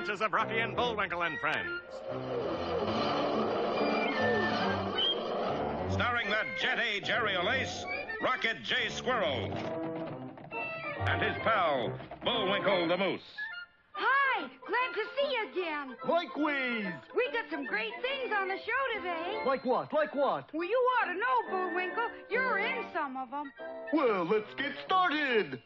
adventures of Rocky and Bullwinkle and Friends. Starring that Jet A. Jerry O'Lace, Rocket J. Squirrel, and his pal, Bullwinkle the Moose. Hi, glad to see you again. Likewise. We got some great things on the show today. Like what? Like what? Well, you ought to know, Bullwinkle. You're in some of them. Well, let's get started.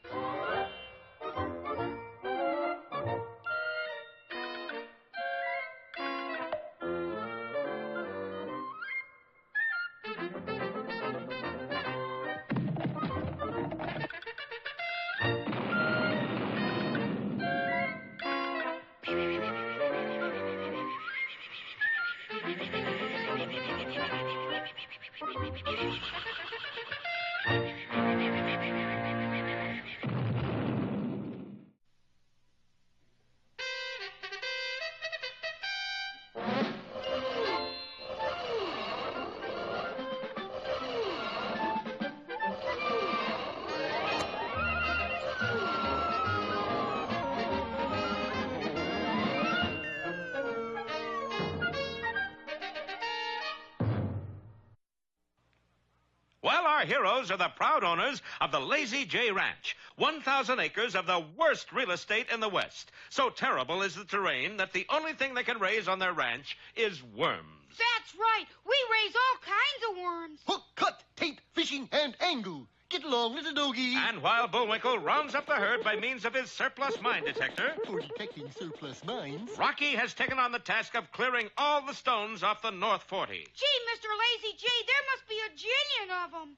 Our heroes are the proud owners of the Lazy J Ranch, 1,000 acres of the worst real estate in the West. So terrible is the terrain that the only thing they can raise on their ranch is worms. That's right. We raise all kinds of worms. Hook, cut, tape, fishing, and angle. Get along, little doggy. And while Bullwinkle rounds up the herd by means of his surplus mine detector, For detecting surplus mines. Rocky has taken on the task of clearing all the stones off the North 40. Gee, Mr. Lazy J, there must be a jillion of them.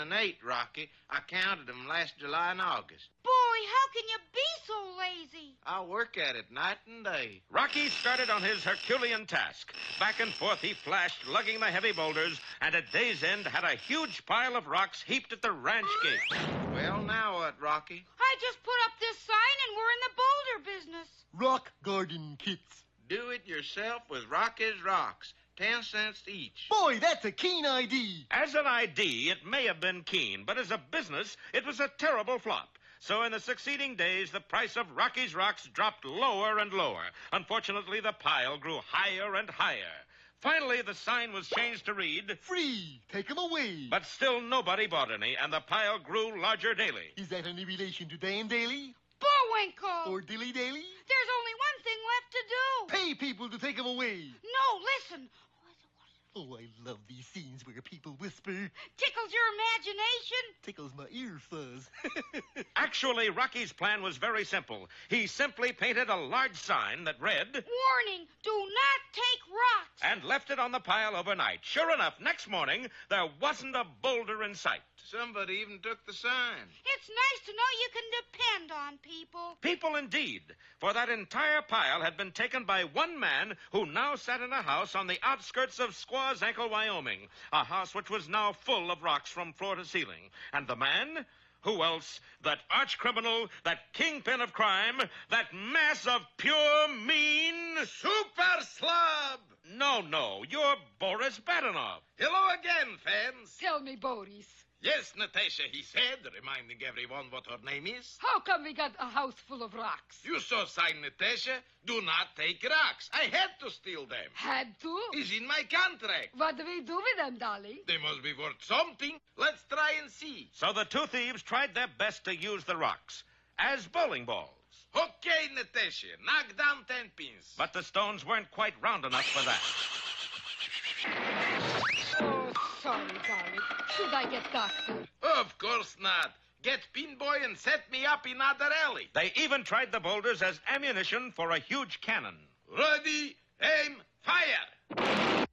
1,008,000, Rocky. I counted them last July and August. Boy, how can you be so lazy? I work at it night and day. Rocky started on his Herculean task. Back and forth he flashed, lugging the heavy boulders, and at day's end had a huge pile of rocks heaped at the ranch gate. Well, now what, Rocky? I just put up this sign and we're in the boulder business. Rock garden kits. Do it yourself with Rocky's Rocks. 10 cents each. Boy, that's a keen idea. As an idea, it may have been keen, but as a business, it was a terrible flop. So in the succeeding days, the price of Rocky's Rocks dropped lower and lower. Unfortunately, the pile grew higher and higher. Finally, the sign was changed to read, Free. Take 'em away. but still nobody bought any, and the pile grew larger daily. Is that any relation to Dan Daly? Bullwinkle! Or Dilly Daly? There's only one thing left to do. Pay people to take 'em away. No, listen. Oh, I love these scenes where people whisper. Tickles your imagination. Tickles my ear fuzz. Actually, Rocky's plan was very simple. He simply painted a large sign that read, Warning, do not take rocks. and left it on the pile overnight. Sure enough, next morning, there wasn't a boulder in sight. Somebody even took the sign. It's nice to know you can depend on people. People indeed, for that entire pile had been taken by one man who now sat in a house on the outskirts of Squaw's Ankle, Wyoming, a house which was now full of rocks from floor to ceiling. And the man? Who else? That arch-criminal, that kingpin of crime, that mass of pure, mean... Super Slab! No, you're Boris Badenov. Hello again, fans. Tell me, Boris, Yes, Natasha, he said, reminding everyone what her name is. how come we got a house full of rocks? You saw sign, Natasha. Do not take rocks. I had to steal them. Had to? It's in my contract. What do we do with them, darling? They must be worth something. Let's try and see. So the two thieves tried their best to use the rocks as bowling balls. Okay, Natasha, knock down 10 pins. But the stones weren't quite round enough for that. Oh, sorry, darling. Should I get doctor? Of course not. Get Pinboy and set me up in other alley. They even tried the boulders as ammunition for a huge cannon. Ready, aim, fire.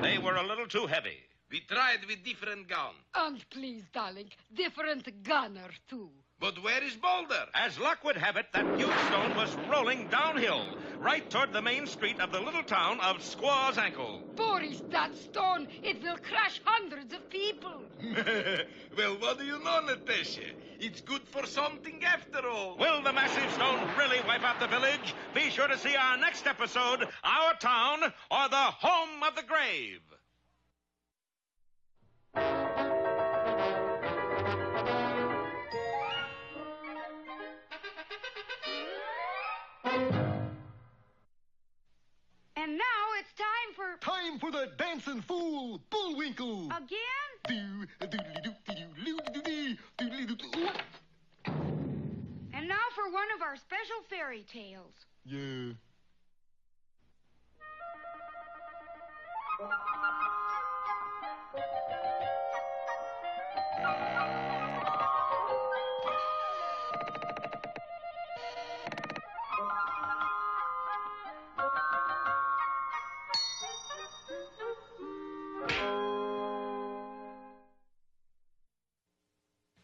They were a little too heavy. We tried with different gun. And please, darling, different gunner, too. But where is Boulder? As luck would have it, that huge stone was rolling downhill, right toward the main street of the little town of Squaw's Ankle. Boris, that stone, it will crush hundreds of people. Well, what do you know, Natasha? It's good for something after all. Will the massive stone really wipe out the village? Be sure to see our next episode, Our Town or the Home of the Grave. time for the dancing fool, Bullwinkle. Again? Do-do-do-do-do-do-do-do-do-do-do-do. And now for one of our special fairy tales. Yeah.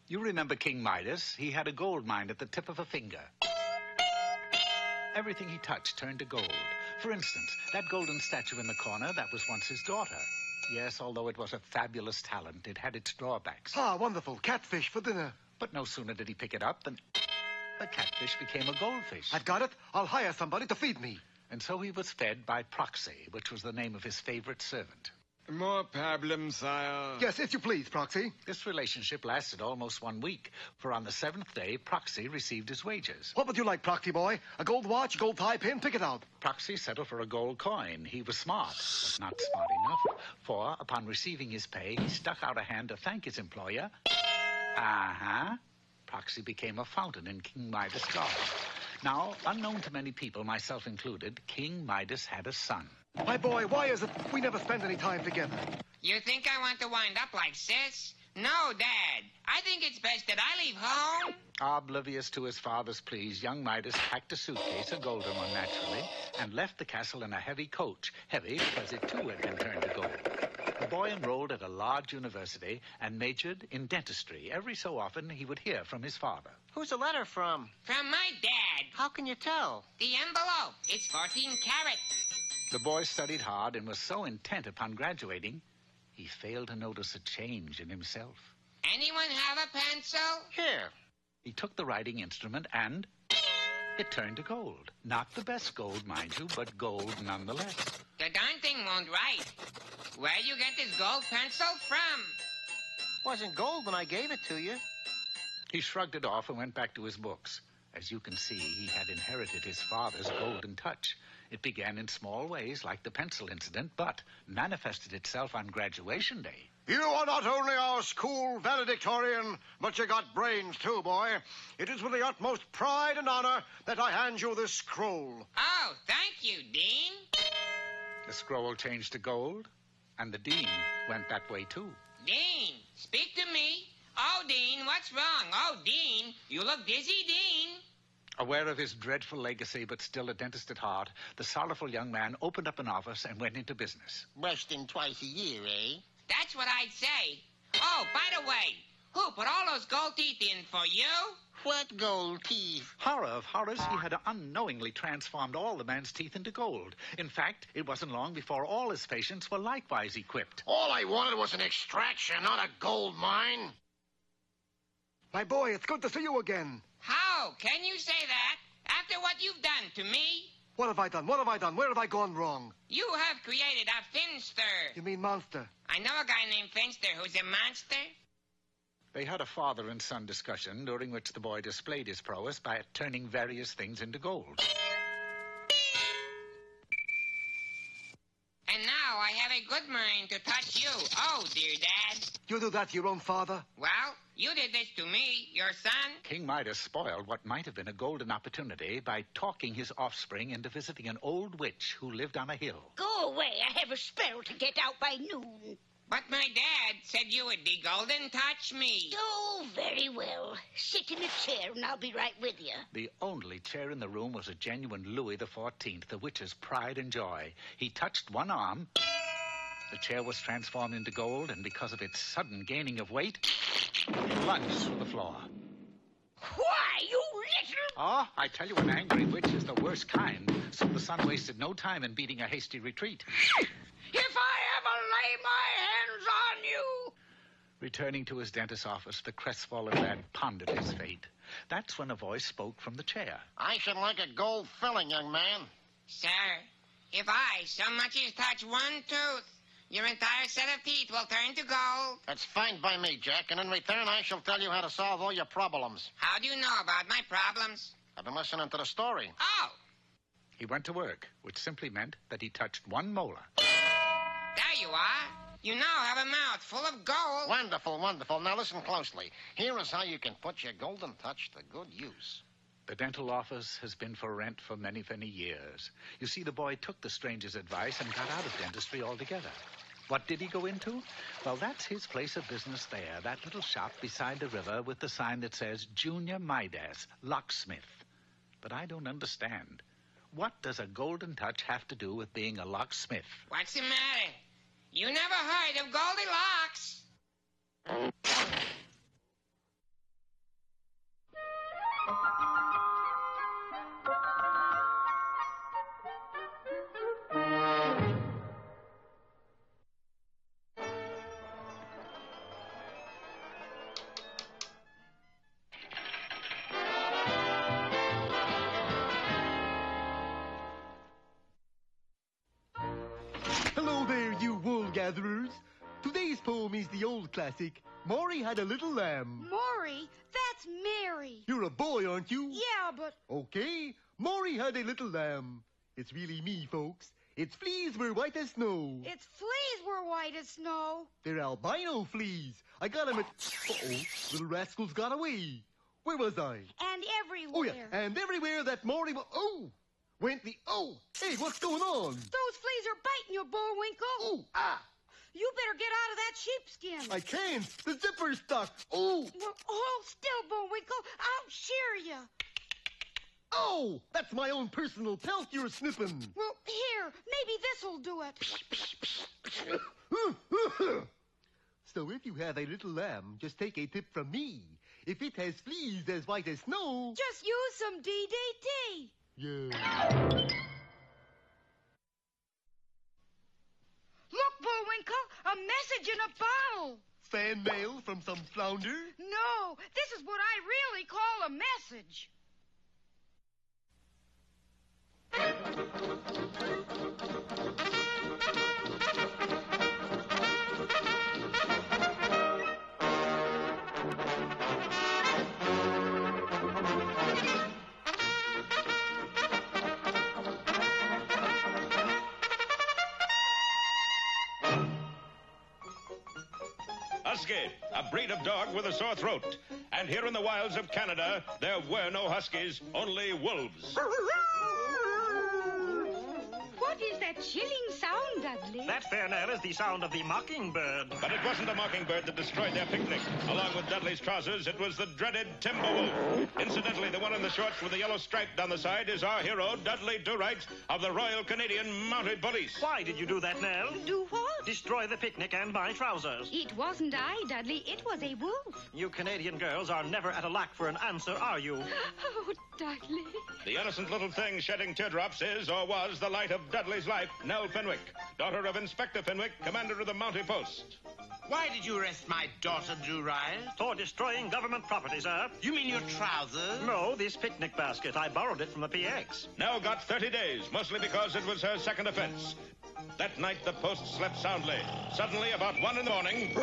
You remember King Midas? He had a gold mine at the tip of a finger. Everything he touched turned to gold. For instance, that golden statue in the corner, that was once his daughter. Yes, although it was a fabulous talent, it had its drawbacks. Ah, wonderful. Catfish for dinner. But no sooner did he pick it up than the catfish became a goldfish. I've got it. I'll hire somebody to feed me. And so he was fed by Proxy, which was the name of his favorite servant. More problems, sire. Yes, if you please, Proxy. This relationship lasted almost 1 week, for on the 7th day, Proxy received his wages. What would you like, Proxy boy? A gold watch, gold tie pin? Pick it out. Proxy settled for a gold coin. He was smart, but not smart enough. For, upon receiving his pay, he stuck out a hand to thank his employer. Proxy became a fountain in King Midas' garden. Now, unknown to many people, myself included, King Midas had a son. My boy, why is it we never spend any time together? You think I want to wind up like Sis? No, Dad. I think it's best that I leave home. Oblivious to his father's pleas, young Midas packed a suitcase, a golden one naturally, and left the castle in a heavy coach. Heavy because it too had been turned to gold. The boy enrolled at a large university and majored in dentistry. Every so often, he would hear from his father. Who's the letter from? From my dad. How can you tell? The envelope. It's 14 carat. The boy studied hard and was so intent upon graduating, he failed to notice a change in himself. Anyone have a pencil? Here. He took the writing instrument and it turned to gold. Not the best gold, mind you, but gold nonetheless. The darn thing won't write. Where you get this gold pencil from? Wasn't gold when I gave it to you. He shrugged it off and went back to his books. As you can see, he had inherited his father's golden touch. It began in small ways, like the pencil incident, but manifested itself on graduation day. You are not only our school valedictorian, but you got brains too, boy. It is with the utmost pride and honor that I hand you this scroll. Oh, thank you, Dean. The scroll changed to gold, and the dean went that way too. Dean, speak to me. Oh, Dean, what's wrong? Oh, Dean, you look dizzy, Dean. Aware of his dreadful legacy, but still a dentist at heart, the sorrowful young man opened up an office and went into business. Resting twice a year, eh? That's what I'd say. Oh, by the way, who put all those gold teeth in for you? What gold teeth? Horror of horrors, he had unknowingly transformed all the man's teeth into gold. In fact, it wasn't long before all his patients were likewise equipped. All I wanted was an extraction, not a gold mine. My boy, it's good to see you again. How can you say that after what you've done to me? What have I done? What have I done? Where have I gone wrong? You have created a finster. You mean monster? I know a guy named Finster who's a monster. They had a father and son discussion, during which the boy displayed his prowess by turning various things into gold. And now I have a good mind to touch you. Oh, dear Dad. You do that to your own father? Well, you did this to me, your son. King Midas spoiled what might have been a golden opportunity by talking his offspring into visiting an old witch who lived on a hill. Go away. I have a spell to get out by noon. But my dad said you would be golden touch me. Oh, very well. Sit in a chair and I'll be right with you. The only chair in the room was a genuine Louis XIV, the witch's pride and joy. He touched one arm. The chair was transformed into gold, and because of its sudden gaining of weight, it lunged through the floor. Why, you little... Oh, I tell you, an angry witch is the worst kind, so the son wasted no time in beating a hasty retreat. If I ever lay my hands on you... Returning to his dentist's office, the crestfallen lad pondered his fate. That's when a voice spoke from the chair. I should like a gold filling, young man. Sir, if I so much as touch one tooth, your entire set of teeth will turn to gold. That's fine by me, Jack, and in return I shall tell you how to solve all your problems. How do you know about my problems? I've been listening to the story. Oh, He went to work, which simply meant that he touched one molar. are. You now have a mouth full of gold. Wonderful, wonderful. Now listen closely. Here is how you can put your golden touch to good use. The dental office has been for rent for many, many years. You see, the boy took the stranger's advice and got out of dentistry altogether. What did he go into? Well, that's his place of business there, that little shop beside the river with the sign that says Junior Midas, locksmith. But I don't understand. What does a golden touch have to do with being a locksmith? What's the matter? You never heard of Goldilocks? Hello there, you wool gatherers. Today's poem is the old classic, Maury Had a Little Lamb. Maury? That's Mary. You're a boy, aren't you? Yeah, but... Okay, Maury had a little lamb. It's really me, folks. Its fleas were white as snow. Its fleas were white as snow. They're albino fleas. I got 'em at... Uh-oh, little rascals got away. Where was I? And everywhere. Oh, yeah, and everywhere that Maury went the... Oh, hey, what's going on? Those fleas are biting you, Bullwinkle. Oh, ah, You better get out of that sheepskin. I can't. The zipper's stuck. Oh, Well, hold still, Bullwinkle. I'll shear you. oh, that's my own personal pelt you're snipping. Well, here, maybe this'll do it. So if you have a little lamb, just take a tip from me. If it has fleas as white as snow... Just use some DDT. Yeah. Look, Bullwinkle, a message in a bottle. Fan mail from some flounder? No, this is what I really call a message. Husky, a breed of dog with a sore throat. And here in the wilds of Canada, there were no huskies, only wolves. What is that chilling sound, Dudley? That, Fernell, is the sound of the mockingbird. But it wasn't the mockingbird that destroyed their picnic. Along with Dudley's trousers, it was the dreaded Timberwolf. Incidentally, the one in the shorts with the yellow stripe down the side is our hero, Dudley Do-Right of the Royal Canadian Mounted Police. Why did you do that, Nell? Do what? Destroy the picnic and my trousers. It wasn't I, Dudley. It was a wolf. You Canadian girls are never at a lack for an answer, are you? Oh, Dudley. The innocent little thing shedding teardrops is, or was, the light of Dudley's life, Nell Fenwick, daughter of Inspector Fenwick, commander of the Mounted Post. Why did you arrest my daughter, Do-Right? For destroying government property, sir. You mean your trousers? No, this picnic basket. I borrowed it from the PX. Nell got 30 days, mostly because it was her second offense. That night, the Post slept soundly. Suddenly, about 1 in the morning...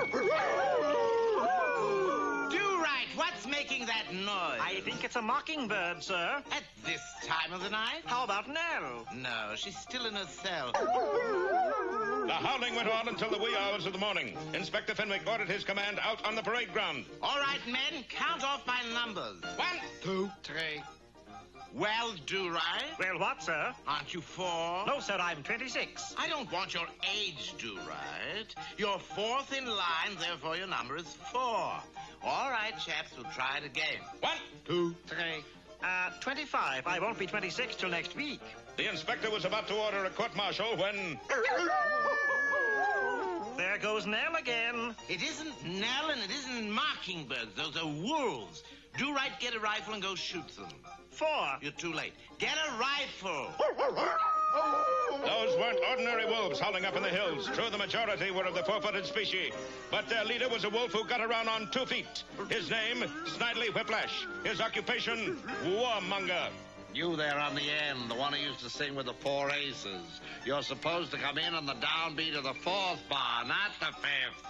Do-Right, what's making that noise? I think it's a mockingbird, sir. At this time of the night? How about Nell? No, she's still in her cell. The howling went on until the wee hours of the morning. Inspector Fenwick ordered his command out on the parade ground. All right, men, count off my numbers. 1, 2, 3. Well, Do-Right? Well, what, sir? Aren't you 4? No, sir, I'm 26. I don't want your age, Do-Right. You're 4th in line, therefore your number is 4. All right, chaps, we'll try it again. 1, 2, 3. 25. I won't be 26 till next week. The inspector was about to order a court-martial when... There goes Nell again. It isn't Nell and it isn't mockingbirds. Those are wolves. Do-Right, get a rifle and go shoot them. 4. You're too late. Get a rifle. Those weren't ordinary wolves howling up in the hills. True, the majority were of the 4-footed species. But their leader was a wolf who got around on 2 feet. His name, Snidely Whiplash. His occupation, warmonger. You there on the end, the one who used to sing with the 4 aces. You're supposed to come in on the downbeat of the 4th bar, not the 5th.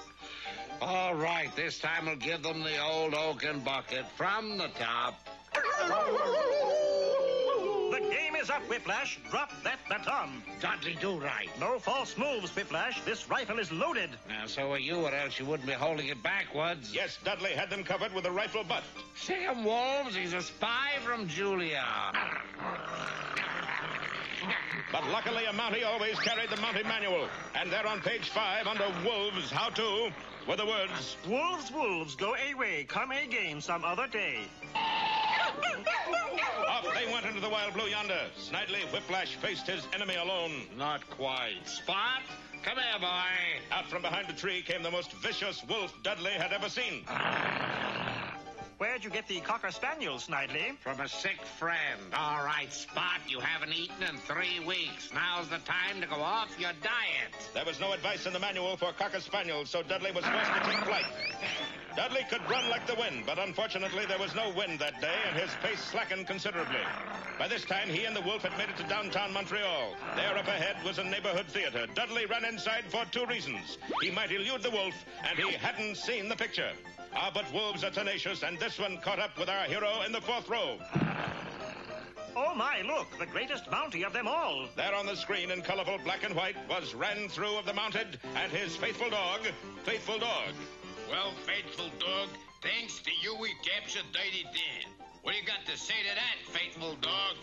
All right, this time we'll give them the old oaken bucket from the top. The game is Ears up, Whiplash. Drop that baton. Dudley, do right. No false moves, Whiplash. This rifle is loaded. Now, so are you, or else you wouldn't be holding it backwards. Yes, Dudley had them covered with a rifle butt. See him, wolves? He's a spy from Julia. But luckily, a Mountie always carried the Mountie manual. And there on page 5, under Wolves, How To, were the words, Wolves, wolves, go away. Come again some other day. Off they went into the wild blue yonder. Snidely Whiplash faced his enemy alone. Not quite. Spot, come here, boy. Out from behind a tree came the most vicious wolf Dudley had ever seen. Where'd you get the Cocker Spaniel, Snidely? From a sick friend. All right, Spot, you haven't eaten in 3 weeks. Now's the time to go off your diet. There was no advice in the manual for Cocker Spaniels, so Dudley was forced to take flight. Dudley could run like the wind, but unfortunately there was no wind that day, and his pace slackened considerably. By this time, he and the wolf had made it to downtown Montreal. There up ahead was a neighborhood theater. Dudley ran inside for 2 reasons. He might elude the wolf, and he hadn't seen the picture. Ah, but wolves are tenacious, and this one caught up with our hero in the 4th row. Oh, my, look, the greatest Mountie of them all. There on the screen in colorful black and white was Ran Through of the Mounted and his faithful dog, Faithful Dog. Well, faithful dog, thanks to you we captured Dirty Dan. What do you got to say to that, faithful dog?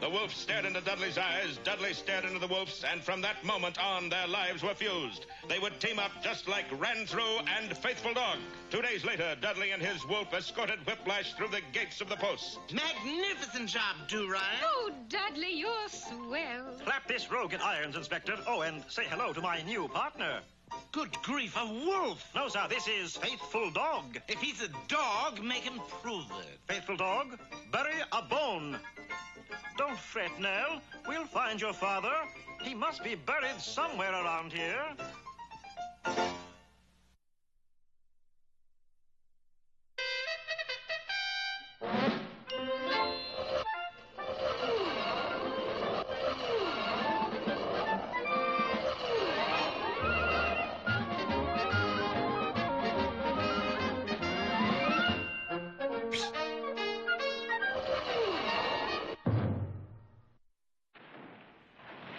The wolf stared into Dudley's eyes, Dudley stared into the wolf's, and from that moment on, their lives were fused. They would team up just like Ran Through and Faithful Dog. 2 days later, Dudley and his wolf escorted Whiplash through the gates of the post. Magnificent job, Do-Right. Oh, Dudley, you're swell. Clap this rogue in irons, Inspector. Oh, and say hello to my new partner. Good grief, a wolf. No, sir, this is Faithful Dog. If he's a dog, make him prove it. Faithful Dog, bury a bone. Don't fret, Nell. We'll find your father. He must be buried somewhere around here.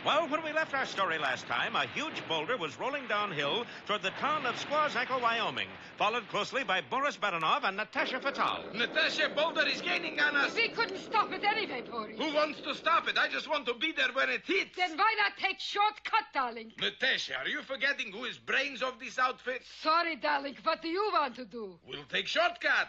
Well, when we left our story last time, a huge boulder was rolling downhill toward the town of Squaw's Ankle, Wyoming, followed closely by Boris Baranov and Natasha Fatal. Natasha, boulder is gaining on us. We couldn't stop it anyway, Boris. Who wants to stop it? I just want to be there when it hits. Then why not take shortcut, darling? Natasha, are you forgetting who is brains of this outfit? Sorry, darling. What do you want to do? We'll take shortcut.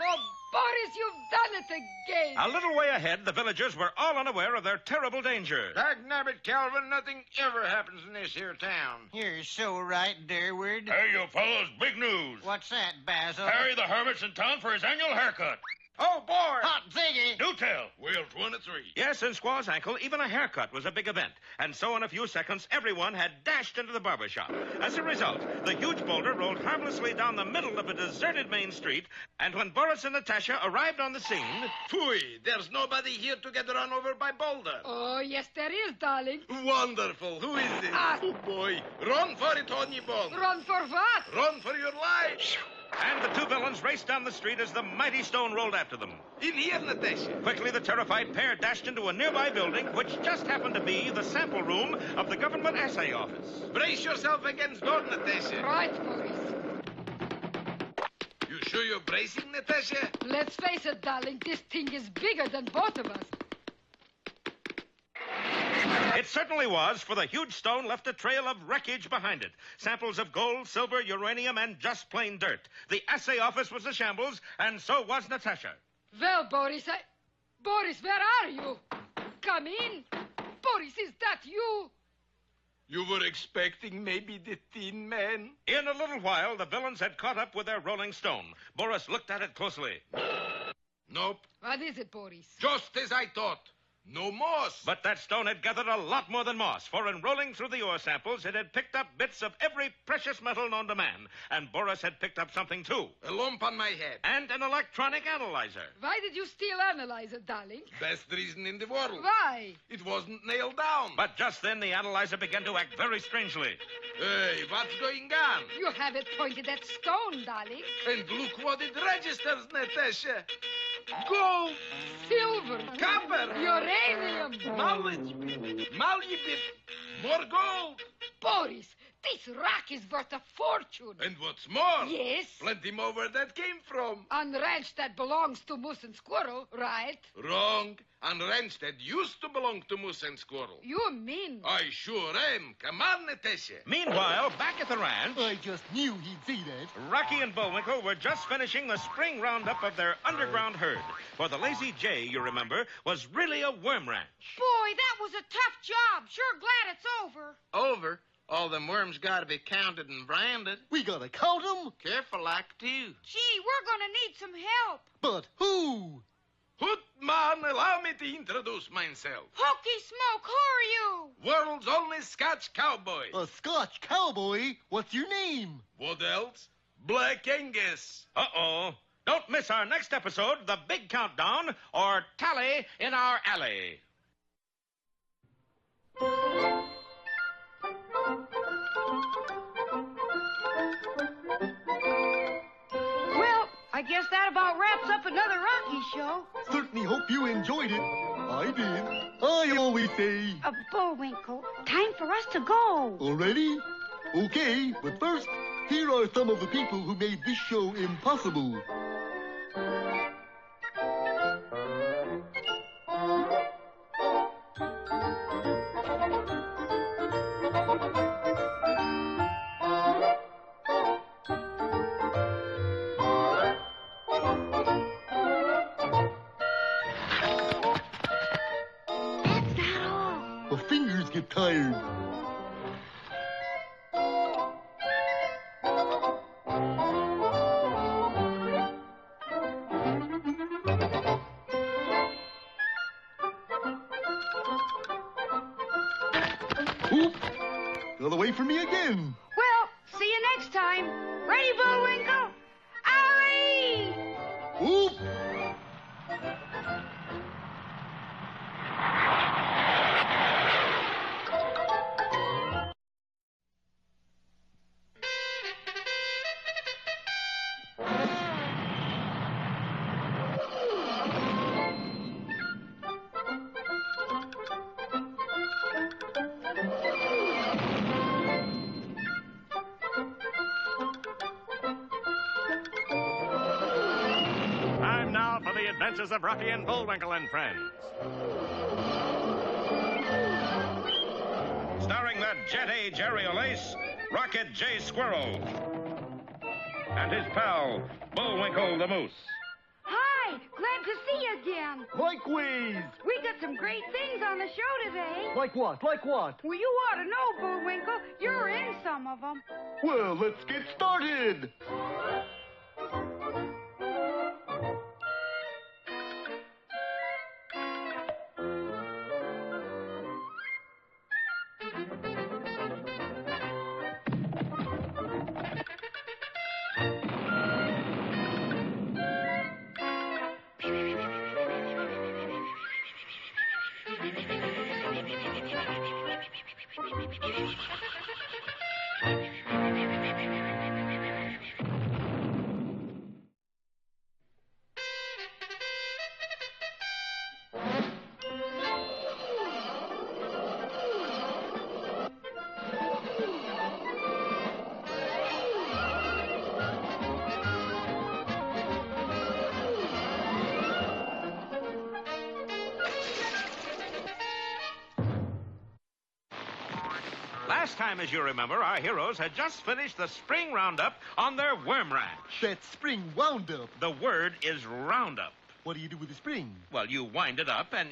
Oh, Boris, you've done it again. A little way ahead, the villagers were all unaware of their terrible danger. Dagnabbit, Calvin, nothing ever happens in this here town. You're so right, Durward. Hey, you fellows, big news. What's that, Basil? Harry the Hermit's in town for his annual haircut. Oh, boy! Hot ziggy! Do tell. We'll 23. Yes, in Squaw's Ankle, even a haircut was a big event. And so in a few seconds, everyone had dashed into the barber shop. As a result, the huge boulder rolled harmlessly down the middle of a deserted main street, and when Boris and Natasha arrived on the scene... Phooey, there's nobody here to get run over by boulder. Oh, yes, there is, darling. Wonderful. Who is it? Oh, boy. Run for it, Tony Ball. Run for what? Run for your life. And the 2 villains raced down the street as the mighty stone rolled after them. In here, Natasha. Quickly, the terrified pair dashed into a nearby building, which just happened to be the sample room of the government assay office. Brace yourself against door, Natasha. Right, Boris. You sure you're bracing, Natasha? Let's face it, darling. This thing is bigger than both of us. It certainly was, for the huge stone left a trail of wreckage behind it. Samples of gold, silver, uranium, and just plain dirt. The assay office was a shambles, and so was Natasha. Well, Boris, Boris, where are you? Come in. Boris, is that you? You were expecting maybe the Tin Man? In a little while, the villains had caught up with their rolling stone. Boris looked at it closely. Nope. What is it, Boris? Just as I thought. No moss. But that stone had gathered a lot more than moss, for in rolling through the ore samples, it had picked up bits of every precious metal known to man. And Boris had picked up something, too. A lump on my head. And an electronic analyzer. Why did you steal analyzer, darling? Best reason in the world. Why? It wasn't nailed down. But just then, the analyzer began to act very strangely. Hey, what's going on? You have it pointed at stone, darling. And look what it registers, Natasha. Gold. Silver. Copper. Uranium. Knowledge. Malibit. More gold. Boris, this rock is worth a fortune. And what's more? Yes? Plenty more where that came from. On ranch that belongs to Moose and Squirrel, right? Wrong. On ranch that used to belong to Moose and Squirrel. You mean? I sure am. Come on, Natasha. Meanwhile, back at the ranch, I just knew he'd say that. Rocky and Bullwinkle were just finishing the spring roundup of their underground herd. For the Lazy J, you remember, was really a worm ranch. Boy, that was a tough job. Sure glad it's over. Over. All them worms got to be counted and branded. We gotta count 'em? Careful like, too. Gee, we're gonna need some help. But who? Hoot, man, allow me to introduce myself. Hokey Smoke, who are you? World's only Scotch cowboy. A Scotch cowboy? What's your name? What else? Black Angus. Uh-oh. Don't miss our next episode, The Big Countdown, or Tally in Our Alley. Well, I guess that about wraps up another Rocky show. Certainly hope you enjoyed it. I did. I always say. Bullwinkle, time for us to go. Already? Okay, but first, here are some of the people who made this show impossible. My fingers get tired. Oop! Got away from me again. Well, see you next time. Ready, Bullwinkle? Alley! Oop! Time now for the adventures of Rocky and Bullwinkle and Friends. Starring that jet-age aerial ace, Rocket J. Squirrel. And his pal, Bullwinkle the Moose. Hi, glad to see you again. Likewise. We got some great things on the show today. Like what? Like what? Well, you ought to know, Bullwinkle. You're in some of them. Well, let's get started. Last time, as you remember, our heroes had just finished the spring roundup on their worm ranch. That spring wound up. The word is roundup. What do you do with the spring? Well, you wind it up and...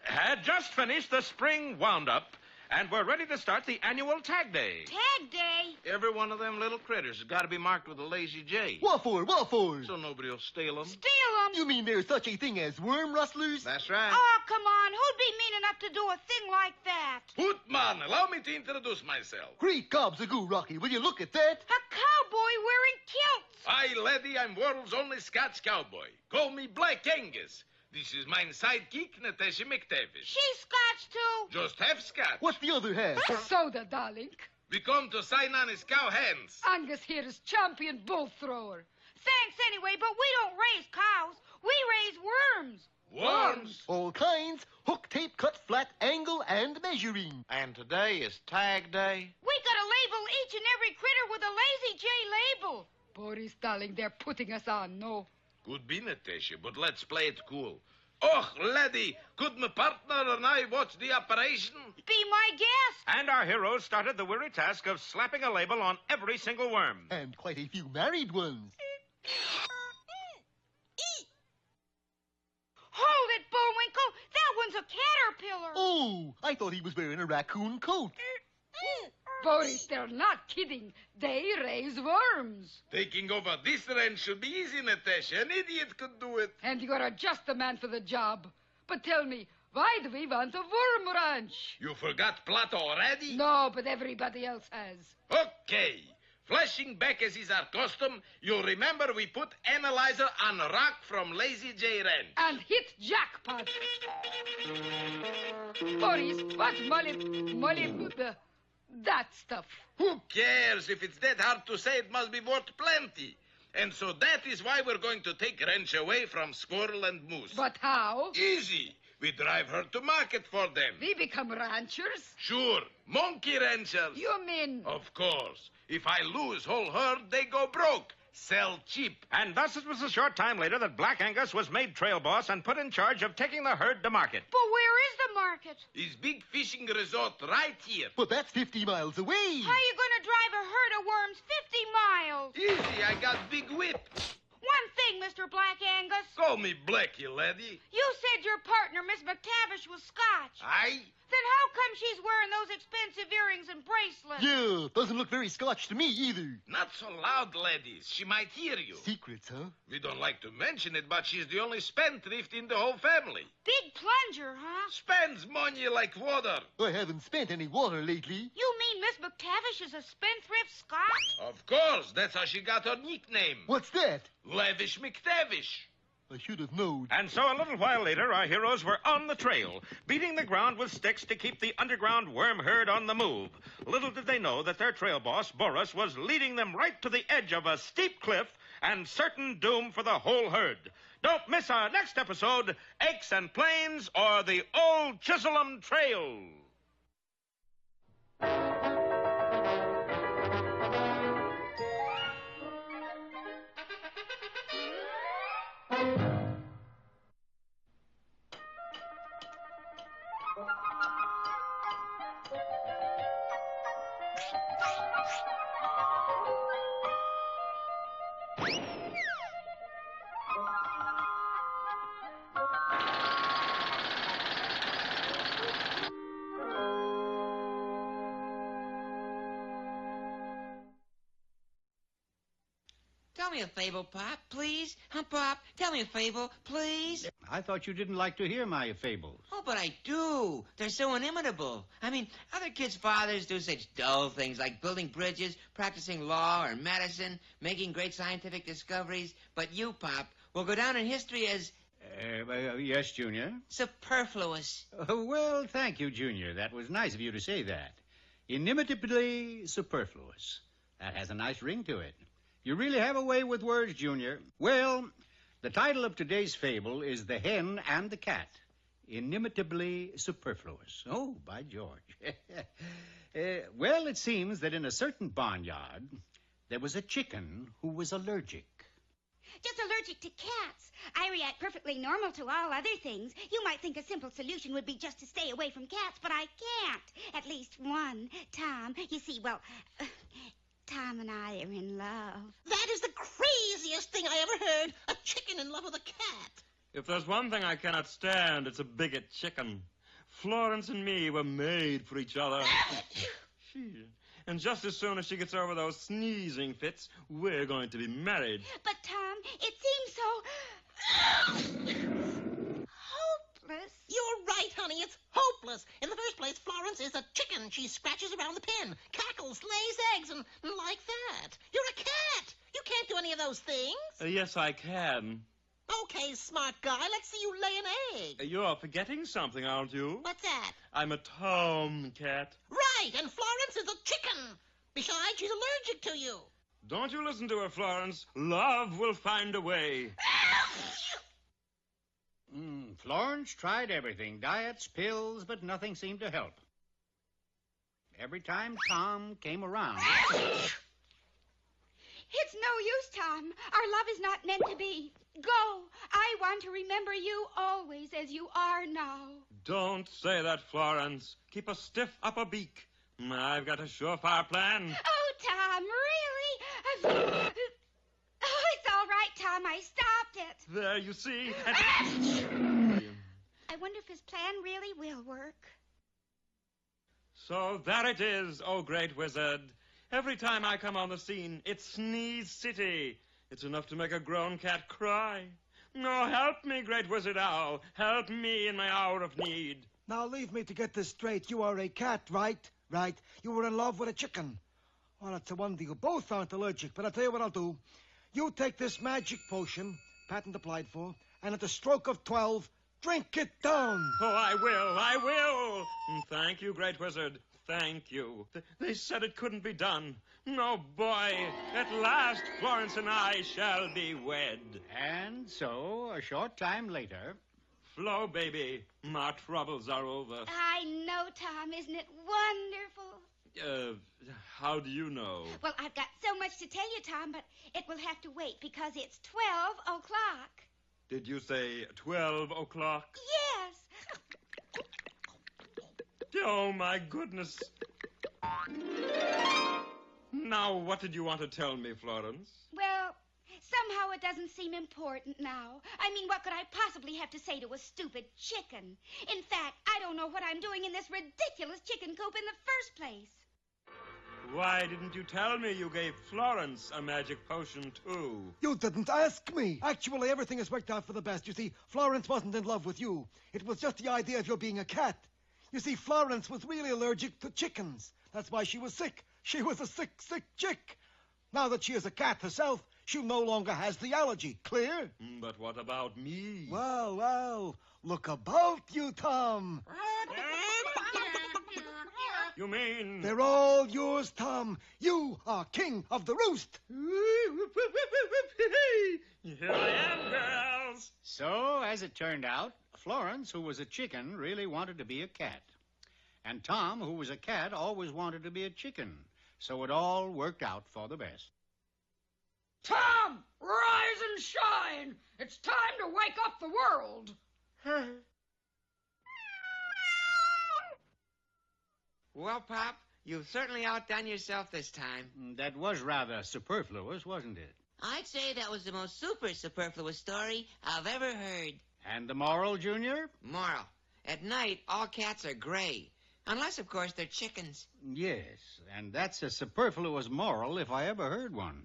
had just finished the spring wound up, and we're ready to start the annual Tag Day. Tag Day? Every one of them little critters has got to be marked with a Lazy J. What for? What for? So nobody will steal them. Steal them? You mean there's such a thing as worm rustlers? That's right. Oh, come on. Who'd be mean enough to do a thing like that? Hoot, man, allow me to introduce myself. Great gobs of goo, Rocky. Will you look at that? A cowboy wearing kilts. Aye, laddie, I'm world's only Scotch cowboy. Call me Black Angus. This is my sidekick, Natasha McTavish. She's Scotch, too. Just half Scotch. What's the other half? Soda, darling. We come to sign on his cow hands. Angus here is champion bull thrower. Thanks anyway, but we don't raise cows. We raise worms. Worms? All kinds. Hook, tape, cut, flat, angle, and measuring. And today is Tag Day? We gotta label each and every critter with a Lazy J label. Boris, darling, they're putting us on, no? Could be, Natasha, but let's play it cool. Oh, laddie, could my partner and I watch the operation? Be my guest. And our heroes started the weary task of slapping a label on every single worm. And quite a few married ones. Hold it, Bullwinkle. That one's a caterpillar. Oh, I thought he was wearing a raccoon coat. Boris, they're not kidding. They raise worms. Taking over this ranch should be easy, Natasha. An idiot could do it. And you're just the man for the job. But tell me, why do we want a worm ranch? You forgot Plot already? No, but everybody else has. Okay. Flashing back as is our custom, you'll remember we put analyzer on Rock from Lazy J Ranch. And hit jackpot. Boris, what's that stuff? Who cares? If it's that hard to say, it must be worth plenty. And so that is why we're going to take Ranch away from Squirrel and Moose. But how? Easy. We drive her to market for them. We become ranchers? Sure. Monkey ranchers. You mean? Of course. If I lose whole herd, they go broke. Sell cheap. And thus it was a short time later that Black Angus was made trail boss and put in charge of taking the herd to market. But where is the market? His big fishing resort right here. But that's 50 miles away. How you gonna drive a herd of worms 50 miles? Easy, I got big whip. One thing, Mr. Black Angus. Call me Blackie, laddie. You said your partner, Miss McTavish, was Scotch. Aye? Then how come she's wearing those expensive earrings and bracelets? Yeah, doesn't look very Scotch to me either. Not so loud, ladies. She might hear you. Secrets, huh? We don't like to mention it, but she's the only spendthrift in the whole family. Big plunger, huh? Spends money like water. I haven't spent any water lately. You mean Miss McTavish is a spendthrift Scotch? Of course. That's how she got her nickname. What's that? Lavish McTavish. I should have known. And so a little while later, our heroes were on the trail, beating the ground with sticks to keep the underground worm herd on the move. Little did they know that their trail boss, Boris, was leading them right to the edge of a steep cliff and certain doom for the whole herd. Don't miss our next episode, Aches and Plains or the Old Chisholm Trail. Tell me a fable, Pop, please. Pop, tell me a fable, please. I thought you didn't like to hear my fables. Oh, but I do. They're so inimitable. I mean, other kids' fathers do such dull things like building bridges, practicing law or medicine, making great scientific discoveries. But you, Pop, will go down in history as... Yes, Junior? superfluous. Well, thank you, Junior. That was nice of you to say that. Inimitably superfluous. That has a nice ring to it. You really have a way with words, Junior. Well, the title of today's fable is The Hen and the Cat. Inimitably superfluous. Oh, by George. Well, it seems that in a certain barnyard, there was a chicken who was allergic. Just allergic to cats. I react perfectly normal to all other things. You might think a simple solution would be just to stay away from cats, but I can't. At least one. Tom, you see, well... Tom and I are in love. That is the craziest thing I ever heard. A chicken in love with a cat. If there's one thing I cannot stand, it's a bigot chicken. Florence and me were made for each other. And just as soon as she gets over those sneezing fits, we're going to be married. But, Tom, it seems so... hopeless. You're right, honey. It's hopeless. In the first place, Florence is a chicken. She scratches around the pen, cackles, lays eggs, and like that. You're a cat. You can't do any of those things. Yes, I can. Okay, smart guy. Let's see you lay an egg. You're forgetting something, aren't you? What's that? I'm a tomcat. Right, and Florence is a chicken. Besides, she's allergic to you. Don't you listen to her, Florence. Love will find a way. Florence tried everything, diets, pills, but nothing seemed to help. Every time Tom came around... It's no use, Tom. Our love is not meant to be. Go. I want to remember you always as you are now. Don't say that, Florence. Keep a stiff upper beak. I've got a surefire plan. Oh, Tom, really? Oh, it's all right, Tom. I stopped it. There, you see. I wonder if his plan really will work. So there it is, oh great wizard. Every time I come on the scene, it's Sneeze City. It's enough to make a grown cat cry. No, help me, great wizard owl. Help me in my hour of need. Now leave me to get this straight. You are a cat, right? Right. You were in love with a chicken. Well, it's a wonder you both aren't allergic, but I'll tell you what I'll do. You take this magic potion, patent applied for, and at the stroke of 12, drink it down. Oh, I will. Thank you, great wizard. Thank you. They said it couldn't be done. No, boy. At last, Florence and I shall be wed. And so, a short time later... Flo, baby, my troubles are over. I know, Tom. Isn't it wonderful? How do you know? Well, I've got so much to tell you, Tom, but it will have to wait because it's 12 o'clock. Did you say 12 o'clock? Yes. Oh, my goodness. Now, what did you want to tell me, Florence? Well, somehow it doesn't seem important now. I mean, what could I possibly have to say to a stupid chicken? In fact, I don't know what I'm doing in this ridiculous chicken coop in the first place. Why didn't you tell me you gave Florence a magic potion, too? You didn't ask me. Actually, everything has worked out for the best. You see, Florence wasn't in love with you. It was just the idea of your being a cat. You see, Florence was really allergic to chickens. That's why she was sick. She was a sick, sick chick. Now that she is a cat herself, she no longer has the allergy. Clear? But what about me? Well, look about you, Tom. You mean... They're all yours, Tom. You are king of the roost. Here I am, girls. So, as it turned out, Florence, who was a chicken, really wanted to be a cat. And Tom, who was a cat, always wanted to be a chicken. So it all worked out for the best. Tom, rise and shine. It's time to wake up the world. Well, Pop, you've certainly outdone yourself this time. That was rather superfluous, wasn't it? I'd say that was the most super superfluous story I've ever heard. And the moral, Junior? Moral. At night, all cats are gray. Unless, of course, they're chickens. Yes, and that's a superfluous moral if I ever heard one.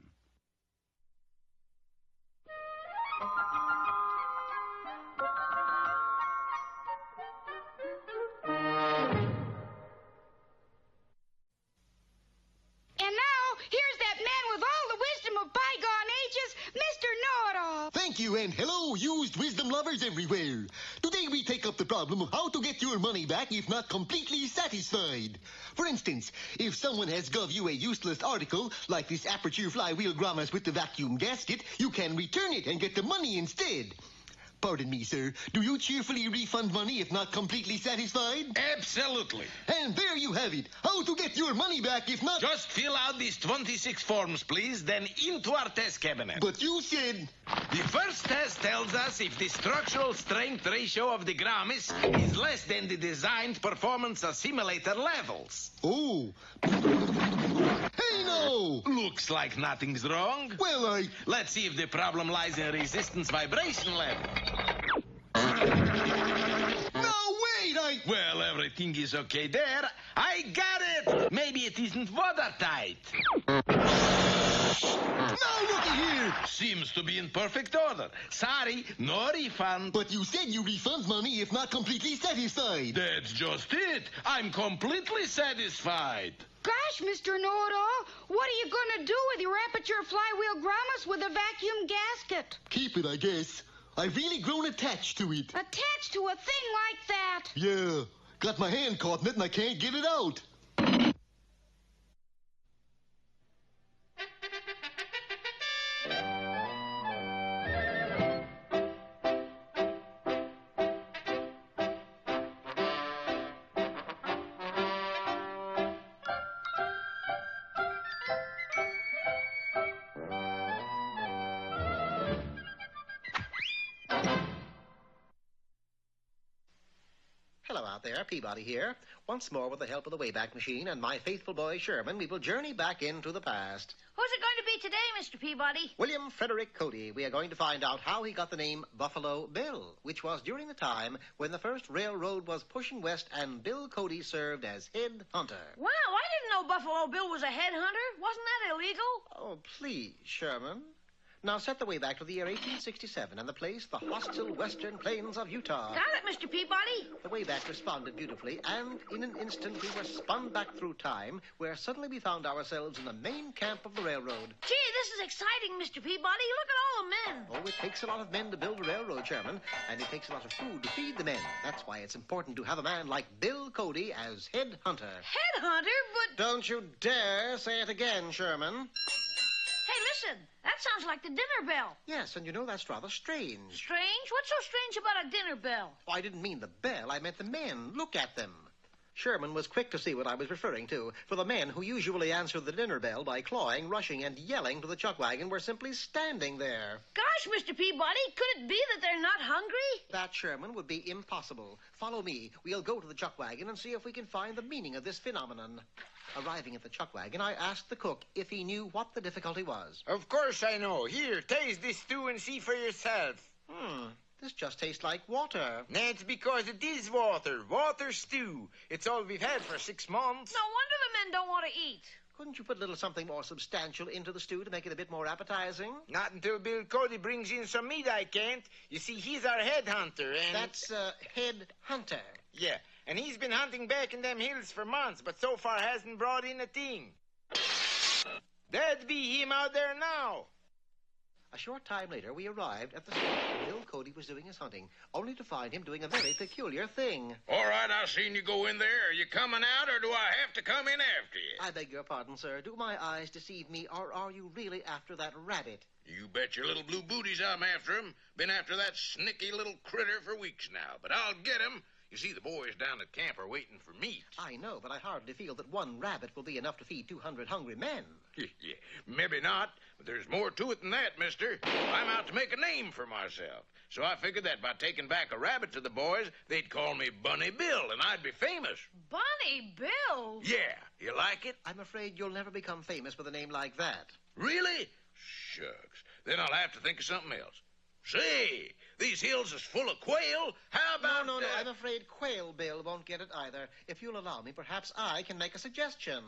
Thank you, and hello, used wisdom lovers everywhere. Today we take up the problem of how to get your money back if not completely satisfied. For instance, if someone has gave you a useless article, like this aperture flywheel grommet with the vacuum gasket, you can return it and get the money instead. Pardon me, sir. Do you cheerfully refund money if not completely satisfied? Absolutely. And there you have it. How to get your money back if not... Just fill out these 26 forms, please, then into our test cabinet. But you said... The first test tells us if the structural strength ratio of the grommets is less than the designed performance assimilator levels. Oh. Hey, no! Looks like nothing's wrong. Well, Let's see if the problem lies in resistance vibration level. No, wait, Well, everything is okay there. I got it! Maybe it isn't watertight. Now, looky here! Seems to be in perfect order. Sorry, no refund. But you said you refund money if not completely satisfied. That's just it. I'm completely satisfied. Gosh, Mr. Know-It-All, what are you going to do with your aperture flywheel grommets with a vacuum gasket? Keep it, I guess. I've really grown attached to it. Attached to a thing like that? Yeah. Got my hand caught in it and I can't get it out. Hello out there, Peabody here. Once more, with the help of the Wayback Machine and my faithful boy Sherman, we will journey back into the past. Who's it going to be today, Mr. Peabody? William Frederick Cody. We are going to find out how he got the name Buffalo Bill, which was during the time when the first railroad was pushing west and Bill Cody served as head hunter. Wow, I didn't know Buffalo Bill was a headhunter. Wasn't that illegal? Oh, please, Sherman. Now set the way back to the year 1867 and the place, the hostile western plains of Utah. Got it, Mr. Peabody. The Wayback responded beautifully, and in an instant we were spun back through time, where suddenly we found ourselves in the main camp of the railroad. Gee, this is exciting, Mr. Peabody. Look at all the men. Oh, it takes a lot of men to build a railroad, Sherman, and it takes a lot of food to feed the men. That's why it's important to have a man like Bill Cody as head hunter. Head hunter? But... Don't you dare say it again, Sherman. Hey, listen, that sounds like the dinner bell. Yes, and you know that's rather strange. Strange? What's so strange about a dinner bell? Oh, I didn't mean the bell. I meant the men. Look at them. Sherman was quick to see what I was referring to, for the men who usually answer the dinner bell by clawing, rushing, and yelling to the chuck wagon were simply standing there. Gosh, Mr. Peabody, could it be that they're not hungry? That, Sherman, would be impossible. Follow me. We'll go to the chuck wagon and see if we can find the meaning of this phenomenon. Arriving at the chuck wagon, I asked the cook if he knew what the difficulty was. Of course I know. Here, taste this stew and see for yourself. This just tastes like water. That's because it is water. Water stew. It's all we've had for 6 months. No wonder the men don't want to eat. Couldn't you put a little something more substantial into the stew to make it a bit more appetizing? Not until Bill Cody brings in some meat, I can't. You see, he's our head hunter, and... That's, head hunter. Yeah, and he's been hunting back in them hills for months, but so far hasn't brought in a thing. That'd be him out there now. A short time later, we arrived at the spot where Bill Cody was doing his hunting, only to find him doing a very peculiar thing. All right, I seen you go in there. Are you coming out, or do I have to come in after you? I beg your pardon, sir. Do my eyes deceive me, or are you really after that rabbit? You bet your little blue booties I'm after him. Been after that snicky little critter for weeks now, but I'll get him. You see, the boys down at camp are waiting for meat. I know, but I hardly feel that one rabbit will be enough to feed 200 hungry men. Yeah, maybe not, but there's more to it than that, mister. I'm out to make a name for myself. So I figured that by taking back a rabbit to the boys, they'd call me Bunny Bill, and I'd be famous. Bunny Bill? Yeah. You like it? I'm afraid you'll never become famous with a name like that. Really? Shucks. Then I'll have to think of something else. Say, these hills is full of quail. How about... No, I'm afraid Quail Bill won't get it either. If you'll allow me, perhaps I can make a suggestion.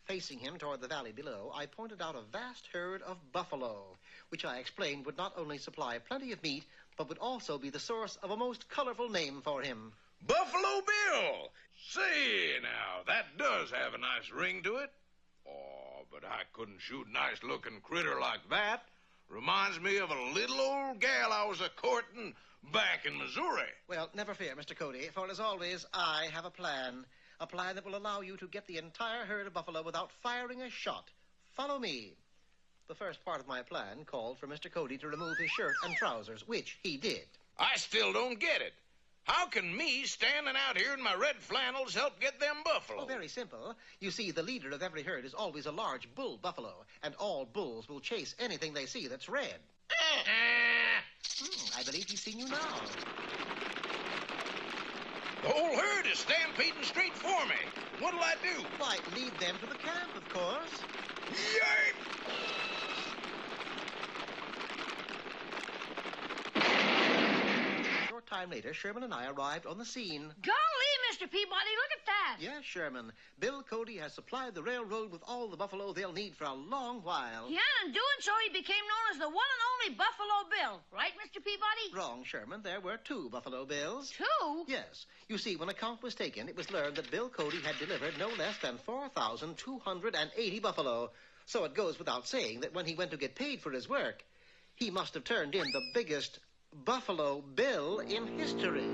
Facing him toward the valley below, I pointed out a vast herd of buffalo, which I explained would not only supply plenty of meat, but would also be the source of a most colorful name for him. Buffalo Bill! Say, now, that does have a nice ring to it. Oh, but I couldn't shoot a nice-looking critter like that. Reminds me of a little old gal I was a-courting back in Missouri. Well, never fear, Mr. Cody, for as always, I have a plan. A plan that will allow you to get the entire herd of buffalo without firing a shot. Follow me. The first part of my plan called for Mr. Cody to remove his shirt and trousers, which he did. I still don't get it. How can me standing out here in my red flannels help get them buffalo? Oh, very simple. You see, the leader of every herd is always a large bull buffalo, and all bulls will chase anything they see that's red. I believe he's seen you now. The whole herd is stampeding straight for me. What'll I do? Why, lead them to the camp, of course. Yipe! A short time later, Sherman and I arrived on the scene. Golly, Mr. Peabody, look at that. Yes, Sherman. Bill Cody has supplied the railroad with all the buffalo they'll need for a long while. Yeah, and doing so, he became known as the one and only Buffalo Bill. Right, Mr. Peabody? Wrong, Sherman. There were 2 Buffalo Bills. 2? Yes. You see, when a count was taken, it was learned that Bill Cody had delivered no less than 4,280 buffalo. So it goes without saying that when he went to get paid for his work, he must have turned in the biggest Buffalo Bill in history.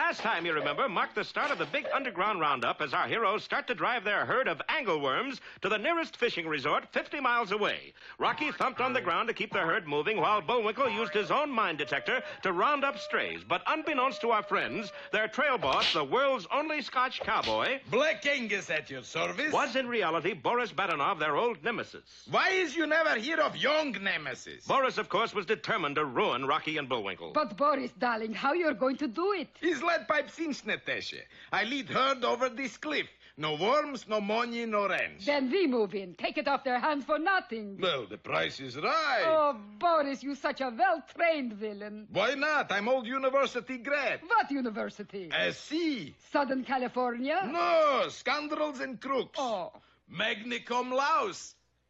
last time, you remember, marked the start of the big underground roundup as our heroes start to drive their herd of angleworms to the nearest fishing resort 50 miles away. Rocky thumped on the ground to keep the herd moving while Bullwinkle used his own mine detector to round up strays. But unbeknownst to our friends, their trail boss, the world's only Scotch cowboy, Black Angus at your service, was in reality Boris Badenov, their old nemesis. Why is you never hear of young nemesis? Boris, of course, was determined to ruin Rocky and Bullwinkle. But, Boris, darling, how you're going to do it? His lead pipe cinch, Natasha. I lead herd over this cliff. No worms, no money, no ranch. Then we move in. Take it off their hands for nothing. Well, the price is right. Oh, Boris, you such a well-trained villain. Why not? I'm old university grad. What university? SC. Southern California? No, scoundrels and crooks. Oh. Magna cum laude.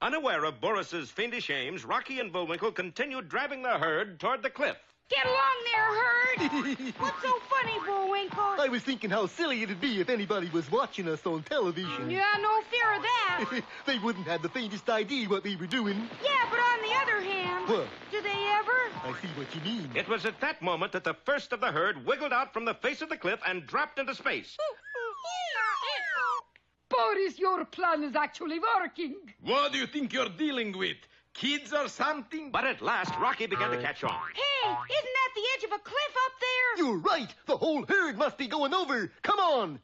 Unaware of Boris's fiendish aims, Rocky and Bullwinkle continued driving the herd toward the cliff. Get along there, herd. What's so funny, Bullwinkle? I was thinking how silly it'd be if anybody was watching us on television. Yeah, no fear of that. They wouldn't have the faintest idea what we were doing. Yeah, but on the other hand... What? Do they ever? I see what you mean. It was at that moment that the first of the herd wiggled out from the face of the cliff and dropped into space. Boris, your plan is actually working. What do you think you're dealing with? Kids or something? But at last, Rocky began to catch on. Hey, isn't that the edge of a cliff up there? You're right. The whole herd must be going over. Come on.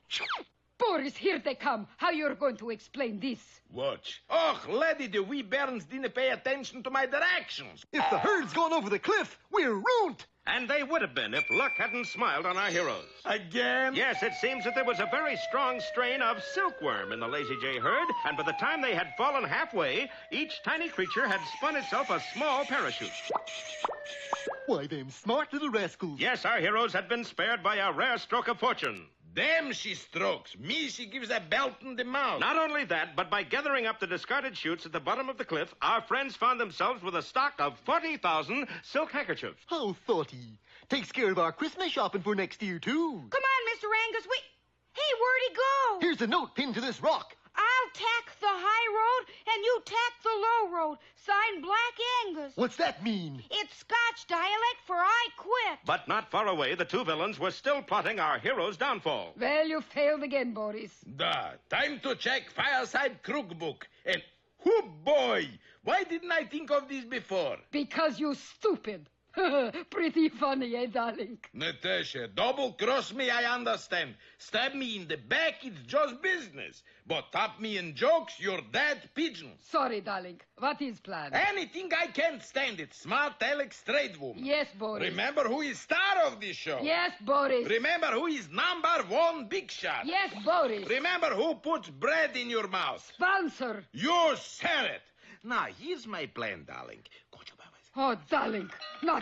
Boris, here they come. How you're going to explain this? Watch. Oh, laddie, the wee bairns didn't pay attention to my directions. If the herd's gone over the cliff, we're ruined. And they would have been if luck hadn't smiled on our heroes. Again? Yes, it seems that there was a very strong strain of silkworm in the Lazy J herd, and by the time they had fallen halfway, each tiny creature had spun itself a small parachute. Why, them smart little rascals. Yes, our heroes had been spared by a rare stroke of fortune. Them she strokes. Me she gives a belt in the mouth. Not only that, but by gathering up the discarded shoots at the bottom of the cliff, our friends found themselves with a stock of 40,000 silk handkerchiefs. How thoughty. Takes care of our Christmas shopping for next year, too. Come on, Mr. Angus. Hey, where'd he go? Here's a note pinned to this rock. I'll tack the high road, and you tack the low road. Signed Black Angus. What's that mean? It's Scotch dialect for I quit. But not far away, the two villains were still plotting our hero's downfall. Well, you failed again, Boris. Time to check Fireside Crook book. And, oh boy, why didn't I think of this before? Because you stupid. Pretty funny, eh, darling? Natasha, double-cross me, I understand. Stab me in the back, it's just business. But tap me in jokes, you're dead pigeon. Sorry, darling. What is plan? Anything I can't stand it. Smart, Alex, straight woman. Yes, Boris. Remember who is star of this show? Yes, Boris. Remember who is #1 big shot? Yes, Boris. Remember who puts bread in your mouth? Sponsor. You said it. Now, here's my plan, darling. Oh, darling. Not.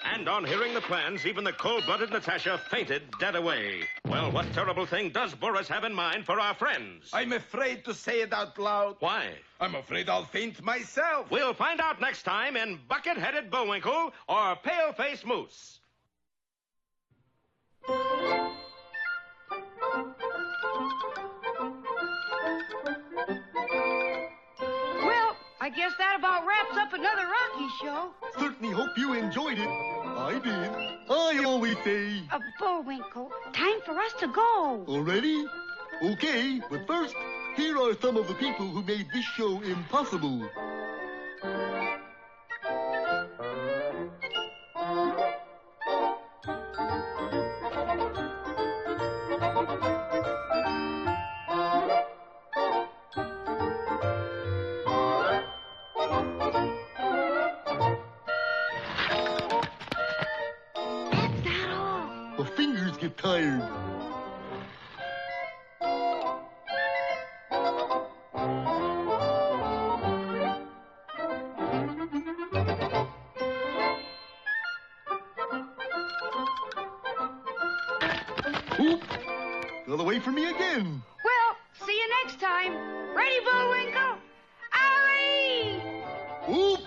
And on hearing the plans, even the cold-blooded Natasha fainted dead away. Well, what terrible thing does Boris have in mind for our friends? I'm afraid to say it out loud. Why? I'm afraid I'll faint myself. We'll find out next time in Bucket-Headed Bullwinkle or Pale-Face Moose. I guess that about wraps up another Rocky show. Certainly hope you enjoyed it. I did. I always say... Bullwinkle, time for us to go. Already? Okay, but first, here are some of the people who made this show impossible. Get tired. Oop! Got away from me again. Well, see you next time. Ready, Bullwinkle? Alley! Oop!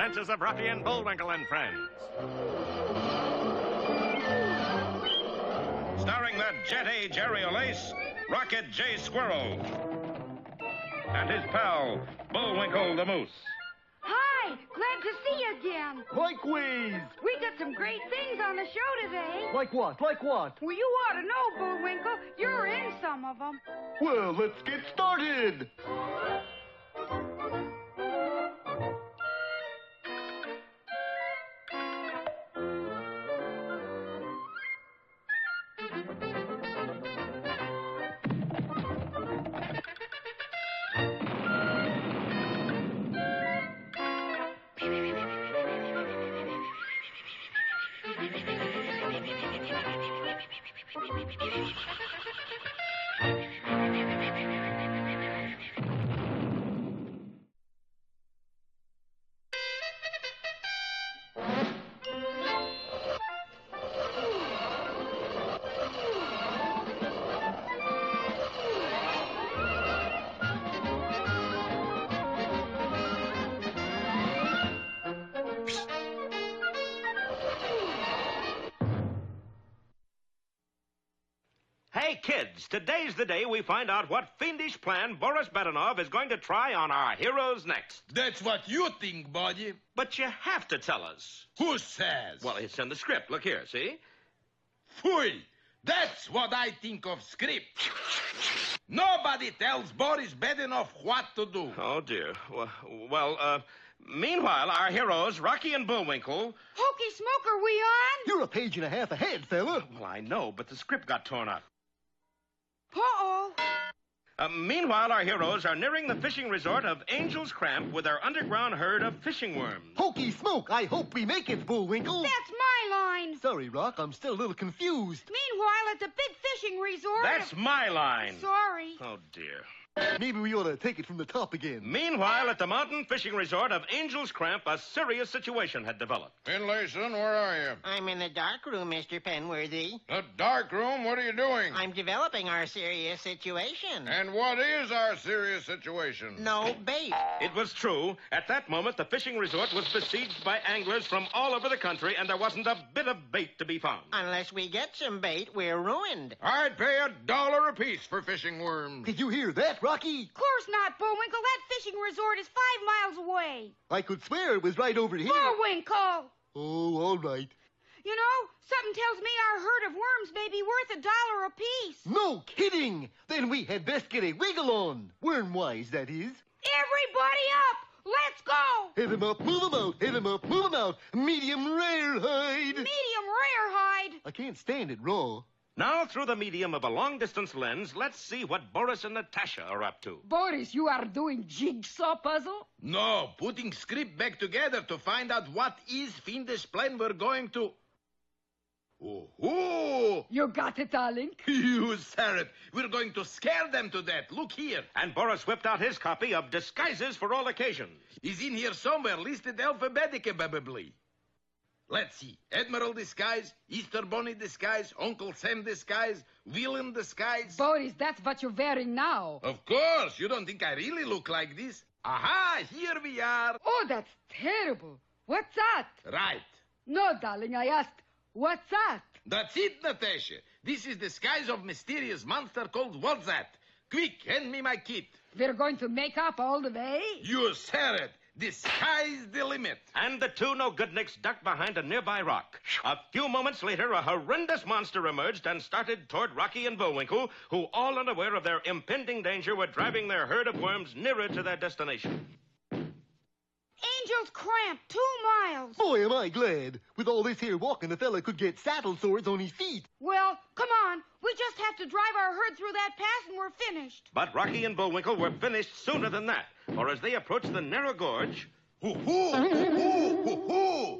adventures of Rocky and Bullwinkle and Friends. Starring that jet-A Jerry O'Lace, Rocket J. Squirrel, and his pal, Bullwinkle the Moose. Hi, glad to see you again. Likewise. We got some great things on the show today. Like what? Like what? Well, you ought to know, Bullwinkle. You're in some of them. Well, let's get started. Hey, kids, today's the day we find out what fiendish plan Boris Badenov is going to try on our heroes next. That's what you think, buddy. But you have to tell us. Who says? Well, it's in the script. Look here, see? Phooey! That's what I think of script. Nobody tells Boris Badenov what to do. Oh, dear. Meanwhile, our heroes, Rocky and Bullwinkle... Hokey Smoke, are we on? You're a page and a half ahead, fella. Well, I know, but the script got torn up. Uh-oh. Meanwhile, our heroes are nearing the fishing resort of Angel's Cramp with their underground herd of fishing worms. Hokey Smoke, I hope we make it, Bullwinkle. That's my line. Sorry, Rock, I'm still a little confused. Meanwhile, at the big fishing resort... That's my line. Sorry. Oh, dear. Maybe we ought to take it from the top again. Meanwhile, at the mountain fishing resort of Angel's Cramp, a serious situation had developed. Finlayson, where are you? I'm in the dark room, Mr. Penworthy. The dark room? What are you doing? I'm developing our serious situation. And what is our serious situation? No bait. It was true. At that moment, the fishing resort was besieged by anglers from all over the country, and there wasn't a bit of bait to be found. Unless we get some bait, we're ruined. I'd pay $1 apiece for fishing worms. Did you hear that, Rocky? Of course not, Bullwinkle. That fishing resort is 5 miles away. I could swear it was right over here. Bullwinkle! Oh, all right. You know, something tells me our herd of worms may be worth $1 apiece. No kidding! Then we had best get a wiggle on. Worm-wise, that is. Everybody up! Let's go! Hit 'em up, move 'em out, hit 'em up, move 'em out. Medium rare hide. Medium rare hide. I can't stand it raw. Now, through the medium of a long-distance lens, let's see what Boris and Natasha are up to. Boris, you are doing jigsaw puzzle? No, putting script back together to find out what is fiendish plan we're going to... Oh! You got it, darling? You said it. We're going to scare them to death. Look here. And Boris whipped out his copy of Disguises for All Occasions. He's in here somewhere, listed alphabetically, probably. Let's see. Admiral disguise, Easter Bunny disguise, Uncle Sam disguise, villain disguise. Boris, that's what you're wearing now. Of course. You don't think I really look like this? Aha, here we are. Oh, that's terrible. What's that? Right. No, darling, I asked, what's that? That's it, Natasha. This is the disguise of mysterious monster called what's that? Quick, hand me my kit. We're going to make up all the way? You said it. The sky's the limit. And the two no-goodniks ducked behind a nearby rock. A few moments later, a horrendous monster emerged and started toward Rocky and Bullwinkle, who, all unaware of their impending danger, were driving their herd of worms nearer to their destination. Angel's Cramp, 2 miles. Boy, am I glad. With all this here walking, the fella could get saddle sores on his feet. Well, come on. We just have to drive our herd through that pass and we're finished. But Rocky and Bullwinkle were finished sooner than that, for as they approached the narrow gorge... Hoo-hoo!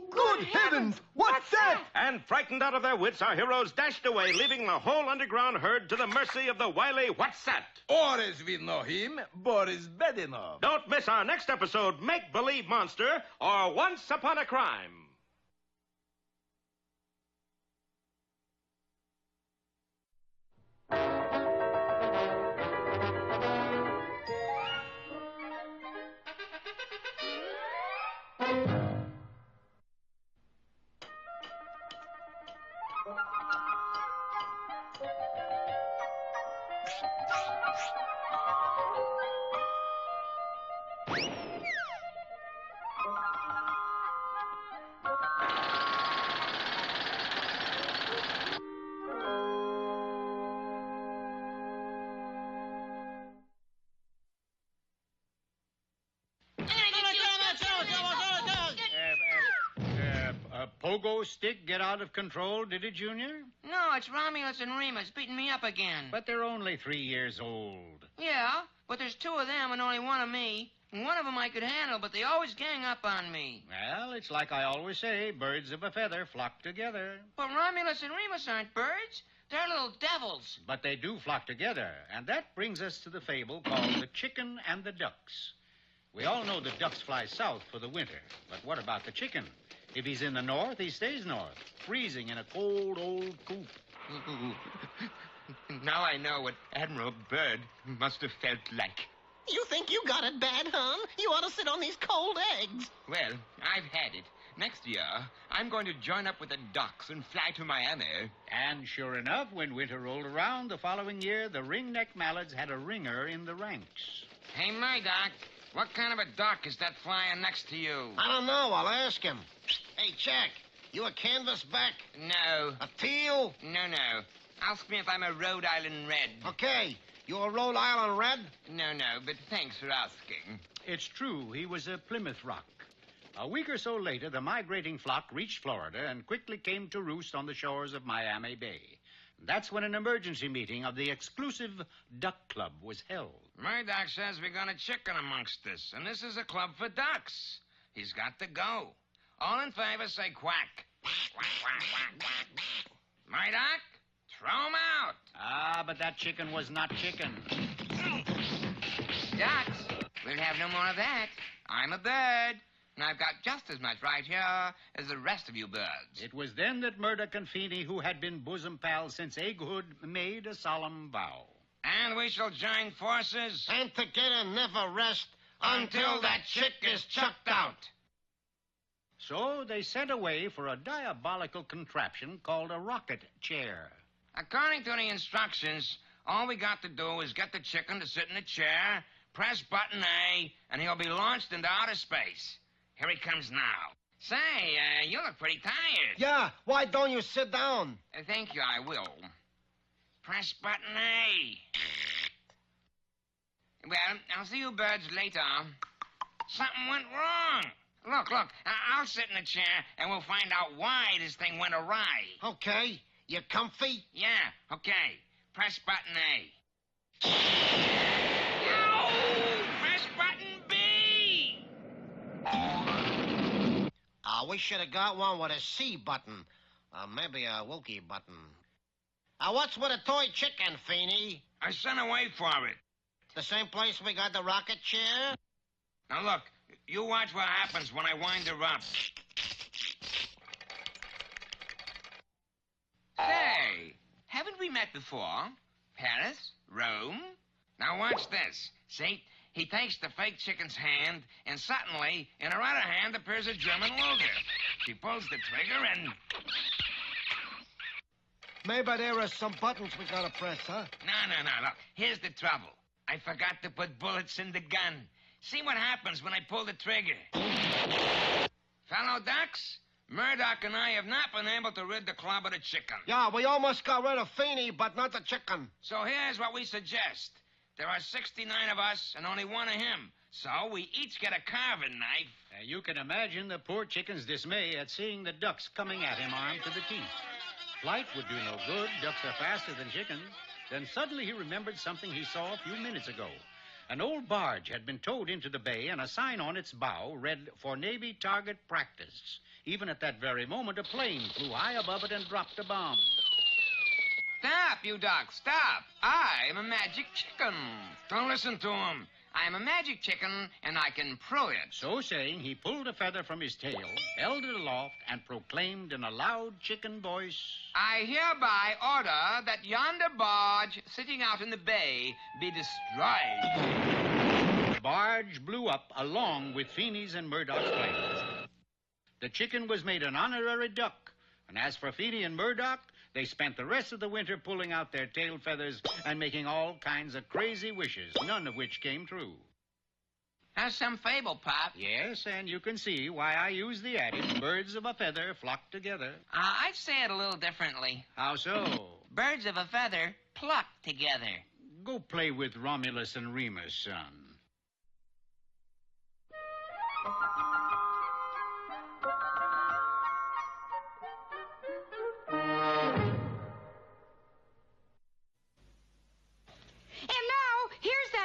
Good heavens! What's that? And frightened out of their wits, our heroes dashed away, leaving the whole underground herd to the mercy of the wily What's That? Or as we know him, Boris Badenov. Don't miss our next episode, Make Believe Monster, or Once Upon a Crime. Pogo stick get out of control, did it, Junior? No, it's Romulus and Remus beating me up again. But they're only 3 years old. Yeah, but there's 2 of them and only 1 of me. One of them I could handle, but they always gang up on me. Well, it's like I always say, birds of a feather flock together. But Romulus and Remus aren't birds. They're little devils. But they do flock together, and that brings us to the fable called The Chicken and the Ducks. We all know the ducks fly south for the winter, but what about the chicken? If he's in the north, he stays north, freezing in a cold old coop. Now I know what Admiral Byrd must have felt like. You think you got it bad, hon? You ought to sit on these cold eggs. Well, I've had it. Next year, I'm going to join up with the ducks and fly to Miami. And sure enough, when winter rolled around the following year, the ring-necked mallards had a ringer in the ranks. Hey, Murdoch, what kind of a duck is that flying next to you? I don't know. I'll ask him. Hey, Jack, you a canvasback? No. A teal? No. Ask me if I'm a Rhode Island red. Okay. You a Rhode Island red? No, but thanks for asking. It's true, he was a Plymouth Rock. A week or so later, the migrating flock reached Florida and quickly came to roost on the shores of Miami Bay. That's when an emergency meeting of the exclusive Duck Club was held. Murdoch says we got a chicken amongst us, and this is a club for ducks. He's got to go. All in favor say quack. Quack, quack, quack, quack. Murdoch, throw him out. Ah, but that chicken was not chicken. Ducks, we'll have no more of that. I'm a bird, and I've got just as much right here as the rest of you birds. It was then that Murdoch and Feeney, who had been bosom pals since egghood, made a solemn vow. And we shall join forces. And together never rest until that chick is chucked out. So they sent away for a diabolical contraption called a rocket chair. According to the instructions, all we got to do is get the chicken to sit in a chair, press button A, and he'll be launched into outer space. Here he comes now. Say, you look pretty tired. Yeah, why don't you sit down? Thank you, I will. Press button A. Well, I'll see you birds later. Something went wrong. Look, I'll sit in the chair and we'll find out why this thing went awry. Okay. You comfy? Yeah, okay. Press button A. Press button B. We should have got one with a C button. Maybe a Wilkie button. What's with a toy chicken, Feeney? I sent away for it. The same place we got the rocket chair? Now, look, you watch what happens when I wind her up. Say, haven't we met before? Paris? Rome? Now, watch this. See? He takes the fake chicken's hand, and suddenly, in her other hand appears a German Luger. She pulls the trigger and... Maybe there are some buttons we gotta press, huh? No. Look, here's the trouble. I forgot to put bullets in the gun. See what happens when I pull the trigger. Fellow ducks, Murdoch and I have not been able to rid the club of the chicken. Yeah, we almost got rid of Feeney, but not the chicken. So here's what we suggest. There are 69 of us and only one of him. So we each get a carving knife. You can imagine the poor chicken's dismay at seeing the ducks coming at him armed to the teeth. Flight would do no good. Ducks are faster than chickens. Then suddenly he remembered something he saw a few minutes ago. An old barge had been towed into the bay, and a sign on its bow read, "For Navy Target Practice." Even at that very moment, a plane flew high above it and dropped a bomb. Stop, you ducks, stop. I'm a magic chicken. Don't listen to him. I'm a magic chicken, and I can prove it. So saying, he pulled a feather from his tail, held it aloft, and proclaimed in a loud chicken voice, I hereby order that yonder barge sitting out in the bay be destroyed. The barge blew up along with Feeney's and Murdoch's planes. The chicken was made an honorary duck, and as for Feeney and Murdoch, They spent the rest of the winter pulling out their tail feathers and making all kinds of crazy wishes, none of which came true. That's some fable, Pop. Yes, and you can see why I use the adage, birds of a feather flock together. I'd say it a little differently. How so? Birds of a feather pluck together. Go play with Romulus and Remus, son.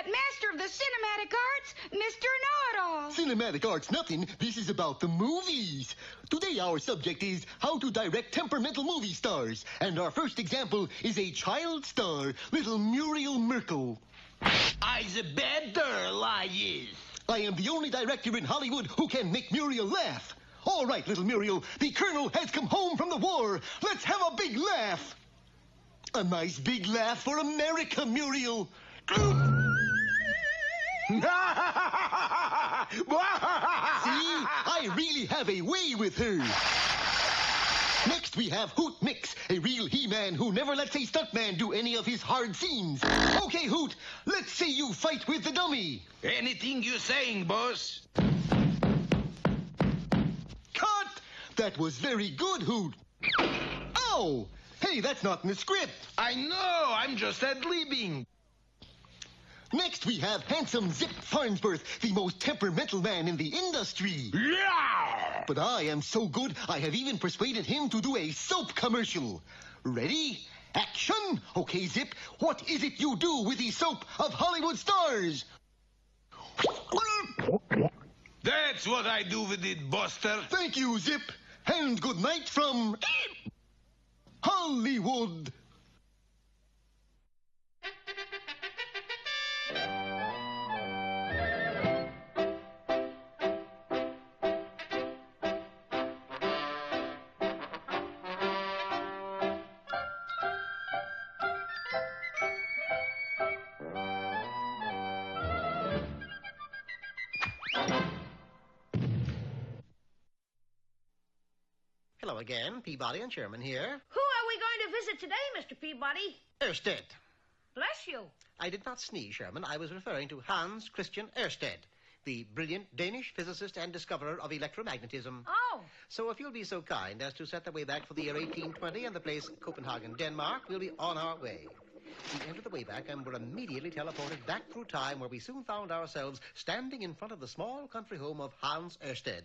Master of the cinematic arts, Mr. Know-It-All. Cinematic arts nothing. This is about the movies. Today our subject is how to direct temperamental movie stars. And our first example is a child star, little Muriel Merkel. I's a bad girl, I is. I am the only director in Hollywood who can make Muriel laugh. All right, little Muriel, the Colonel has come home from the war. Let's have a big laugh. A nice big laugh for America, Muriel. See, I really have a way with her. Next, we have Hoot Mix, a real He-Man who never lets a stuntman do any of his hard scenes. Okay, Hoot, let's see you fight with the dummy. Anything you saying, boss? Cut! That was very good, Hoot. Oh! Hey, that's not in the script. I know, I'm just ad-libbing. Next, we have handsome Zip Farnsworth, the most temperamental man in the industry. Yeah! But I am so good, I have even persuaded him to do a soap commercial. Ready? Action! Okay, Zip, what is it you do with the soap of Hollywood stars? That's what I do with it, Buster. Thank you, Zip. And good night from Hollywood. Hello again, Peabody and Sherman here. Who are we going to visit today, Mr. Peabody? Ørsted. Bless you. I did not sneeze, Sherman. I was referring to Hans Christian Ørsted, the brilliant Danish physicist and discoverer of electromagnetism. Oh. So if you'll be so kind as to set the way back for the year 1820 and the place Copenhagen, Denmark, we'll be on our way. We entered the Wayback and were immediately teleported back through time, where we soon found ourselves standing in front of the small country home of Hans Ørsted.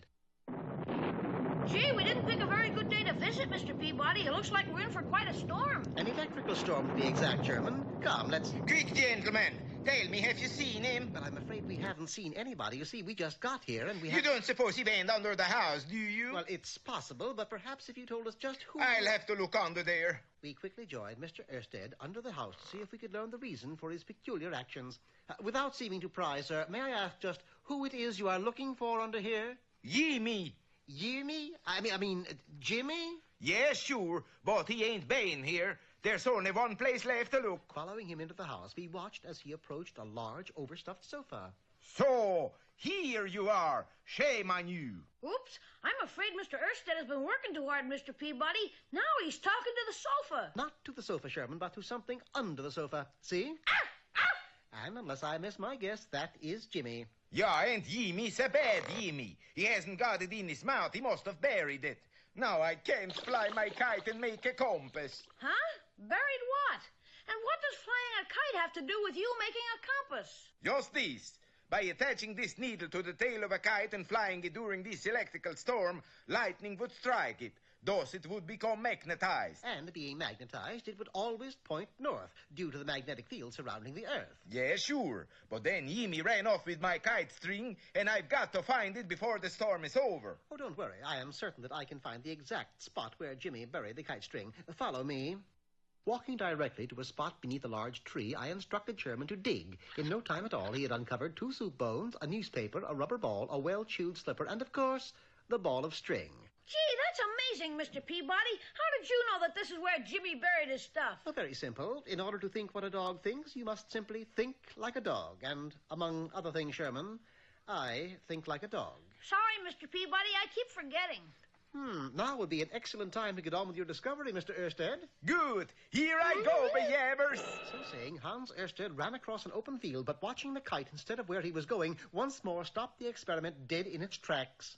Gee, we didn't pick a very good day to visit, Mr. Peabody. It looks like we're in for quite a storm. An electrical storm, to be exact, Sherman. Come, let's... Quick, gentlemen. Tell me, have you seen him? But I'm afraid we haven't seen anybody. You see, we just got here and we You don't suppose he went under the house, do you? Well, it's possible, but perhaps if you told us just who... I'll have to look under there. We quickly joined Mr. Ørsted under the house to see if we could learn the reason for his peculiar actions. Without seeming to pry, sir, may I ask just who it is you are looking for under here? Jimmy. Jimmy? I mean, Jimmy? Yeah, sure, but he ain't been here. There's only one place left to look. Following him into the house, we watched as he approached a large, overstuffed sofa. So, here you are. Shame on you. Oops, I'm afraid Mr. Ørsted has been working too hard, Mr. Peabody. Now he's talking to the sofa. Not to the sofa, Sherman, but to something under the sofa. See? And unless I miss my guess, that is Jimmy. Yeah, and Jimmy's a bad Jimmy. He hasn't got it in his mouth. He must have buried it. Now I can't fly my kite and make a compass. Huh? Buried what? And what does flying a kite have to do with you making a compass? Just this. By attaching this needle to the tail of a kite and flying it during this electrical storm, lightning would strike it. Thus it would become magnetized. And being magnetized, it would always point north, due to the magnetic field surrounding the Earth. Yeah, sure. But then Jimmy ran off with my kite string, and I've got to find it before the storm is over. Oh, don't worry. I am certain that I can find the exact spot where Jimmy buried the kite string. Follow me. Walking directly to a spot beneath a large tree, I instructed Sherman to dig. In no time at all, he had uncovered 2 soup bones, a newspaper, a rubber ball, a well-chewed slipper, and, of course, the ball of string. Gee, that's amazing, Mr. Peabody. How did you know that this is where Jimmy buried his stuff? Well, very simple. In order to think what a dog thinks, you must simply think like a dog. And, among other things, Sherman, I think like a dog. Sorry, Mr. Peabody, I keep forgetting. Now would be an excellent time to get on with your discovery, Mr. Ørsted. Good. Here I go, bejabbers. So saying, Hans Ørsted ran across an open field, but watching the kite instead of where he was going, once more stopped the experiment dead in its tracks.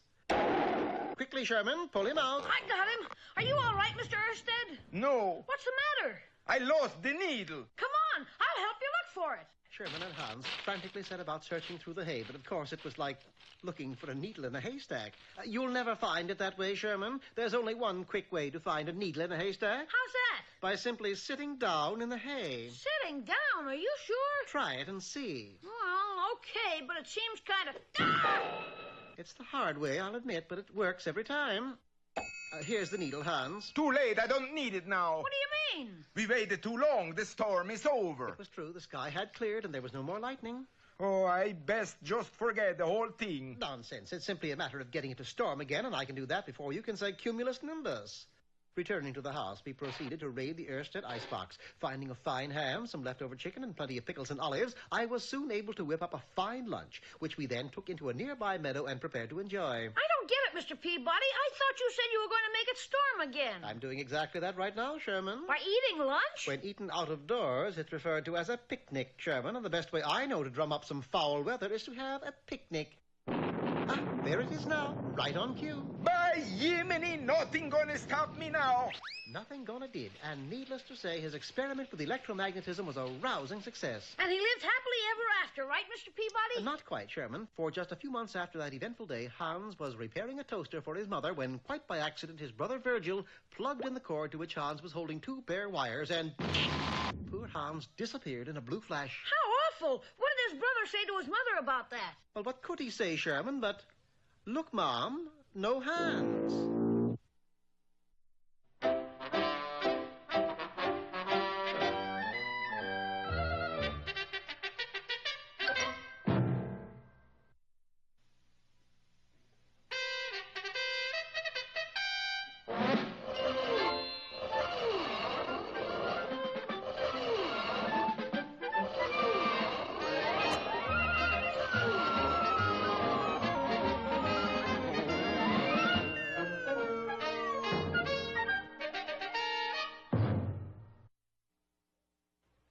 Quickly, Sherman, pull him out. I got him. Are you all right, Mr. Ørsted? No. What's the matter? I lost the needle. Come on. I'll help you look for it. Sherman and Hans frantically set about searching through the hay, but of course it was like looking for a needle in a haystack. You'll never find it that way, Sherman. There's only one quick way to find a needle in a haystack. How's that? By simply sitting down in the hay. Sitting down, are you sure? Try it and see. Well, okay, but it seems kind of... It's the hard way, I'll admit, but it works every time. Here's the needle, Hans. Too late. I don't need it now. What do you mean? We waited too long. The storm is over. It was true. The sky had cleared and there was no more lightning. Oh, I best just forget the whole thing. Nonsense. It's simply a matter of getting it to storm again, and I can do that before you can say cumulus nimbus. Returning to the house, we proceeded to raid the Ørsted icebox. Finding a fine ham, some leftover chicken, and plenty of pickles and olives, I was soon able to whip up a fine lunch, which we then took into a nearby meadow and prepared to enjoy. I don't get it, Mr. Peabody. I thought you said you were going to make it storm again. I'm doing exactly that right now, Sherman. By eating lunch? When eaten out of doors, it's referred to as a picnic, Sherman, and the best way I know to drum up some foul weather is to have a picnic. Ah, there it is now, right on cue. By Yemeni, nothing gonna stop me now. Nothing gonna did, and needless to say, his experiment with electromagnetism was a rousing success. And he lived happily ever after, right, Mr. Peabody? Not quite, Sherman. For just a few months after that eventful day, Hans was repairing a toaster for his mother when, quite by accident, his brother Virgil plugged in the cord to which Hans was holding two bare wires, and poor Hans disappeared in a blue flash. How awful! What did his brother say to his mother about that? Well, what could he say, Sherman, but, look, Mom, no Hans.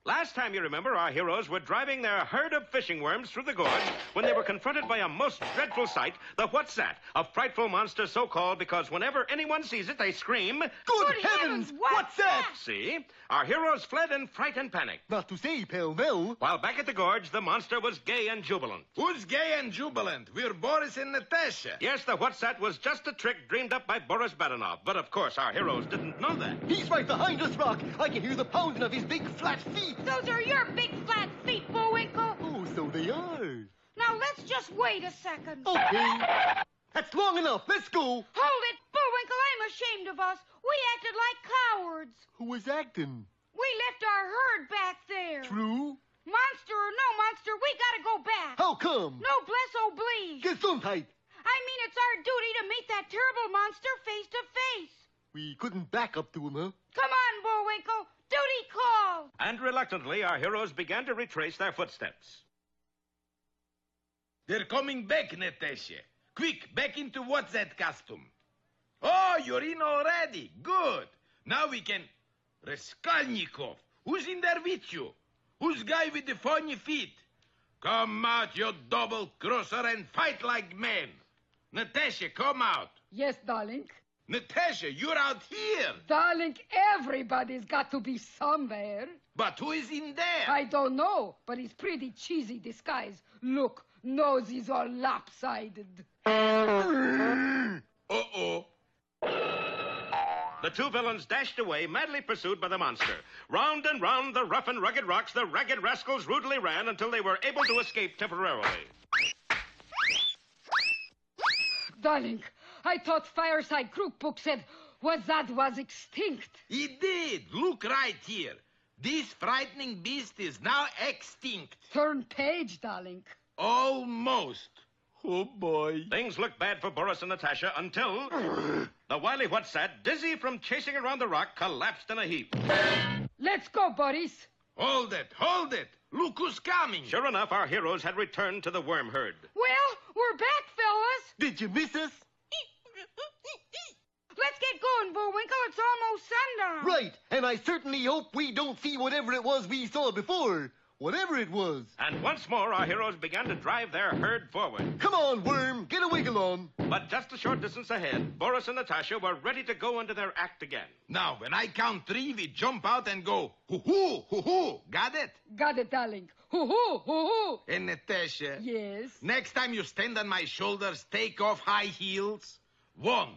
Last time, you remember, our heroes were driving their herd of fishing worms through the gorge when they were confronted by a most dreadful sight, the what's that? A frightful monster so called because whenever anyone sees it, they scream, Good heavens! What's that? See? Our heroes fled in fright and panic. Not to say pell-mell. While back at the gorge, the monster was gay and jubilant. Who's gay and jubilant? We're Boris and Natasha. Yes, the what's that was just a trick dreamed up by Boris Badenov. But, of course, our heroes didn't know that. He's right behind us, Rock. I can hear the pounding of his big flat feet. Those are your big flat feet, Bullwinkle. Oh, so they are. Now let's just wait a second. Okay. That's long enough. Let's go. Hold it, Bullwinkle. I'm ashamed of us. We acted like cowards. Who was acting? We left our herd back there. True. Monster or no monster, we gotta go back. How come? Noblesse oblige. Gesundheit. I mean, it's our duty to meet that terrible monster face to face. We couldn't back up to him, huh? Come on, Bullwinkle. Duty call. And reluctantly, our heroes began to retrace their footsteps. They're coming back, Natasha. Quick, back into what's that costume. Oh, you're in already. Good. Now we can... Raskolnikov. Who's in there with you? Who's guy with the funny feet? Come out, you double-crosser, and fight like men. Natasha, come out. Yes, darling. Natasha, you're out here. Darling, everybody's got to be somewhere. But who is in there? I don't know, but it's pretty cheesy disguise. Look, nose is all lopsided. Uh-oh. The two villains dashed away, madly pursued by the monster. Round and round the rough and rugged rocks, the ragged rascals rudely ran until they were able to escape temporarily. Darling, I thought Fireside Crookbook said that was extinct. It did. Look right here. This frightening beast is now extinct. Turn page, darling. Almost. Oh, boy. Things looked bad for Boris and Natasha until the wily what's-that, dizzy from chasing around the rock, collapsed in a heap. Let's go, Boris. Hold it, hold it. Look who's coming. Sure enough, our heroes had returned to the worm herd. Well, we're back, fellas. Did you miss us? Let's get going, Bullwinkle. It's almost sundown. Right, and I certainly hope we don't see whatever it was we saw before. Whatever it was. And once more, our heroes began to drive their herd forward. Come on, Worm, get a wiggle on. But just a short distance ahead, Boris and Natasha were ready to go into their act again. Now, when I count 3, we jump out and go, hoo-hoo, hoo-hoo. Got it? Got it, darling. Hoo-hoo, hoo-hoo. And Natasha? Yes? Next time you stand on my shoulders, take off high heels. 1,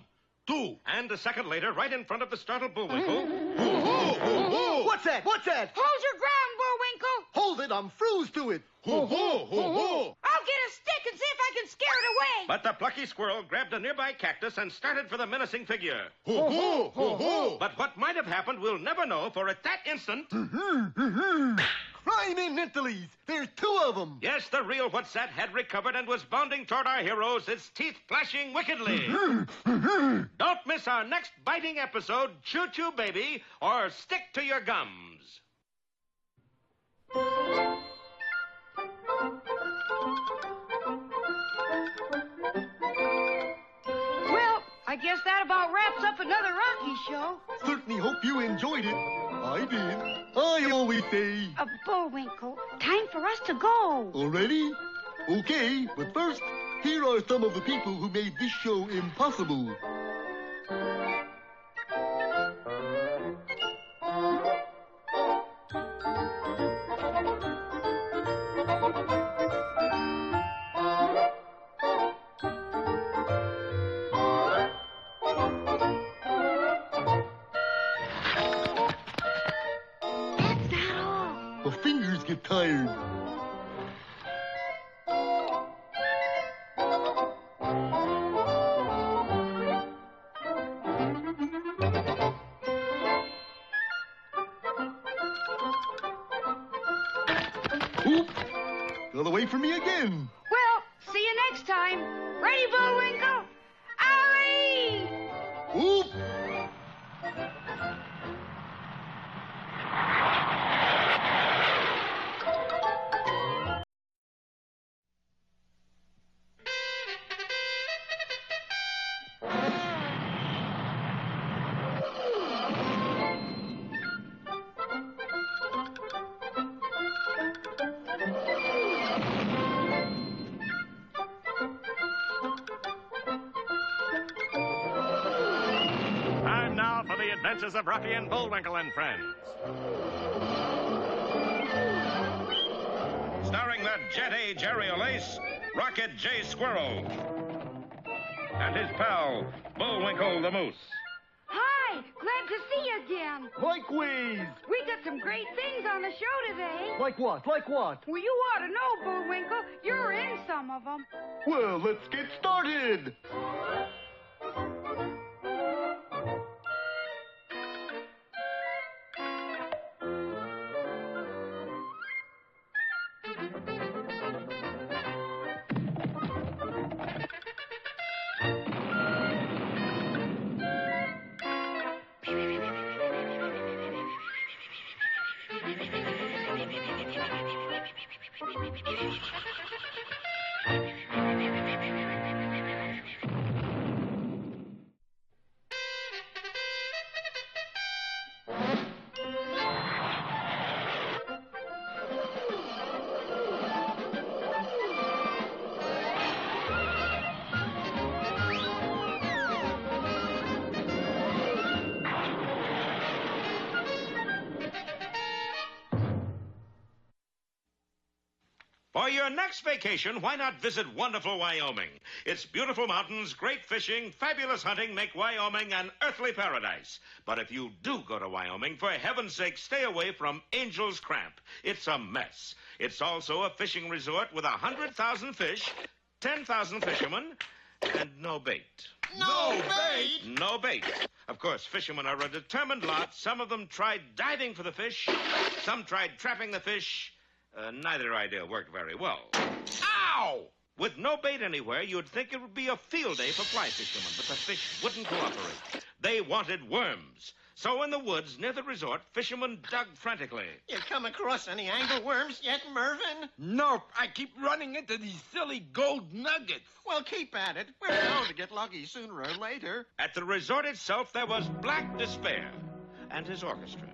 2. And a second later, right in front of the startled Bullwinkle. Hoo-hoo, hoo-hoo. What's that? What's that? Hold your ground, Bullwinkle. Hold it, I'm froze to it. Hoo-hoo, hoo-hoo. I'll get a stick and see if I can scare it away. But the plucky squirrel grabbed a nearby cactus and started for the menacing figure. Hoo-hoo, hoo-hoo. But what might have happened, we'll never know, for at that instant... Crime in Nintalese. There's 2 of them. Yes, the real What's That had recovered and was bounding toward our heroes, its teeth flashing wickedly. Don't miss our next biting episode, Choo Choo Baby, or Stick to Your Gums. Well, I guess that about wraps up another Rocky show. Certainly hope you enjoyed it. I did. I always say. Bullwinkle, time for us to go. Already? Okay, but first, here are some of the people who made this show impossible. My fingers get tired. Oop! Got away from me again. Well, see you next time. Ready, Bullwinkle? Ollie! Oop! Time now for the adventures of Rocky and Bullwinkle and Friends. Starring that jet-age aerial ace, Rocket J. Squirrel. And his pal, Bullwinkle the Moose. Hi, glad to see you again. Likewise. We got some great things on the show today. Like what? Like what? Well, you ought to know, Bullwinkle. You're in some of them. Well, let's get started. For your next vacation, why not visit wonderful Wyoming? Its beautiful mountains, great fishing, fabulous hunting make Wyoming an earthly paradise. But if you do go to Wyoming, for heaven's sake, stay away from Angel's Cramp. It's a mess. It's also a fishing resort with 100,000 fish, 10,000 fishermen, and no bait. No bait? No bait. Of course, fishermen are a determined lot. Some of them tried diving for the fish. Some tried trapping the fish. Neither idea worked very well. Ow! With no bait anywhere, you'd think it would be a field day for fly fishermen, but the fish wouldn't cooperate. They wanted worms. So in the woods near the resort, fishermen dug frantically. You come across any angleworms yet, Mervyn? Nope. I keep running into these silly gold nuggets. Well, keep at it. We're bound to get lucky sooner or later. At the resort itself, there was black despair and his orchestra.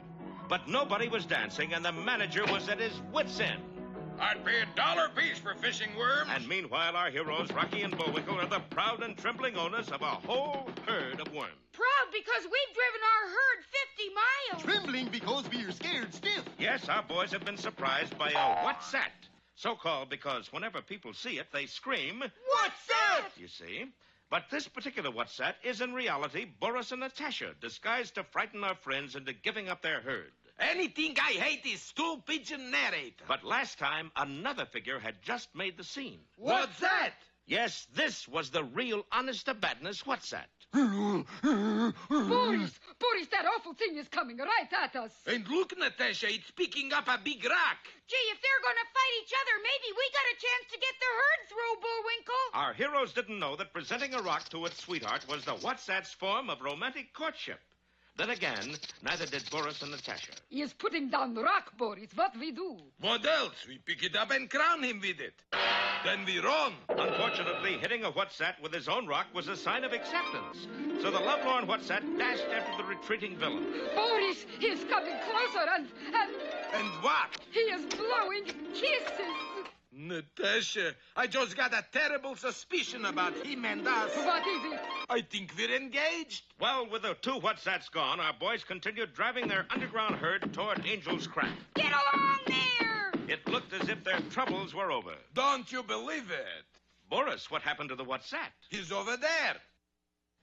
But nobody was dancing, and the manager was at his wits' end. I'd pay $1 apiece for fishing worms. And meanwhile, our heroes, Rocky and Bullwinkle, are the proud and trembling owners of a whole herd of worms. Proud because we've driven our herd 50 miles. Trembling because we're scared stiff. Yes, our boys have been surprised by a what's that? So-called because whenever people see it, they scream, What's that? You see? But this particular what's that is in reality Boris and Natasha, disguised to frighten our friends into giving up their herd. Anything I hate is stool pigeon narrator. But last time, another figure had just made the scene. What's that? Yes, this was the real honest-to-badness what's that. Boris, that awful thing is coming right at us. And look, Natasha, it's picking up a big rock. Gee, if they're going to fight each other, maybe we got a chance to get the herd through, Bullwinkle. Our heroes didn't know that presenting a rock to its sweetheart was the what's that's form of romantic courtship. Then again, neither did Boris and Natasha. He is putting down the rock, Boris. What we do? What else? We pick it up and crown him with it. Then we run. Unfortunately, hitting a whatsat with his own rock was a sign of acceptance. So the lovelorn whatsat dashed after the retreating villain. Boris, he is coming closer and... And what? He is blowing kisses. Natasha, I just got a terrible suspicion about him and us. What is it? I think we're engaged. Well, with the two whatsats gone, our boys continued driving their underground herd toward Angel's Crack. Get along there! It looked as if their troubles were over. Don't you believe it? Boris, what happened to the whatsat? He's over there.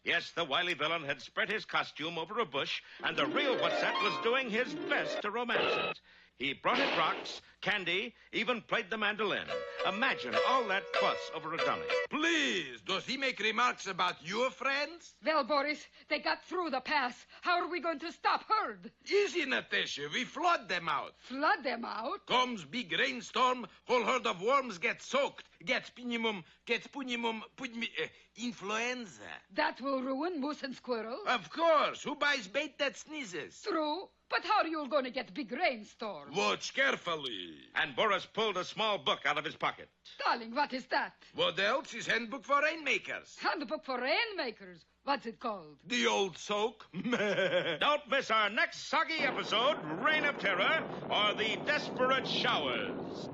Yes, the wily villain had spread his costume over a bush, and the real whatsat was doing his best to romance it. He brought it rocks, candy, even played the mandolin. Imagine all that fuss over a dummy. Please, does he make remarks about your friends? Well, Boris, they got through the pass. How are we going to stop herd? Easy, Natasha. We flood them out. Flood them out? Comes big rainstorm, whole herd of worms get soaked. Gets influenza. That will ruin moose and squirrel. Of course. Who buys bait that sneezes? True. But how are you going to get big rainstorm? Watch carefully. And Boris pulled a small book out of his pocket. Darling, what is that? What else is handbook for rainmakers? Handbook for rainmakers. What's it called? The old soak. Don't miss our next soggy episode, Reign of Terror, or The Desperate Showers.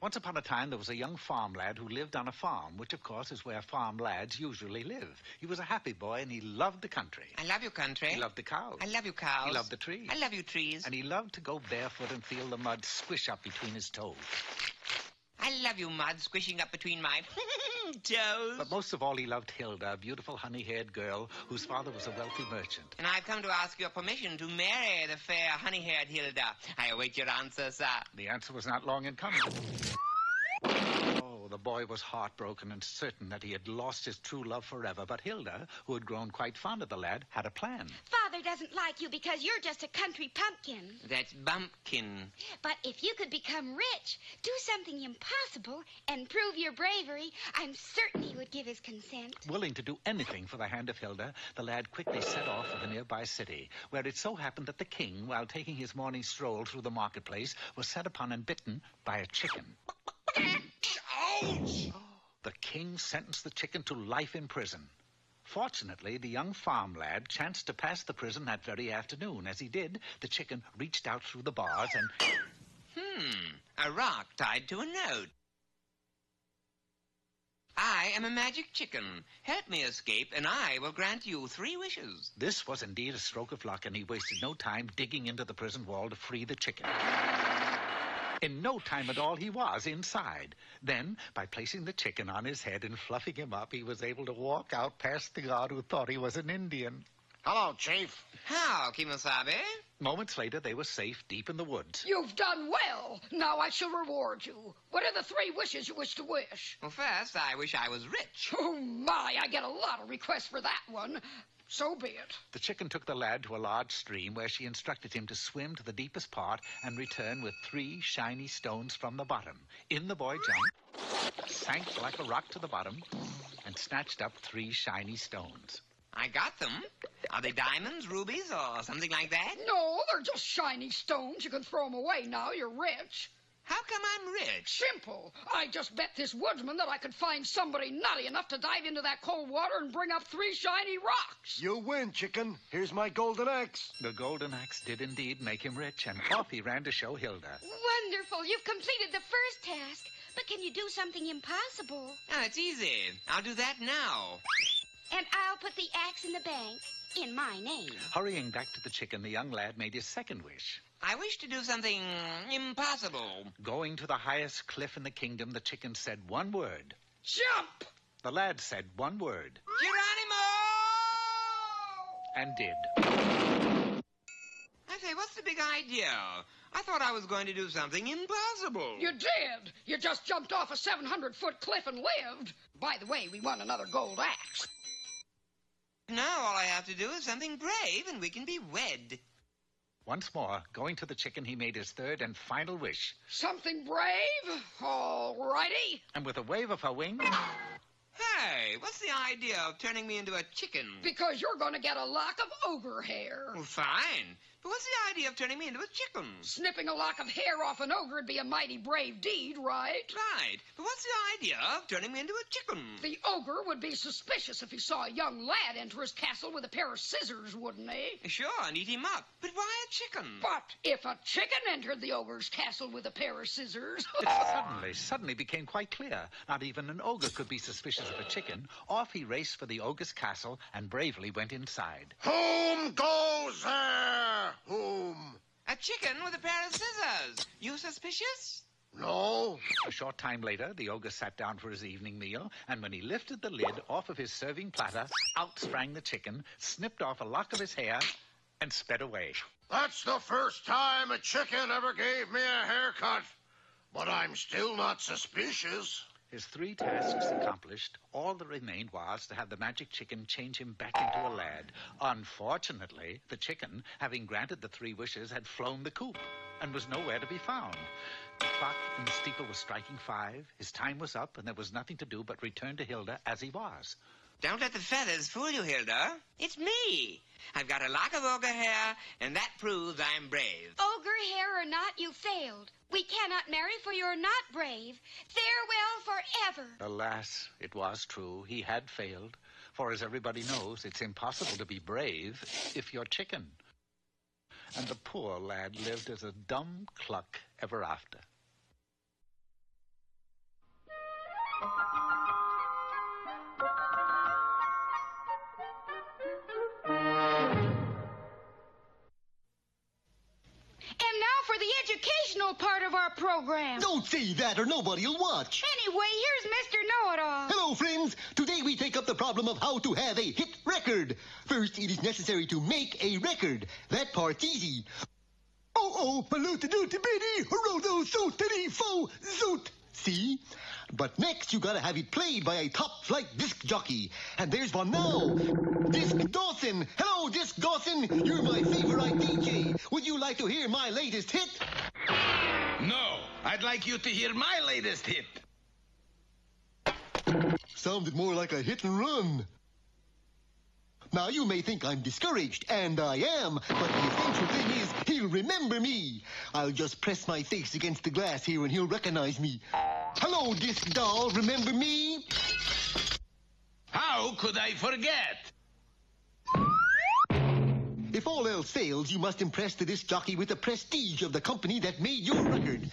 Once upon a time, there was a young farm lad who lived on a farm, which, of course, is where farm lads usually live. He was a happy boy, and he loved the country. I love you, country. He loved the cows. I love you, cows. He loved the trees. I love you, trees. And he loved to go barefoot and feel the mud squish up between his toes. I love you, mud, squishing up between my toes. But most of all, he loved Hilda, a beautiful honey-haired girl whose father was a wealthy merchant. And I've come to ask your permission to marry the fair honey-haired Hilda. I await your answer, sir. The answer was not long in coming. Oh, the boy was heartbroken and certain that he had lost his true love forever. But Hilda, who had grown quite fond of the lad, had a plan. Father doesn't like you because you're just a country pumpkin. That's bumpkin. But if you could become rich, do something impossible, and prove your bravery, I'm certain he would give his consent. Willing to do anything for the hand of Hilda, the lad quickly set off for the nearby city, where it so happened that the king, while taking his morning stroll through the marketplace, was set upon and bitten by a chicken. Ouch! The king sentenced the chicken to life in prison. Fortunately, the young farm lad chanced to pass the prison that very afternoon. As he did, the chicken reached out through the bars and... A rock tied to a note. I am a magic chicken. Help me escape, and I will grant you 3 wishes. This was indeed a stroke of luck, and he wasted no time digging into the prison wall to free the chicken. In no time at all, he was inside. Then, by placing the chicken on his head and fluffing him up, he was able to walk out past the guard who thought he was an Indian. Hello, Chief. How, Kimosabe? Moments later, they were safe deep in the woods. You've done well. Now I shall reward you. What are the 3 wishes you wish to wish? Well, first, I wish I was rich. Oh, my, I get a lot of requests for that one. So be it. The chicken took the lad to a large stream where she instructed him to swim to the deepest part and return with 3 shiny stones from the bottom. In the boy jumped, sank like a rock to the bottom, and snatched up 3 shiny stones. I got them. Are they diamonds, rubies, or something like that? No, they're just shiny stones. You can throw them away now. You're rich. How come I'm rich? Simple. I just bet this woodsman that I could find somebody nutty enough to dive into that cold water and bring up 3 shiny rocks. You win, chicken. Here's my golden axe. The golden axe did indeed make him rich, and off he ran to show Hilda. Wonderful. You've completed the first task. But can you do something impossible? Oh, it's easy. I'll do that now. And I'll put the axe in the bank in my name. Hurrying back to the chicken, the young lad made his second wish. I wish to do something impossible. Going to the highest cliff in the kingdom, the chicken said one word. Jump! The lad said one word. Geronimo! And did. I say, what's the big idea? I thought I was going to do something impossible. You did. You just jumped off a 700-foot cliff and lived. By the way, we won another gold axe. Now all I have to do is something brave, and we can be wed. Once more, going to the chicken, he made his third and final wish. Something brave? All righty. And with a wave of her wing... Hey, what's the idea of turning me into a chicken? Because you're going to get a lock of ogre hair. Well, fine. But what's the idea of turning me into a chicken? Snipping a lock of hair off an ogre would be a mighty brave deed, right? Right. But what's the idea of turning me into a chicken? The ogre would be suspicious if he saw a young lad enter his castle with a pair of scissors, wouldn't he? Sure, and eat him up. But why a chicken? But if a chicken entered the ogre's castle with a pair of scissors... It suddenly became quite clear. Not even an ogre could be suspicious of a chicken. Off he raced for the ogre's castle and bravely went inside. Whom goes there? Whom? A chicken with a pair of scissors. You suspicious? No. A short time later, the ogre sat down for his evening meal, and when he lifted the lid off of his serving platter, out sprang the chicken, snipped off a lock of his hair, and sped away. That's the first time a chicken ever gave me a haircut. But I'm still not suspicious. His 3 tasks accomplished, all that remained was to have the magic chicken change him back into a lad. Unfortunately, the chicken, having granted the 3 wishes, had flown the coop and was nowhere to be found. The clock in the steeple was striking 5. His time was up, and there was nothing to do but return to Hilda as he was. Don't let the feathers fool you, Hilda. It's me. I've got a lock of ogre hair, and that proves I'm brave. Ogre hair or not, you failed. We cannot marry, for you're not brave. Farewell forever. Alas, it was true. He had failed. For as everybody knows, it's impossible to be brave if you're chicken. And the poor lad lived as a dumb cluck ever after. Educational part of our program. Don't say that or nobody'll watch. Anyway, here's Mr. Know-It-All. Hello, friends. Today we take up the problem of how to have a hit record. First, it is necessary to make a record. That part's easy. Oh, palooty-dooty-bitty, rodo-sootity-fo, zoot. See? But next, you gotta have it played by a top-flight disc jockey. And there's one now. Disc Dawson. Hello, Disc Dawson. You're my favorite DJ. Would you like to hear my latest hit? No, I'd like you to hear my latest hit. Sounded more like a hit and run. Now, you may think I'm discouraged, and I am, but the essential thing is he'll remember me. I'll just press my face against the glass here and he'll recognize me. Hello, Disc Doll, remember me? How could I forget? If all else fails, you must impress the disc jockey with the prestige of the company that made your record.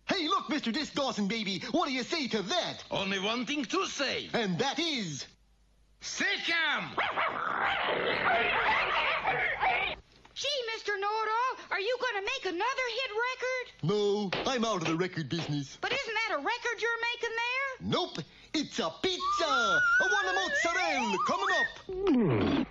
Hey, look, Mr. Disc Dawson, baby. What do you say to that? Only one thing to say. And that is... Sick 'em! Gee, Mr. Know-It-All, are you make another hit record? No, I'm out of the record business. But isn't that a record you're making there? Nope, it's a pizza! A one mozzarella coming up!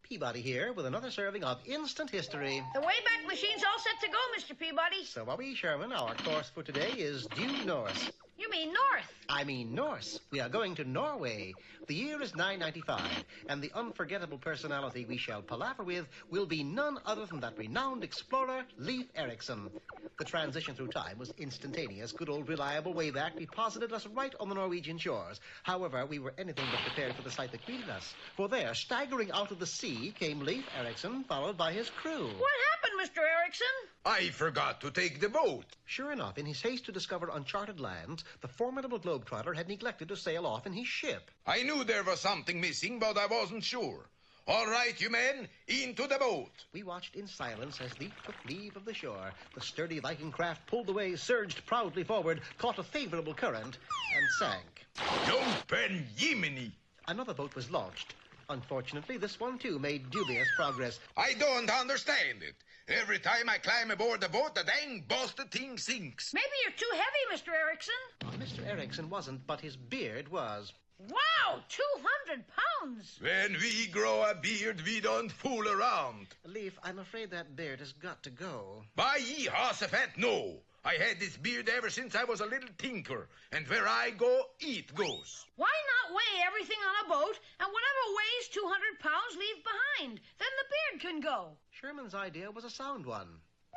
Peabody here with another serving of instant history. The Wayback Machine's all set to go, Mr. Peabody. So are we, Sherman. Our course for today is due north. You mean north? I mean Norse. We are going to Norway. The year is 995, and the unforgettable personality we shall palaver with will be none other than that renowned explorer, Leif Erikson. The transition through time was instantaneous. Good old reliable Wayback deposited us right on the Norwegian shores. However, we were anything but prepared for the sight that greeted us. For there, staggering out of the sea, came Leif Erikson, followed by his crew. What happened, Mr. Erikson? I forgot to take the boat. Sure enough, in his haste to discover uncharted lands, the formidable globetrotter had neglected to sail off in his ship. I knew there was something missing, but I wasn't sure. All right, you men, into the boat. We watched in silence as Leif took leave of the shore. The sturdy Viking craft pulled away, surged proudly forward, caught a favorable current, and sank. Jump and Jiminy! Another boat was launched. Unfortunately, this one, too, made dubious progress. I don't understand it. Every time I climb aboard the boat, the dang busted thing sinks. Maybe you're too heavy, Mr. Erikson. Well, Mr. Erikson wasn't, but his beard was. Wow, 200 pounds. When we grow a beard, we don't fool around. Leif, I'm afraid that beard has got to go. By ye Hossafat, no. I had this beard ever since I was a little tinker, and where I go, it goes. Why not weigh everything on a boat, and whatever weighs 200 pounds leave behind? Then the beard can go. Sherman's idea was a sound one.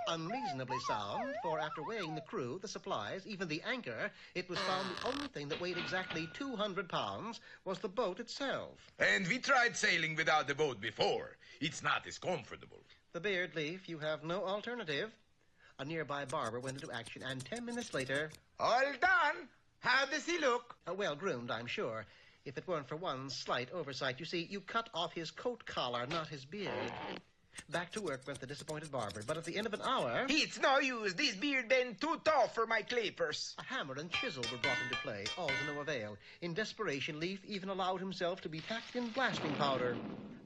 Unreasonably sound, for after weighing the crew, the supplies, even the anchor, it was found the only thing that weighed exactly 200 pounds was the boat itself. And we tried sailing without the boat before. It's not as comfortable. The beard, Leif, you have no alternative. A nearby barber went into action, and 10 minutes later... All done. How does he look? Well groomed, I'm sure. If it weren't for one slight oversight, you see, you cut off his coat collar, not his beard. Back to work went the disappointed barber, but at the end of an hour... It's no use. This beard been too tall for my clippers. A hammer and chisel were brought into play, all to no avail. In desperation, Leif even allowed himself to be packed in blasting powder.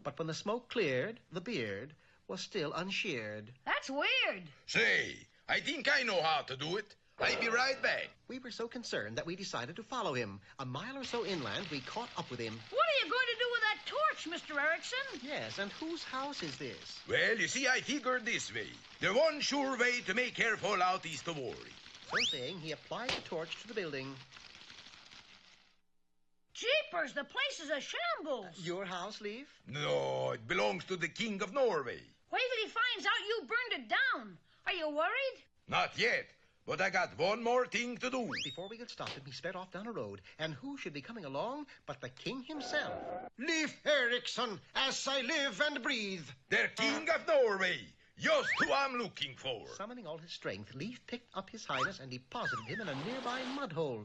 But when the smoke cleared, the beard was still unsheared. That's weird. Say, I think I know how to do it. I'll be right back. We were so concerned that we decided to follow him. A mile or so inland, we caught up with him. What are you going to do with that torch, Mr. Erikson? Yes, and whose house is this? Well, you see, I figured this way. The one sure way to make hair fall out is to worry. So saying, he applied the torch to the building. Jeepers, the place is a shambles. Your house, Leif? No, it belongs to the King of Norway. Wait till he finds out you burned it down. Are you worried? Not yet, but I got one more thing to do. Before we could stop him, he sped off down a road, and who should be coming along but the king himself? Leif Erikson, as I live and breathe. The King of Norway. Just who I'm looking for. Summoning all his strength, Leif picked up his highness and deposited him in a nearby mud hole.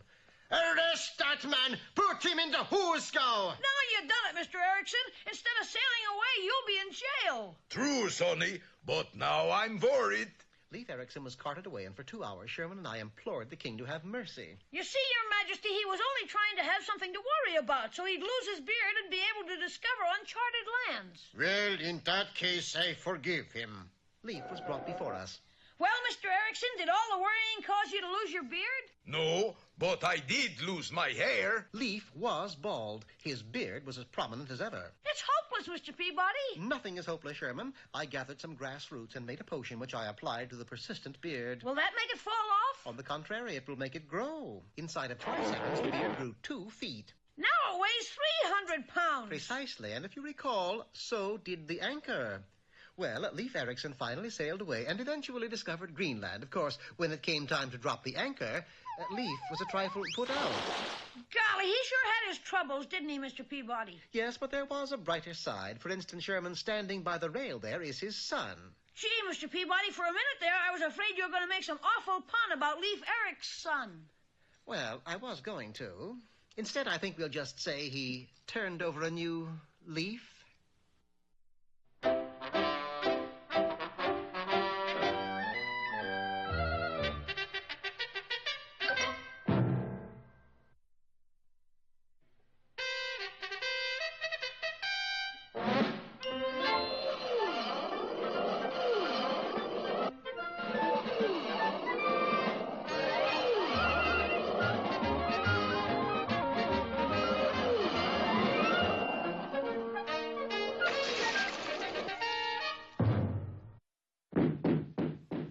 Arrest that man! Put him in the hoosegow! Now you've done it, Mr. Erikson. Instead of sailing away, you'll be in jail. True, Sonny, but now I'm worried. Leif Erikson was carted away, and for 2 hours, Sherman and I implored the king to have mercy. You see, Your Majesty, he was only trying to have something to worry about, so he'd lose his beard and be able to discover uncharted lands. Well, in that case, I forgive him. Leif was brought before us. Well, Mr. Erikson, did all the worrying cause you to lose your beard? No, but I did lose my hair. Leif was bald. His beard was as prominent as ever. It's hopeless, Mr. Peabody. Nothing is hopeless, Sherman. I gathered some grass roots and made a potion which I applied to the persistent beard. Will that make it fall off? On the contrary, it will make it grow. Inside of 20 seconds, the beard grew 2 feet. Now it weighs 300 pounds. Precisely, and if you recall, so did the anchor. Well, Leif Erikson finally sailed away and eventually discovered Greenland. Of course, when it came time to drop the anchor, Leif was a trifle put out. Golly, he sure had his troubles, didn't he, Mr. Peabody? Yes, but there was a brighter side. For instance, Sherman, standing by the rail there is his son. Gee, Mr. Peabody, for a minute there, I was afraid you were going to make some awful pun about Leif Eriksson. Well, I was going to. Instead, I think we'll just say he turned over a new leaf.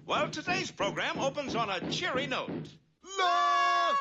Well, today's program opens on a cheery note.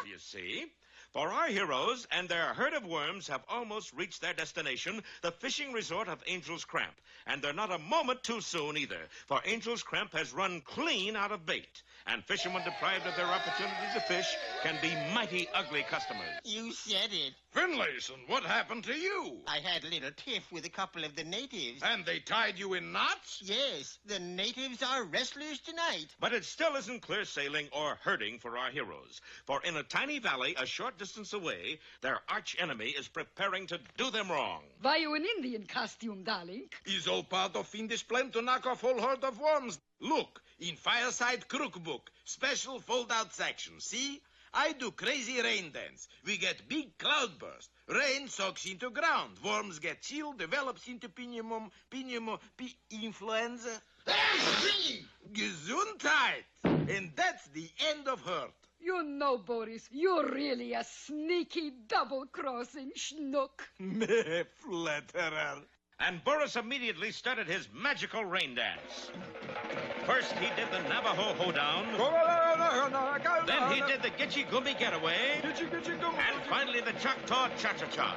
You see? For our heroes and their herd of worms have almost reached their destination, the fishing resort of Angel's Cramp. And they're not a moment too soon either, for Angel's Cramp has run clean out of bait. And fishermen deprived of their opportunity to fish can be mighty ugly customers. You said it. Finlayson, what happened to you? I had a little tiff with a couple of the natives. And they tied you in knots? Yes, the natives are wrestlers tonight. But it still isn't clear sailing or herding for our heroes. For in a tiny valley a short distance away, their arch enemy is preparing to do them wrong. Why you in Indian costume, darling? Is all part of Finnish plan to knock off whole herd of worms. Look, in Fireside Crookbook, special fold-out section. See? I do crazy rain dance. We get big cloudburst. Rain soaks into ground. Worms get chill, develops into influenza. Gesundheit. And that's the end of hurt. You know, Boris, you're really a sneaky double-crossing schnook. Meh, flatterer. And Boris immediately started his magical rain dance. First, he did the Navajo hoedown. Then he did the Gitchy Gummy getaway. And finally, the Choctaw cha-cha-cha.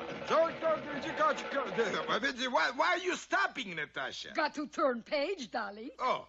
Why are you stopping, Natasha? Got to turn page, darling. Oh.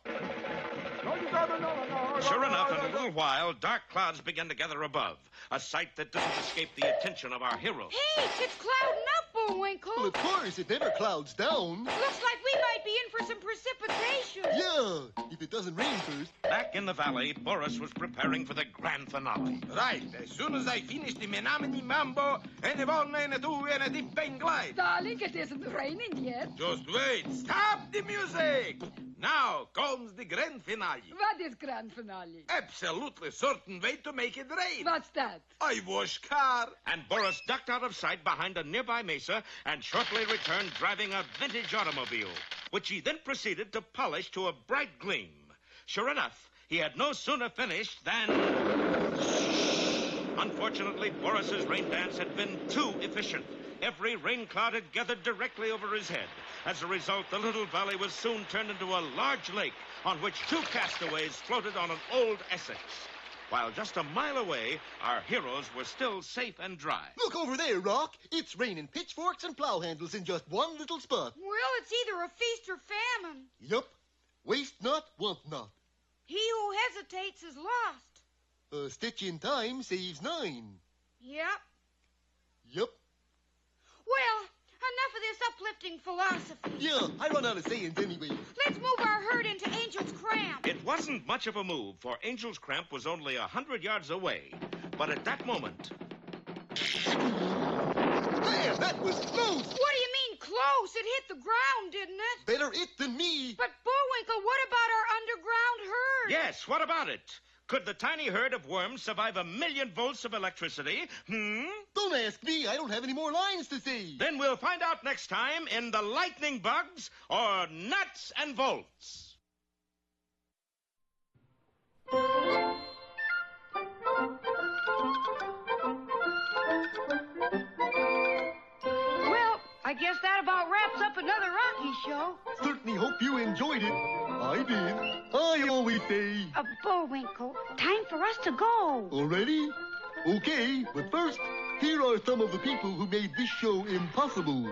Sure enough, in a little while, dark clouds began to gather above. A sight that doesn't escape the attention of our hero. Hey, it's clouding up, Bullwinkle. Well, of course, it never clouds down. Looks like we might be in for some precipitation. Yeah, if it doesn't rain first. Back in the valley, Boris was preparing for the grand finale. Right, as soon as I finish the Menominee Mambo, and a one, and a two, and a dip and glide. Darling, it isn't raining yet. Just wait. Stop the music. Now comes the grand finale. What is grand finale? Absolutely certain way to make it rain. What's that? I wash car. And Boris ducked out of sight behind a nearby mesa and shortly returned driving a vintage automobile, which he then proceeded to polish to a bright gleam. Sure enough, he had no sooner finished than... Unfortunately, Boris's rain dance had been too efficient. Every rain cloud had gathered directly over his head. As a result, the little valley was soon turned into a large lake on which two castaways floated on an old Essex. While just a mile away, our heroes were still safe and dry. Look over there, Rock. It's raining pitchforks and plow handles in just one little spot. Well, it's either a feast or famine. Yup. Waste not, want not. He who hesitates is lost. A stitch in time saves 9. Yep. Yup. Well, enough of this uplifting philosophy. Yeah, I run out of sayings anyway. Let's move our herd into Angel's Cramp. It wasn't much of a move, for Angel's Cramp was only 100 yards away. But at that moment... There, that was close. What do you mean close? It hit the ground, didn't it? Better it than me. But, Bullwinkle, what about our underground herd? Yes, what about it? Could the tiny herd of worms survive 1,000,000 volts of electricity? Don't ask me. I don't have any more lines to say. Then we'll find out next time in The Lightning Bugs or Nuts and Bolts. Well, I guess that about wraps up another Rocky show. Certainly hope you enjoyed it. I did. I always say... Bullwinkle, time for us to go. Already? Okay, but first, here are some of the people who made this show impossible.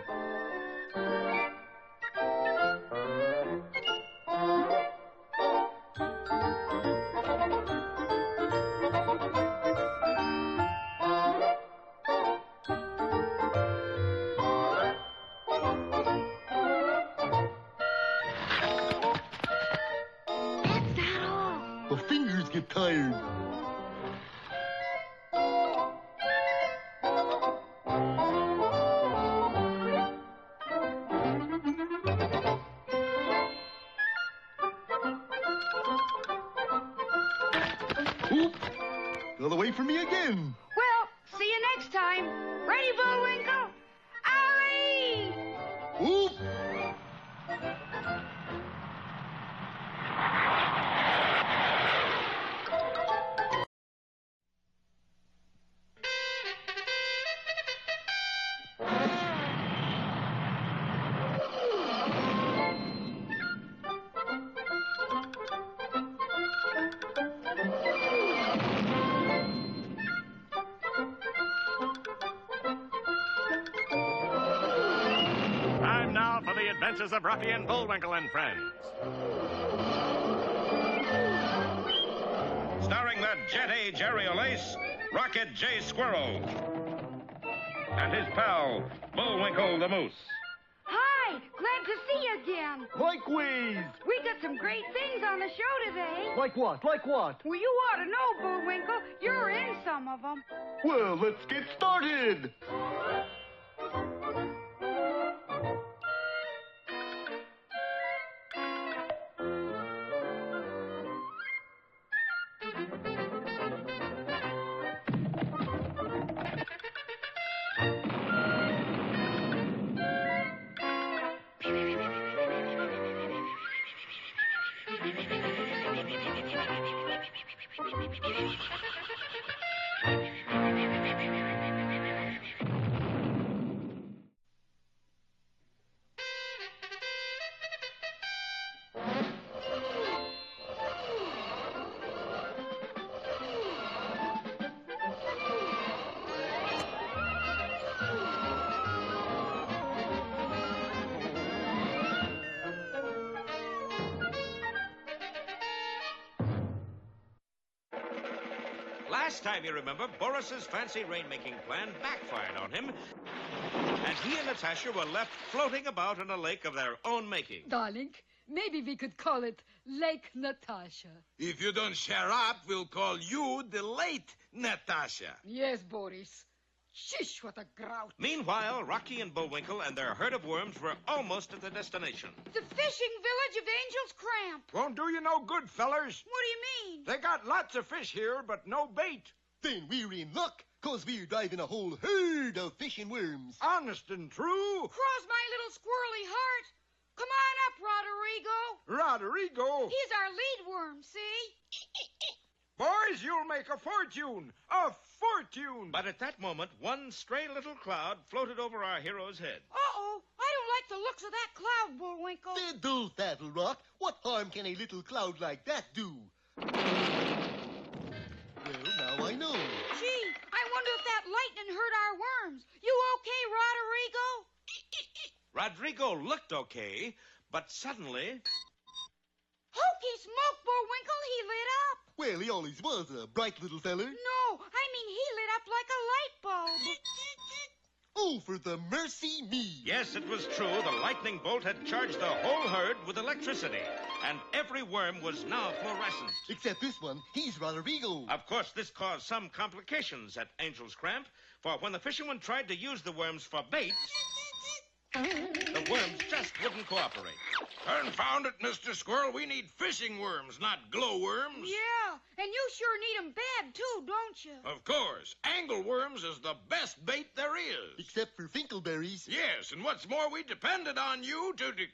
That's not all. The fingers get tired. They'll wait for me again. Well, see you next time. Ready, Bullwinkle? Hurry! Oop! Time now for the adventures of Rocky and Bullwinkle and Friends. Starring the jet-age aerial ace, Rocket J. Squirrel. And his pal, Bullwinkle the Moose. Hi, glad to see you again. Likewise. We got some great things on the show today. Like what? Like what? Well, you ought to know, Bullwinkle. You're in some of them. Well, let's get started. Last time, you remember, Boris's fancy rain-making plan backfired on him, and he and Natasha were left floating about in a lake of their own making. Darling, maybe we could call it Lake Natasha. If you don't share up, we'll call you the late Natasha. Yes, Boris. Shish, what a grouch. Meanwhile, Rocky and Bullwinkle and their herd of worms were almost at their destination. The fishing village of Angel's Cramp. Won't do you no good, fellers. What do you mean? They got lots of fish here, but no bait. Then we're in luck, 'cause we're driving a whole herd of fishing worms. Honest and true. Cross my little squirrely heart. Come on up, Roderigo. Roderigo. He's our lead worm, see? Boys, you'll make a fortune. A fortune. But at that moment, one stray little cloud floated over our hero's head. Uh-oh. I don't like the looks of that cloud, Bullwinkle. Don't that'll rock. What harm can a little cloud like that do? Well, now I know. Gee, I wonder if that lightning hurt our worms. You okay, Roderigo? Rodrigo looked okay, but suddenly... Hokey smoke, Bullwinkle. He lit up. Well, he always was a bright little feller. No, I mean he lit up like a light bulb. Oh, for the mercy me. Yes, it was true. The lightning bolt had charged the whole herd with electricity, and every worm was now fluorescent. Except this one. He's Roderigo. Of course, this caused some complications at Angel's Cramp, for when the fishermen tried to use the worms for bait, the worms just wouldn't cooperate. Confound it, Mr. Squirrel. We need fishing worms, not glowworms. Yeah, and you sure need 'em bad, too, don't you? Of course. Angleworms is the best bait there is. Except for finkleberries. Yes, and what's more, we depended on you to...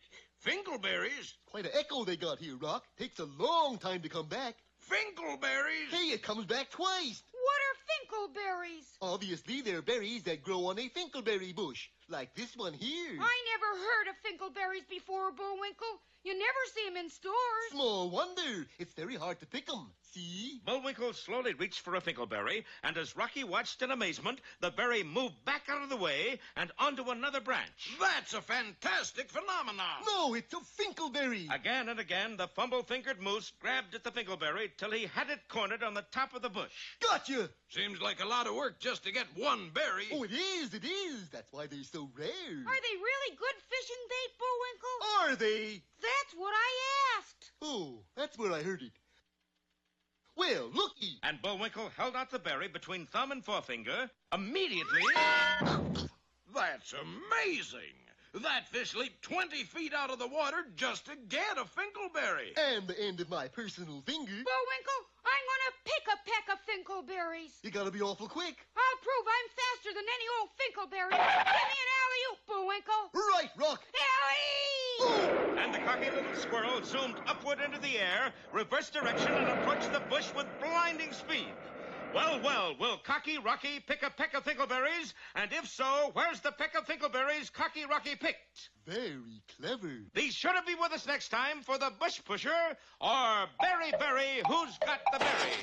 Finkleberries? Quite an echo they got here, Rock. Takes a long time to come back. Finkleberries? Hey, it comes back twice. What are finkleberries? Obviously, they're berries that grow on a finkleberry bush, like this one here. I never heard of finkleberries before, Bullwinkle. You never see 'em in stores. Small wonder. It's very hard to pick 'em. See? Bullwinkle slowly reached for a finkleberry, and as Rocky watched in amazement, the berry moved back out of the way and onto another branch. That's a fantastic phenomenon. No, it's a finkleberry. Again and again, the fumble-fingered moose grabbed at the finkleberry till he had it cornered on the top of the bush. Gotcha! Seems like a lot of work just to get one berry. Oh, it is, it is. That's why they're so rare. Are they really good fishing bait, Bullwinkle? Are they? That's what I asked. Oh, that's where I heard it. Well, looky. And Bullwinkle held out the berry between thumb and forefinger. Immediately... That's amazing. That fish leaped 20 feet out of the water just to get a finkleberry. And the end of my personal finger. Bullwinkle, I'm going to pick a peck of finkleberries. Finkleberries. You gotta be awful quick. I'll prove I'm faster than any old Finkleberry. Give me an alley-oop, Bullwinkle. Right, Rock. Alley! And the cocky little squirrel zoomed upward into the air, reversed direction, and approached the bush with blinding speed. Well, well, will Cocky Rocky pick a peck of Finkleberries? And if so, where's the peck of Finkleberries Cocky Rocky picked? Very clever. Be sure to be with us next time for the Bush Pusher, or Berry Berry, Who's Got the Berry?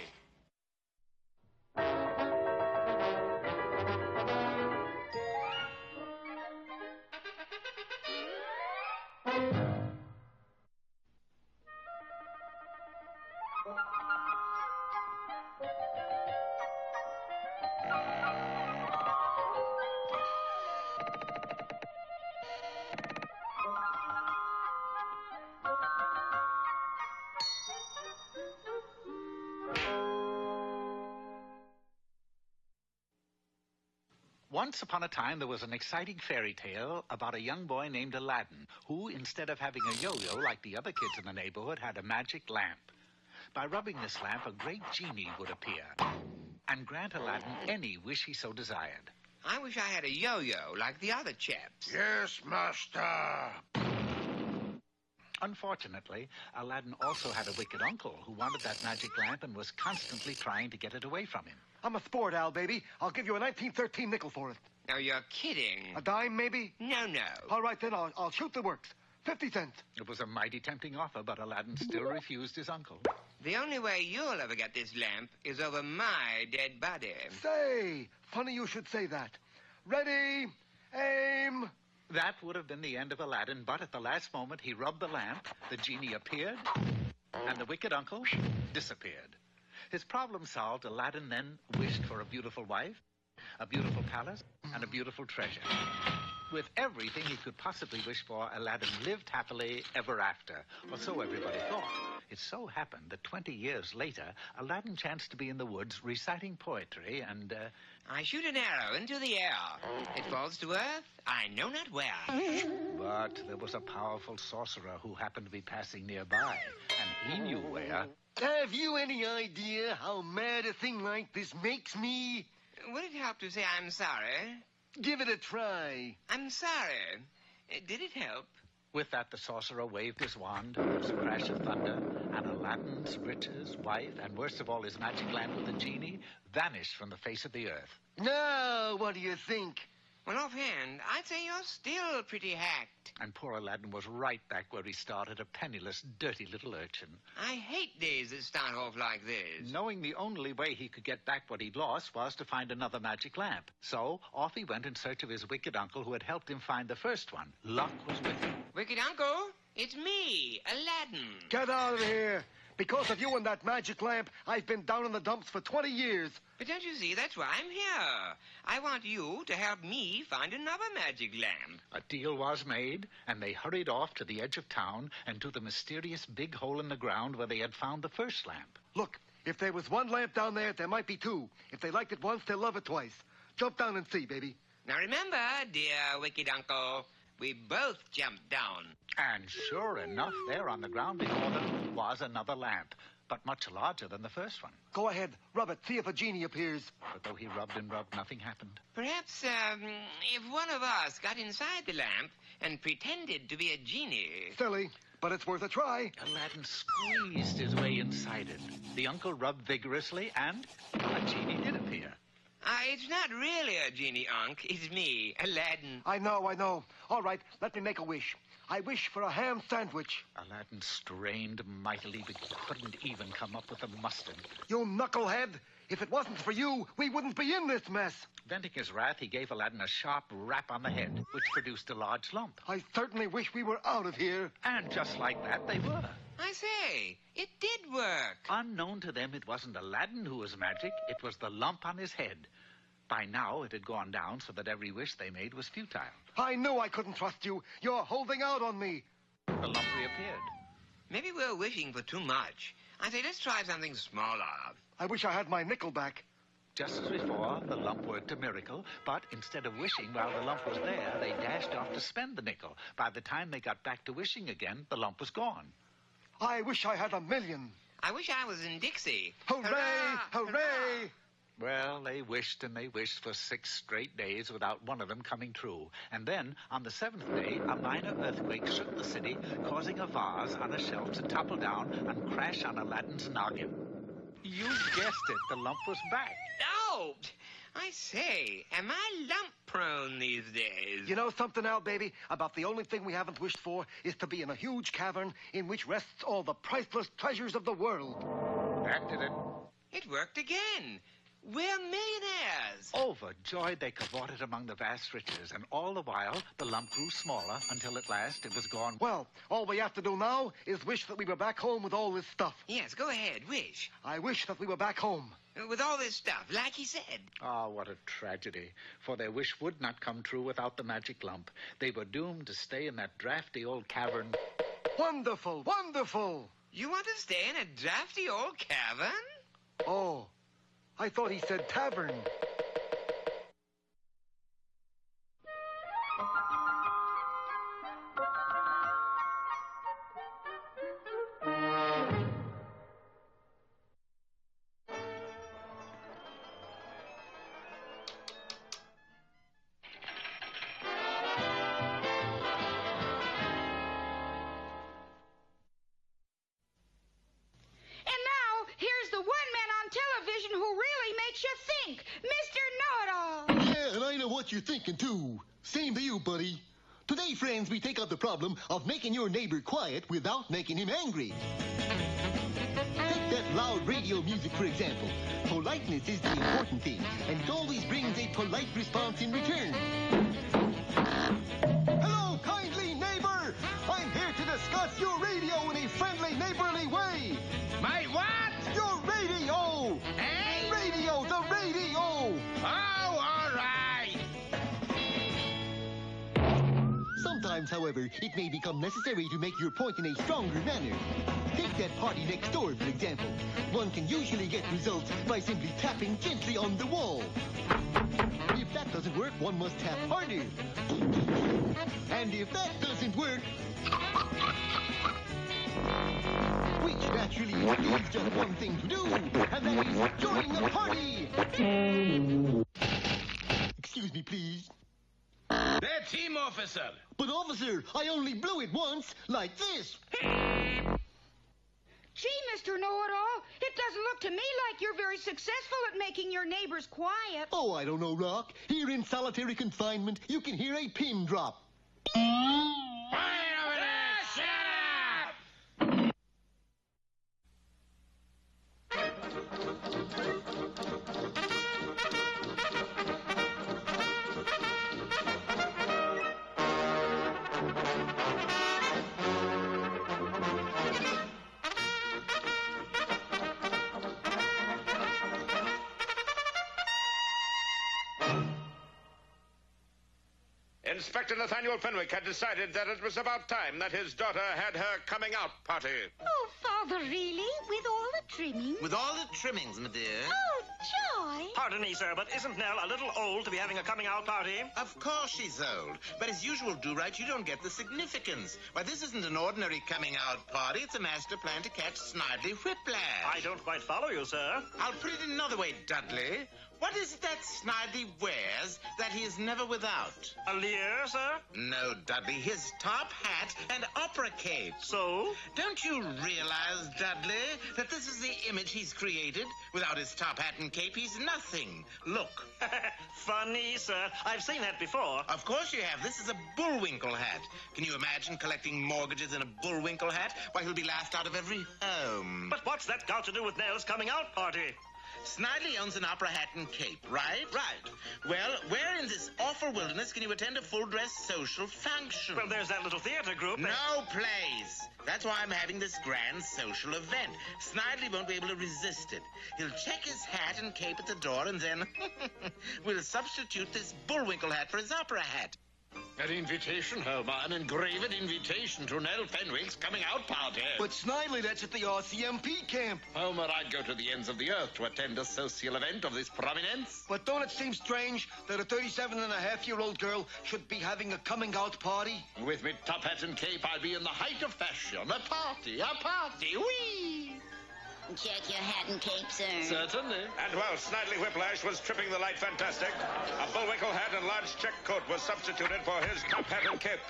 Once upon a time, there was an exciting fairy tale about a young boy named Aladdin, who, instead of having a yo-yo like the other kids in the neighborhood, had a magic lamp. By rubbing this lamp, a great genie would appear and grant Aladdin any wish he so desired. I wish I had a yo-yo like the other chaps. Yes, master. Unfortunately, Aladdin also had a wicked uncle who wanted that magic lamp and was constantly trying to get it away from him. I'm a sport, Al, baby. I'll give you a 1913 nickel for it. Now, you're kidding. A dime, maybe? No. All right, then I'll shoot the works. 50 cents. It was a mighty tempting offer, but Aladdin still refused his uncle. The only way you'll ever get this lamp is over my dead body. Say, funny you should say that. Ready, aim. That would have been the end of Aladdin, but at the last moment he rubbed the lamp, the genie appeared, and the wicked uncle disappeared. His problem solved, Aladdin then wished for a beautiful wife, a beautiful palace, and a beautiful treasure. With everything he could possibly wish for, Aladdin lived happily ever after, or so everybody thought. It so happened that 20 years later, Aladdin chanced to be in the woods reciting poetry, and, I shoot an arrow into the air. It falls to earth, I know not where. But there was a powerful sorcerer who happened to be passing nearby, and he knew where. Have you any idea how mad a thing like this makes me? Would it help to say I'm sorry? Give it a try. I'm sorry. Did it help? With that, the sorcerer waved his wand, there was a crash of thunder, and Aladdin's riches, wife, and worst of all, his magic lamp with the genie, vanished from the face of the earth. Now, what do you think? Well, offhand, I'd say you're still pretty hacked. And poor Aladdin was right back where he started, a penniless, dirty little urchin. I hate days that start off like this. Knowing the only way he could get back what he'd lost was to find another magic lamp. So off he went in search of his wicked uncle who had helped him find the first one. Luck was with him. Wicked uncle, it's me, Aladdin. Get out of here. Because of you and that magic lamp, I've been down in the dumps for 20 years. But don't you see, that's why I'm here. I want you to help me find another magic lamp. A deal was made, and they hurried off to the edge of town and to the mysterious big hole in the ground where they had found the first lamp. Look, if there was one lamp down there, there might be two. If they liked it once, they'll love it twice. Jump down and see, baby. Now remember, dear wicked uncle, we both jumped down. And sure enough, there on the ground before them was another lamp, but much larger than the first one. Go ahead, rub it, see if a genie appears. But though he rubbed and rubbed, nothing happened. Perhaps, if one of us got inside the lamp and pretended to be a genie. Silly, but it's worth a try. Aladdin squeezed his way inside it. The uncle rubbed vigorously, and a genie did appear. It's not really a genie, Unc. It's me, Aladdin. I know. All right, let me make a wish. I wish for a ham sandwich. Aladdin strained mightily, but couldn't even come up with the mustard. You knucklehead! If it wasn't for you, we wouldn't be in this mess. Venting his wrath, he gave Aladdin a sharp rap on the head, which produced a large lump. I certainly wish we were out of here. And just like that, they were. I say, it did work. Unknown to them, it wasn't Aladdin who was magic. It was the lump on his head. By now, it had gone down so that every wish they made was futile. I knew I couldn't trust you. You're holding out on me. The lump reappeared. Maybe we're wishing for too much. I say, let's try something smaller. I wish I had my nickel back. Just as before, the lump worked a miracle, but instead of wishing while the lump was there, they dashed off to spend the nickel. By the time they got back to wishing again, the lump was gone. I wish I had $1 million. I wish I was in Dixie. Hooray! Hooray! Well, they wished and they wished for 6 straight days without one of them coming true. And then, on the 7th day, a minor earthquake shook the city, causing a vase on a shelf to topple down and crash on Aladdin's noggin. You guessed it, the lump was back. Oh, I say, am I lump-prone these days? You know something now, baby? About the only thing we haven't wished for is to be in a huge cavern in which rests all the priceless treasures of the world. That did it. It worked again. We're millionaires. Overjoyed, they cavorted among the vast riches, and all the while, the lump grew smaller until at last it was gone. Well, all we have to do now is wish that we were back home with all this stuff. Yes, go ahead, wish. I wish that we were back home. With all this stuff, like he said. Ah, what a tragedy. For their wish would not come true without the magic lump. They were doomed to stay in that drafty old cavern. Wonderful, wonderful. You want to stay in a drafty old cavern? Oh, I thought he said tavern. Who really makes you think, Mr. Know-It-All. Yeah, and I know what you're thinking, too. Same to you, buddy. Today, friends, we take up the problem of making your neighbor quiet without making him angry. Take that loud radio music, for example. Politeness is the important thing, and it always brings a polite response in return. Hello, kindly neighbor! I'm here to discuss your radio in a friendly, neighborly way. My what? Your radio! Hey? Radio, the radio! Oh, all right. Sometimes, however, it may become necessary to make your point in a stronger manner. Take that party next door, for example. One can usually get results by simply tapping gently on the wall. If that doesn't work, one must tap harder. And if that doesn't work, which naturally leaves just one thing to do, and that is join the party! Excuse me, please. That's him, officer. But, officer, I only blew it once, like this. Gee, Mr. Know-It-All, it doesn't look to me like you're very successful at making your neighbors quiet. Oh, I don't know, Rock. Here in solitary confinement, you can hear a pin drop. Inspector Nathaniel Fenwick had decided that it was about time that his daughter had her coming-out party. Oh, Father, really? With all the trimmings? With all the trimmings, my dear. Oh, joy. Pardon me, sir, but isn't Nell a little old to be having a coming-out party? Of course she's old. But as usual, Do-Right, you don't get the significance. Why, this isn't an ordinary coming-out party. It's a master plan to catch Snidely Whiplash. I don't quite follow you, sir. I'll put it another way, Dudley. What is it that Snidely wears that he is never without? A leer, sir? No, Dudley, his top hat and opera cape. So? Don't you realize, Dudley, that this is the image he's created? Without his top hat and cape, he's nothing. Look. Funny, sir. I've seen that before. Of course you have. This is a Bullwinkle hat. Can you imagine collecting mortgages in a Bullwinkle hat? Why, he'll be laughed out of every home. But what's that got to do with Nell's coming-out party? Snidely owns an opera hat and cape, right? Right. Well, where in this awful wilderness can you attend a full-dress social function? Well, there's that little theater group. No place. That's why I'm having this grand social event. Snidely won't be able to resist it. He'll check his hat and cape at the door, and then we'll substitute this Bullwinkle hat for his opera hat. An invitation, Homer, an engraved invitation to Nell Fenwick's coming-out party. But Snidely, that's at the RCMP camp. Homer, I'd go to the ends of the earth to attend a social event of this prominence. But don't it seem strange that a 37-and-a-half-year-old girl should be having a coming-out party? With me top hat and cape, I'll be in the height of fashion. A party, whee! Check your hat and cape, sir. Certainly. And while Snidely Whiplash was tripping the light fantastic, a Bullwinkle hat and large check coat was substituted for his top hat and cape.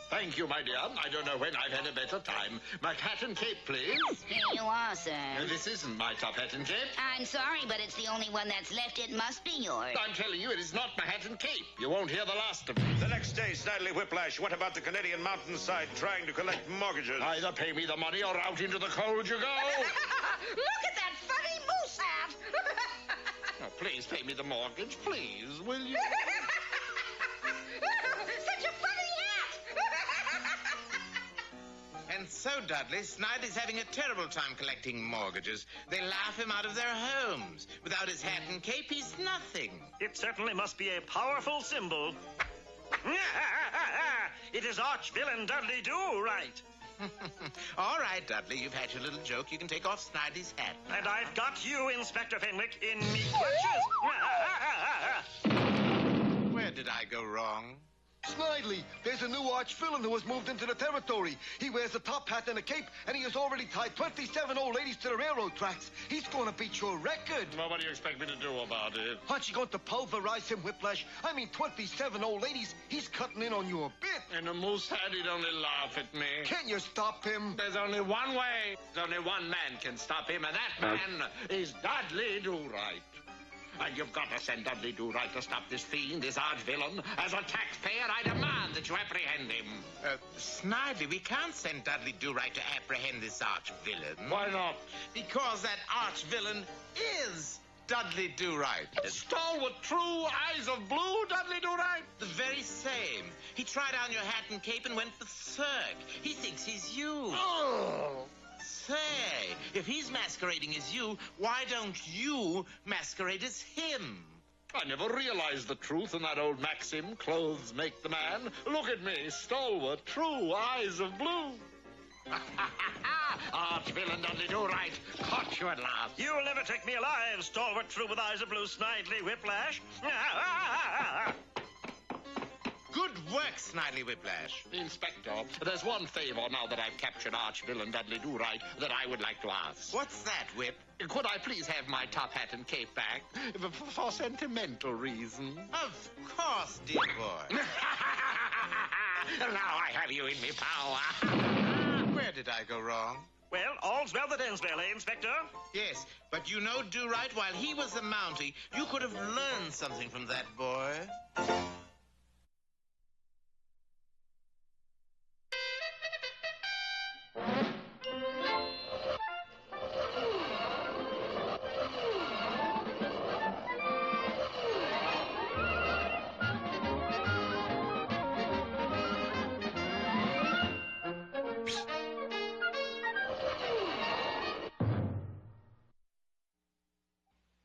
Thank you, my dear. I don't know when I've had a better time. My hat and cape, please. Here you are, sir. No, this isn't my top hat and cape. I'm sorry, but it's the only one that's left. It must be yours. I'm telling you, it is not my hat and cape. You won't hear the last of it. The next day, Snidely Whiplash went about the Canadian mountainside trying to collect mortgages. Either pay me the money or out into the cold you go. Look at that funny moose hat. Oh, please pay me the mortgage, please, will you? Such a funny And so, Dudley, Snidely's having a terrible time collecting mortgages. They laugh him out of their homes. Without his hat and cape, he's nothing. It certainly must be a powerful symbol. It is arch-villain Dudley Do-Right. All right, Dudley, you've had your little joke. You can take off Snidely's hat. And I've got you, Inspector Fenwick, in me clutches. Where did I go wrong? Snidely, there's a new arch-villain who has moved into the territory. He wears a top hat and a cape, and he has already tied 27 old ladies to the railroad tracks. He's going to beat your record. Well, what do you expect me to do about it? Aren't you going to pulverize him, Whiplash? I mean, 27 old ladies. He's cutting in on you a bit. And a moose hat, he'd only laugh at me. Can't you stop him? There's only one way. There's only one man can stop him, and that man is Dudley Do-Right. And you've got to send Dudley Do-Right to stop this fiend, this arch-villain. As a taxpayer, I demand that you apprehend him. Snidely, we can't send Dudley Do-Right to apprehend this arch-villain. Why not? Because that arch-villain is Dudley Do-Right. Stalwart, true, eyes of blue, Dudley Do-Right? The very same. He tried on your hat and cape and went berserk. He thinks he's you. Oh! Say, if he's masquerading as you, why don't you masquerade as him? I never realized the truth in that old maxim, clothes make the man. Look at me, stalwart, true, eyes of blue. Arch-villain Dudley Do-Right, caught you at last. You'll never take me alive, stalwart true with eyes of blue, Snidely Whiplash. Good work, Snidely Whiplash. Inspector, there's one favor now that I've captured arch-villain Dudley Do-Right that I would like to ask. What's that, Whip? Could I please have my top hat and cape back? For sentimental reasons. Of course, dear boy. Now I have you in me power. Where did I go wrong? Well, all's well that ends well, eh, Inspector? Yes, but you know, Do-Right, while he was a Mountie, you could have learned something from that boy.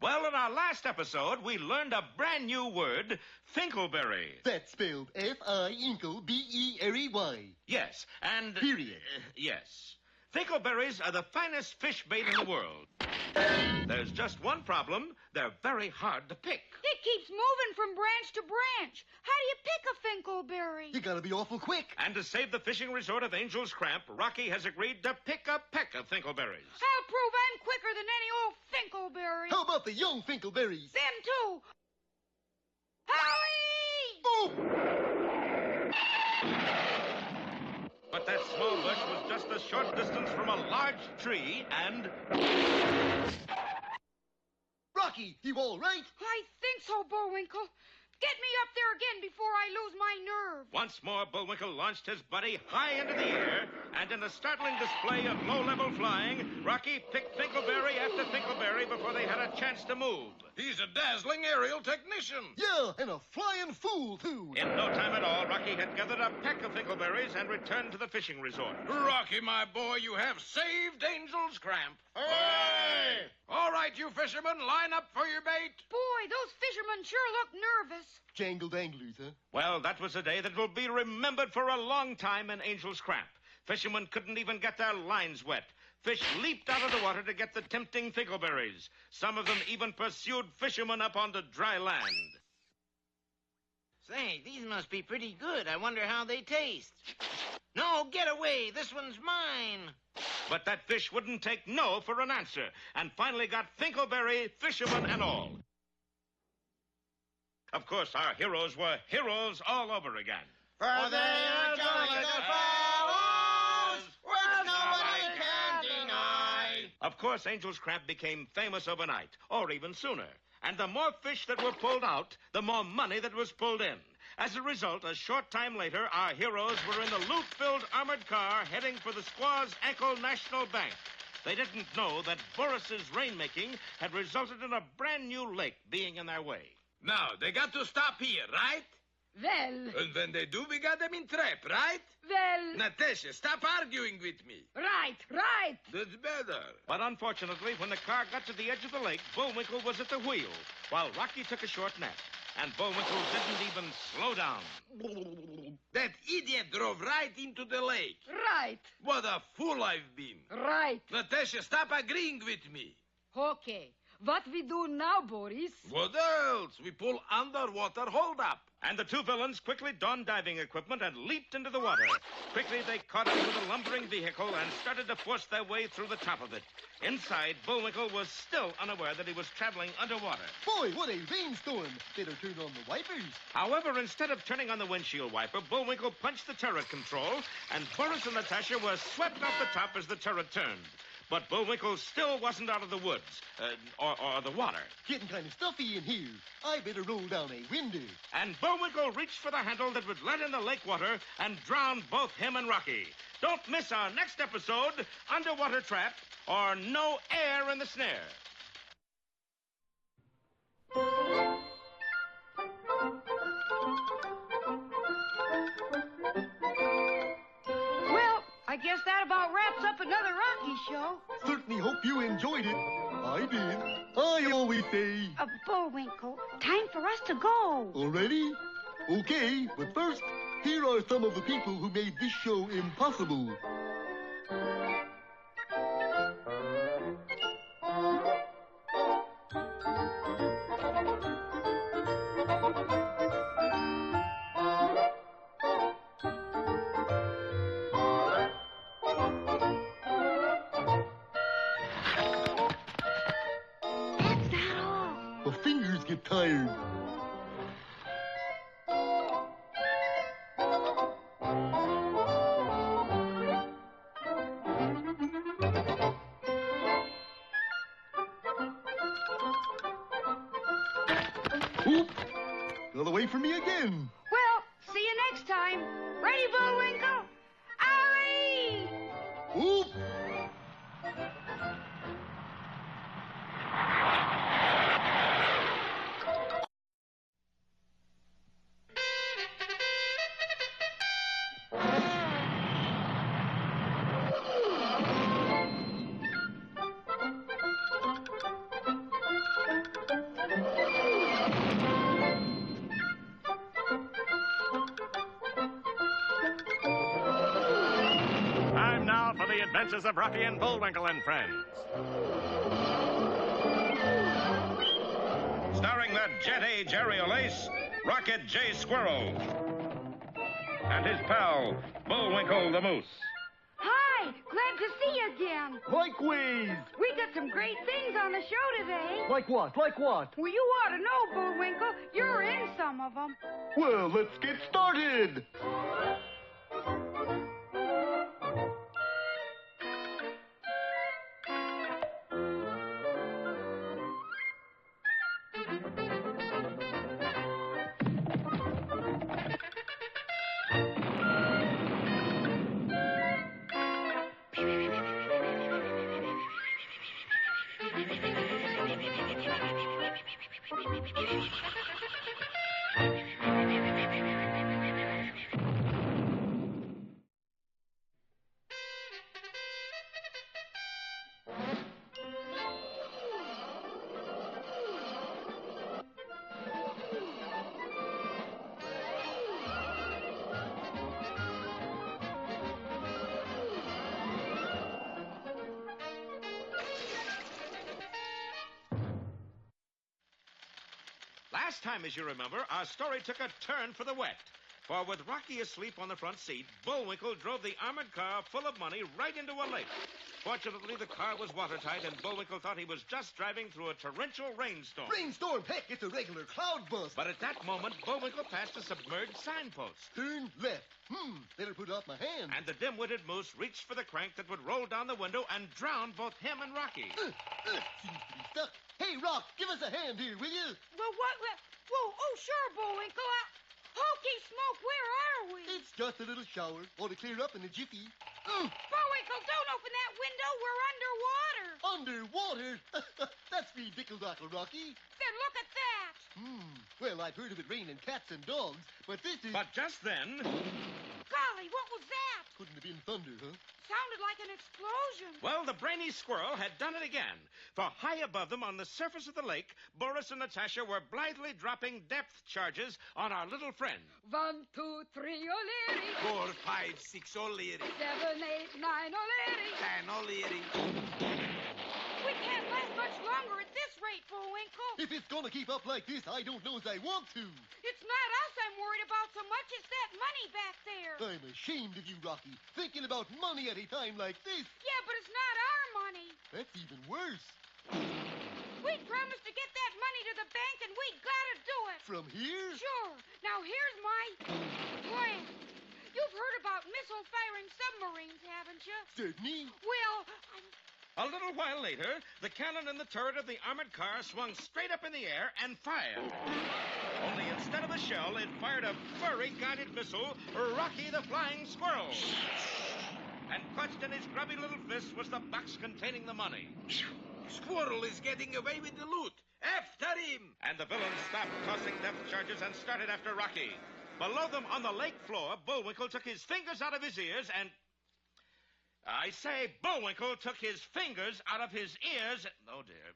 Well, in our last episode, we learned a brand new word, Finkleberry. That's spelled F-I-N-K-L-B-E-R-R-Y. Yes, and... Period. Yes. Finkleberries are the finest fish bait in the world. There's just one problem. They're very hard to pick. It keeps moving from branch to branch. How do you pick a finkleberry? You gotta be awful quick. And to save the fishing resort of Angel's Cramp, Rocky has agreed to pick a peck of Finkleberries. I'll prove I'm quicker than any old finkleberry. How about the young Finkleberries? Them too. Howie! Oh! But that small bush was just a short distance from a large tree, and... Rocky, you all right? I think so, Bullwinkle. Get me up there again before I lose my nerve. Once more, Bullwinkle launched his buddy high into the air, and in a startling display of low-level flying, Rocky picked Finkleberry after Finkleberry before they had a chance to move. He's a dazzling aerial technician. Yeah, and a flying fool, too. In no time at all, Rocky had gathered a peck of Finkleberries and returned to the fishing resort. Rocky, my boy, you have saved Angel's Cramp. Hooray! All right, you fishermen, line up for your bait. Boy, those fishermen sure look nervous. Jangled anglers, huh? Well, that was a day that will be remembered for a long time in Angel's Cramp. Fishermen couldn't even get their lines wet. Fish leaped out of the water to get the tempting Finkleberries. Some of them even pursued fishermen up onto dry land. Say, these must be pretty good. I wonder how they taste. No, get away. This one's mine. But that fish wouldn't take no for an answer, and finally got Finkleberry, fisherman and all. Of course, our heroes were heroes all over again. For they are jolly good fellows, which nobody can deny. Of course, Angel's Crab became famous overnight, or even sooner. And the more fish that were pulled out, the more money that was pulled in. As a result, a short time later, our heroes were in the loot-filled armored car heading for the Squaws Ankle National Bank. They didn't know that Boris's rainmaking had resulted in a brand new lake being in their way. Now, they got to stop here, right? Well. And when they do, we got them in trap, right? Well. Natasha, stop arguing with me. Right. That's better. But unfortunately, when the car got to the edge of the lake, Bullwinkle was at the wheel, while Rocky took a short nap. And Bullwinkle didn't even slow down. That idiot drove right into the lake. Right. What a fool I've been. Right. Natasha, stop agreeing with me. Okay. What we do now, Boris? What else? We pull underwater hold-up. And the two villains quickly donned diving equipment and leaped into the water. Quickly, they caught up with a lumbering vehicle and started to force their way through the top of it. Inside, Bullwinkle was still unaware that he was traveling underwater. Boy, what a rainstorm. Better turn on the wipers. However, instead of turning on the windshield wiper, Bullwinkle punched the turret control, and Boris and Natasha were swept off the top as the turret turned. But Bullwinkle still wasn't out of the woods, or the water. Getting kind of stuffy in here. I better roll down a window. And Bullwinkle reached for the handle that would let in the lake water and drown both him and Rocky. Don't miss our next episode, Underwater Trap, or No Air in the Snare. I guess that about wraps up another Rocky show. Certainly hope you enjoyed it. I did. I always say... Bullwinkle, time for us to go. Already? Okay, but first, here are some of the people who made this show impossible. Tired. Oop! Got away from me again. Well, see you next time. Ready, Bullwinkle? Alley! Oop! Adventures of Rocky and Bullwinkle and Friends. Starring that jet-age aerial ace, Rocket J. Squirrel. And his pal, Bullwinkle the Moose. Hi, glad to see you again. Likewise. We got some great things on the show today. Like what? Like what? Well, you ought to know, Bullwinkle. You're in some of them. Well, let's get started. Last time, as you remember, our story took a turn for the wet. For with Rocky asleep on the front seat, Bullwinkle drove the armored car full of money right into a lake. Fortunately, the car was watertight, and Bullwinkle thought he was just driving through a torrential rainstorm. Rainstorm? Heck, it's a regular cloud bust. But at that moment, Bullwinkle passed a submerged signpost. Turn left. Better put off my hand. And the dim-witted moose reached for the crank that would roll down the window and drown both him and Rocky. Seems to be stuck. Hey, Rock, give us a hand here, will you? Well, what? Whoa, oh, sure, Bullwinkle. Hokey smoke, where are we? It's just a little shower. Ought to clear up in a jiffy. Bullwinkle, don't open that window. We're underwater. Underwater? That's ridiculous, Rocky. Then look at that. Well, I've heard of it raining cats and dogs, but this is... But just then... Golly, what was that? Couldn't have been thunder, huh? Sounded like an explosion. Well, the brainy squirrel had done it again. For high above them on the surface of the lake, Boris and Natasha were blithely dropping depth charges on our little friend. 1, 2, 3, O'Leary. 4, 5, 6, O'Leary. 7, 8, 9, O'Leary. 10, O'Leary. We can't last much longer at this rate, Bullwinkle. If it's gonna keep up like this, I don't know as I want to. It's not us I'm worried about so much, it's that money back there. I'm ashamed of you, Rocky, thinking about money at a time like this. Yeah, but it's not our money. That's even worse. We promised to get that money to the bank, and we gotta do it. From here? Sure. Now, here's my plan. You've heard about missile-firing submarines, haven't you? Certainly. Well, A little while later, the cannon in the turret of the armored car swung straight up in the air and fired. Only instead of a shell, it fired a furry guided missile, Rocky the Flying Squirrel. And clutched in his grubby little fist was the box containing the money. Squirrel is getting away with the loot. After him! And the villains stopped tossing depth charges and started after Rocky. Below them on the lake floor, Bullwinkle took his fingers out of his ears and... I say, Bullwinkle took his fingers out of his ears. Oh, dear.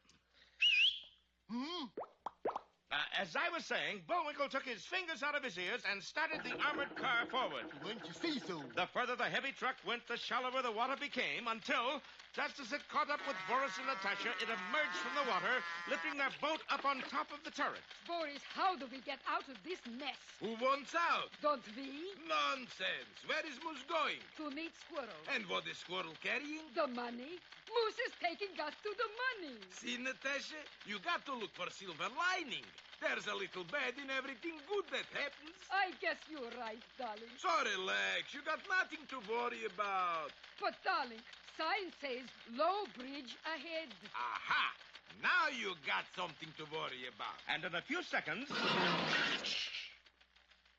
As I was saying, Bullwinkle took his fingers out of his ears and started the armored car forward. Why didn't you say so? The further the heavy truck went, the shallower the water became, until, just as it caught up with Boris and Natasha, it emerged from the water, lifting their boat up on top of the turret. Boris, how do we get out of this mess? Who wants out? Don't we? Nonsense. Where is Moose going? To meet Squirrel. And what is Squirrel carrying? The money. Moose is taking us to the money. See, Natasha, you got to look for silver lining. There's a little bad in everything good that happens. I guess you're right, darling. So relax. You got nothing to worry about. But, darling, sign says low bridge ahead. Aha! Now you got something to worry about. And in a few seconds...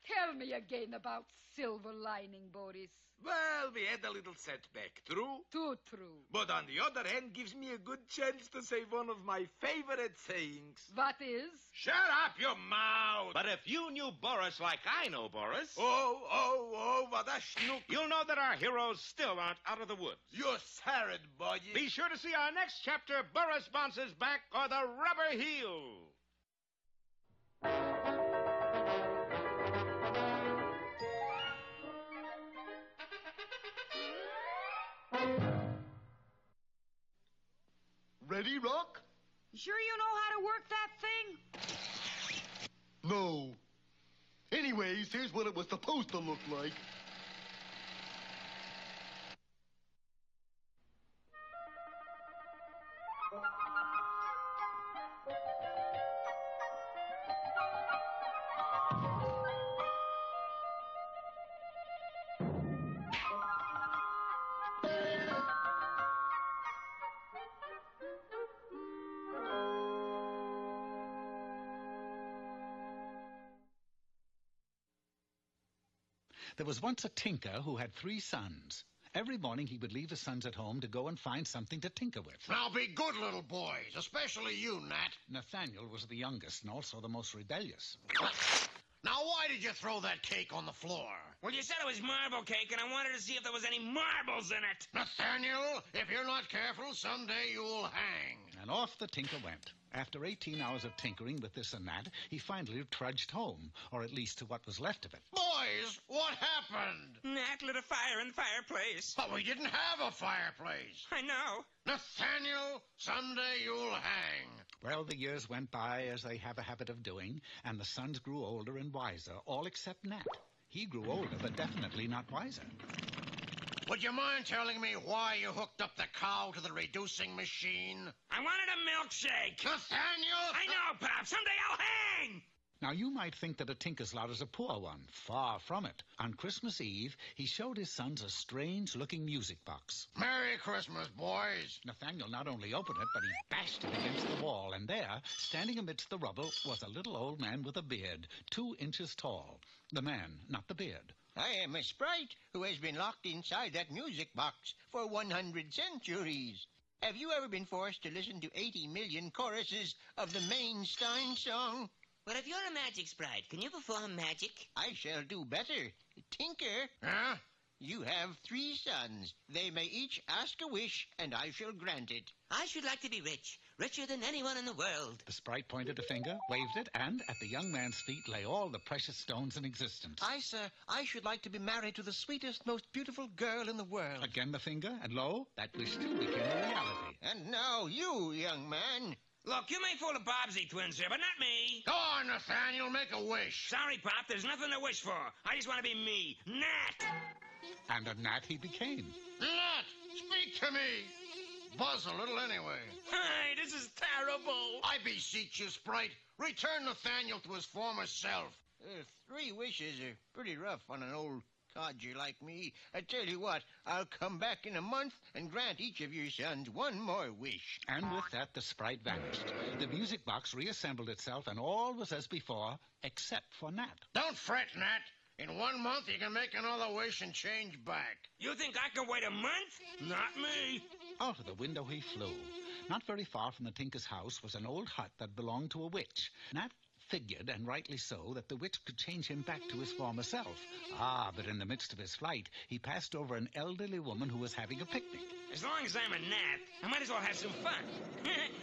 Tell me again about silver lining, Boris. Well, we had a little setback, true? Too true. But on the other hand, gives me a good chance to say one of my favorite sayings. What is? Shut up your mouth! But if you knew Boris like I know Boris... Oh, what a schnook. You'll know that our heroes still aren't out of the woods. You're sarred, boy. Be sure to see our next chapter, Boris Bounces Back, or the Rubber Heel. Ready, Rock? Sure you know how to work that thing? No. Anyways, here's what it was supposed to look like. There was once a tinker who had 3 sons. Every morning he would leave his sons at home to go and find something to tinker with. Now be good little boys, especially you, Nat. Nathaniel was the youngest and also the most rebellious. Now why did you throw that cake on the floor? Well, you said it was marble cake, and I wanted to see if there was any marbles in it. Nathaniel, if you're not careful, someday you'll hang. And off the tinker went. After 18 hours of tinkering with this and that, he finally trudged home, or at least to what was left of it. Boys, what happened? Nat lit a fire in the fireplace. But we didn't have a fireplace. I know. Nathaniel, someday you'll hang. Well, the years went by as they have a habit of doing, and the sons grew older and wiser, all except Nat. He grew older, but definitely not wiser. Would you mind telling me why you hooked up the cow to the reducing machine? I wanted a milkshake. Nathaniel! I know, Pop. Someday I'll hang. Now, you might think that a tinker's lot is a poor one. Far from it. On Christmas Eve, he showed his sons a strange-looking music box. Merry Christmas, boys. Nathaniel not only opened it, but he bashed it against the wall, and there, standing amidst the rubble, was a little old man with a beard, 2 inches tall. The man, not the beard. I am a sprite who has been locked inside that music box for 100 centuries. Have you ever been forced to listen to 80 million choruses of the Mainstein song? But if you're a magic sprite, can you perform magic? I shall do better. Tinker. Huh? You have 3 sons. They may each ask a wish, and I shall grant it. I should like to be rich. Richer than anyone in the world. The sprite pointed a finger, waved it, and at the young man's feet lay all the precious stones in existence. Sir, I should like to be married to the sweetest, most beautiful girl in the world. Again the finger, and lo, that wish too became a reality. And now you, young man. Look, you may fool the Bobbsey twins here, but not me. Go on, Nathaniel, make a wish. Sorry, Pop, there's nothing to wish for. I just want to be me, Nat. And a gnat he became. Nat, speak to me. Buzz a little anyway. Hi, this is terrible. I beseech you, Sprite, return Nathaniel to his former self. 3 wishes are pretty rough on an old codger like me. I tell you what, I'll come back in a month and grant each of your sons 1 more wish. And with that, the sprite vanished. The music box reassembled itself, and all was as before, except for Nat. Don't fret, Nat. In 1 month, you can make another wish and change back. You think I can wait a month? Not me. Out of the window he flew. Not very far from the tinker's house was an old hut that belonged to a witch. Nat figured, and rightly so, that the witch could change him back to his former self. But in the midst of his flight, he passed over an elderly woman who was having a picnic. As long as I'm a gnat, I might as well have some fun.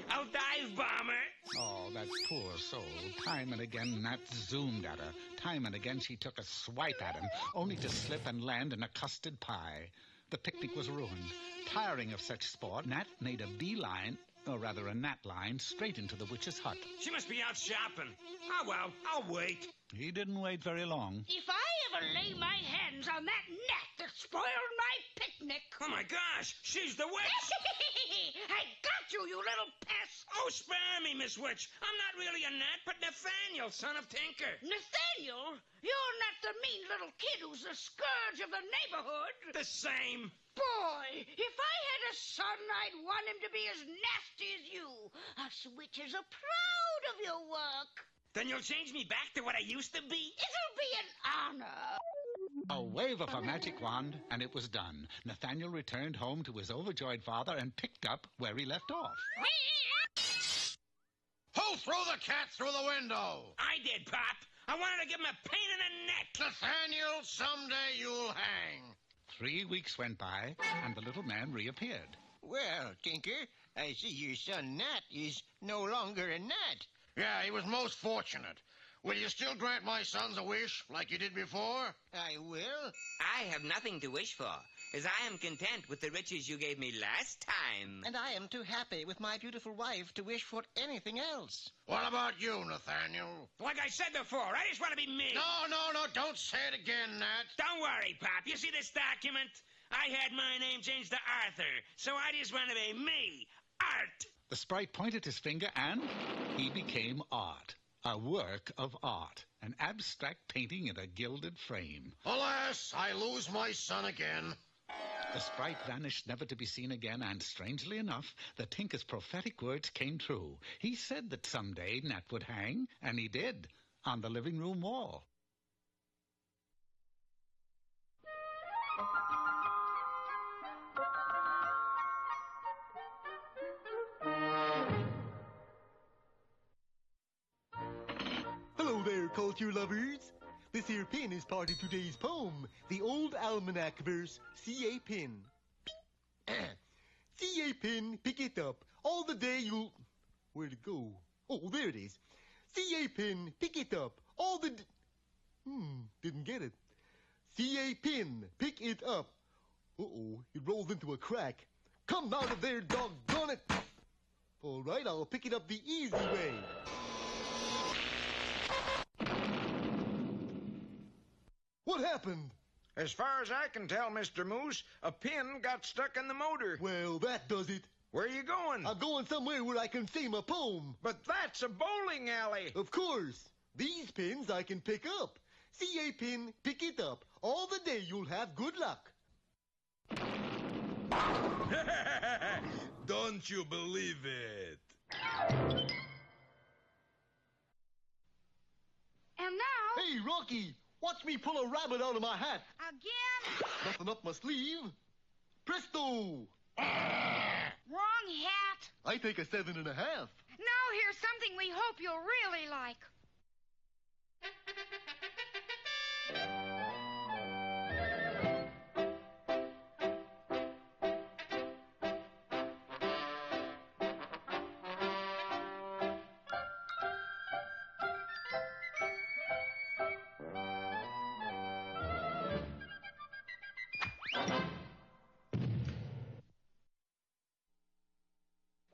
I'll dive bomber. Oh, that poor soul. Time and again, Nat zoomed at her. Time and again, she took a swipe at him, only to slip and land in a custard pie. The picnic was ruined. Tiring of such sport, Nat made a beeline, or rather a gnat line, straight into the witch's hut. She must be out shopping. Oh, well, I'll wait. He didn't wait very long. If I ever lay my hands on that gnat that spoiled my picnic... Oh, my gosh, she's the witch! I got you, you little pest! Oh, spare me, Miss Witch. I'm not really a gnat, but Nathaniel, son of Tinker. Nathaniel? You're not the mean little kid who's the scourge of the neighborhood. The same. Boy, if I had a son, I'd want him to be as nasty as you. Us witches are proud of your work. Then you'll change me back to what I used to be? It'll be an honor. A wave of a magic wand, and it was done. Nathaniel returned home to his overjoyed father and picked up where he left off. Who threw the cat through the window? I did, Pop. I wanted to give him a pain in the neck. Nathaniel, someday you'll hang. 3 weeks went by, and the little man reappeared. Well, Tinker, I see your son Nat is no longer a gnat. Yeah, he was most fortunate. Will you still grant my sons a wish like you did before? I will. I have nothing to wish for, as I am content with the riches you gave me last time. And I am too happy with my beautiful wife to wish for anything else. What about you, Nathaniel? Like I said before, I just want to be me. No, don't say it again, Nat. Don't worry, Pop. You see this document? I had my name changed to Arthur, so I just want to be me, Art. The sprite pointed his finger, and he became Art. A work of art. An abstract painting in a gilded frame. Alas, I lose my son again. The sprite vanished never to be seen again, and strangely enough, the tinker's prophetic words came true. He said that someday Nat would hang, and he did, on the living room wall. Hello there, culture lovers. This here pin is part of today's poem, the Old Almanac verse, C.A. Pin. C.A. Pin, pick it up. All the day you'll... Where'd it go? Oh, there it is. C.A. Pin, pick it up. All the... Didn't get it. C.A. Pin, pick it up. Uh-oh, it rolled into a crack. Come out of there, doggone it. All right, I'll pick it up the easy way. What happened? As far as I can tell, Mr. Moose, a pin got stuck in the motor. Well, that does it. Where are you going? I'm going somewhere where I can say my poem. But that's a bowling alley. Of course. These pins I can pick up. See a pin, pick it up. All the day you'll have good luck. Don't you believe it? And now... Hey, Rocky, watch me pull a rabbit out of my hat. Again? Nothing up my sleeve. Presto! Wrong hat. I take a 7.5. Now here's something we hope you'll really like.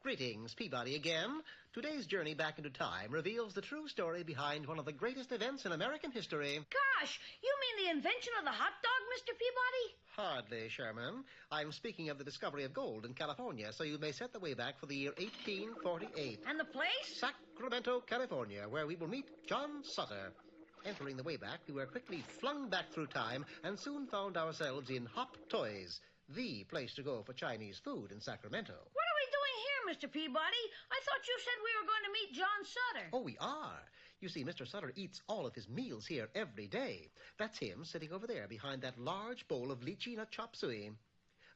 Greetings, Peabody again. Today's journey back into time reveals the true story behind one of the greatest events in American history. Gosh, you mean the invention of the hot dog, Mr. Peabody? Hardly, Sherman. I'm speaking of the discovery of gold in California, so you may set the way back for the year 1848. And the place? Sacramento, California, where we will meet John Sutter. Entering the Wayback, we were quickly flung back through time and soon found ourselves in Hop Toys, the place to go for Chinese food in Sacramento. What are we doing here, Mr. Peabody? I thought you said we were going to meet John Sutter. Oh, we are. You see, Mr. Sutter eats all of his meals here every day. That's him sitting over there behind that large bowl of lychee nut chop suey.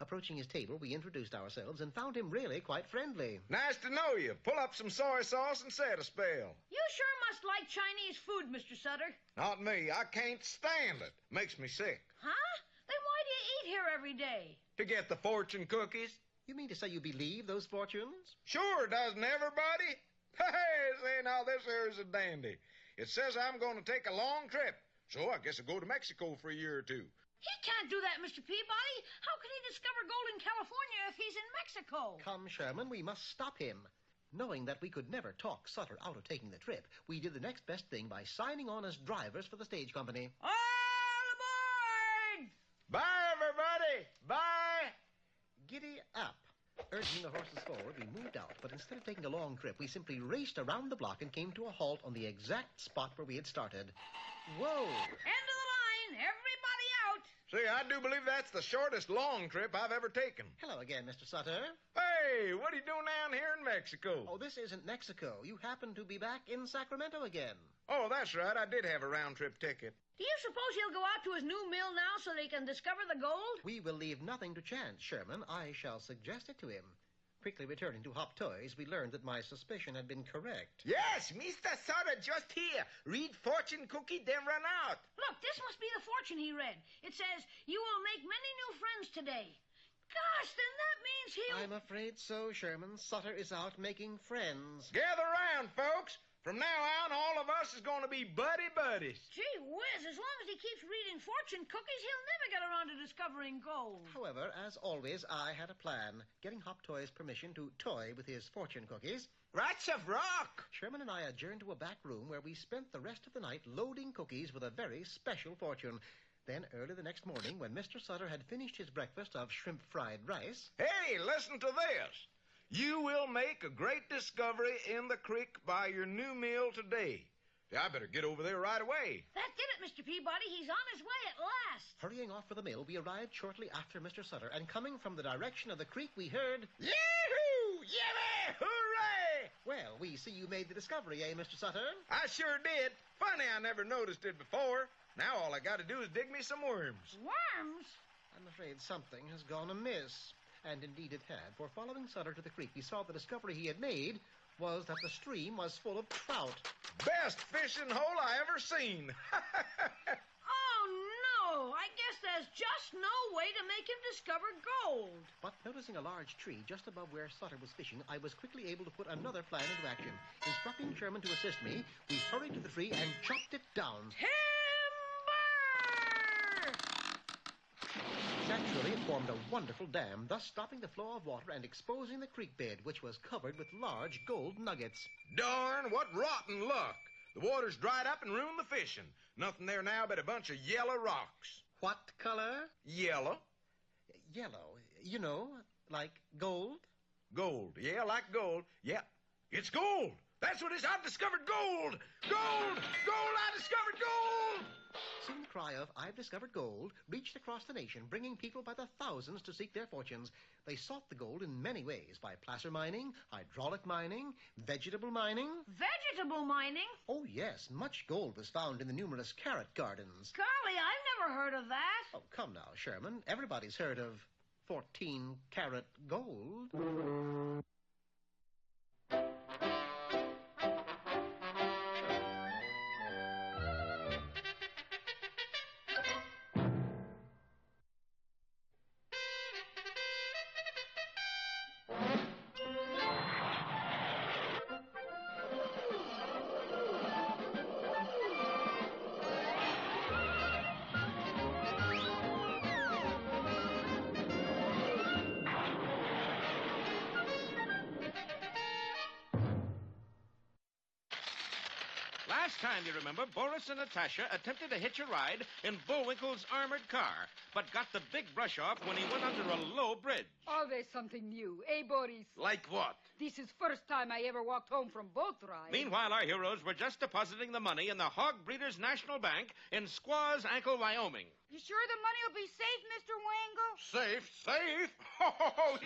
Approaching his table, we introduced ourselves and found him really quite friendly. Nice to know you. Pull up some soy sauce and set a spell. You sure must like Chinese food, Mr. Sutter. Not me. I can't stand it. Makes me sick. Huh? Then why do you eat here every day? To get the fortune cookies. You mean to say you believe those fortunes? Sure, doesn't everybody? Hey, say now, this here is a dandy. It says I'm going to take a long trip, so I guess I'll go to Mexico for a year or two. He can't do that, Mr. Peabody. How can he discover gold in California if he's in Mexico? Come, Sherman, we must stop him. Knowing that we could never talk Sutter out of taking the trip, we did the next best thing by signing on as drivers for the stage company. All aboard! Bye, everybody! Bye! Giddy up. Urging the horses forward, we moved out, but instead of taking a long trip, we simply raced around the block and came to a halt on the exact spot where we had started. Whoa! End of the line! Everybody out! See, I do believe that's the shortest long trip I've ever taken. Hello again, Mr. Sutter. Hey, what are you doing down here in Mexico? Oh, this isn't Mexico. You happen to be back in Sacramento again. Oh, that's right. I did have a round-trip ticket. Do you suppose he'll go out to his new mill now so that he can discover the gold? We will leave nothing to chance, Sherman. I shall suggest it to him. Quickly returning to Hop Toys, we learned that my suspicion had been correct. Yes, Mr. Sutter just here. Read fortune cookie, then run out. Look, this must be the fortune he read. It says, you will make many new friends today. Gosh, then that means he'll... I'm afraid so, Sherman. Sutter is out making friends. Gather round, folks. From now on, all of us is going to be buddies. Gee whiz, as long as he keeps reading fortune cookies, he'll never get around to discovering gold. However, as always, I had a plan. Getting Hop Toy's permission to toy with his fortune cookies. Rats of rock! Sherman and I adjourned to a back room where we spent the rest of the night loading cookies with a very special fortune. Then, early the next morning, when Mr. Sutter had finished his breakfast of shrimp fried rice... Hey, listen to this. You will make a great discovery in the creek by your new meal today. I better get over there right away. That did it, Mr. Peabody. He's on his way at last. Hurrying off for the mill, we arrived shortly after Mr. Sutter, and coming from the direction of the creek, we heard... Yahoo! Yippee! Hooray! Well, we see you made the discovery, eh, Mr. Sutter? I sure did. Funny I never noticed it before. Now all I got to do is dig me some worms. Worms? I'm afraid something has gone amiss. And indeed it had, for following Sutter to the creek, we saw the discovery he had made was that the stream was full of trout. Best fishing hole I ever seen. Oh, no! I guess there's just no way to make him discover gold. But noticing a large tree just above where Sutter was fishing, I was quickly able to put another plan into action. Instructing Sherman to assist me, we hurried to the tree and chopped it down. Naturally, it formed a wonderful dam, thus stopping the flow of water and exposing the creek bed, which was covered with large gold nuggets. Darn, what rotten luck. The water's dried up and ruined the fishing. Nothing there now but a bunch of yellow rocks. What color? Yellow. Yellow. You know, like gold? Gold. Yeah, like gold. Yeah. It's gold. That's what it is. I've discovered gold. Gold! Gold! I discovered gold! Soon the cry of "I've discovered gold" reached across the nation, bringing people by the thousands to seek their fortunes. They sought the gold in many ways, by placer mining, hydraulic mining, vegetable mining. Vegetable mining? Oh, yes, much gold was found in the numerous carrot gardens. Golly, I've never heard of that. Oh, come now, Sherman. Everybody's heard of 14-carat gold. Last time, you remember, Boris and Natasha attempted to hitch a ride in Bullwinkle's armored car, but got the big brush off when he went under a low bridge. Always something new, eh, Boris? Like what? This is first time I ever walked home from boat ride. Meanwhile, our heroes were just depositing the money in the Hog Breeders National Bank in Squaw's Ankle, Wyoming. You sure the money will be safe, Mr. Wangle? Safe? Safe? Oh,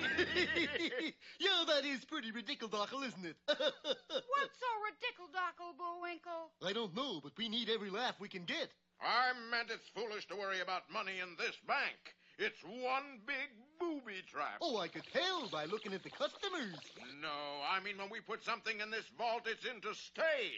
Yeah, that is pretty ridiculous, isn't it? What's so ridiculous, Bullwinkle? I don't know, but we need every laugh we can get. I meant it's foolish to worry about money in this bank. It's one big booby trap. Oh, I could tell by looking at the customers. No, I mean when we put something in this vault, it's in to stay.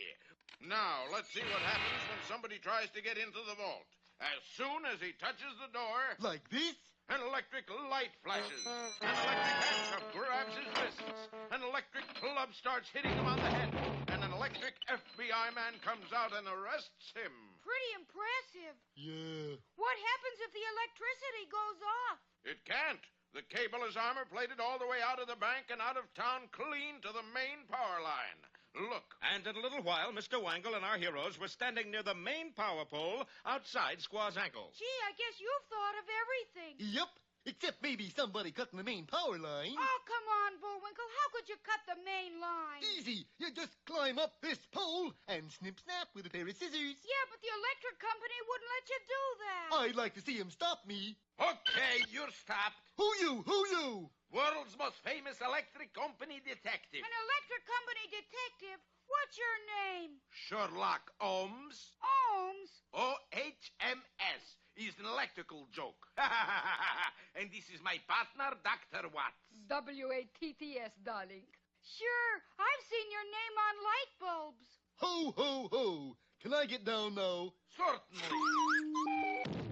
Now, let's see what happens when somebody tries to get into the vault. As soon as he touches the door... Like this? An electric light flashes. An electric handcuff grabs his wrists. An electric club starts hitting him on the head. And an electric FBI man comes out and arrests him. Pretty impressive. Yeah. What happens if the electricity goes off? It can't. The cable is armor-plated all the way out of the bank and out of town clean to the main power line. Look. And in a little while, Mr. Wangle and our heroes were standing near the main power pole outside Squaw's Ankle. Gee, I guess you've thought of everything. Yep. Except maybe somebody cutting the main power line. Oh, come on, Bullwinkle. How could you cut the main line? Easy. You just climb up this pole and snip-snap with a pair of scissors. Yeah, but the electric company wouldn't let you do that. I'd like to see him stop me. Okay, you're stopped. Who you? Who you? World's most famous electric company detective. An electric company detective? What's your name? Sherlock Holmes. Holmes? O-H-M-S. Is an electrical joke. And this is my partner, Dr. Watts. W-A-T-T-S, darling. Sure, I've seen your name on light bulbs. Ho, ho, ho. Can I get down now? Certainly.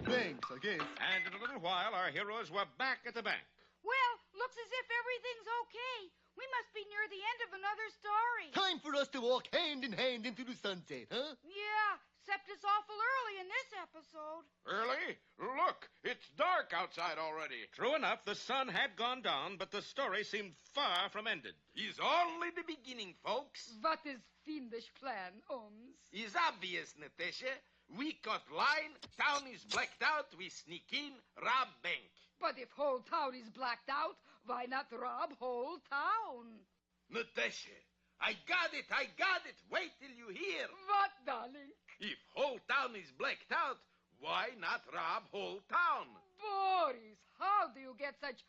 Thanks, I guess. And in a little while, our heroes were back at the bank. Well, looks as if everything's okay. We must be near the end of another story. Time for us to walk hand in hand into the sunset, huh? Yeah, except it's awful early in this episode. Early? Look, it's dark outside already. True enough, the sun had gone down, but the story seemed far from ended. It's only the beginning, folks. What is fiendish plan, Holmes? It's obvious, Natasha. We cut line, town is blacked out, we sneak in, rob bank. But if whole town is blacked out, why not rob whole town? Natasha, I got it. Wait till you hear. What, darling? If whole town is blacked out, why not rob whole town? Boris, how do you get such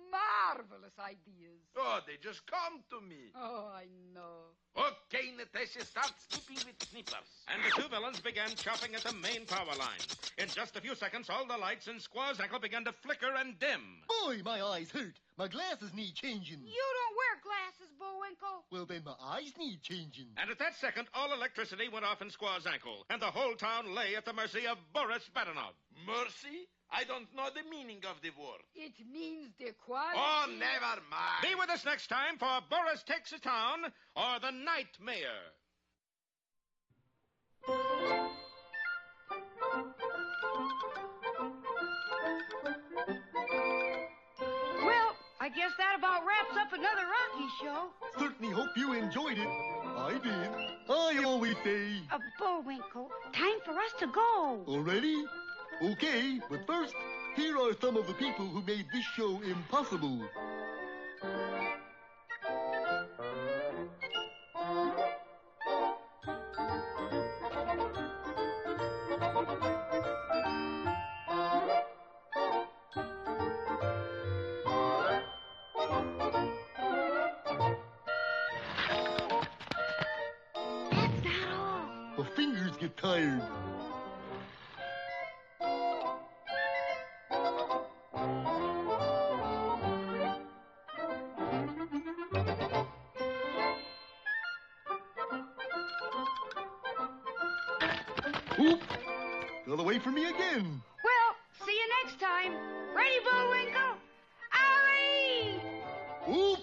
marvelous ideas? Oh, they just come to me. Oh, I know. Okay, Natasha, start snipping with snippers. And the two villains began chopping at the main power line. In just a few seconds, all the lights in Squaw's Ankle began to flicker and dim. Boy, my eyes hurt. My glasses need changing. You don't wear glasses, Bullwinkle. Well, then my eyes need changing. And at that second, all electricity went off in Squaw's Ankle, and the whole town lay at the mercy of Boris Badenov. Mercy? I don't know the meaning of the word. It means the quality. Oh, never mind. Be with us next time for Boris Takes a Town or The Night Mayor. Well, I guess that about wraps up another Rocky show. Certainly hope you enjoyed it. I did. I always say. Bullwinkle, time for us to go. Already? Okay, but first, here are some of the people who made this show impossible. My fingers get tired. Oop! Got away from me again. Well, see you next time. Ready, Bullwinkle? Ollie! Oop!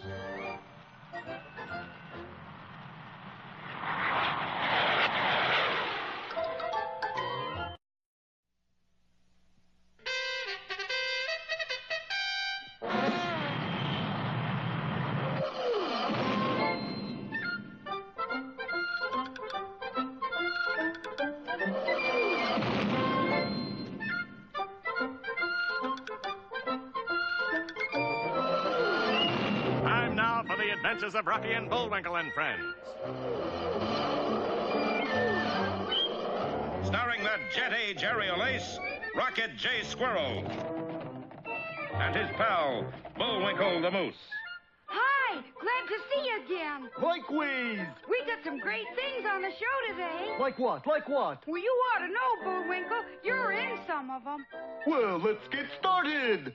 Time now for the adventures of Rocky and Bullwinkle and Friends. Starring that jet-age aerial ace, Rocket J. Squirrel. And his pal, Bullwinkle the Moose. Hi, glad to see you again. Likewise. We got some great things on the show today. Like what? Like what? Well, you ought to know, Bullwinkle. You're in some of them. Well, let's get started.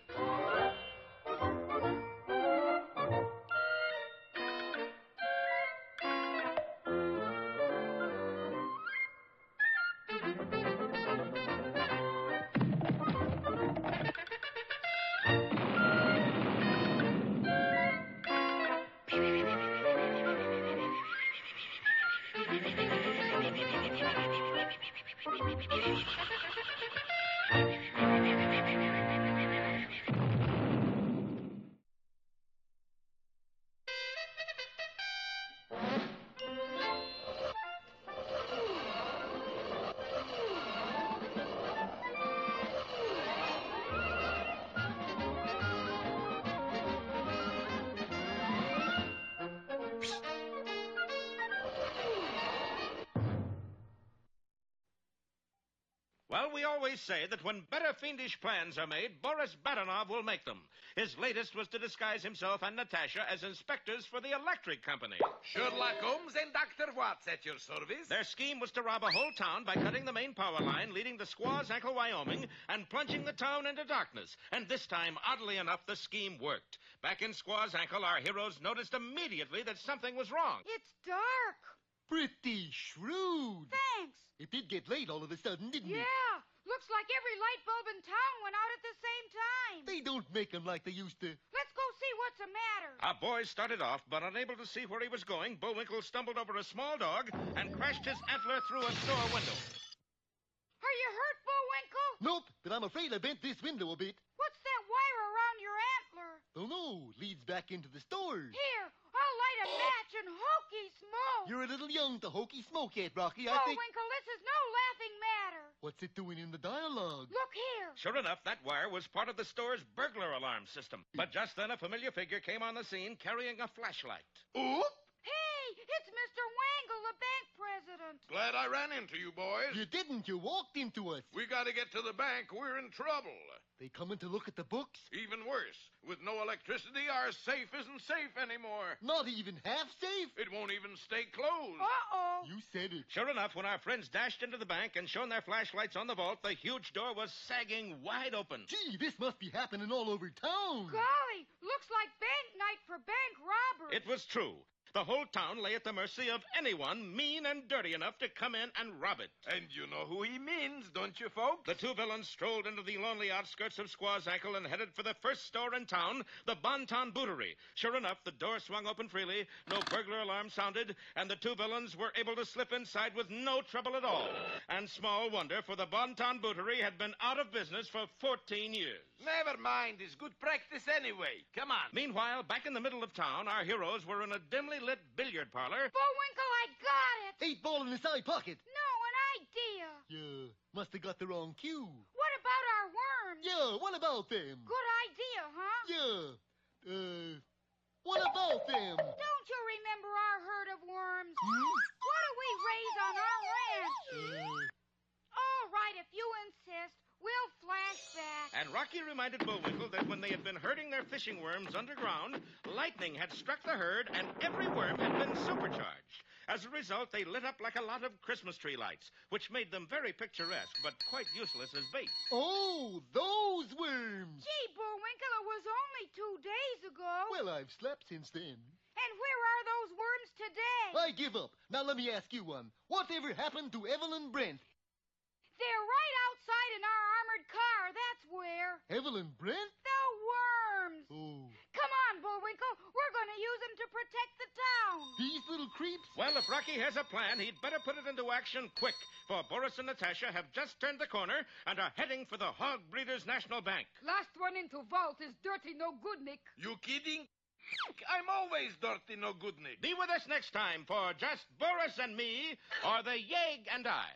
Well, we always say that when better fiendish plans are made, Boris Badenov will make them. His latest was to disguise himself and Natasha as inspectors for the electric company. Sherlock Holmes and Dr. Watts at your service. Their scheme was to rob a whole town by cutting the main power line leading to Squaw's Ankle, Wyoming, and plunging the town into darkness. And this time, oddly enough, the scheme worked. Back in Squaw's Ankle, our heroes noticed immediately that something was wrong. It's dark. Pretty shrewd. Thanks. It did get late all of a sudden, didn't it? Yeah. Looks like every light bulb in town went out at the same time. They don't make 'em like they used to. Let's go see what's the matter. Our boys started off, but unable to see where he was going, Bullwinkle stumbled over a small dog and crashed his antler through a store window. Are you hurt, Bullwinkle? Nope, but I'm afraid I bent this window a bit. What's that wire around your antler? Don't know. Leads back into the stores. Here, I'll light a match and hokey smoke. You're a little young to hokey smoke yet, Rocky. I think... Bullwinkle, this is no laughing matter. What's it doing in the dialogue? Look here. Sure enough, that wire was part of the store's burglar alarm system. But just then, a familiar figure came on the scene carrying a flashlight. Oop! Hey, it's Mr. Wangle, the bank president. Glad I ran into you, boys. You didn't. You walked into us. We got to get to the bank. We're in trouble. They coming to look at the books? Even worse. With no electricity, our safe isn't safe anymore. Not even half safe? It won't even stay closed. Uh-oh. You said it. Sure enough, when our friends dashed into the bank and shone their flashlights on the vault, the huge door was sagging wide open. Gee, this must be happening all over town. Golly, looks like bank night for bank robbers. It was true. The whole town lay at the mercy of anyone mean and dirty enough to come in and rob it. And you know who he means, don't you, folks? The two villains strolled into the lonely outskirts of Squaw's Ankle and headed for the first store in town, the Bonton Bootery. Sure enough, the door swung open freely, no burglar alarm sounded, and the two villains were able to slip inside with no trouble at all. And small wonder, for the Bonton Bootery had been out of business for 14 years. Never mind. It's good practice anyway. Come on. Meanwhile, back in the middle of town, our heroes were in a dimly lit billiard parlor. Bullwinkle, I got it. 8-ball in his side pocket. No, an idea. Yeah, must have got the wrong cue. What about our worms? Yeah, what about them? Good idea, huh? Yeah. What about them? Don't you remember our herd of worms? What do we raise on our ranch? All right, if you insist, we'll flash back. And Rocky reminded Bullwinkle that when they had been herding their fishing worms underground, lightning had struck the herd and every worm had been supercharged. As a result, they lit up like a lot of Christmas tree lights, which made them very picturesque, but quite useless as bait. Oh, those worms! Gee, Bullwinkle, it was only 2 days ago. Well, I've slept since then. And where are those worms today? I give up. Now let me ask you one. Whatever happened to Evelyn Brent? They're right outside in our armored car, that's where. Evelyn Brent? The worms. Oh. Come on, Bullwinkle. We're going to use them to protect the town. These little creeps? Well, if Rocky has a plan, he'd better put it into action quick, for Boris and Natasha have just turned the corner and are heading for the Hog Breeders National Bank. Last one into vault is dirty no good, Nick. You kidding? I'm always dirty no good, Nick. Be with us next time for Just Boris and Me, or The Yeg and I.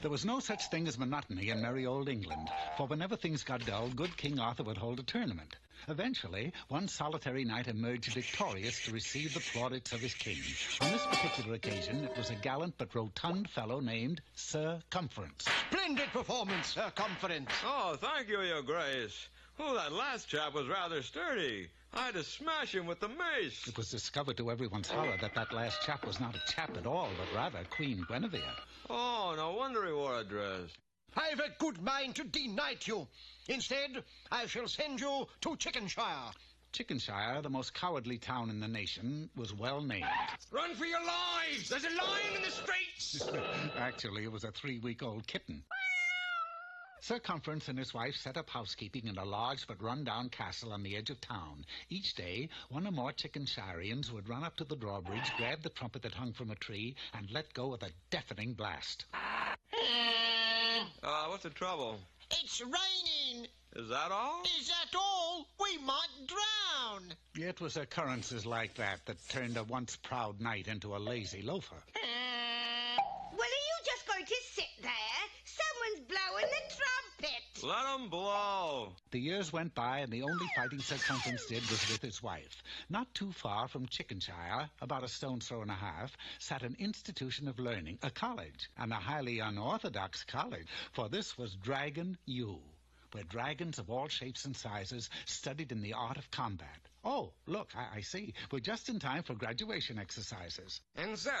There was no such thing as monotony in merry old England, for whenever things got dull, good King Arthur would hold a tournament. Eventually, one solitary knight emerged victorious to receive the plaudits of his king. On this particular occasion, it was a gallant but rotund fellow named Circumference. Splendid performance, Circumference. Oh, thank you, Your Grace. Oh, that last chap was rather sturdy. I had to smash him with the mace. It was discovered to everyone's horror that last chap was not a chap at all, but rather Queen Guinevere. Oh, no wonder he wore a dress. I've a good mind to denight you. Instead, I shall send you to Chickenshire. Chickenshire, the most cowardly town in the nation, was well named. Run for your lives! There's a lion in the streets! Actually, it was a 3-week-old kitten. Circumference and his wife set up housekeeping in a large but run-down castle on the edge of town. Each day, one or more Chickenshireans would run up to the drawbridge, grab the trumpet that hung from a tree, and let go with a deafening blast. What's the trouble? It's raining. Is that all? Is that all? We might drown. It was occurrences like that turned a once proud knight into a lazy loafer. Well, are you just going to sit there? Someone's blowing the trumpet. Let him blow. The years went by, and the only fighting Circumference did was with his wife. Not too far from Chickenshire, about a stone's throw and a half, sat an institution of learning, a college, and a highly unorthodox college, for this was Dragon U, where dragons of all shapes and sizes studied in the art of combat. Oh, look, I see. We're just in time for graduation exercises. And so,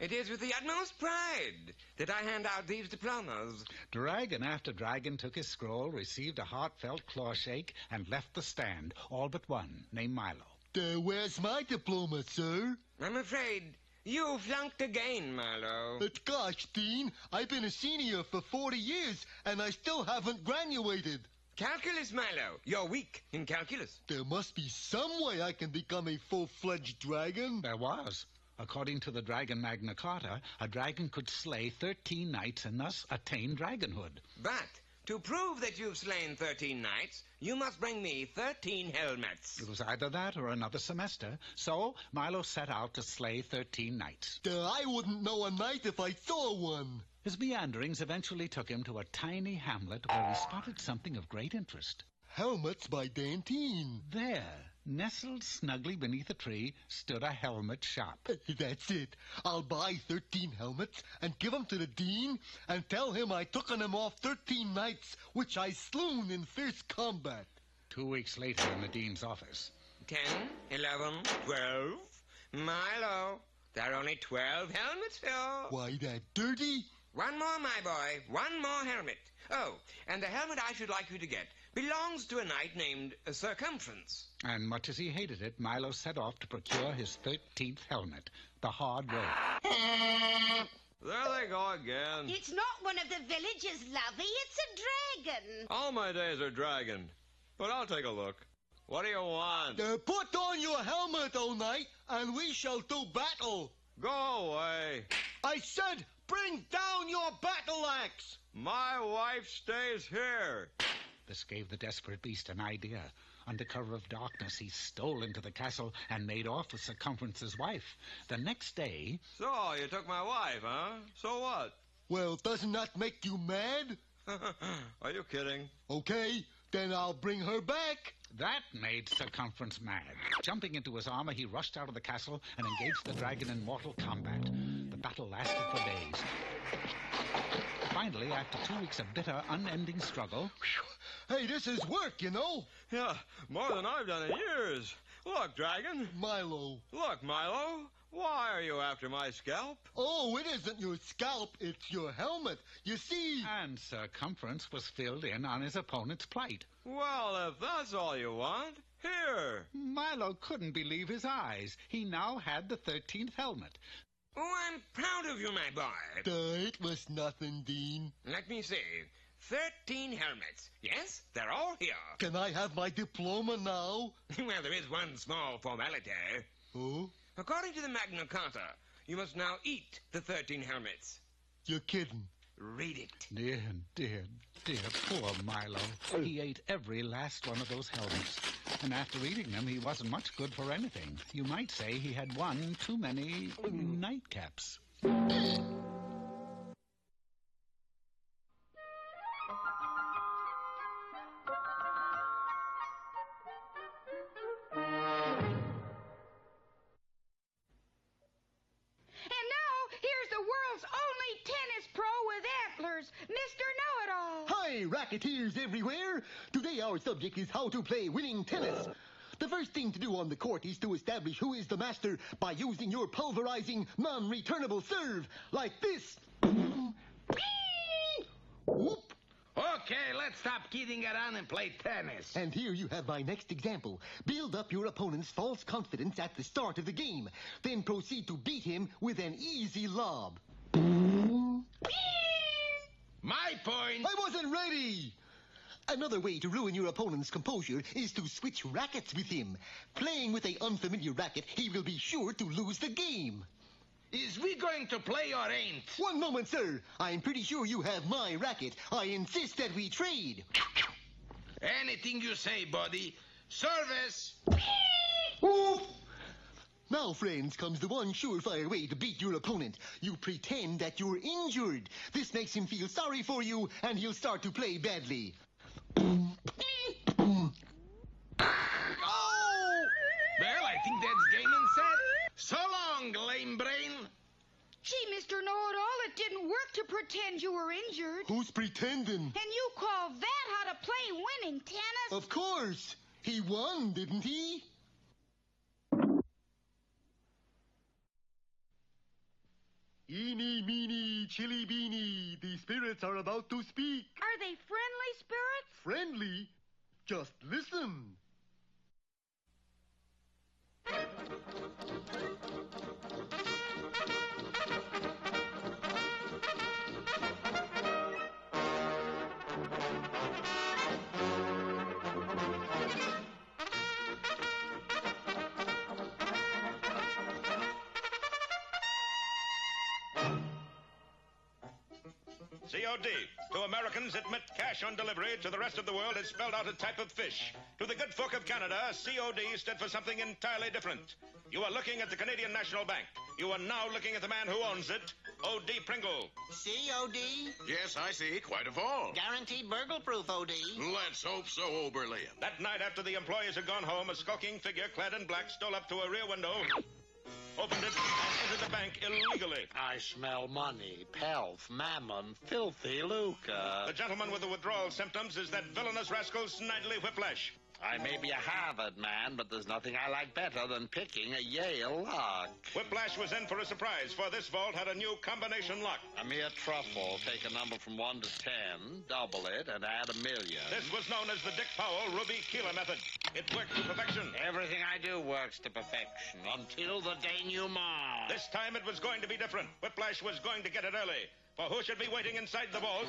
it is with the utmost pride that I hand out these diplomas. Dragon after dragon took his scroll, received a heartfelt claw shake, and left the stand, all but one, named Milo. Where's my diploma, sir? I'm afraid you flunked again, Milo. But gosh, Dean, I've been a senior for 40 years, and I still haven't graduated. Calculus, Milo. You're weak in calculus. There must be some way I can become a full-fledged dragon. There was. According to the Dragon Magna Carta, a dragon could slay 13 knights and thus attain dragonhood. But to prove that you've slain 13 knights, you must bring me 13 helmets. It was either that or another semester. So Milo set out to slay 13 knights. I wouldn't know a knight if I saw one. His meanderings eventually took him to a tiny hamlet where he spotted something of great interest. Helmets by Dantine. There, nestled snugly beneath a tree, stood a helmet shop. That's it. I'll buy 13 helmets and give 'em to the dean and tell him I took on him off 13 knights, which I slewn in fierce combat. 2 weeks later in the dean's office. 10, 11, 12. Milo, there are only 12 helmets, Phil. Why, that dirty? One more, my boy. One more helmet. Oh, and the helmet I should like you to get belongs to a knight named Circumference. And much as he hated it, Milo set off to procure his 13th helmet, the hard way. There they go again. It's not one of the villagers, Lovey. It's a dragon. All my days are dragon. But I'll take a look. What do you want? Put on your helmet, O knight, and we shall do battle. Go away. I said, bring down your battle axe. My wife stays here. This gave the desperate beast an idea. Under cover of darkness, he stole into the castle and made off with Circumference's wife. The next day... So, you took my wife, huh? So what? Well, doesn't that make you mad? Are you kidding? Okay, then I'll bring her back. That made Circumference mad. Jumping into his armor, he rushed out of the castle and engaged the dragon in mortal combat. The battle lasted for days. Finally, after 2 weeks of bitter, unending struggle... Hey, this is work, you know. Yeah, more than I've done in years. Look, dragon. Milo. Look, Milo. Why are you after my scalp? Oh, it isn't your scalp, it's your helmet. You see... And Circumference was filled in on his opponent's plight. Well, if that's all you want, here. Milo couldn't believe his eyes. He now had the 13th helmet. Oh, I'm proud of you, my boy. It was nothing, Dean. Let me see. 13 helmets. Yes, they're all here. Can I have my diploma now? Well, there is one small formality. Oh? According to the Magna Carta, you must now eat the 13 helmets. You're kidding. Read it. Dear, dear, dear, poor Milo. He ate every last one of those helmets. And after eating them, he wasn't much good for anything. You might say he had one too many nightcaps. Hi, racketeers everywhere! Today our subject is how to play winning tennis. The first thing to do on the court is to establish who is the master by using your pulverizing, non-returnable serve, like this. Whoop. Okay, let's stop kidding around and play tennis. And here you have my next example. Build up your opponent's false confidence at the start of the game. Then proceed to beat him with an easy lob. My point! I wasn't ready! Another way to ruin your opponent's composure is to switch rackets with him. Playing with an unfamiliar racket, he will be sure to lose the game. Is we going to play or ain't? One moment, sir. I'm pretty sure you have my racket. I insist that we trade. Anything you say, buddy. Service! Oof. Now, friends, comes the one surefire way to beat your opponent. You pretend that you're injured. This makes him feel sorry for you, and he'll start to play badly. Oh! Well, I think that's game and set. So long, lame brain. Gee, Mr. Know-It-all, it didn't work to pretend you were injured. Who's pretending? And you call that how to play winning tennis? Of course. He won, didn't he? Eeny, meeny, chilly beany. The spirits are about to speak. Are they friendly spirits? Friendly? Just listen. COD. To Americans, it meant cash on delivery. To the rest of the world, it spelled out a type of fish. To the good folk of Canada, COD stood for something entirely different. You are looking at the Canadian National Bank. You are now looking at the man who owns it, O.D. Pringle. COD? Yes, I see. Quite a fall. Guaranteed burgle-proof, OD. Let's hope so, Oberlin. That night after the employees had gone home, a skulking figure clad in black stole up to a rear window, opened it, and entered the bank illegally. I smell money, pelf, mammon, filthy lucre. The gentleman with the withdrawal symptoms is that villainous rascal, Snidely Whiplash. I may be a Harvard man, but there's nothing I like better than picking a Yale lock. Whiplash was in for a surprise, for this vault had a new combination lock. A mere truffle. Take a number from 1 to 10, double it, and add $1 million. This was known as the Dick Powell Ruby Keeler method. It worked to perfection. Everything I do works to perfection, until the denouement. This time it was going to be different. Whiplash was going to get it early. For who should be waiting inside the vault?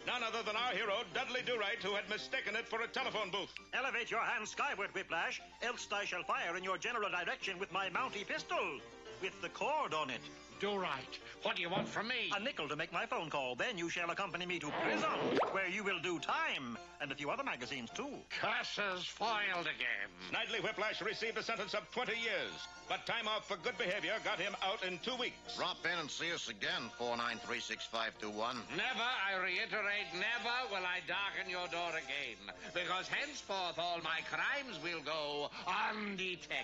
None other than our hero, Dudley Do-Right, who had mistaken it for a telephone booth. Elevate your hand skyward, Whiplash, else I shall fire in your general direction with my Mountie pistol, with the cord on it. Do-Right, what do you want from me? A nickel to make my phone call. Then you shall accompany me to prison, where you will do time, and a few other magazines, too. Curses foiled again. Snidely Whiplash received a sentence of 20 years, but time off for good behavior got him out in 2 weeks. Drop in and see us again, 4936521. Never, I reiterate, never will I darken your door again, because henceforth all my crimes will go undetected.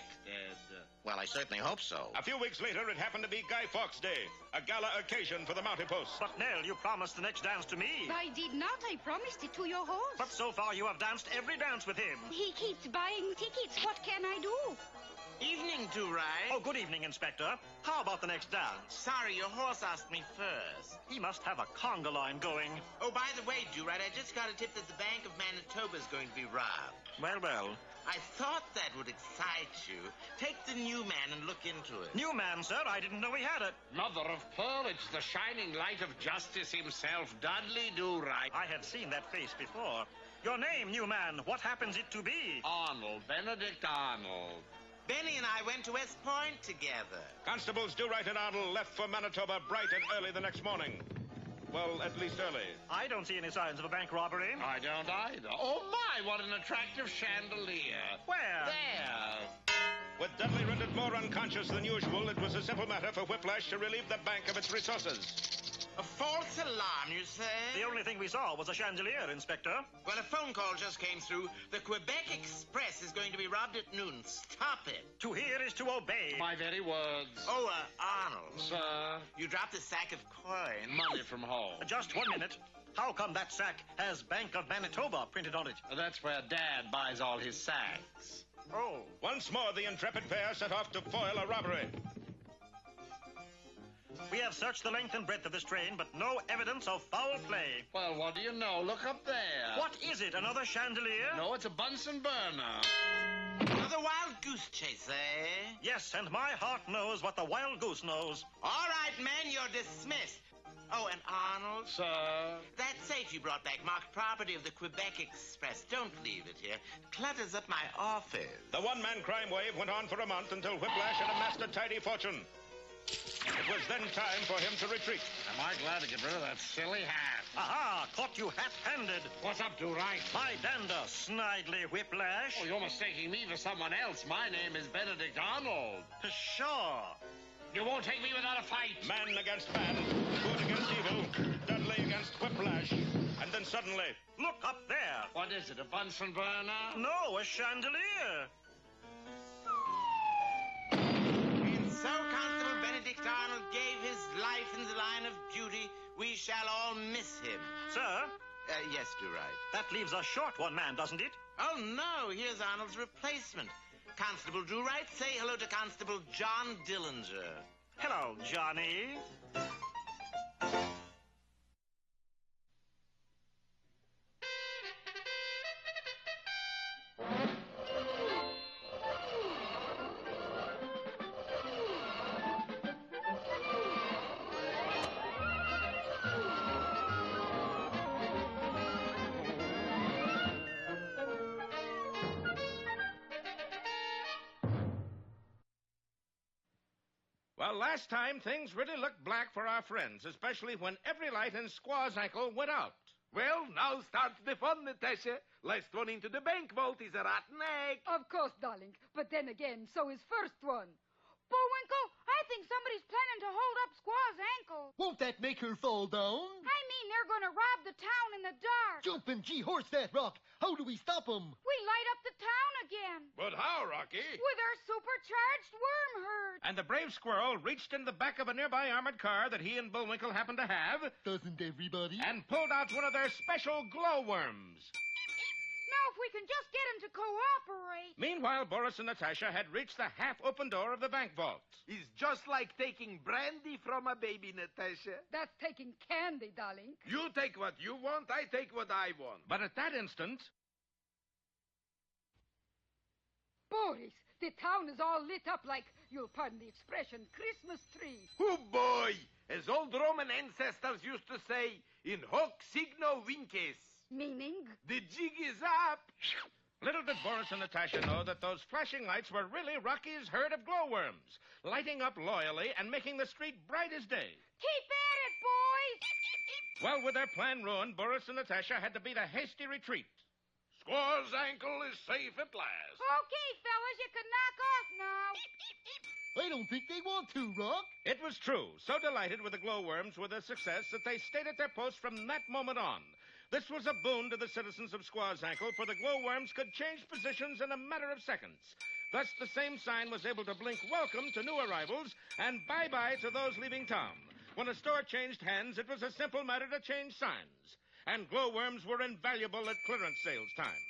Well, I certainly hope so. A few weeks later, it happened to be Guy Fawkes Day, a gala occasion for the Mountie Post. But, Nell, you promised the next dance to me. I did not. I promised it to your host. But so far you have danced every dance with him. He keeps buying tickets. What can I do? Evening, Do-Right. Oh, good evening, Inspector. How about the next dance? Sorry, your horse asked me first. He must have a conga line going. Oh, by the way, Do-Right, I just got a tip that the Bank of Manitoba is going to be robbed. Well, well. I thought that would excite you. Take the new man and look into it. New man, sir? I didn't know he had it. Mother of pearl, it's the shining light of justice himself, Dudley Do-Right. I have seen that face before. Your name, new man, what happens it to be? Arnold, Benedict Arnold. Benny and I went to West Point together. Constables Do-Right and Arnold left for Manitoba bright and early the next morning. Well, at least early. I don't see any signs of a bank robbery. I don't either. Oh, my, what an attractive chandelier. Where? There. With Dudley rendered more unconscious than usual, it was a simple matter for Whiplash to relieve the bank of its resources. A false alarm, you say? The only thing we saw was a chandelier, Inspector. Well, a phone call just came through. The Quebec Express is going to be robbed at noon. Stop it. To hear is to obey. My very words. Oh, Arnold. Sir? You dropped a sack of coin. Money from home. Just 1 minute. How come that sack has Bank of Manitoba printed on it? That's where Dad buys all his sacks. Oh. Once more, the intrepid pair set off to foil a robbery. We have searched the length and breadth of this train, but no evidence of foul play. Well, what do you know? Look up there. What is it, another chandelier? No, it's a Bunsen burner. Another wild goose chase, eh? Yes, and my heart knows what the wild goose knows. All right, men, you're dismissed. Oh, and Arnold? Sir? That safe you brought back marked property of the Quebec Express. Don't leave it here. Clutters up my office. The one-man crime wave went on for a month until Whiplash had amassed a tidy fortune. It was then time for him to retreat. Am I glad to get rid of that silly hat? Aha! Caught you hat-handed. What's up, Do-Right? My dander, Snidely Whiplash. Oh, you're mistaking me for someone else. My name is Benedict Arnold. Sure. You won't take me without a fight. Man against man, good against evil, Dudley against Whiplash. And then suddenly... Look up there. What is it, a Bunsen burner? No, a chandelier. So Constable Benedict Arnold gave his life in the line of duty. We shall all miss him. Sir? Yes, Do-Right. That leaves a short one man, doesn't it? Oh, no. Here's Arnold's replacement. Constable Do-Right, say hello to Constable John Dillinger. Hello, Johnny. Well, last time, things really looked black for our friends, especially when every light in Squaw's ankle went out. Well, now starts the fun, Natasha. Last one into the bank vault is a rotten egg. Of course, darling. But then again, so is first one. Bullwinkle, I think somebody's planning to hold up Squaw's ankle. Won't that make her fall down? I mean, they're going to rob the town in the dark. Jumpin' gee-horse that rock. How do we stop 'em? We light up the town again. But how, Rocky? With our supercharged worm herd. And the brave squirrel reached in the back of a nearby armored car that he and Bullwinkle happened to have. Doesn't everybody? And pulled out one of their special glowworms. Now if we can just get him to cooperate. Meanwhile, Boris and Natasha had reached the half-open door of the bank vault. It's just like taking brandy from a baby, Natasha. That's taking candy, darling. You take what you want, I take what I want. But at that instant... Boris, the town is all lit up like, you'll pardon the expression, Christmas tree. Oh, boy! As old Roman ancestors used to say, in hoc signo vinces. Meaning? The jig is up. Little did Boris and Natasha know that those flashing lights were really Rocky's herd of glowworms, lighting up loyally and making the street bright as day. Keep at it, boys! Well, with their plan ruined, Boris and Natasha had to beat a hasty retreat. Squaw's ankle is safe at last. Okay, fellas, you can knock off now. I don't think they want to, Rock. It was true. So delighted with the glowworms with their success that they stayed at their post from that moment on. This was a boon to the citizens of Squaw's Ankle, for the glowworms could change positions in a matter of seconds. Thus, the same sign was able to blink welcome to new arrivals and bye-bye to those leaving town. When a store changed hands, it was a simple matter to change signs. And glowworms were invaluable at clearance sales time.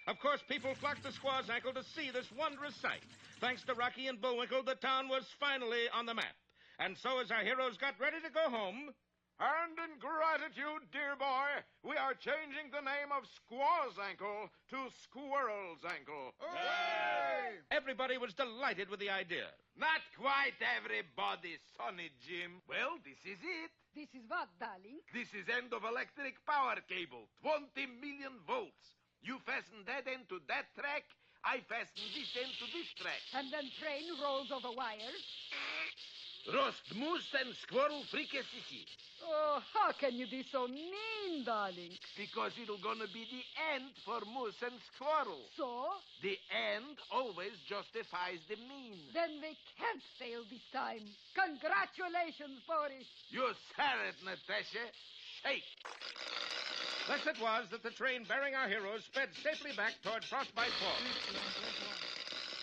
Of course, people flocked to Squaw's Ankle to see this wondrous sight. Thanks to Rocky and Bullwinkle, the town was finally on the map. And so as our heroes got ready to go home... And in gratitude, dear boy, we are changing the name of Squaw's Ankle to Squirrel's Ankle. Hooray! Everybody was delighted with the idea. Not quite everybody, Sonny Jim. Well, this is it. This is what, darling? This is end of electric power cable, 20 million volts. You fasten that end to that track, I fasten this end to this track. And then train rolls over wires. Roast moose and squirrel fricassee. Oh, how can you be so mean, darling? Because it'll gonna be the end for moose and squirrel. So? The end always justifies the mean. Then we can't fail this time. Congratulations, Boris. You said it, Natasha. Shake. Thus it was that the train bearing our heroes sped safely back toward Frostbite Falls.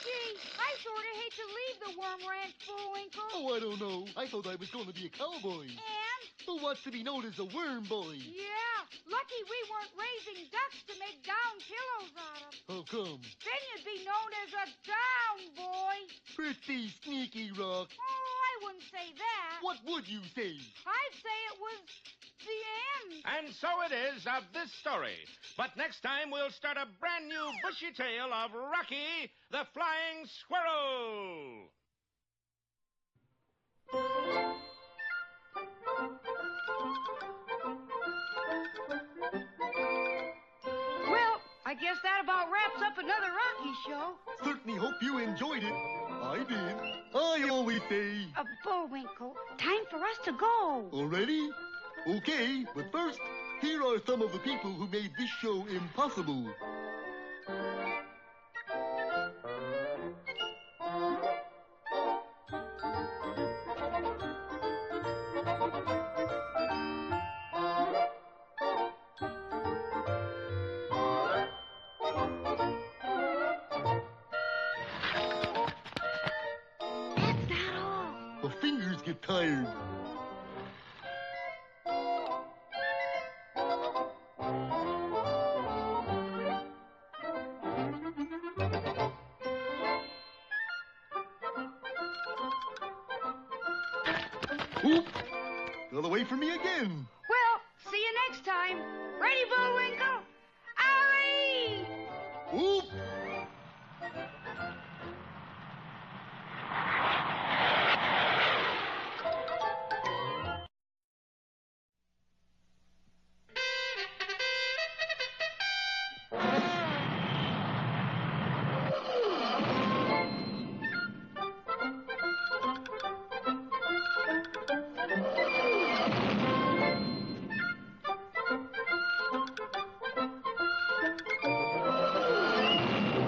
Gee, I sort of hate to leave the Worm Ranch, Bullwinkle. Oh, I don't know. I thought I was going to be a cowboy. And? Who wants to be known as a worm boy? Yeah, lucky we weren't raising ducks to make down pillows out of. How come? Then you'd be known as a down boy. Pretty sneaky, Rock. Oh, I wouldn't say that. What would you say? I'd say it was the end. And so it is of this story. But next time we'll start a brand new bushy tale of Rocky the Flying Squirrel. Well, I guess that about wraps up another Rocky show. Certainly hope you enjoyed it. I did. I always say... Bullwinkle, time for us to go. Already? Okay, but first, here are some of the people who made this show impossible. That's not all. The fingers get tired. Oop! Got away from me again. Well, see you next time. Ready, Bullwinkle? Ollie! Oop!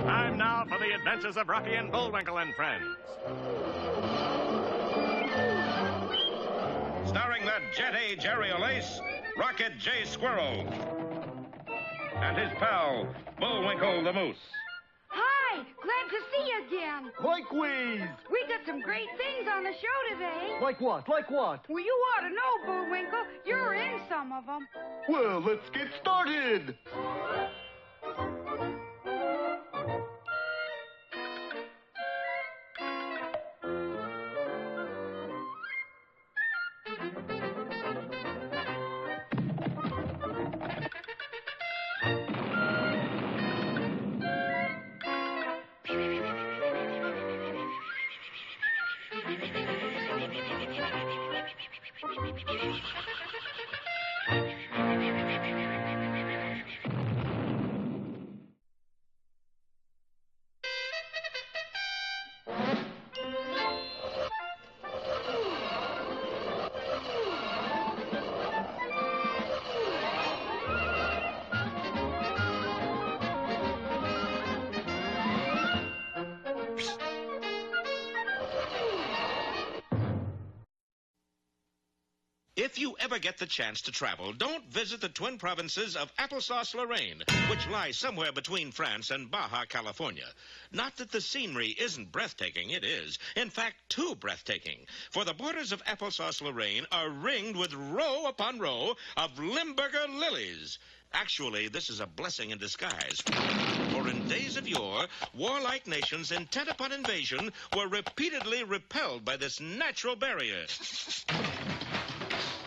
Time now for the adventures of Rocky and Bullwinkle and Friends. Starring that jet-age aerial ace, Rocket J. Squirrel. And his pal, Bullwinkle the Moose. Hi, glad to see you again. Likewise. We got some great things on the show today. Like what? Like what? Well, you ought to know, Bullwinkle. You're in some of them. Well, let's get started. If you ever get the chance to travel, don't visit the twin provinces of Applesauce-Lorraine, which lie somewhere between France and Baja, California. Not that the scenery isn't breathtaking, it is. In fact, too breathtaking. For the borders of Applesauce-Lorraine are ringed with row upon row of Limburger lilies. Actually, this is a blessing in disguise. For in days of yore, warlike nations intent upon invasion were repeatedly repelled by this natural barrier.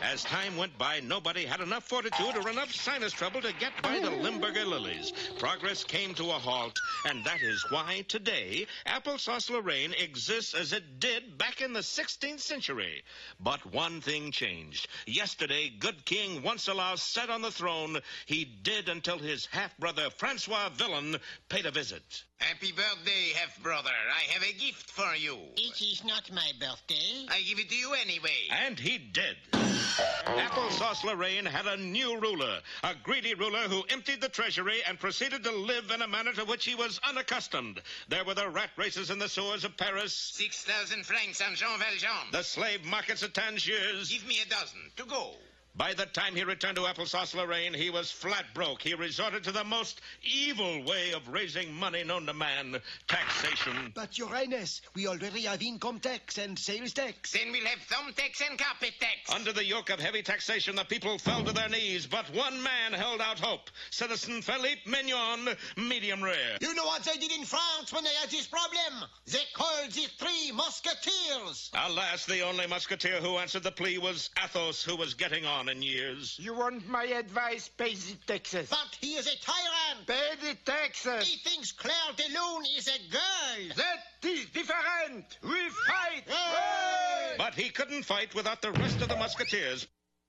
As time went by, nobody had enough fortitude or enough sinus trouble to get by the Limburger lilies. Progress came to a halt, and that is why today Applesauce-Lorraine exists as it did back in the 16th century. But one thing changed. Yesterday, good King Wenceslaus sat on the throne. He did until his half-brother Francois Villain paid a visit. Happy birthday, half-brother. I have a gift for you. It is not my birthday. I give it to you anyway. And he did. Applesauce-Lorraine had a new ruler, a greedy ruler who emptied the treasury and proceeded to live in a manner to which he was unaccustomed. There were the rat races in the sewers of Paris. 6,000 francs on Jean Valjean. The slave markets at Tangiers. Give me a dozen to go. By the time he returned to Applesauce-Lorraine, he was flat broke. He resorted to the most evil way of raising money known to man, taxation. But, Your Highness, we already have income tax and sales tax. Then we'll have thumb tax and carpet tax. Under the yoke of heavy taxation, the people fell to their knees, but one man held out hope. Citizen Philippe Mignon, medium rare. You know what they did in France when they had this problem? They called the Three Musketeers. Alas, the only musketeer who answered the plea was Athos, who was getting on in years. You want my advice? Pay the taxes. But he is a tyrant. Pay the taxes. He thinks Claire de Lune is a girl. That is different. We fight. Hey! But he couldn't fight without the rest of the musketeers.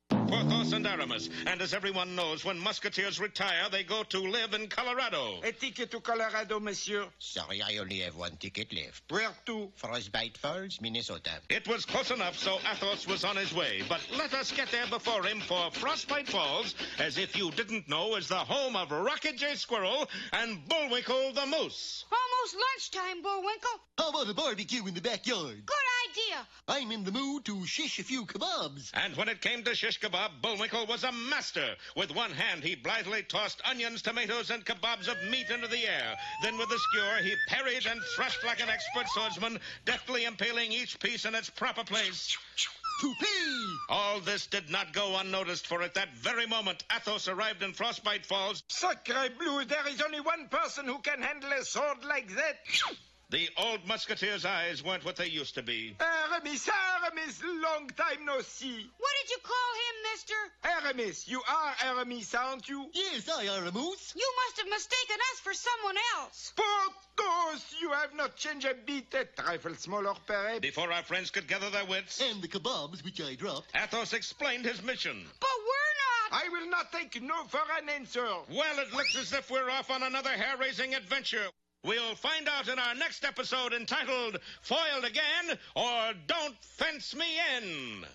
Porthos and Aramis. And as everyone knows, when musketeers retire, they go to live in Colorado. A ticket to Colorado, monsieur. Sorry, I only have one ticket left. Where to? Frostbite Falls, Minnesota. It was close enough, so Athos was on his way. But let us get there before him, for Frostbite Falls, as if you didn't know, is the home of Rocket J. Squirrel and Bullwinkle the Moose. Almost lunchtime, Bullwinkle. How about a barbecue in the backyard? Good idea. I'm in the mood to shish a few kebabs. And when it came to shish kebab, Bullwinkle was a master. With one hand, he blithely tossed onions, tomatoes, and kebabs of meat into the air. Then with the skewer, he parried and thrust like an expert swordsman, deftly impaling each piece in its proper place. All this did not go unnoticed, for at that very moment, Athos arrived in Frostbite Falls. Sacre bleu, there is only one person who can handle a sword like that. The old musketeer's eyes weren't what they used to be. Aramis, Aramis, long time no see. What did you call him, mister? Aramis, you are Aramis, aren't you? Yes, I Aramis. You must have mistaken us for someone else. Porthos, you have not changed a bit. A trifle smaller, perhaps. Before our friends could gather their wits, And the kebabs, which I dropped. Athos explained his mission. But we're not. I will not take no for an answer. Well, it looks as if we're off on another hair-raising adventure. We'll find out in our next episode entitled Foiled Again or Don't Fence Me In.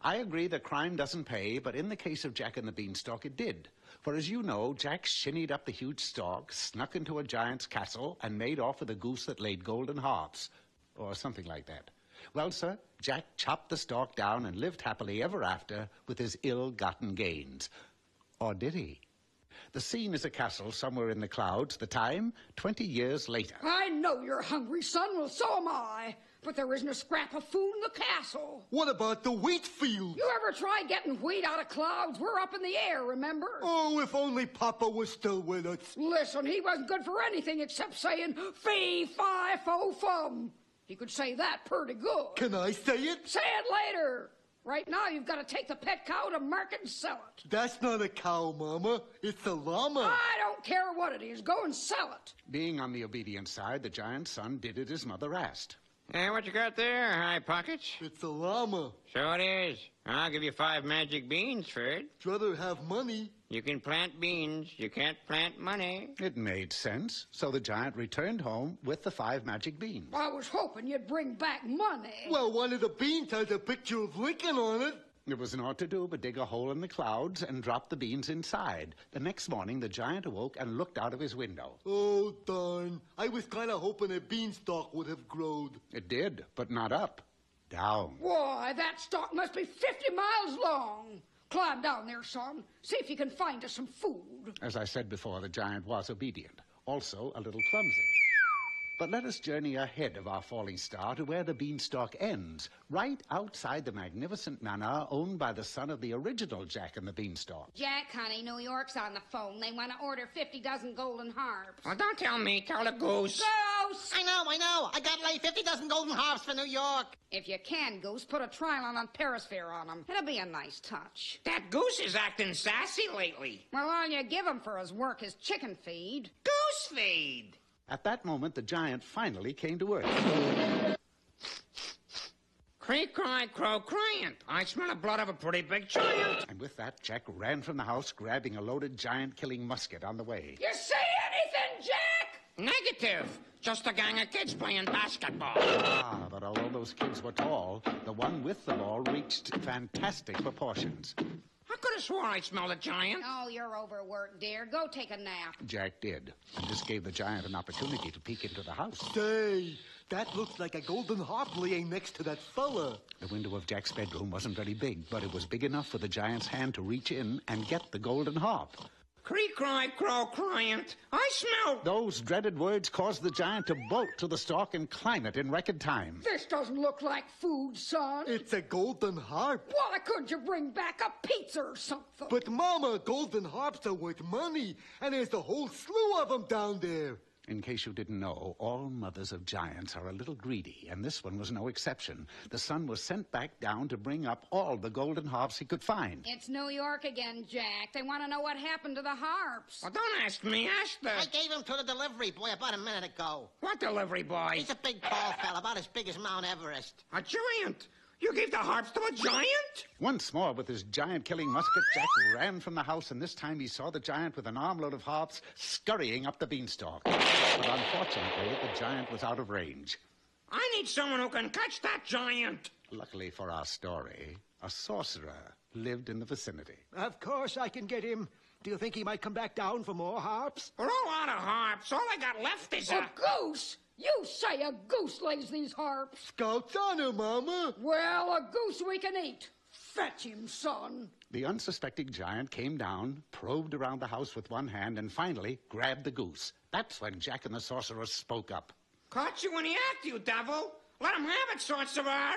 I agree that crime doesn't pay, but in the case of Jack and the Beanstalk, it did. For as you know, Jack shinnied up the huge stalk, snuck into a giant's castle, and made off with a goose that laid golden hearts, or something like that. Well, sir, Jack chopped the stalk down and lived happily ever after with his ill-gotten gains. Or did he? The scene is a castle somewhere in the clouds. The time, 20 years later. I know you're hungry, son. Well, so am I. But there isn't a scrap of food in the castle. What about the wheat field? You ever try getting wheat out of clouds? We're up in the air, remember? Oh, if only Papa was still with us. Listen, he wasn't good for anything except saying fee-fi-fo-fum. He could say that pretty good. Can I say it? Say it later. Right now, you've got to take the pet cow to market and sell it. That's not a cow, Mama. It's a llama. I don't care what it is. Go and sell it. Being on the obedient side, the giant's son did as his mother asked. Hey, what you got there, High Pockets? It's a llama. So it is. I'll give you 5 magic beans for it. I'd rather have money. You can plant beans. You can't plant money. It made sense, so the giant returned home with the 5 magic beans. I was hoping you'd bring back money. Well, one of the beans has a picture of Lincoln on it. There was naught to do but dig a hole in the clouds and drop the beans inside. The next morning, the giant awoke and looked out of his window. Oh, darn. I was kind of hoping a beanstalk would have grown. It did, but not up. Down. Why, that stalk must be 50 miles long. Climb down there, son. See if you can find us some food. As I said before, the giant was obedient. Also a little clumsy. But let us journey ahead of our falling star to where the beanstalk ends, right outside the magnificent manor owned by the son of the original Jack and the Beanstalk. Jack, honey, New York's on the phone. They want to order 50 dozen golden harps. Oh, don't tell me. Tell the goose. Goose! I know. I got to lay 50 dozen golden harps for New York. If you can, Goose, put a trilon on Perisphere on him. It'll be a nice touch. That goose is acting sassy lately. Well, all you give him for his work is chicken feed. Goose feed. At that moment, the giant finally came to earth. Creak, cry, crow, cryant. I smell the blood of a pretty big giant. And with that, Jack ran from the house, grabbing a loaded giant-killing musket on the way. You say anything, Jack? Negative. Just a gang of kids playing basketball. Ah, but although those kids were tall, the one with the ball reached fantastic proportions. I could have swore I smelled a giant. Oh, you're overworked, dear. Go take a nap. Jack did, and this gave the giant an opportunity to peek into the house. Say, that looks like a golden harp laying next to that fella. The window of Jack's bedroom wasn't very big, but it was big enough for the giant's hand to reach in and get the golden harp. Creak, cry, crow, cryant. I smell. Those dreaded words caused the giant to bolt to the stalk and climb it in record time. This doesn't look like food, son. It's a golden harp. Why couldn't you bring back a pizza or something? But, Mama, golden harps are worth money, and there's a whole slew of them down there. In case you didn't know, all mothers of giants are a little greedy, and this one was no exception. The son was sent back down to bring up all the golden harps he could find. It's New York again, Jack. They want to know what happened to the harps. Well, don't ask me. Ask the... I gave him to the delivery boy about a minute ago. What delivery boy? He's a big, tall fella, about as big as Mount Everest. A giant? You gave the harps to a giant? Once more, with his giant-killing musket, Jack ran from the house, and this time he saw the giant with an armload of harps scurrying up the beanstalk. But unfortunately, the giant was out of range. I need someone who can catch that giant. Luckily for our story, a sorcerer lived in the vicinity. Of course I can get him. Do you think he might come back down for more harps? We're all out of harps. All I got left is a goose. You say a goose lays these harps. Scout's honor, Mama. Well, a goose we can eat. Fetch him, son. The unsuspecting giant came down, probed around the house with one hand, and finally grabbed the goose. That's when Jack and the sorcerer spoke up. Caught you in the act, you devil. Let him have it, sorcerer.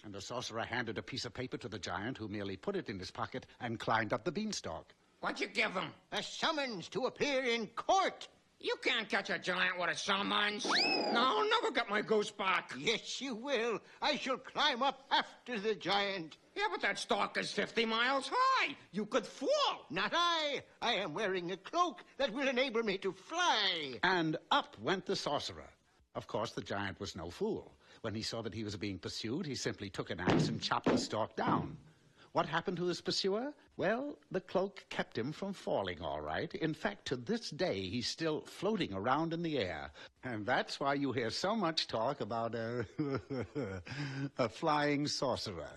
And the sorcerer handed a piece of paper to the giant, who merely put it in his pocket and climbed up the beanstalk. What'd you give him? A summons to appear in court. You can't catch a giant with a summons. No, I'll never get my goose back. Yes, you will. I shall climb up after the giant. Yeah, but that stalk is 50 miles high. You could fall. Not I. I am wearing a cloak that will enable me to fly. And up went the sorcerer. Of course, the giant was no fool. When he saw that he was being pursued, he simply took an axe and chopped the stalk down. What happened to his pursuer? Well, the cloak kept him from falling, all right. In fact, to this day, he's still floating around in the air. And that's why you hear so much talk about a flying sorcerer.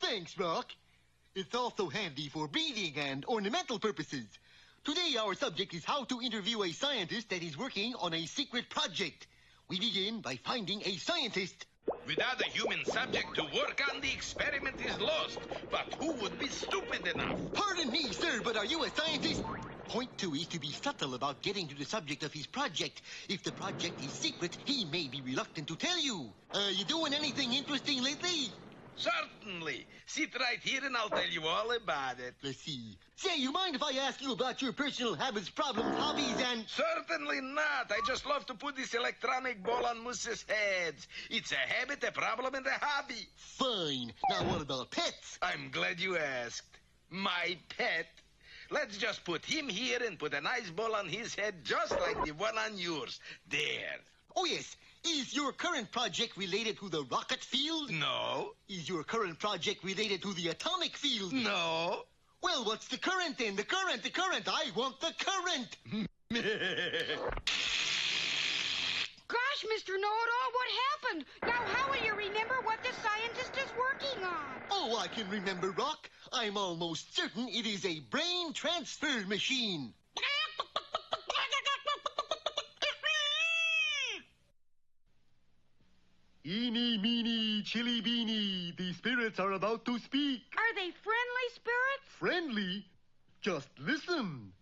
Thanks, Rock. It's also handy for breeding and ornamental purposes. Today, our subject is how to interview a scientist that is working on a secret project. We begin by finding a scientist. Without a human subject to work on, the experiment is lost. But who would be stupid enough? Pardon me, sir, but are you a scientist? Point 2 is to be subtle about getting to the subject of his project. If the project is secret, he may be reluctant to tell you. You doing anything interesting lately? Certainly. Sit right here and I'll tell you all about it. Let's see. Say, you mind if I ask you about your personal habits, problems, hobbies, and... Certainly not. I just love to put this electronic ball on Moose's heads. It's a habit, a problem, and a hobby. Fine. Now what about pets? I'm glad you asked. My pet? Let's just put him here and put a nice ball on his head just like the one on yours. There. Oh, yes. Is your current project related to the rocket field? No. Is your current project related to the atomic field? No. Well, what's the current then? The current. I want the current. Gosh, Mr. Know-It-All, what happened? Now, how will you remember what the scientist is working on? Oh, I can remember, Rock. I'm almost certain it is a brain transfer machine. Eeny, meeny, chilly beany. The spirits are about to speak. Are they friendly spirits? Friendly? Just listen.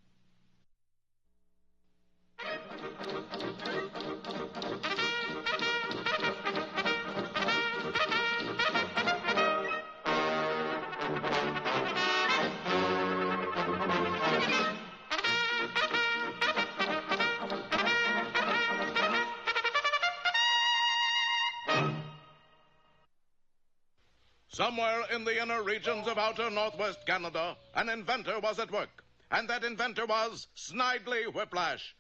Somewhere in the inner regions of outer northwest Canada, an inventor was at work. And that inventor was Snidely Whiplash.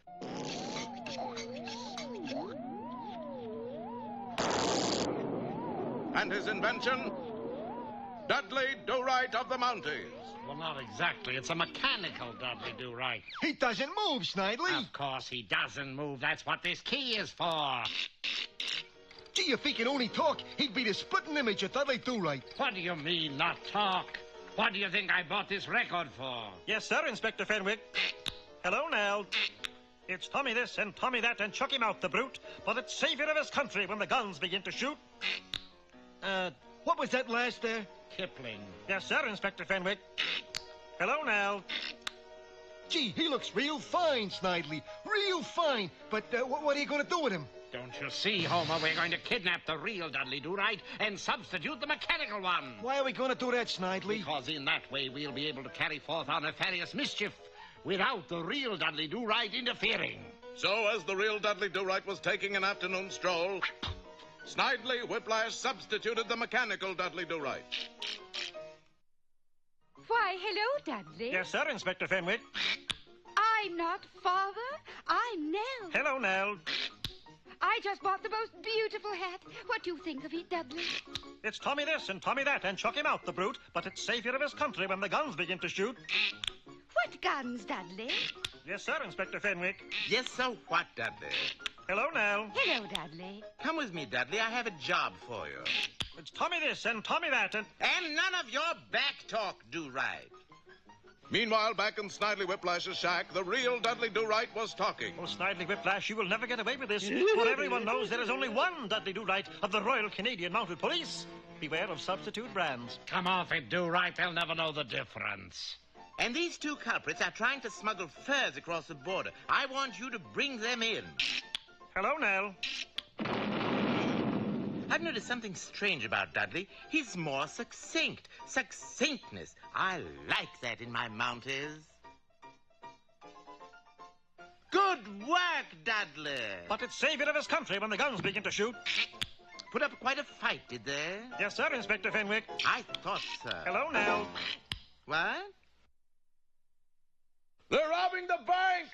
And his invention? Dudley Do-Right of the Mounties. Well, not exactly. It's a mechanical Dudley Do-Right. He doesn't move, Snidely. Of course he doesn't move. That's what this key is for. Gee, if he can only talk, he'd be the splitting image of Dudley Do-Right. What do you mean, not talk? What do you think I bought this record for? Yes, sir, Inspector Fenwick. Hello, Nell. It's Tommy this and Tommy that and chuck him out, the brute. But it's savior of his country when the guns begin to shoot. What was that last there? Kipling. Yes, sir, Inspector Fenwick. Hello, Nell. Gee, he looks real fine, Snidely. Real fine. But what are you going to do with him? Don't you see, Homer? We're going to kidnap the real Dudley Do-Right and substitute the mechanical one. Why are we going to do that, Snidely? Because in that way we'll be able to carry forth our nefarious mischief without the real Dudley Do-Right interfering. So, as the real Dudley Do-Right was taking an afternoon stroll, Snidely Whiplash substituted the mechanical Dudley Do-Right. Why, hello, Dudley. Yes, sir, Inspector Fenwick. I'm not Father. I'm Nell. Hello, Nell. I just bought the most beautiful hat. What do you think of it, Dudley? It's Tommy this and Tommy that and chuck him out, the brute. But it's savior of his country when the guns begin to shoot. What guns, Dudley? Yes, sir, Inspector Fenwick. Yes, so what, Dudley? Hello, Nell. Hello, Dudley. Come with me, Dudley. I have a job for you. It's Tommy this and Tommy that and... And none of your back talk, Do-Right. Meanwhile, back in Snidely Whiplash's shack, the real Dudley Do-Right was talking. Oh, Snidely Whiplash, you will never get away with this. For everyone knows there is only one Dudley Do-Right of the Royal Canadian Mounted Police. Beware of substitute brands. Come off it, Do-Right. They'll never know the difference. And these two culprits are trying to smuggle furs across the border. I want you to bring them in. Hello, Nell. I've noticed something strange about Dudley. He's more succinct. Succinctness. I like that in my Mounties. Good work, Dudley. But it's savior of his country when the guns begin to shoot. Put up quite a fight, did they? Yes, sir, Inspector Fenwick. I thought so. Hello, Nell. What? They're robbing the bank!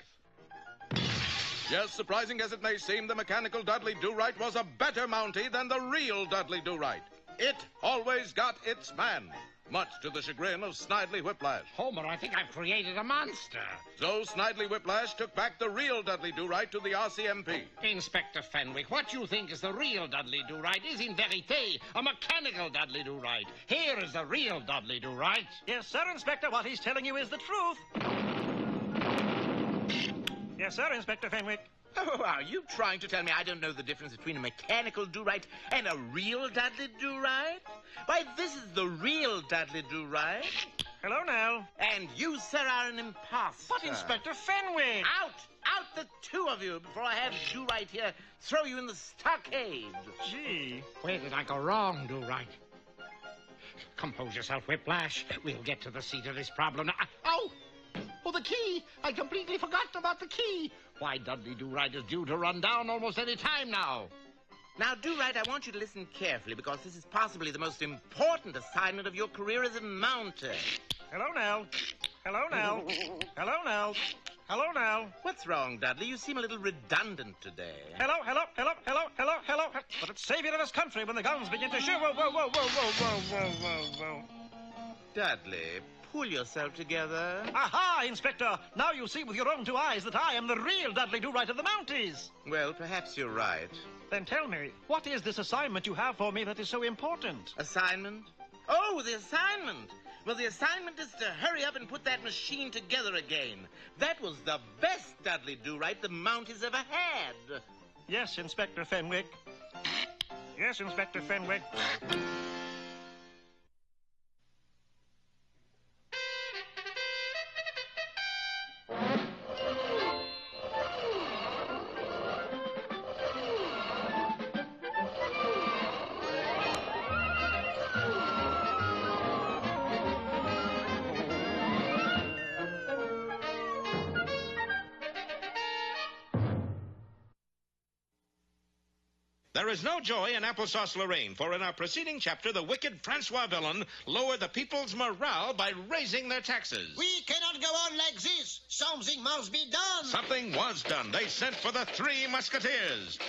Yes, surprising as it may seem, the mechanical Dudley Do-Right was a better Mountie than the real Dudley Do-Right. It always got its man, much to the chagrin of Snidely Whiplash. Homer, I think I've created a monster. So Snidely Whiplash took back the real Dudley Do-Right to the RCMP. Inspector Fenwick, what you think is the real Dudley Do-Right is in verite a mechanical Dudley Do-Right. Here is the real Dudley Do-Right. Yes, sir, Inspector. What he's telling you is the truth. Yes, sir, Inspector Fenwick. Oh, are you trying to tell me I don't know the difference between a mechanical do-right and a real Dudley do-right? Why, this is the real Dudley do-right. Hello, Nell. And you, sir, are an imposter. But Inspector Fenwick! Out! Out, the two of you, before I have do-right here throw you in the stockade. Gee. Where did I go wrong, do-right? Compose yourself, Whiplash. We'll get to the seat of this problem now. Oh! Oh, the key! I completely forgot about the key. Why, Dudley Do-Right is due to run down almost any time now. Now, Do-Right, I want you to listen carefully, because this is possibly the most important assignment of your career as a mounter. Hello, Nell. Hello, Nell. Hello, Nell. Hello, Nell. What's wrong, Dudley? You seem a little redundant today. Hello. But it's savior of this country when the guns begin to shoot. Whoa. Dudley, pull yourself together. Aha, Inspector! Now you see with your own two eyes that I am the real Dudley Do-Right of the Mounties. Well, perhaps you're right. Then tell me, what is this assignment you have for me that is so important? Assignment? Oh, the assignment! Well, the assignment is to hurry up and put that machine together again. That was the best Dudley Do-Right the Mounties ever had. Yes, Inspector Fenwick. Yes, Inspector Fenwick. There is no joy in Applesauce Lorraine, for in our preceding chapter, the wicked Francois villain lowered the people's morale by raising their taxes. We cannot go on like this. Something must be done. Something was done. They sent for the Three Musketeers.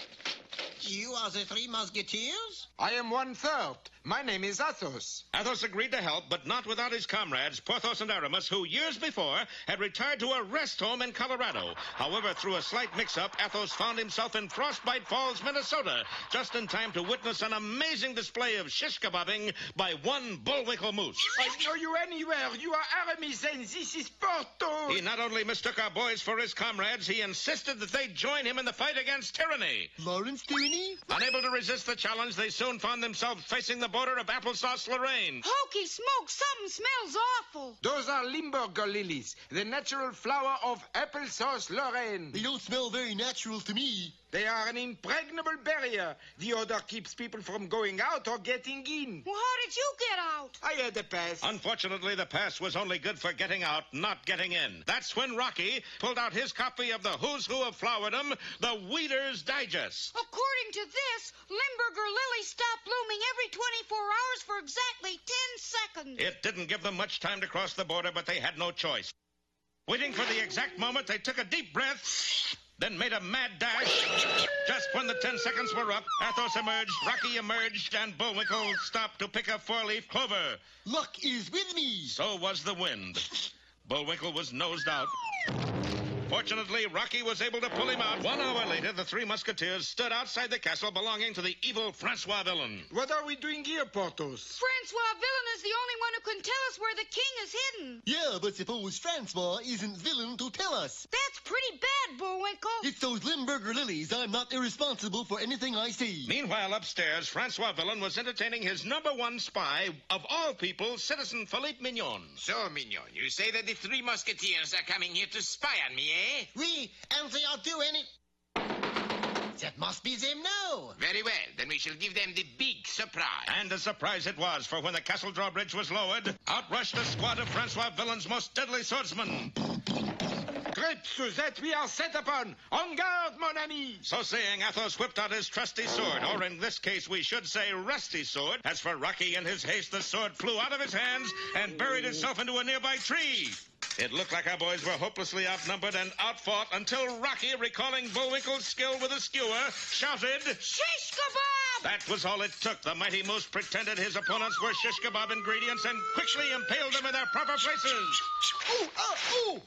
You are the Three Musketeers? I am 1/3. My name is Athos. Athos agreed to help, but not without his comrades, Porthos and Aramis, who years before had retired to a rest home in Colorado. However, through a slight mix-up, Athos found himself in Frostbite Falls, Minnesota, just in time to witness an amazing display of shish kebabbing by one Bullwinkle moose. I know you anywhere. You are Aramis, and this is Porthos. He not only mistook our boys for his comrades, he insisted that they join him in the fight against tyranny. Lawrence Tyranny? Unable to resist the challenge, they soon found themselves facing the border of Applesauce Lorraine. Hokey smoke, something smells awful. Those are Limburger lilies, the natural flower of Applesauce Lorraine. They don't smell very natural to me. They are an impregnable barrier. The odor keeps people from going out or getting in. Well, how did you get out? I had a pass. Unfortunately, the pass was only good for getting out, not getting in. That's when Rocky pulled out his copy of the Who's Who of Flowerdom, the Weeder's Digest. According to this, Limburger lilies stop blooming every 24 hours for exactly 10 seconds. It didn't give them much time to cross the border, but they had no choice. Waiting for the exact moment, they took a deep breath, then made a mad dash. Just when the 10 seconds were up, Athos emerged, Rocky emerged, and Bullwinkle stopped to pick a four-leaf clover. Luck is with me. So was the wind. Bullwinkle was nosed out. Fortunately, Rocky was able to pull him out. 1 hour later, the Three Musketeers stood outside the castle belonging to the evil Francois villain. What are we doing here, Porthos? Francois villain is the only one who can tell us where the king is hidden. Yeah, but suppose Francois isn't villain to tell us. That's pretty bad, Bullwinkle. It's those Limburger lilies. I'm not irresponsible for anything I see. Meanwhile, upstairs, Francois villain was entertaining his #1 spy, of all people, Citizen Philippe Mignon. So, Mignon, you say that the Three Musketeers are coming here to spy on me, eh? Oui, and they are doing it. That must be them now. Very well. Then we shall give them the big surprise. And a surprise it was, for when the castle drawbridge was lowered, out rushed a squad of Francois villain's most deadly swordsmen. Grapes that we are set upon. En garde, mon ami. So saying, Athos whipped out his trusty sword, or in this case we should say rusty sword. As for Rocky, in his haste, the sword flew out of his hands and buried itself into a nearby tree. It looked like our boys were hopelessly outnumbered and outfought until Rocky, recalling Bullwinkle's skill with a skewer, shouted, Shish kebab! That was all it took. The mighty moose pretended his opponents were shish kebab ingredients and quickly impaled them in their proper places. Ooh,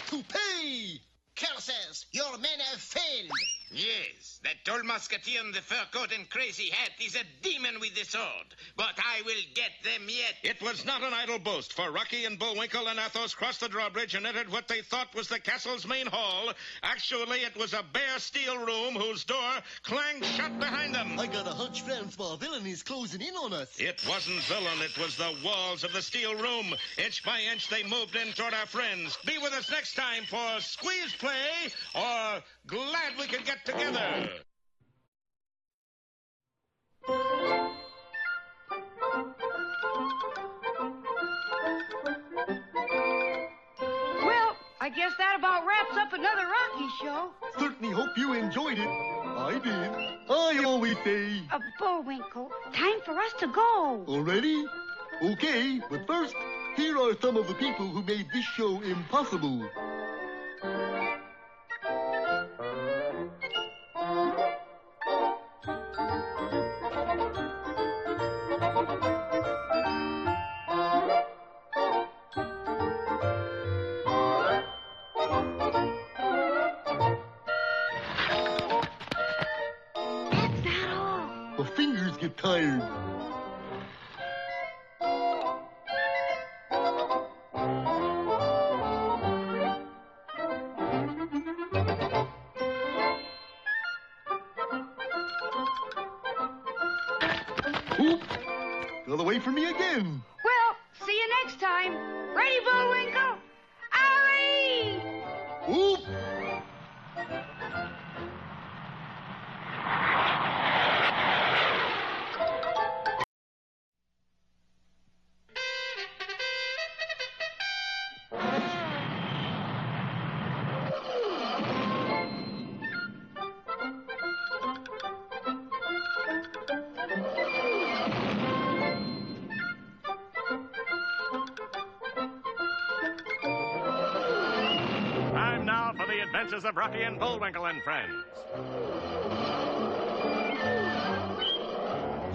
to pay! Curses! Your men have failed. Yes, that tall musketeer in the fur coat and crazy hat is a demon with the sword. But I will get them yet. It was not an idle boast, for Rocky and Bullwinkle and Athos crossed the drawbridge and entered what they thought was the castle's main hall. Actually, it was a bare steel room whose door clanged shut behind them. I got a hunch Francois Villain is closing in on us. It wasn't villain, it was the walls of the steel room. Inch by inch, they moved in toward our friends. Be with us next time for Squeeze Play or Glad We Could Get Together. Well, I guess that about wraps up another Rocky show. Certainly hope you enjoyed it. I did. I always say. Bullwinkle, time for us to go. Already? Okay, but first, here are some of the people who made this show impossible. My fingers get tired. Oop! Got away from me again. Well, see you next time. Ready, Bullwinkle? Hurry! Oop! Time now for the adventures of Rocky and Bullwinkle and Friends.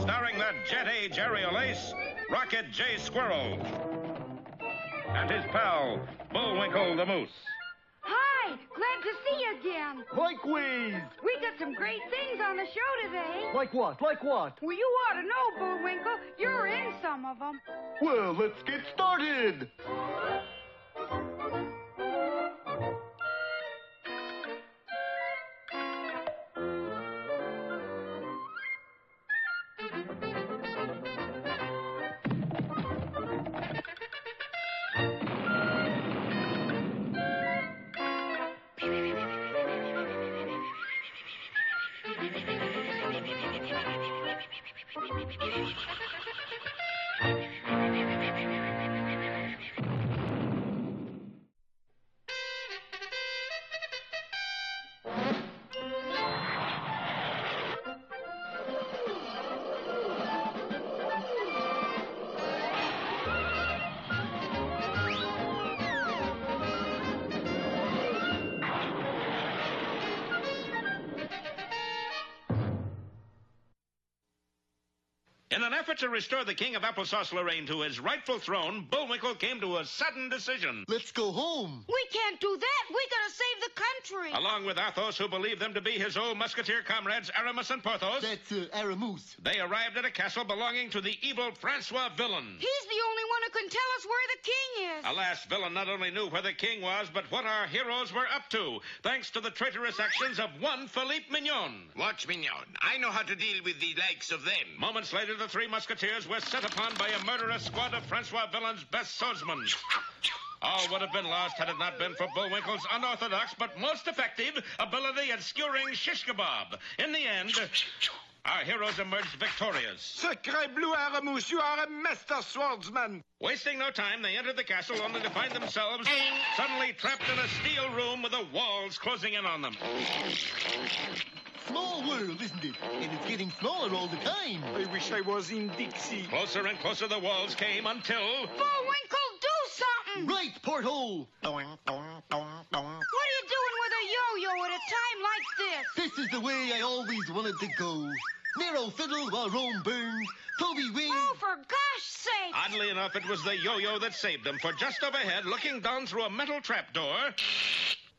Starring the jet-age aerial ace, Rocket J. Squirrel. And his pal, Bullwinkle the Moose. Hi, glad to see you again. Likewise. We got some great things on the show today. Like what? Like what? Well, you ought to know, Bullwinkle. You're in some of them. Well, let's get started. In an effort to restore the King of Applesauce Lorraine to his rightful throne, Bullwinkle came to a sudden decision. Let's go home. We can't do that. We gotta save the country. Along with Athos, who believed them to be his old musketeer comrades Aramis and Porthos. That's Aramus. They arrived at a castle belonging to the evil Francois Villain. He's the only one who can tell us where the king is. Alas, Villain not only knew where the king was, but what our heroes were up to, thanks to the traitorous actions of one Philippe Mignon. Watch, Mignon. I know how to deal with the likes of them. Moments later, the three musketeers were set upon by a murderous squad of Francois Villain's best swordsmen. All would have been lost had it not been for Bullwinkle's unorthodox but most effective ability at skewering shish kebab. In the end, our heroes emerged victorious. Sacre bleu, Aramus, you are a master swordsman. Wasting no time, they entered the castle only to find themselves suddenly trapped in a steel room with the walls closing in on them. Small world, isn't it? And it's getting smaller all the time. I wish I was in Dixie. Closer and closer the walls came until... Bullwinkle, do something! Right, porthole! What are you doing with a yo-yo at a time like this? This is the way I always wanted to go. Nero fiddle while Rome burns. Toby wing. Oh, for gosh sake! Oddly enough, it was the yo-yo that saved them, for just overhead, looking down through a metal trapdoor,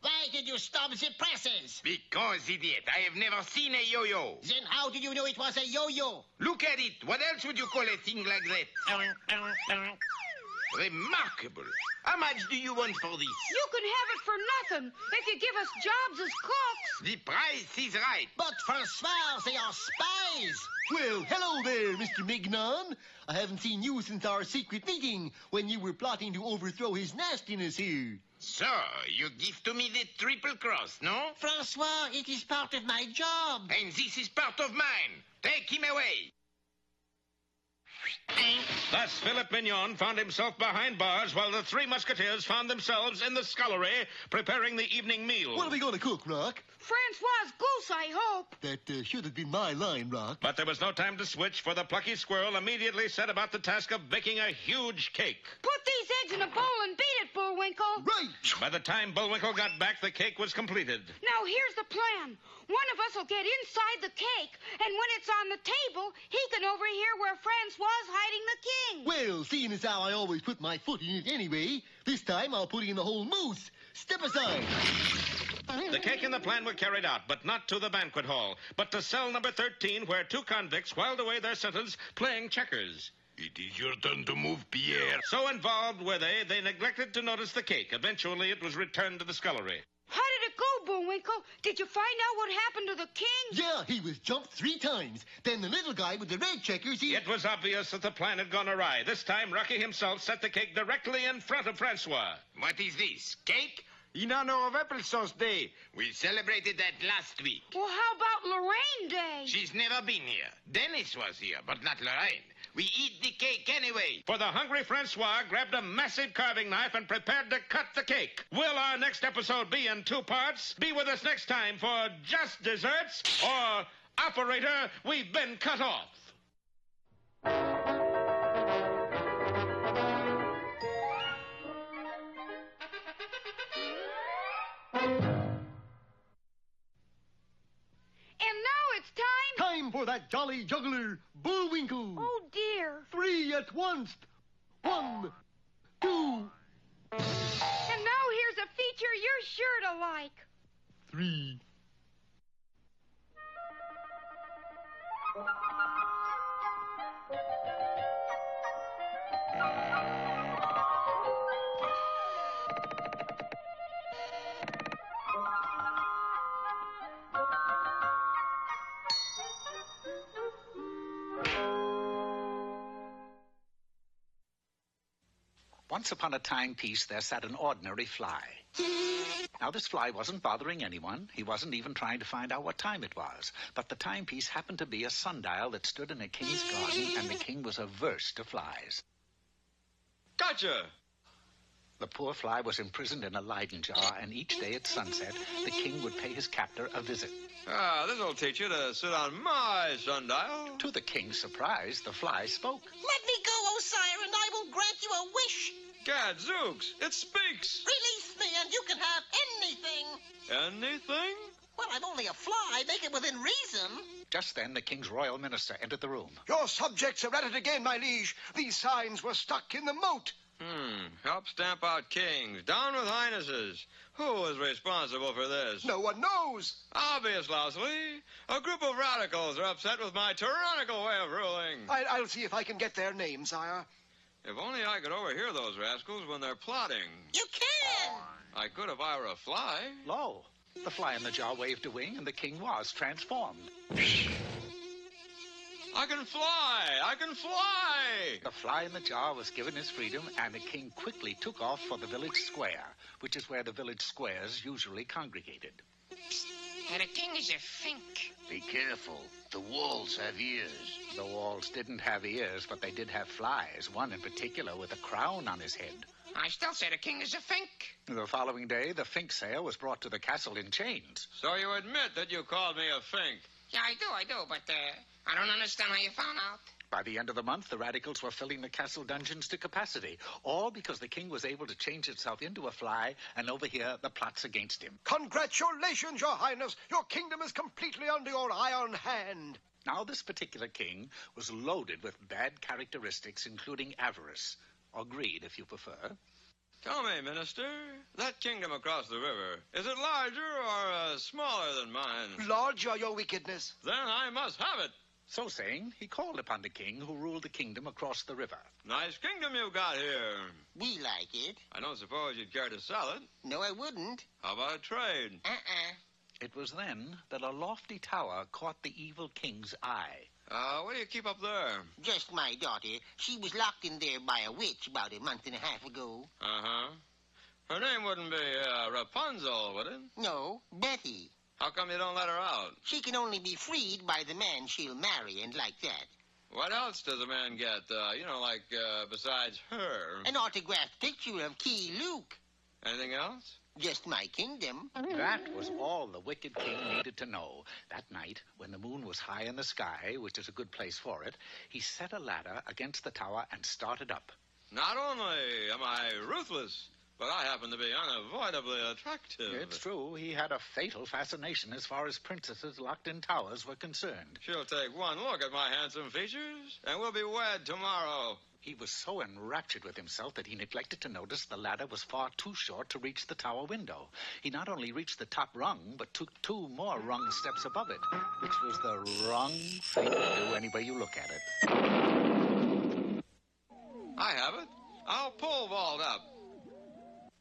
Why did you stop the presses? Because, idiot, I have never seen a yo-yo. Then how did you know it was a yo-yo? Look at it. What else would you call a thing like that? Remarkable. How much do you want for this? You can have it for nothing if you give us jobs as cooks. The price is right. But Francois, they are spies. Well, hello there, Mr. Mignon. I haven't seen you since our secret meeting when you were plotting to overthrow his nastiness here. So, you give to me the triple cross, no? Francois, it is part of my job. And this is part of mine. Take him away. Thus, Philip Mignon found himself behind bars while the three musketeers found themselves in the scullery preparing the evening meal. What are we going to cook, Rock? Francois' goose, I hope. That should have been my line, Rock. But there was no time to switch, for the plucky squirrel immediately set about the task of baking a huge cake. Put these eggs in a bowl and beat it, Bullwinkle. Right! By the time Bullwinkle got back, the cake was completed. Now, here's the plan. One of us will get inside the cake, and when it's on the table, he can overhear where Francois is hiding the king. Well, seeing as how I always put my foot in it anyway, this time I'll put in the whole moose. Step aside. The cake and the plan were carried out, but not to the banquet hall, but to cell number 13, where two convicts whiled away their sentence playing checkers. It is your turn to move, Pierre. So involved were they neglected to notice the cake. Eventually, it was returned to the scullery. How did it go, Bullwinkle? Did you find out what happened to the king? Yeah, he was jumped 3 times. Then the little guy with the red checkers, It was obvious that the plan had gone awry. This time, Rocky himself set the cake directly in front of Francois. What is this? Cake? In honor of Applesauce Day. We celebrated that last week. Well, how about Lorraine Day? She's never been here. Dennis was here, but not Lorraine. We eat the cake anyway. For the hungry Francois grabbed a massive carving knife and prepared to cut the cake. Will our next episode be in 2 parts? Be with us next time for Just Desserts or Operator, We've Been Cut Off. Time for that jolly juggler, Bullwinkle. Oh, dear. 3 at once. 1, 2. And now here's a feature you're sure to like. 3. Once upon a timepiece, there sat an ordinary fly. Now, this fly wasn't bothering anyone. He wasn't even trying to find out what time it was. But the timepiece happened to be a sundial that stood in a king's garden, and the king was averse to flies. Gotcha! The poor fly was imprisoned in a Leyden jar, and each day at sunset, the king would pay his captor a visit. This'll teach you to sit on my sundial. To the king's surprise, the fly spoke. Let me go, O sire, and I will grant you a wish. Gadzooks, it speaks. Release me, and you can have anything. Anything? Well, I'm only a fly. Make it within reason. Just then, the king's royal minister entered the room. Your subjects are at it again, my liege. These signs were stuck in the moat. Help stamp out kings. Down with highnesses. Who is responsible for this? No one knows. Obvious, Lousily. A group of radicals are upset with my tyrannical way of ruling. I'll see if I can get their names, sire. If only I could overhear those rascals when they're plotting. You can! I could if I were a fly. Lo, the fly in the jar waved a wing, and the king was transformed. I can fly! I can fly! The fly in the jar was given his freedom, and the king quickly took off for the village square, which is where the village squares usually congregated. And a king is a fink. Be careful. The walls have ears. The walls didn't have ears, but they did have flies, one in particular with a crown on his head. I still say the king is a fink. The following day, the fink sail was brought to the castle in chains. So you admit that you called me a fink? Yeah, I do, but I don't understand how you found out. By the end of the month, the radicals were filling the castle dungeons to capacity, all because the king was able to change itself into a fly and overhear the plots against him. Congratulations, Your Highness. Your kingdom is completely under your iron hand. Now, this particular king was loaded with bad characteristics, including avarice, or greed, if you prefer. Tell me, Minister, that kingdom across the river, is it larger or smaller than mine? Larger, your wickedness. Then I must have it. So saying, he called upon the king who ruled the kingdom across the river. Nice kingdom you've got here. We like it. I don't suppose you'd care to sell it. No, I wouldn't. How about a trade? It was then that a lofty tower caught the evil king's eye. What do you keep up there? Just my daughter. She was locked in there by a witch about a month and a half ago. Uh-huh. Her name wouldn't be Rapunzel, would it? No, Betty. How come you don't let her out? She can only be freed by the man she'll marry and like that. What else does a man get, besides her? An autographed picture of Key Luke. Anything else? Just my kingdom. That was all the wicked king needed to know. That night, when the moon was high in the sky, which is a good place for it, he set a ladder against the tower and started up. Not only am I ruthless, but I happen to be unavoidably attractive. It's true. He had a fatal fascination as far as princesses locked in towers were concerned. She'll take one look at my handsome features, and we'll be wed tomorrow. He was so enraptured with himself that he neglected to notice the ladder was far too short to reach the tower window. He not only reached the top rung, but took 2 more rung steps above it, which was the wrong thing to do any way you look at it. I have it. I'll pole vault up.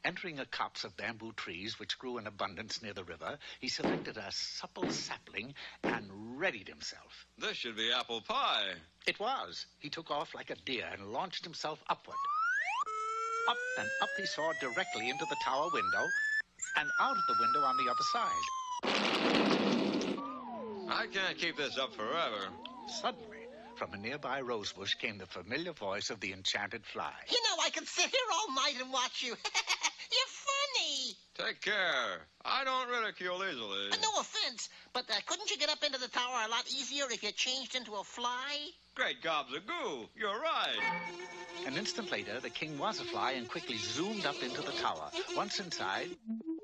Entering a copse of bamboo trees which grew in abundance near the river, he selected a supple sapling and readied himself. This should be apple pie. It was. He took off like a deer and launched himself upward. Up and up he soared directly into the tower window and out of the window on the other side. I can't keep this up forever. Suddenly, from a nearby rosebush came the familiar voice of the enchanted fly. You know, I could sit here all night and watch you. You're funny. Take care. I don't ridicule easily. No offense, but couldn't you get up into the tower a lot easier if you changed into a fly? Great gobs of goo. You're right. An instant later, the king was a fly and quickly zoomed up into the tower. Once inside,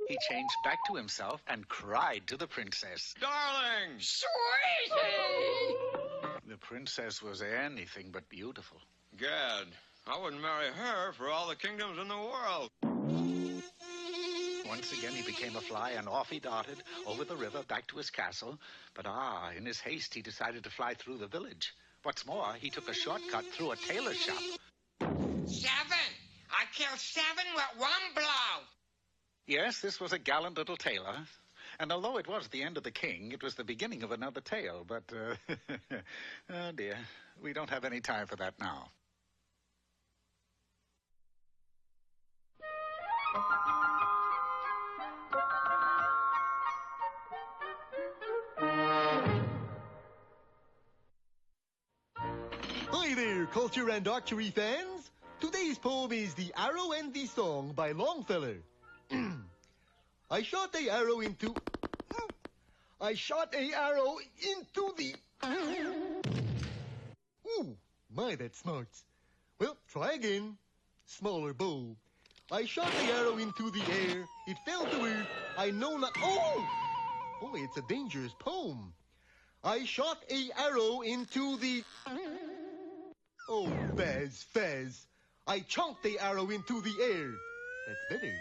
he changed back to himself and cried to the princess. Darling! Sweetie! The princess was anything but beautiful. Gad, I wouldn't marry her for all the kingdoms in the world. Once again, he became a fly, and off he darted over the river back to his castle. But in his haste, he decided to fly through the village. What's more, he took a shortcut through a tailor shop. 7! I killed 7 with 1 blow. Yes, this was a gallant little tailor. And although it was the end of the king, it was the beginning of another tale. But, oh dear, we don't have any time for that now. Hi there, culture and archery fans. Today's poem is The Arrow and the Song by Longfellow. I shot a arrow into the... Ooh, my, that smarts. Well, try again. Smaller bow. I shot the arrow into the air. It fell to earth. I know not... Oh! Boy, it's a dangerous poem. I shot a arrow into the... Oh, Faz. I chunked the arrow into the air. That's better.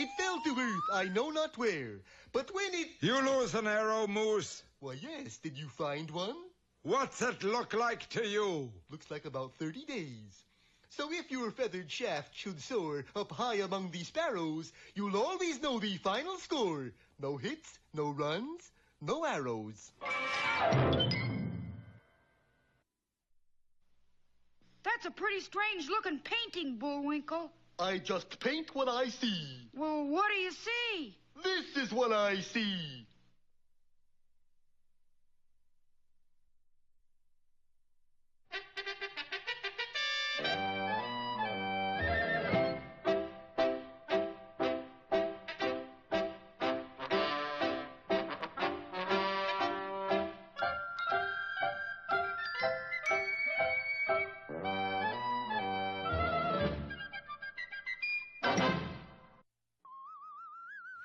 It fell to earth, I know not where. But when it... You lose an arrow, Moose. Why, yes. Did you find one? What's it look like to you? Looks like about 30 days. So if your feathered shaft should soar up high among the sparrows, you'll always know the final score. No hits, no runs, no arrows. That's a pretty strange-looking painting, Bullwinkle. I just paint what I see. Well, what do you see? This is what I see.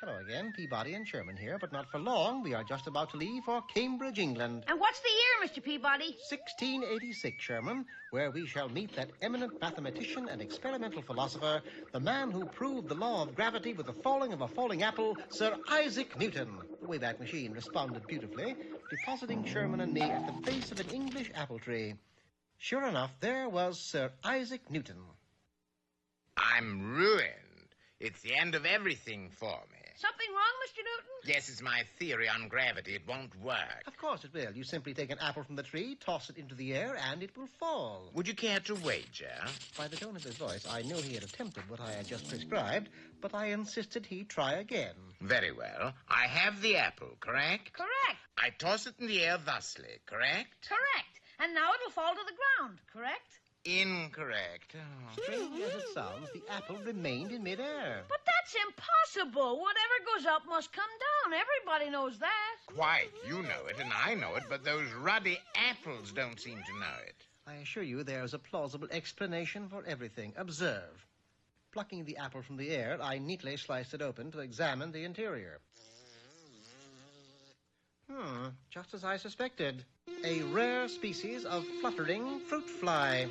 Hello again. Peabody and Sherman here, but not for long. We are just about to leave for Cambridge, England. And what's the year, Mr. Peabody? 1686, Sherman, where we shall meet that eminent mathematician and experimental philosopher, the man who proved the law of gravity with the falling of a falling apple, Sir Isaac Newton. The Wayback Machine responded beautifully, depositing Sherman and me at the base of an English apple tree. Sure enough, there was Sir Isaac Newton. I'm ruined. It's the end of everything for me. Something wrong, Mr. Newton? Yes, it's my theory on gravity. It won't work. Of course it will. You simply take an apple from the tree, toss it into the air, and it will fall. Would you care to wager? By the tone of his voice, I knew he had attempted what I had just prescribed, but I insisted he try again. Very well. I have the apple, correct? Correct. I toss it in the air thusly, correct? Correct. And now it'll fall to the ground, correct? Incorrect. Oh. Strange as it sounds, the apple remained in midair. But that's impossible. Whatever goes up must come down. Everybody knows that. Quite. You know it, and I know it, but those ruddy apples don't seem to know it. I assure you there's a plausible explanation for everything. Observe. Plucking the apple from the air, I neatly sliced it open to examine the interior. Just as I suspected. A rare species of fluttering fruit fly.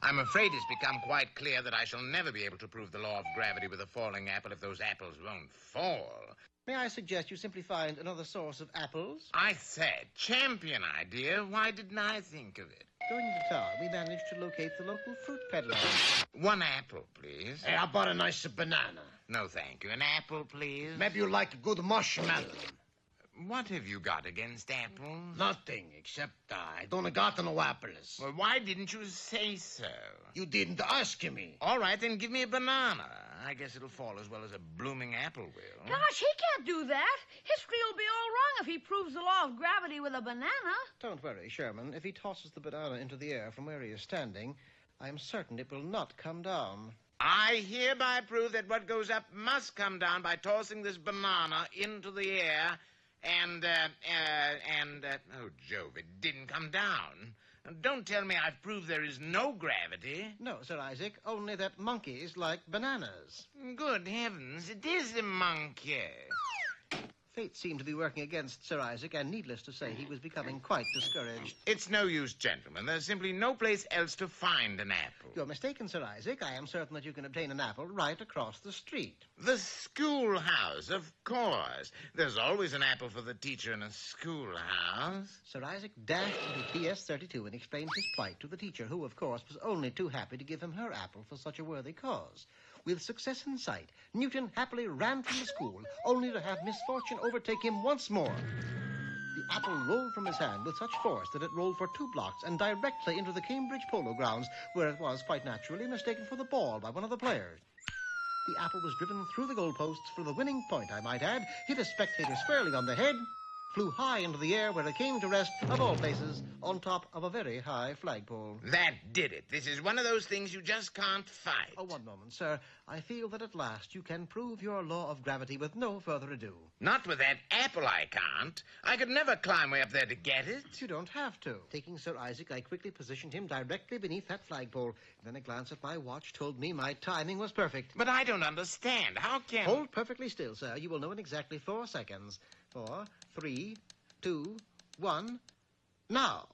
I'm afraid it's become quite clear that I shall never be able to prove the law of gravity with a falling apple if those apples won't fall. May I suggest you simply find another source of apples? I said, champion idea. Why didn't I think of it? Going into town, we managed to locate the local fruit peddler. One apple, please. Hey, how about a nice banana? No, thank you. An apple, please. Maybe you like a good marshmallow. What have you got against apples? Nothing, except I don't got no apples. Well, why didn't you say so? You didn't ask me. All right, then give me a banana. I guess it'll fall as well as a blooming apple will. Gosh, he can't do that. History will be all wrong if he proves the law of gravity with a banana. Don't worry, Sherman. If he tosses the banana into the air from where he is standing, I am certain it will not come down. I hereby prove that what goes up must come down by tossing this banana into the air. Oh, Jove, it didn't come down. Don't tell me I've proved there is no gravity. No, Sir Isaac, only that monkeys like bananas. Good heavens, it is a monkey. Fate seemed to be working against Sir Isaac, and needless to say, he was becoming quite discouraged. It's no use, gentlemen. There's simply no place else to find an apple. You're mistaken, Sir Isaac. I am certain that you can obtain an apple right across the street. The schoolhouse, of course. There's always an apple for the teacher in a schoolhouse. Sir Isaac dashed into PS32 and explained his plight to the teacher, who, of course, was only too happy to give him her apple for such a worthy cause. With success in sight, Newton happily ran from the school, only to have misfortune overtake him once more. The apple rolled from his hand with such force that it rolled for 2 blocks and directly into the Cambridge polo grounds, where it was, quite naturally, mistaken for the ball by one of the players. The apple was driven through the goalposts for the winning point, I might add, hit a spectator squarely on the head, flew high into the air where it came to rest, of all places, on top of a very high flagpole. That did it. This is one of those things you just can't fight. Oh, one moment, sir. I feel that at last you can prove your law of gravity with no further ado. Not with that apple, I can't. I could never climb way up there to get it. You don't have to. Taking Sir Isaac, I quickly positioned him directly beneath that flagpole. Then a glance at my watch told me my timing was perfect. But I don't understand. How can... Hold perfectly still, sir. You will know in exactly 4 seconds. 4, 3, 2, 1, now.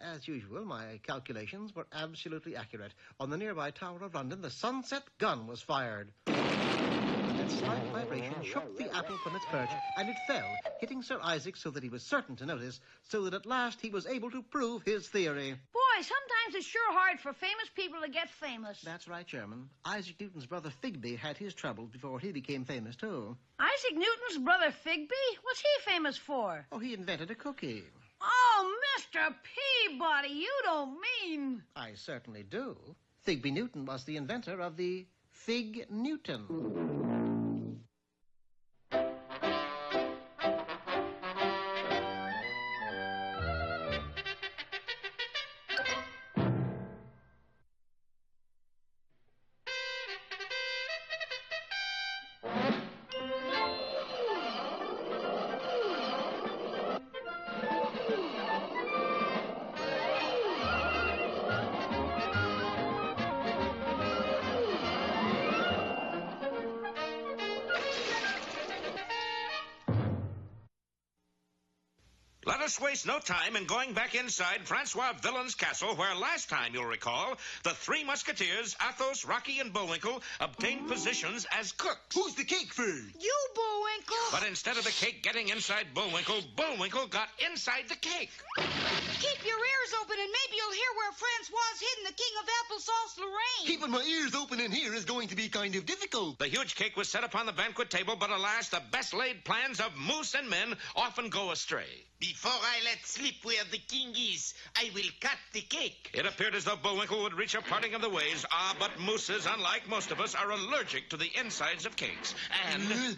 As usual, my calculations were absolutely accurate. On the nearby Tower of London, the sunset gun was fired. That slight vibration shook the apple from its perch, and it fell, hitting Sir Isaac so that he was certain to notice, so that at last he was able to prove his theory. Boy, sometimes it's sure hard for famous people to get famous. That's right, Sherman. Isaac Newton's brother Figby had his troubles before he became famous, too. Isaac Newton's brother Figby? What's he famous for? Oh, he invented a cookie. Oh, Mr. Peabody, you don't mean... I certainly do. Figby Newton was the inventor of the Fig Newton. us waste no time in going back inside Francois Villain's castle, where last time, you'll recall, the three musketeers, Athos, Rocky, and Bullwinkle, obtained positions as cooks. Who's the cake for? You, Bullwinkle. But instead of the cake getting inside Bullwinkle, Bullwinkle got inside the cake. Keep your ears open and maybe you'll hear where Francois hidden the king of applesauce Lorraine. Keeping my ears open in here is going to be kind of difficult. The huge cake was set upon the banquet table, but alas, the best-laid plans of moose and men often go astray. Before I let slip where the king is, I will cut the cake. It appeared as though Bullwinkle would reach a parting of the ways. Ah, but mooses, unlike most of us, are allergic to the insides of cakes. And... Look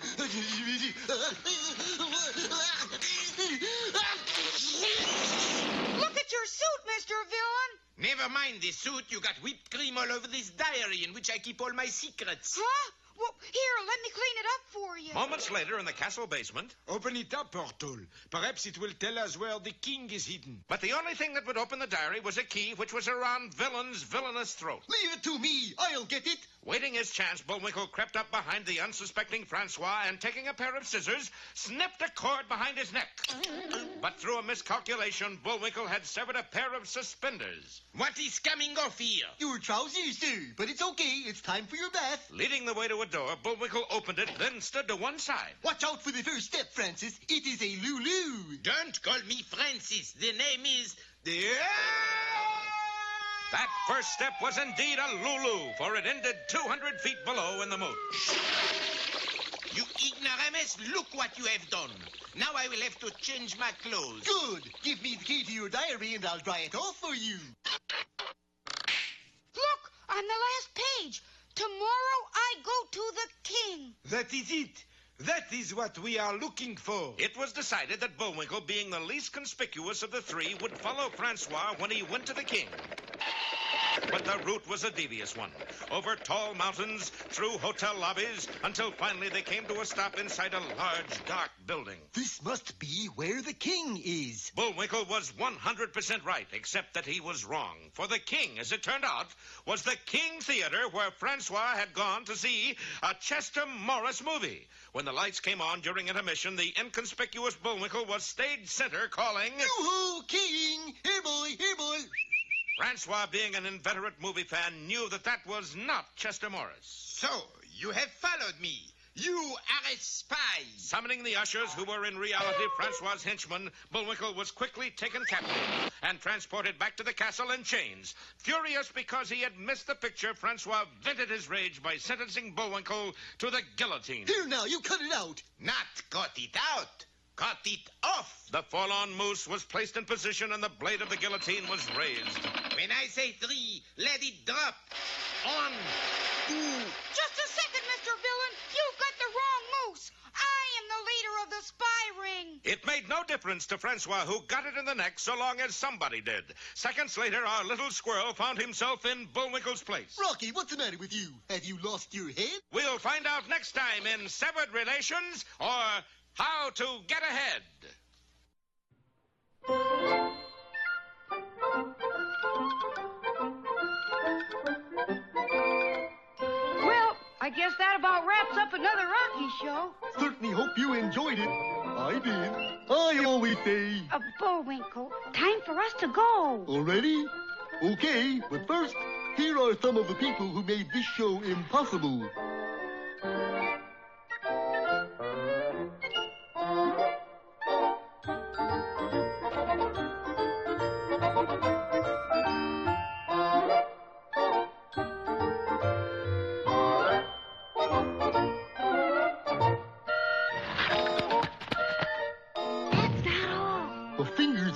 at your suit, Mr. Villain. Never mind the suit. You got whipped cream all over this diary in which I keep all my secrets. Huh? Well, here, let me clean it up for you. Moments later, in the castle basement... Open it up, Portal. Perhaps it will tell us where the king is hidden. But the only thing that would open the diary was a key which was around Villain's villainous throat. Leave it to me. I'll get it. Waiting his chance, Bullwinkle crept up behind the unsuspecting Francois and, taking a pair of scissors, snipped a cord behind his neck. But through a miscalculation, Bullwinkle had severed a pair of suspenders. What is coming off here? Your trousers, sir. But it's okay. It's time for your bath. Leading the way to a door, Bullwinkle opened it, then stood to one side. Watch out for the first step, Francis. It is a Lulu. Don't call me Francis. The name is... That first step was indeed a Lulu, for it ended 200 feet below in the moat. You ignoramus, look what you have done. Now I will have to change my clothes. Good. Give me the key to your diary and I'll dry it off for you. Look, on the last page. Tomorrow I go to the king. That is it. That is what we are looking for. It was decided that Bullwinkle, being the least conspicuous of the three, would follow Francois when he went to the king. But the route was a devious one. Over tall mountains, through hotel lobbies, until finally they came to a stop inside a large, dark building. This must be where the king is. Bullwinkle was 100% right, except that he was wrong. For the king, as it turned out, was the King Theater, where Francois had gone to see a Chester Morris movie. When the lights came on during intermission, the inconspicuous Bullwinkle was stage center calling... Yoo-hoo, king! Here, boy, here, boy! Francois, being an inveterate movie fan, knew that that was not Chester Morris. So, you have followed me. You are a spy. Summoning the ushers, who were in reality Francois' henchmen, Bullwinkle was quickly taken captive and transported back to the castle in chains. Furious because he had missed the picture, Francois vented his rage by sentencing Bullwinkle to the guillotine. Here now, you cut it out. Not cut it out. Cut it off. The forlorn moose was placed in position and the blade of the guillotine was raised. When I say 3, let it drop. 1, 2... Just a second, Mr. Villain. You've got the wrong moose. I am the leader of the spy ring. It made no difference to Francois who got it in the neck so long as somebody did. Seconds later, our little squirrel found himself in Bullwinkle's place. Rocky, what's the matter with you? Have you lost your head? We'll find out next time in Severed Relations or How to Get Ahead. Well, I guess that about wraps up another Rocky show. Certainly hope you enjoyed it. I did. I always say... Bullwinkle, time for us to go. Already? Okay, but first, here are some of the people who made this show impossible.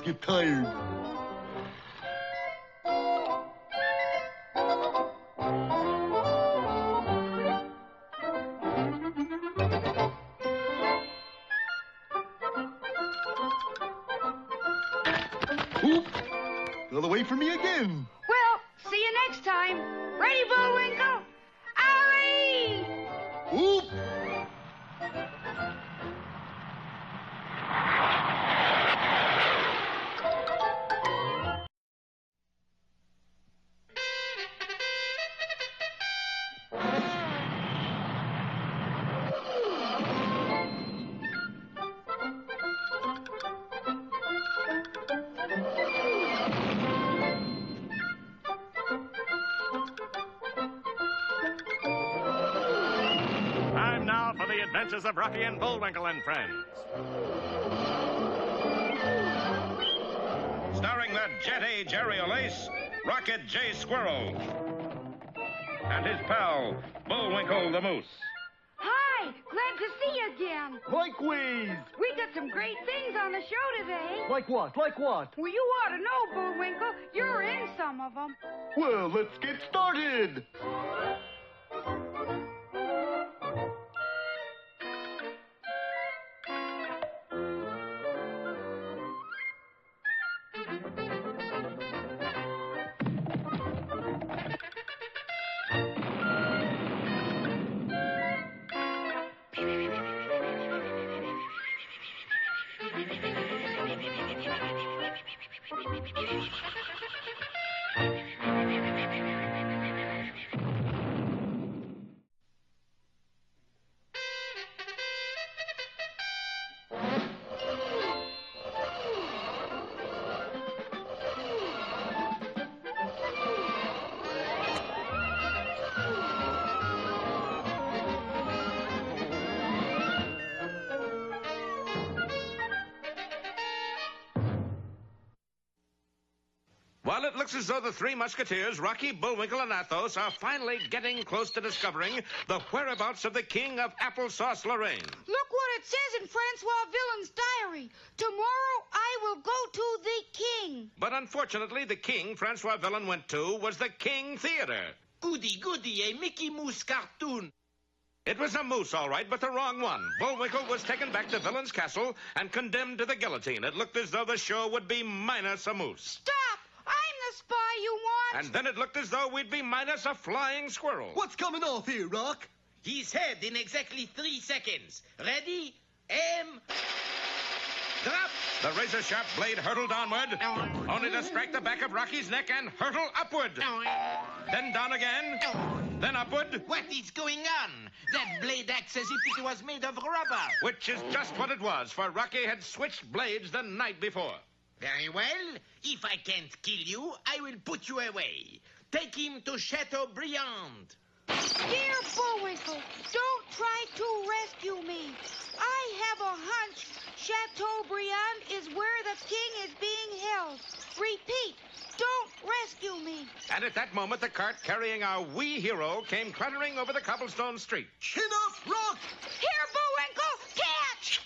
Get tired. Oop! Another way for me again. Well, see you next time. Ready, Bullwinkle? Alley! Oop! Adventures of Rocky and Bullwinkle and Friends. Starring that jet-A Jerry Lace, Rocket J. Squirrel, and his pal, Bullwinkle the Moose. Hi, glad to see you again. Likewise. We got some great things on the show today. Like what? Like what? Well, you ought to know, Bullwinkle. You're in some of them. Well, let's get started. While it looks as though the three musketeers, Rocky, Bullwinkle, and Athos, are finally getting close to discovering the whereabouts of the king of Applesauce Lorraine. Look what it says in Francois Villain's diary. Tomorrow I will go to the king. But unfortunately, the king Francois Villain went to was the King Theater. Goody, a Mickey Mouse cartoon. It was a moose, all right, but the wrong one. Bullwinkle was taken back to Villain's castle and condemned to the guillotine. It looked as though the show would be minus a moose. Stop! I'm the spy you want. And then it looked as though we'd be minus a flying squirrel. What's coming off here, Rock? His head in exactly 3 seconds. Ready? Aim. Drop. The razor-sharp blade hurtled onward, only to strike the back of Rocky's neck and hurtle upward. Then down again, then upward. What is going on? That blade acts as if it was made of rubber. Which is just what it was, for Rocky had switched blades the night before. Very well. If I can't kill you, I will put you away. Take him to Chateaubriand. Dear Bullwinkle, don't try to rescue me. I have a hunch Chateaubriand is where the king is being held. Repeat, don't rescue me. And at that moment, the cart carrying our wee hero came clattering over the cobblestone street. Chin up, Rock! Here, Bullwinkle, catch!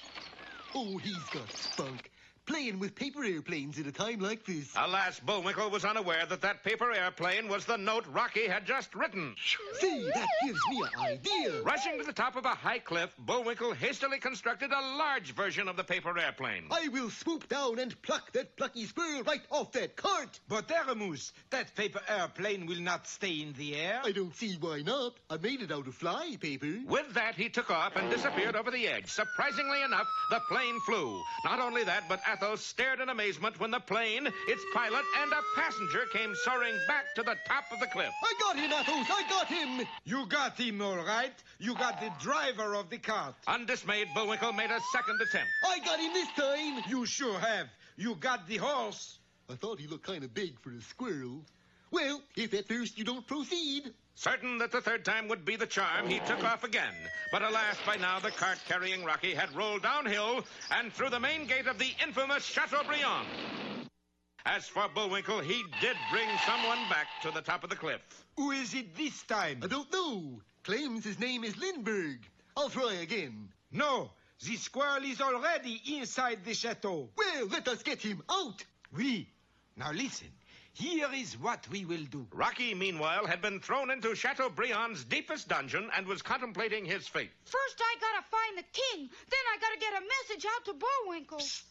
Oh, he's got spunk. Playing with paper airplanes at a time like this. Alas, Bullwinkle was unaware that that paper airplane was the note Rocky had just written. See, that gives me an idea. Rushing to the top of a high cliff, Bullwinkle hastily constructed a large version of the paper airplane. I will swoop down and pluck that plucky squirrel right off that cart. But, Aramus, that paper airplane will not stay in the air. I don't see why not. I made it out of fly paper. With that, he took off and disappeared over the edge. Surprisingly enough, the plane flew. Not only that, but Athos stared in amazement when the plane, its pilot, and a passenger came soaring back to the top of the cliff. I got him, Athos! I got him! You got him, all right. You got the driver of the cart. Undismayed, Bullwinkle made a second attempt. I got him this time! You sure have. You got the horse. I thought he looked kind of big for a squirrel. Well, if at first you don't proceed. Certain that the third time would be the charm, he took off again. But alas, by now the cart carrying Rocky had rolled downhill and through the main gate of the infamous Chateaubriand. As for Bullwinkle, he did bring someone back to the top of the cliff. Who is it this time? I don't know. Claims his name is Lindbergh. I'll try again. No, the squirrel is already inside the chateau. Well, let us get him out. Oui. Now listen. Here is what we will do. Rocky, meanwhile, had been thrown into Chateaubriand's deepest dungeon and was contemplating his fate. First, I gotta find the king. Then I gotta get a message out to Bullwinkle. Psst.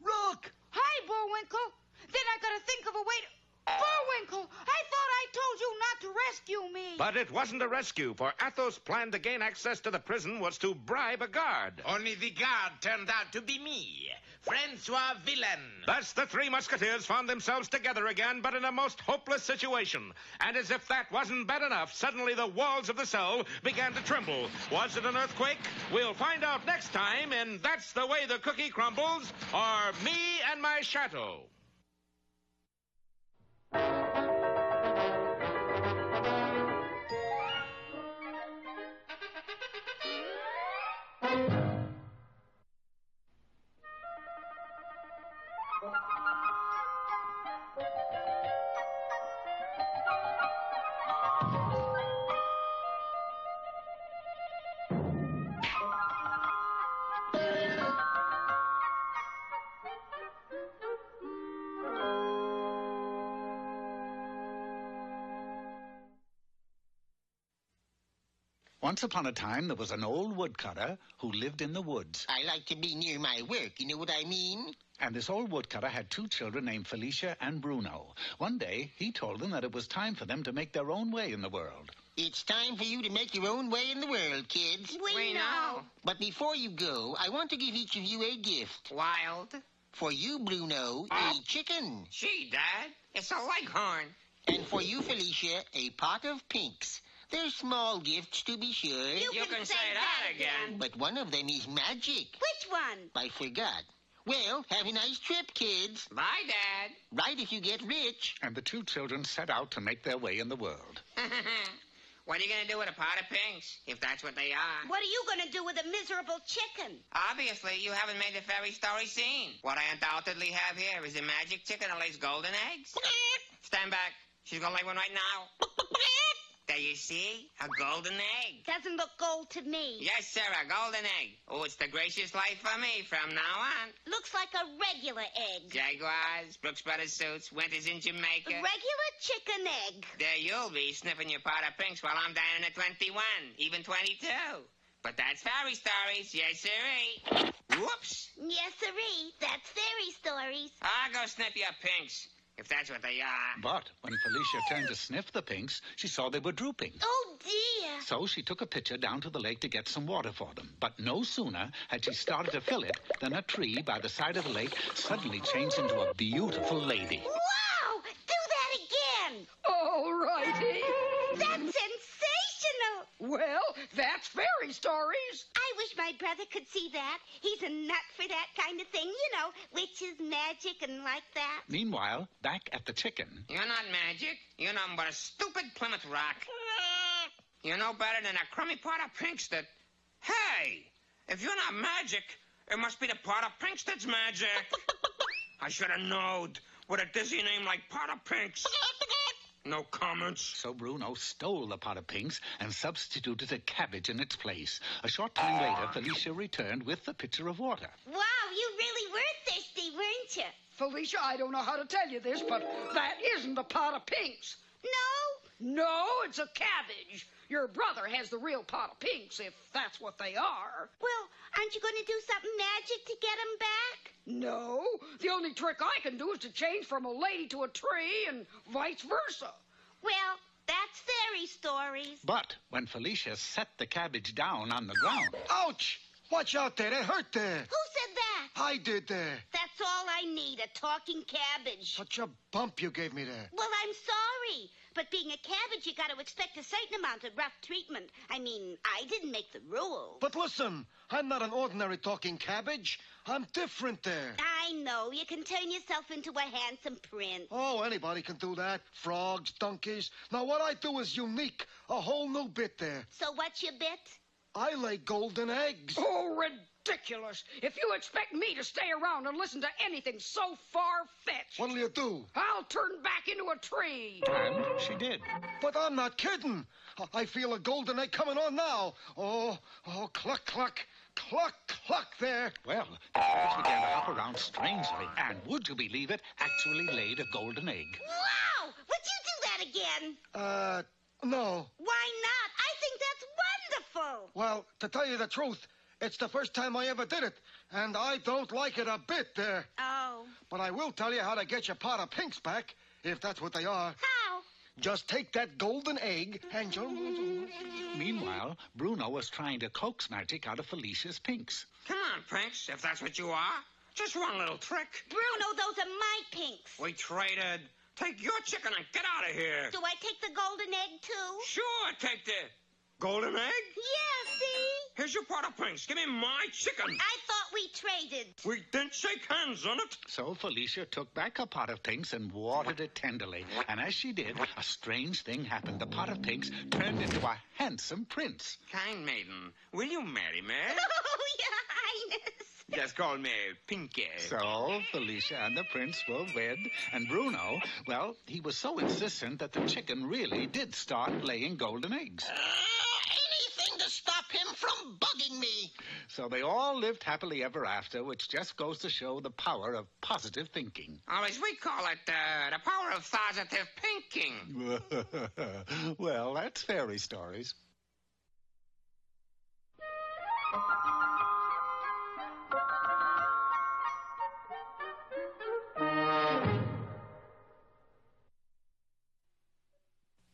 Rock! Hi, Bullwinkle. Then I gotta think of a way to... Bullwinkle, I thought I told you not to rescue me. But it wasn't a rescue, for Athos' plan to gain access to the prison was to bribe a guard. Only the guard turned out to be me, Francois Villain. Thus, the three musketeers found themselves together again, but in a most hopeless situation. And as if that wasn't bad enough, suddenly the walls of the cell began to tremble. Was it an earthquake? We'll find out next time in That's the Way the Cookie Crumbles, or Me and My Chateau. Once upon a time, there was an old woodcutter who lived in the woods. I like to be near my work, you know what I mean? And this old woodcutter had 2 children named Felicia and Bruno. One day, he told them that it was time for them to make their own way in the world. It's time for you to make your own way in the world, kids. We know. But before you go, I want to give each of you a gift. Wild. For you, Bruno, a chicken. Gee, Dad, it's a leghorn. And for you, Felicia, a pot of pinks. They're small gifts, to be sure. You can say that again. But one of them is magic. Which one? I forgot. Well, have a nice trip, kids. Bye, Dad. Right if you get rich. And the 2 children set out to make their way in the world. What are you going to do with a pot of pinks, if that's what they are? What are you going to do with a miserable chicken? Obviously, you haven't made the fairy story scene. What I undoubtedly have here is a magic chicken that lays golden eggs. Stand back. She's going to lay one right now. There you see? A golden egg. Doesn't look gold to me. Yes, sir, a golden egg. Oh, it's the gracious life for me from now on. Looks like a regular egg. Jaguars, Brooks Brothers suits, winters in Jamaica. A regular chicken egg. There you'll be sniffing your pot of pinks while I'm down at 21, even 22. But that's fairy stories, yes, sirree. Whoops. Yes, sirree. That's fairy stories. I'll go sniff your pinks, if that's what they are. But when Felicia turned to sniff the pinks, she saw they were drooping. Oh, dear. So she took a pitcher down to the lake to get some water for them. But no sooner had she started to fill it than a tree by the side of the lake suddenly changed into a beautiful lady. Wow! Do that again. All righty. That's sensational. Well, that's fairy stories. I wish my brother could see that. He's a nut for that kind of thing, you know, witches, magic, and like that. Meanwhile, back at the chicken. You're not magic. You're nothing but a stupid Plymouth Rock. You're no better than a crummy pot of pinks that... Hey! If you're not magic, it must be the pot of pinks that's magic. I should have known with a dizzy name like pot of pinks. No comments. So Bruno stole the pot of pinks and substituted a cabbage in its place. A short time later, Felicia returned with the pitcher of water. Wow, you really were thirsty, weren't you? Felicia, I don't know how to tell you this, but that isn't a pot of pinks. No? No, it's a cabbage. Your brother has the real pot of pinks, if that's what they are. Well, aren't you going to do something magic to get them back? No. The only trick I can do is to change from a lady to a tree and vice versa. Well, that's fairy stories. But when Felicia set the cabbage down on the ground... Ouch! Watch out there, that hurt there. Who said that? I did there. That's all I need, a talking cabbage. Such a bump you gave me there. Well, I'm sorry. But being a cabbage, you got to expect a certain amount of rough treatment. I mean, I didn't make the rules. But listen, I'm not an ordinary talking cabbage. I'm different there. I know. You can turn yourself into a handsome prince. Oh, anybody can do that. Frogs, donkeys. Now, what I do is unique. A whole new bit there. So what's your bit? I lay golden eggs. Oh, ridiculous. If you expect me to stay around and listen to anything so far-fetched... What'll you do? I'll turn back into a tree. And she did. But I'm not kidding. I feel a golden egg coming on now. Oh, cluck, cluck. Cluck, cluck there. Well, the cabbage began to hop around strangely, and would you believe it, actually laid a golden egg. Wow! Would you do that again? No. Why not? I think that's wonderful. Well, to tell you the truth, it's the first time I ever did it, and I don't like it a bit there. Oh. But I will tell you how to get your pot of pinks back, if that's what they are. How? Just take that golden egg and... Meanwhile, Bruno was trying to coax magic out of Felicia's pinks. Come on, pinks, if that's what you are. Just one little trick. Bruno, those are my pinks. We traded. Take your chicken and get out of here. Do I take the golden egg, too? Sure, take the golden egg. Yeah, see? Here's your pot of pinks. Give me my chicken. I thought we traded. We didn't shake hands on it. So Felicia took back her pot of pinks and watered it tenderly. And as she did, a strange thing happened. The pot of pinks turned into a handsome prince. Kind maiden, will you marry me? Oh, Your Highness. Just call me Pinky. So Felicia and the prince were wed, and Bruno, well, he was so insistent that the chicken really did start laying golden eggs. Anything to stop him from bugging me. So they all lived happily ever after, which just goes to show the power of positive thinking. Or as we call it, the power of positive pinking. Well, that's fairy stories.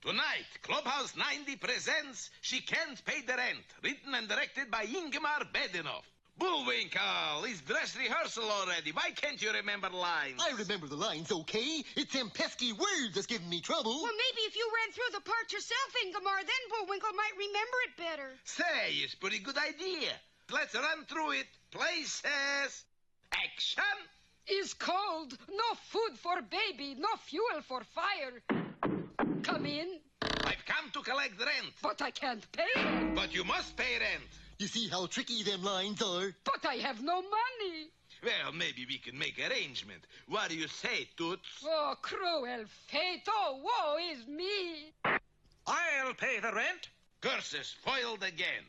Tonight, Clubhouse 90 presents She Can't Pay the Rent, written and directed by Ingmar Bedenoff. Bullwinkle, is dress rehearsal already. Why can't you remember the lines? I remember the lines, okay? It's them pesky words that's giving me trouble. Well, maybe if you ran through the part yourself, Ingemar, then Bullwinkle might remember it better. Say, it's a pretty good idea. Let's run through it. Places. Action. Is cold. No food for baby. No fuel for fire. Come in. I've come to collect rent. But I can't pay. But you must pay rent. You see how tricky them lines are? But I have no money. Well, maybe we can make arrangement. What do you say, Toots? Oh, cruel fate. Oh, woe is me. I'll pay the rent. Curses foiled again.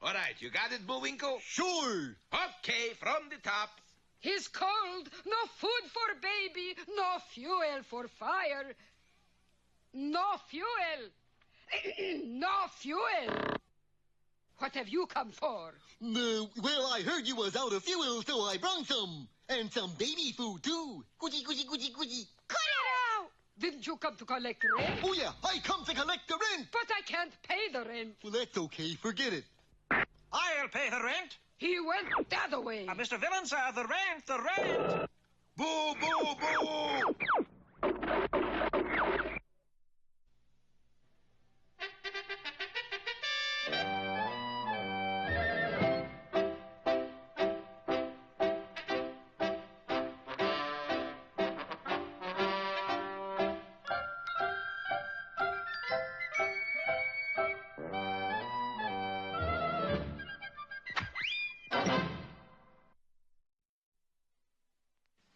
All right, you got it, Bullwinkle? Sure. Okay, from the top. He's cold. No food for baby. No fuel for fire. No fuel. No fuel. What have you come for? Well, I heard you was out of fuel, so I brung some. And some baby food, too. Goody, goody, goody, goody. Cut it out! Didn't you come to collect rent? Oh, yeah, I come to collect the rent. But I can't pay the rent. Well, that's okay. Forget it. I'll pay the rent. He went the other way. Mr. Villain, sir, the rent, the rent. Boo, boo, boo!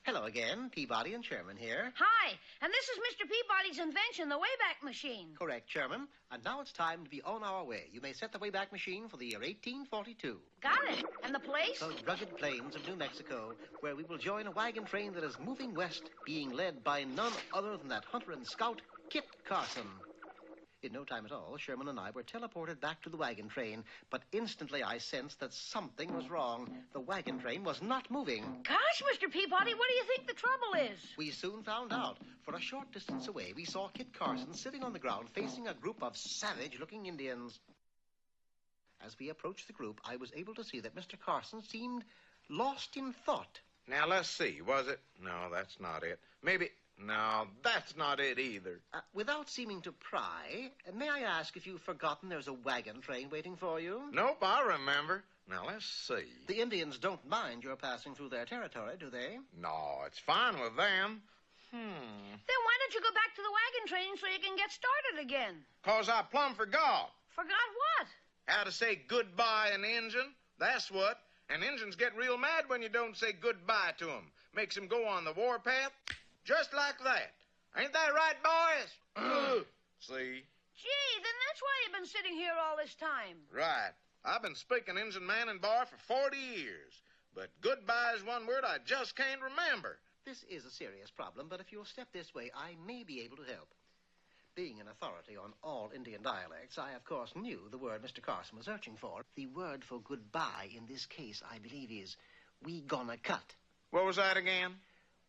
Hello again, Peabody and Sherman here. Hi, and this is Mr. Peabody's invention, the Wayback Machine. Correct, Sherman. And now it's time to be on our way. You may set the Wayback Machine for the year 1842. Got it. And the place? Those rugged plains of New Mexico, where we will join a wagon train that is moving west, being led by none other than that hunter and scout, Kit Carson. In no time at all, Sherman and I were teleported back to the wagon train, but instantly I sensed that something was wrong. The wagon train was not moving. Gosh, Mr. Peabody, what do you think the trouble is? We soon found out. For a short distance away, we saw Kit Carson sitting on the ground facing a group of savage-looking Indians. As we approached the group, I was able to see that Mr. Carson seemed lost in thought. Now, let's see. Was it? No, that's not it. Maybe... No, that's not it either. Without seeming to pry, may I ask if you've forgotten there's a wagon train waiting for you? Nope, I remember. Now, let's see. The Indians don't mind your passing through their territory, do they? No, it's fine with them. Then why don't you go back to the wagon train so you can get started again? 'Cause I plumb forgot. Forgot what? How to say goodbye in Injun. That's what. And Injuns get real mad when you don't say goodbye to them. Makes them go on the warpath. Just like that. Ain't that right, boys? See? Gee, then that's why you've been sitting here all this time. Right. I've been speaking Injun man and bar for 40 years. But goodbye is one word I just can't remember. This is a serious problem, but if you'll step this way, I may be able to help. Being an authority on all Indian dialects, I, of course, knew the word Mr. Carson was searching for. The word for goodbye in this case, I believe, is we gonna cut. What was that again?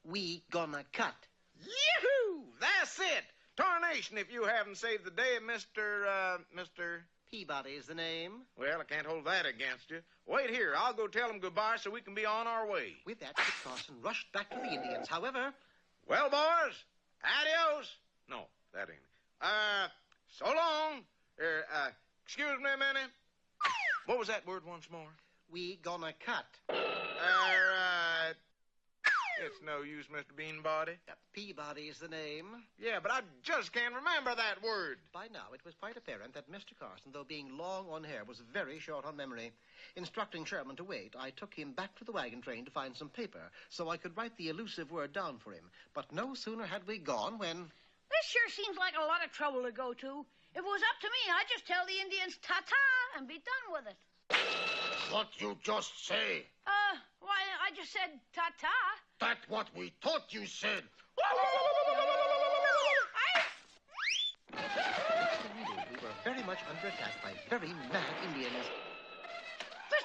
We gonna cut. Yee-hoo! That's it! Tarnation if you haven't saved the day, Mr. Peabody is the name. Well, I can't hold that against you. Wait here. I'll go tell them goodbye so we can be on our way. With that, Kit Carson rushed back to the Indians. However... Well, boys, adios. No, that ain't it. So long. Excuse me a minute. What was that word once more? We gonna cut. It's no use, Mr. Beanbody. Peabody is the name. Yeah, but I just can't remember that word. By now, it was quite apparent that Mr. Carson, though being long on hair, was very short on memory. Instructing Sherman to wait, I took him back to the wagon train to find some paper so I could write the elusive word down for him. But no sooner had we gone when... This sure seems like a lot of trouble to go to. If it was up to me, I'd just tell the Indians ta-ta and be done with it. What you just say? Why, I just said ta-ta. That's what we thought you said. We were very much under attack by very mad Indians. The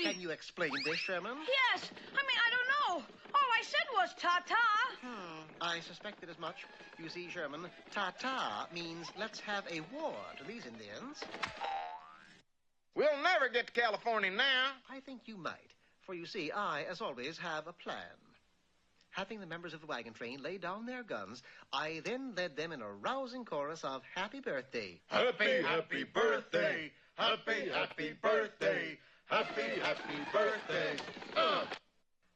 Johnny. Can you explain this, Sherman? Yes. I don't know. All I said was ta-ta. I suspected as much. You see, Sherman, ta-ta means let's have a war to these Indians. We'll never get to California now. I think you might. For you see, I, as always, have a plan. Having the members of the wagon train lay down their guns, I then led them in a rousing chorus of Happy Birthday. Happy, happy birthday. Happy, happy birthday. Happy, happy birthday.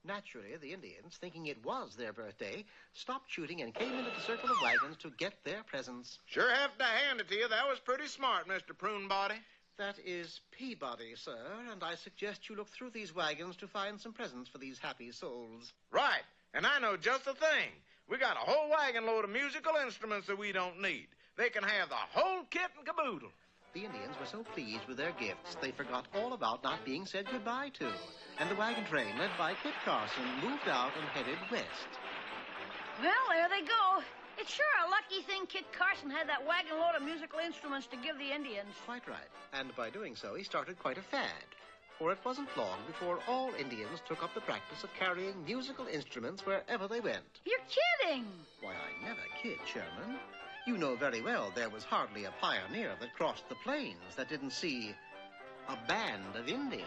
Naturally, the Indians, thinking it was their birthday, stopped shooting and came into the circle of wagons to get their presents. Sure have to hand it to you. That was pretty smart, Mr. Prunebody. That is Peabody, sir, and I suggest you look through these wagons to find some presents for these happy souls. Right, and I know just the thing. We got a whole wagon load of musical instruments that we don't need. They can have the whole kit and caboodle. The Indians were so pleased with their gifts, they forgot all about not being said goodbye to. And the wagon train, led by Kit Carson, moved out and headed west. Well, there they go. It's sure a lucky thing Kit Carson had that wagon load of musical instruments to give the Indians. Quite right. And by doing so, he started quite a fad. For it wasn't long before all Indians took up the practice of carrying musical instruments wherever they went. You're kidding. Why, I never kid, Sherman. You know very well there was hardly a pioneer that crossed the plains that didn't see a band of Indians.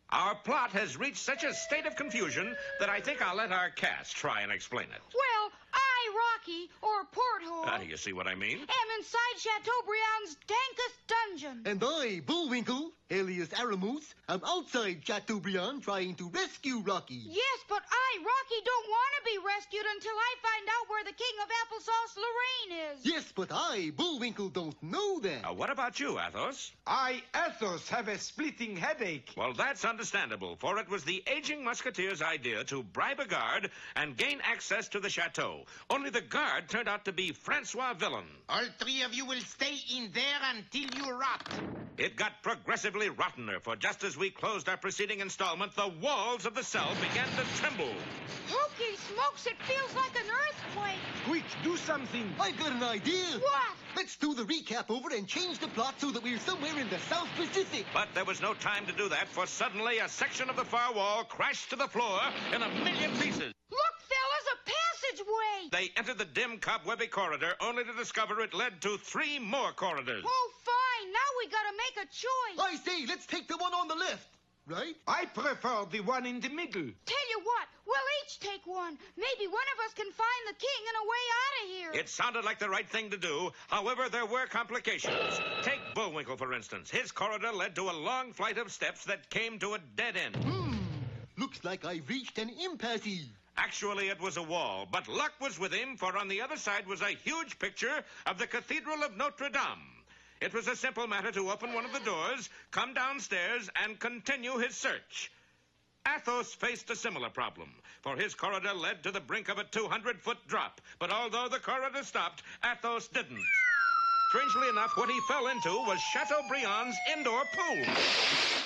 Our plot has reached such a state of confusion that I think I'll let our cast try and explain it. Well, I, Rocky, or Porthole, Do you see what I mean? am inside Chateaubriand's dankest dungeon. And I, Bullwinkle, alias Aramus, am outside Chateaubriand trying to rescue Rocky. Yes, but I, Rocky, don't want to be rescued until I find out where the king of applesauce Lorraine is. Yes, but I, Bullwinkle, don't know that. What about you, Athos? I, Athos, have a splitting headache. Well, that's understandable, for it was the aging musketeer's idea to bribe a guard and gain access to the chateau. Only the guard turned out to be Francois Villain. All three of you will stay in there until you rot. It got progressively rottener, for just as we closed our preceding installment, the walls of the cell began to tremble. Hokey smokes, it feels like an earthquake. Quick, do something. I've got an idea. What? Let's do the recap over and change the plot so that we're somewhere in the South Pacific. But there was no time to do that, for suddenly a section of the far wall crashed to the floor in a million pieces. Look, fellas, a passageway. They entered the dim, cobwebby corridor, only to discover it led to 3 more corridors. Oh, fine. Now we gotta make a choice. I say, let's take the one on the left. Right? I prefer the one in the middle. Tell you what, we'll each take one. Maybe one of us can find the king and a way out of here. It sounded like the right thing to do. However, there were complications. Take Bullwinkle, for instance. His corridor led to a long flight of steps that came to a dead end. Looks like I've reached an impasse. Actually, it was a wall, but luck was with him, for on the other side was a huge picture of the Cathedral of Notre Dame. It was a simple matter to open one of the doors, come downstairs, and continue his search. Athos faced a similar problem, for his corridor led to the brink of a 200-foot drop. But although the corridor stopped, Athos didn't. Strangely enough, what he fell into was Chateaubriand's indoor pool.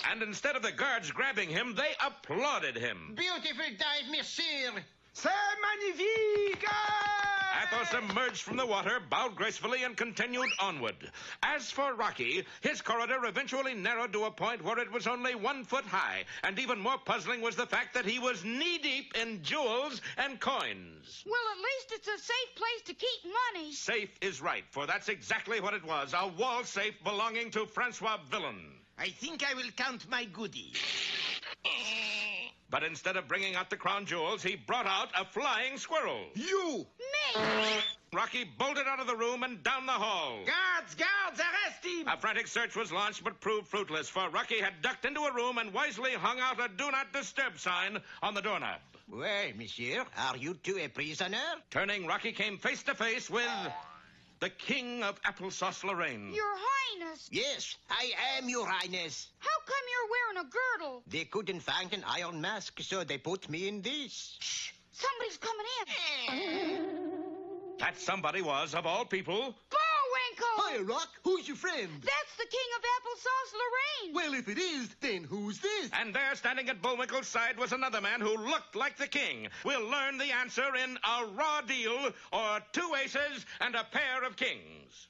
And instead of the guards grabbing him, they applauded him. Beautiful dive, monsieur. C'est magnifique! Athos emerged from the water, bowed gracefully, and continued onward. As for Rocky, his corridor eventually narrowed to a point where it was only 1 foot high, and even more puzzling was the fact that he was knee-deep in jewels and coins. Well, at least it's a safe place to keep money. Safe is right, for that's exactly what it was, a wall safe belonging to Francois Villain. I think I will count my goodies. But instead of bringing out the crown jewels, he brought out a flying squirrel. You! Me! Rocky bolted out of the room and down the hall. Guards, arrest him! A frantic search was launched, but proved fruitless, for Rocky had ducked into a room and wisely hung out a do not disturb sign on the doorknob. Well, monsieur, are you two a prisoner? Turning, Rocky came face to face with the King of Applesauce Lorraine. Your Highness. Yes, I am your Highness. How come you're wearing a girdle? They couldn't find an iron mask, so they put me in this. Shh! Somebody's coming in. That somebody was, of all people, Bullwinkle! Hiya, Rock. Who's your friend? That's the King of Applesauce Lorraine. Well, if it is, then who's this? And there, standing at Bullwinkle's side, was another man who looked like the king. We'll learn the answer in A Raw Deal, or Two Aces and a Pair of Kings.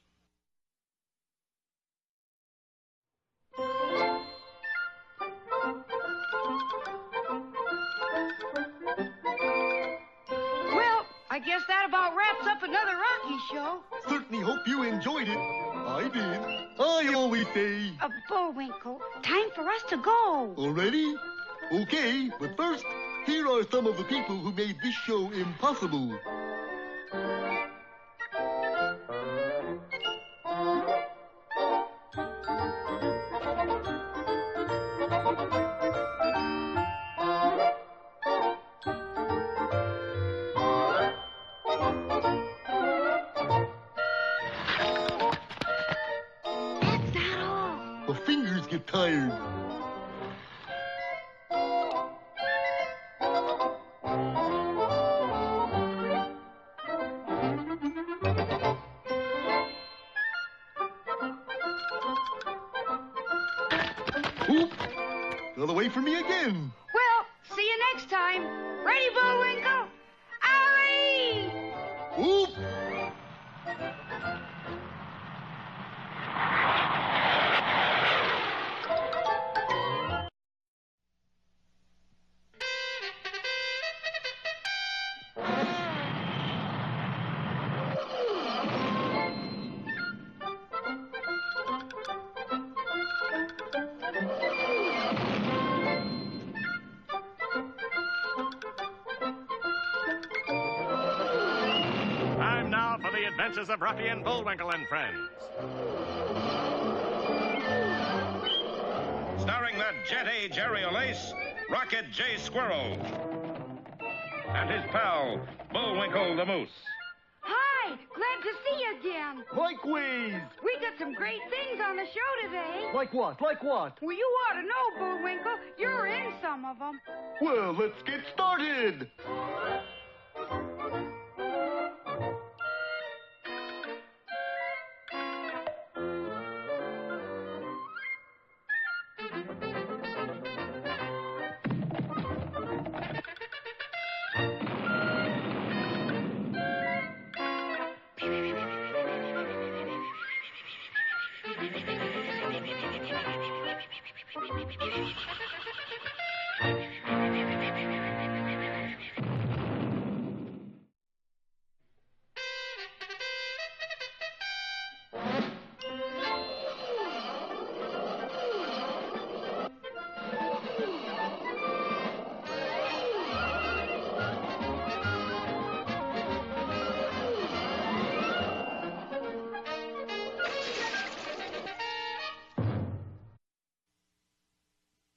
Well, I guess that about wraps up another Rocky show. Certainly hope you enjoyed it. I did. I always say. Bullwinkle, time for us to go. Already? Okay, but first, here are some of the people who made this show impossible. My fingers get tired. Oop! Got away from me again. Well, see you next time. Ready, Bullwinkle? Alley! Oop! Time now for the adventures of Rocky and Bullwinkle and Friends. Starring the Jet-A Jerry O'Lace, Rocket J. Squirrel, and his pal, Bullwinkle the Moose. Hi, glad to see you again. Likewise. We got some great things on the show today. Like what? Like what? Well, you ought to know, Bullwinkle. You're in some of them. Well, let's get started.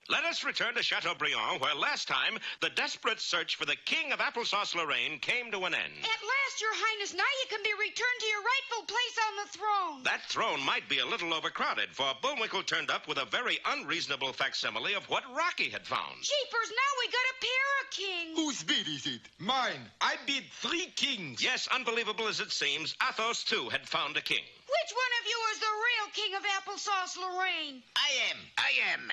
Let us return to Chateaubriand, where last time the desperate search for the King of Applesauce Lorraine came to an end. At last, Your Highness, now you can be returned to your rightful place on the throne. That throne might be a little overcrowded, for Bullwinkle turned up with a very unreasonable facsimile of what Rocky had found. Jeepers, now we got a pair of kings. Whose bid is it? Mine. I bid 3 kings. Yes, unbelievable as it seems, Athos, too, had found a king. Which one of you is the real King of Applesauce Lorraine? I am.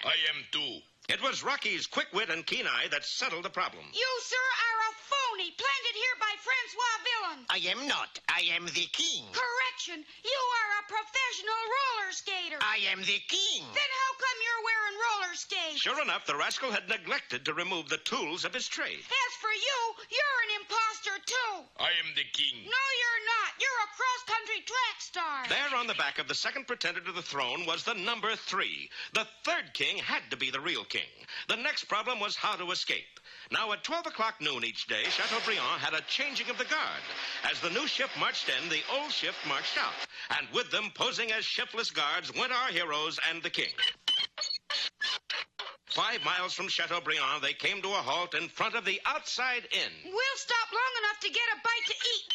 I am too. It was Rocky's quick wit and keen eye that settled the problem. You, sir, are a phony planted here by Francois Villain. I am not. I am the king. Correction. You are a professional roller skater. I am the king. Then how come you're wearing roller skates? Sure enough, the rascal had neglected to remove the tools of his trade. As for you, you're an imposter, too. I am the king. No, you're not. You're a cross-country track star. There on the back of the second pretender to the throne was the number 3. The third king had to be the real king. The next problem was how to escape. Now, at 12 o'clock noon each day, Chateaubriand had a changing of the guard. As the new shift marched in, the old shift marched out. And with them, posing as shiftless guards, went our heroes and the king. 5 miles from Chateaubriand, they came to a halt in front of the Outside Inn. We'll stop long enough to get a bite to eat.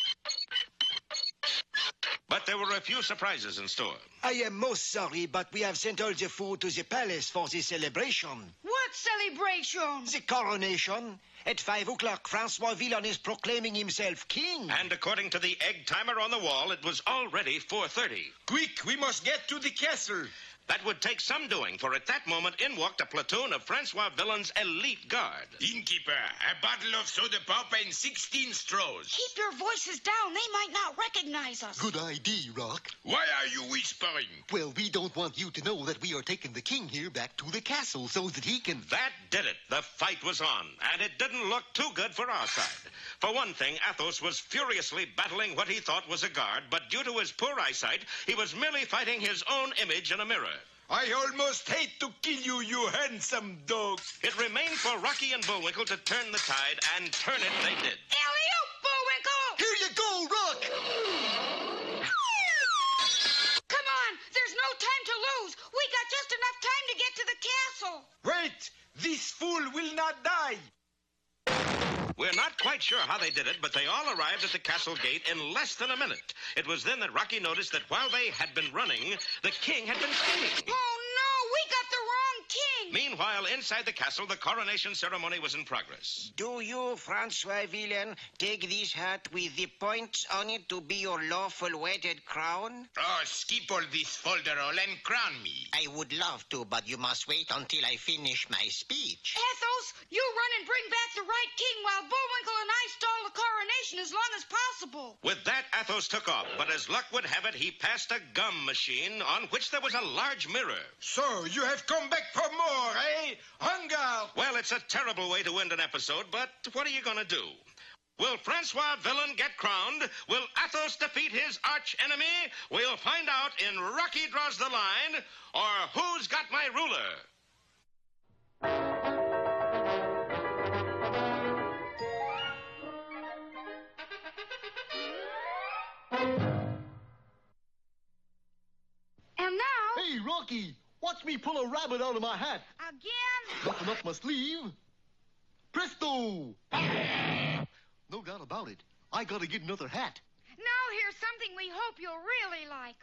But there were a few surprises in store. I am most sorry, but we have sent all the food to the palace for the celebration. What celebration? The coronation. At 5 o'clock, Francois Villon is proclaiming himself king. And according to the egg timer on the wall, it was already 4:30. Quick, we must get to the castle. That would take some doing, for at that moment in walked a platoon of Francois Villon's elite guard. Innkeeper, a bottle of soda pop and 16 straws. Keep your voices down. They might not recognize us. Good idea, Rock. Why are you whispering? Well, we don't want you to know that we are taking the king here back to the castle so that he can... That did it. The fight was on, and it didn't look too good for our side. For one thing, Athos was furiously battling what he thought was a guard, but due to his poor eyesight, he was merely fighting his own image in a mirror. I almost hate to kill you, you handsome dog. It remained for Rocky and Bullwinkle to turn the tide, and turn it they did. Alley-oop, Bullwinkle! Here you go, Rock! Come on, there's no time to lose. We got just enough time to get to the castle. Wait, this fool will not die. We're not quite sure how they did it, but they all arrived at the castle gate in less than a minute. It was then that Rocky noticed that while they had been running, the king had been skiing. Oh, no, we got the wrong king. Meanwhile, inside the castle, the coronation ceremony was in progress. Do you, Francois Villon, take this hat with the points on it to be your lawful wedded crown? Oh, skip all this folderol and crown me. I would love to, but you must wait until I finish my speech. Athos, you run and bring back the right king while Bullwinkle and I stall the coronation as long as possible. With that, Athos took off, but as luck would have it, he passed a gum machine on which there was a large mirror. So, you have come back for more, eh? Hunger! Well, it's a terrible way to end an episode, but what are you going to do? Will Francois Villon get crowned? Will Athos defeat his arch-enemy? We'll find out in Rocky Draws the Line, or Who's Got My Ruler? And now... Hey, Rocky, watch me pull a rabbit out of my hat. Again? Nothing up my sleeve. Presto! No doubt about it. I gotta get another hat. Now here's something we hope you'll really like.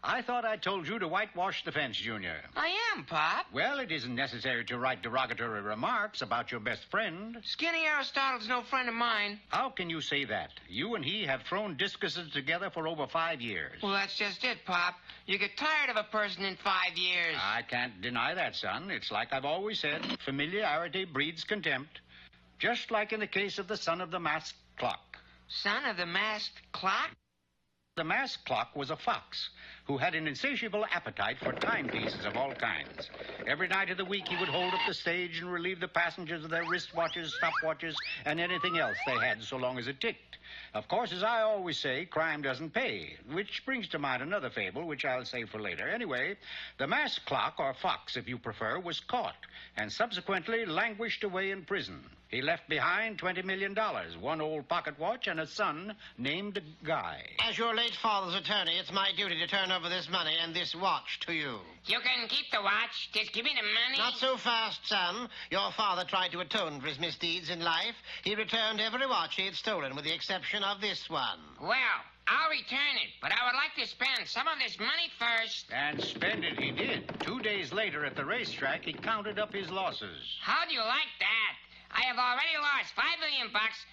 I thought I told you to whitewash the fence, Junior. I am, Pop. Well, it isn't necessary to write derogatory remarks about your best friend. Skinny Aristotle's no friend of mine. How can you say that? You and he have thrown discuses together for over 5 years. Well, that's just it, Pop. You get tired of a person in 5 years. I can't deny that, son. It's like I've always said, familiarity breeds contempt. Just like in the case of the son of the masked clock. Son of the masked clock? The masked clock was a fox who had an insatiable appetite for timepieces of all kinds. Every night of the week, he would hold up the stage and relieve the passengers of their wristwatches, stopwatches, and anything else they had so long as it ticked. Of course, as I always say, crime doesn't pay, which brings to mind another fable, which I'll save for later. Anyway, the masked clock, or fox if you prefer, was caught and subsequently languished away in prison. He left behind $20 million, one old pocket watch, and a son named Guy. As your late father's attorney, it's my duty to turn over this money and this watch to you. You can keep the watch. Just give me the money. Not so fast, son. Your father tried to atone for his misdeeds in life. He returned every watch he had stolen, with the exception of this one. Well, I'll return it, but I would like to spend some of this money first. And spend it he did. 2 days later at the racetrack, he counted up his losses. How do you like that? I have already lost $5 million,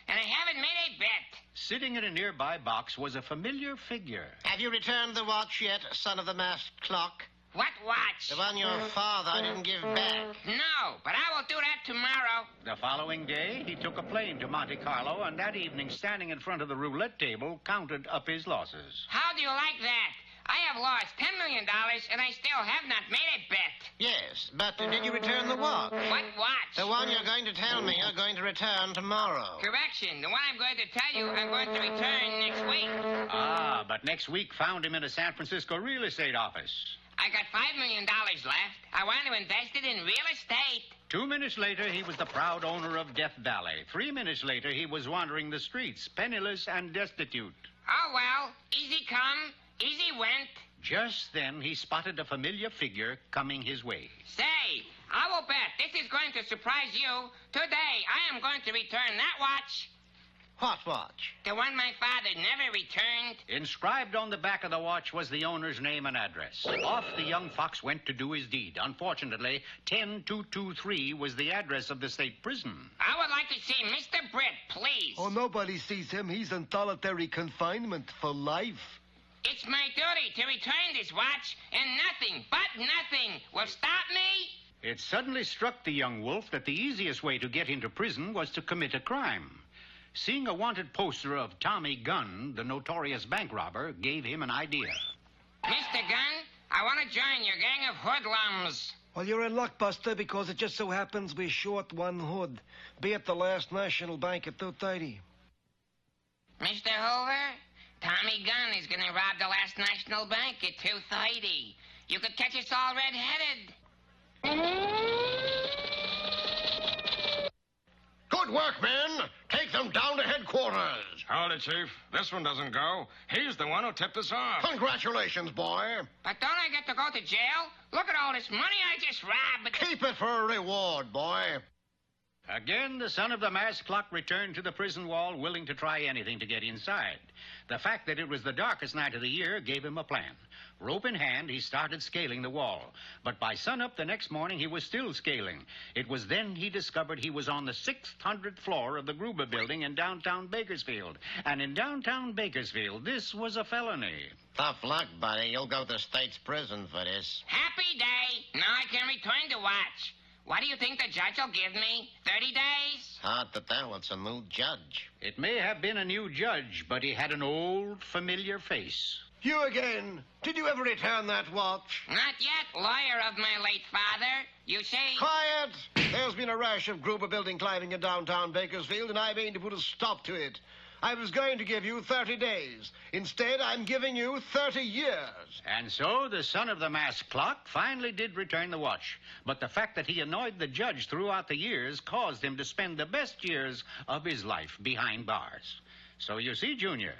and I haven't made a bet. Sitting in a nearby box was a familiar figure. Have you returned the watch yet, son of the masked clock? What watch? The one your father didn't give back. No, but I will do that tomorrow. The following day, he took a plane to Monte Carlo, and that evening, standing in front of the roulette table, counted up his losses. How do you like that? I have lost $10 million, and I still have not made a bet. Yes, but did you return the watch? What watch? The one you're going to tell me you're going to return tomorrow. Correction. The one I'm going to tell you I'm going to return next week. Ah, but next week found him in a San Francisco real estate office. I got $5 million left. I want to invest it in real estate. 2 minutes later, he was the proud owner of Death Valley. 3 minutes later, he was wandering the streets, penniless and destitute. Oh, well, easy come, easy went. Just then, he spotted a familiar figure coming his way. Say, I will bet this is going to surprise you. Today, I am going to return that watch. What watch? The one my father never returned. Inscribed on the back of the watch was the owner's name and address. Off the young fox went to do his deed. Unfortunately, 10223 was the address of the state prison. I would like to see Mr. Britt, please. Oh, nobody sees him. He's in solitary confinement for life. It's my duty to return this watch, and nothing, but nothing, will stop me. It suddenly struck the young wolf that the easiest way to get into prison was to commit a crime. Seeing a wanted poster of Tommy Gunn, the notorious bank robber, gave him an idea. Mr. Gunn, I want to join your gang of hoodlums. Well, you're in luck, Buster, because it just so happens we're short one hood. Be at the last National Bank at 2:30. Mr. Hoover, Tommy Gunn is going to rob the last National Bank at 2:30. You could catch us all red-headed. Good work, men. Take them down to headquarters. Hold it, Chief. This one doesn't go. He's the one who tipped us off. Congratulations, boy. But don't I get to go to jail? Look at all this money I just robbed. Keep it for a reward, boy. Again, the son of the masked clock returned to the prison wall, willing to try anything to get inside. The fact that it was the darkest night of the year gave him a plan. Rope in hand, he started scaling the wall. But by sunup the next morning, he was still scaling. It was then he discovered he was on the 600th floor of the Gruber building in downtown Bakersfield. And in downtown Bakersfield, this was a felony. Tough luck, buddy. You'll go to state's prison for this. Happy day. Now I can return the watch. What do you think the judge will give me? 30 days? Hard to tell. It's a new judge. It may have been a new judge, but he had an old, familiar face. You again. Did you ever return that watch? Not yet, lawyer of my late father. You see... Quiet! There's been a rash of Gruber building climbing in downtown Bakersfield, and I mean to put a stop to it. I was going to give you 30 days. Instead, I'm giving you 30 years. And so the son of the masked clock finally did return the watch. But the fact that he annoyed the judge throughout the years caused him to spend the best years of his life behind bars. So you see, Junior,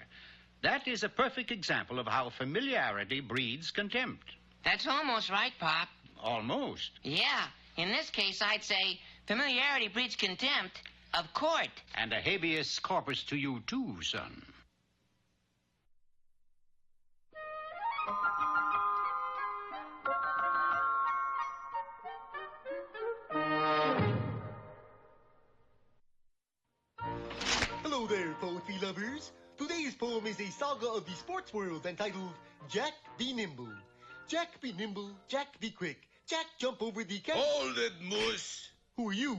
that is a perfect example of how familiarity breeds contempt. That's almost right, Pop. Almost. Yeah. In this case, I'd say familiarity breeds contempt of court. And a habeas corpus to you, too, son. Hello there, poetry lovers. Today's poem is a saga of the sports world entitled Jack Be Nimble. Jack be nimble, Jack be quick. Jack jump over the cat. Hold it, Moose. Who are you?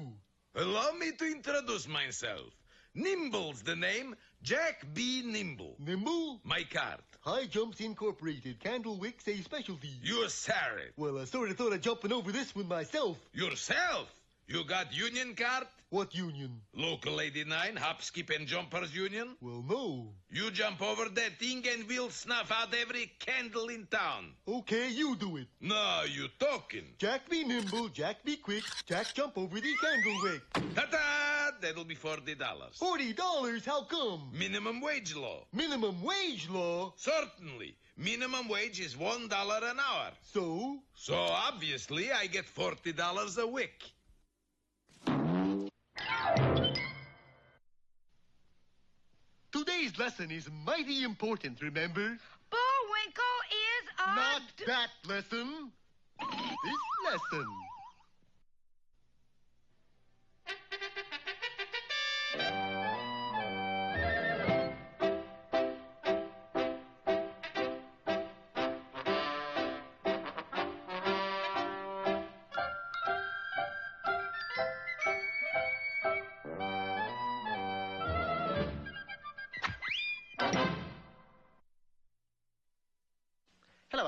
Allow me to introduce myself. Nimble's the name. Jack B. Nimble. Nimble? My card. High Jumps Incorporated. Candlewicks a specialty. You sorry. Well, I sort of thought of jumping over this one myself. Yourself? You got union card? What union? Local 89, Hop, Skip, and Jumpers Union? Well, no. You jump over that thing and we'll snuff out every candle in town. Okay, you do it. No, you talking. Jack be nimble, Jack be quick. Jack jump over the candlewick. Ta-da! That'll be $40. $40? How come? Minimum wage law. Minimum wage law? Certainly. Minimum wage is $1 an hour. So? So obviously I get $40 a week. Today's lesson is mighty important, remember? Bullwinkle is a... Not that lesson. This lesson.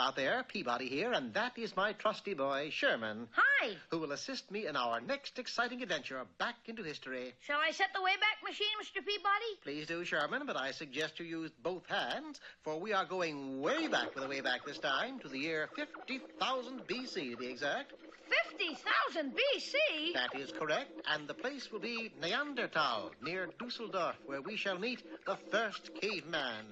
out there. Peabody here, and that is my trusty boy, Sherman. Hi. Who will assist me in our next exciting adventure back into history. Shall I set the Wayback Machine, Mr. Peabody? Please do, Sherman, but I suggest you use both hands, for we are going way back with the Wayback this time, to the year 50,000 B.C. to be exact. 50,000 B.C.? That is correct, and the place will be Neanderthal, near Dusseldorf, where we shall meet the first caveman.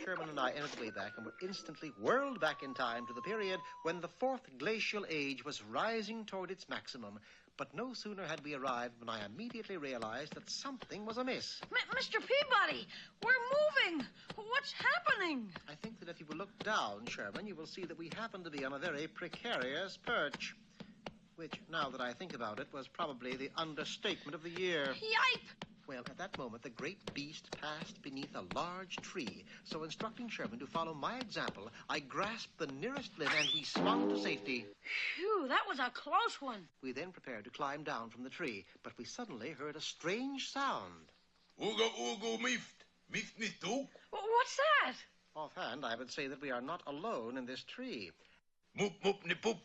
Sherman and I entered the Wayback and were instantly whirled back in time to the period when the fourth glacial age was rising toward its maximum. But no sooner had we arrived than I immediately realized that something was amiss. Mr. Peabody, we're moving. What's happening? I think that if you will look down, Sherman, you will see that we happen to be on a very precarious perch. Which, now that I think about it, was probably the understatement of the year. Yipe! Well, at that moment, the great beast passed beneath a large tree. So, instructing Sherman to follow my example, I grasped the nearest limb and we swung to safety. Phew, that was a close one. We then prepared to climb down from the tree, but we suddenly heard a strange sound. Ugo, ugo, mift. Mift nicht du? What's that? Offhand, I would say that we are not alone in this tree. Moop, moop, ni poop.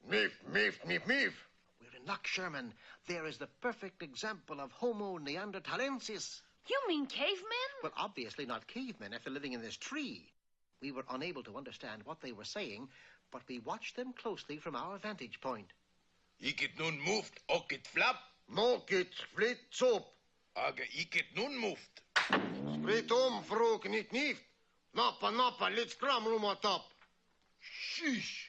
Mif, mif, mif, mif. We're in luck, Sherman. There is the perfect example of Homo neanderthalensis. You mean cavemen? Well, obviously not cavemen after living in this tree. We were unable to understand what they were saying, but we watched them closely from our vantage point. Ik het nun moeft, ook het flap. Mok het flits op. Aga ik het nun moeft. Split vroeg niet niet. Nappa, nappa, let's cram at up. Sheesh.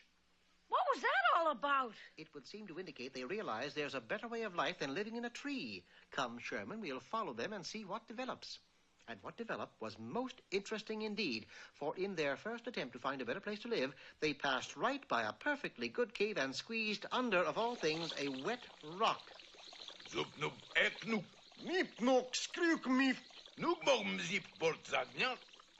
What was that all about? It would seem to indicate they realize there's a better way of life than living in a tree. Come, Sherman, we'll follow them and see what develops. And what developed was most interesting indeed, for in their first attempt to find a better place to live, they passed right by a perfectly good cave and squeezed under, of all things, a wet rock. Zoek nu ek nu. Mip nok skruik mif. Nu mom zip portzagnak.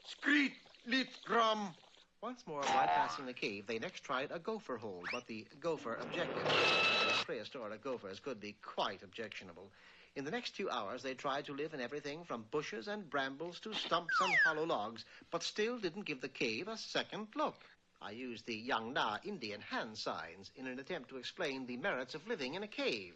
Skreet lit cram. Once more, bypassing the cave, they next tried a gopher hole, but the gopher objected. As prehistoric gophers could be quite objectionable. In the next 2 hours, they tried to live in everything from bushes and brambles to stumps and hollow logs, but still didn't give the cave a second look. I used the Yang Na Indian hand signs in an attempt to explain the merits of living in a cave.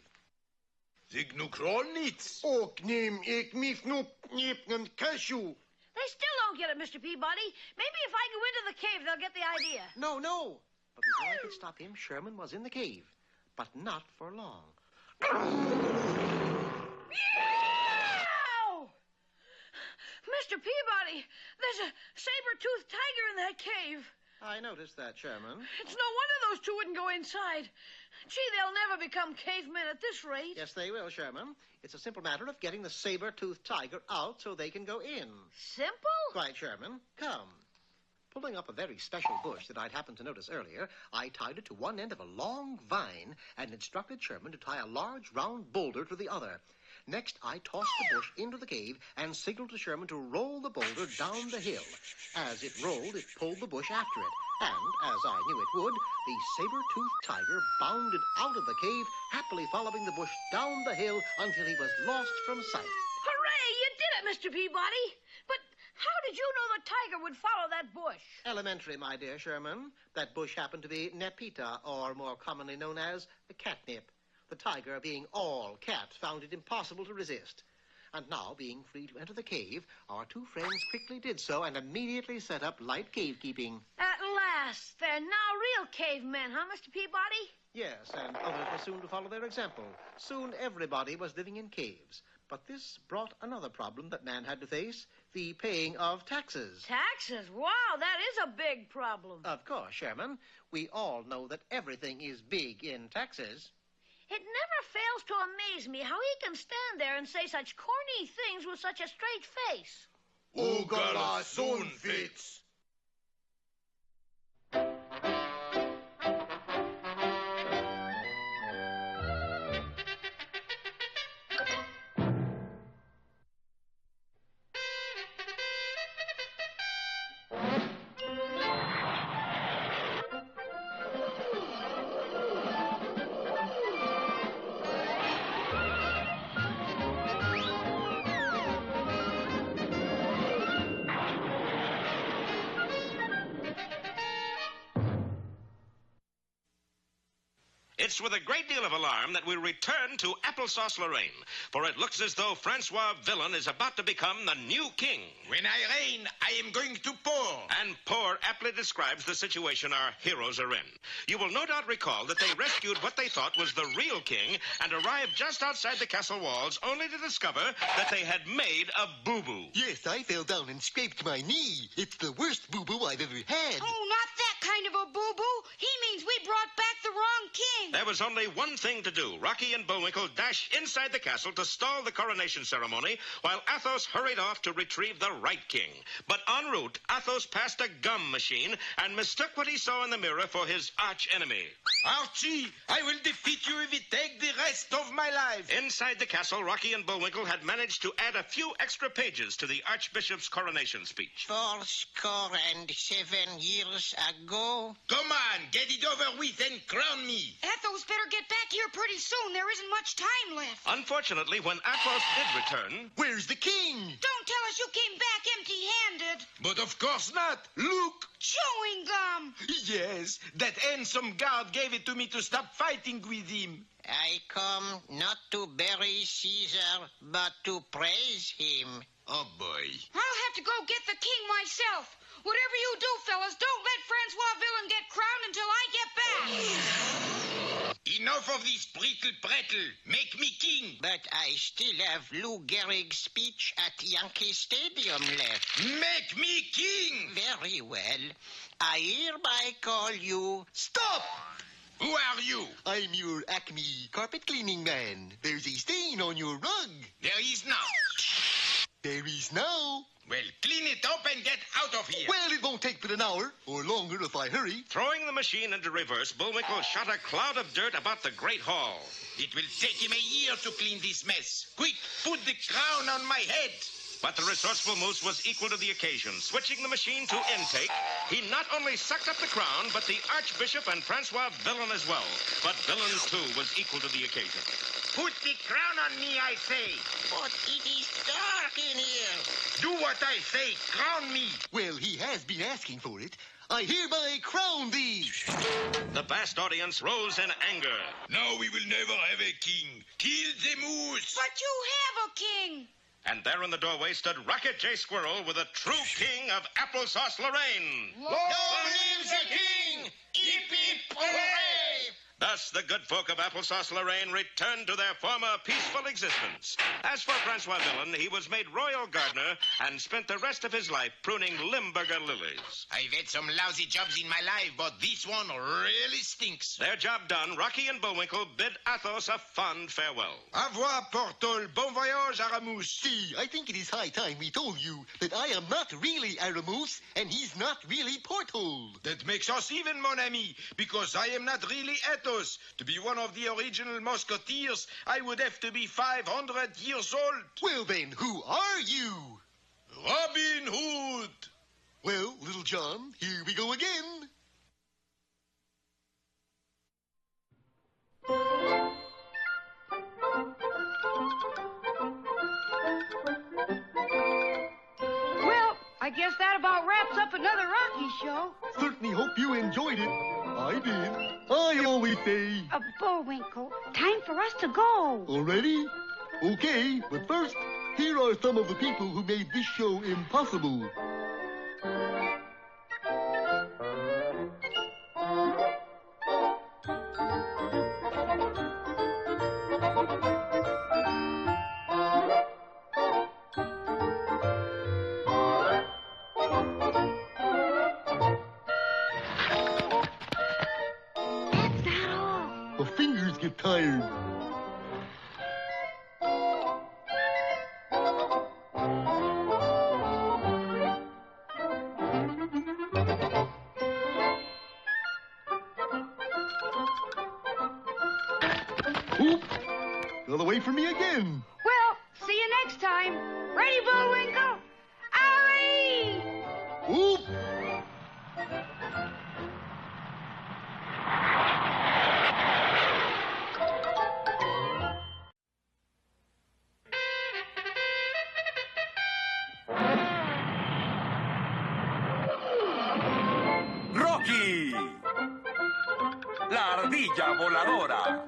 Sig nu kral niets. Och neem ik mif nu nipnen cashew. They still don't get it, Mr. Peabody. Maybe if I go into the cave, they'll get the idea. No, no. But before I could stop him, Sherman was in the cave. But not for long. Ow! Mr. Peabody, there's a saber-toothed tiger in that cave. I noticed that, Sherman. It's no wonder those two wouldn't go inside. Gee, they'll never become cavemen at this rate. Yes, they will, Sherman. It's a simple matter of getting the saber-toothed tiger out so they can go in. Simple? Quite, Sherman. Come. Pulling up a very special bush that I'd happened to notice earlier, I tied it to one end of a long vine and instructed Sherman to tie a large round boulder to the other. Next, I tossed the bush into the cave and signaled to Sherman to roll the boulder down the hill. As it rolled, it pulled the bush after it. And, as I knew it would, the saber-toothed tiger bounded out of the cave, happily following the bush down the hill until he was lost from sight. Hooray! You did it, Mr. Peabody. But how did you know the tiger would follow that bush? Elementary, my dear Sherman. That bush happened to be Nepeta, or more commonly known as catnip. The tiger, being all cat, found it impossible to resist. And now, being free to enter the cave, our two friends quickly did so and immediately set up light cave-keeping. At last. They're now real cavemen, huh, Mr. Peabody? Yes, and others were soon to follow their example. Soon everybody was living in caves. But this brought another problem that man had to face, the paying of taxes. Taxes? Wow, that is a big problem. Of course, Sherman. We all know that everything is big in taxes. It never fails to amaze me how he can stand there and say such corny things with such a straight face. Ugala soon fits. It's with a great deal of alarm that we return to Applesauce Lorraine, for it looks as though Francois Villain is about to become the new king. When I reign, I am going to pour. And pour aptly describes the situation our heroes are in. You will no doubt recall that they rescued what they thought was the real king and arrived just outside the castle walls only to discover that they had made a boo-boo. Yes, I fell down and scraped my knee. It's the worst boo-boo I've ever had. Oh, not that kind of a boo-boo. He means we brought back the wrong king. There was only one thing to do. Rocky and Bullwinkle dashed inside the castle to stall the coronation ceremony, while Athos hurried off to retrieve the right king. But en route, Athos passed a gum machine and mistook what he saw in the mirror for his arch-enemy. Archie, I will defeat you if it takes the rest of my life. Inside the castle, Rocky and Bullwinkle had managed to add a few extra pages to the Archbishop's coronation speech. 77 years ago. Come on, get it over with and crown me. Athos better get back here pretty soon. There isn't much time left. Unfortunately, when Athos did return... Where's the king? Don't tell us you came back empty-handed. But of course not. Look. Chewing gum. Yes, that handsome guard gave it to me to stop fighting with him. I come not to bury Caesar, but to praise him. Oh, boy. I'll have to go get the king myself. Whatever you do, fellas, don't let Francois Villain get crowned until I get back. Enough of this prickle-prattle. Make me king. But I still have Lou Gehrig's speech at Yankee Stadium left. Make me king. Very well. I hereby call you... Stop! Who are you? I'm your Acme carpet cleaning man. There's a stain on your rug. There is now. There is now. Well, clean it up and get out of here. Well, it won't take but an hour, or longer if I hurry. Throwing the machine into reverse, Bullwinkle shot a cloud of dirt about the great hall. It will take him a year to clean this mess. Quick, put the crown on my head. But the resourceful Moose was equal to the occasion. Switching the machine to intake, he not only sucked up the crown, but the Archbishop and Francois Villain as well. But Villain, too, was equal to the occasion. Put the crown on me, I say. But it is dark in here. Do what I say. Crown me. Well, he has been asking for it. I hereby crown thee. The vast audience rose in anger. Now we will never have a king. Kill the Moose. But you have a king. And there in the doorway stood Rocket J. Squirrel with the true king of Applesauce Lorraine. Long live the king! Yippee hooray! Thus, the good folk of Applesauce Lorraine returned to their former peaceful existence. As for Francois Villain, he was made royal gardener and spent the rest of his life pruning Limburger lilies. I've had some lousy jobs in my life, but this one really stinks. Their job done, Rocky and Bullwinkle bid Athos a fond farewell. Au revoir, Portol. Bon voyage, Aramus. See, I think it is high time we told you that I am not really Aramus, and he's not really Porthole. That makes us even, mon ami, because I am not really Athos. To be one of the original Musketeers, I would have to be 500 years old. Well, then, who are you? Robin Hood. Well, Little John, here we go again. Well, I guess that about wraps up another Rocky show. Certainly hope you enjoyed it. I did. I always say... Bullwinkle, time for us to go. Already? Okay, but first, here are some of the people who made this show impossible. Get tired. Oop! Another way for me again. Well, see you next time. Ready, Bullwinkle? Hurry! Oop! La ardilla ardilla voladora.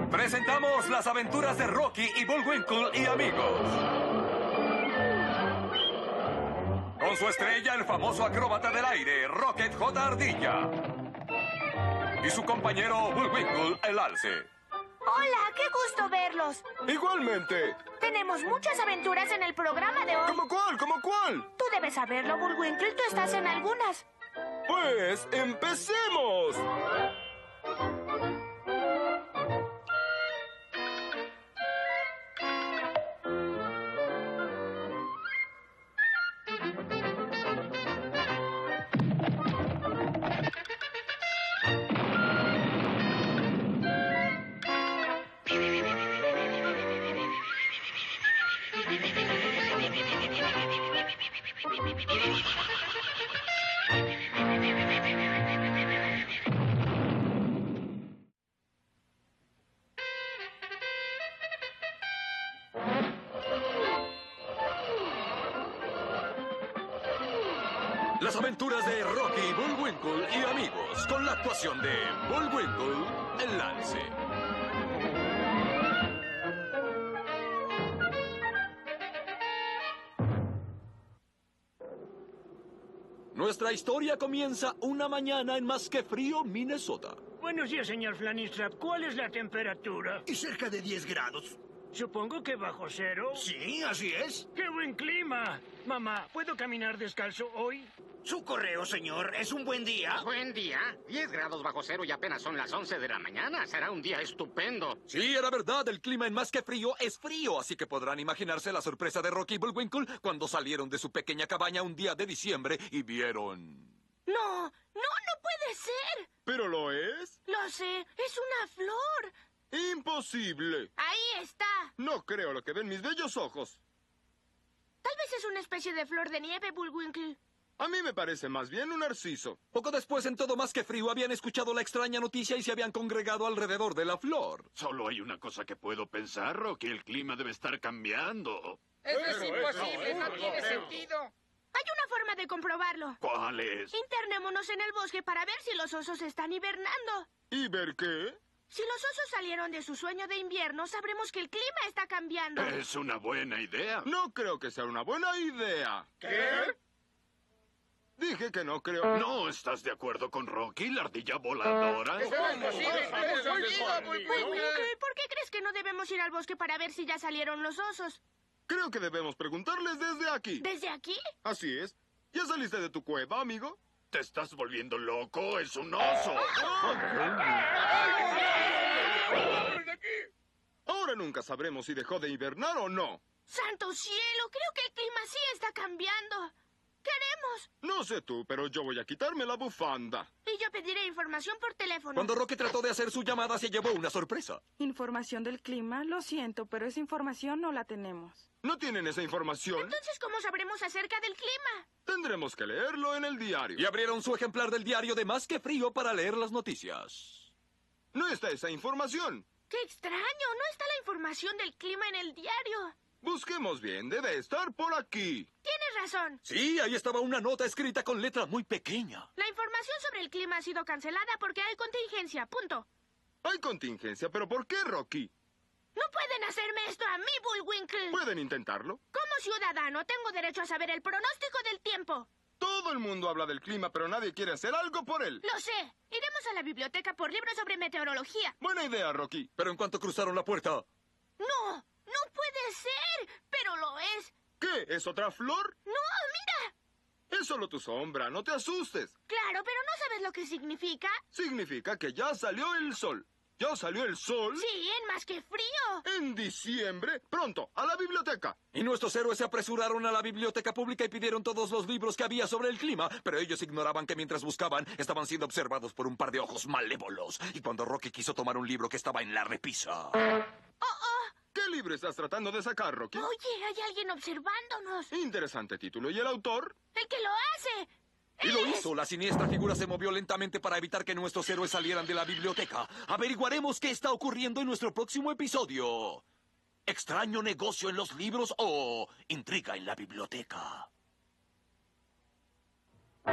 Presentamos las aventuras de Rocky y Bullwinkle y amigos. Con su estrella, el famoso acróbata del aire, Rocket J. Ardilla. Y su compañero Bullwinkle, el alce. Hola, qué gusto verlos. Igualmente. Tenemos muchas aventuras en el programa de hoy. ¿Cómo cuál? ¿Cómo cuál? Tú debes saberlo, Bullwinkle. Tú estás en algunas. Pues, empecemos. Las aventuras de Rocky, Bullwinkle y amigos, con la actuación de Bullwinkle, el alce. Nuestra historia comienza una mañana en Más que Frío, Minnesota. Buenos días, señor Flanistrap. ¿Cuál es la temperatura? Y cerca de 10 grados. Supongo que bajo cero. Sí, así es. ¡Qué buen clima! Mamá, ¿puedo caminar descalzo hoy? Su correo, señor. ¿Es un buen día? ¿Buen día? 10 grados bajo cero y apenas son las 11 de la mañana. Será un día estupendo. Sí, era verdad. El clima en Más que Frío es frío, así que podrán imaginarse la sorpresa de Rocky y Bullwinkle cuando salieron de su pequeña cabaña un día de diciembre y vieron... No puede ser. ¿Pero lo es? Lo sé, es una flor. ¡Imposible! Ahí está. No creo lo que ven mis bellos ojos. Tal vez es una especie de flor de nieve, Bullwinkle. A mí me parece más bien un narciso. Poco después, en Todo Más que Frío, habían escuchado la extraña noticia y se habían congregado alrededor de la flor. Solo hay una cosa que puedo pensar, Rocky. El clima debe estar cambiando. Eso es imposible, no tiene sentido. Hay una forma de comprobarlo. ¿Cuál es? Internémonos en el bosque para ver si los osos están hibernando. ¿Y ver qué? Si los osos salieron de su sueño de invierno, sabremos que el clima está cambiando. Es una buena idea. No creo que sea una buena idea. ¿Qué? Dije que no creo. ¿No estás de acuerdo con Rocky, la ardilla voladora? Bullwinkle, ¿por qué crees que no debemos ir al bosque para ver si ya salieron los osos? Creo que debemos preguntarles desde aquí. ¿Desde aquí? Así es. ¿Ya saliste de tu cueva, amigo? Te estás volviendo loco, es un oso. Ahora nunca sabremos si dejó de hibernar o no. ¡Santo cielo! Creo que el clima sí está cambiando. ¿Qué haremos? No sé tú, pero yo voy a quitarme la bufanda. Y yo pediré información por teléfono. Cuando Rocky trató de hacer su llamada, se llevó una sorpresa. ¿Información del clima? Lo siento, pero esa información no la tenemos. ¿No tienen esa información? Entonces, ¿cómo sabremos acerca del clima? Tendremos que leerlo en el diario. Y abrieron su ejemplar del diario de Más que Frío para leer las noticias. No está esa información. ¡Qué extraño! No está la información del clima en el diario. Busquemos bien, debe estar por aquí. Tienes razón. Sí, ahí estaba una nota escrita con letra muy pequeña. La información sobre el clima ha sido cancelada porque hay contingencia, punto. Hay contingencia, pero ¿por qué, Rocky? No pueden hacerme esto a mí, Bullwinkle. ¿Pueden intentarlo? Como ciudadano, tengo derecho a saber el pronóstico del tiempo. Todo el mundo habla del clima, pero nadie quiere hacer algo por él. Lo sé. Iremos a la biblioteca por libros sobre meteorología. Buena idea, Rocky. Pero en cuanto cruzaron la puerta... No puede ser, pero lo es. ¿Qué? ¿Es otra flor? No, mira. Es solo tu sombra, no te asustes. Claro, pero ¿no sabes lo que significa? Significa que ya salió el sol. ¿Ya salió el sol? Sí, en Más que Frío. En diciembre. Pronto, a la biblioteca. Y nuestros héroes se apresuraron a la biblioteca pública y pidieron todos los libros que había sobre el clima, pero ellos ignoraban que mientras buscaban, estaban siendo observados por un par de ojos malévolos. Y cuando Rocky quiso tomar un libro que estaba en la repisa... ¿Qué libro estás tratando de sacar, Rocky? Oye, hay alguien observándonos. Interesante título. ¿Y el autor? El que lo hace. Y lo hizo. La siniestra figura se movió lentamente para evitar que nuestros héroes salieran de la biblioteca. Averiguaremos qué está ocurriendo en nuestro próximo episodio ¿Extraño negocio en los libros o intriga en la biblioteca? Y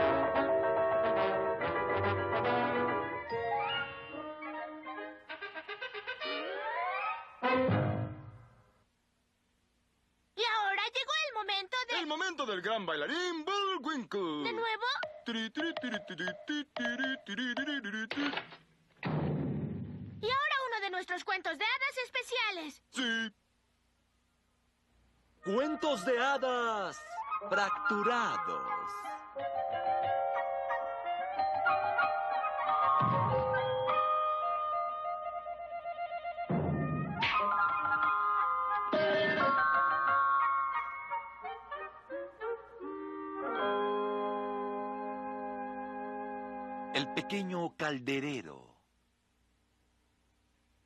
ahora llegó el momento de... El momento del gran bailarín Bullwinkle. ¿De nuevo? Y ahora uno de nuestros cuentos de hadas especiales. Sí. Cuentos de hadas fracturados. El pequeño calderero.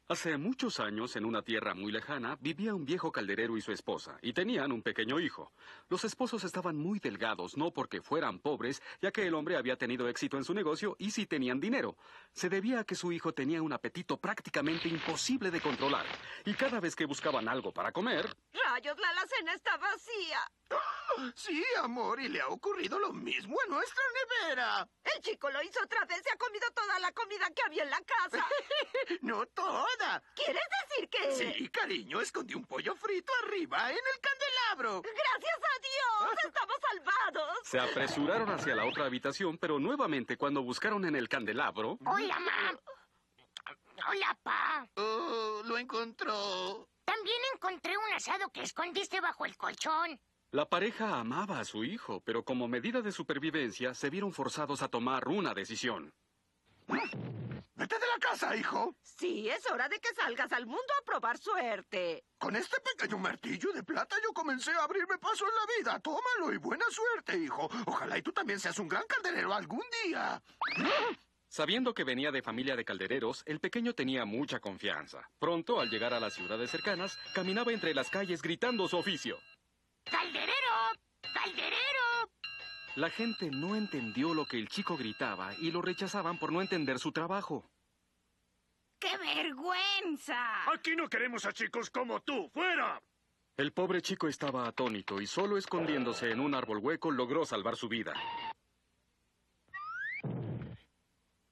Hace muchos años, en una tierra muy lejana, vivía un viejo calderero y su esposa, y tenían un pequeño hijo. Los esposos estaban muy delgados, no porque fueran pobres, ya que el hombre había tenido éxito en su negocio y sí tenían dinero. Se debía a que su hijo tenía un apetito prácticamente imposible de controlar, y cada vez que buscaban algo para comer... ¡Rayos, la alacena está vacía! Sí, amor, y le ha ocurrido lo mismo a nuestra nevera. El chico lo hizo otra vez, se ha comido toda la comida que había en la casa. No toda. ¿Quieres decir que...? Sí, cariño, escondí un pollo frito arriba en el candelabro. ¡Gracias a Dios! ¡Estamos salvados! Se apresuraron hacia la otra habitación, pero nuevamente cuando buscaron en el candelabro... Hola, Ma. Hola, Pa. Oh, lo encontró. También encontré un asado que escondiste bajo el colchón. La pareja amaba a su hijo, pero como medida de supervivencia se vieron forzados a tomar una decisión. ¡Vete de la casa, hijo! Sí, es hora de que salgas al mundo a probar suerte. Con este pequeño martillo de plata yo comencé a abrirme paso en la vida. Tómalo y buena suerte, hijo. Ojalá y tú también seas un gran calderero algún día. Sabiendo que venía de familia de caldereros, el pequeño tenía mucha confianza. Pronto, al llegar a las ciudades cercanas, caminaba entre las calles gritando su oficio. ¡Calderero! ¡Calderero! La gente no entendió lo que el chico gritaba y lo rechazaban por no entender su trabajo. ¡Qué vergüenza! Aquí no queremos a chicos como tú. ¡Fuera! El pobre chico estaba atónito y solo escondiéndose en un árbol hueco logró salvar su vida.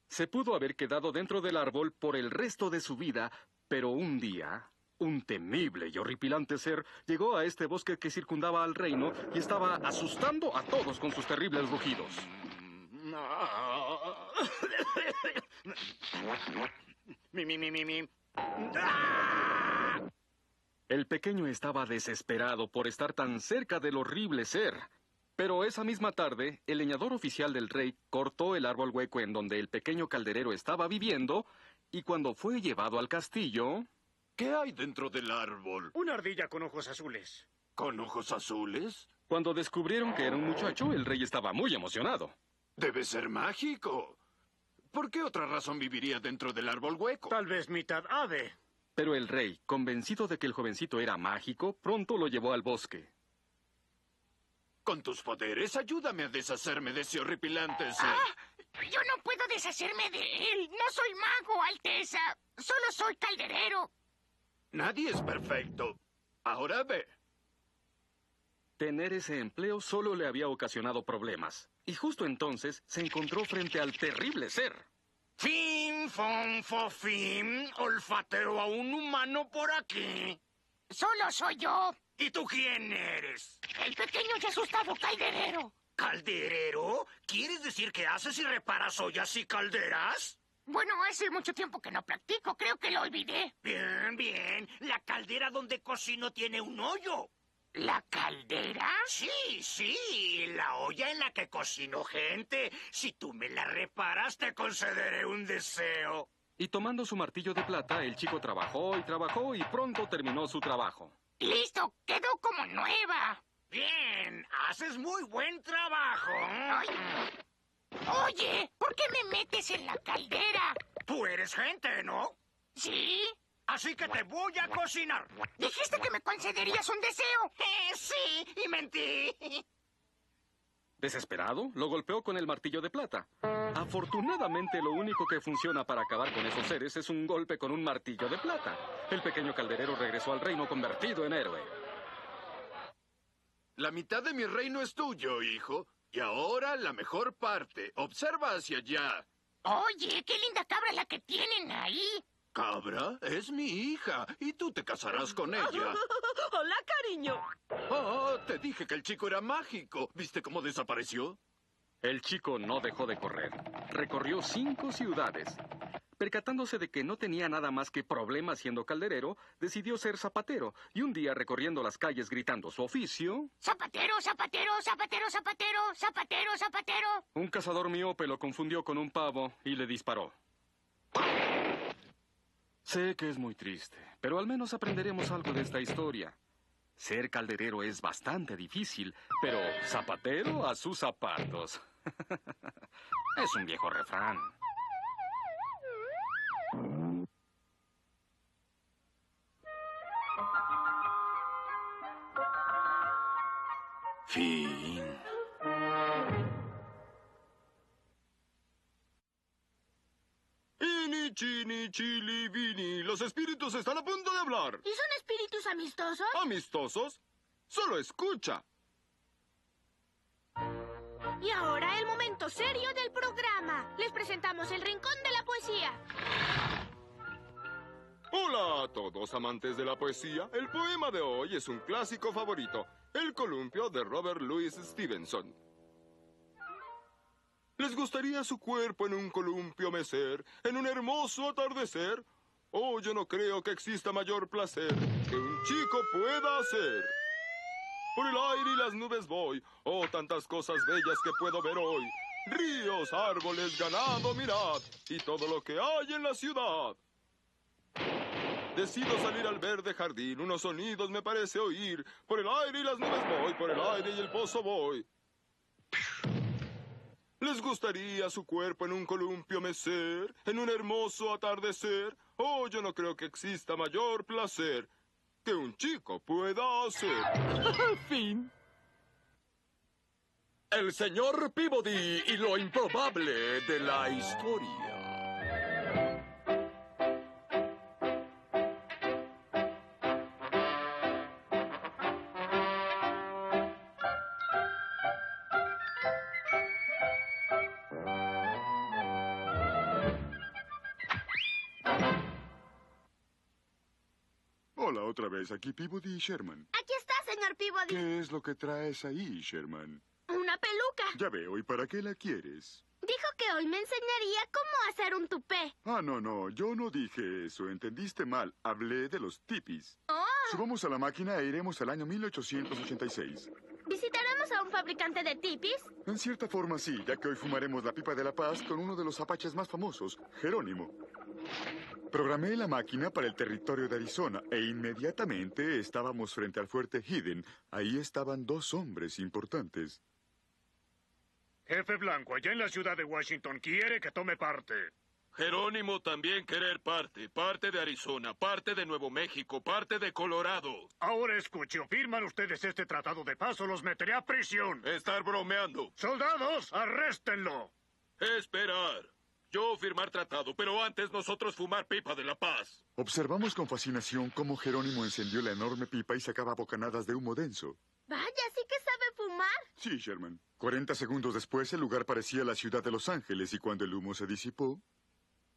Se pudo haber quedado dentro del árbol por el resto de su vida, pero un día... un temible y horripilante ser llegó a este bosque que circundaba al reino y estaba asustando a todos con sus terribles rugidos. El pequeño estaba desesperado por estar tan cerca del horrible ser. Pero esa misma tarde, el leñador oficial del rey cortó el árbol hueco en donde el pequeño calderero estaba viviendo, y cuando fue llevado al castillo... ¿Qué hay dentro del árbol? Una ardilla con ojos azules. ¿Con ojos azules? Cuando descubrieron que era un muchacho, el rey estaba muy emocionado. Debe ser mágico. ¿Por qué otra razón viviría dentro del árbol hueco? Tal vez mitad ave. Pero el rey, convencido de que el jovencito era mágico, pronto lo llevó al bosque. Con tus poderes, ayúdame a deshacerme de ese horripilante ser. Yo no puedo deshacerme de él. No soy mago, Alteza. Solo soy calderero. Nadie es perfecto. Ahora ve. Tener ese empleo solo le había ocasionado problemas. Y justo entonces se encontró frente al terrible ser. ¡Fin, fon, fofim! Olfateo a un humano por aquí. Solo soy yo. ¿Y tú quién eres? El pequeño y asustado calderero. ¿Calderero? ¿Quieres decir que haces y reparas ollas y calderas? Bueno, hace mucho tiempo que no practico. Creo que lo olvidé. Bien, bien. La caldera donde cocino tiene un hoyo. ¿La caldera? Sí, sí. La olla en la que cocino gente. Si tú me la reparas, te concederé un deseo. Y tomando su martillo de plata, el chico trabajó y pronto terminó su trabajo. ¡Listo! ¡Quedó como nueva! Bien. Haces muy buen trabajo. Ay. Oye, ¿por qué me metes en la caldera? Tú eres gente, ¿no? Sí. Así que te voy a cocinar. Dijiste que me concederías un deseo. Sí, y mentí. Desesperado, lo golpeó con el martillo de plata. Afortunadamente, lo único que funciona para acabar con esos seres es un golpe con un martillo de plata. El pequeño calderero regresó al reino convertido en héroe. La mitad de mi reino es tuyo, hijo. Y ahora la mejor parte. Observa hacia allá. Oye, qué linda cabra la que tienen ahí. ¿Cabra? Es mi hija. Y tú te casarás con ella. Hola, cariño. Oh, te dije que el chico era mágico. ¿Viste cómo desapareció? El chico no dejó de correr. Recorrió 5 ciudades. Percatándose de que no tenía nada más que problemas siendo calderero, decidió ser zapatero. Y un día, recorriendo las calles gritando su oficio... ¡Zapatero, zapatero, zapatero, zapatero, zapatero, zapatero! Un cazador miope lo confundió con un pavo y le disparó. Sé que es muy triste, pero al menos aprenderemos algo de esta historia. Ser calderero es bastante difícil, pero zapatero a sus zapatos. Es un viejo refrán. Fin. Ini, chini, chili, vini. Los espíritus están a punto de hablar. ¿Y son espíritus amistosos? ¿Amistosos? Solo escucha. Y ahora el momento serio del programa. Les presentamos el Rincón de la Poesía. Hola a todos, amantes de la poesía. El poema de hoy es un clásico favorito, El columpio de Robert Louis Stevenson. ¿Les gustaría su cuerpo en un columpio mecer, en un hermoso atardecer? Oh, yo no creo que exista mayor placer que un chico pueda hacer. Por el aire y las nubes voy, oh, tantas cosas bellas que puedo ver hoy. Ríos, árboles, ganado, mirad, y todo lo que hay en la ciudad. Decido salir al verde jardín, unos sonidos me parece oír. Por el aire y las nubes voy, por el aire y el pozo voy. ¿Les gustaría su cuerpo en un columpio mecer, en un hermoso atardecer? Oh, yo no creo que exista mayor placer que un chico pueda hacer. Fin. El señor Peabody y lo improbable de la historia. Hola, otra vez. Aquí Peabody y Sherman. Aquí está, señor Peabody. ¿Qué es lo que traes ahí, Sherman? Una peluca. Ya veo. ¿Y para qué la quieres? Dijo que hoy me enseñaría cómo hacer un tupé. Ah, no. Yo no dije eso. Entendiste mal. Hablé de los tipis. Oh. Subamos a la máquina e iremos al año 1886. ¿Visitaremos a un fabricante de tipis? En cierta forma sí, ya que hoy fumaremos la pipa de la paz con uno de los apaches más famosos, Jerónimo. Programé la máquina para el territorio de Arizona e inmediatamente estábamos frente al fuerte Hidden. Ahí estaban 2 hombres importantes. Jefe Blanco, allá en la ciudad de Washington, quiere que tome parte. Jerónimo también querer parte de Arizona, parte de Nuevo México, parte de Colorado. Ahora escuche, o firman ustedes este tratado de paz o los meteré a prisión. Estar bromeando. ¡Soldados, arréstenlo! Esperar. Yo firmar tratado, pero antes nosotros fumar pipa de la paz. Observamos con fascinación cómo Jerónimo encendió la enorme pipa y sacaba bocanadas de humo denso. Vaya, ¿sí que sabe fumar? Sí, Sherman. 40 segundos después, el lugar parecía la ciudad de Los Ángeles y cuando el humo se disipó...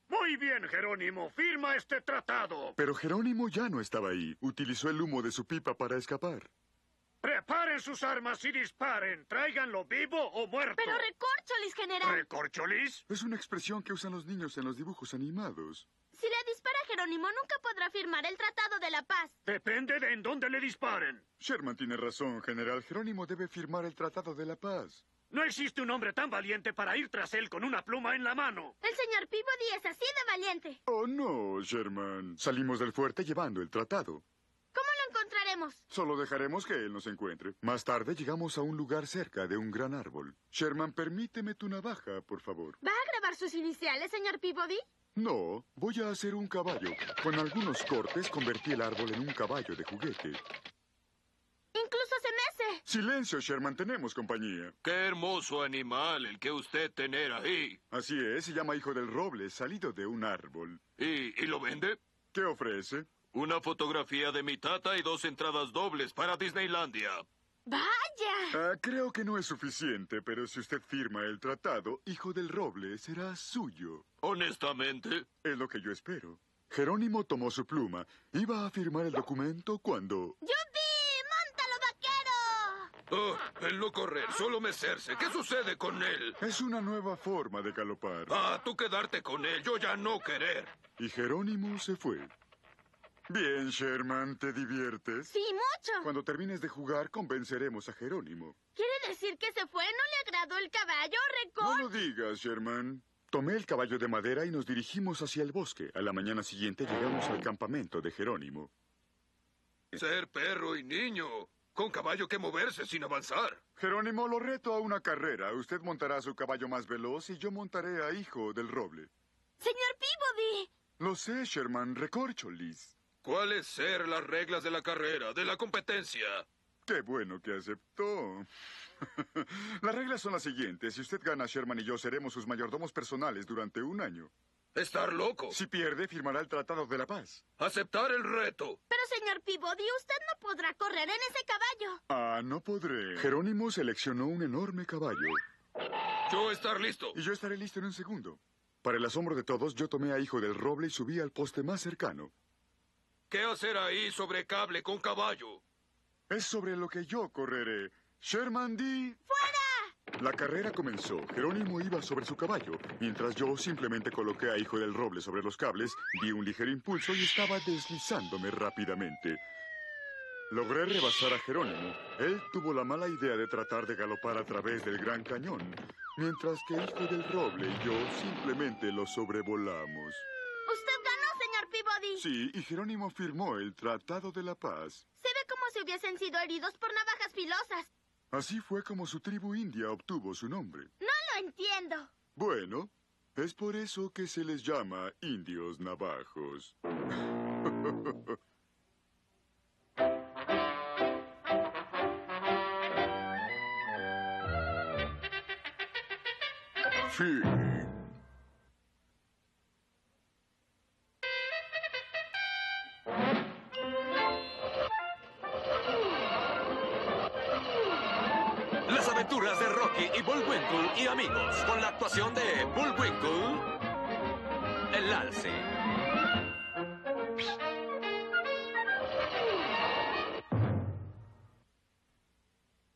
Muy bien, Jerónimo, firma este tratado. Pero Jerónimo ya no estaba ahí. Utilizó el humo de su pipa para escapar. Preparen sus armas y disparen. Tráiganlo vivo o muerto. Pero recorcholis, general. ¿Recorcholis? Es una expresión que usan los niños en los dibujos animados. Si le dispara a Jerónimo, nunca podrá firmar el Tratado de la Paz. Depende de en dónde le disparen. Sherman tiene razón, general. Jerónimo debe firmar el Tratado de la Paz. No existe un hombre tan valiente para ir tras él con una pluma en la mano. El señor Peabody es así de valiente. Oh, no, Sherman. Salimos del fuerte llevando el tratado. ¿Cómo lo encontraremos? Solo dejaremos que él nos encuentre. Más tarde llegamos a un lugar cerca de un gran árbol. Sherman, permíteme tu navaja, por favor. ¿Va a grabar sus iniciales, señor Peabody? No, voy a hacer un caballo. Con algunos cortes convertí el árbol en un caballo de juguete. Incluso se mece. Silencio, Sherman, tenemos compañía. Qué hermoso animal el que usted tener ahí. Así es, se llama Hijo del Roble, salido de un árbol. ¿Y lo vende? ¿Qué ofrece? Una fotografía de mi tata y 2 entradas dobles para Disneylandia. ¡Vaya! Creo que no es suficiente, pero si usted firma el tratado, Hijo del Roble será suyo. Honestamente. Es lo que yo espero. Jerónimo tomó su pluma. Iba a firmar el documento cuando... Oh, el no correr, solo mecerse. ¿Qué sucede con él? Es una nueva forma de galopar. Tú quedarte con él, yo ya no querer. Y Jerónimo se fue. Bien, Sherman, ¿te diviertes? Sí, mucho. Cuando termines de jugar, convenceremos a Jerónimo. ¿Quiere decir que se fue? ¿No le agradó el caballo, Record? No lo digas, Sherman. Tomé el caballo de madera y nos dirigimos hacia el bosque. A la mañana siguiente llegamos al campamento de Jerónimo. Ser perro y niño. Con caballo que moverse sin avanzar. Jerónimo, lo reto a una carrera. Usted montará su caballo más veloz y yo montaré a Hijo del Roble. Señor Peabody. Lo sé, Sherman. Recorcholis. ¿Cuáles ser las reglas de la carrera, de la competencia? Qué bueno que aceptó. Las reglas son las siguientes. Si usted gana, Sherman y yo seremos sus mayordomos personales durante 1 año. ¿Estar loco? Si pierde, firmará el Tratado de la Paz. Aceptar el reto. Pero, señor Peabody, usted no podrá correr en ese caballo. No podré. Jerónimo seleccionó un enorme caballo. Yo estar listo. Y yo estaré listo en 1 segundo. Para el asombro de todos, yo tomé a Hijo del Roble y subí al poste más cercano. ¿Qué hacer ahí sobre cable con caballo? Es sobre lo que yo correré. Sherman D. ¡Fuera! La carrera comenzó. Jerónimo iba sobre su caballo, mientras yo simplemente coloqué a Hijo del Roble sobre los cables, di un ligero impulso y estaba deslizándome rápidamente. Logré rebasar a Jerónimo. Él tuvo la mala idea de tratar de galopar a través del Gran Cañón, mientras que Hijo del Roble y yo simplemente lo sobrevolamos. ¿Usted ganó, señor Peabody? Sí, y Jerónimo firmó el Tratado de la Paz. Se ve como si hubiesen sido heridos por navajas filosas. Así fue como su tribu india obtuvo su nombre. No lo entiendo. Bueno, es por eso que se les llama indios navajos. Fin. Las aventuras de Rocky y Bullwinkle y amigos, con la actuación de Bullwinkle, el alce.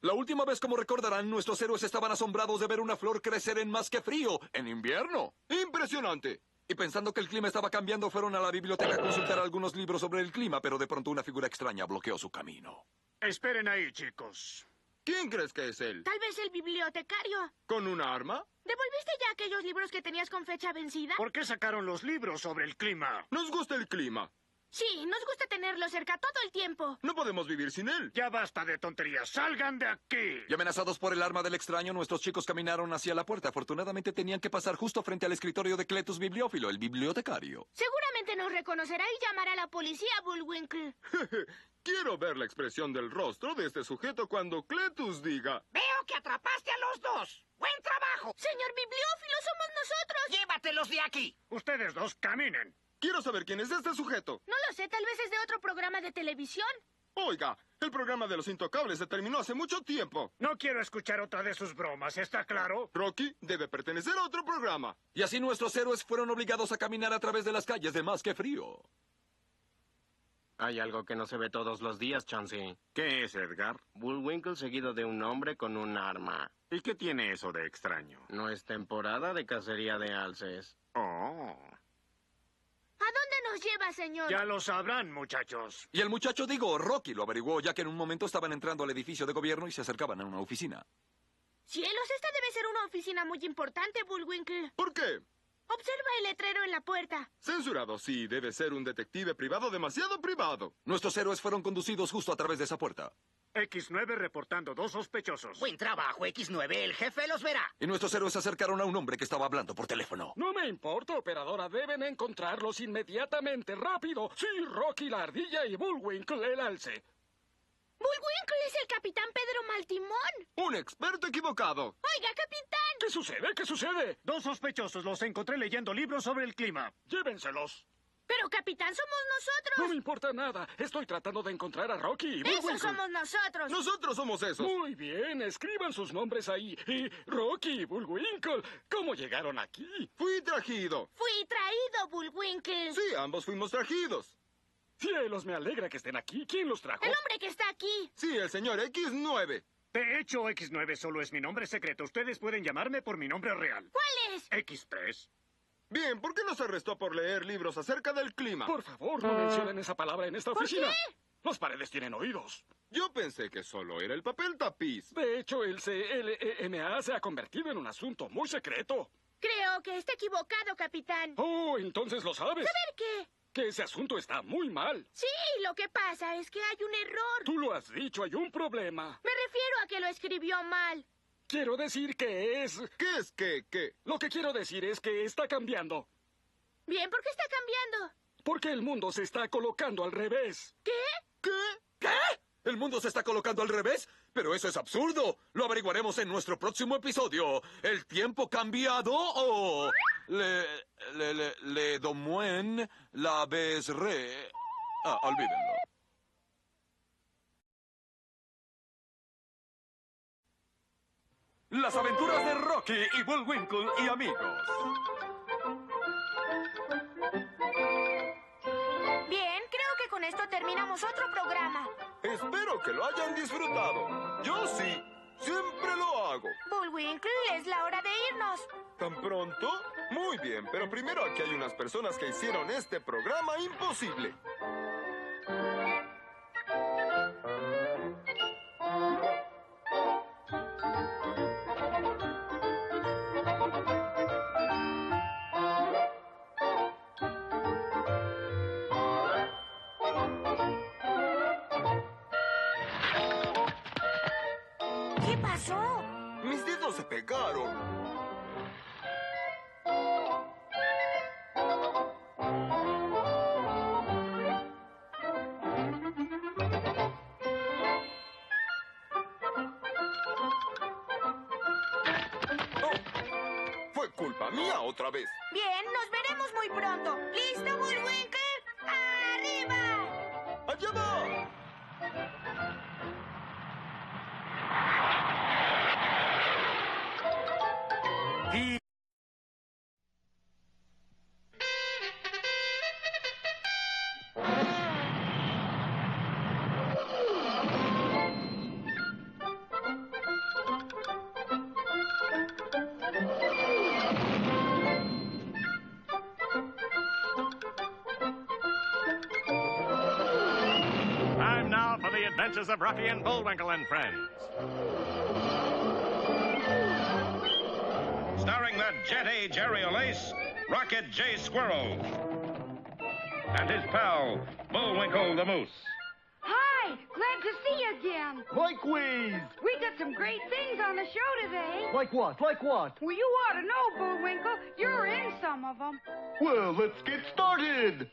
La última vez, como recordarán, nuestros héroes estaban asombrados de ver una flor crecer en más que frío, en invierno. ¡Impresionante! Y pensando que el clima estaba cambiando, fueron a la biblioteca a consultar algunos libros sobre el clima, pero de pronto una figura extraña bloqueó su camino. Esperen ahí, chicos. ¿Quién crees que es él? Tal vez el bibliotecario. ¿Con un arma? ¿Devolviste ya aquellos libros que tenías con fecha vencida? ¿Por qué sacaron los libros sobre el clima? Nos gusta el clima. Sí, nos gusta tenerlo cerca todo el tiempo. No podemos vivir sin él. Ya basta de tonterías. ¡Salgan de aquí! Y amenazados por el arma del extraño, nuestros chicos caminaron hacia la puerta. Afortunadamente tenían que pasar justo frente al escritorio de Cletus Bibliófilo, el bibliotecario. Seguramente nos reconocerá y llamará a la policía, Bullwinkle. Quiero ver la expresión del rostro de este sujeto cuando Cletus diga... Veo que atrapaste a los dos. ¡Buen trabajo! Señor Bibliófilo, somos nosotros. ¡Llévatelos de aquí! Ustedes dos caminen. Quiero saber quién es este sujeto. No lo sé, tal vez es de otro programa de televisión. Oiga, el programa de los intocables se terminó hace mucho tiempo. No quiero escuchar otra de sus bromas, ¿está claro? Rocky debe pertenecer a otro programa. Y así nuestros héroes fueron obligados a caminar a través de las calles de más que frío. Hay algo que no se ve todos los días, Chauncey. ¿Qué es, Edgar? Bullwinkle seguido de un hombre con un arma. ¿Y qué tiene eso de extraño? No es temporada de cacería de alces. Oh. ¿A dónde nos lleva, señor? Ya lo sabrán, muchachos. Y el muchacho, Rocky, lo averiguó, ya que en un momento estaban entrando al edificio de gobierno y se acercaban a una oficina. Cielos, esta debe ser una oficina muy importante, Bullwinkle. ¿Por qué? Observa el letrero en la puerta. Censurado, sí, debe ser un detective privado demasiado privado. Nuestros héroes fueron conducidos justo a través de esa puerta. X9 reportando 2 sospechosos. Buen trabajo, X9. El jefe los verá. Y nuestros héroes se acercaron a un hombre que estaba hablando por teléfono. No me importa, operadora. Deben encontrarlos inmediatamente. ¡Rápido! Sí, Rocky la ardilla y Bullwinkle el alce. Bullwinkle es el capitán Pedro Maltimón. Un experto equivocado. Oiga, capitán. ¿Qué sucede? ¿Qué sucede? 2 sospechosos los encontré leyendo libros sobre el clima. Llévenselos. Pero, capitán, somos nosotros. No me importa nada. Estoy tratando de encontrar a Rocky y Bullwinkle. Esos somos nosotros. Nosotros somos esos. Muy bien, escriban sus nombres ahí. Y Rocky y Bullwinkle, ¿cómo llegaron aquí? Fui trajido. Fui traído, Bullwinkle. Sí, ambos fuimos trajidos. Cielos, me alegra que estén aquí. ¿Quién los trajo? El hombre que está aquí. Sí, el señor X9. De hecho, X9 solo es mi nombre secreto. Ustedes pueden llamarme por mi nombre real. ¿Cuál es? X3. Bien, ¿por qué nos arrestó por leer libros acerca del clima? Por favor, no mencionen esa palabra en esta oficina. ¿Por qué? Las paredes tienen oídos. Yo pensé que solo era el papel tapiz. De hecho, el CLEMA se ha convertido en un asunto muy secreto. Creo que está equivocado, capitán. Oh, entonces lo sabes. ¿Saber qué? Que ese asunto está muy mal. Sí, lo que pasa es que hay un error. Tú lo has dicho, hay un problema. Me refiero a que lo escribió mal. Quiero decir que es... ¿Qué es qué? Lo que quiero decir es que está cambiando. Bien, ¿por qué está cambiando? Porque el mundo se está colocando al revés. ¿Qué? ¿Qué? ¿El mundo se está colocando al revés? Pero eso es absurdo. Lo averiguaremos en nuestro próximo episodio. ¿El tiempo cambiado o... le domuen la vez re... Ah, olvídenlo. Las aventuras de Rocky y Bullwinkle y amigos. Bien, creo que con esto terminamos otro programa. Espero que lo hayan disfrutado. Yo sí, siempre lo hago. Bullwinkle, es la hora de irnos. ¿Tan pronto? Muy bien, pero primero aquí hay unas personas que hicieron este programa imposible. ¿Qué pasó? Mis dedos se pegaron. Fue culpa mía otra vez. Bien, nos veremos muy pronto. ¿Listo, Bullwinkle? ¡Arriba! ¡Allá va! Time now for the adventures of Rocky and Bullwinkle and friends. Starring that jet age aerial ace, Rocket J. Squirrel. And his pal, Bullwinkle the Moose. Hi, glad to see you again. Likewise. We got some great things on the show today. Like what? Like what? Well, you ought to know, Bullwinkle. You're in some of them. Well, let's get started.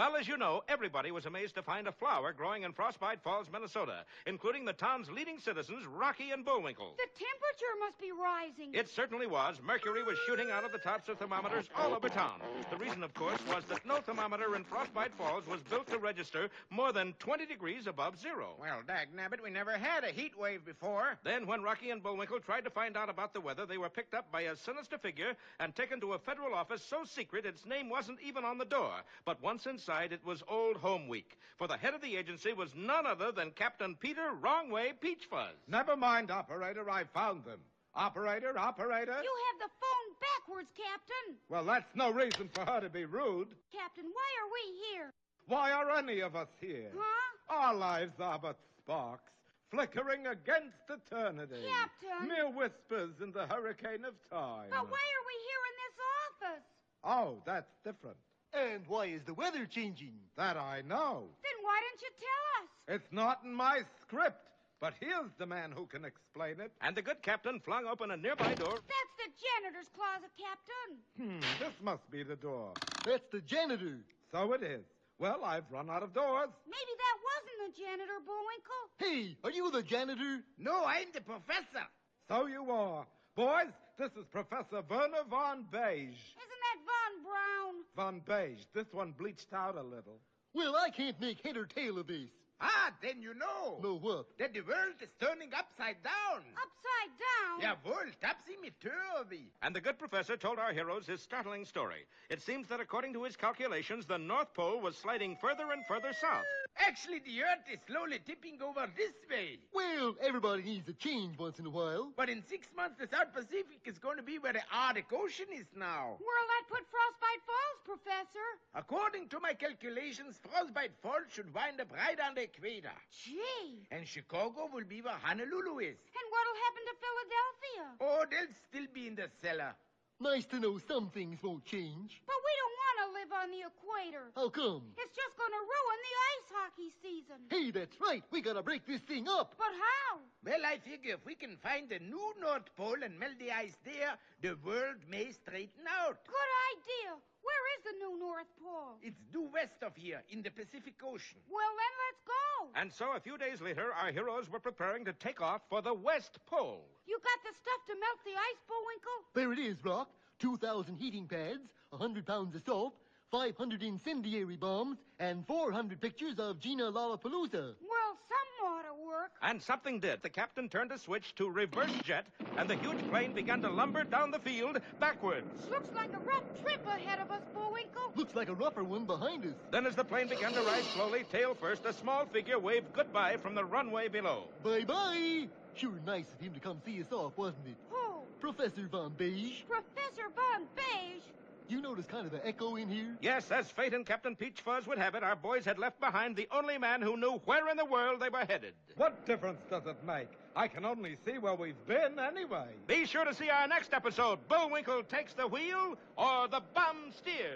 Well, as you know, everybody was amazed to find a flower growing in Frostbite Falls, Minnesota, including the town's leading citizens, Rocky and Bullwinkle. The temperature must be rising. It certainly was. Mercury was shooting out of the tops of thermometers all over town. The reason, of course, was that no thermometer in Frostbite Falls was built to register more than 20 degrees above zero. Well, dagnabbit, we never had a heat wave before. Then, when Rocky and Bullwinkle tried to find out about the weather, they were picked up by a sinister figure and taken to a federal office so secret its name wasn't even on the door. But once inside, it was Old Home Week. For the head of the agency was none other than Captain Peter Wrongway Peachfuzz. Never mind, operator. I found them. Operator, operator. You have the phone backwards, Captain. Well, that's no reason for her to be rude. Captain, why are we here? Why are any of us here? Huh? Our lives are but sparks, flickering against eternity. Captain. Mere whispers in the hurricane of time. But why are we here in this office? Oh, that's different. And why is the weather changing? That I know. Then why didn't you tell us? It's not in my script, but here's the man who can explain it. And the good captain flung open a nearby door. That's the janitor's closet, Captain. This must be the door. That's the janitor. So it is. Well, I've run out of doors. Maybe that wasn't the janitor, Bullwinkle. Hey, are you the janitor? No, I'm the professor. So you are. Boys, this is Professor Werner von Beige. Isn't that Von Brown? Von Beige. This one bleached out a little. Well, I can't make head or tail of this. Ah, then you know. Know what? That the world is turning upside down. Upside down? Jawohl, topsy-turvy. And the good professor told our heroes his startling story. It seems that according to his calculations, the North Pole was sliding further and further south. Actually, the Earth is slowly tipping over this way. Well, everybody needs a change once in a while. But in 6 months, the South Pacific is going to be where the Arctic Ocean is now. Where'll that put Frostbite Falls, Professor? According to my calculations, Frostbite Falls should wind up right on the equator. Gee. And Chicago will be where Honolulu is. And what'll happen to Philadelphia? Oh, they'll still be in the cellar. Nice to know some things won't change. But we don't want to live on the equator. How come? It's just going to ruin the ice hockey season. Hey, that's right. We gotta break this thing up. But how? Well, I figure if we can find a new North Pole and melt the ice there, the world may straighten out. Good idea. Where is the new North Pole? It's due west of here, in the Pacific Ocean. Well, then let's go. And so a few days later, our heroes were preparing to take off for the West Pole. You got the stuff to melt the ice, Bullwinkle? There it is, Rock. 2,000 heating pads, 100 pounds of salt, 500 incendiary bombs, and 400 pictures of Gina Lollapalooza. Well, some ought to work. And something did. The captain turned a switch to reverse jet, and the huge plane began to lumber down the field backwards. Looks like a rough trip ahead of us, Bullwinkle. Looks like a rougher one behind us. Then as the plane began to rise slowly, tail first, a small figure waved goodbye from the runway below. Bye-bye. Sure nice of him to come see us off, wasn't it? Who? Professor Von Beige. Professor Von Beige? You notice kind of an echo in here? Yes, as fate and Captain Peachfuzz would have it, our boys had left behind the only man who knew where in the world they were headed. What difference does it make? I can only see where we've been anyway. Be sure to see our next episode, Bullwinkle Takes the Wheel or the Bum Steer.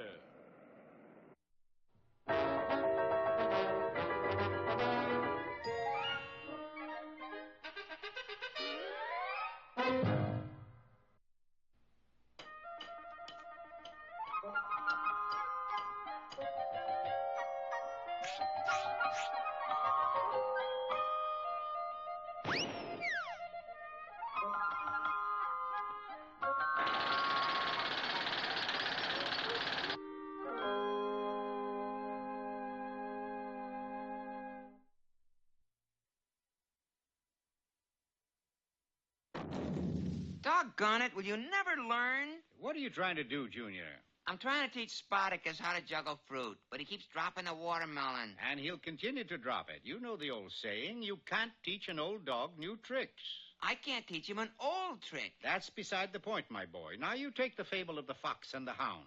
Doggone it, will you never learn? What are you trying to do, Junior? I'm trying to teach Spartacus how to juggle fruit, but he keeps dropping the watermelon. And he'll continue to drop it. You know the old saying, you can't teach an old dog new tricks. I can't teach him an old trick. That's beside the point, my boy. Now you take the fable of the fox and the hound.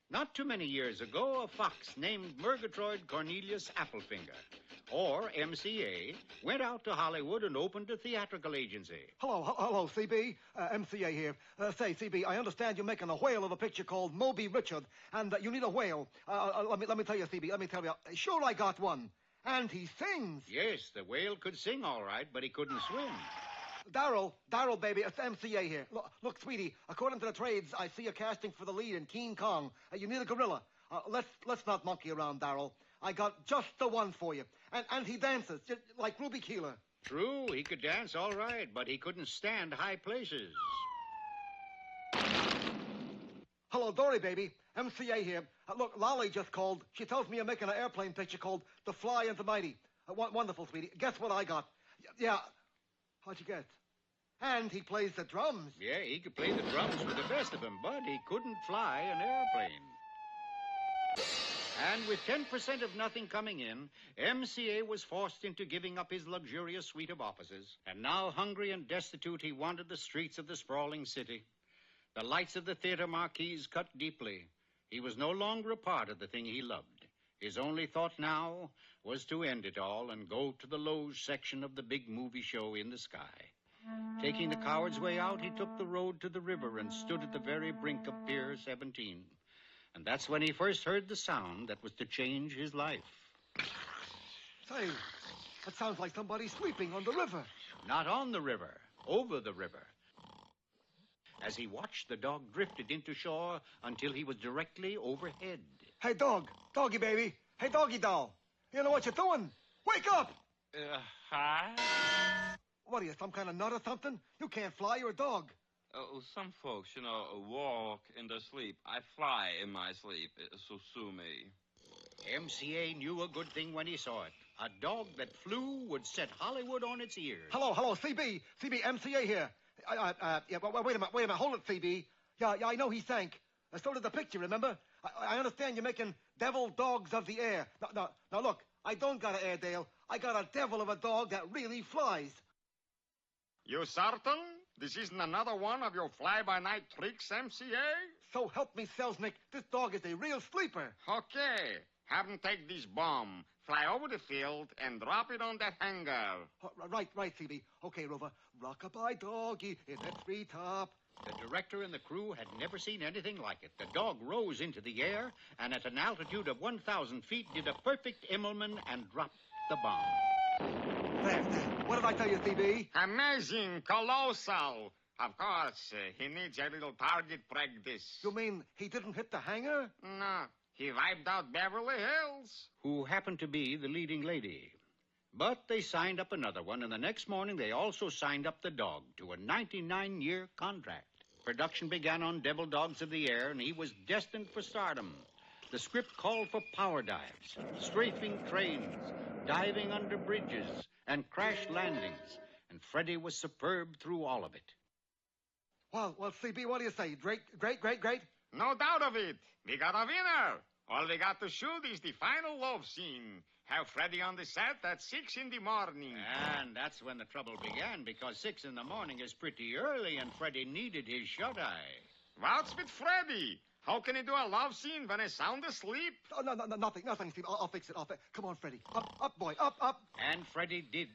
Not too many years ago, a fox named Murgatroyd Cornelius Applefinger, or MCA, went out to Hollywood and opened a theatrical agency. Hello, CB. MCA here. Say, CB, I understand you're making a whale of a picture called Moby Richard, and you need a whale. Let me tell you, CB, let me tell you. Sure, I got one. And he sings. Yes, the whale could sing all right, but he couldn't swim. Darryl, baby, it's MCA here. Look, sweetie, according to the trades, I see you casting for the lead in King Kong. You need a gorilla. Let's not monkey around, Darrell. I got just the one for you. And he dances, just like Ruby Keeler. True, he could dance all right, but he couldn't stand high places. Hello, Dory, baby. MCA here. Look, Lolly just called. She tells me you're making an airplane picture called The Fly and the Mighty. Wonderful, sweetie. Guess what I got? Yeah. How'd you get? And he plays the drums. Yeah, he could play the drums with the best of them, but he couldn't fly an airplane. And with 10% of nothing coming in, MCA was forced into giving up his luxurious suite of offices. And now, hungry and destitute, he wandered the streets of the sprawling city. The lights of the theater marquees cut deeply. He was no longer a part of the thing he loved. His only thought now was to end it all and go to the loge section of the big movie show in the sky. Taking the coward's way out, he took the road to the river and stood at the very brink of Pier 17. And that's when he first heard the sound that was to change his life. Say, that sounds like somebody sleeping on the river. Not on the river, over the river. As he watched, the dog drifted into shore until he was directly overhead. Hey, doggy baby. Hey, doggy doll. You know what you're doing? Wake up! Hi? What are you, some kind of nut or something? You can't fly, you're a dog. Some folks, walk in their sleep. I fly in my sleep, so sue me. MCA knew a good thing when he saw it. A dog that flew would set Hollywood on its ears. Hello, CB, MCA here. Wait a minute, hold it, CB. Yeah, I know he sank. So did the picture, remember? I understand you're making devil dogs of the air. Now, look, I don't got an Airedale. I got a devil of a dog that really flies. You certain? This isn't another one of your fly-by-night tricks, MCA? So help me, Selznick, this dog is a real sleeper. Okay. Have him take this bomb, fly over the field, and drop it on that hangar. Right, CB. Okay, Rover. Rockabye doggy in the treetop. The director and the crew had never seen anything like it. The dog rose into the air, and at an altitude of 1,000 feet, did a perfect Immelman and dropped the bomb. There. What did I tell you, CB? Amazing, colossal. Of course, he needs a little target practice. You mean he didn't hit the hangar? No, he wiped out Beverly Hills. Who happened to be the leading lady. But they signed up another one, and the next morning they also signed up the dog to a 99-year contract. Production began on Devil Dogs of the Air, and he was destined for stardom. The script called for power dives, strafing trains, diving under bridges, and crash landings. And Freddie was superb through all of it. Well, CB, what do you say? Great? No doubt of it. We got a winner. All we got to shoot is the final love scene. Have Freddie on the set at 6 in the morning. And that's when the trouble began, because 6 in the morning is pretty early, and Freddie needed his shut-eye. What's with Freddie? How can he do a love scene when he's sound asleep? Oh, no, nothing, Steve. I'll fix it. Come on, Freddie. Up, boy, up. And Freddie did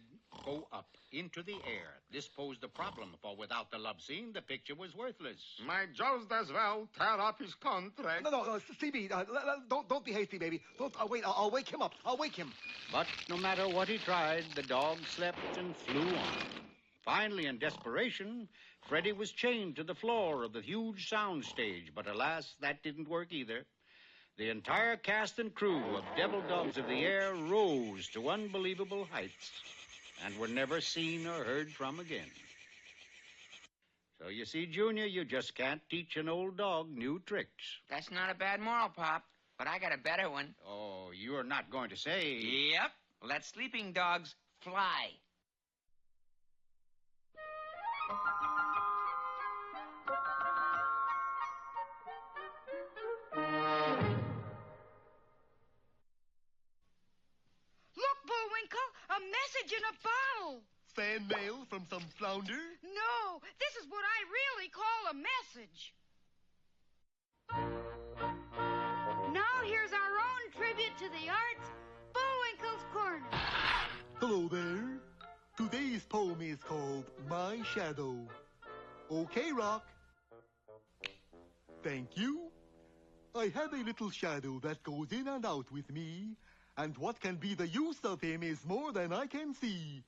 go up into the air. This posed a problem, for without the love scene, the picture was worthless. Might just as well tear up his contract. No, CB, don't be hasty, baby. Wait, I'll wake him up. I'll wake him. But no matter what he tried, the dog slept and flew on. Finally, in desperation, Freddie was chained to the floor of the huge sound stage, but alas, that didn't work either. The entire cast and crew of Devil Dogs of the Air rose to unbelievable heights and were never seen or heard from again. So you see, Junior, you just can't teach an old dog new tricks. That's not a bad moral, Pop, but I got a better one. Oh, you're not going to say... Yep. Let sleeping dogs fly. Look, Bullwinkle, a message in a bottle. Fan mail from some flounder? No, this is what I really call a message. Now here's our own tribute to the arts, Bullwinkle's Corner. Hello there. Today's poem is called My Shadow. Okay, Rock. Thank you. I have a little shadow that goes in and out with me, and what can be the use of him is more than I can see.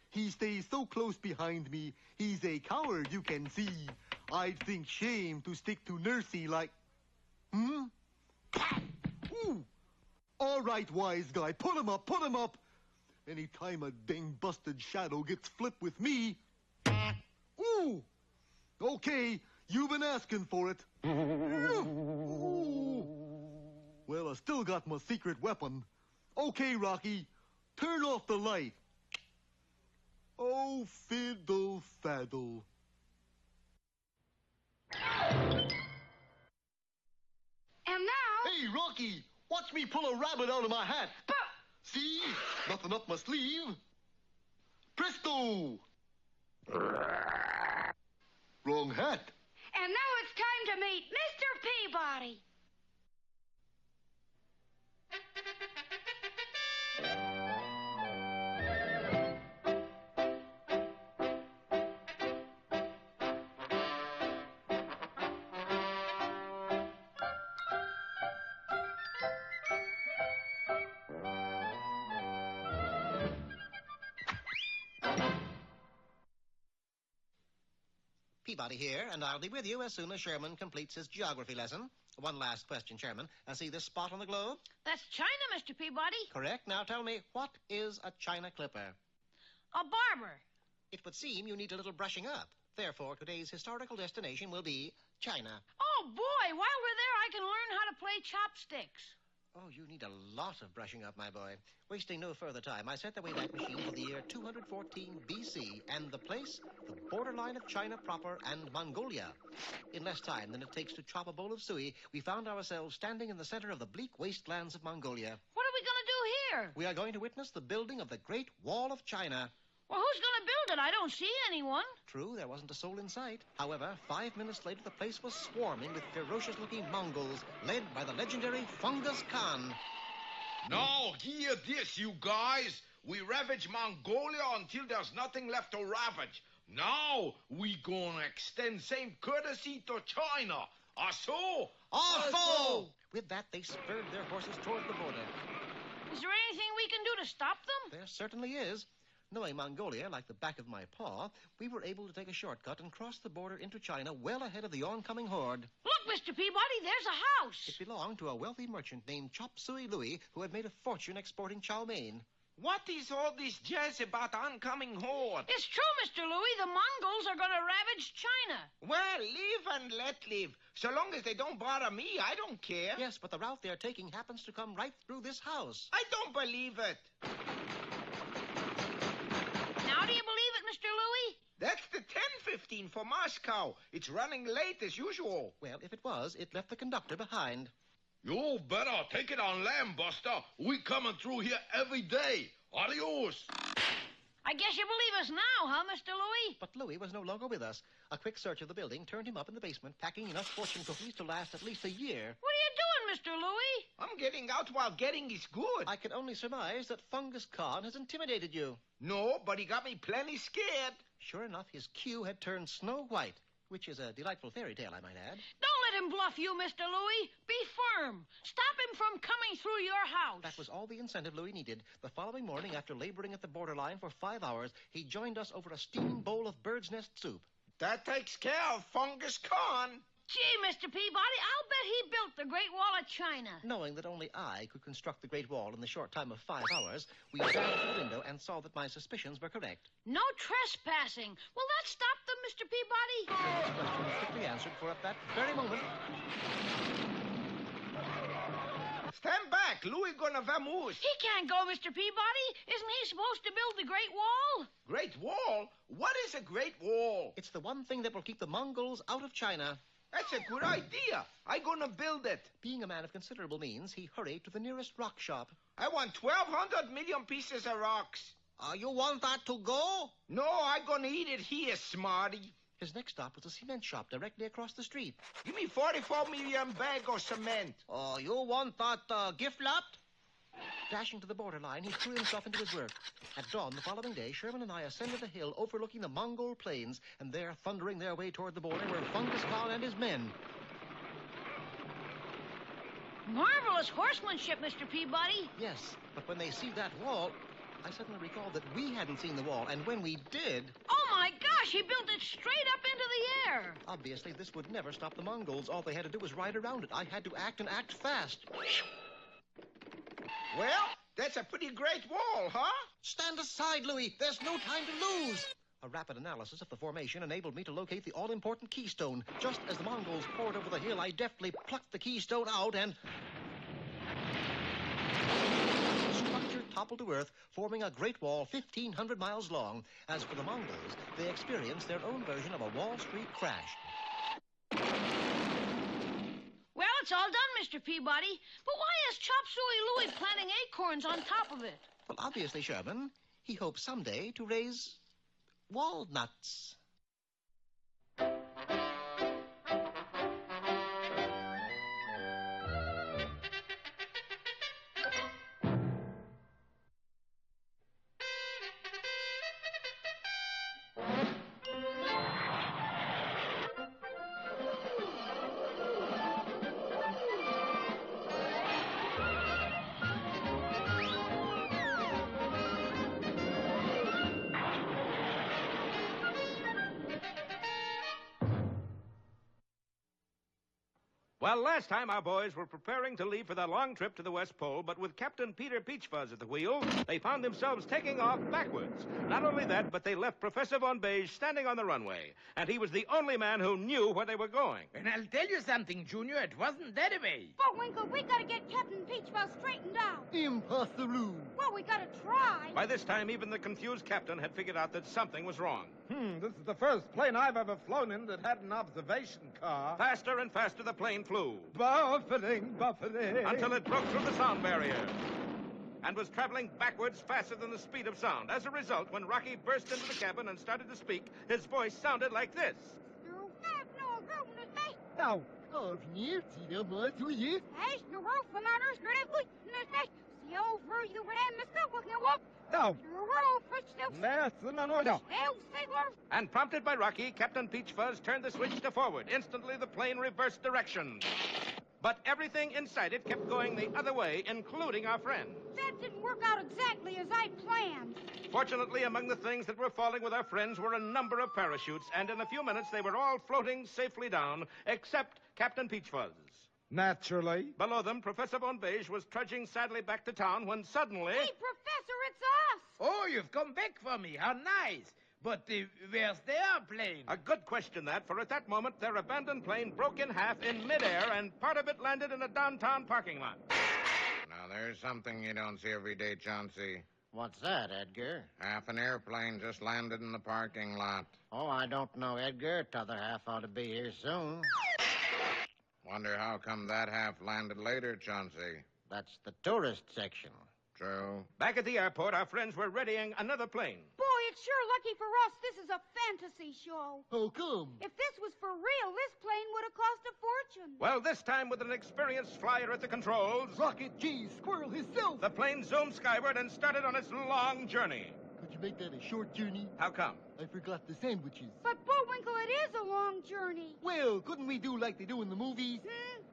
He stays so close behind me, he's a coward, you can see. I'd think shame to stick to Nursey like... All right, wise guy, put him up, put him up. Any time a dang busted shadow gets flipped with me... Ooh! Okay, you've been asking for it. Ooh. Well, I still got my secret weapon. Okay, Rocky, turn off the light. Oh, fiddle faddle. And now... Hey, Rocky, watch me pull a rabbit out of my hat. See? Nothing up my sleeve. Presto! Wrong hat. And now it's time to meet Mr. Peabody. Peabody here, and I'll be with you as soon as Sherman completes his geography lesson. One last question, Sherman. See this spot on the globe? That's China, Mr. Peabody. Correct. Now tell me, what is a China clipper? A barber. It would seem you need a little brushing up. Therefore, today's historical destination will be China. Oh, boy, while we're there, I can learn how to play chopsticks. Oh, you need a lot of brushing up, my boy. Wasting no further time, I set the Wayback Machine to the year 214 B.C., and the place, the borderline of China proper and Mongolia. In less time than it takes to chop a bowl of suey, we found ourselves standing in the center of the bleak wastelands of Mongolia. What are we going to do here? We are going to witness the building of the Great Wall of China. Well, who's going to build it? I don't see anyone. True, there wasn't a soul in sight. However, 5 minutes later, the place was swarming with ferocious-looking Mongols, led by the legendary Fungus Khan. Now, hear this, you guys. We ravage Mongolia until there's nothing left to ravage. Now, we gonna extend same courtesy to China. Also, Also! With that, they spurred their horses toward the border. Is there anything we can do to stop them? There certainly is. Knowing Mongolia like the back of my paw, we were able to take a shortcut and cross the border into China well ahead of the oncoming horde. Look, Mr. Peabody, there's a house. It belonged to a wealthy merchant named Chop Suey Louie, who had made a fortune exporting chow mein. What is all this jazz about oncoming horde? It's true, Mr. Louie. The Mongols are going to ravage China. Well, live and let live. So long as they don't bother me, I don't care. Yes, but the route they're taking happens to come right through this house. I don't believe it. Now do you believe it, Mr. Louie? That's the 10:15 for Moscow. It's running late as usual. Well, if it was, it left the conductor behind. you better take it on land, Buster. We coming through here every day. Adios. I guess you believe us now, huh, Mr. Louie? But Louie was no longer with us. A quick search of the building turned him up in the basement, packing enough fortune cookies to last at least a year. What are you doing, Mr. Louie? I'm getting out while getting is good. I can only surmise that Fungus Khan has intimidated you. No, but he got me plenty scared. Sure enough, his queue had turned snow white, which is a delightful fairy tale, I might add. Don't let him bluff you, Mr. Louie. Be firm. Stop him from coming through your house. That was all the incentive Louie needed. The following morning, after laboring at the borderline for 5 hours, he joined us over a steaming bowl of bird's nest soup. That takes care of Fungus Khan. Gee, Mr. Peabody, I'll bet he built the Great Wall of China. Knowing that only I could construct the Great Wall in the short time of 5 hours, we ran to the window and saw that my suspicions were correct. No trespassing. Will that stop them, Mr. Peabody? This question was quickly answered, for at that very moment... Stand back. Louis gonna vamoose. He can't go, Mr. Peabody. Isn't he supposed to build the Great Wall? Great Wall? What is a Great Wall? It's the one thing that will keep the Mongols out of China. That's a good idea. I gonna build it. Being a man of considerable means, he hurried to the nearest rock shop. I want 1,200 million pieces of rocks. You want that to go? No, I gonna eat it here, smarty. His next stop was a cement shop directly across the street. Give me 44 million bag of cement. You want that gift lapped? Dashing to the borderline, he threw himself into his work. At dawn the following day, Sherman and I ascended a hill overlooking the Mongol plains, and there, thundering their way toward the border, were Fungus Khan and his men. Marvelous horsemanship, Mr. Peabody. Yes, but when they see that wall, I suddenly recalled that we hadn't seen the wall, and when we did... Oh, my gosh, he built it straight up into the air. Obviously, this would never stop the Mongols. All they had to do was ride around it. I had to act and act fast. Well, that's a pretty great wall, huh? Stand aside, Louis. There's no time to lose. A rapid analysis of the formation enabled me to locate the all-important keystone. Just as the Mongols poured over the hill, I deftly plucked the keystone out and... The structure toppled to earth, forming a great wall 1,500 miles long. As for the Mongols, they experienced their own version of a Wall Street crash. Well, it's all done, Mr. Peabody. But why is Chop Suey Louie planting acorns on top of it? Well, obviously, Sherman, he hopes someday to raise walnuts. Well, last time our boys were preparing to leave for their long trip to the West Pole, but with Captain Peter Peachfuzz at the wheel, they found themselves taking off backwards. Not only that, but they left Professor Von Beige standing on the runway, and he was the only man who knew where they were going. And I'll tell you something, Junior, it wasn't that way. Bullwinkle, we gotta get Captain Peachfuzz straightened out. Impossible. Well, we gotta try. By this time, even the confused captain had figured out that something was wrong. This is the first plane I've ever flown in that had an observation car. Faster and faster the plane flew. Buffeting. Until it broke through the sound barrier and was traveling backwards faster than the speed of sound. As a result, when Rocky burst into the cabin and started to speak, his voice sounded like this. No. No. No. And prompted by Rocky, Captain Peachfuzz turned the switch to forward. Instantly, the plane reversed direction. But everything inside it kept going the other way, including our friends. That didn't work out exactly as I planned. Fortunately, among the things that were falling with our friends were a number of parachutes, and in a few minutes they were all floating safely down, except Captain Peachfuzz. Naturally. Below them, Professor Von Beige was trudging sadly back to town when suddenly... Hey, Professor, it's us! Oh, you've come back for me. How nice. But where's their plane? A good question, that, for at that moment, their abandoned plane broke in half in midair, and part of it landed in a downtown parking lot. Now, there's something you don't see every day, Chauncey. What's that, Edgar? Half an airplane just landed in the parking lot. Oh, I don't know, Edgar. T'other half ought to be here soon. Wonder how come that half landed later, Chauncey. That's the tourist section. True. Back at the airport, our friends were readying another plane. Boy, it's sure lucky for us this is a fantasy show. How come? If this was for real, this plane would have cost a fortune. Well, this time with an experienced flyer at the controls... Rocket G, Squirrel himself! The plane zoomed skyward and started on its long journey. Could you make that a short journey? How come? I forgot the sandwiches. But, Bullwinkle, it is a long journey. Well, couldn't we do like they do in the movies?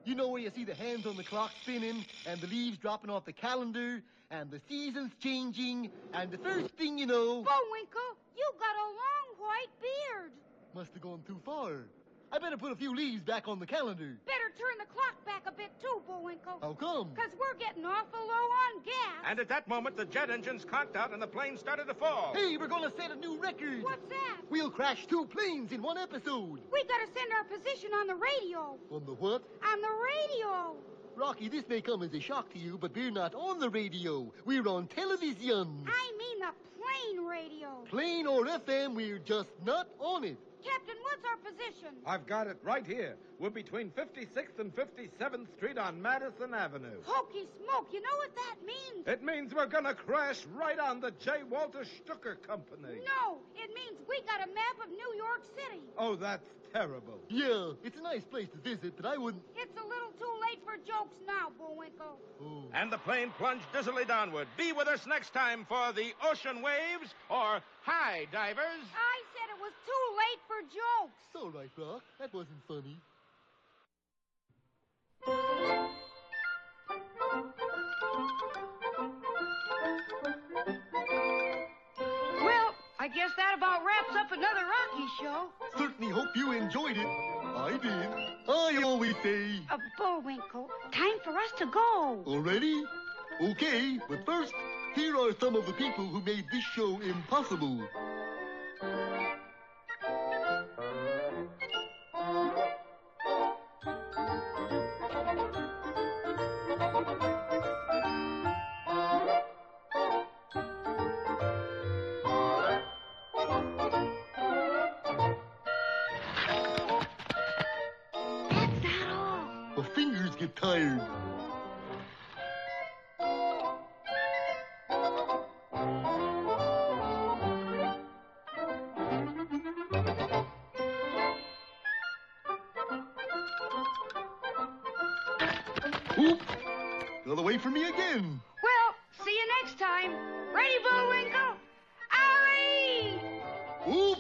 You know where you see the hands on the clock spinning, and the leaves dropping off the calendar, and the seasons changing, and the first thing you know... Bullwinkle, you got a long white beard. Must have gone too far. I better put a few leaves back on the calendar. Better turn the clock back a bit, too, Bullwinkle. How come? Because we're getting awful low on gas. And at that moment, the jet engines conked out and the plane started to fall. Hey, we're going to set a new record. What's that? We'll crash 2 planes in one episode. We got to send our position on the radio. On the what? On the radio. Rocky, this may come as a shock to you, but we're not on the radio. We're on television. I mean the plane radio. Plane or FM, we're just not on it. Captain, what's our position? I've got it right here. We're between 56th and 57th Street on Madison Avenue. Hokey smoke, you know what that means? It means we're gonna crash right on the J. Walter Stucker Company. No, it means we got a map of New York City. Oh, that's terrible. Yeah, it's a nice place to visit, but I wouldn't... It's a little too late for jokes now, Bullwinkle. Oh. And the plane plunged dizzily downward. Be with us next time for the Ocean Waves or High Divers. I said it was too late for jokes. It's all right, Rock. That wasn't funny. Well, I guess that about wraps up another Rocky show. Certainly hope you enjoyed it. I did. I always say... Bullwinkle, time for us to go. Already? Okay, but first, here are some of the people who made this show impossible. My fingers get tired. Oop! Another way for me again. Well, see you next time. Ready, Bullwinkle? Alley! Oop!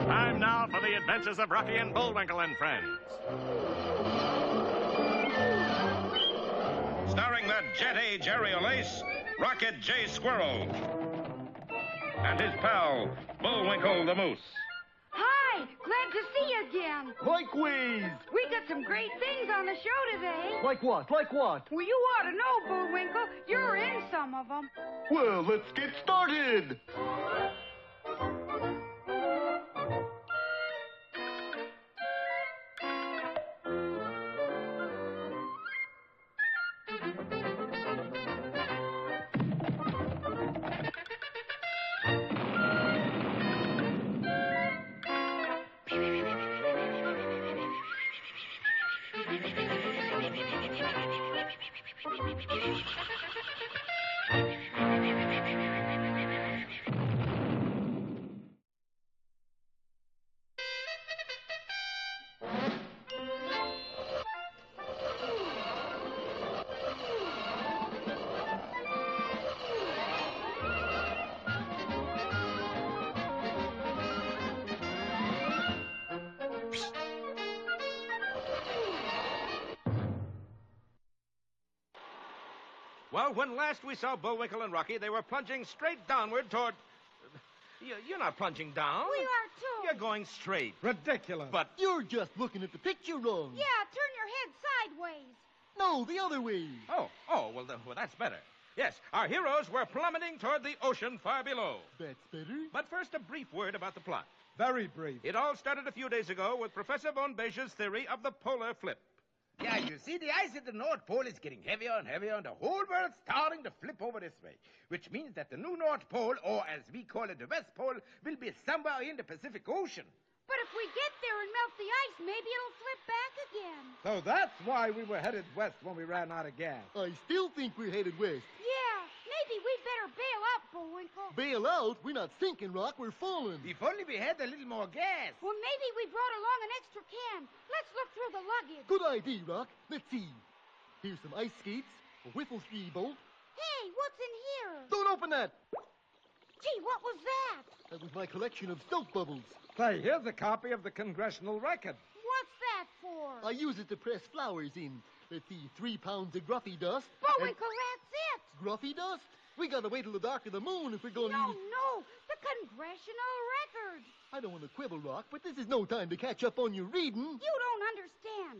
Time now for the adventures of Rocky and Bullwinkle and Friends. Starring that jet-age aerial ace, Rocket J. Squirrel. And his pal, Bullwinkle the Moose. Hi, glad to see you again. Likewise. We got some great things on the show today. Like what? Like what? Well, you ought to know, Bullwinkle. You're in some of them. Well, let's get started. Well, when last we saw Bullwinkle and Rocky, they were plunging straight downward toward... You're not plunging down. We are, too. You're going straight. Ridiculous. But You're just looking at the picture wrong. Yeah, turn your head sideways. No, the other way. well, that's better. Yes, our heroes were plummeting toward the ocean far below. That's better. But first, a brief word about the plot. Very brief. It all started a few days ago with Professor von Beij's theory of the polar flip. Yeah, you see, the ice at the North Pole is getting heavier and heavier, and the whole world's starting to flip over this way, which means that the new North Pole, or as we call it, the West Pole, will be somewhere in the Pacific Ocean. But if we get there and melt the ice, maybe it'll flip back again. So that's why we were headed west when we ran out of gas. I still think we're headed west. Yeah, maybe we'd better bail out, Bullwinkle. Bail out? We're not sinking, Rock. We're falling. If only we had a little more gas. Well, maybe we brought along an extra can. Let's look through the luggage. Good idea, Rock. Let's see. Here's some ice skates, a wiffle tree bolt. Hey, what's in here? Don't open that. Gee, what was that? That was my collection of soap bubbles. Say, here's a copy of the Congressional Record. What's that for? I use it to press flowers in. Let's see, 3 pounds of Gruffy dust. Bullwinkle, that's it. Gruffy dust? We gotta wait till the dark of the moon if we're gonna use... No, the Congressional Record. I don't want to quibble, Rock, but this is no time to catch up on your reading. You don't understand.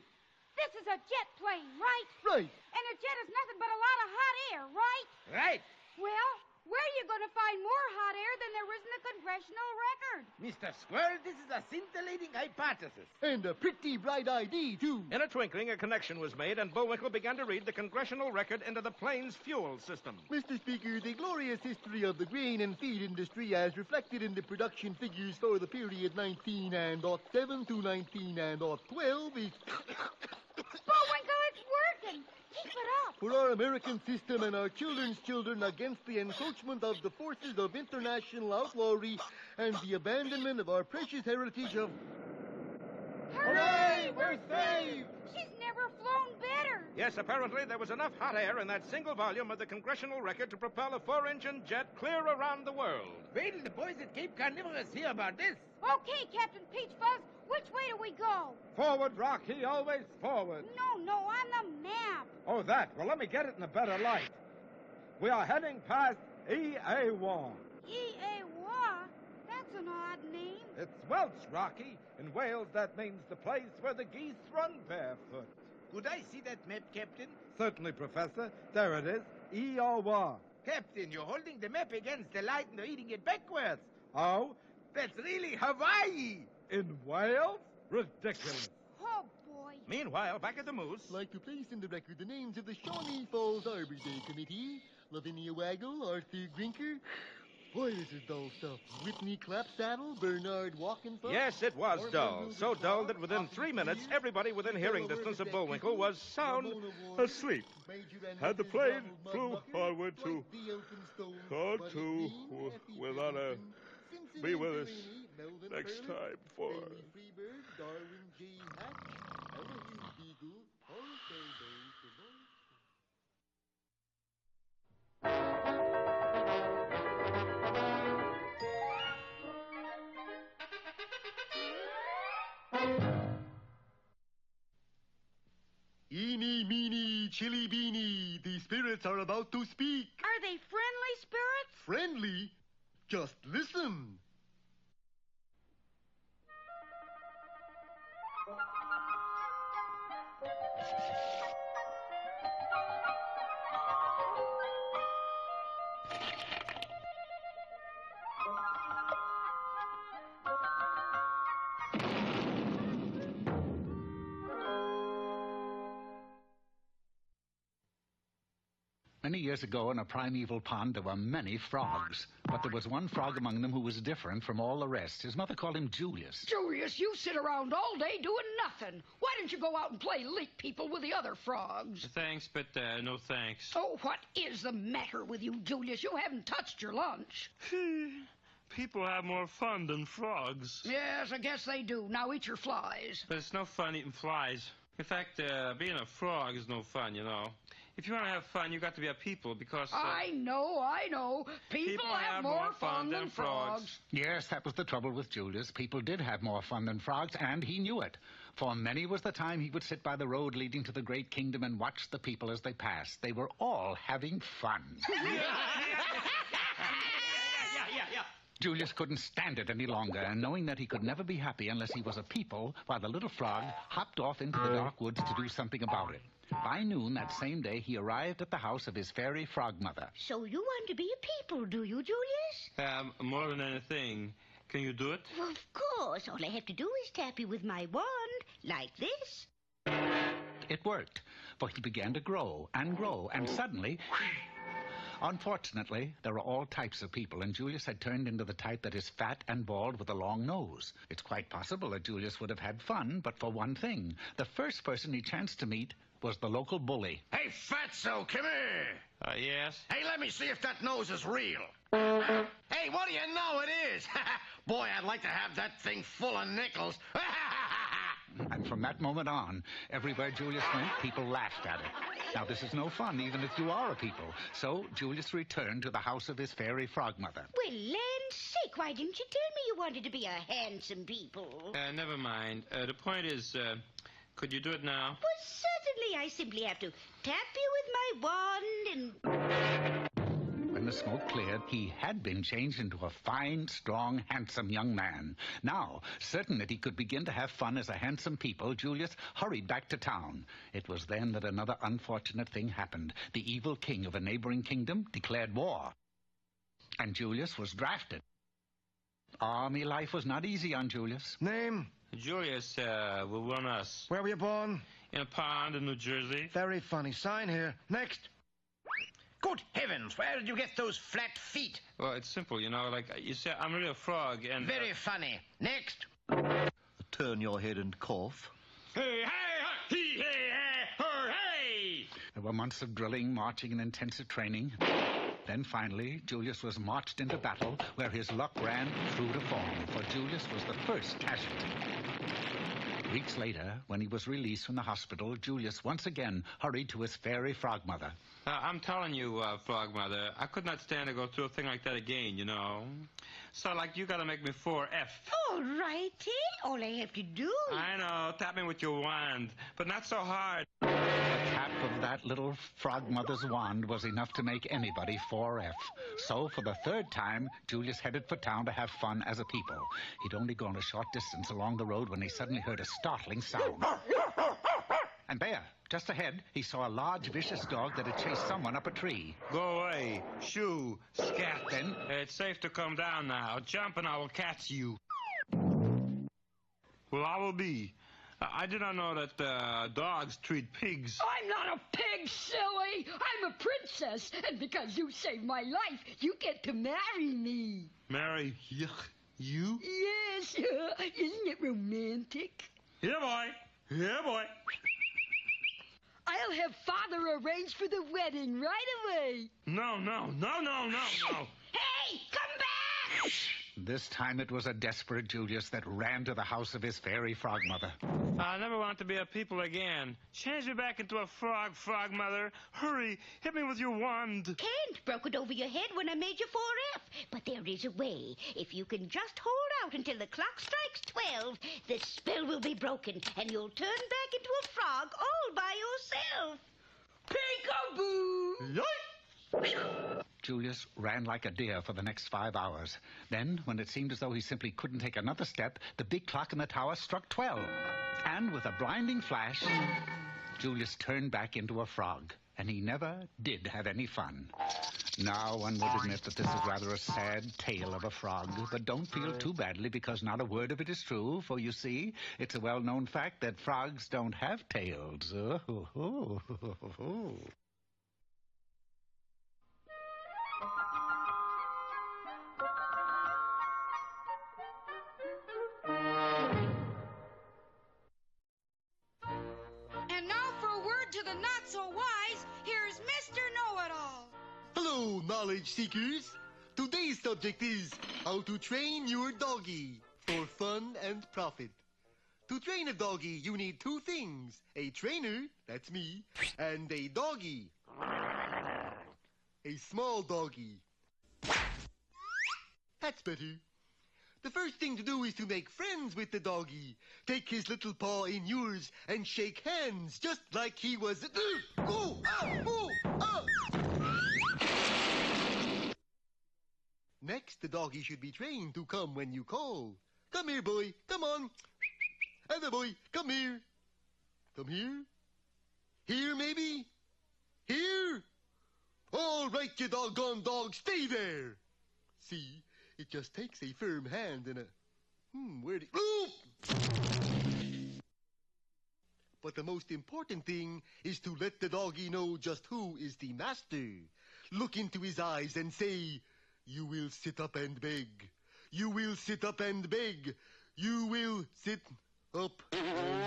This is a jet plane, right? Right. And a jet is nothing but a lot of hot air, right? Right. Well, where are you going to find more hot air than there is in the Congressional Record? Mr. Squirrel, this is a scintillating hypothesis. And a pretty bright ID, too. In a twinkling, a connection was made, and Bullwinkle began to read the Congressional Record into the plane's fuel system. Mr. Speaker, the glorious history of the grain and feed industry as reflected in the production figures for the period 1907 to 1912 is... Bullwinkle, it's working. Keep it up. For our American system and our children's children against the encroachment of the forces of international outlawry and the abandonment of our precious heritage of... Hooray! We're saved! She's never flown better. Yes, apparently there was enough hot air in that single volume of the Congressional Record to propel a 4-engine jet clear around the world. Wait till the boys at Cape Carnivorous hear about this. Okay, Captain Peach Fuzz, which way do we go? Forward, Rocky, always forward. No, on the map. Oh, that. Well, let me get it in a better light. We are heading past E.A.War. E.A.War? That's an odd name. It's Welsh, Rocky. In Wales, that means the place where the geese run barefoot. Could I see that map, Captain? Certainly, Professor. There it is. E.A.War. Captain, you're holding the map against the light and you're eating it backwards. Oh? That's really Hawaii. In Wales? Ridiculous. Oh, boy. Meanwhile, back at the Moose. Like to place in the record the names of the Shawnee Falls Arbor Day Committee. Lavinia Waggle, Arthur Grinker. Boy, this is dull stuff. Whitney Clapsaddle, Bernard Walkenfuss. Yes, it was dull. So dull that within 3 minutes, everybody within hearing distance of Bullwinkle was sound asleep. Had the plane flew onward to without a... Be with us next time for... Eeny, meeny, chilly beany, the spirits are about to speak. Are they friendly spirits? Friendly? Just listen. Many years ago, in a primeval pond, there were many frogs. But there was one frog among them who was different from all the rest. His mother called him Julius. Julius, you sit around all day doing nothing. Why don't you go out and play leak people with the other frogs? Thanks, but no thanks. Oh, what is the matter with you, Julius? You haven't touched your lunch. People have more fun than frogs. Yes, I guess they do. Now eat your flies. But it's no fun eating flies. In fact, being a frog is no fun, you know. If you want to have fun, you got to be a people because... I know. People have more fun than frogs. Yes, that was the trouble with Julius. People did have more fun than frogs, and he knew it. For many was the time he would sit by the road leading to the great kingdom and watch the people as they passed. They were all having fun. Julius couldn't stand it any longer, and knowing that he could never be happy unless he was a people, while the little frog hopped off into the dark woods to do something about it. By noon that same day, he arrived at the house of his fairy frog mother. So you want to be a people, do you, Julius? More than anything. Can you do it? Well, of course. All I have to do is tap you with my wand, like this. It worked, for he began to grow, and suddenly... Unfortunately, there are all types of people, and Julius had turned into the type that is fat and bald with a long nose. It's quite possible that Julius would have had fun, but for one thing. The first person he chanced to meet was the local bully. Hey, Fatso, come here. Yes? Hey, let me see if that nose is real. Hey, what do you know it is? Boy, I'd like to have that thing full of nickels. And from that moment on, everywhere Julius went, people laughed at it. Now, this is no fun, even if you are a people. So, Julius returned to the house of his fairy frog mother. Well, land's sake, why didn't you tell me you wanted to be a handsome people? Never mind. The point is, could you do it now? Well, certainly. I simply have to tap you with my wand and... When the smoke cleared, he had been changed into a fine, strong, handsome young man. Now, certain that he could begin to have fun as a handsome people, Julius hurried back to town. It was then that another unfortunate thing happened. The evil king of a neighboring kingdom declared war. And Julius was drafted. Army life was not easy on Julius. Name? Julius will run us. Where were you born? In a pond in New Jersey. Very funny. Sign here. Next. Good heavens, where did you get those flat feet? Well, it's simple, you know, like you said, I'm really a frog and... Very funny. Next. Turn your head and cough. Hey, hey, he, hey, hey, her, hey! There were months of drilling, marching, and intensive training. Then finally, Julius was marched into battle where his luck ran true to form, for Julius was the first casualty. Weeks later, when he was released from the hospital, Julius once again hurried to his fairy frog mother. I'm telling you, Frog Mother, I could not stand to go through a thing like that again, you know. So, like, you gotta make me 4F. All righty. All I have to do. I know, tap me with your wand, but not so hard. The tap of that little frog mother's wand was enough to make anybody 4F. So, for the third time, Julius headed for town to have fun as a people. He'd only gone a short distance along the road when he suddenly heard a startling sound. And there, just ahead, he saw a large, vicious dog that had chased someone up a tree. Go away. Shoo. Scat. Then it's safe to come down now. Jump and I will catch you. Well, I will be. I did not know that dogs treat pigs. I'm not a pig, silly. I'm a princess. And because you saved my life, you get to marry me. Marry? Yuck. You? Yes. Isn't it romantic? Yeah, boy. Yeah, boy. I'll have Father arrange for the wedding right away. No. Hey, come back! This time it was a desperate Julius that ran to the house of his fairy frog mother. I never want to be a people again. Change me back into a frog, Frog Mother. Hurry, hit me with your wand. Can't. Broke it over your head when I made you 4F. But there is a way. If you can just hold out until the clock strikes 12, the spell will be broken, and you'll turn back into a frog all by yourself. Peekaboo! Julius ran like a deer for the next 5 hours. Then, when it seemed as though he simply couldn't take another step, the big clock in the tower struck 12. And with a blinding flash, Julius turned back into a frog. And he never did have any fun. Now, one would admit that this is rather a sad tale of a frog, but don't feel too badly because not a word of it is true, for you see, it's a well-known fact that frogs don't have tails. And now for a word to the not-so-wise, here's Mr. Know-It-All. Hello, knowledge seekers. Today's subject is how to train your doggy for fun and profit. To train a doggy, you need two things. A trainer, that's me, and a doggy. A small doggy. That's better. The first thing to do is to make friends with the doggy. Take his little paw in yours and shake hands just like he was... Next, the doggy should be trained to come when you call. Come here, boy. Come on. Other boy, come here. Come here. Here, maybe? Here? All right, you doggone dog, stay there. See, it just takes a firm hand and a... where'd it... But the most important thing is to let the doggy know just who is the master. Look into his eyes and say, you will sit up and beg. You will sit up and beg. You will sit up and beg.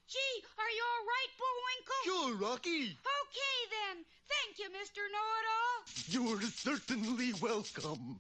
Gee, are you all right, Bullwinkle? Sure, Rocky. Okay, then. Thank you, Mr. Know-It-All. You're certainly welcome.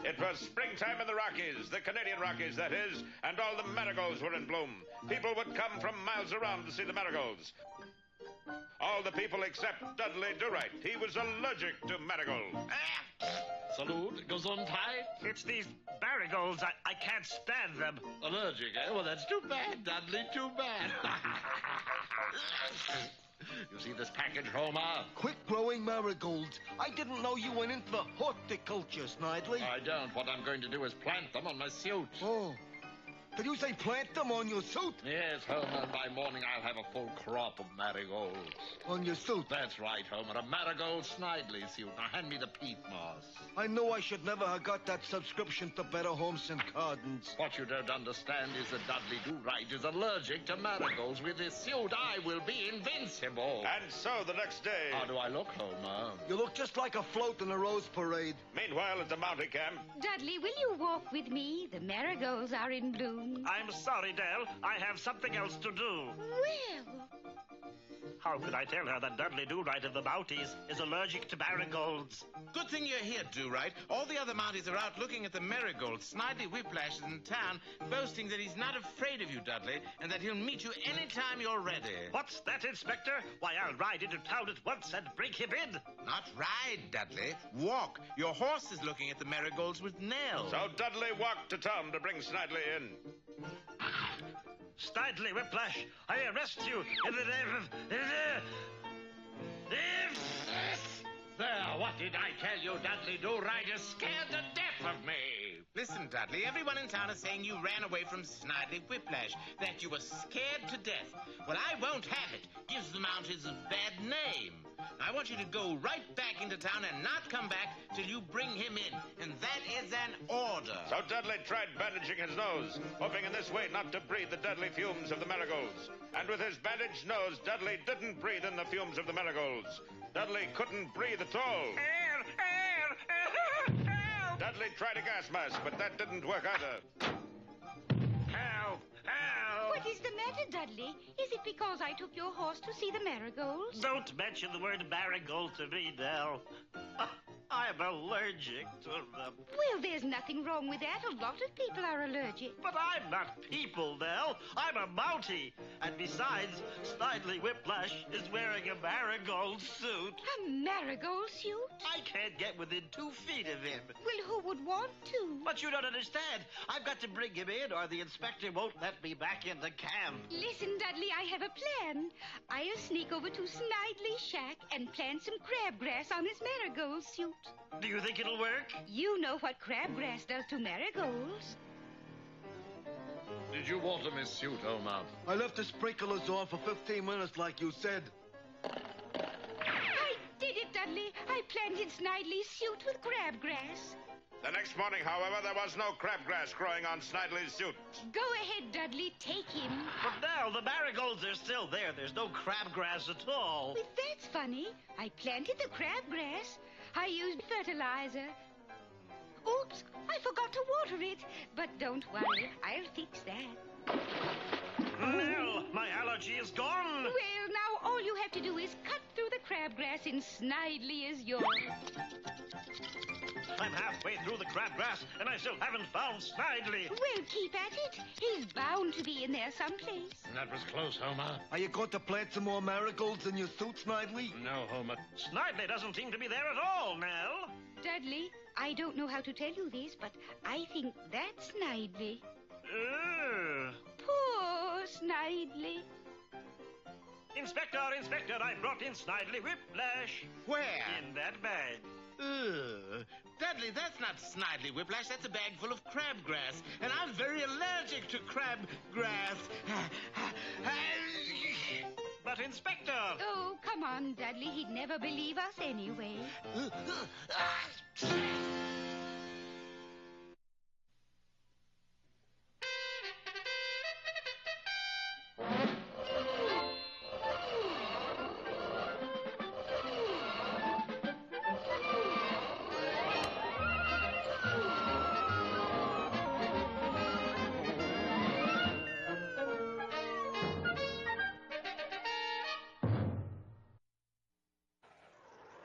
It was springtime in the Rockies, the Canadian Rockies, that is, and all the marigolds were in bloom. People would come from miles around to see the marigolds. All the people except Dudley DeWright. He was allergic to marigolds. Salute, Gesundheit. It's these marigolds. I can't stand them. Allergic, eh? Well, that's too bad, Dudley, too bad. You see this package, Homer? Quick-growing marigolds. I didn't know you went into the horticulture, Snidely. I don't. What I'm going to do is plant them on my suit. Oh. Did you say plant them on your suit? Yes, Homer, and by morning I'll have a full crop of marigolds. On your suit? That's right, Homer. A marigold Snidely suit. Now hand me the peat moss. I know I should never have got that subscription to Better Homes and Gardens. What you don't understand is that Dudley Do-Right is allergic to marigolds. With his suit, I will be invincible. And so the next day... How do I look, Homer? You look just like a float in a rose parade. Meanwhile, at the mounting camp... Dudley, will you walk with me? The marigolds are in bloom. I'm sorry, Dell. I have something else to do. Well... How could I tell her that Dudley Do-Right of the Mounties is allergic to marigolds? Good thing you're here, Do-Right. All the other Mounties are out looking at the marigolds. Snidely Whiplash is in town, boasting that he's not afraid of you, Dudley, and that he'll meet you any time you're ready. What's that, Inspector? Why, I'll ride into town at once and bring him in. Not ride, Dudley. Walk. Your horse is looking at the marigolds with Nell. So Dudley walked to town to bring Snidely in. Snidely Whiplash, I arrest you in the name of... There, what did I tell you? Dudley Do-Right is scared to death of me. Listen, Dudley, everyone in town is saying you ran away from Snidely Whiplash, that you were scared to death. Well, I won't have it. Gives the Mounties a bad name. I want you to go right back into town and not come back till you bring him in. And that is an order. So Dudley tried bandaging his nose, hoping in this way not to breathe the deadly fumes of the marigolds. And with his bandaged nose, Dudley didn't breathe in the fumes of the marigolds. Dudley couldn't breathe at all. Air! Help! Dudley tried a gas mask, but that didn't work either. Help! What is the matter, Dudley? Is it because I took your horse to see the marigolds? Don't mention the word marigold to me, Nell. I'm allergic to them. Well, there's nothing wrong with that. A lot of people are allergic. But I'm not people, Nell. I'm a Mountie. And besides, Snidely Whiplash is wearing a marigold suit. A marigold suit? I can't get within 2 feet of him. Well, who would want to? But you don't understand. I've got to bring him in or the inspector won't let me back into camp. Listen, Dudley, I have a plan. I'll sneak over to Snidely's shack and plant some crabgrass on his marigold suit. Do you think it'll work? You know what crabgrass does to marigolds. Did you water my suit, Homer? I left the sprinklers on for 15 minutes like you said. I did it, Dudley. I planted Snidely's suit with crabgrass. The next morning, however, there was no crabgrass growing on Snidely's suit. Go ahead, Dudley. Take him. But now the marigolds are still there. There's no crabgrass at all. Well, that's funny. I planted the crabgrass. I used fertilizer. Oops, I forgot to water it. But don't worry, I'll fix that. Nell, my allergy is gone. Well, now all you have to do is cut through the crabgrass and Snidely is yours. I'm halfway through the crabgrass, and I still haven't found Snidely. Well, keep at it. He's bound to be in there someplace. That was close, Homer. Are you going to plant some more marigolds in your suit, Snidely? No, Homer. Snidely doesn't seem to be there at all, Nell. Dudley, I don't know how to tell you this, but I think that's Snidely. Poor Snidely. Inspector, I brought in Snidely Whiplash. Where? In that bag. Dudley, that's not Snidely Whiplash. That's a bag full of crabgrass. And I'm very allergic to crabgrass. But, Inspector... Oh, come on, Dudley. He'd never believe us anyway.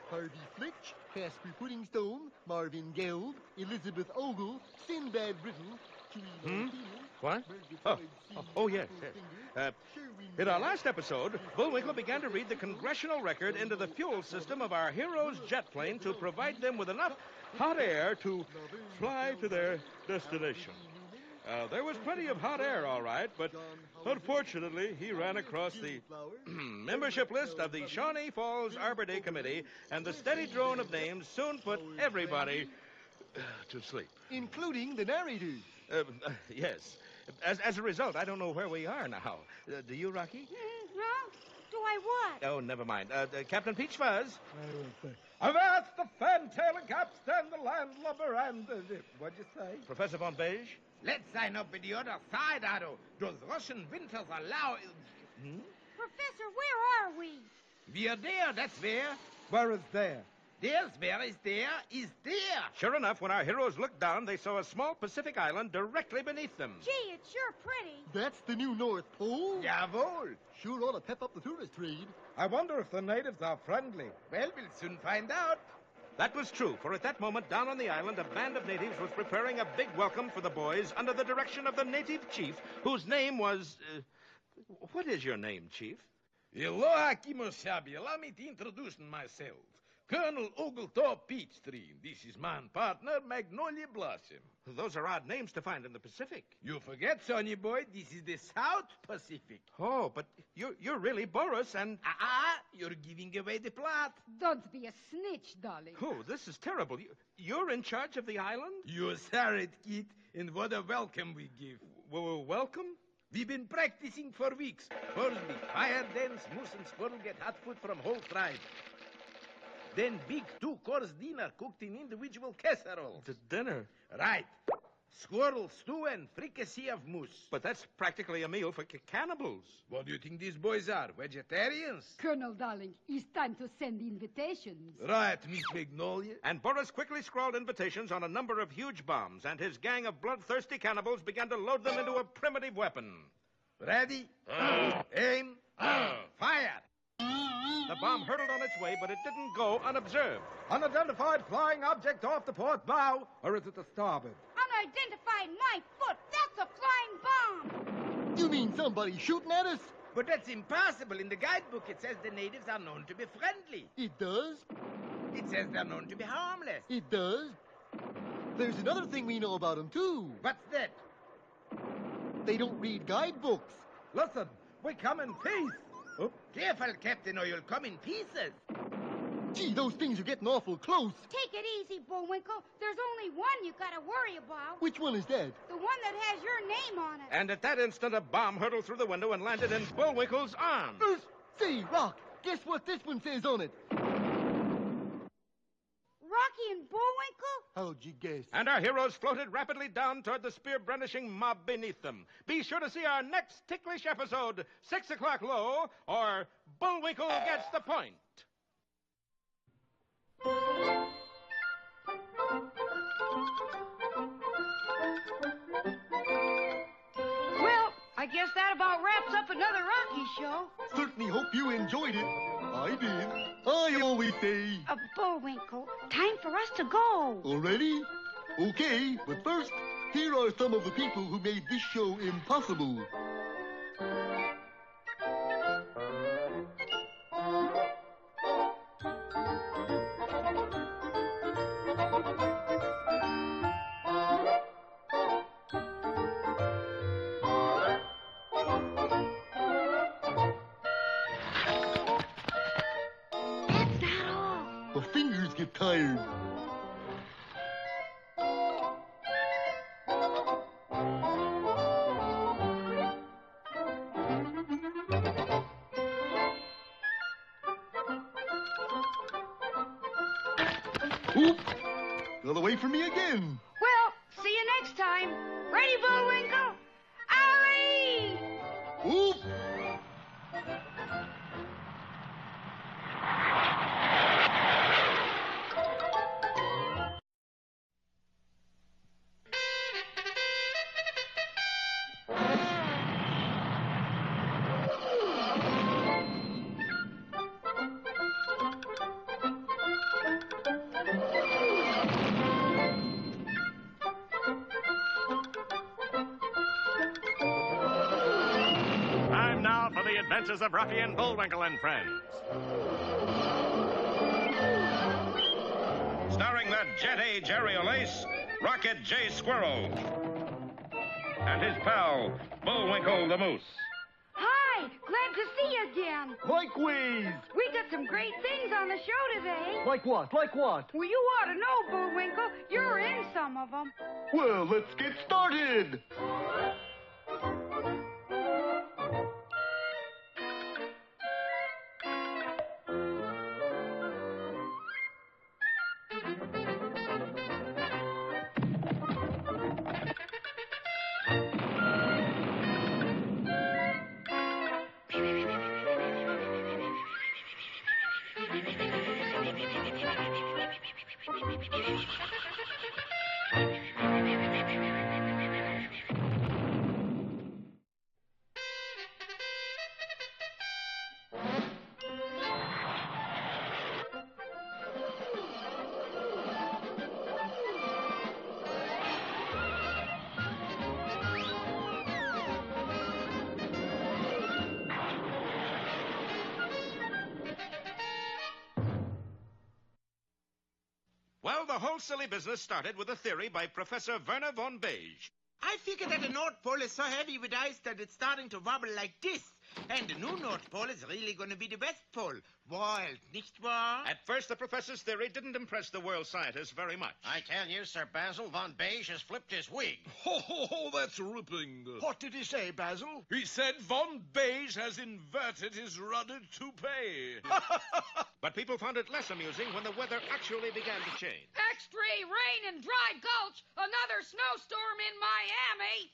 Harvey Fletch, Casper Puddingstone, Marvin Gelb, Elizabeth Ogle, Sinbad Brittle, What? Oh, yes. In our last episode, Bullwinkle began to read the congressional record into the fuel system of our hero's jet plane to provide them with enough hot air to fly to their destination. There was plenty of hot air, all right, but unfortunately, he ran across the membership list of the Shawnee Falls Arbor Day Committee, and the steady drone of names soon put everybody to sleep. including the narrators. Yes. As a result, I don't know where we are now. Do you, Rocky? Huh? Do I what? Oh, never mind. Captain Peach Fuzz. Avast the fantail and capstan, the landlubber, and... what'd you say? Professor Von Beige? Let's sign up with the other side, Otto. Those Russian winters allow... Professor, where are we? We are there, that's where. Where is there? There's where is there. Sure enough, when our heroes looked down, they saw a small Pacific island directly beneath them. Gee, it's sure pretty. That's the new North Pole? Jawohl. Sure ought to pep up the tourist trade. I wonder if the natives are friendly. Well, we'll soon find out. That was true, for at that moment, down on the island, a band of natives was preparing a big welcome for the boys under the direction of the native chief, whose name was... what is your name, Chief? Aloha, Kimosabi. Allow me to introduce myself. Colonel Oglethorpe Peachtree. This is my partner, Magnolia Blossom. Those are odd names to find in the Pacific. You forget, Sonny boy, this is the South Pacific. Oh, but you're really Boris and... You're giving away the plot. Don't be a snitch, darling. Oh, this is terrible. You're in charge of the island? You saw it, kid, and what a welcome we give. Welcome? We've been practicing for weeks. First the fire dance, Moose and Squirrel get hot food from whole tribe. Then big two-course dinner cooked in individual casseroles. It's a dinner? Right. Squirrel stew and fricassee of moose. But that's practically a meal for cannibals. What do you think these boys are, vegetarians? Colonel, darling, it's time to send invitations. Right, Miss Magnolia. And Boris quickly scrawled invitations on a number of huge bombs, and his gang of bloodthirsty cannibals began to load them into a primitive weapon. Ready? Aim. Fire. The bomb hurtled on its way, but it didn't go unobserved. Unidentified flying object off the port bow, or is it the starboard? Unidentified my foot. That's a flying bomb. You mean somebody shooting at us? But that's impossible. In the guidebook, it says the natives are known to be friendly. It does? It says they're known to be harmless. It does? There's another thing we know about them, too. What's that? They don't read guidebooks. Listen, we come in peace. Oh, careful, Captain, or you'll come in pieces. Gee, those things are getting awful close. Take it easy, Bullwinkle. There's only one you gotta worry about. Which one is that? The one that has your name on it. And at that instant, a bomb hurtled through the window and landed in Bullwinkle's arms. Say, Rock, guess what this one says on it? Rocky and Bullwinkle? How'd you guess? And our heroes floated rapidly down toward the spear-brandishing mob beneath them. Be sure to see our next ticklish episode, 6 o'clock low, or Bullwinkle Gets the Point. Well, I guess that about wraps up another Rocky show. Certainly hope you enjoyed it. I did. I always say. Bullwinkle, time for us to go. Already? Okay, but first, here are some of the people who made this show impossible. That's not all. The fingers get tired. Oop! Got away from me again. Well, see you next time. Ready, Bullwinkle? Alley! Oop! Time now for the adventures of Rocky and Bullwinkle and friends. Starring the jet-A Jerry Olace, Rocket J. Squirrel, and his pal, Bullwinkle the Moose. Hi, glad to see you again. Likewise. We got some great things on the show today. Like what? Like what? Well, you ought to know, Bullwinkle. You're in some of them. Well, let's get started. Well, the whole silly business started with a theory by Professor Werner von Beige. I figure that the North Pole is so heavy with ice that it's starting to wobble like this. And the new North Pole is really going to be the West Pole. Wild, nicht wahr? At first, the professor's theory didn't impress the world scientists very much. I tell you, Sir Basil, Von Beige has flipped his wig. Ho, ho, ho, that's ripping. What did he say, Basil? He said Von Beige has inverted his rudder toupee. But people found it less amusing when the weather actually began to change. Extreme rain in Dry Gulch. Another snowstorm in Miami.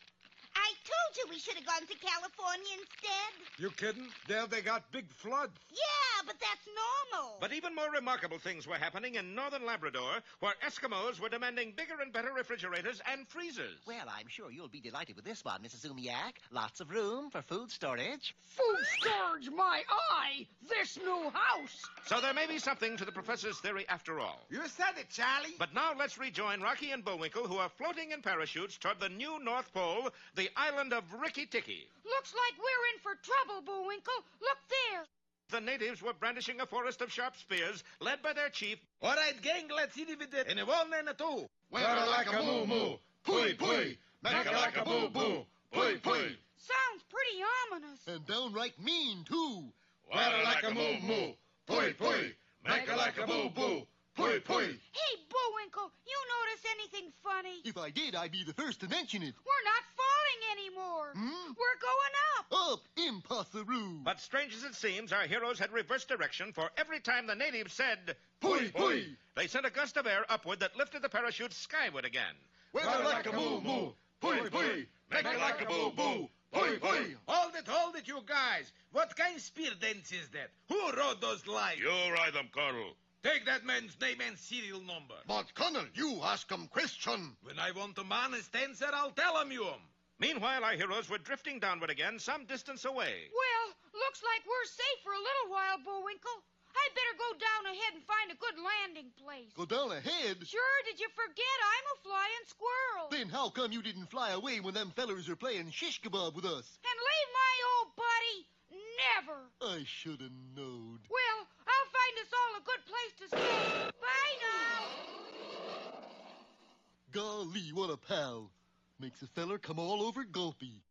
I told you we should have gone to California instead. You kidding? There they got big floods. Yeah, but that's normal. But even more remarkable things were happening in northern Labrador, where Eskimos were demanding bigger and better refrigerators and freezers. Well, I'm sure you'll be delighted with this one, Mrs. Umiak. Lots of room for food storage. Food storage, my eye! This new house! So there may be something to the professor's theory after all. You said it, Charlie. But now let's rejoin Rocky and Bullwinkle, who are floating in parachutes toward the new North Pole, the island of Ricky Ticky. Looks like we're in for trouble, Bullwinkle. Look there. The natives were brandishing a forest of sharp spears, led by their chief. All right, gang, let's hit it with it. And a one and a two. Weather like a moo-moo. Pui, pui. Make it like a boo-boo. Pui, pui. Sounds pretty ominous. And downright mean, too. Weather like a moo-moo. Pui, pui. Make it like a boo-boo. Pui, pui. Hey, Bullwinkle, you notice anything funny? If I did, I'd be the first to mention it. We're not falling anymore. We're going up. Up, impossible. But strange as it seems, our heroes had reversed direction, for every time the natives said, Pui, pui, they sent a gust of air upward that lifted the parachute skyward again. Weather like a moo-moo. Pui, pui. Make it like a boo-boo. Pui, pui. Hold it, you guys. What kind of spear dance is that? Who wrote those lines? You write them, Colonel. Take that man's name and serial number. But, Colonel, you ask him question. When I want a honest answer, I'll tell him you. Meanwhile, our heroes were drifting downward again, some distance away. Well, looks like we're safe for a little while, Bullwinkle. I'd better go down ahead and find a good landing place. Go down ahead? Sure, did you forget I'm a flying squirrel? Then how come you didn't fly away when them fellers are playing shish kebab with us? And leave my old buddy? Never. I should have knowed. Well, I'll find us all a good place to stay. Bye now. Golly, what a pal. Makes a feller come all over gulpy.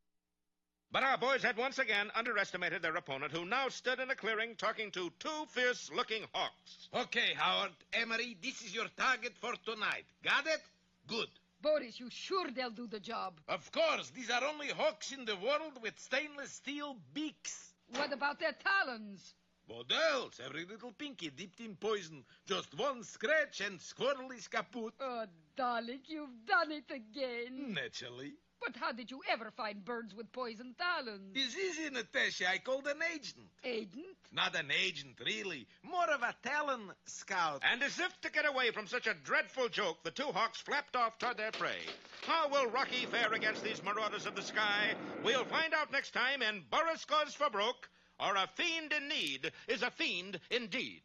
But our boys had once again underestimated their opponent, who now stood in a clearing talking to two fierce-looking hawks. Okay, Howard, Emery, this is your target for tonight. Got it? Good. Boris, you sure they'll do the job? Of course, these are only hawks in the world with stainless steel beaks. What about their talons? What else? Every little pinky dipped in poison. Just one scratch and squirrel is kaput. Oh, darling, you've done it again. Naturally. But how did you ever find birds with poison talons? It's easy, Natasha. I called an agent. Agent? Not an agent, really. More of a talon scout. And as if to get away from such a dreadful joke, the two hawks flapped off toward their prey. How will Rocky fare against these marauders of the sky? We'll find out next time in Boris Goes for Broke, or A Fiend in Need is a Fiend Indeed.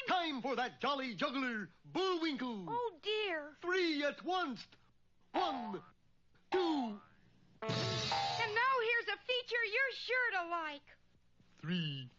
Time for that jolly juggler, Bullwinkle. Oh, dear. 3 at once. 1, 2. And now here's a feature you're sure to like. 3.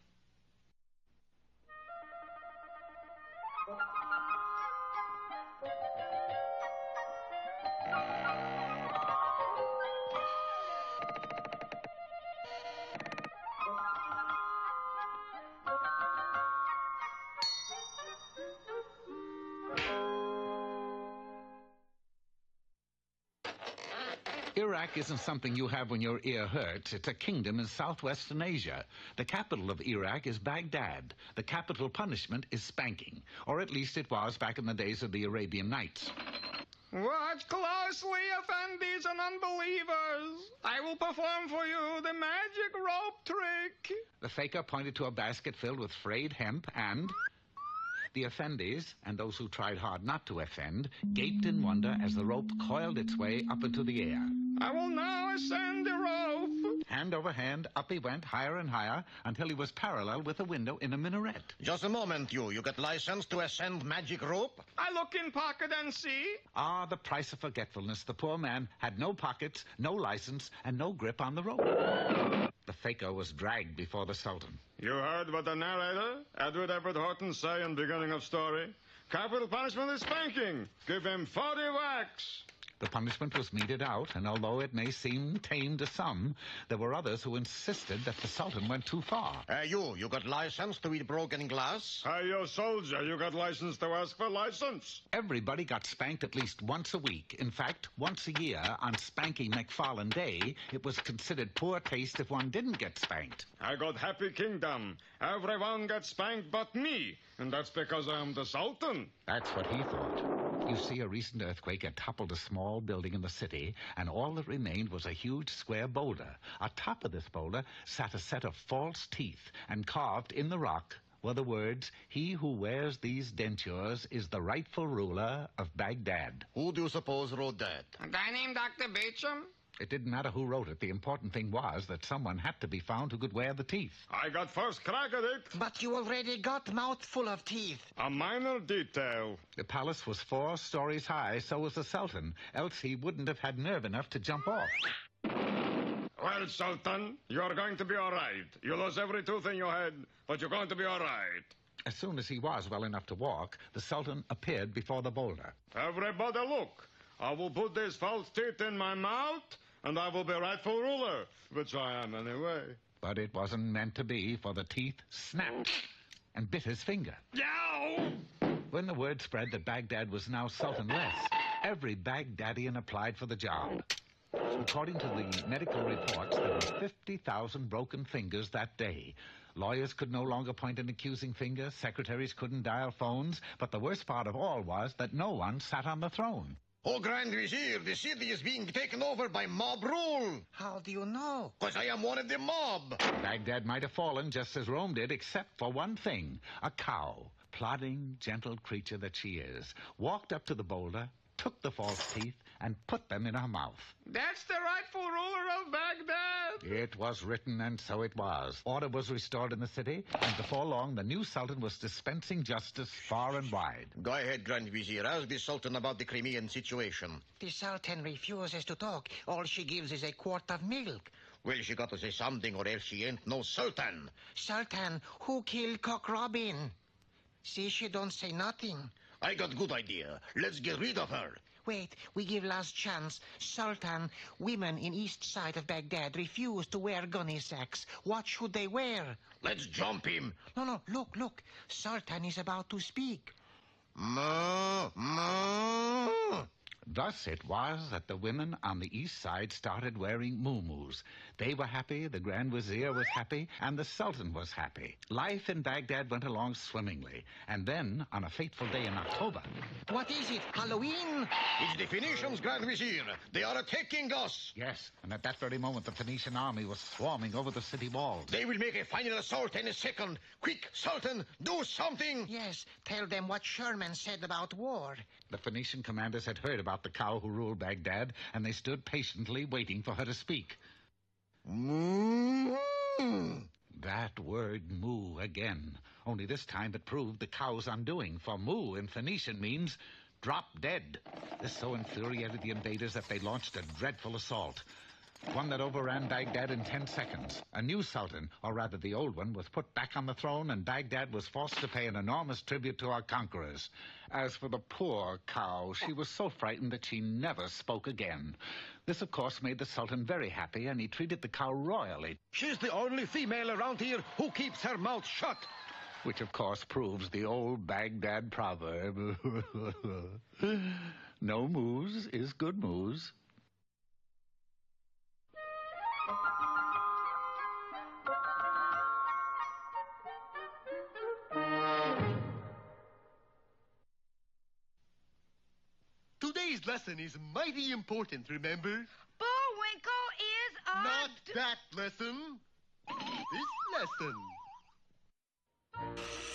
Iraq isn't something you have when your ear hurts. It's a kingdom in southwestern Asia. The capital of Iraq is Baghdad. The capital punishment is spanking. Or at least it was back in the days of the Arabian Nights. Watch closely, offenders and unbelievers. I will perform for you the magic rope trick. The faker pointed to a basket filled with frayed hemp and... The offenders, and those who tried hard not to offend, gaped in wonder as the rope coiled its way up into the air. I will now ascend the rope. Hand over hand, up he went, higher and higher, until he was parallel with a window in a minaret. Just a moment, you got license to ascend magic rope? I look in pocket and see. Ah, the price of forgetfulness. The poor man had no pockets, no license, and no grip on the rope. The faker was dragged before the Sultan. You heard what the narrator, Edward Everett Horton, say in the beginning of story. Capital punishment is spanking. Give him 40 whacks. The punishment was meted out, and although it may seem tame to some, there were others who insisted that the Sultan went too far. You got license to eat broken glass? Hey, you soldier, you got license to ask for license? Everybody got spanked at least once a week. In fact, once a year, on Spanking McFarlane Day, it was considered poor taste if one didn't get spanked. I got happy kingdom. Everyone gets spanked but me, and that's because I am the Sultan. That's what he thought. You see, a recent earthquake had toppled a small building in the city, and all that remained was a huge square boulder. Atop of this boulder sat a set of false teeth, and carved in the rock were the words, "He who wears these dentures is the rightful ruler of Baghdad." Who do you suppose wrote that? And I named Dr. Beecham. It didn't matter who wrote it. The important thing was that someone had to be found who could wear the teeth. I got first crack at it. But you already got mouthful of teeth. A minor detail. The palace was 4 stories high, so was the Sultan, else he wouldn't have had nerve enough to jump off. Well, Sultan, you're going to be all right. You lose every tooth in your head, but you're going to be all right. As soon as he was well enough to walk, the Sultan appeared before the boulder. Everybody look. I will put these false teeth in my mouth, and I will be rightful ruler, which I am anyway. But it wasn't meant to be, for the teeth snapped and bit his finger. Yow! When the word spread that Baghdad was now Sultanless, every Baghdadian applied for the job. According to the medical reports, there were 50,000 broken fingers that day. Lawyers could no longer point an accusing finger, secretaries couldn't dial phones, but the worst part of all was that no one sat on the throne. Oh, Grand Vizier, the city is being taken over by mob rule. How do you know? Because I am one of the mob. Baghdad might have fallen just as Rome did, except for one thing. A cow, plodding, gentle creature that she is, walked up to the boulder, took the false teeth, and put them in her mouth. That's the rightful ruler of Baghdad. It was written, and so it was. Order was restored in the city, and before long, the new Sultan was dispensing justice far and wide. Go ahead, Grand Vizier. Ask the Sultan about the Crimean situation. The Sultan refuses to talk. All she gives is a quart of milk. Well, she got to say something, or else she ain't no Sultan. Sultan, who killed Cock Robin? See, she don't say nothing. I got good idea. Let's get rid of her. Wait, we give last chance. Sultan, women in east side of Baghdad refuse to wear gunny sacks. What should they wear? Let's jump him. No, look. Sultan is about to speak. Ma. Thus it was that the women on the east side started wearing muumuus. They were happy, the Grand Vizier was happy, and the Sultan was happy. Life in Baghdad went along swimmingly. And then, on a fateful day in October... What is it, Halloween? It's the Phoenicians, Grand Vizier. They are attacking us. Yes, and at that very moment the Phoenician army was swarming over the city walls. They will make a final assault in a second. Quick, Sultan, do something. Yes, tell them what Sherman said about war. The Phoenician commanders had heard about the cow who ruled Baghdad, and they stood patiently waiting for her to speak. That word moo again. Only this time it proved the cow's undoing, for moo in Phoenician means drop dead. This so infuriated the invaders that they launched a dreadful assault. One that overran Baghdad in 10 seconds. A new sultan, or rather the old one, was put back on the throne, and Baghdad was forced to pay an enormous tribute to our conquerors. As for the poor cow, she was so frightened that she never spoke again. This, of course, made the sultan very happy, and he treated the cow royally. She's the only female around here who keeps her mouth shut. Which, of course, proves the old Baghdad proverb. No moose is good moose. Today's lesson is mighty important, remember? Bullwinkle is a... Not that lesson. This lesson.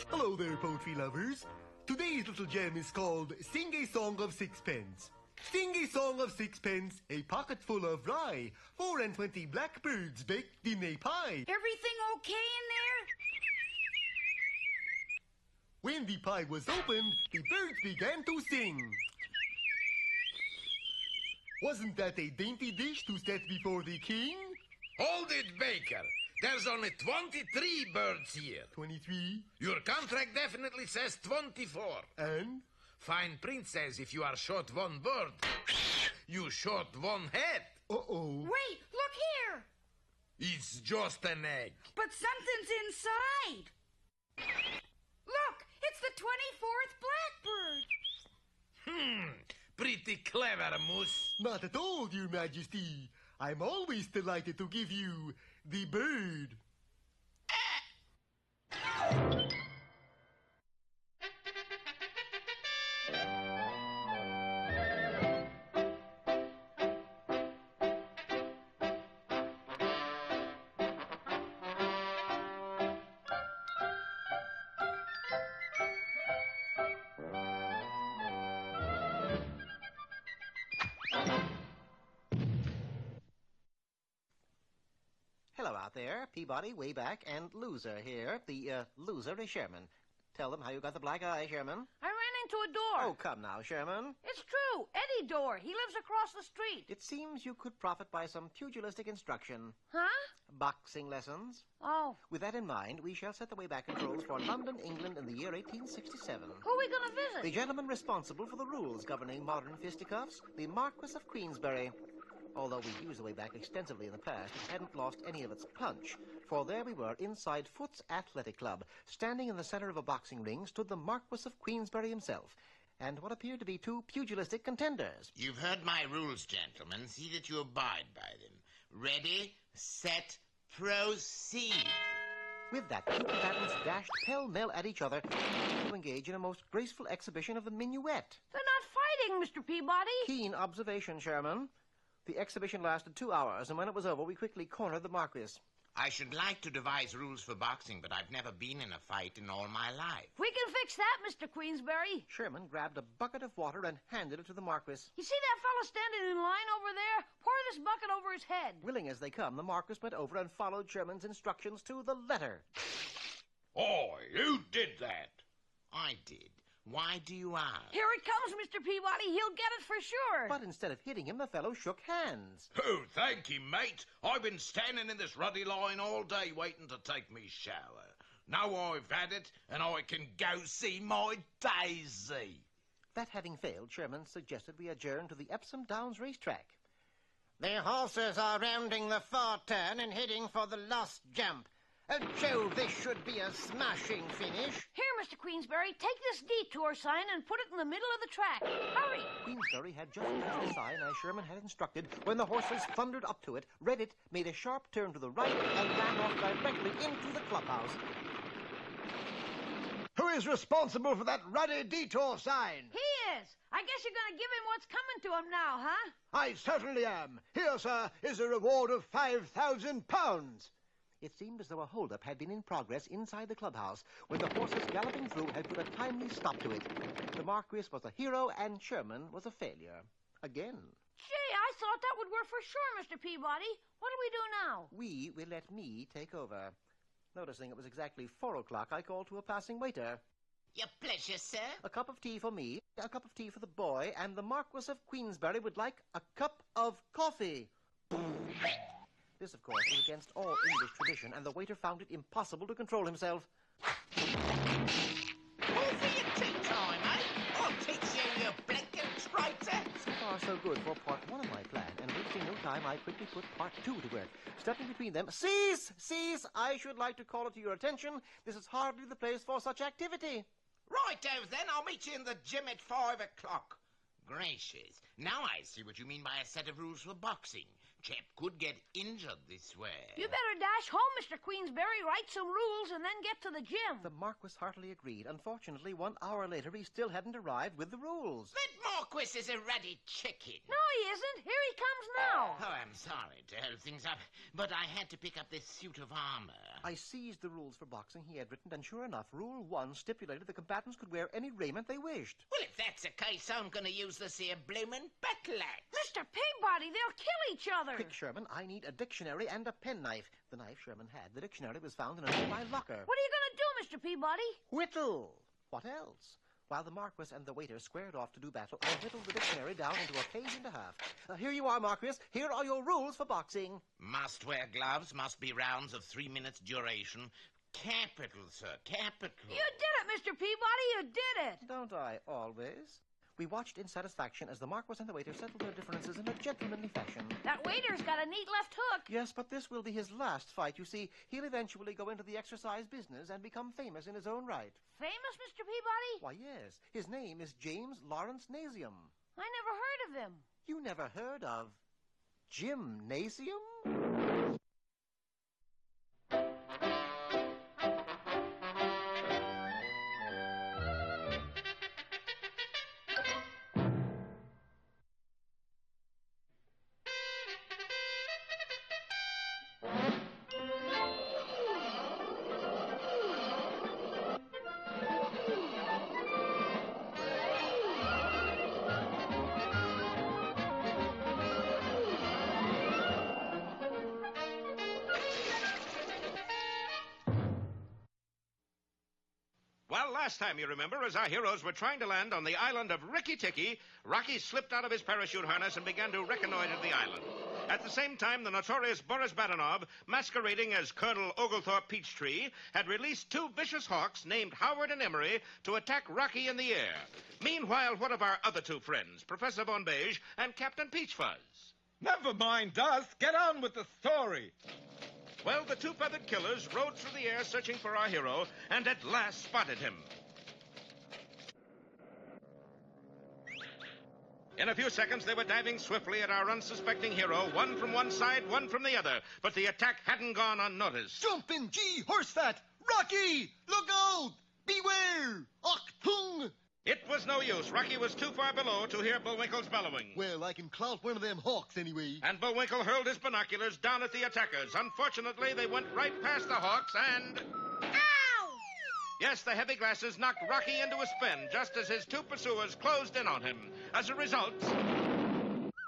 Hello there, poetry lovers. Today's little gem is called Sing a Song of Sixpence. Sing a song of sixpence, a pocket full of rye, 24 blackbirds baked in a pie. Everything okay in there? When the pie was opened, the birds began to sing. Wasn't that a dainty dish to set before the king? Hold it, Baker. There's only 23 birds here. 23? Your contract definitely says 24. And? Fine print says if you are short one bird, you short one head. Uh-oh. Wait, look here. It's just an egg. But something's inside. Look, it's the 24th blackbird. Pretty clever, Moose. Not at all, Your Majesty. I'm always delighted to give you the bird. Hello out there, Peabody, Wayback, and Loser here. The loser is Sherman. Tell them how you got the black eye, Sherman. I ran into a door. Oh, come now, Sherman. It's true. Eddie Door. He lives across the street. It seems you could profit by some pugilistic instruction. Huh? Boxing lessons. Oh. With that in mind, we shall set the Wayback Controls for London, England in the year 1867. Who are we going to visit? The gentleman responsible for the rules governing modern fisticuffs, the Marquis of Queensberry. Although we'd used the Wayback extensively in the past, it hadn't lost any of its punch. For there we were inside Foot's Athletic Club. Standing in the center of a boxing ring stood the Marquis of Queensberry himself, and what appeared to be two pugilistic contenders. You've heard my rules, gentlemen. See that you abide by them. Ready, set, proceed. With that, two combatants dashed pell-mell at each other to engage in a most graceful exhibition of the minuet. They're not fighting, Mr. Peabody. Keen observation, Sherman. The exhibition lasted 2 hours, and when it was over, we quickly cornered the Marquis. I should like to devise rules for boxing, but I've never been in a fight in all my life. We can fix that, Mr. Queensberry. Sherman grabbed a bucket of water and handed it to the Marquis. You see that fellow standing in line over there? Pour this bucket over his head. Willing as they come, the Marquis went over and followed Sherman's instructions to the letter. Oh, you did that. I did. Why do you ask? Here it comes, Mr. Peabody. He'll get it for sure. But instead of hitting him, the fellow shook hands. Oh, thank you, mate. I've been standing in this ruddy line all day waiting to take me shower. Now I've had it, and I can go see my Daisy. That having failed, Sherman suggested we adjourn to the Epsom Downs racetrack. The horses are rounding the far turn and heading for the last jump. Oh, Jove, this should be a smashing finish. Here, Mr. Queensberry, take this detour sign and put it in the middle of the track. Hurry! Queensberry had just used the sign as Sherman had instructed when the horses thundered up to it, read it, made a sharp turn to the right, and ran off directly into the clubhouse. Who is responsible for that ruddy detour sign? He is. I guess you're going to give him what's coming to him now, huh? I certainly am. Here, sir, is a reward of £5,000. It seemed as though a holdup had been in progress inside the clubhouse when the horses galloping through had put a timely stop to it. The Marquis was a hero and Sherman was a failure. Again. Gee, I thought that would work for sure, Mr. Peabody. What do we do now? We will let me take over. Noticing it was exactly 4 o'clock, I called to a passing waiter. Your pleasure, sir. A cup of tea for me, a cup of tea for the boy, and the Marquis of Queensberry would like a cup of coffee. This, of course, was against all English tradition, and the waiter found it impossible to control himself. All for your tea time, eh? I'll teach you, you blinking traitor. So far, so good for part 1 of my plan, and wasting no time, I quickly put part 2 to work. Stepping between them, cease! Cease! I should like to call it to your attention. This is hardly the place for such activity. Righto, then. I'll meet you in the gym at 5 o'clock. Gracious. Now I see what you mean by a set of rules for boxing. Chap could get injured this way. You better dash home, Mr. Queensberry, write some rules, and then get to the gym. The Marquis heartily agreed. Unfortunately, 1 hour later, he still hadn't arrived with the rules. That Marquis is a ruddy chicken. No, he isn't. Here he comes now. Oh, I'm sorry to hold things up, but I had to pick up this suit of armor. I seized the rules for boxing he had written, and sure enough, Rule 1 stipulated the combatants could wear any raiment they wished. Well, if that's the case, I'm going to use this here bloomin' battle axe. Mr. Peabody, they'll kill each other. Quick, Sherman, I need a dictionary and a penknife. The knife Sherman had. The dictionary was found in a nearby locker. What are you going to do, Mr. Peabody? Whittle. What else? While the Marquis and the waiter squared off to do battle, I whittled the dictionary down into a page and a half. Here you are, Marquis. Here are your rules for boxing. Must wear gloves, must be rounds of 3 minutes duration. Capital, sir, capital. You did it, Mr. Peabody, you did it. Don't I always? We watched in satisfaction as the Marquis and the waiter settled their differences in a gentlemanly fashion. That waiter's got a neat left hook. Yes, but this will be his last fight. You see, he'll eventually go into the exercise business and become famous in his own right. Famous, Mr. Peabody? Why, yes. His name is James Lawrence Nasium. I never heard of him. You never heard of gymnasium? Last time, you remember, as our heroes were trying to land on the island of Rikki-Tikki, Rocky slipped out of his parachute harness and began to reconnoiter the island. At the same time, the notorious Boris Badenov, masquerading as Colonel Oglethorpe Peachtree, had released 2 vicious hawks named Howard and Emery to attack Rocky in the air. Meanwhile, what of our other 2 friends, Professor Von Beige and Captain Peachfuzz? Never mind us. Get on with the story. Well, the 2 feathered killers rode through the air searching for our hero and at last spotted him. In a few seconds, they were diving swiftly at our unsuspecting hero, one from one side, one from the other. But the attack hadn't gone unnoticed. Jumping G, horse fat! Rocky! Look out! Beware! Achtung! It was no use. Rocky was too far below to hear Bullwinkle's bellowing. Well, I can clout one of them hawks anyway. And Bullwinkle hurled his binoculars down at the attackers. Unfortunately, they went right past the hawks and... Ow! Yes, the heavy glasses knocked Rocky into a spin just as his 2 pursuers closed in on him. As a result...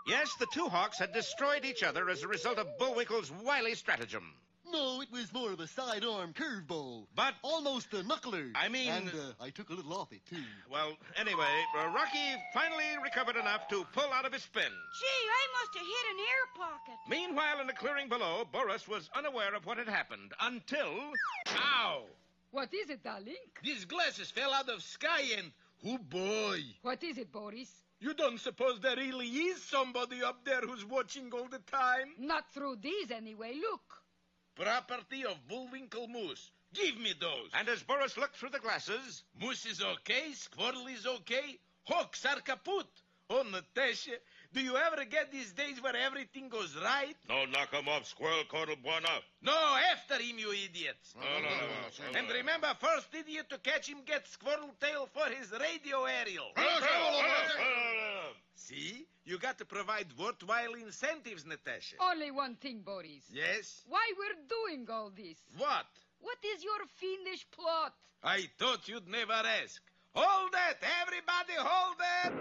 Yes, the 2 hawks had destroyed each other as a result of Bullwinkle's wily stratagem. No, it was more of a sidearm curveball. But... almost a knuckler. I mean... And I took a little off it, too. Well, anyway, Rocky finally recovered enough to pull out of his spin. Gee, I must have hit an air pocket. Meanwhile, in the clearing below, Boris was unaware of what had happened until... Ow! What is it, darling? These glasses fell out of sky and... oh, boy. What is it, Boris? You don't suppose there really is somebody up there who's watching all the time? Not through these, anyway. Look. Property of Bullwinkle Moose. Give me those. And as Boris looked through the glasses... Moose is okay, Squirrel is okay, hawks are kaput. Oh, Natasha, do you ever get these days where everything goes right? No, knock 'em off, Squirrel, Colonel Bueno. No, after him, you idiots. No. And remember, first idiot to catch him gets Squirrel Tail for his radio aerial. See? You got to provide worthwhile incentives, Natasha. Only one thing, Boris. Yes? Why we're doing all this? What? What is your fiendish plot? I thought you'd never ask. Hold it! Everybody hold it!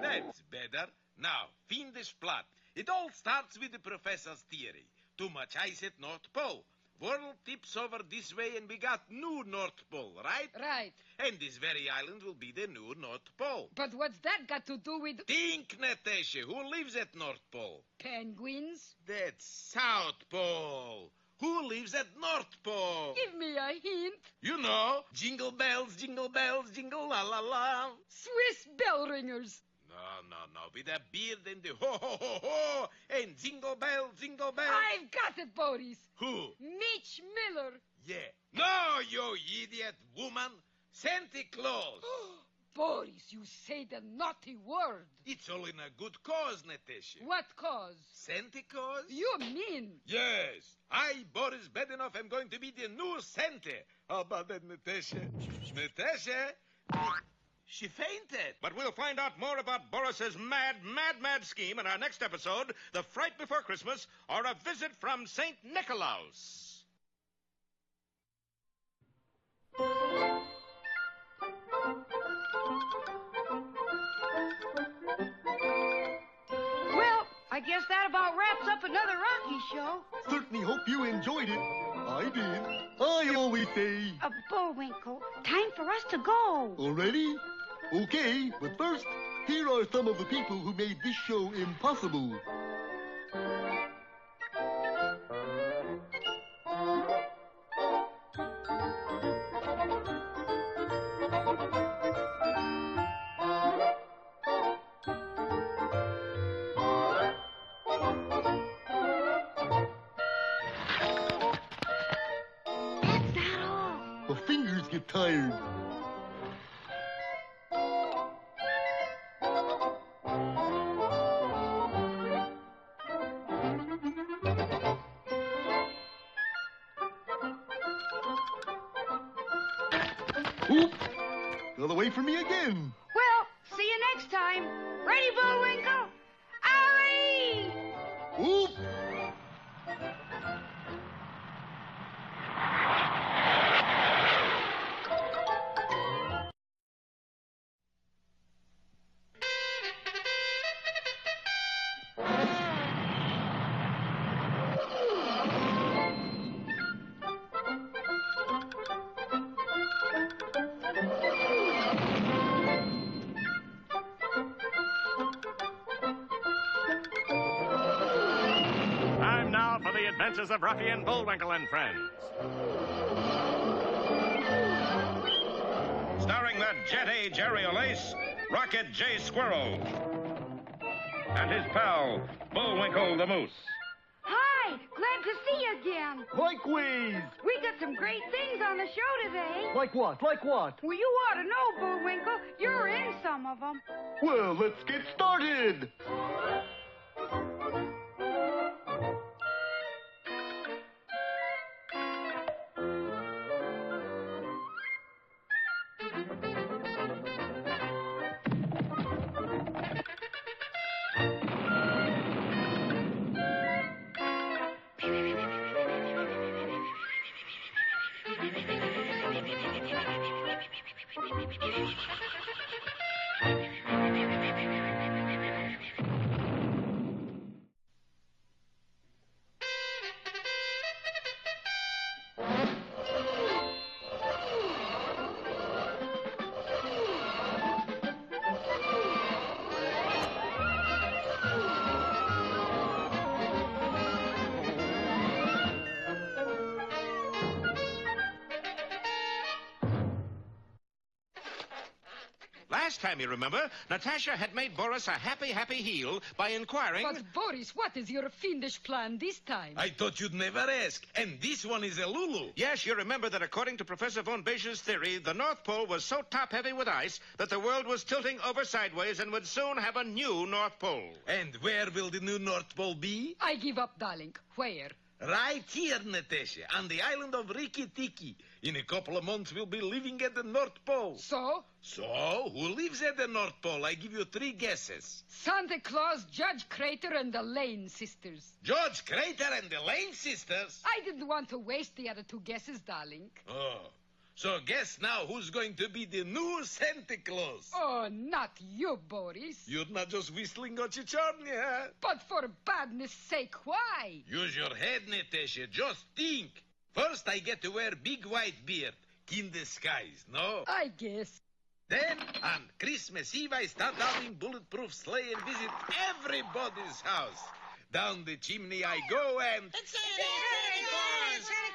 That's better. Now, fiendish plot. It all starts with the professor's theory. Too much ice at North Pole. World tips over this way and we got new North Pole, right? Right. And this very island will be the new North Pole. But what's that got to do with... Think, Natasha. Who lives at North Pole? Penguins? That's South Pole. Who lives at North Pole? Give me a hint. You know, jingle bells, jingle la la la. Swiss bell ringers. No. With a beard and the ho, and jingle bells, jingle bells. I've got it, Boris. Who? Mitch Miller. Yeah. No, you idiot woman. Santa Claus. Boris, you say the naughty word. It's all in a good cause, Natasha. What cause? Santa Claus? You mean? Yes. I, Boris Bedenoff, am going to be the new Santa. How about that, Natasha? Natasha? She fainted. But we'll find out more about Boris's mad scheme in our next episode, The Fright Before Christmas, or A Visit from St. Nicholas. Well, I guess that about wraps up another Rocky show. Certainly hope you enjoyed it. I did. I always say... Bullwinkle, time for us to go. Already? Okay, but first, here are some of the people who made this show impossible. That's not all. My fingers get tired. Oop! Got away from me again. Well, see you next time. Ready, Bullwinkle? Alley! Oop! Time now for the adventures of Ruffian Bullwinkle and Friends. Starring that jet-age aerial ace, Rocket J. Squirrel. And his pal, Bullwinkle the Moose. Hi, glad to see you again. Likewise. We got some great things on the show today. Like what? Like what? Well, you ought to know, Bullwinkle. You're in some of them. Well, let's get started. Last time, you remember, Natasha had made Boris a happy heel by inquiring... But, Boris, what is your fiendish plan this time? I thought you'd never ask. And this one is a Lulu. Yes, you remember that according to Professor von Becher's theory, the North Pole was so top-heavy with ice that the world was tilting over sideways and would soon have a new North Pole. And where will the new North Pole be? I give up, darling. Where? Right here, Natasha, on the island of Riki Tiki. In a couple of months, we'll be living at the North Pole. So? So, who lives at the North Pole? I give you 3 guesses. Santa Claus, Judge Crater, and the Lane sisters. Judge Crater and the Lane sisters? I didn't want to waste the other 2 guesses, darling. Oh. So guess now who's going to be the new Santa Claus? Oh, not you, Boris. You're not just whistling Ochicharny, huh? But for badness sake, why? Use your head, Natasha. Just think. First, I get to wear big white beard. In disguise, no? I guess. Then, on Christmas Eve, I start out in bulletproof sleigh and visit everybody's house. Down the chimney I go and...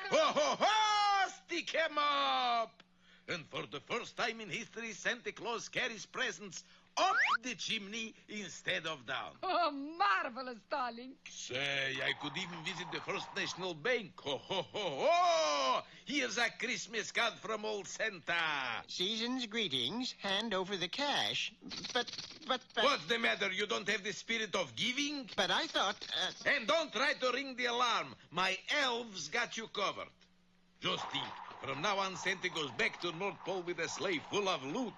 Ho, ho, ho! Stick 'em up! And for the first time in history, Santa Claus carries presents up the chimney instead of down. Oh, marvelous, darling. Say, I could even visit the First National Bank. Ho, ho, ho, ho! Here's a Christmas card from old Santa. Season's greetings. Hand over the cash. But... What's the matter? You don't have the spirit of giving? But I thought... And don't try to ring the alarm. My elves got you covered. Just think, from now on, Santa goes back to North Pole with a sleigh full of loot.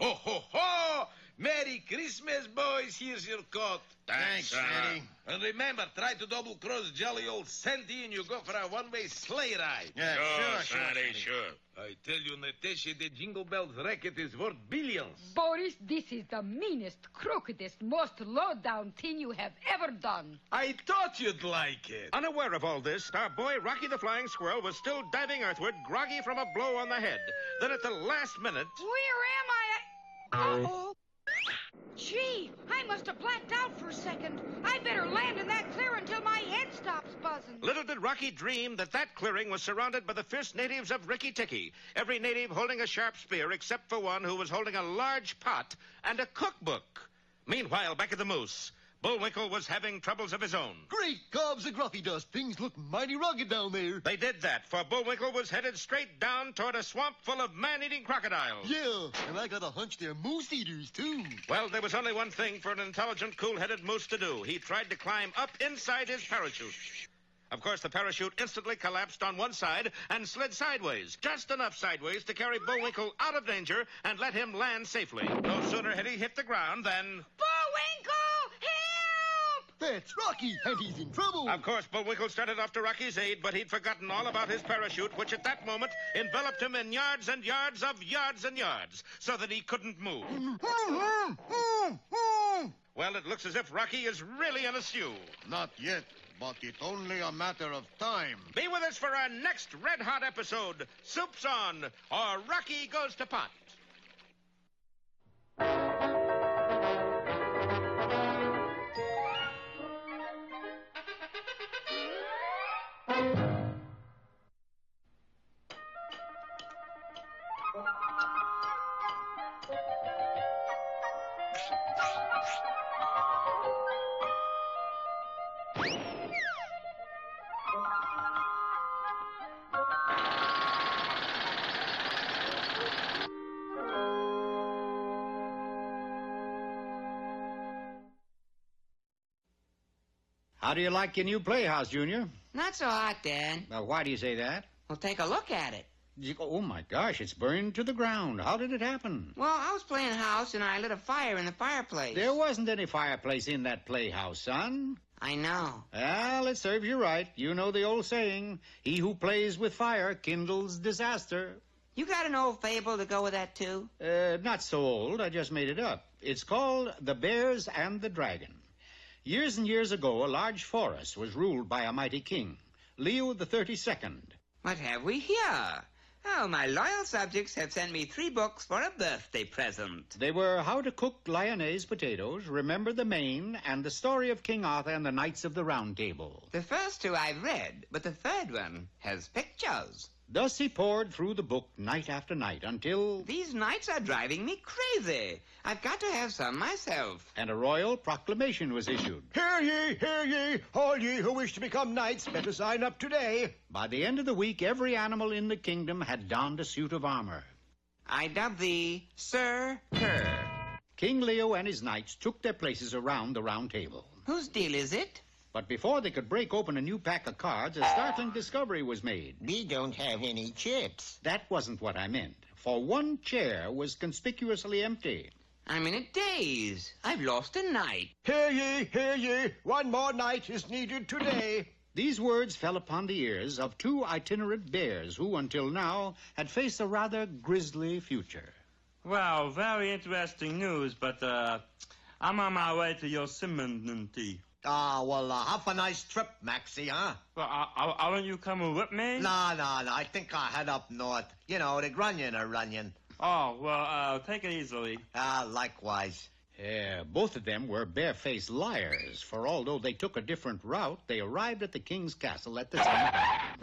Ho, ho, ho! Merry Christmas, boys. Here's your coat. Thanks, Eddie. And remember, try to double-cross jolly old Sandy and you go for a one-way sleigh ride. Yeah, sure, Sandy, sure. I tell you, Natasha, the Jingle Bells racket is worth billions. Boris, this is the meanest, crookedest, most low-down thing you have ever done. I thought you'd like it. Unaware of all this, our boy Rocky the Flying Squirrel was still diving earthward, groggy from a blow on the head. Then at the last minute... Where am I? Uh-oh. Gee, I must have blacked out for a second. I'd better land in that clear until my head stops buzzing. Little did Rocky dream that that clearing was surrounded by the fierce natives of Rikki-Tikki, every native holding a sharp spear except for one who was holding a large pot and a cookbook. Meanwhile, back at the Moose, Bullwinkle was having troubles of his own. Great gobs of gruffy dust. Things look mighty rugged down there. They did that, for Bullwinkle was headed straight down toward a swamp full of man-eating crocodiles. Yeah, and I got a hunch they're moose eaters, too. Well, there was only one thing for an intelligent, cool-headed moose to do. He tried to climb up inside his parachute. Of course, the parachute instantly collapsed on one side and slid sideways, just enough sideways to carry Bullwinkle out of danger and let him land safely. No sooner had he hit the ground than... Bullwinkle! That's Rocky, and he's in trouble. Of course, Bullwinkle started off to Rocky's aid, but he'd forgotten all about his parachute, which at that moment enveloped him in yards and yards of yards and yards, so that he couldn't move. Well, it looks as if Rocky is really in a stew. Not yet, but it's only a matter of time. Be with us for our next red-hot episode, Soup's On, or Rocky Goes to Pot. How do you like your new playhouse, Junior? Not so hot, Dad. Now, why do you say that? Well, take a look at it. Oh, my gosh, it's burned to the ground. How did it happen? Well, I was playing house, and I lit a fire in the fireplace. There wasn't any fireplace in that playhouse, son. I know. Well, it serves you right. You know the old saying, he who plays with fire kindles disaster. You got an old fable to go with that, too? Not so old. I just made it up. It's called The Bears and the Dragon. Years and years ago, a large forest was ruled by a mighty king, Leo the 32nd. What have we here? Oh, my loyal subjects have sent me 3 books for a birthday present. They were How to Cook Lyonnaise Potatoes, Remember the Maine, and The Story of King Arthur and the Knights of the Round Table. The first 2 I've read, but the third one has pictures. Thus he pored through the book night after night until... These nights are driving me crazy. I've got to have some myself. And a royal proclamation was issued. Hear ye, all ye who wish to become knights, better sign up today. By the end of the week, every animal in the kingdom had donned a suit of armor. I dub thee Sir Cur. King Leo and his knights took their places around the round table. Whose deal is it? But before they could break open a new pack of cards, a startling discovery was made. We don't have any chips. That wasn't what I meant. For one chair was conspicuously empty. I'm in a daze. I've lost a knight. Hear ye. One more knight is needed today. These words fell upon the ears of 2 itinerant bears who, until now, had faced a rather grisly future. Well, very interesting news, but, I'm on my way to Yosemite. Have a nice trip, Maxie, huh? Well, aren't you coming with me? No, I think I'll head up north. You know, the grunion or runyon. Oh, well, take it easily. Likewise. Yeah, both of them were barefaced liars, for although they took a different route, they arrived at the king's castle at the same time.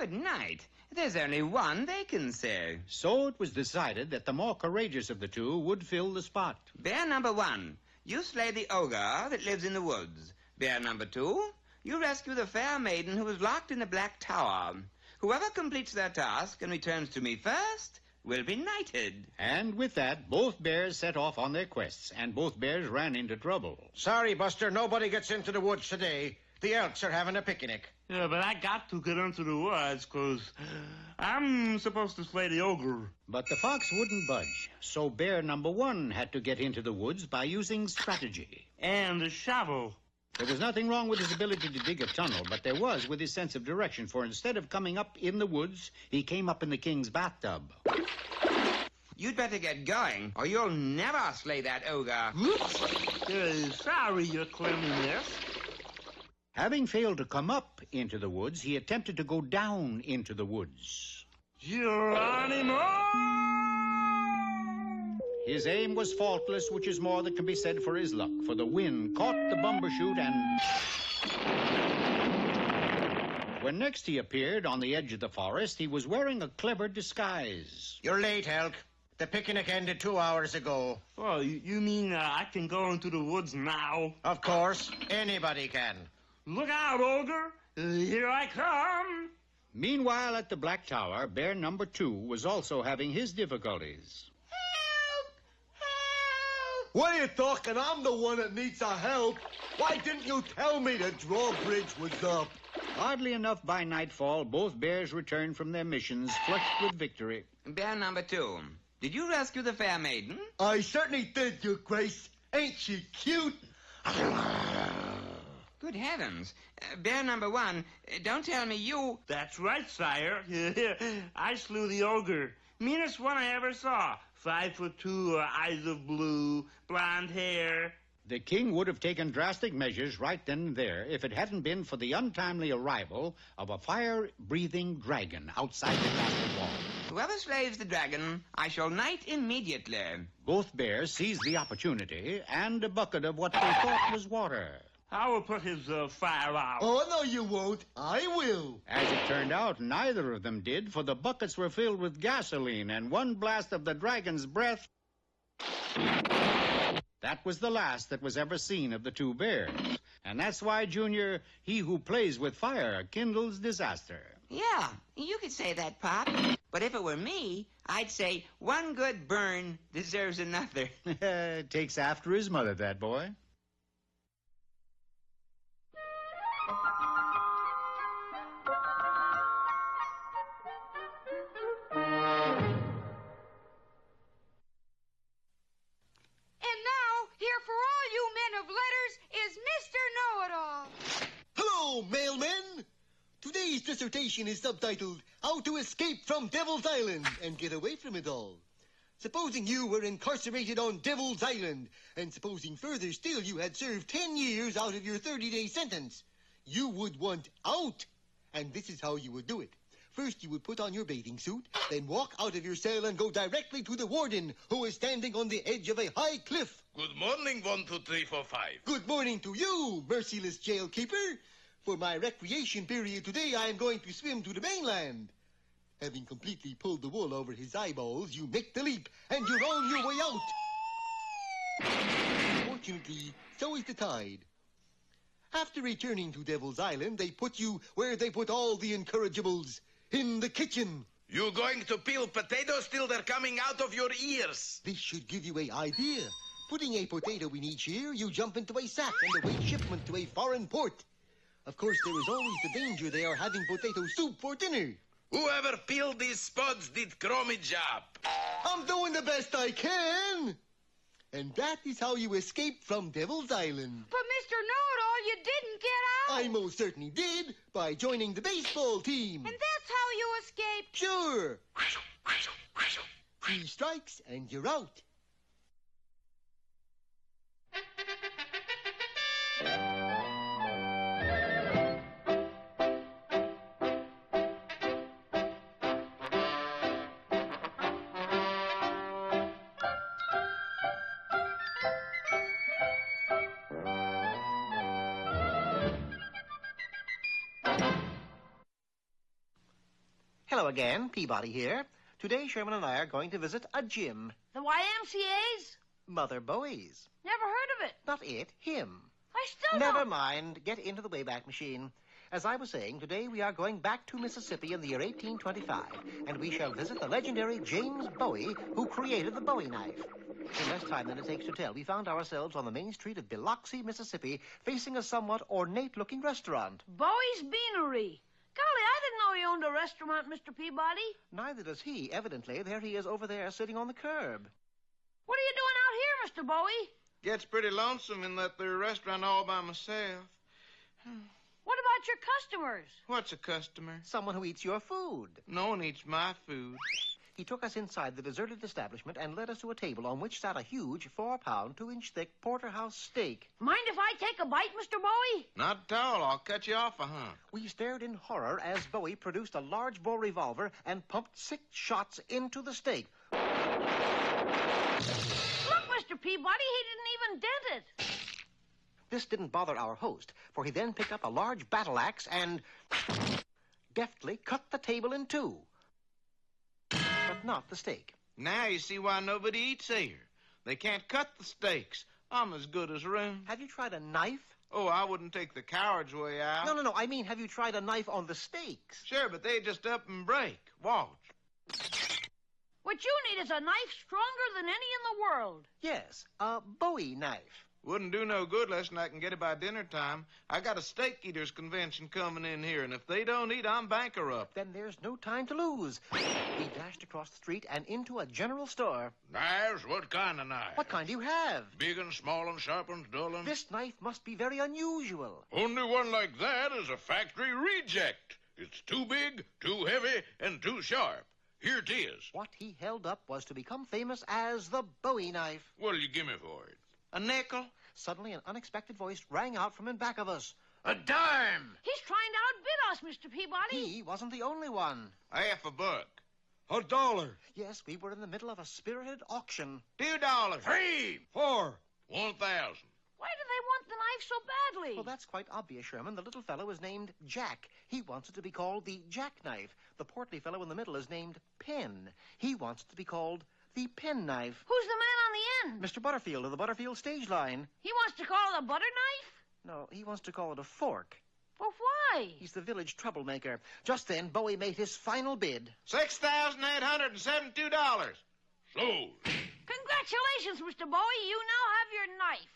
Good night. There's only one vacancy. So it was decided that the more courageous of the two would fill the spot. Bear number 1, you slay the ogre that lives in the woods. Bear number 2, you rescue the fair maiden who is locked in the Black Tower. Whoever completes their task and returns to me first will be knighted. And with that, both bears set off on their quests, and both bears ran into trouble. Sorry, Buster, nobody gets into the woods today. The Elks are having a picnic. Yeah, but I got to get into the woods, 'cause I'm supposed to slay the ogre. But the fox wouldn't budge, so bear number 1 had to get into the woods by using strategy. And a shovel. There was nothing wrong with his ability to dig a tunnel, but there was with his sense of direction, for instead of coming up in the woods, he came up in the king's bathtub. You'd better get going, or you'll never slay that ogre. Sorry, Your Cleanliness. Having failed to come up into the woods, he attempted to go down into the woods. Geronimo! His aim was faultless, which is more than can be said for his luck, for the wind caught the bumbershoot and... When next he appeared on the edge of the forest, he was wearing a clever disguise. You're late, Elk. The picnic ended 2 hours ago. Oh, you mean I can go into the woods now? Of course. Anybody can. Look out, ogre. Here I come. Meanwhile, at the Black Tower, bear number 2 was also having his difficulties. What are you talking? I'm the one that needs our help. Why didn't you tell me the drawbridge was up? Oddly enough, by nightfall, both bears returned from their missions flushed with victory. Bear number 2, did you rescue the fair maiden? I certainly did, Your Grace. Ain't she cute? Good heavens. Bear number 1, don't tell me you... That's right, sire. I slew the ogre. Meanest one I ever saw. 5'2", eyes of blue, blonde hair. The king would have taken drastic measures right then and there if it hadn't been for the untimely arrival of a fire-breathing dragon outside the castle wall. Whoever slays the dragon, I shall knight immediately. Both bears seized the opportunity and a bucket of what they thought was water. I will put his fire out. Oh, no, you won't. I will. As it turned out, neither of them did, for the buckets were filled with gasoline, and one blast of the dragon's breath... That was the last that was ever seen of the two bears. And that's why, Junior, he who plays with fire kindles disaster. Yeah, you could say that, Pop. But if it were me, I'd say one good burn deserves another. Takes after his mother, that boy. Hello, mailman! Today's dissertation is subtitled, How to Escape from Devil's Island and Get Away from It All. Supposing you were incarcerated on Devil's Island, and supposing further still you had served 10 years out of your 30-day sentence, you would want out. And this is how you would do it. First, you would put on your bathing suit, then walk out of your cell and go directly to the warden, who is standing on the edge of a high cliff. Good morning, 1, 2, 3, 4, 5. Good morning to you, merciless jailkeeper. For my recreation period today, I am going to swim to the mainland. Having completely pulled the wool over his eyeballs, you make the leap, and you're on your way out. Fortunately, so is the tide. After returning to Devil's Island, they put you where they put all the incorrigibles, in the kitchen. You going to peel potatoes till they're coming out of your ears? This should give you an idea. Putting a potato in each ear, you jump into a sack and await shipment to a foreign port. Of course, there is always the danger they are having potato soup for dinner. Whoever peeled these spuds did crummy job. I'm doing the best I can. And that is how you escape from Devil's Island. But, Mr. Know-It-all, you didn't get out. I most certainly did, by joining the baseball team. And that's how you escaped. Sure. 3 strikes and you're out. Hello again, Peabody here. Today, Sherman and I are going to visit a gym. The YMCA's? Mother Bowie's. Never heard of it. Not it, him. I still Never don't... mind. Get into the Wayback Machine. As I was saying, today we are going back to Mississippi in the year 1825, and we shall visit the legendary James Bowie, who created the Bowie knife. In less time than it takes to tell, we found ourselves on the main street of Biloxi, Mississippi, facing a somewhat ornate-looking restaurant. Bowie's Beanery. Golly, I didn't know he owned a restaurant, Mr. Peabody. Neither does he, evidently. There he is over there, sitting on the curb. What are you doing out here, Mr. Bowie? Gets pretty lonesome in that there restaurant all by myself. What about your customers? What's a customer? Someone who eats your food. No one eats my food. He took us inside the deserted establishment and led us to a table on which sat a huge 4-pound, 2-inch thick porterhouse steak. Mind if I take a bite, Mr. Bowie? Not at all. I'll cut you off a hunk. We stared in horror as Bowie produced a large bore revolver and pumped 6 shots into the steak. Look, Mr. Peabody, he didn't even dent it. This didn't bother our host, for he then picked up a large battle axe and deftly cut the table in two. But not the steak. Now you see why nobody eats here. They can't cut the steaks. I'm as good as room. Have you tried a knife? Oh, I wouldn't take the coward's way out. No. I mean, have you tried a knife on the steaks? Sure, but they just up and break. Watch. What you need is a knife stronger than any in the world. Yes, a Bowie knife. Wouldn't do no good less than I can get it by dinner time. I got a steak eaters convention coming in here, and if they don't eat, I'm bankrupt. Then there's no time to lose. We dashed across the street and into a general store. Knives? What kind of knife? What kind do you have? Big and small and sharp and dull and... This knife must be very unusual. Only one like that is a factory reject. It's too big, too heavy, and too sharp. Here it is. What he held up was to become famous as the Bowie knife. What'll you give me for it? A nickel? Suddenly, an unexpected voice rang out from in back of us. A dime! He's trying to outbid us, Mr. Peabody. He wasn't the only one. $1. $1. Yes, we were in the middle of a spirited auction. $2. 3. 4. 1,000. Why do they want the knife so badly? Well, that's quite obvious, Sherman. The little fellow is named Jack. He wants it to be called the jackknife. The portly fellow in the middle is named Pen. He wants it to be called the penknife. Who's the man on the end? Mr. Butterfield of the Butterfield stage line. He wants to call it a butter knife? No, he wants to call it a fork. Well, why? He's the village troublemaker. Just then, Bowie made his final bid. $6,872. Sold. Congratulations, Mr. Bowie. You now have your knife.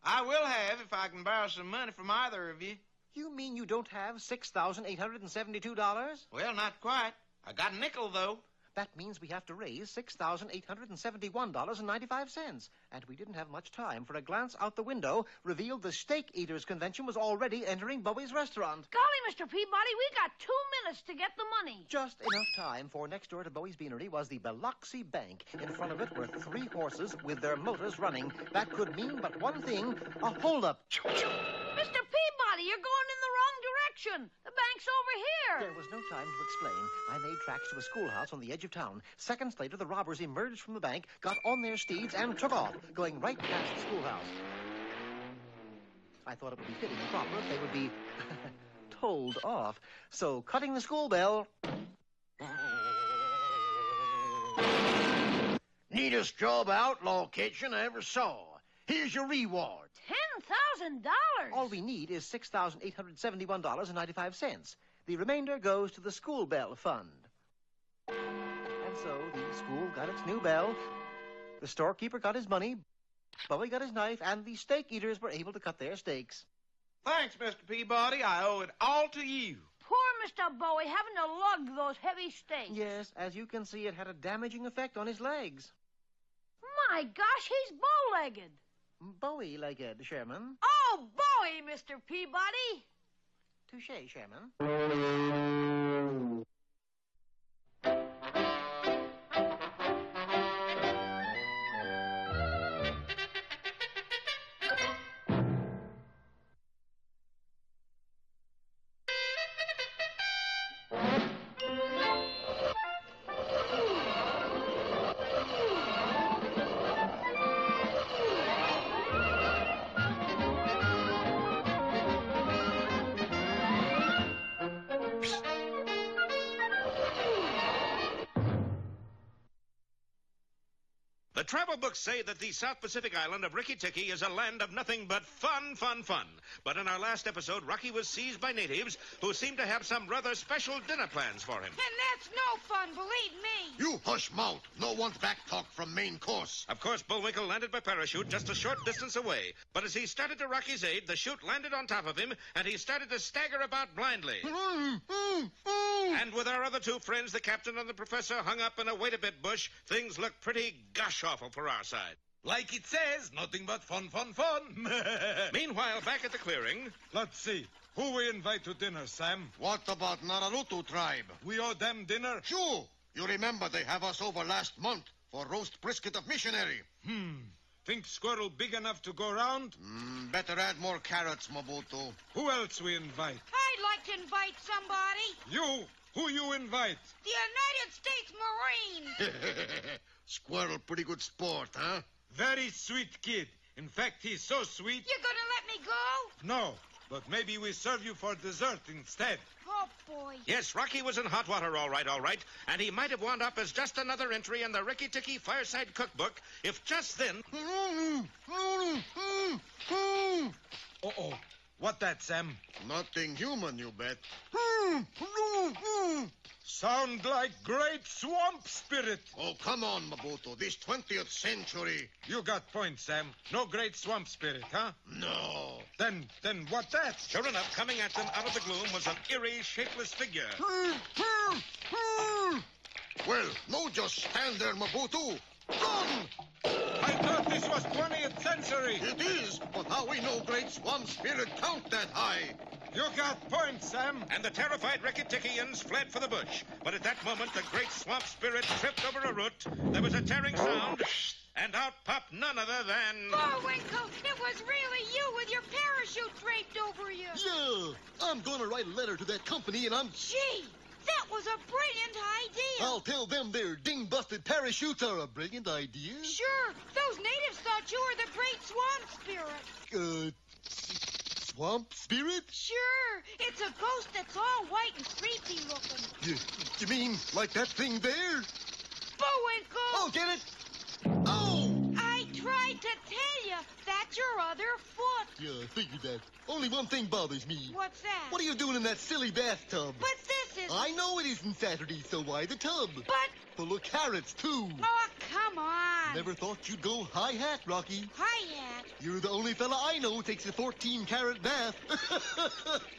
I will have if I can borrow some money from either of you. You mean you don't have $6,872? Well, not quite. I got a nickel, though. That means we have to raise $6,871.95. And we didn't have much time, for a glance out the window revealed the Steak Eaters Convention was already entering Bowie's restaurant. Golly, Mr. Peabody, we got 2 minutes to get the money. Just enough time, for next door to Bowie's Beanery was the Biloxi Bank. In front of it were 3 horses with their motors running. That could mean but one thing, a holdup. Mr. Peabody, you're going in the wrong direction. The bank's over here. There was no time to explain. I made tracks to a schoolhouse on the edge of town. Seconds later, the robbers emerged from the bank, got on their steeds, and took off, going right past the schoolhouse. I thought it would be fitting and proper if they would be told off. So, cutting the school bell... Neatest job outlaw kitchen I ever saw. Here's your reward. $10,000? All we need is $6,871.95. The remainder goes to the school bell fund. And so the school got its new bell, the storekeeper got his money, Bowie got his knife, and the steak eaters were able to cut their steaks. Thanks, Mr. Peabody. I owe it all to you. Poor Mr. Bowie having to lug those heavy steaks. Yes, as you can see, it had a damaging effect on his legs. My gosh, he's bow-legged. Bowie-legged, Sherman. Oh, Bowie, Mr. Peabody. Touché, Sherman. The travel books say that the South Pacific island of Rikki-Tikki is a land of nothing but fun, fun, fun. But in our last episode, Rocky was seized by natives who seemed to have some rather special dinner plans for him. And that's no fun, believe me. You hush mouth. No one's back talk from main course. Of course, Bullwinkle landed by parachute just a short distance away. But as he started to Rocky's aid, the chute landed on top of him, and he started to stagger about blindly. And with our other two friends, the captain and the professor, hung up in a wait-a-bit bush, things looked pretty gosh-awful for our side. Like it says, nothing but fun, fun, fun. Meanwhile, back at the clearing... Let's see. Who we invite to dinner, Sam? What about Nararutu tribe? We owe them dinner? Sure. You remember they have us over last month for roast brisket of missionary. Think squirrel big enough to go round? Better add more carrots, Mobutu. Who else we invite? I'd like to invite somebody. You? Who you invite? The United States Marine. Squirrel, pretty good sport, huh? Very sweet kid. In fact, he's so sweet... You gonna let me go? No, but maybe we serve you for dessert instead. Oh, boy. Yes, Rocky was in hot water, all right, and he might have wound up as just another entry in the Rikki-Tikki Fireside Cookbook if just then... Uh-oh. What that, Sam? Nothing human, you bet. Sound like great swamp spirit. Oh, come on, Mobutu. This 20th century. You got points, Sam. No great swamp spirit, huh? No. Then what that? Sure enough, coming at them out of the gloom was an eerie, shapeless figure. Well, no just stand there, Mobutu. Run! I thought this was 20th century. It is, but how we know great swamp spirit count that high? You got points, Sam. And the terrified Rikki-Tikkians fled for the bush. But at that moment, the great swamp spirit tripped over a root. There was a tearing sound, and out popped none other than... Bullwinkle, it was really you with your parachute draped over you. Yeah, I'm gonna write a letter to that company, and I'm... Gee, that was a brilliant idea. I'll tell them their ding-busted parachutes are a brilliant idea. Sure, those natives thought you were the great swamp spirit. Swamp spirit? Sure, it's a ghost that's all white and creepy looking. You mean like that thing there? Bullwinkle! Oh, get it? Oh! I tried to tell you, that's your other foot. Yeah, I figured that. Only one thing bothers me. What's that? What are you doing in that silly bathtub? But this is... I know it isn't Saturday, so why the tub? But... Full of carrots, too. Oh, come on. Never thought you'd go hi-hat, Rocky. Hi-hat? You're the only fella I know who takes a 14-carat bath.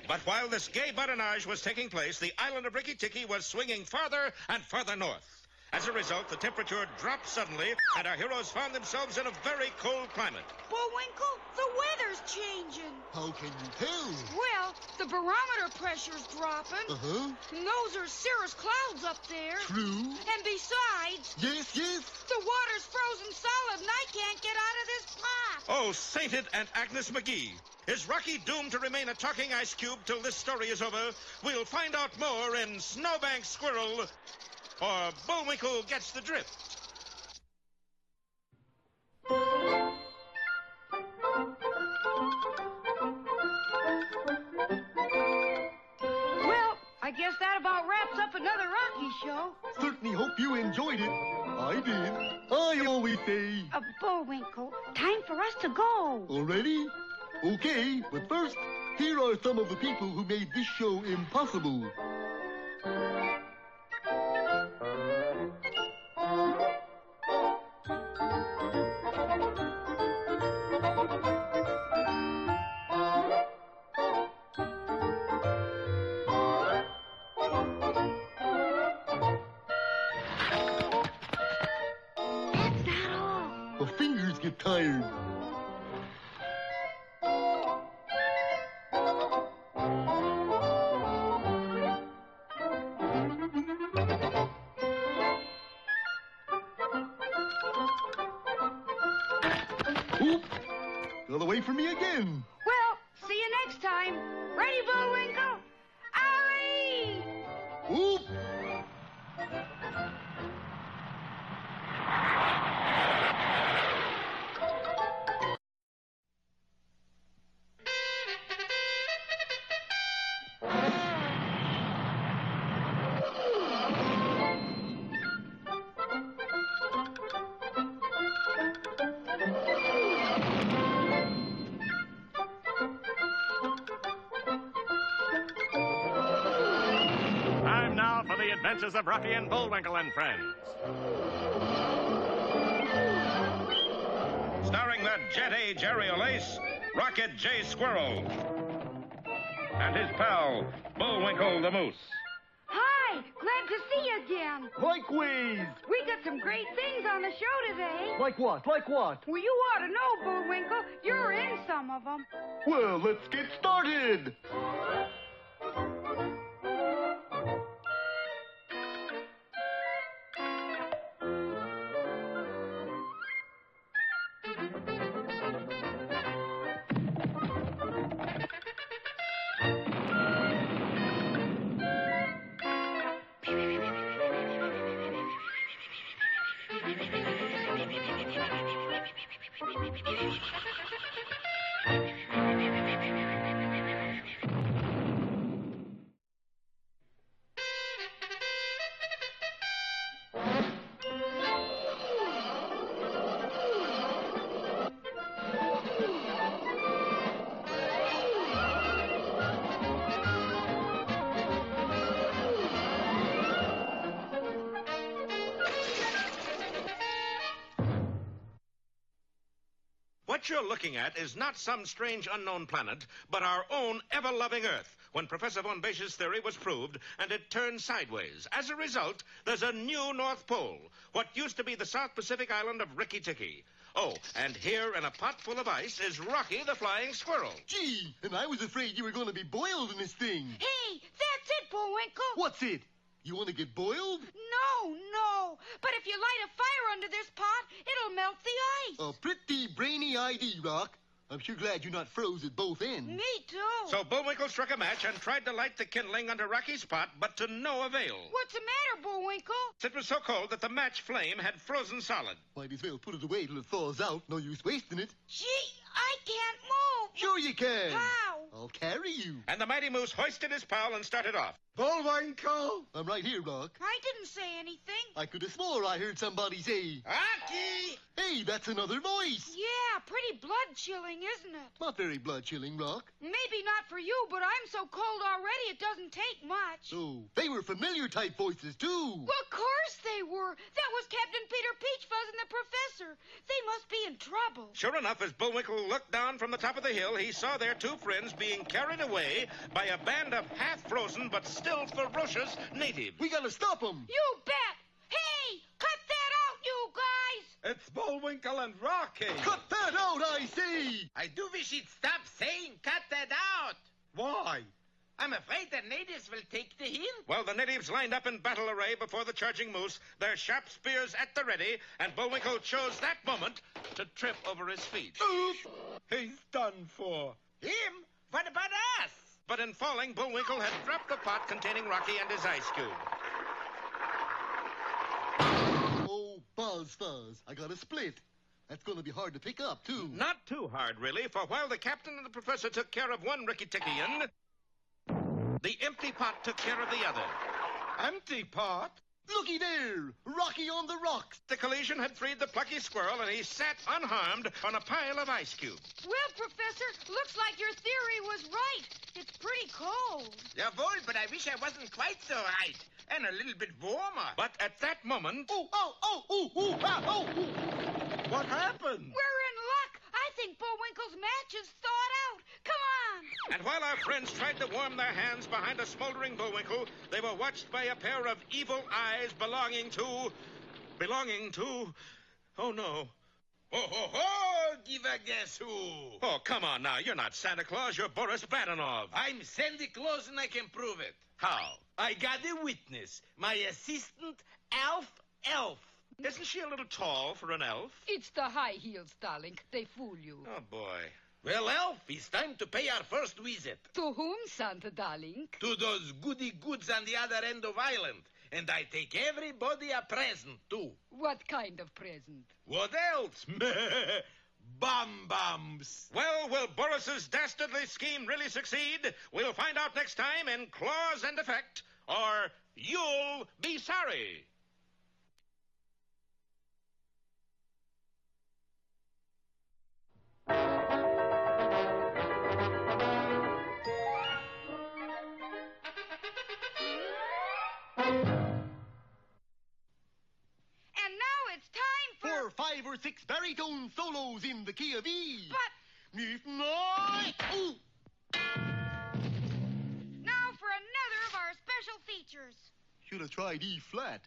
But while this gay badinage was taking place, the island of Rikki-Tikki was swinging farther and farther north. As a result, the temperature dropped suddenly, and our heroes found themselves in a very cold climate. Bullwinkle, the weather's changing. How can you tell? Well, the barometer pressure's dropping. Uh-huh. And those are cirrus clouds up there. True. And besides... Yes. The water's frozen solid, and I can't get out of this pot. Oh, sainted Aunt Agnes McGee. Is Rocky doomed to remain a talking ice cube till this story is over? We'll find out more in Snowbank Squirrel... or Bullwinkle Gets the Drift. Well, I guess that about wraps up another Rocky show. Certainly hope you enjoyed it. I did. I always say... Bullwinkle, time for us to go. Already? Okay, but first, here are some of the people who made this show impossible. Get tired. Oop! Got away from me again. Well, see you next time. Ready, Bullwinkle? Ollie! Oop! Adventures of Rocky and Bullwinkle and Friends. Starring that jet-age aerial ace, Rocket J. Squirrel. And his pal, Bullwinkle the Moose. Hi, glad to see you again. Likewise. We got some great things on the show today. Like what? Like what? Well, you ought to know, Bullwinkle. You're in some of them. Well, let's get started. What you're looking at is not some strange unknown planet, but our own ever-loving Earth, when Professor von Besch's theory was proved, and it turned sideways. As a result, there's a new North Pole, what used to be the South Pacific island of Rikki-Tikki. Oh, and here in a pot full of ice is Rocky the Flying Squirrel. Gee, and I was afraid you were going to be boiled in this thing. Hey, that's it, Bullwinkle. What's it? You want to get boiled? No. But if you light a fire under this pot, it'll melt the ice. A pretty brainy idea, Rock. I'm sure glad you're not froze at both ends. Me too. So Bullwinkle struck a match and tried to light the kindling under Rocky's pot, but to no avail. What's the matter, Bullwinkle? It was so cold that the match flame had frozen solid. Might as well put it away till it thaws out. No use wasting it. Gee, I can't move. Sure you can. How? I'll carry you. And the mighty moose hoisted his pal and started off. Bullwinkle! I'm right here, Rock. I didn't say anything. I could have swore I heard somebody say, Rocky! Hey, that's another voice. Yeah, pretty blood-chilling, isn't it? Not very blood-chilling, Rock. Maybe not for you, but I'm so cold already it doesn't take much. Oh, they were familiar type voices, too. Well, of course they were. That was Captain Peter Peachfuzz and the Professor. They must be in trouble. Sure enough, as Bullwinkle looked down from the top of the hill, he saw their two friends being carried away by a band of half-frozen but still ferocious natives. We gotta stop them. You bet. Hey, cut that out, you guys. It's Bullwinkle and Rocky. Cut that out, I say. I do wish he'd stop saying cut that out. Why? I'm afraid the natives will take the hint. Well, the natives lined up in battle array before the charging moose, their sharp spears at the ready, and Bullwinkle chose that moment to trip over his feet. Oof! He's done for. Him? What about us? But in falling, Bullwinkle had dropped the pot containing Rocky and his ice cube. Oh, Buzz Fuzz, I got a split. That's going to be hard to pick up, too. Not too hard, really, for while the captain and the professor took care of one Rikki-Tikkian, the empty pot took care of the other. Empty pot? Looky there! Rocky on the rocks! The collision had freed the plucky squirrel, and he sat unharmed on a pile of ice cubes. Well, Professor, looks like your theory was right. It's pretty cold. Jawohl, but I wish I wasn't quite so right. And a little bit warmer. But at that moment... What happened? We're in luck. I think Bullwinkle's match is thawed out. Come on. And while our friends tried to warm their hands behind a smoldering Bullwinkle, they were watched by a pair of evil eyes belonging to... Oh, no. Ho, ho, ho! Give a guess who? Oh, come on now. You're not Santa Claus. You're Boris Badenov. I'm Sandy Claus and I can prove it. How? I got a witness. My assistant, Elf. Isn't she a little tall for an elf? It's the high heels, darling. They fool you. Oh, boy. Well, Elf, it's time to pay our first visit. To whom, Santa, darling? To those goody goods on the other end of island. And I take everybody a present, too. What kind of present? What else? Bum-bums. Well, will Boris's dastardly scheme really succeed? We'll find out next time in Clause and Effect, or you'll be sorry. for 6 baritone solos in the key of E. But... Ooh. Now for another of our special features. Should have tried E flat.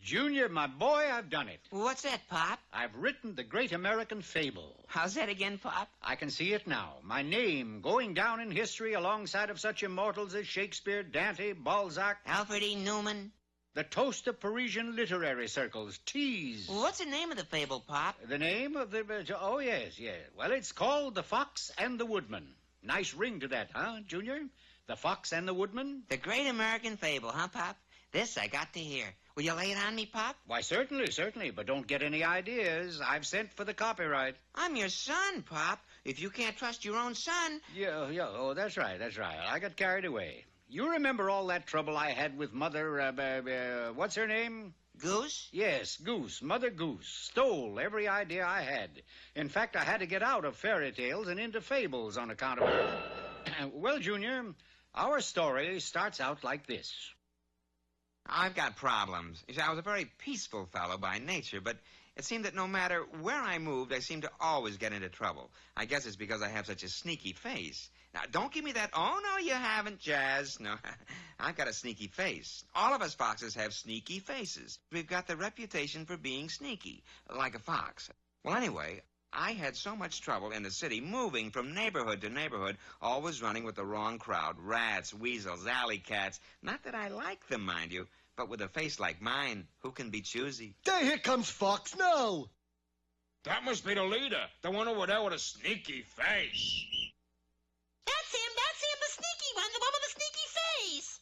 Junior, my boy, I've done it. What's that, Pop? I've written the great American fable. How's that again, Pop? I can see it now. My name going down in history alongside of such immortals as Shakespeare, Dante, Balzac. Alfred E. Newman. The toast of Parisian literary circles, tease. What's the name of the fable, Pop? The name of the... Oh, yes. Well, it's called The Fox and the Woodman. Nice ring to that, huh, Junior? The Fox and the Woodman? The great American fable, huh, Pop? This I got to hear. Will you lay it on me, Pop? Why, certainly, but don't get any ideas. I've sent for the copyright. I'm your son, Pop. If you can't trust your own son... Yeah, oh, that's right. I got carried away. You remember all that trouble I had with Mother, what's her name? Goose? Yes, Goose. Mother Goose stole every idea I had. In fact, I had to get out of fairy tales and into fables on account of her. Well, Junior, our story starts out like this. I've got problems. You see, I was a very peaceful fellow by nature, but it seemed that no matter where I moved, I seemed to always get into trouble. I guess it's because I have such a sneaky face. Now, don't give me that, oh, no, you haven't, Jazz. No, I've got a sneaky face. All of us foxes have sneaky faces. We've got the reputation for being sneaky, like a fox. Well, anyway, I had so much trouble in the city, moving from neighborhood to neighborhood, always running with the wrong crowd. Rats, weasels, alley cats. Not that I like them, mind you, but with a face like mine, who can be choosy? There, here comes Fox now. That must be the leader, the one over there with a sneaky face. That's him, the sneaky one, the one with the sneaky face.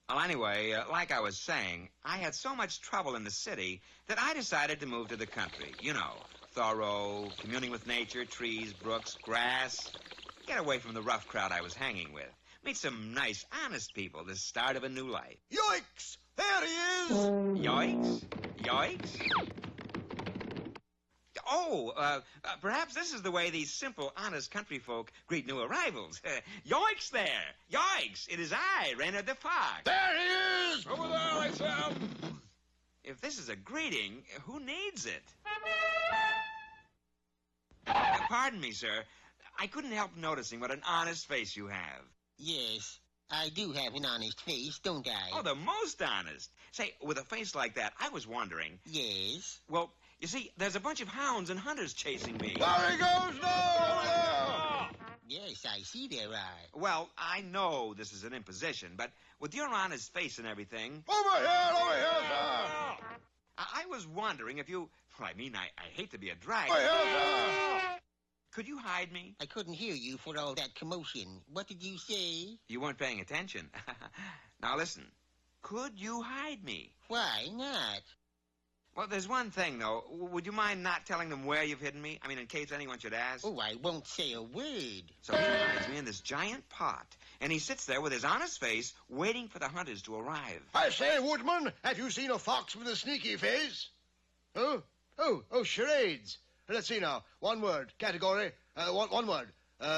Well, anyway, like I was saying, I had so much trouble in the city that I decided to move to the country. You know, thorough, communing with nature, trees, brooks, grass. Get away from the rough crowd I was hanging with. Meet some nice, honest people, the start of a new life. Yoicks! There he is! Yoicks? Yoicks? Oh, perhaps this is the way these simple, honest country folk greet new arrivals. Yoicks there! Yoicks! It is I, Reynard the Fox. There he is! Over there, I said. If this is a greeting, who needs it? Pardon me, sir. I couldn't help noticing what an honest face you have. Yes, I do have an honest face, don't I? Oh, the most honest. Say, with a face like that, I was wondering... Yes? Well, you see, there's a bunch of hounds and hunters chasing me. There he goes now! Yes, I see there are. Well, I know this is an imposition, but with your honest face and everything... Over here, sir! I was wondering if you... Well, I mean, I hate to be a drag. Over here, sir! Could you hide me? I couldn't hear you for all that commotion. What did you say? You weren't paying attention. Now, listen. Could you hide me? Why not? Well, there's one thing, though. Would you mind not telling them where you've hidden me? I mean, in case anyone should ask. Oh, I won't say a word. So he hides me in this giant pot, and he sits there with his honest face, waiting for the hunters to arrive. I say, Woodman, have you seen a fox with a sneaky face? Huh? Oh, charades. Let's see now. One word. Category. One word.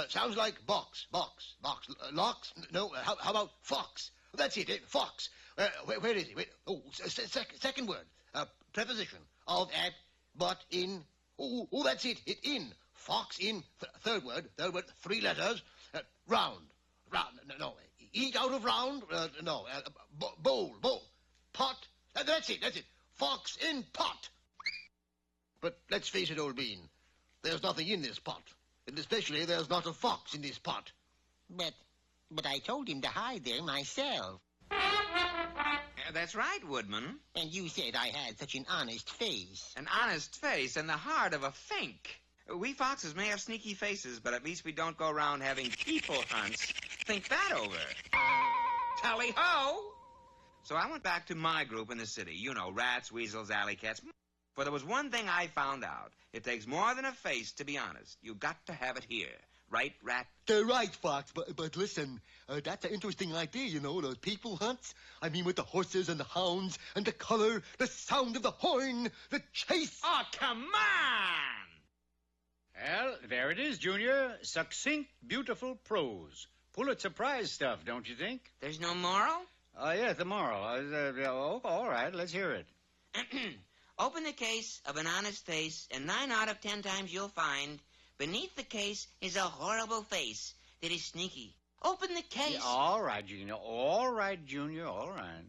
Sounds like box. Locks? No. How about fox? That's it. Fox. Where is it? Wait. Oh, second word. Preposition. Of, at, but, in. Oh, that's it. In. Fox in. Third word. 3 letters. Round. No. Eat out of round. No. Bowl. Pot. That's it. Fox in pot. But let's face it, old bean, there's nothing in this pot. And especially there's not a fox in this pot. But I told him to hide there myself. That's right, Woodman. And you said I had such an honest face. An honest face and the heart of a fink. We foxes may have sneaky faces, but at least we don't go around having people hunts. Think that over. Tally-ho! So I went back to my group in the city. You know, rats, weasels, alley cats... For there was one thing I found out. It takes more than a face to be honest. You got to have it here, Right, Rat? Right, Fox, but listen, that's an interesting idea, you know, the people hunts. I mean, with the horses and the hounds and the color, the sound of the horn, the chase. Oh, come on! Well, there it is, Junior. Succinct, beautiful prose. Pulitzer Prize stuff, don't you think? There's no moral? Yes, the moral. All right, let's hear it. Open the case of an honest face, and 9 out of 10 times you'll find beneath the case is a horrible face that is sneaky. Open the case. Yeah, all right, Junior. All right, Junior. All right.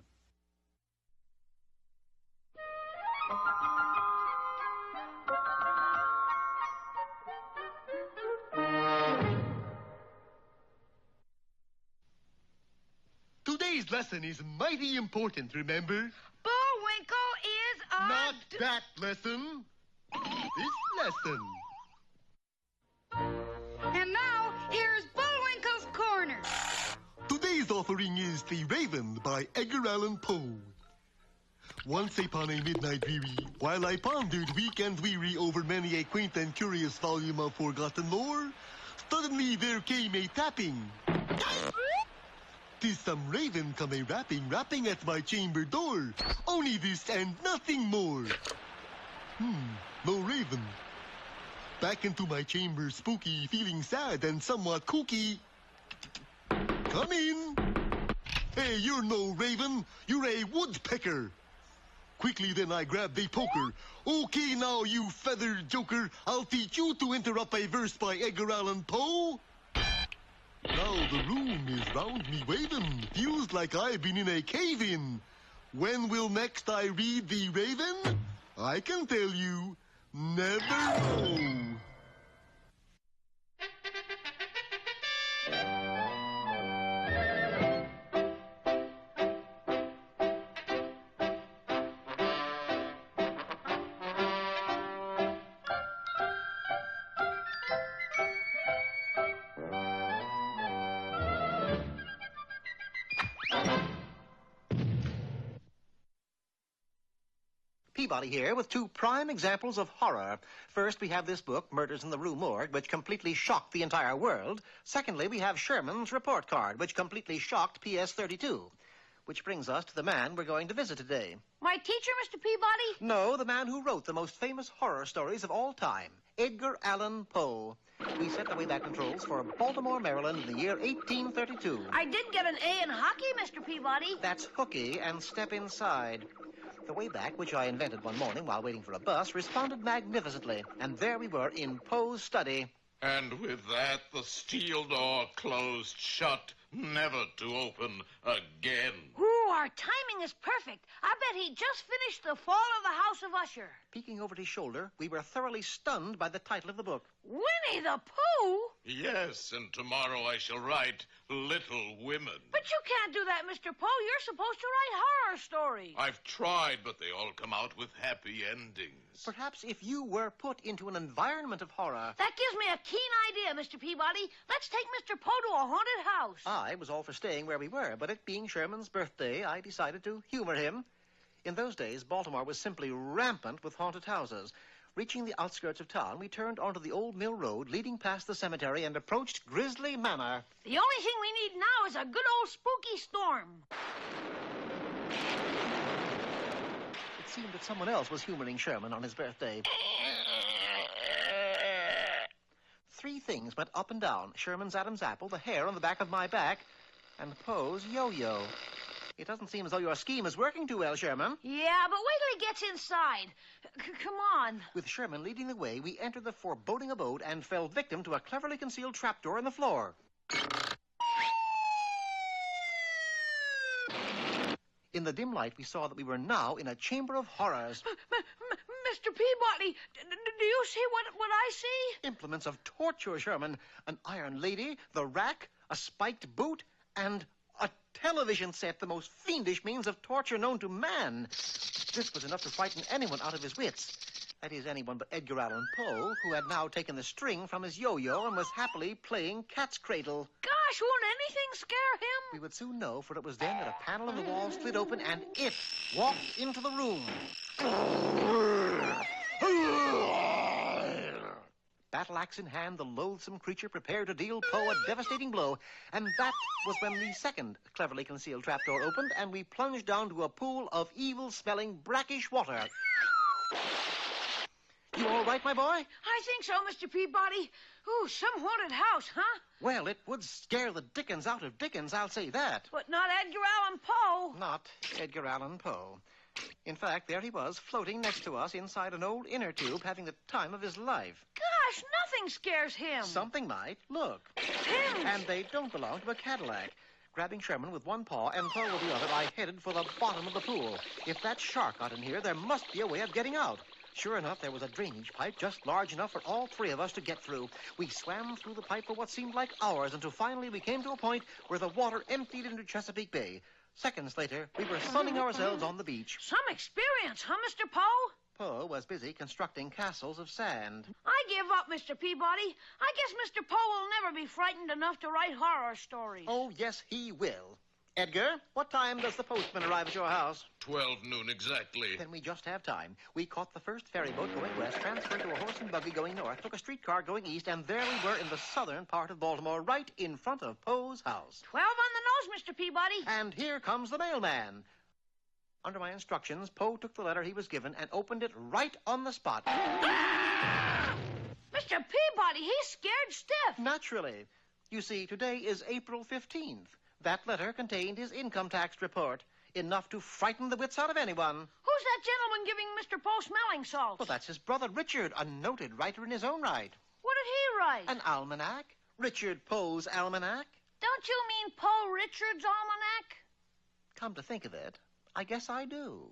Today's lesson is mighty important, remember? Bullwinkle is on... Not that lesson. This lesson. And now, here's Bullwinkle's Corner. Today's offering is The Raven by Edgar Allan Poe. Once upon a midnight dreary, while I pondered weak and weary over many a quaint and curious volume of forgotten lore, suddenly there came a tapping. 'Tis some raven come a-rapping, rapping at my chamber door. Only this and nothing more. No raven. Back into my chamber spooky, feeling sad and somewhat kooky. Come in. Hey, you're no raven. You're a woodpecker. Quickly then I grabbed a poker. Okay now, you feathered joker, I'll teach you to interrupt a verse by Edgar Allan Poe. Now the room is round me waving, feels like I've been in a cave-in. When will next I read The Raven? I can tell you, never know. Peabody here with 2 prime examples of horror. First, we have this book, Murders in the Rue Morgue, which completely shocked the entire world. Secondly, we have Sherman's report card, which completely shocked PS 32. Which brings us to the man we're going to visit today. My teacher, Mr. Peabody? No, the man who wrote the most famous horror stories of all time, Edgar Allan Poe. We set the Wayback Controls for Baltimore, Maryland in the year 1832. I did get an A in hockey, Mr. Peabody. That's hooky and step inside. The Wayback, which I invented one morning while waiting for a bus, responded magnificently. And there we were in Poe's study. And with that, the steel door closed shut, never to open again. Ooh, our timing is perfect. I bet he just finished The Fall of the House of Usher. Peeking over his shoulder, we were thoroughly stunned by the title of the book. Winnie the Pooh? Yes, and tomorrow I shall write Little Women. But you can't do that, Mr. Poe. You're supposed to write horror stories. I've tried, but they all come out with happy endings. Perhaps if you were put into an environment of horror... That gives me a keen idea, Mr. Peabody. Let's take Mr. Poe to a haunted house. I was all for staying where we were, but it being Sherman's birthday, I decided to humor him. In those days, Baltimore was simply rampant with haunted houses. Reaching the outskirts of town, we turned onto the old mill road leading past the cemetery and approached Grizzly Manor. The only thing we need now is a good old spooky storm. It seemed that someone else was humoring Sherman on his birthday. 3 things went up and down. Sherman's Adam's apple, the hair on the back of my back, and Poe's yo-yo. It doesn't seem as though your scheme is working too well, Sherman. Yeah, but wait till he gets inside. Come on. With Sherman leading the way, we entered the foreboding abode and fell victim to a cleverly concealed trapdoor in the floor. In the dim light, we saw that we were now in a chamber of horrors. Mr. Peabody, do you see what I see? Implements of torture, Sherman. An iron lady, the rack, a spiked boot, and a television set, the most fiendish means of torture known to man. This was enough to frighten anyone out of his wits. That is, anyone but Edgar Allan Poe, who had now taken the string from his yo-yo and was happily playing cat's cradle. Gosh, won't anything scare him? We would soon know, for it was then that a panel in the wall slid open and it walked into the room. battle axe in hand, the loathsome creature prepared to deal Poe a devastating blow. And that was when the second cleverly concealed trapdoor opened, and we plunged down to a pool of evil-smelling, brackish water. You all right, my boy? I think so, Mr. Peabody. Ooh, some haunted house, huh? Well, it would scare the dickens out of Dickens, I'll say that. But not Edgar Allan Poe. Not Edgar Allan Poe. In fact, there he was, floating next to us inside an old inner tube, having the time of his life. Gosh, nothing scares him. Something might. Look. Pins. And they don't belong to a Cadillac. Grabbing Sherman with one paw and Poe with the other, I headed for the bottom of the pool. If that shark got in here, there must be a way of getting out. Sure enough, there was a drainage pipe just large enough for all three of us to get through. We swam through the pipe for what seemed like hours until finally we came to a point where the water emptied into Chesapeake Bay. Seconds later, we were sunning ourselves on the beach. Some experience, huh, Mr. Poe? Poe was busy constructing castles of sand. I give up, Mr. Peabody. I guess Mr. Poe will never be frightened enough to write horror stories. Oh, yes, he will. Edgar, what time does the postman arrive at your house? 12 noon exactly. Then we just have time. We caught the first ferry boat going west, transferred to a horse and buggy going north, took a streetcar going east, and there we were in the southern part of Baltimore, right in front of Poe's house. 12 on the nose, Mr. Peabody. And here comes the mailman. Under my instructions, Poe took the letter he was given and opened it right on the spot. Mr. Peabody, he's scared stiff. Naturally. You see, today is April 15th. That letter contained his income tax report, enough to frighten the wits out of anyone. Who's that gentleman giving Mr. Poe smelling salts? Well, that's his brother, Richard, a noted writer in his own right. What did he write? An almanac. Richard Poe's almanac. Don't you mean Poe Richard's almanac? Come to think of it, I guess I do.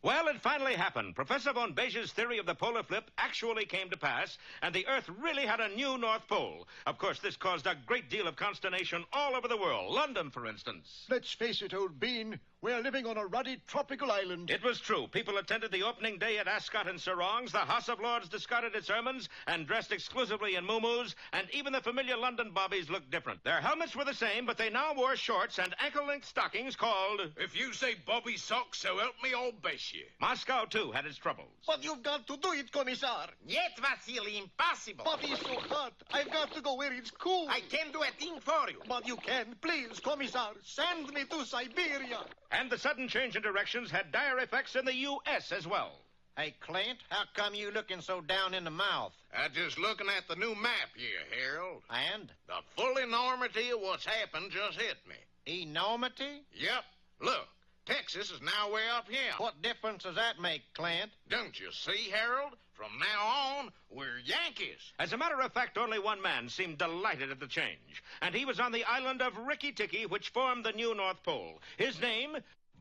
Well, it finally happened. Professor von Bege's theory of the polar flip actually came to pass, and the Earth really had a new North Pole. Of course, this caused a great deal of consternation all over the world. London, for instance. Let's face it, old bean. We're living on a ruddy tropical island. It was true. People attended the opening day at Ascot and Sarongs. The House of Lords discarded its ermines and dressed exclusively in muumuus, and even the familiar London bobbies looked different. Their helmets were the same, but they now wore shorts and ankle-length stockings called... If you say bobby socks, so help me, I'll base you. Moscow, too, had its troubles. But you've got to do it, Commissar. Yet, Vasily, impossible. But it's so hot. I've got to go where it's cool. I can do a thing for you. But you can. Please, Commissar, send me to Siberia. And the sudden change in directions had dire effects in the U.S. as well. Hey, Clint, how come you looking so down in the mouth? I'm just looking at the new map here, Harold. And? The full enormity of what's happened just hit me. Enormity? Yep. Look, Texas is now way up here. What difference does that make, Clint? Don't you see, Harold? From now on, we're Yankees. As a matter of fact, only one man seemed delighted at the change, and he was on the island of Rikki-Tikki, which formed the new North Pole. His name...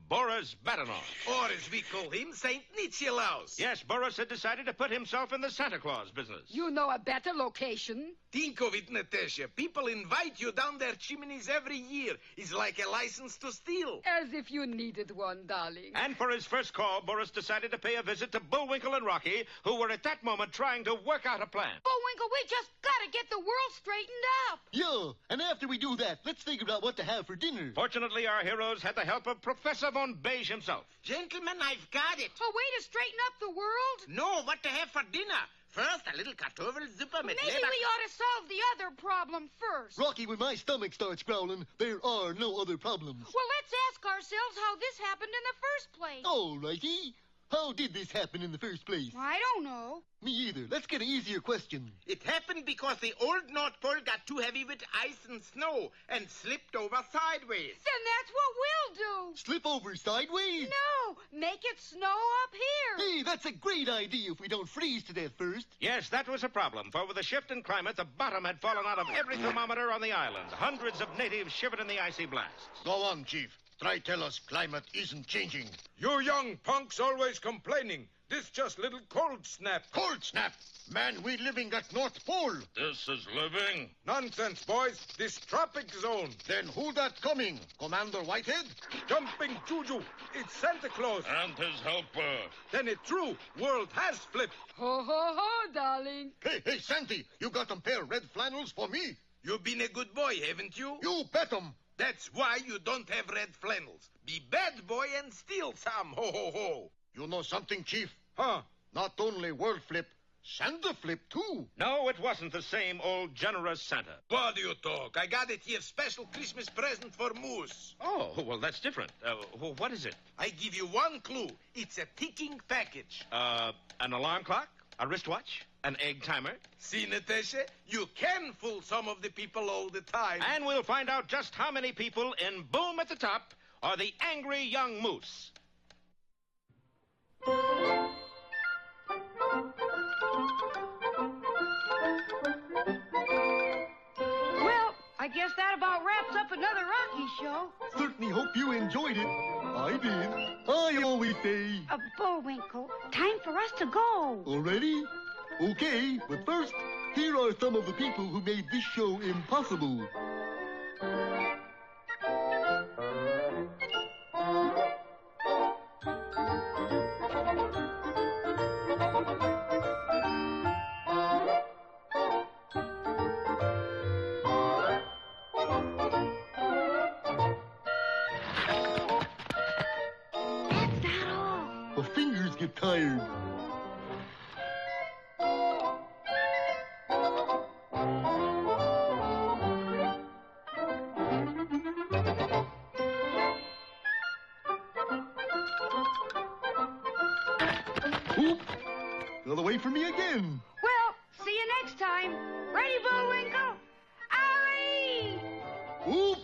Boris Badenov. Or as we call him, St. Nicholaus. Yes, Boris had decided to put himself in the Santa Claus business. You know a better location? Think of it, Natasha. People invite you down their chimneys every year. It's like a license to steal. As if you needed one, darling. And for his first call, Boris decided to pay a visit to Bullwinkle and Rocky, who were at that moment trying to work out a plan. Bullwinkle, we just gotta get the world straightened up. Yeah, and after we do that, let's think about what to have for dinner. Fortunately, our heroes had the help of Professor von Bege himself. Gentlemen, I've got it. A way to straighten up the world? No, what to have for dinner. First, a little Kartoffelsuppe mit Maybe we ought to solve the other problem first. Rocky, when my stomach starts growling, there are no other problems. Well, let's ask ourselves how this happened in the first place. All righty. How did this happen in the first place? I don't know. Me either. Let's get an easier question. It happened because the old North Pole got too heavy with ice and snow and slipped over sideways. Then that's what we'll do. Slip over sideways? No, make it snow up here. Hey, that's a great idea if we don't freeze to death first. Yes, that was a problem, for with the shift in climate, the bottom had fallen out of every thermometer on the island. Hundreds of natives shivered in the icy blasts. Go on, Chief. Try tell us climate isn't changing. You young punks always complaining. This just little cold snap. Cold snap? Man, we living at North Pole. This is living. Nonsense, boys. This tropic zone. Then who that coming? Commander Whitehead? Jumping Juju. It's Santa Claus. And his helper. Then it's true. World has flipped. Ho, ho, ho, darling. Hey, Santy, you got a pair of red flannels for me? You've been a good boy, haven't you? You bet 'em. That's why you don't have red flannels. Be bad boy and steal some. Ho, ho, ho. You know something, Chief? Huh? Not only world flip, Santa flip, too. No, it wasn't the same old generous Santa. What do you talk? I got it here, special Christmas present for Moose. Oh, well, that's different. What is it? I give you one clue. It's a ticking package. An alarm clock? A wristwatch? An egg timer? See, Natasha, you can fool some of the people all the time. And we'll find out just how many people in Boom at the Top are the angry young moose. Well, I guess that about wraps up another Rocky show. Certainly hope you enjoyed it. I did. I always say. Bullwinkle, time for us to go. Already? Okay, but first, here are some of the people who made this show impossible. My fingers get tired. Oop! Another way for me again. Well, see you next time. Ready, Bullwinkle? Alley! Oop!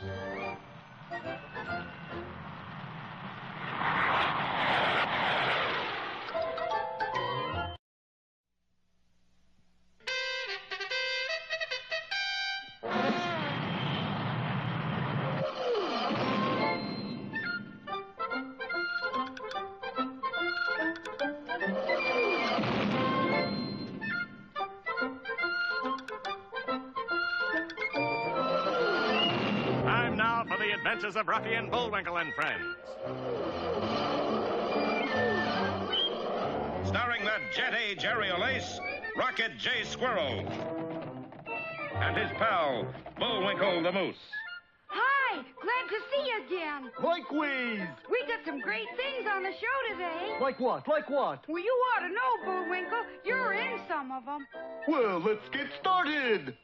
Time now for the adventures of Rocky and Bullwinkle and Friends. Starring that jet-A Jerry O'Lace, Rocket J. Squirrel, and his pal, Bullwinkle the Moose. Hi, glad to see you again. Likewise. We got some great things on the show today. Like what? Like what? Well, you ought to know, Bullwinkle. You're in some of them. Well, let's get started.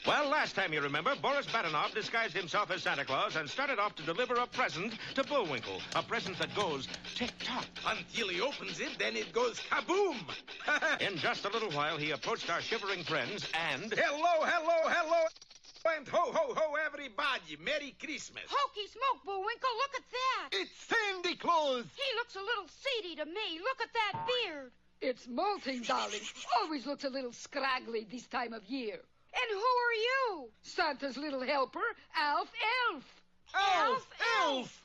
Well, last time you remember, Boris Badenov disguised himself as Santa Claus and started off to deliver a present to Bullwinkle. A present that goes tick-tock. Until he opens it, then it goes kaboom. In just a little while, he approached our shivering friends and... Hello, hello, hello. And ho, ho, ho, everybody. Merry Christmas. Hokey smoke, Bullwinkle. Look at that. It's Sandy Claus. He looks a little seedy to me. Look at that beard. It's molting, darling. Always looks a little scraggly this time of year. And who are you? Santa's little helper, Elf. Elf.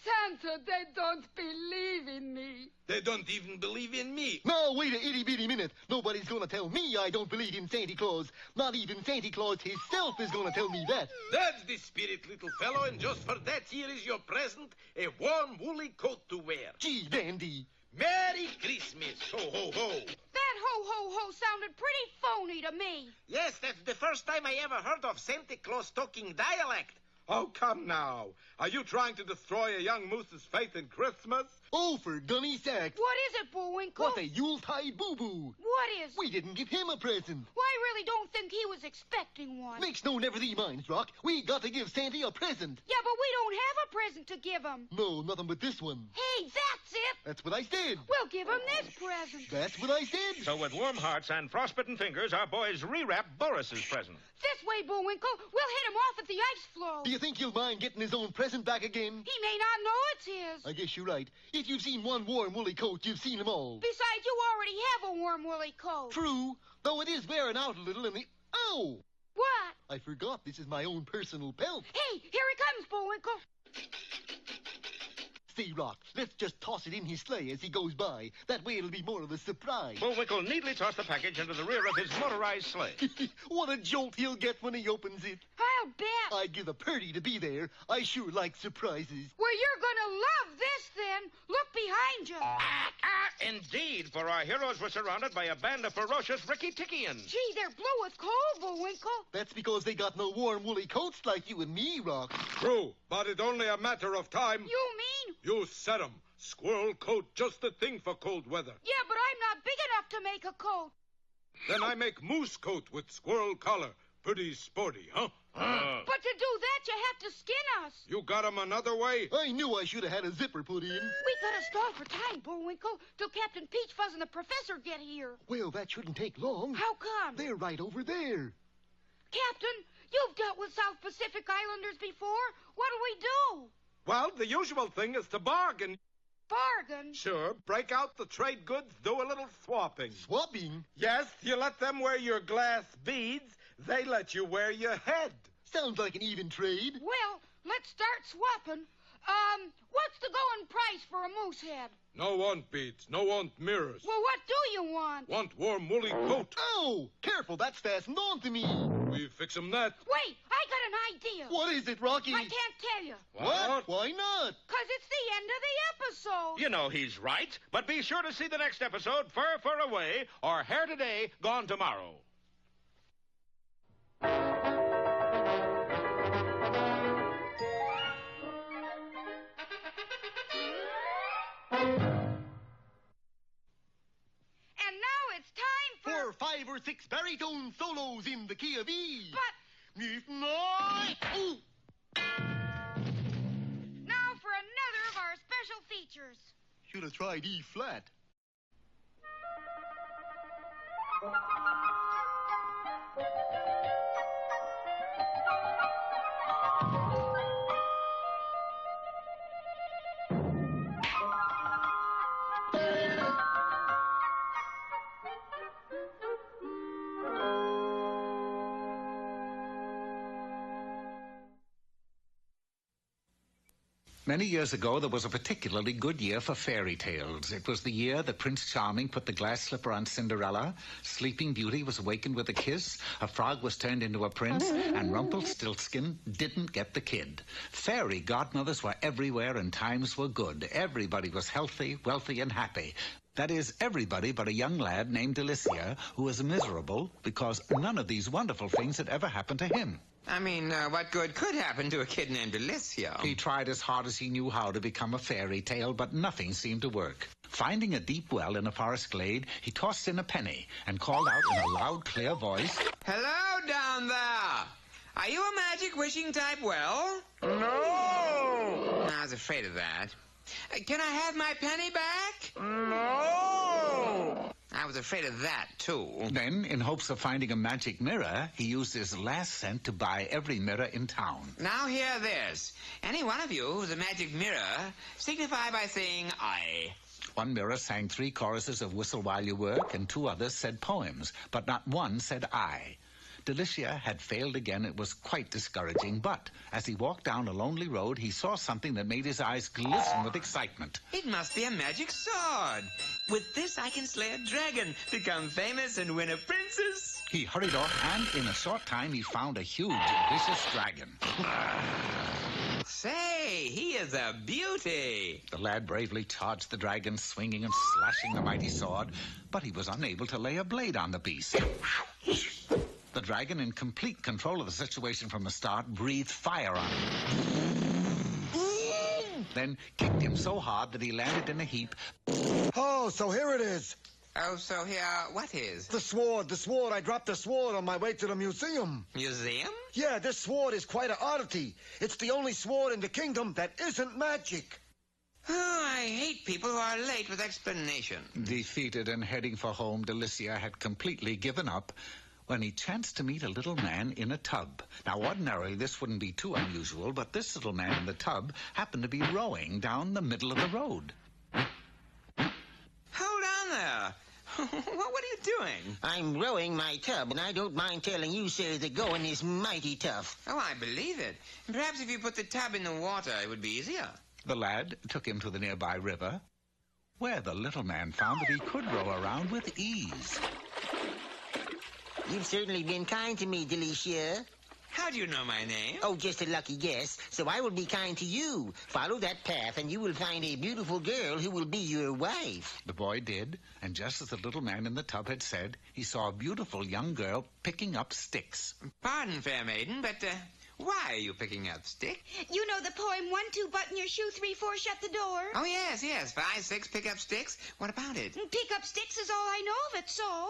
Santa, they don't believe in me. They don't even believe in me. Now, wait a itty-bitty minute. Nobody's gonna tell me I don't believe in Santa Claus. Not even Santa Claus himself is gonna tell me that. That's the spirit, little fellow, and just for that, here is your present, a warm woolly coat to wear. Gee, dandy. Merry Christmas, ho-ho-ho. That ho-ho-ho sounded pretty phony to me. Yes, that's the first time I ever heard of Santa Claus talking dialect. Oh, come now. Are you trying to destroy a young moose's faith in Christmas? Oh, for gunny sacks. What is it, Bullwinkle? What a Yuletide boo-boo. What is? We didn't give him a present. Well, I really don't think he was expecting one. Makes no never thee minds, Rock. We got to give Santa a present. Yeah, but we don't have a present to give him. No, nothing but this one. Hey, that's it. That's what I said. We'll give him this present. That's what I said. So with warm hearts and frostbitten fingers, our boys rewrap Boris's present. This way, Bullwinkle. We'll hit him off at the ice floe. Do you think he'll mind getting his own present back again? He may not know it's his. I guess you're right. If you've seen one warm woolly coat, you've seen them all. Besides, you already have a warm woolly coat. True, though it is wearing out a little in the... Oh! What? I forgot this is my own personal pelt. Hey, here he comes, Bullwinkle. See, Rock, let's just toss it in his sleigh as he goes by. That way it'll be more of a surprise. Bullwinkle neatly tossed the package into the rear of his motorized sleigh. What a jolt he'll get when he opens it. I'll bet. I'd give a purdy to be there. I sure like surprises. Well, you're gonna love this, then. Look behind you. Indeed, for our heroes were surrounded by a band of ferocious Ricky-Tickians. Gee, they're blue with cold, Bullwinkle. That's because they got no warm woolly coats like you and me, Rock. True, but it's only a matter of time. You mean? You said 'em. Squirrel coat, just the thing for cold weather. Yeah, but I'm not big enough to make a coat. Then I make moose coat with squirrel collar. Pretty sporty, huh? But to do that, you have to skin us. You got 'em another way? I knew I should have had a zipper put in. We gotta stall for time, Bullwinkle, till Captain Peachfuzz and the professor get here. Well, that shouldn't take long. How come? They're right over there. Captain, you've dealt with South Pacific Islanders before. What'll we do? Well, the usual thing is to bargain. Bargain? Sure, break out the trade goods, do a little swapping. Swapping? Yes, you let them wear your glass beads, they let you wear your head. Sounds like an even trade. Well, let's start swapping. What's the going price for a moose head? No want beads, no want mirrors. Well, what do you want? Want warm woolly coat. Oh, careful, that's fastened on to me. We fix 'em that. Wait, I got an idea. What is it, Rocky? I can't tell you. What? Why not? 'Cause it's the end of the episode. You know he's right, but be sure to see the next episode, Fur, Fur Away, or Hair Today, Gone Tomorrow. For 5 or 6 baritone solos in the key of E. But... Ooh. Now for another of our special features. Should have tried E flat. Many years ago, there was a particularly good year for fairy tales. It was the year that Prince Charming put the glass slipper on Cinderella, Sleeping Beauty was awakened with a kiss, a frog was turned into a prince, and Rumpelstiltskin didn't get the kid. Fairy godmothers were everywhere and times were good. Everybody was healthy, wealthy, and happy. That is, everybody but a young lad named Delicia, who was miserable because none of these wonderful things had ever happened to him. I mean, what good could happen to a kid named Delicia? He tried as hard as he knew how to become a fairy tale, but nothing seemed to work. Finding a deep well in a forest glade, he tossed in a penny and called out in a loud, clear voice, "Hello down there! Are you a magic wishing type well?" No! I was afraid of that. Can I have my penny back? No! I was afraid of that, too. Then, in hopes of finding a magic mirror, he used his last cent to buy every mirror in town. Now hear this. Any one of you who's a magic mirror, signify by saying I. One mirror sang 3 choruses of Whistle While You Work, and 2 others said poems, but not one said I. Delicia had failed again. It was quite discouraging, but as he walked down a lonely road, he saw something that made his eyes glisten with excitement. It must be a magic sword. With this, I can slay a dragon, become famous, and win a princess. He hurried off, and in a short time, he found a huge, vicious dragon. Say, Say, he is a beauty. The lad bravely charged the dragon, swinging and slashing the mighty sword, but he was unable to lay a blade on the beast. The dragon, in complete control of the situation from the start, breathed fire on him. Then kicked him so hard that he landed in a heap. Oh, so here it is. Oh, so here, what is? The sword. I dropped the sword on my way to the museum. Museum? Yeah, this sword is quite an oddity. It's the only sword in the kingdom that isn't magic. Oh, I hate people who are late with explanation. Defeated and heading for home, Delicia had completely given up when he chanced to meet a little man in a tub. Now, ordinarily, this wouldn't be too unusual, but this little man in the tub happened to be rowing down the middle of the road. Hold on there. What are you doing? I'm rowing my tub, and I don't mind telling you, sir, the going is mighty tough. Oh, I believe it. Perhaps if you put the tub in the water, it would be easier. The lad took him to the nearby river, where the little man found that he could row around with ease. You've certainly been kind to me, Delicia. How do you know my name? Oh, just a lucky guess. So I will be kind to you. Follow that path, and you will find a beautiful girl who will be your wife. The boy did, and just as the little man in the tub had said, he saw a beautiful young girl picking up sticks. Pardon, fair maiden, but why are you picking up sticks? You know the poem, 1, 2, button your shoe, 3, 4, shut the door. Oh, yes, 5, 6, pick up sticks. What about it? Pick up sticks is all I know of it, so.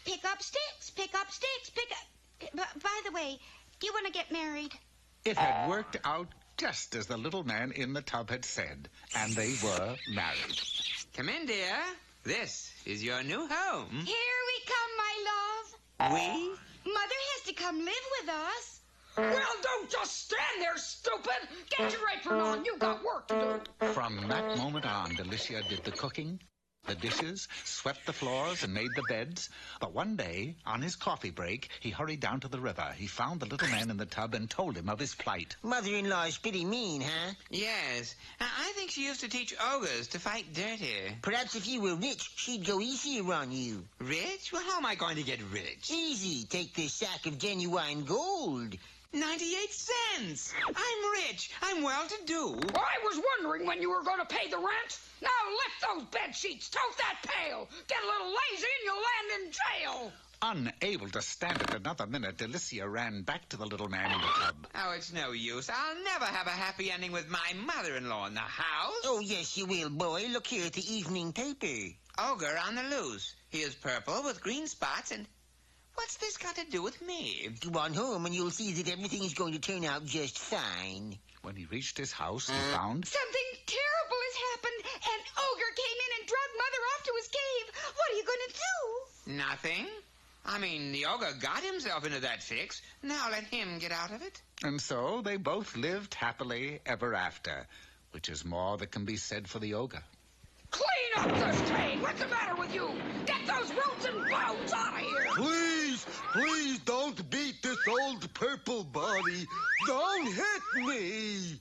Pick up sticks, pick up sticks, pick up... By the way, do you want to get married? It had worked out just as the little man in the tub had said, and they were married. Come in, dear. This is your new home. Here we come, my love. We? Mother has to come live with us. Well, don't just stand there, stupid. Get your apron on. You got work to do. From that moment on, Delicia did the cooking, the dishes, swept the floors, and made the beds. But one day, on his coffee break, he hurried down to the river. He found the little man in the tub and told him of his plight. Mother-in-law's pretty mean, huh? Yes. I think she used to teach ogres to fight dirty. Perhaps if you were rich, she'd go easier on you. Rich? Well, how am I going to get rich? Easy. Take this sack of genuine gold. 98 cents. I'm rich. I'm well-to-do. I was wondering when you were going to pay the rent. Now lift those bed sheets, tote that pail. Get a little lazy and you'll land in jail. Unable to stand it another minute, Delicia ran back to the little man in the tub. Oh, it's no use. I'll never have a happy ending with my mother-in-law in the house. Oh, yes, you will, boy. Look here at the evening paper. Ogre on the loose. He is purple with green spots and... What's this got to do with me? Go on home and you'll see that everything is going to turn out just fine. When he reached his house, he found... Something terrible has happened. An ogre came in and dragged Mother off to his cave. What are you going to do? Nothing. I mean, the ogre got himself into that fix. Now let him get out of it. And so they both lived happily ever after, which is more that can be said for the ogre. Clean up this thing. What's the matter with you? Get those roots and bones out of here. Please don't beat this old purple body. Don't hit me.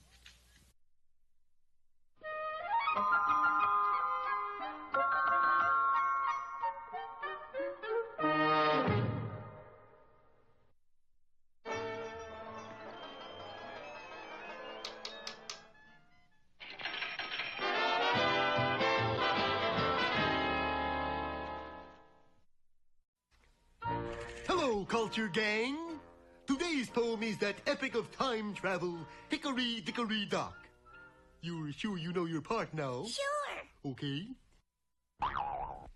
Hello, Culture Gang. Today's poem is that epic of time travel, Hickory Dickory Dock. You're sure you know your part now? Sure. Okay.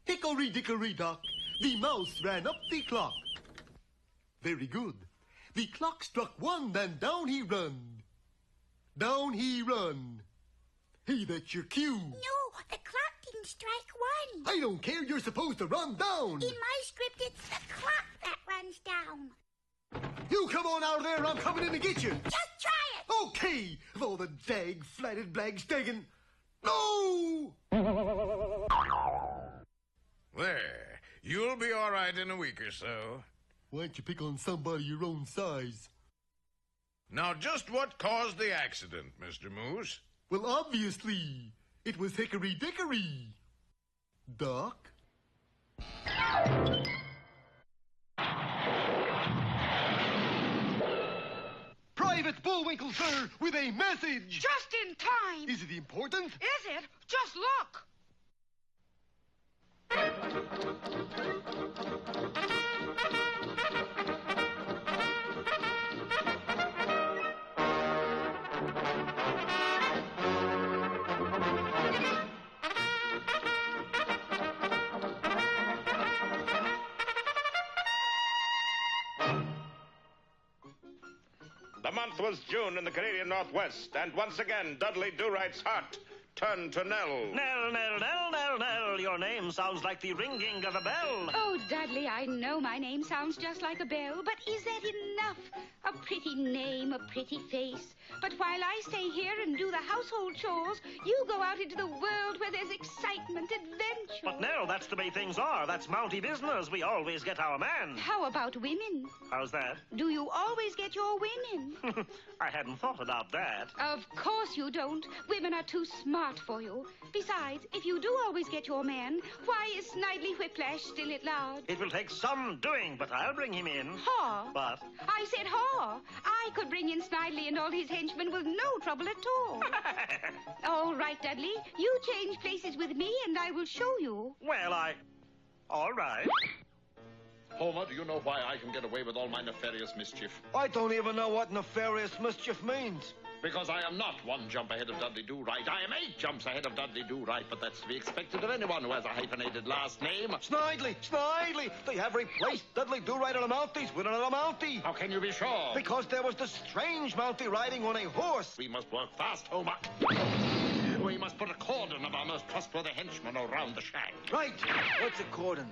Hickory Dickory Dock, the mouse ran up the clock. Very good. The clock struck 1, then down he run. Down he run. Hey, that's your cue. No, the clock didn't strike 1. I don't care, you're supposed to run down. In my script, it's the clock that runs down. You come on out of there, I'm coming in to get you. Just try it. Okay, of all the dag, flatted blag stagging. No! There. You'll be all right in a week or so. Why don't you pick on somebody your own size? Now, just what caused the accident, Mr. Moose? Well, obviously, it was Hickory Dickory. Doc? Private Bullwinkle, sir, with a message. Just in time. Is it important? Is it? Just look. The month was June in the Canadian Northwest, and once again, Dudley Do-Right's heart turned to Nell. Nell, Nell, Nell, Nell, Nell. Your name sounds like the ringing of a bell. Oh, Dudley, I know my name sounds just like a bell, but is that enough? A pretty name, a pretty face. But while I stay here and do the household chores, you go out into the world where there's excitement, adventure. But, Nell, that's the way things are. That's Mountie business. We always get our man. How about women? How's that? Do you always get your women? I hadn't thought about that. Of course you don't. Women are too smart for you. Besides, if you do always get your man, why is Snidely Whiplash still at large? It will take some doing, but I'll bring him in. Haw. But? I said haw. I could bring in Snidely and all his henchmen with no trouble at all. All right, Dudley. You change places with me and I will show you. Well, all right. Homer, do you know why I can get away with all my nefarious mischief? I don't even know what nefarious mischief means. Because I am not one jump ahead of Dudley Do-Right. I am 8 jumps ahead of Dudley Do-Right, but that's to be expected of anyone who has a hyphenated last name. Snidely! Snidely! They have replaced Dudley Do-Right on a Mounties with another Mountie. How can you be sure? Because there was the strange Mountie riding on a horse. We must work fast, Homer. We must put a cordon of our most trustworthy henchmen around the shack. Right. What's a cordon?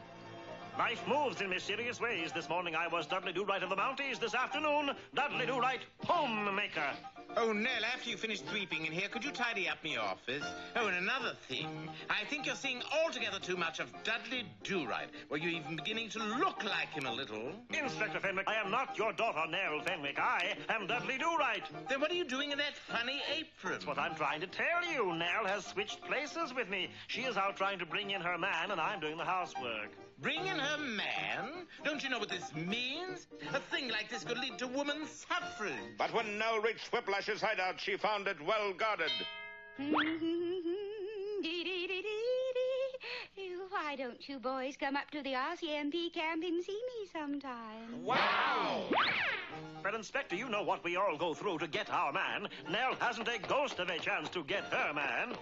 Life moves in mysterious ways. This morning I was Dudley Do-Right of the Mounties. This afternoon, Dudley Do-Right, homemaker. Oh, Nell, after you finish sweeping in here, could you tidy up my office? Oh, and another thing. I think you're seeing altogether too much of Dudley Do-Right. Well, you're even beginning to look like him a little. Inspector Fenwick, I am not your daughter, Nell Fenwick. I am Dudley Do-Right. Then what are you doing in that funny apron? That's what I'm trying to tell you. Nell has switched places with me. She is out trying to bring in her man, and I'm doing the housework. Bring in her man? Don't you know what this means? A thing like this could lead to woman's suffrage. But when Nell reached Whiplash's hideout, she found it well guarded. Why don't you boys come up to the RCMP camp and see me sometime? Wow! But, Inspector, you know what we all go through to get our man. Nell hasn't a ghost of a chance to get her man.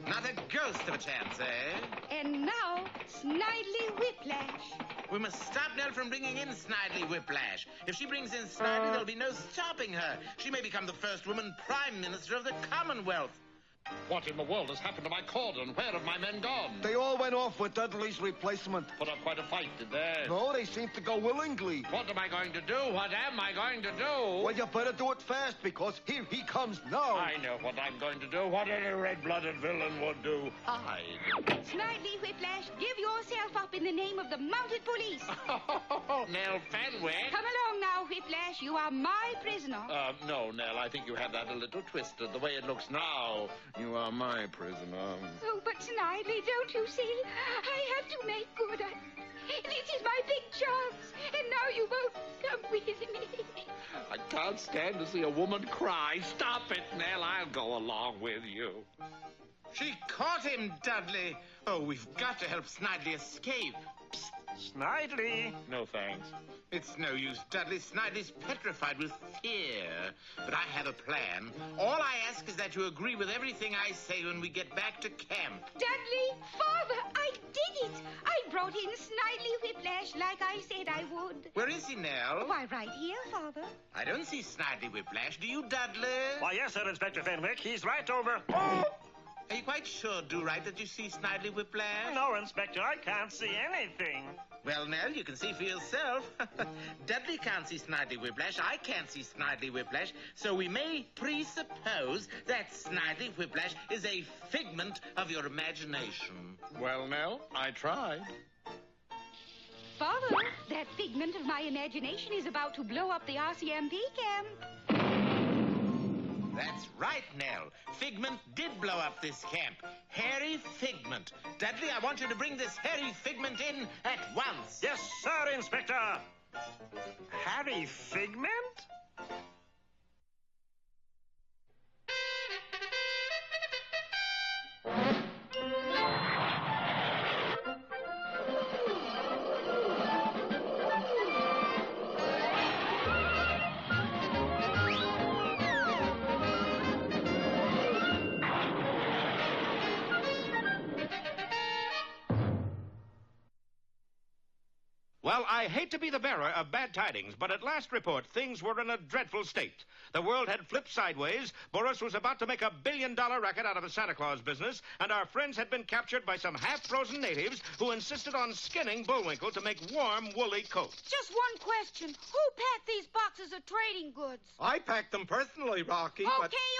Not a ghost of a chance, eh? And now, Snidely Whiplash. We must stop Nell from bringing in Snidely Whiplash. If she brings in Snidely, there'll be no stopping her. She may become the first woman Prime Minister of the Commonwealth. What in the world has happened to my cordon? Where have my men gone? They all went off with Dudley's replacement. Put up quite a fight, did they? No, they seemed to go willingly. What am I going to do? What am I going to do? Well, you better do it fast, because here he comes now. I know what I'm going to do. What any red-blooded villain would do. Hide. Snidely Whiplash, give yourself up in the name of the mounted police. Nell Fenwick. Come along now, Whiplash. You are my prisoner. No, Nell, I think you have that a little twisted. The way it looks now, you are my prisoner. Oh, but Snidely, don't you see? I have to make good. This is my big chance, and now you won't come with me. I can't stand to see a woman cry. Stop it, Nell. I'll go along with you. She caught him, Dudley. Oh, we've got to help Snidely escape. Psst, Snidely. No, thanks. It's no use, Dudley. Snidely's petrified with fear. But I have a plan. All I ask is that you agree with everything I say when we get back to camp. Dudley, Father, I did it. I brought in Snidely Whiplash like I said I would. Where is he, Nell? Why, right here, Father. I don't see Snidely Whiplash. Do you, Dudley? Why, yes, sir, Inspector Fenwick. He's right over. Are you quite sure, Do-Right, that you see Snidely Whiplash? No, Inspector, I can't see anything. Well, Nell, you can see for yourself. Dudley can't see Snidely Whiplash. I can't see Snidely Whiplash. So we may presuppose that Snidely Whiplash is a figment of your imagination. Well, Nell, I tried. Father, that figment of my imagination is about to blow up the RCMP camp. That's right, Nell. Figment did blow up this camp. Hairy Figment. Dudley, I want you to bring this hairy Figment in at once. Yes, sir, Inspector. Hairy Figment? Well, I hate to be the bearer of bad tidings, but at last report, things were in a dreadful state. The world had flipped sideways, Boris was about to make a billion-dollar racket out of the Santa Claus business, and our friends had been captured by some half-frozen natives who insisted on skinning Bullwinkle to make warm, woolly coats. Just one question. Who packed these boxes of trading goods? I packed them personally, Rocky. Okay,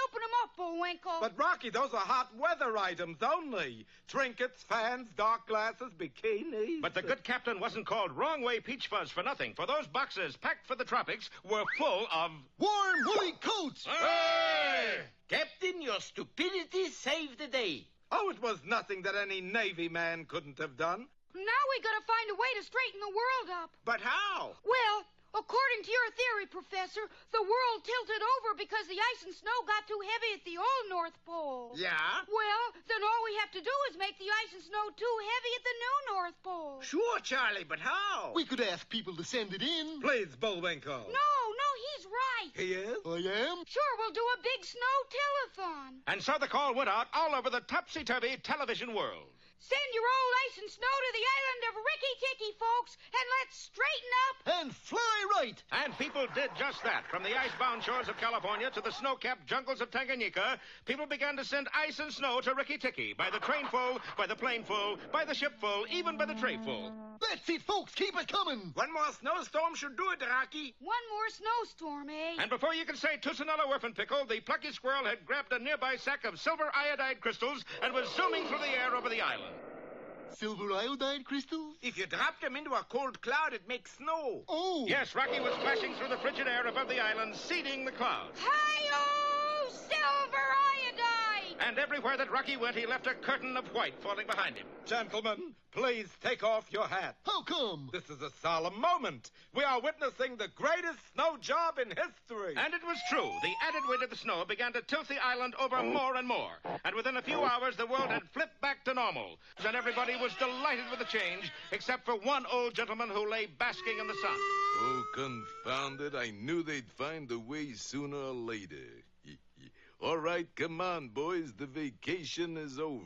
open them up, Bullwinkle. But, Rocky, those are hot weather items only. Trinkets, fans, dark glasses, bikinis. But the good captain wasn't called Wrong Way Peach Fuzz for nothing, for those boxes packed for the tropics were full of... warm, woolly coats! Hey! Captain, your stupidity saved the day. Oh, it was nothing that any Navy man couldn't have done. Now we gotta find a way to straighten the world up. But how? Well, according to your theory, Professor, the world tilted over because the ice and snow got too heavy at the old North Pole. Yeah? Well, then all we have to do is make the ice and snow too heavy at the new North Pole. Sure, Charlie, but how? We could ask people to send it in. Please, Bullwinkle. No, he's right. He is? I am? Sure, we'll do a big snow telethon. And so the call went out all over the topsy-turvy television world. Send your old ice and snow to the island of Ricky-Ticky, folks, and let's straighten up. And fly right. And people did just that. From the icebound shores of California to the snow-capped jungles of Tanganyika, people began to send ice and snow to Ricky-Ticky. By the train full, by the plane full, by the ship full, even by the tray full. That's it, folks. Keep it coming. One more snowstorm should do it, Rocky. One more snowstorm, eh? And before you can say Tusanella Werfenpickel, the plucky squirrel had grabbed a nearby sack of silver iodide crystals and was zooming through the air over the island. Silver iodide crystals? If you drop them into a cold cloud, it makes snow. Oh! Yes, Rocky was flashing through the frigid air above the island, seeding the clouds. Hi-yo! Silver iodide! And everywhere that Rocky went, he left a curtain of white falling behind him. Gentlemen, please take off your hat. How come? This is a solemn moment. We are witnessing the greatest snow job in history. And it was true. The added weight of the snow began to tilt the island over more and more. And within a few hours, the world had flipped back to normal. And everybody was delighted with the change, except for one old gentleman who lay basking in the sun. Oh, confound it. I knew they'd find a way sooner or later. All right, come on, boys. The vacation is over.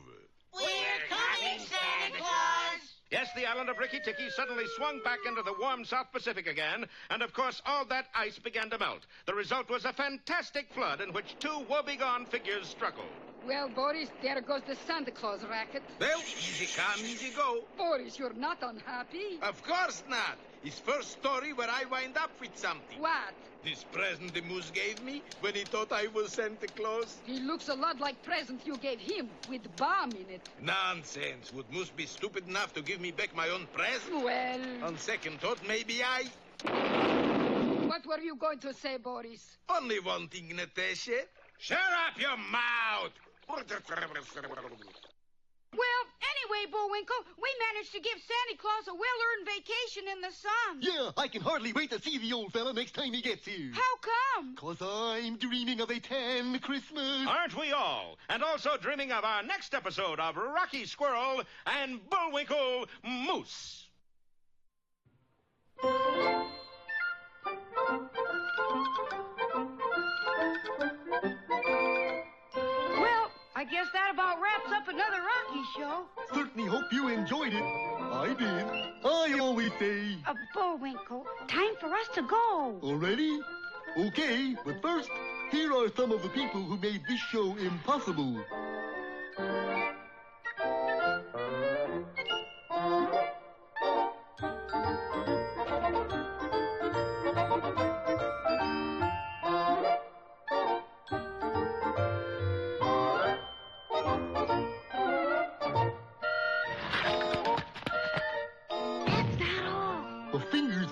We're coming, Santa Claus! Yes, the island of Ricky-Ticky suddenly swung back into the warm South Pacific again, and of course all that ice began to melt. The result was a fantastic flood in which two woebegone figures struggled. Well, Boris, there goes the Santa Claus racket. Well, easy come, easy go. Boris, you're not unhappy? Of course not. His first story where I wind up with something. What? This present the moose gave me when he thought I was Santa Claus? He looks a lot like present you gave him, with bomb in it. Nonsense. Would Moose be stupid enough to give me back my own present? Well... On second thought, maybe I... What were you going to say, Boris? Only one thing, Natasha. Shut up your mouth! Well, anyway, Bullwinkle, we managed to give Santa Claus a well-earned vacation in the sun. Yeah, I can hardly wait to see the old fella next time he gets here. How come? 'Cause I'm dreaming of a tan Christmas. Aren't we all? And also dreaming of our next episode of Rocky Squirrel and Bullwinkle Moose. I guess that about wraps up another Rocky show. Certainly hope you enjoyed it. I did. I always say... Bullwinkle, time for us to go. Already? Okay, but first, here are some of the people who made this show impossible.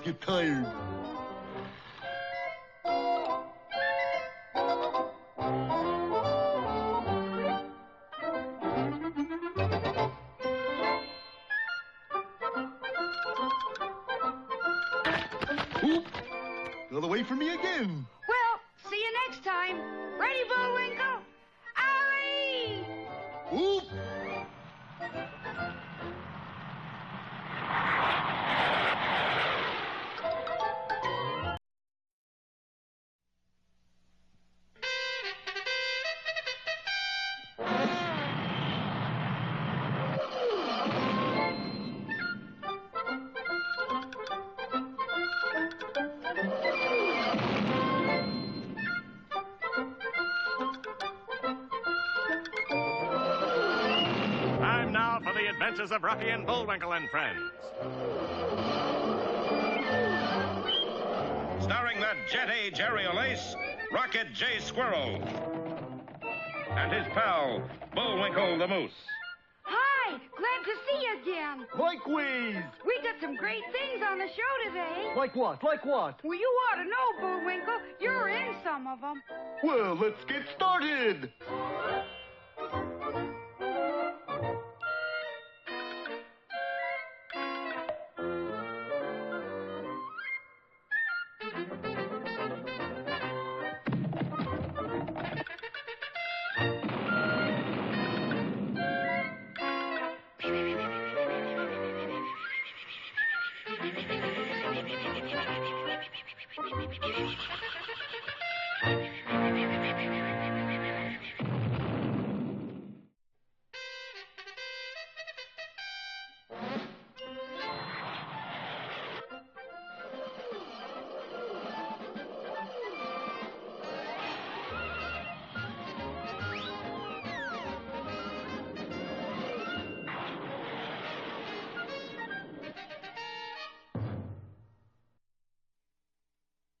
Get tired. Oop! Another way for me again. Well, see you next time. Ready, Bullwinkle? Ollie! Oop! Adventures of Ruffian Bullwinkle and Friends. Starring that jet-age aerial ace, Rocket J. Squirrel. And his pal, Bullwinkle the Moose. Hi, glad to see you again. Likewise. We got some great things on the show today. Like what? Like what? Well, you ought to know, Bullwinkle. You're in some of them. Well, let's get started.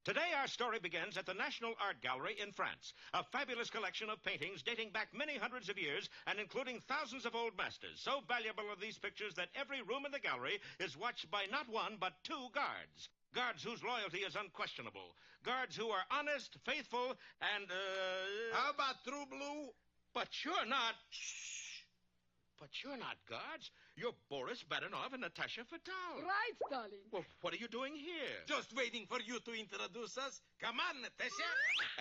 Today, our story begins at the National Art Gallery in France, a fabulous collection of paintings dating back many hundreds of years and including thousands of old masters. So valuable are these pictures that every room in the gallery is watched by not one, but two guards. Guards whose loyalty is unquestionable. Guards who are honest, faithful, and, How about True Blue? But you're not... Shh! But you're not guards. You're Boris Badenov and Natasha Fatal. Right, darling. Well, what are you doing here? Just waiting for you to introduce us. Come on, Natasha.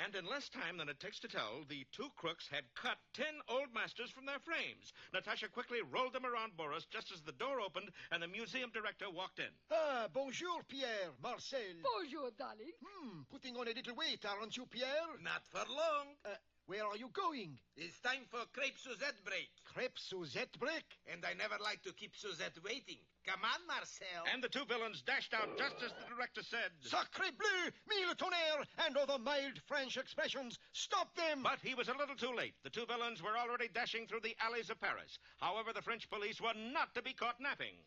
And in less time than it takes to tell, the two crooks had cut 10 old masters from their frames. Natasha quickly rolled them around Boris just as the door opened and the museum director walked in. Ah, bonjour, Pierre, Marcel. Bonjour, darling. Putting on a little weight, aren't you, Pierre? Not for long. Where are you going? It's time for crepe Suzette break. Crepe Suzette break? And I never like to keep Suzette waiting. Come on, Marcel. And the two villains dashed out just as the director said... Sacre bleu, mille tonnerre, and other mild French expressions. Stop them! But he was a little too late. The two villains were already dashing through the alleys of Paris. However, the French police were not to be caught napping.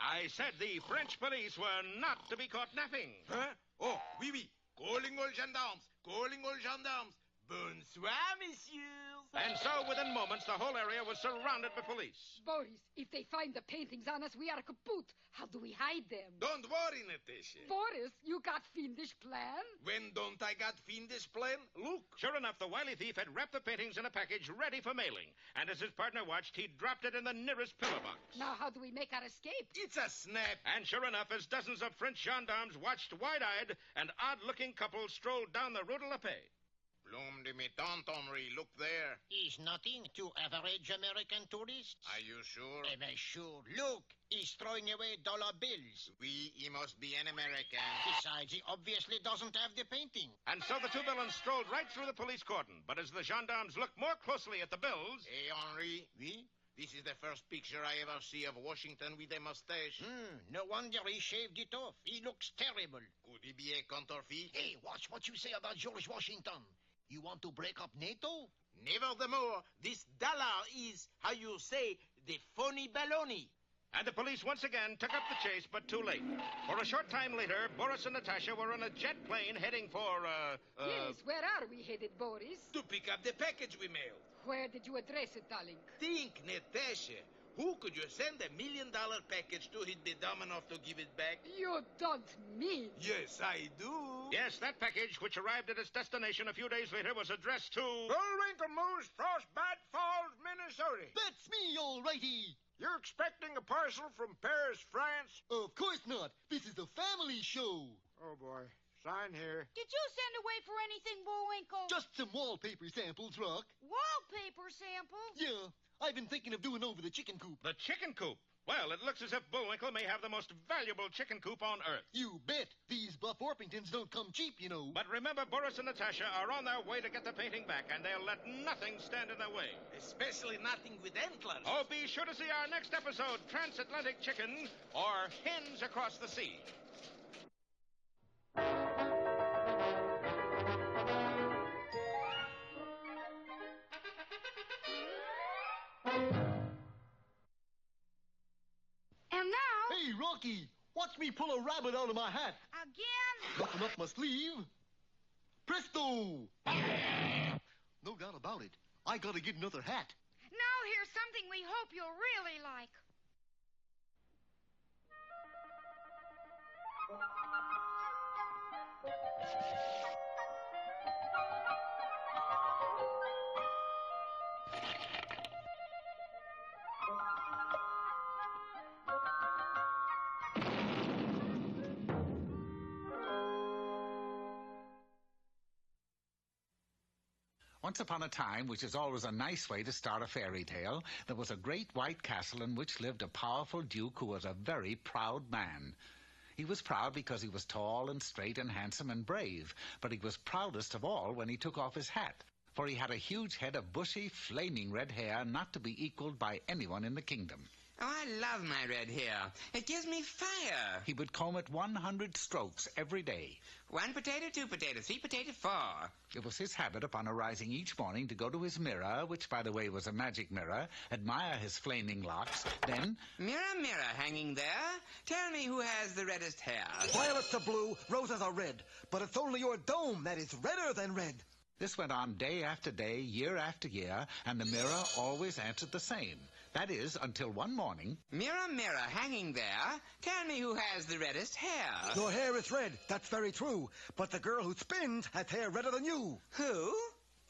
I said the French police were not to be caught napping. Huh? Oh, oui, oui. Calling all gendarmes. Calling all gendarmes. Bonsoir, messieurs. And so, within moments, the whole area was surrounded by police. Boris, if they find the paintings on us, we are kaput. How do we hide them? Don't worry, Natasha. Boris, you got fiendish plan? When don't I got fiendish plan? Look. Sure enough, the wily thief had wrapped the paintings in a package ready for mailing. And as his partner watched, he dropped it in the nearest pillar box. Now, how do we make our escape? It's a snap. And sure enough, as dozens of French gendarmes watched wide-eyed, an odd-looking couple strolled down the Rue de la Paix. L'homme de mes tantes, Henri, look there. He's nothing to average American tourists. Are you sure? Am I sure? Look, he's throwing away dollar bills. Oui, he must be an American. Besides, he obviously doesn't have the painting. And so the two villains strolled right through the police cordon. But as the gendarmes looked more closely at the bills... Hey, Henri. Oui? This is the first picture I ever see of Washington with a mustache. No wonder he shaved it off. He looks terrible. Could he be a counterfeit? Hey, watch what you say about George Washington. You want to break up NATO? Nevermore, this dollar is, how you say, the phony baloney. And the police once again took up the chase, but too late. For a short time later, Boris and Natasha were in a jet plane heading for, Yes, where are we headed, Boris? To pick up the package we mailed. Where did you address it, darling? Think, Natasha. Who could you send $1 million package to? He'd be dumb enough to give it back. You don't mean. Yes, I do. Yes, that package, which arrived at its destination a few days later, was addressed to... Bullwinkle Moose, Frostbite Falls, Minnesota. That's me, all righty. You're expecting a parcel from Paris, France? Of course not. This is a family show. Oh, boy. Sign here. Did you send away for anything, Bullwinkle? Just some wallpaper samples, Rock. Wallpaper samples? Yeah. I've been thinking of doing over the chicken coop. The chicken coop? Well, it looks as if Bullwinkle may have the most valuable chicken coop on Earth. You bet. These Buff Orpingtons don't come cheap, you know. But remember, Boris and Natasha are on their way to get the painting back, and they'll let nothing stand in their way. Especially nothing with antlers. Oh, be sure to see our next episode, Transatlantic Chicken, or Hens Across the Sea. Hey, Rocky, watch me pull a rabbit out of my hat. Again? Nothing up my sleeve. Presto! No doubt about it. I gotta get another hat. Now here's something we hope you'll really like. Once upon a time, which is always a nice way to start a fairy tale, there was a great white castle in which lived a powerful duke who was a very proud man. He was proud because he was tall and straight and handsome and brave, but he was proudest of all when he took off his hat, for he had a huge head of bushy, flaming red hair not to be equaled by anyone in the kingdom. Oh, I love my red hair. It gives me fire. He would comb it 100 strokes every day. 1 potato, 2 potatoes, 3 potato, 4. It was his habit upon arising each morning to go to his mirror, which, by the way, was a magic mirror, admire his flaming locks, then... Mirror, mirror, hanging there, tell me who has the reddest hair. Violets are blue, roses are red, but it's only your dome that is redder than red. This went on day after day, year after year, and the mirror always answered the same. That is, until one morning... Mirror, mirror, hanging there, tell me who has the reddest hair. Your hair is red, that's very true. But the girl who spins has hair redder than you. Who?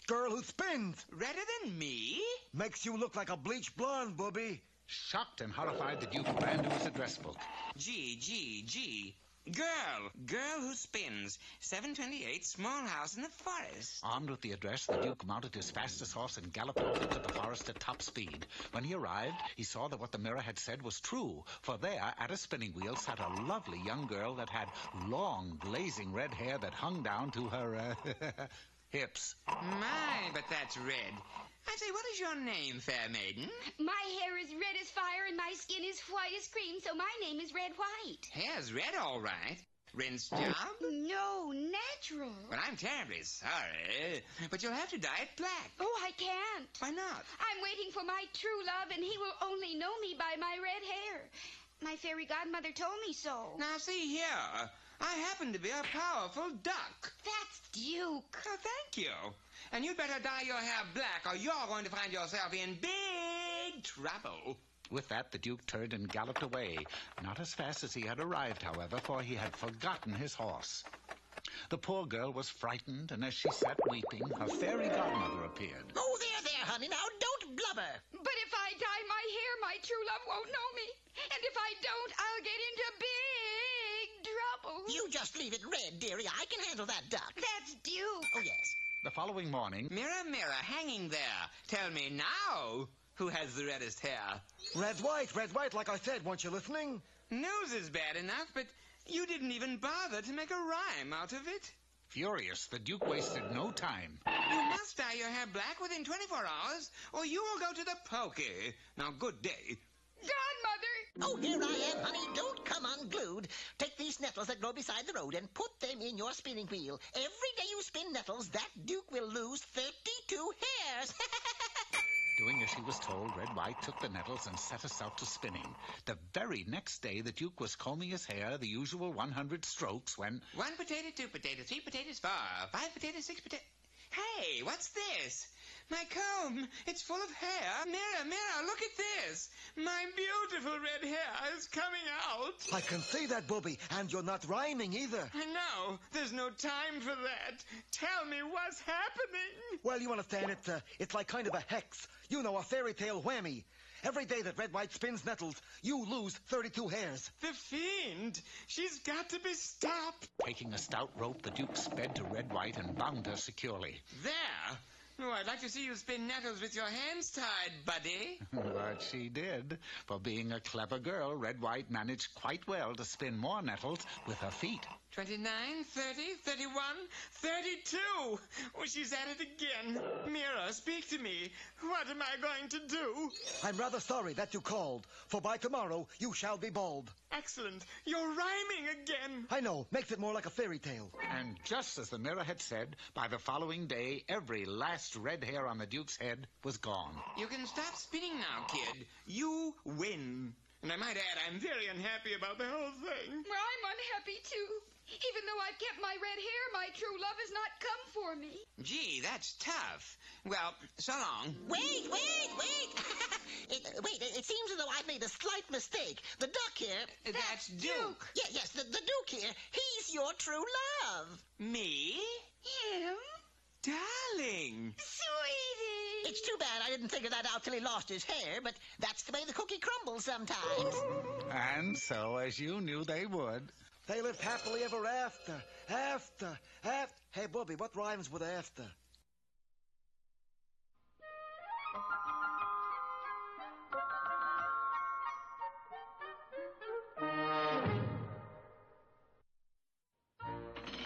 Girl who spins. Redder than me? Makes you look like a bleached blonde, Bubby. Shocked and horrified, the Duke ran to his address book. G. Girl who spins. 728, small house in the forest. Armed with the address, the Duke mounted his fastest horse and galloped off into the forest at top speed. When he arrived, he saw that what the mirror had said was true, for there, at a spinning wheel, sat a lovely young girl that had long, blazing red hair that hung down to her, hips. My, but that's red. I say, what is your name, fair maiden? My hair is red as fire and my skin is white as cream, so my name is Red White. Hair's red, all right. Rinse job? No, natural. Well, I'm terribly sorry, but you'll have to dye it black. Oh, I can't. Why not? I'm waiting for my true love, and he will only know me by my red hair. My fairy godmother told me so. Now, see here. I happen to be a powerful duck. That's Duke. Oh, thank you. And you'd better dye your hair black, or you're going to find yourself in big trouble. With that, the Duke turned and galloped away. Not as fast as he had arrived, however, for he had forgotten his horse. The poor girl was frightened, and as she sat weeping, her fairy godmother appeared. Oh, there, honey. Now, don't blubber. But if I dye my hair, my true love won't know me. And if I don't, I'll get into big trouble. You just leave it red, dearie. I can handle that duck. That's Duke. Oh, yes. The following morning... Mirror, mirror, hanging there. Tell me now who has the reddest hair. Red, white, like I said. Weren't you listening? News is bad enough, but you didn't even bother to make a rhyme out of it. Furious, the Duke wasted no time. You must dye your hair black within 24 hours, or you will go to the pokey. Now, good day. Godmother! Oh, here I am, honey. Don't come unglued. Take these nettles that grow beside the road and put them in your spinning wheel. Every day you spin nettles, that Duke will lose 32 hairs. Doing as she was told, Red White took the nettles and set us out to spinning. The very next day, the Duke was combing his hair the usual 100 strokes when... 1 potato, 2 potatoes, 3 potatoes, 4, 5 potatoes, 6 potatoes... Hey, what's this? My comb, it's full of hair. Mirror, mirror, look at this. My beautiful red hair is coming out. I can see that, Bubby, and you're not rhyming either. I know. There's no time for that. Tell me what's happening. Well, you understand, it's like kind of a hex. You know, a fairy tale whammy. Every day that Red White spins nettles, you lose 32 hairs. The fiend! She's got to be stopped. Taking a stout rope, the Duke sped to Red White and bound her securely. There! Oh, I'd like to see you spin nettles with your hands tied, buddy. But she did. For being a clever girl, Red White managed quite well to spin more nettles with her feet. 29, 30, 31, 32. Oh, she's at it again. Mirror, speak to me. What am I going to do? I'm rather sorry that you called, for by tomorrow you shall be bald. Excellent. You're rhyming again. I know. Makes it more like a fairy tale. And just as the mirror had said, by the following day, every last red hair on the Duke's head was gone. You can stop spinning now, kid. You win. And I might add, I'm very unhappy about the whole thing. Well, I'm unhappy, too. Even though I've kept my red hair, my true love has not come for me. Gee, that's tough. Well, so long. Wait! It seems as though I've made a slight mistake. The duck here... That's Duke. Yes, the Duke here. He's your true love. Me? Him? Darling. Sweetie. It's too bad I didn't figure that out till he lost his hair, but that's the way the cookie crumbles sometimes. And so, as you knew they would... They lived happily ever after. After. Hey, Bobby, what rhymes with after?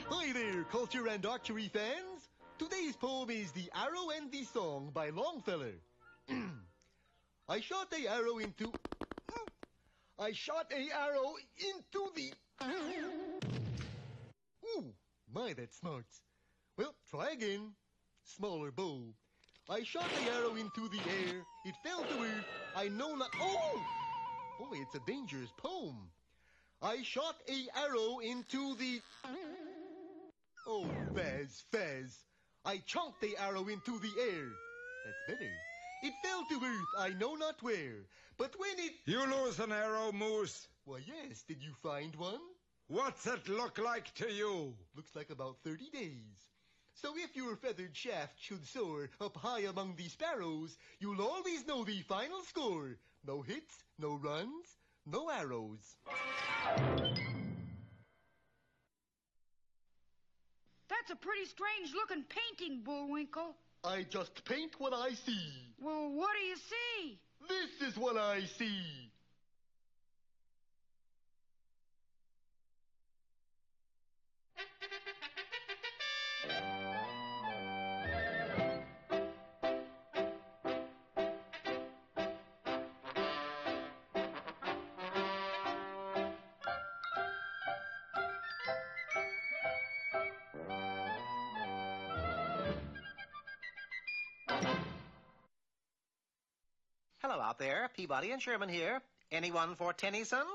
Hi there, culture and archery fans. Today's poem is The Arrow and the Song by Longfellow. I shot a arrow into the... Ooh, my, that's smart. Well, try again. Smaller bow. I shot the arrow into the air. It fell to earth. I know not... Oh! Boy, it's a dangerous poem. I shot a arrow into the... Oh, Faz. I chunked the arrow into the air. That's better. It fell to earth, I know not where. But when it... You lose an arrow, Moose. Why, yes. Did you find one? What's it look like to you? Looks like about 30 days. So if your feathered shaft should soar up high among the sparrows, you'll always know the final score. No hits, no runs, no arrows. That's a pretty strange-looking painting, Bullwinkle. I just paint what I see. Well, what do you see? This is what I see. Hello out there, Peabody and Sherman here. Anyone for Tennyson?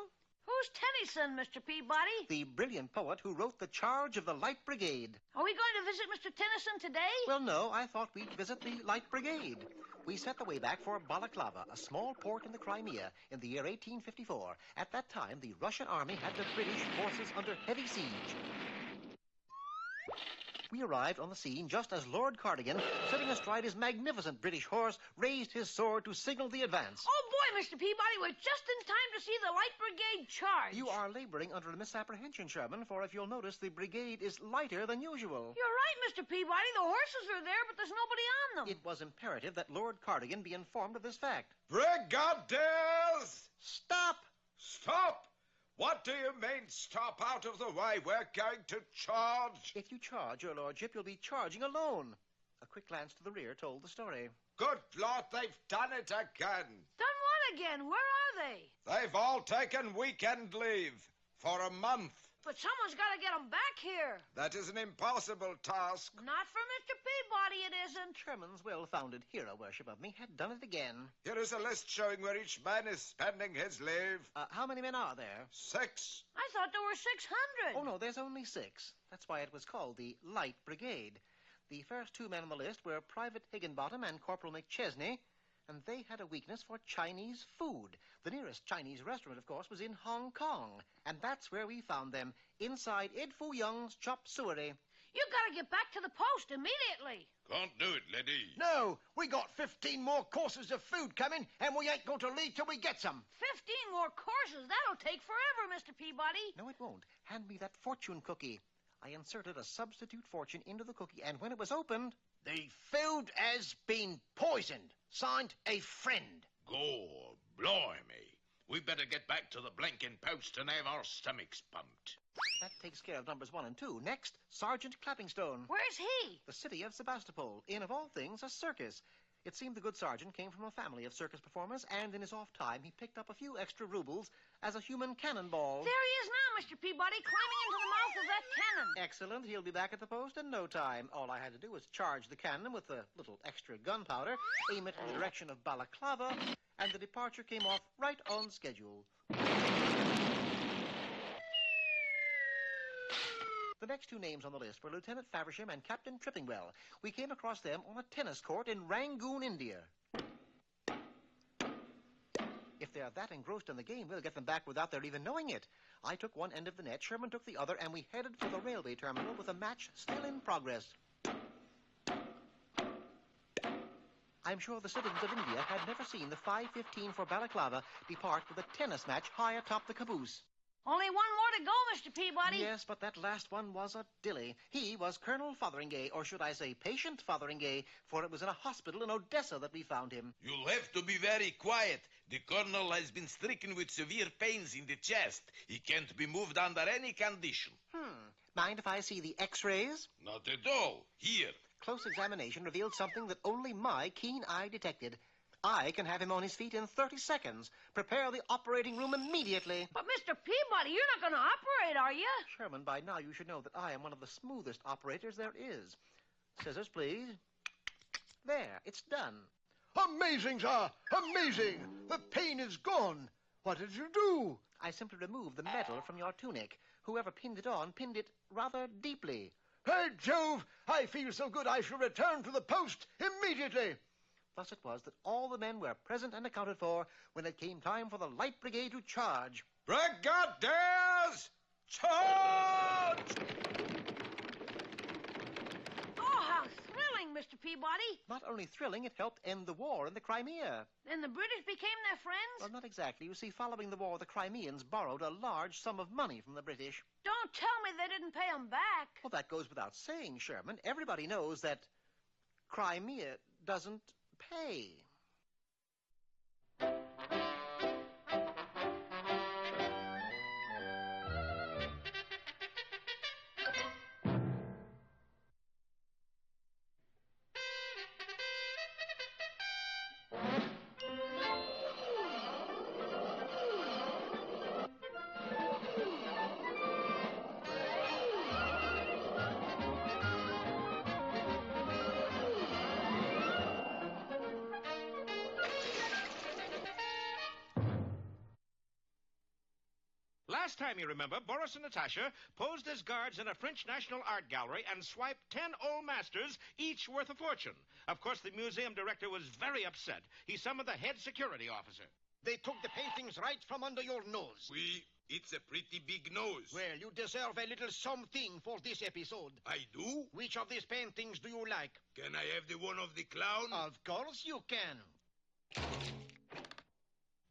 Who's Tennyson, Mr. Peabody? The brilliant poet who wrote The Charge of the Light Brigade. Are we going to visit Mr. Tennyson today? Well, no, I thought we'd visit the Light Brigade. We set the way back for Balaclava, a small port in the Crimea, in the year 1854. At that time, the Russian army had the British forces under heavy siege. We arrived on the scene just as Lord Cardigan, sitting astride his magnificent British horse, raised his sword to signal the advance. Oh, boy, Mr. Peabody, we're just in time to see the Light Brigade charge. You are laboring under a misapprehension, Sherman, for if you'll notice, the brigade is lighter than usual. You're right, Mr. Peabody. The horses are there, but there's nobody on them. It was imperative that Lord Cardigan be informed of this fact. Brigadiers! Stop! Stop! What do you mean, stop out of the way? We're going to charge. If you charge, your lordship, you'll be charging alone. A quick glance to the rear told the story. Good Lord, they've done it again. Done what again? Where are they? They've all taken weekend leave for a month. But someone's got to get them back here. That is an impossible task. Not for Mr. Peabody, it isn't. Sherman's well-founded hero worship of me had done it again. Here is a list showing where each man is spending his leave. How many men are there? 6. I thought there were 600. Oh, no, there's only 6. That's why it was called the Light Brigade. The first 2 men on the list were Private Higginbottom and Corporal McChesney, and they had a weakness for Chinese food. The nearest Chinese restaurant, of course, was in Hong Kong, and that's where we found them, inside Ed Fu Young's chop suey. You gotta get back to the post immediately. Can't do it, lady. No, we got 15 more courses of food coming, and we ain't going to leave till we get some. 15 more courses? That'll take forever, Mr. Peabody. No, it won't. Hand me that fortune cookie. I inserted a substitute fortune into the cookie, and when it was opened... The food has been poisoned. Signed, a friend. Gore, blimey. We better get back to the blinking post and have our stomachs pumped. That takes care of numbers 1 and 2. Next, Sergeant Clappingstone. Where's he? The city of Sebastopol, in, of all things, a circus. It seemed the good sergeant came from a family of circus performers, and in his off time he picked up a few extra rubles as a human cannonball. There he is now, Mr. Peabody, climbing into the mouth of that cannon. Excellent. He'll be back at the post in no time. All I had to do was charge the cannon with a little extra gunpowder, aim it in the direction of Balaclava, and the departure came off right on schedule. The next two names on the list were Lieutenant Faversham and Captain Trippingwell. We came across them on a tennis court in Rangoon, India. If they're that engrossed in the game, we'll get them back without their even knowing it. I took one end of the net, Sherman took the other, and we headed for the railway terminal with the match still in progress. I'm sure the citizens of India had never seen the 5:15 for Balaclava depart with a tennis match high atop the caboose. Only one more to go, Mr. Peabody. Yes, but that last one was a dilly. He was Colonel Fotheringay, or should I say Patient Fotheringay, for it was in a hospital in Odessa that we found him. You'll have to be very quiet. The colonel has been stricken with severe pains in the chest. He can't be moved under any condition. Mind if I see the x-rays? Not at all. Here. Close examination revealed something that only my keen eye detected. I can have him on his feet in 30 seconds. Prepare the operating room immediately. But, Mr. Peabody, you're not going to operate, are you? Sherman, by now you should know that I am one of the smoothest operators there is. Scissors, please. There, it's done. Amazing, sir! Amazing! The pain is gone. What did you do? I simply removed the metal from your tunic. Whoever pinned it on pinned it rather deeply. Hey, Jove! I feel so good I shall return to the post immediately. Thus it was that all the men were present and accounted for when it came time for the Light Brigade to charge. Brigadiers! Charge! Oh, how thrilling, Mr. Peabody. Not only thrilling, it helped end the war in the Crimea. Then the British became their friends? Well, not exactly. You see, following the war, the Crimeans borrowed a large sum of money from the British. Don't tell me they didn't pay them back. Well, that goes without saying, Sherman. Everybody knows that Crimea doesn't pay. Last time, you remember, Boris and Natasha posed as guards in a French National Art Gallery and swiped 10 old masters, each worth a fortune. Of course, the museum director was very upset. He summoned the head security officer. They took the paintings right from under your nose. It's a pretty big nose. Well, you deserve a little something for this episode. I do? Which of these paintings do you like? Can I have the one of the clown? Of course you can.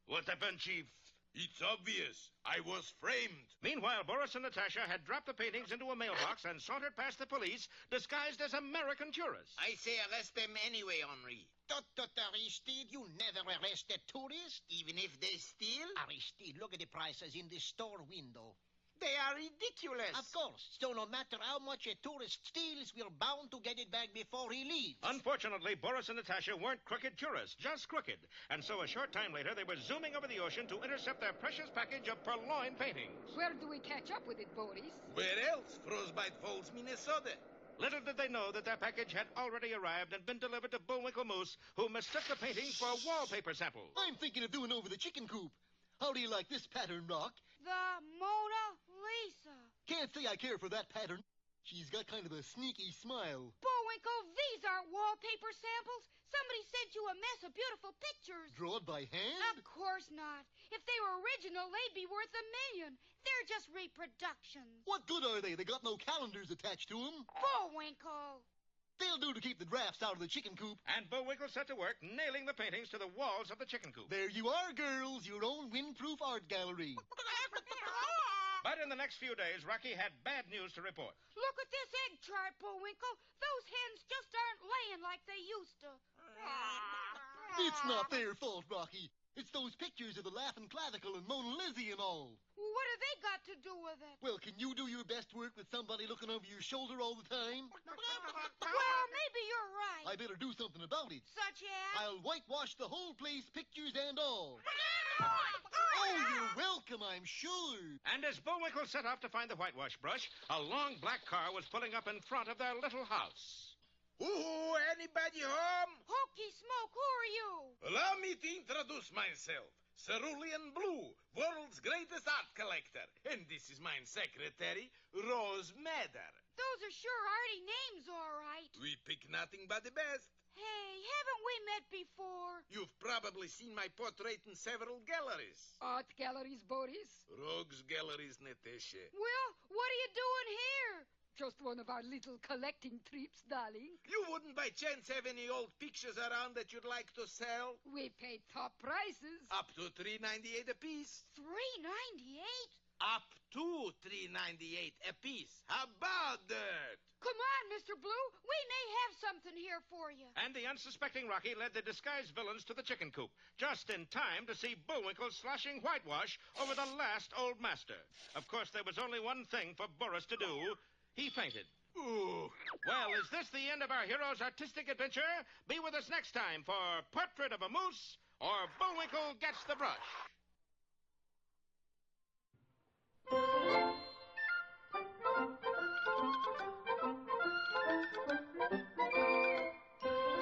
What happened, Chief? It's obvious. I was framed. Meanwhile, Boris and Natasha had dropped the paintings into a mailbox and sauntered past the police, disguised as American tourists. I say arrest them anyway, Henri. Tut, Aristide, you never arrest a tourist. Even if they steal? Aristide, look at the prices in the store window. They are ridiculous. Of course. So no matter how much a tourist steals, we're bound to get it back before he leaves. Unfortunately, Boris and Natasha weren't crooked tourists, just crooked. And so a short time later, they were zooming over the ocean to intercept their precious package of purloined paintings. Where do we catch up with it, Boris? Where else? Frostbite Falls, Minnesota. Little did they know that their package had already arrived and been delivered to Bullwinkle Moose, who mistook the paintings for wallpaper samples. I'm thinking of doing over the chicken coop. How do you like this pattern, Rock? The Mona Lisa. Can't say I care for that pattern. She's got kind of a sneaky smile. Bullwinkle, these aren't wallpaper samples. Somebody sent you a mess of beautiful pictures. Drawn by hand? Of course not. If they were original, they'd be worth $1 million. They're just reproductions. What good are they? They got no calendars attached to them. Bullwinkle. They'll do to keep the drafts out of the chicken coop. And Bullwinkle set to work, nailing the paintings to the walls of the chicken coop. There you are, girls, your own windproof art gallery. But in the next few days, Rocky had bad news to report. Look at this egg chart, Bullwinkle. Those hens just aren't laying like they used to. It's not their fault, Rocky. It's those pictures of the Laughing Clavicle and Mona Lisa and all. What have they got to do with it? Well, can you do your best work with somebody looking over your shoulder all the time? Well, maybe you're right. I better do something about it. Such as? I'll whitewash the whole place, pictures and all. Oh, you're welcome, I'm sure. And as Bullwinkle set off to find the whitewash brush, a long black car was pulling up in front of their little house. Ooh, anybody home? Hokey Smoke, who are you? Allow me to introduce myself. Cerulean Blue, world's greatest art collector. And this is my secretary, Rose Madder. Those are sure hearty names, all right. We pick nothing but the best. Hey, haven't we met before? You've probably seen my portrait in several galleries. Art galleries, Boris. Rogues galleries, Natasha. Well, what are you doing here? Just one of our little collecting trips, darling. You wouldn't by chance have any old pictures around that you'd like to sell? We pay top prices. Up to $3.98 a piece. $3.98? Up to $3.98 a piece. How about that? Come on, Mr. Blue. We may have something here for you. And the unsuspecting Rocky led the disguised villains to the chicken coop, just in time to see Bullwinkle sloshing whitewash over the last old master. Of course, there was only one thing for Boris to do. He fainted. Ooh. Well, is this the end of our hero's artistic adventure? Be with us next time for Portrait of a Moose or Bullwinkle Gets the Brush.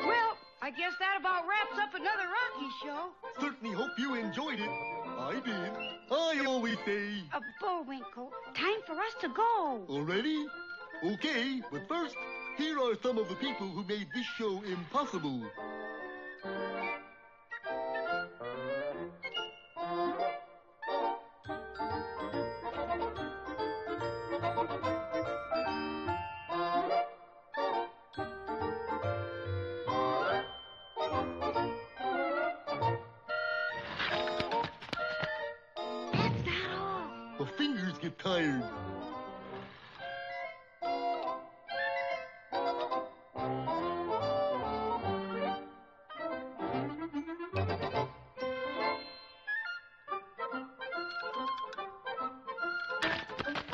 Well, I guess that about wraps up another Rocky show. Certainly hope you enjoyed it. I did. I always say... Bullwinkle, time for us to go. Already? Okay, but first, here are some of the people who made this show impossible. That's not all. My fingers get tired.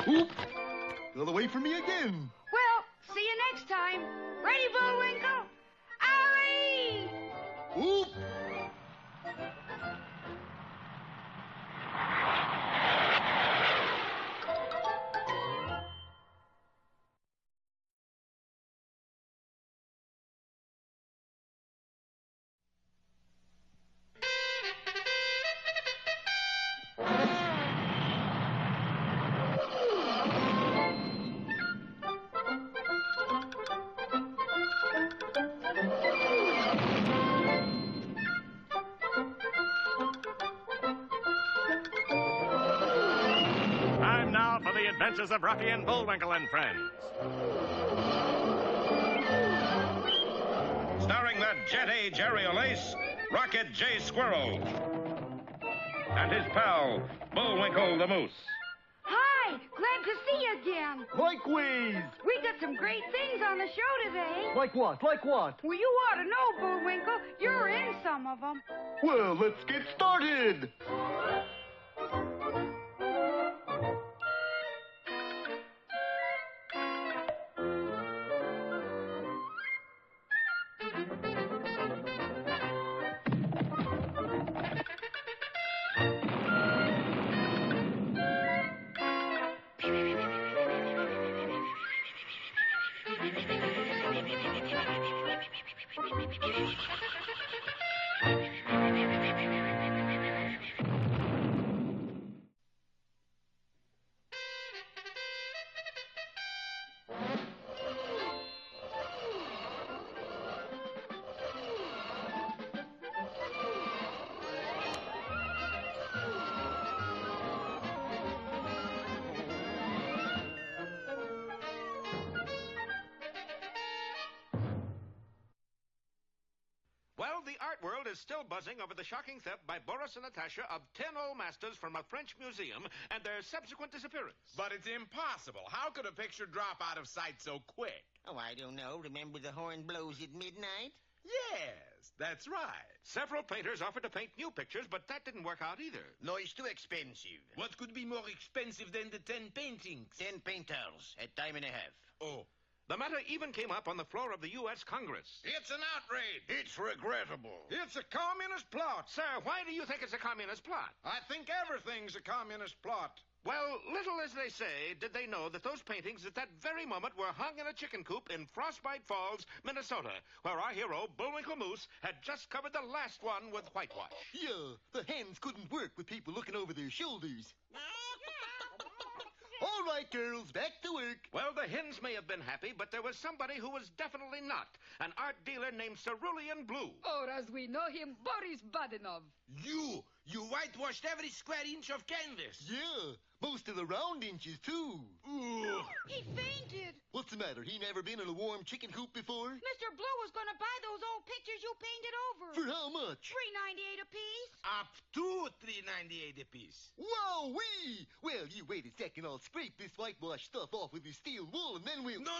Oop! Got away from me again. Well, see you next time. Ready, Bullwinkle? Alley! Oop! Time now for the adventures of Rocky and Bullwinkle and Friends. Starring the jet-age aerial ace, Rocket J. Squirrel. And his pal, Bullwinkle the Moose. Hi, glad to see you again. Likewise. We got some great things on the show today. Like what? Like what? Well, you ought to know, Bullwinkle. You're in some of them. Well, let's get started. Well, the art world is still buzzing over the shocking theft by Boris and Natasha of 10 old masters from a French museum and their subsequent disappearance. But it's impossible. How could a picture drop out of sight so quick? Oh, I don't know. Remember the horn blows at midnight? Yes. paintings. That's right. Several painters offered to paint new pictures, but that didn't work out either. No, it's too expensive. What could be more expensive than the 10 paintings? 10 painters at time and a half. Oh. The matter even came up on the floor of the U.S. Congress. It's an outrage. It's regrettable. It's a communist plot. Sir, why do you think it's a communist plot? I think everything's a communist plot. Well, little as they say, did they know that those paintings at that very moment were hung in a chicken coop in Frostbite Falls, Minnesota, where our hero, Bullwinkle Moose, had just covered the last one with whitewash. Yeah, the hens couldn't work with people looking over their shoulders. All right, girls, back to work. Well, the hens may have been happy, but there was somebody who was definitely not. An art dealer named Cerulean Blue. Or as we know him, Boris Badenov. You whitewashed every square inch of canvas. Yeah, most of the round inches, too. Ooh. He fainted. What's the matter? He never been in a warm chicken coop before? Mr. Blue was going to buy those old pictures you painted over. For how much? $3.98 apiece. Up to $3.98 apiece. Wowee! Well, you wait a second. I'll scrape this whitewash stuff off with this steel wool, and then we'll... No!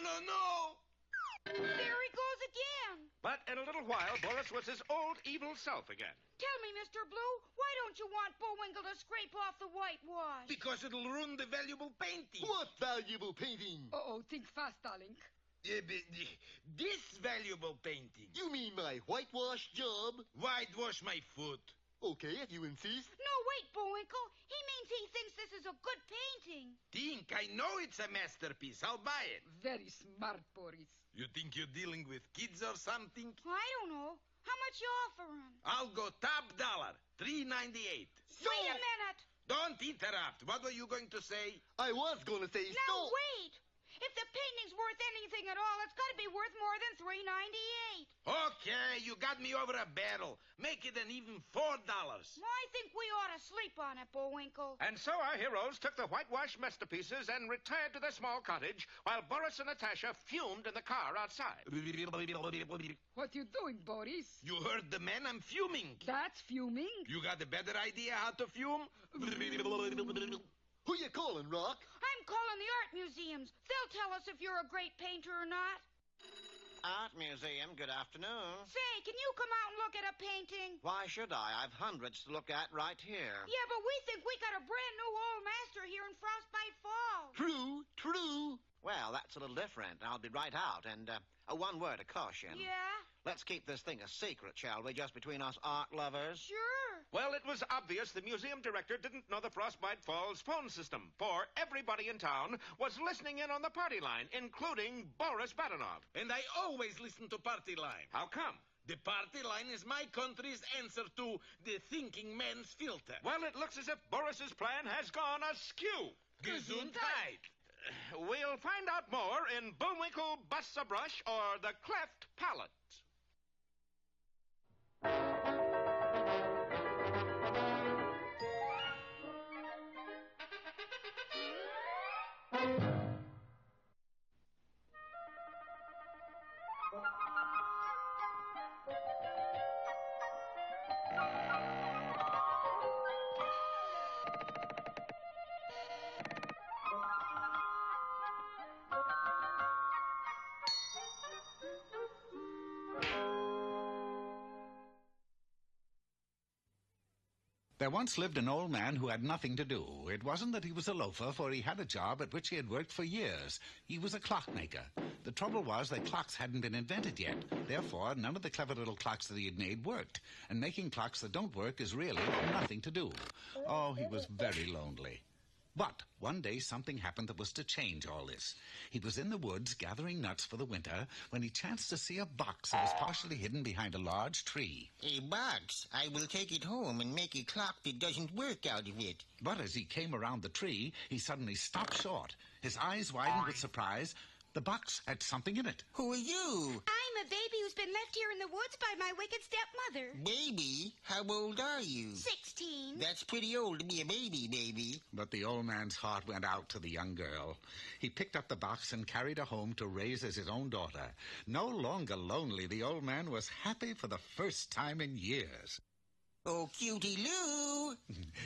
There he goes again. But in a little while, Boris was his old evil self again. Tell me, Mr. Blue, why don't you want Bullwinkle to scrape off the whitewash? Because it'll ruin the valuable painting. What valuable painting? Uh-oh, think fast, darling. This valuable painting. You mean my whitewash job? Whitewash my foot. Okay, if you insist. No, wait, Bullwinkle. He means he thinks this is a good painting. Think, I know it's a masterpiece. I'll buy it. Very smart, Boris. You think you're dealing with kids or something? I don't know. How much you offering? I'll go top dollar, $3.98. Wait a minute. Don't interrupt. What were you going to say? I was going to say Now, wait. If the painting's worth anything at all, it's got to be worth more than $3.98. Okay, you got me over a barrel. Make it an even $4. I think we ought to sleep on it, Bullwinkle. And so our heroes took the whitewash masterpieces and retired to their small cottage, while Boris and Natasha fumed in the car outside. What you doing, Boris? You heard the man. I'm fuming. That's fuming? You got a better idea how to fume? Who you calling, Rock? I'm calling the art museums. They'll tell us if you're a great painter or not. Art Museum, good afternoon. Say, can you come out and look at a painting? Why should I? I've hundreds to look at right here. Yeah, but we think we got a brand new old master here in Frostbite Falls. True. Well, that's a little different. I'll be right out. And one word of caution. Yeah? Let's keep this thing a secret, shall we? Just between us art lovers. Sure. Well, it was obvious the museum director didn't know the Frostbite Falls phone system, for everybody in town was listening in on the party line, including Boris Badenov. And I always listen to party line. How come? The party line is my country's answer to the thinking man's filter. Well, it looks as if Boris's plan has gone askew. Gesundheit. We'll find out more in Bullwinkle Busts a Brush or The Cleft Palate. There once lived an old man who had nothing to do. It wasn't that he was a loafer, for he had a job at which he had worked for years. He was a clockmaker. The trouble was that clocks hadn't been invented yet. Therefore, none of the clever little clocks that he had made worked. And making clocks that don't work is really nothing to do. Oh, he was very lonely. But one day something happened that was to change all this. He was in the woods gathering nuts for the winter when he chanced to see a box that was partially hidden behind a large tree. A box. I will take it home and make a clock that doesn't work out of it. But as he came around the tree, he suddenly stopped short. His eyes widened with surprise. The box had something in it. Who are you? I'm a baby who's been left here in the woods by my wicked stepmother. Baby? How old are you? 16. That's pretty old to be a baby. But the old man's heart went out to the young girl. He picked up the box and carried her home to raise as his own daughter. No longer lonely, the old man was happy for the first time in years. Oh, Cutie Lou.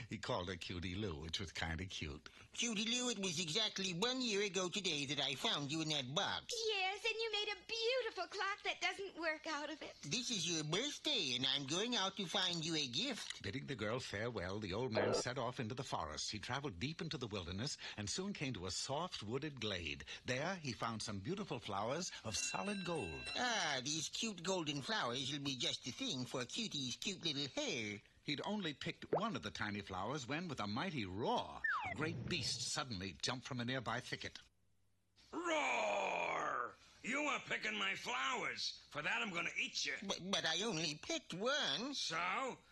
He called her Cutie Lou, which was kind of cute. Cutie Lou, it was exactly 1 year ago today that I found you in that box. Yes, and you made a beautiful clock that doesn't work out of it. This is your birthday, and I'm going out to find you a gift. Bidding the girl farewell, the old man set off into the forest. He traveled deep into the wilderness and soon came to a soft wooded glade. There he found some beautiful flowers of solid gold. Ah, these cute golden flowers will be just the thing for Cutie's cute little hair. He'd only picked one of the tiny flowers when, with a mighty roar, a great beast suddenly jumped from a nearby thicket. Roar! You were picking my flowers. For that, I'm going to eat you. But I only picked one. So?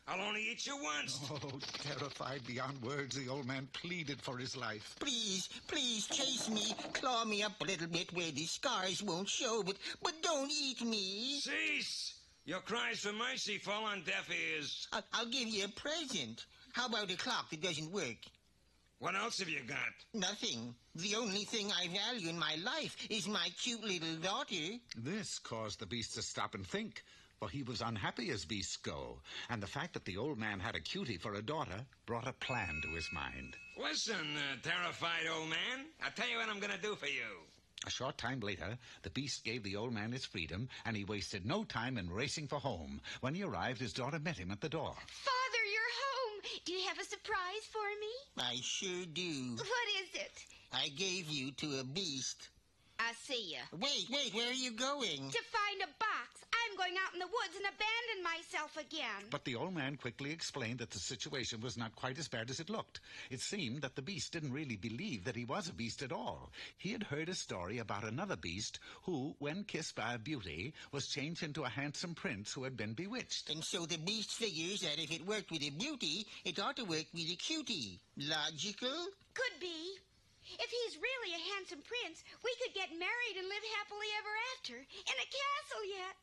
I'll only eat you once. Oh, terrified beyond words, the old man pleaded for his life. Please, please chase me. Claw me up a little bit where the scars won't show, but don't eat me. Cease! Your cries for mercy fall on deaf ears. I'll give you a present. How about a clock that doesn't work? What else have you got? Nothing. The only thing I value in my life is my cute little daughter. This caused the beast to stop and think, for he was unhappy as beasts go, and the fact that the old man had a cutie for a daughter brought a plan to his mind. Listen, terrified old man, I'll tell you what I'm going to do for you. A short time later, the beast gave the old man his freedom, and he wasted no time in racing for home. When he arrived, his daughter met him at the door. Father, you're home. Do you have a surprise for me? I sure do. What is it? I gave you to a beast. I see ya. Wait, where are you going? To find a box. I'm going out in the woods and abandon myself again. But the old man quickly explained that the situation was not quite as bad as it looked. It seemed that the beast didn't really believe that he was a beast at all. He had heard a story about another beast who, when kissed by a beauty, was changed into a handsome prince who had been bewitched. And so the beast figures that if it worked with a beauty, it ought to work with a cutie. Logical? Could be. If he's really a handsome prince, we could get married and live happily ever after. In a castle yet.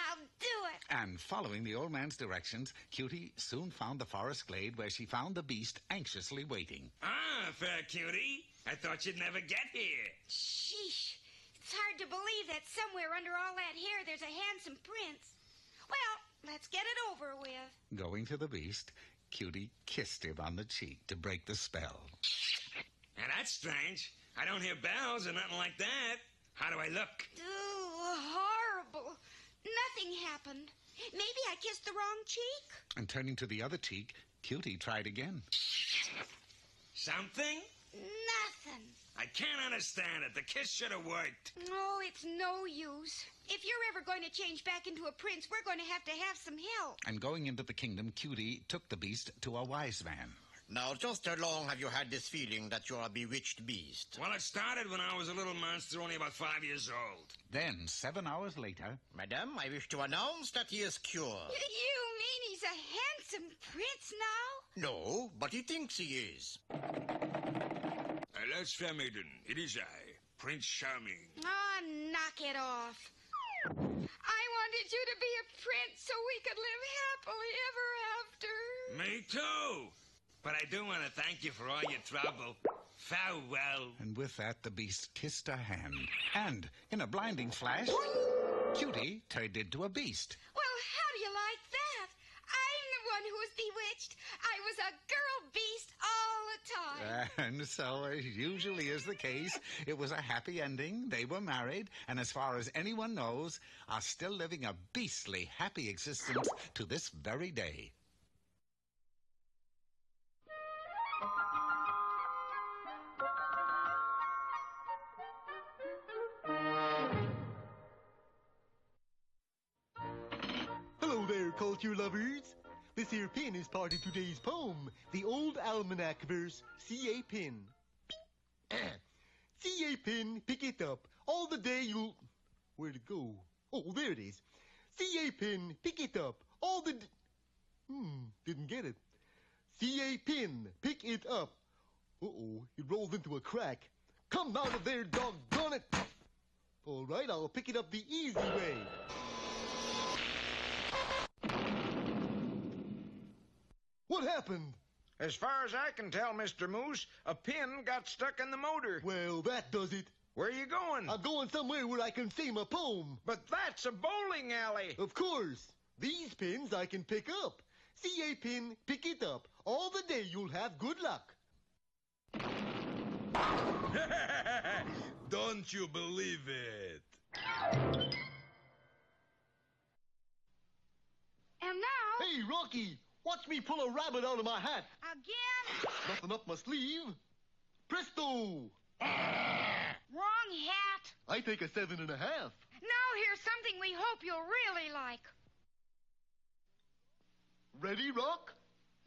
I'll do it. And following the old man's directions, Cutie soon found the forest glade where she found the beast anxiously waiting. Ah, fair cutie. I thought you'd never get here. Sheesh. It's hard to believe that somewhere under all that hair there's a handsome prince. Well, let's get it over with. Going to the beast, Cutie kissed him on the cheek to break the spell. Now, that's strange. I don't hear bells or nothing like that. How do I look? Ooh, horrible. Nothing happened. Maybe I kissed the wrong cheek. And turning to the other cheek, Cutie tried again. Something? Nothing. I can't understand it. The kiss should have worked. Oh, it's no use. If you're ever going to change back into a prince, we're going to have some help. And going into the kingdom, Cutie took the beast to a wise man. Now, just how long have you had this feeling that you're a bewitched beast? Well, it started when I was a little monster, only about 5 years old. Then, 7 hours later... Madame, I wish to announce that he is cured. You mean he's a handsome prince now? No, but he thinks he is. Alas, fair maiden, it is I, Prince Charming. Oh, knock it off. I wanted you to be a prince so we could live happily ever after. Me too. But I do want to thank you for all your trouble. Farewell. And with that, the beast kissed her hand. And, in a blinding flash, Cutie turned into a beast. Well, how do you like that? I'm the one who was bewitched. I was a girl beast all the time. And so, as usually is the case, it was a happy ending. They were married, and as far as anyone knows, are still living a beastly happy existence to this very day. Hello there, culture lovers. This here pin is part of today's poem, The Old Almanac verse, C.A. Pin. C.A. Pin, pick it up. All the day you'll... Where'd it go? Oh, there it is. C.A. Pin, pick it up. All the... Didn't get it. C.A. Pin, pick it up. Uh-oh, it rolled into a crack. Come out of there, doggone it. All right, I'll pick it up the easy way. What happened? As far as I can tell, Mr. Moose, a pin got stuck in the motor. Well, that does it. Where are you going? I'm going somewhere where I can say my poem. But that's a bowling alley. Of course. These pins I can pick up. See a pin, pick it up. All the day you'll have good luck. Don't you believe it? And now... Hey, Rocky, watch me pull a rabbit out of my hat. Again? Nothing up my sleeve. Presto! Wrong hat. I take a 7.5. Now here's something we hope you'll really like. Ready, Rock?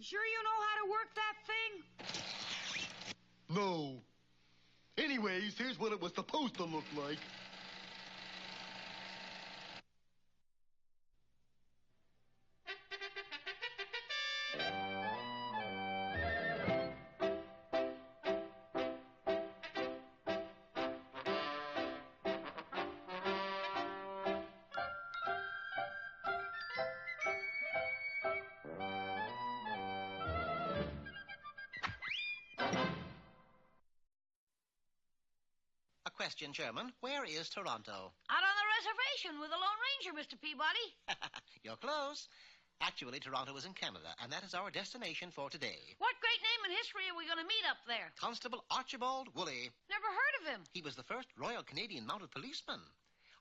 Sure you know how to work that thing? No. Anyways, here's what it was supposed to look like. Question, Chairman. Where is Toronto? Out on the reservation with the Lone Ranger, Mr. Peabody. You're close. Actually, Toronto is in Canada, and that is our destination for today. What great name in history are we going to meet up there? Constable Archibald Woolley. Never heard of him. He was the first Royal Canadian Mounted Policeman.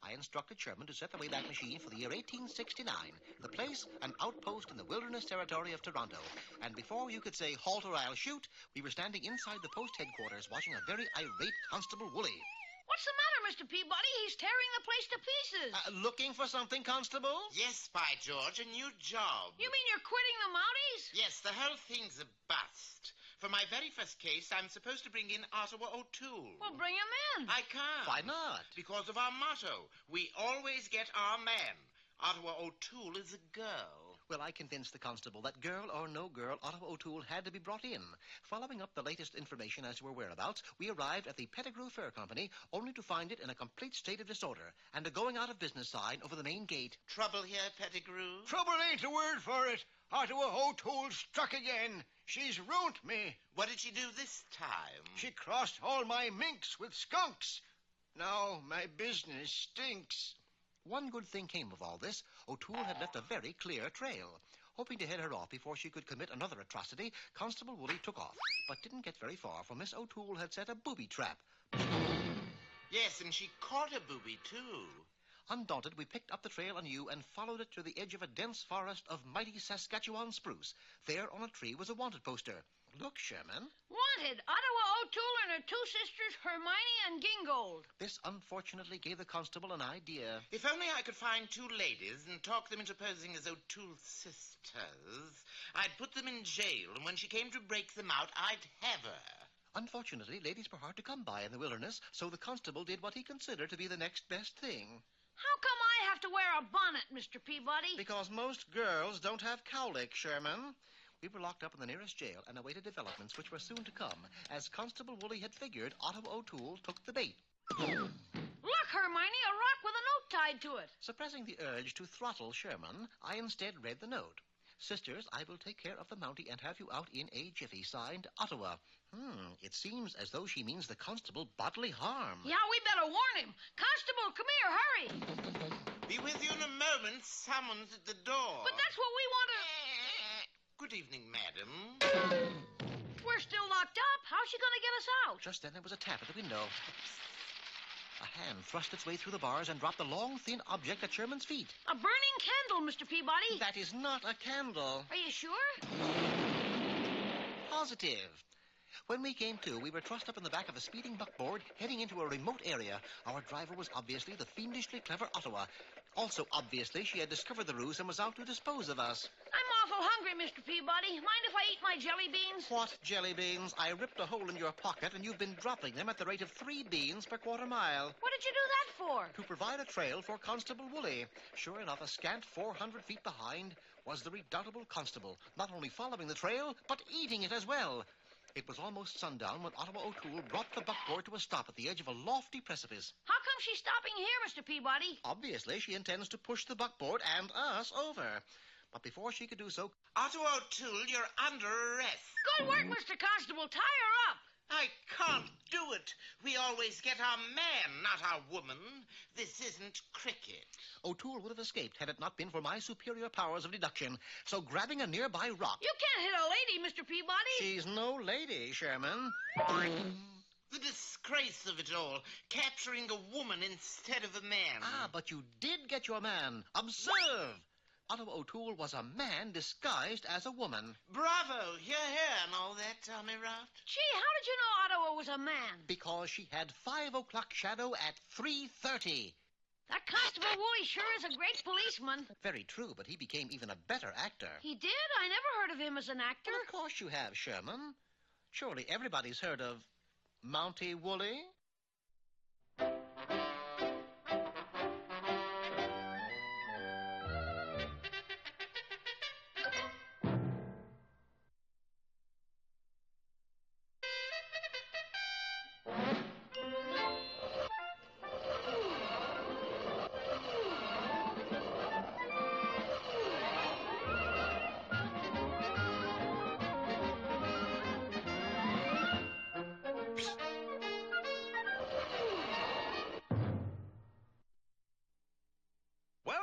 I instructed Sherman to set the Wayback Machine for the year 1869. The place, an outpost in the wilderness territory of Toronto. And before you could say, halt or I'll shoot, we were standing inside the post headquarters watching a very irate Constable Woolley. What's the matter, Mr. Peabody? He's tearing the place to pieces. Looking for something, Constable? Yes, by George, a new job. You mean you're quitting the Mounties? Yes, the whole thing's a bust. For my very first case, I'm supposed to bring in Ottawa O'Toole. Well, bring him in. I can't. Why not? Because of our motto. We always get our man. Ottawa O'Toole is a girl. Well, I convinced the constable that girl or no girl, Ottawa O'Toole had to be brought in. Following up the latest information as to her whereabouts, we arrived at the Pettigrew Fur Company, only to find it in a complete state of disorder, and a going out of business sign over the main gate. Trouble here, Pettigrew? Trouble ain't a word for it. Ottawa O'Toole struck again. She's ruined me. What did she do this time? She crossed all my minks with skunks. Now my business stinks. One good thing came of all this. O'Toole had left a very clear trail. Hoping to head her off before she could commit another atrocity, Constable Woolley took off, but didn't get very far, for Miss O'Toole had set a booby trap. Yes, and she caught a booby, too. Undaunted, we picked up the trail anew and followed it to the edge of a dense forest of mighty Saskatchewan spruce. There on a tree was a wanted poster. Look, Sherman. Wanted, Ottawa O'Toole and her two sisters, Hermione and Gingold. This unfortunately gave the constable an idea. If only I could find two ladies and talk them into posing as O'Toole's sisters, I'd put them in jail, and when she came to break them out, I'd have her. Unfortunately, ladies were hard to come by in the wilderness, so the constable did what he considered to be the next best thing. How come I have to wear a bonnet, Mr. Peabody? Because most girls don't have cowlick, Sherman. We were locked up in the nearest jail and awaited developments which were soon to come. As Constable Woolley had figured, Ottawa O'Toole took the bait. Look, Hermione, a rock with a note tied to it. Suppressing the urge to throttle Sherman, I instead read the note. Sisters, I will take care of the Mountie and have you out in a jiffy. Signed, Ottawa. It seems as though she means the constable bodily harm. Yeah, we better warn him. Constable, come here, hurry. Be with you in a moment. Someone's at the door. But that's what we want to... Good evening, madam. We're still locked up. How's she going to get us out? Just then there was a tap at the window. A hand thrust its way through the bars and dropped a long, thin object at Sherman's feet. A burning candle, Mr. Peabody. That is not a candle. Are you sure? Positive. When we came to, we were trussed up in the back of a speeding buckboard, heading into a remote area. Our driver was obviously the fiendishly clever Ottawa. Also, obviously, she had discovered the ruse and was out to dispose of us. I'm awful hungry, Mr. Peabody. Mind if I eat my jelly beans? What jelly beans? I ripped a hole in your pocket, and you've been dropping them at the rate of 3 beans per quarter mile. What did you do that for? To provide a trail for Constable Woolley. Sure enough, a scant 400 feet behind was the redoubtable constable, not only following the trail, but eating it as well. It was almost sundown when Ottawa O'Toole brought the buckboard to a stop at the edge of a lofty precipice. How come she's stopping here, Mr. Peabody? Obviously, she intends to push the buckboard and us over. But before she could do so... Ottawa O'Toole, you're under arrest. Good work, Mr. Constable. Tie her up. I can't do it. We always get our man, not our woman. This isn't cricket. O'Toole would have escaped had it not been for my superior powers of deduction. So grabbing a nearby rock... You can't hit a lady, Mr. Peabody. She's no lady, Sherman. The disgrace of it all. Capturing a woman instead of a man. Ah, but you did get your man. Observe! Ottawa O'Toole was a man disguised as a woman. Bravo! Hear, hear, and all that, Tommy Rot. Gee, how did you know Ottawa was a man? Because she had 5 o'clock shadow at 3:30. That Constable Woolley sure is a great policeman. Very true, but he became even a better actor. He did? I never heard of him as an actor. Well, of course you have, Sherman. Surely everybody's heard of Mountie Woolley?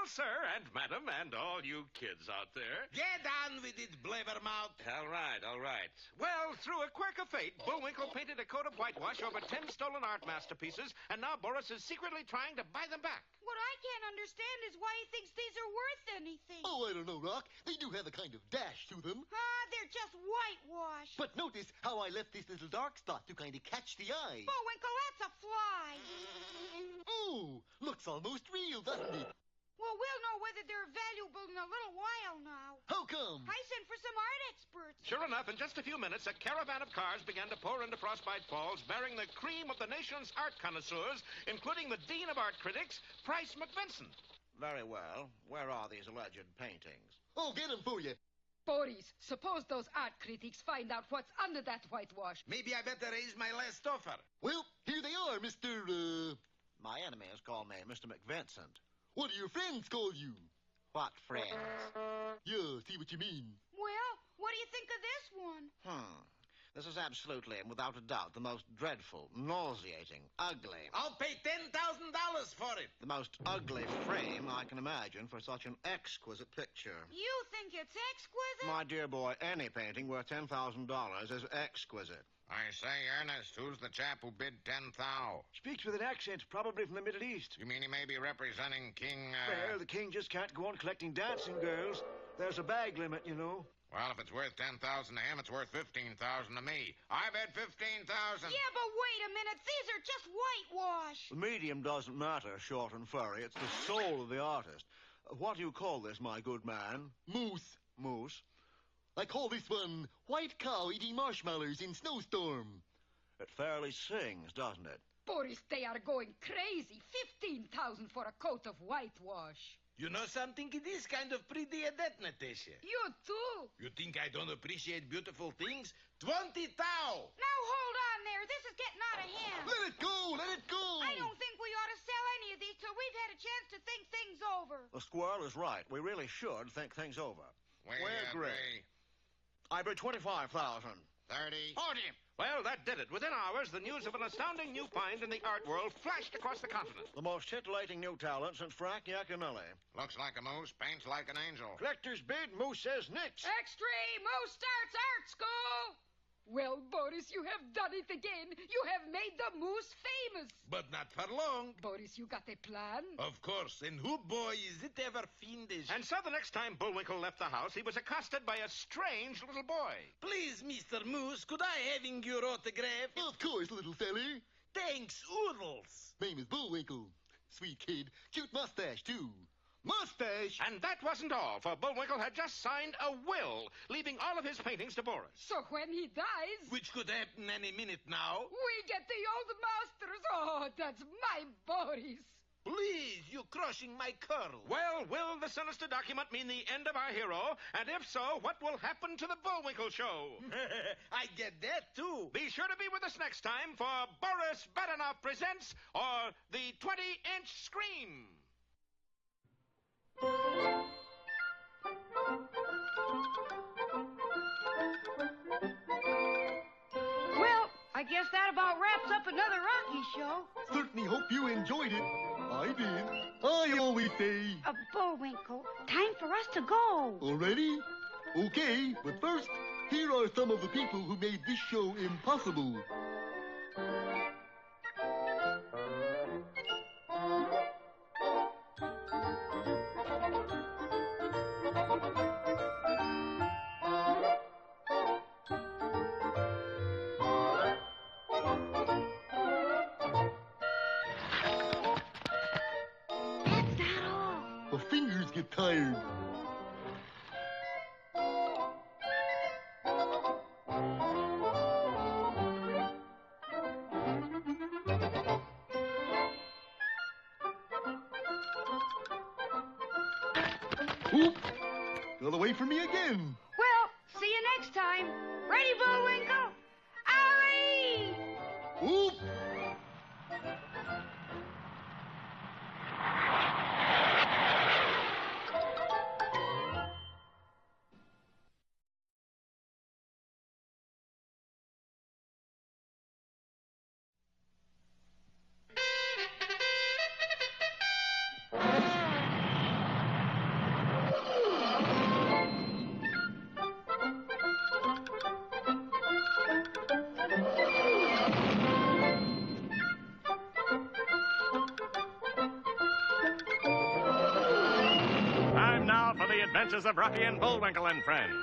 Sir and madam and all you kids out there. Get on with it, blabbermouth. All right, all right. Well, through a quirk of fate, Bullwinkle painted a coat of whitewash over 10 stolen art masterpieces, and now Boris is secretly trying to buy them back. What I can't understand is why he thinks these are worth anything. Oh, I don't know, Rock. They do have a kind of dash to them. They're just whitewash. But notice how I left this little dark spot to kind of catch the eye. Bullwinkle, that's a fly. Oh, looks almost real, doesn't it? Well, we'll know whether they're valuable in a little while now. How come? I sent for some art experts. Sure enough, in just a few minutes, a caravan of cars began to pour into Frostbite Falls, bearing the cream of the nation's art connoisseurs, including the Dean of Art Critics, Price McVinson. Very well. Where are these alleged paintings? Oh, get them for you. Boris, suppose those art critics find out what's under that whitewash. Maybe I better raise my last offer. Well, here they are, Mr. My enemies call me Mr. McVincent. What do your friends call you? What friends? Yeah, see what you mean. Well, what do you think of this one? This is absolutely and without a doubt the most dreadful, nauseating, ugly... I'll pay $10,000 for it. The most ugly frame I can imagine for such an exquisite picture. You think it's exquisite? My dear boy, any painting worth $10,000 is exquisite. I say, Ernest, who's the chap who bid 10,000? Speaks with an accent, probably from the Middle East. You mean he may be representing King, Well, the king just can't go on collecting dancing girls. There's a bag limit, you know. Well, if it's worth 10,000 to him, it's worth 15,000 to me. I bet 15,000. Yeah, but wait a minute. These are just whitewash. The medium doesn't matter, short and furry. It's the soul of the artist. What do you call this, my good man? Moose. Moose? I call this one White Cow Eating Marshmallows in Snowstorm. It fairly sings, doesn't it? Boris, they are going crazy. 15,000 for a coat of whitewash. You know something? It is kind of pretty at that, Natasha. You too. You think I don't appreciate beautiful things? 20,000. Now hold on there. This is getting out of hand. Let it go. Let it go. I don't think we ought to sell any of these till we've had a chance to think things over. The squirrel is right. We really should think things over. We agree. I bid 25,000. 30. 40. Well, that did it. Within hours, the news of an astounding new find in the art world flashed across the continent. The most titillating new talent since Frank Yaconelli. Looks like a moose, paints like an angel. Collector's bid, Moose says nix. Extreme! Moose starts art school! Well, Boris, you have done it again. You have made the moose famous. But not for long. Boris, you got a plan? Of course. And who, boy, is it ever fiendish? And so the next time Bullwinkle left the house, he was accosted by a strange little boy. Please, Mr. Moose, could I having your autograph? Of course, little fella. Thanks, oodles. Name is Bullwinkle. Sweet kid. Cute mustache, too. Mustache! And that wasn't all, for Bullwinkle had just signed a will, leaving all of his paintings to Boris. So when he dies... Which could happen any minute now. We get the old masters. Oh, that's my Boris. Please, you're crushing my curl. Well, will the sinister document mean the end of our hero? And if so, what will happen to the Bullwinkle show? I get that, too. Be sure to be with us next time for Boris Badenoff Presents, or the 20-inch Scream. Well, I guess that about wraps up another Rocky show. Certainly hope you enjoyed it. I did. I always say... Bullwinkle, time for us to go. Already? Okay, but first, here are some of the people who made this show impossible. The fingers get tired. Oop! Got away from me again. Well, see you next time. Ready, Bullwinkle? Alley! Oop! Time now for the adventures of Rocky and Bullwinkle and Friends.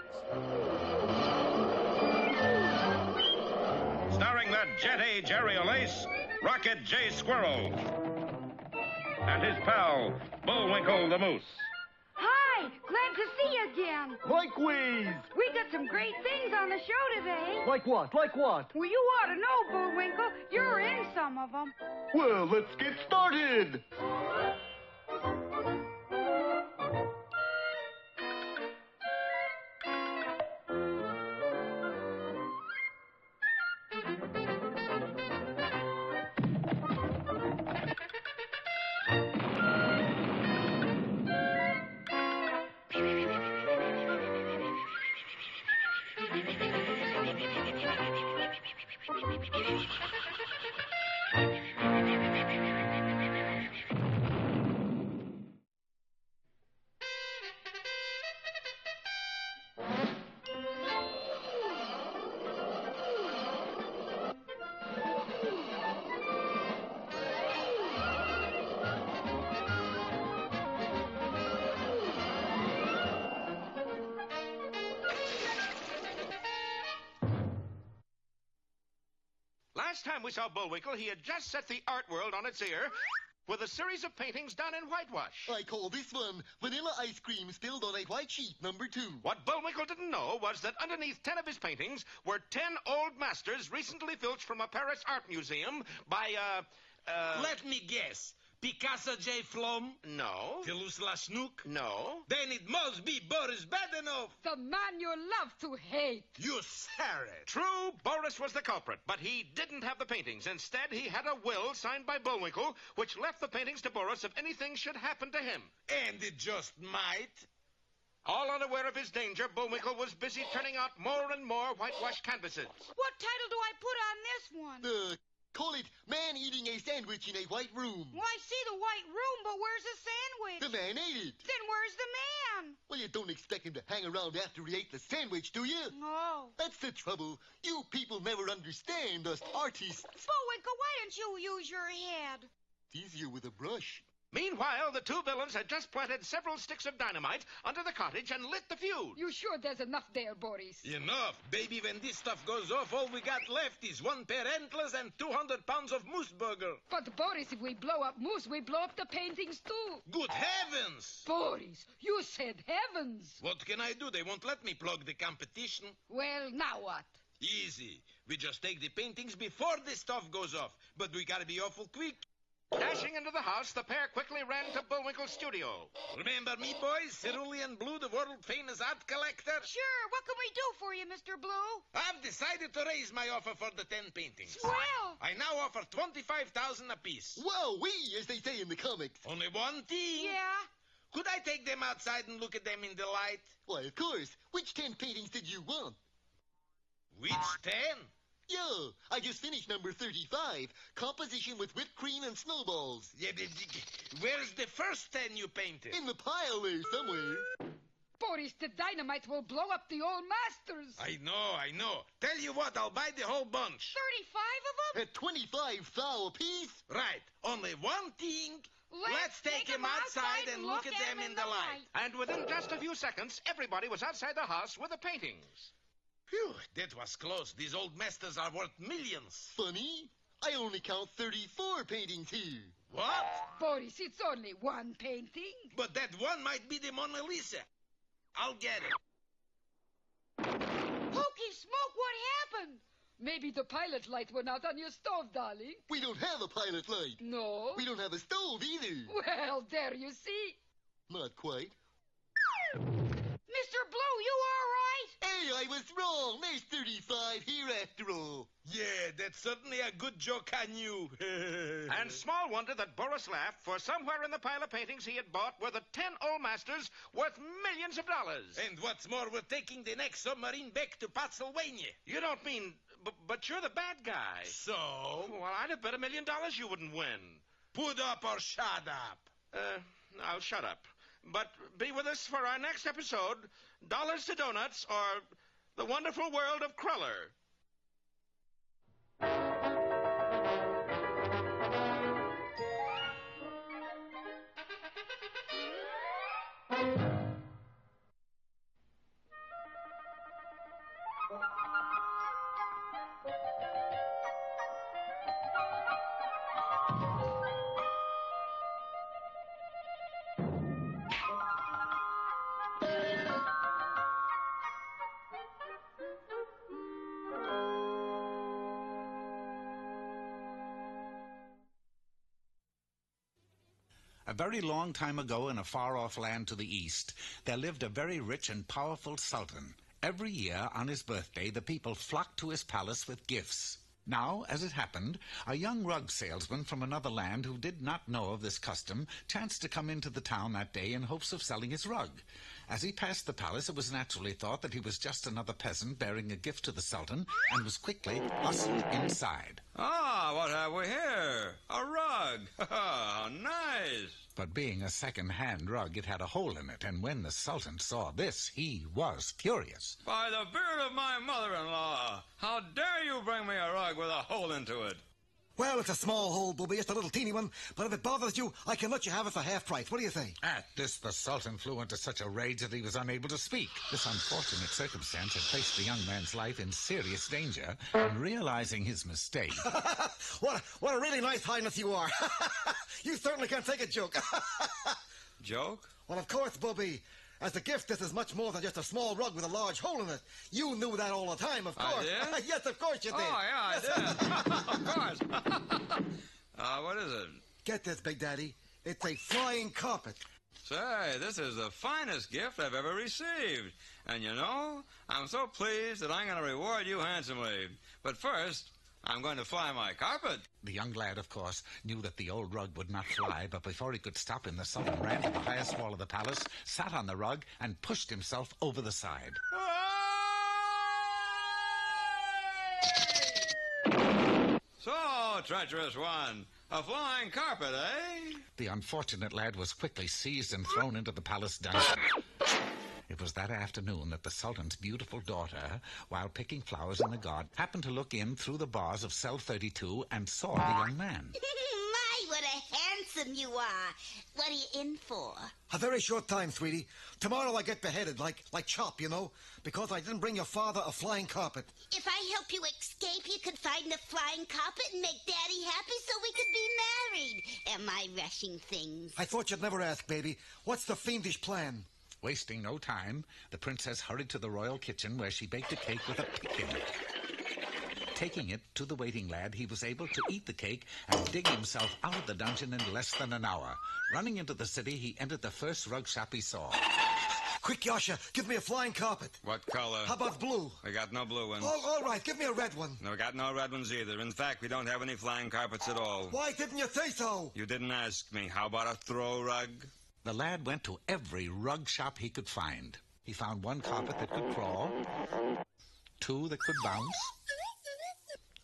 Starring that jet-age aerial ace, Rocket J. Squirrel. And his pal, Bullwinkle the Moose. Hi, glad to see you again. Likewise. We got some great things on the show today. Like what? Like what? Well, you ought to know, Bullwinkle. You're in some of them. Well, let's get started. Last time we saw Bullwinkle, he had just set the art world on its ear with a series of paintings done in whitewash. I call this one Vanilla Ice Cream Spilled on a White Sheet, number 2. What Bullwinkle didn't know was that underneath 10 of his paintings were 10 old masters recently filched from a Paris art museum by, Let me guess. Picasso J. Flom? No. Toulouse Lachnook? No. Then it must be Boris Badenov. The man you love to hate. You said it. True, Boris was the culprit, but he didn't have the paintings. Instead, he had a will signed by Bullwinkle, which left the paintings to Boris if anything should happen to him. And it just might. All unaware of his danger, Bullwinkle was busy turning out more and more whitewash canvases. What title do I put on this one? Call it Man Eating a Sandwich in a White Room. Well, I see the white room, but where's the sandwich? The man ate it. Then where's the man? Well, you don't expect him to hang around after he ate the sandwich, do you? No. That's the trouble. You people never understand us artists. Bullwinkle, why don't you use your head? It's easier with a brush. Meanwhile, the two villains had just planted several sticks of dynamite under the cottage and lit the feud. You sure there's enough there, Boris? Enough. Baby, when this stuff goes off, all we got left is 1 pair antlers and 200 pounds of moose burger. But, Boris, if we blow up Moose, we blow up the paintings, too. Good heavens! Boris, you said heavens. What can I do? They won't let me plug the competition. Well, now what? Easy. We just take the paintings before the stuff goes off. But we gotta be awful quick. Dashing into the house, the pair quickly ran to Bullwinkle's studio. Remember me, boys? Cerulean Blue, the world-famous art collector? Sure. What can we do for you, Mr. Blue? I've decided to raise my offer for the 10 paintings. Well. I now offer $25,000 apiece. Wow, as they say in the comics. Only one thing. Yeah? Could I take them outside and look at them in the light? Why, of course. Which 10 paintings did you want? Which 10? Yeah, I just finished number 35, composition with whipped cream and snowballs. Yeah, but where's the first 10 you painted? In the pile there somewhere. Boris, the dynamite will blow up the old masters. I know. Tell you what, I'll buy the whole bunch. 35 of them? At 25 thou apiece? Right. Only one thing. Let's take them outside and look at them in the light. And within just a few seconds, everybody was outside the house with the paintings. Phew, that was close. These old masters are worth millions. Funny, I only count 34 paintings here. What? Boris, it's only one painting. But that one might be the Mona Lisa. I'll get it. Hokey Smoke, what happened? Maybe the pilot light went out on your stove, darling. We don't have a pilot light. No. We don't have a stove either. Well, there you see. Not quite. Mr. Blue, you all right? Hey, I was wrong. There's 35 here after all. Yeah, that's certainly a good joke on you. And small wonder that Boris laughed, for somewhere in the pile of paintings he had bought were the 10 old masters worth millions of dollars. And what's more, we're taking the next submarine back to Pennsylvania. You don't mean... But you're the bad guy. So? Well, I'd have bet $1 million you wouldn't win. Put up or shut up. I'll shut up. But be with us for our next episode, Dollars to Donuts, or The Wonderful World of Cruller. A very long time ago, in a far-off land to the east, there lived a very rich and powerful sultan. Every year, on his birthday, the people flocked to his palace with gifts. Now, as it happened, a young rug salesman from another land who did not know of this custom chanced to come into the town that day in hopes of selling his rug. As he passed the palace, it was naturally thought that he was just another peasant bearing a gift to the sultan, and was quickly ushered inside. Ah, what have we here? A rug. How nice. But being a second-hand rug, it had a hole in it, and when the sultan saw this, he was furious. By the beard of my mother-in-law, how dare you bring me a rug with a hole into it? Well, it's a small hole, Booby, just a little teeny one, but if it bothers you, I can let you have it for half price. What do you say? At this, the sultan flew into such a rage that he was unable to speak. This unfortunate circumstance had placed the young man's life in serious danger, and realizing his mistake... What a really nice highness you are. You certainly can't take a joke. Joke? Well, of course, Booby. As a gift, this is much more than just a small rug with a large hole in it. You knew that all the time, of course. I did? Yes, of course you did. Oh, yeah, I did. Of course. What is it? Get this, Big Daddy. It's a flying carpet. Say, this is the finest gift I've ever received. And you know, I'm so pleased that I'm going to reward you handsomely. But first, I'm going to fly my carpet. The young lad, of course, knew that the old rug would not fly, but before he could stop him, the sultan ran to the highest wall of the palace, sat on the rug, and pushed himself over the side. So, treacherous one, a flying carpet, eh? The unfortunate lad was quickly seized and thrown into the palace dungeon. It was that afternoon that the Sultan's beautiful daughter, while picking flowers in the garden, happened to look in through the bars of cell 32 and saw the young man. My, what a handsome you are. What are you in for? A very short time, sweetie. Tomorrow I get beheaded, like Chop, you know, because I didn't bring your father a flying carpet. If I help you escape, you could find the flying carpet and make Daddy happy so we could be married. Am I rushing things? I thought you'd never ask, baby. What's the fiendish plan? Wasting no time, the princess hurried to the royal kitchen where she baked a cake with a pick in it. Taking it to the waiting lad, he was able to eat the cake and dig himself out of the dungeon in less than an hour. Running into the city, he entered the first rug shop he saw. Quick, Yasha, give me a flying carpet. What color? How about blue? We got no blue ones. All right, give me a red one. No, we got no red ones either. In fact, we don't have any flying carpets at all. Why didn't you say so? You didn't ask me. How about a throw rug? The lad went to every rug shop he could find. He found one carpet that could crawl, two that could bounce,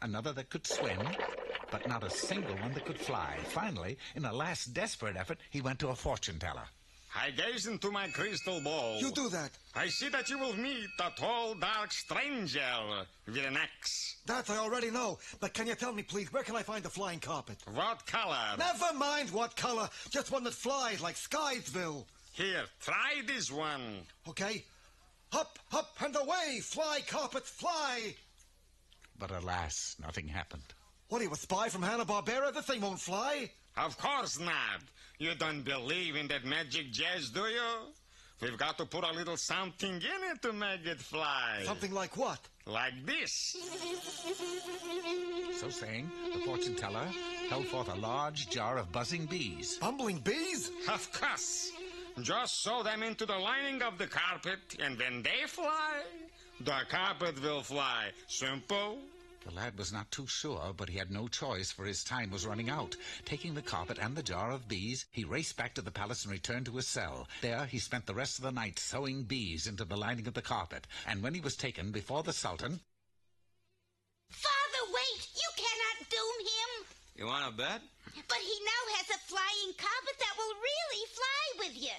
another that could swim, but not a single one that could fly. Finally, in a last desperate effort, he went to a fortune teller. I gaze into my crystal ball. You do that. I see that you will meet a tall, dark stranger with an axe. That I already know. But can you tell me, please, where can I find the flying carpet? What color? Never mind what color. Just one that flies like Skysville. Here, try this one. Okay. Up, up, and away, fly, carpet, fly. But alas, nothing happened. What are you, a spy from Hanna-Barbera? The thing won't fly. Of course not. You don't believe in that magic jazz, do you? We've got to put a little something in it to make it fly. Something like what? Like this. So saying, the fortune teller held forth a large jar of buzzing bees. Bumbling bees? Of course. Just sew them into the lining of the carpet, and when they fly, the carpet will fly. Simple. The lad was not too sure, but he had no choice, for his time was running out. Taking the carpet and the jar of bees, he raced back to the palace and returned to his cell. There he spent the rest of the night sewing bees into the lining of the carpet. And when he was taken before the Sultan... Father, wait! You cannot doom him! You want to bet? But he now has a flying carpet that will really fly with you.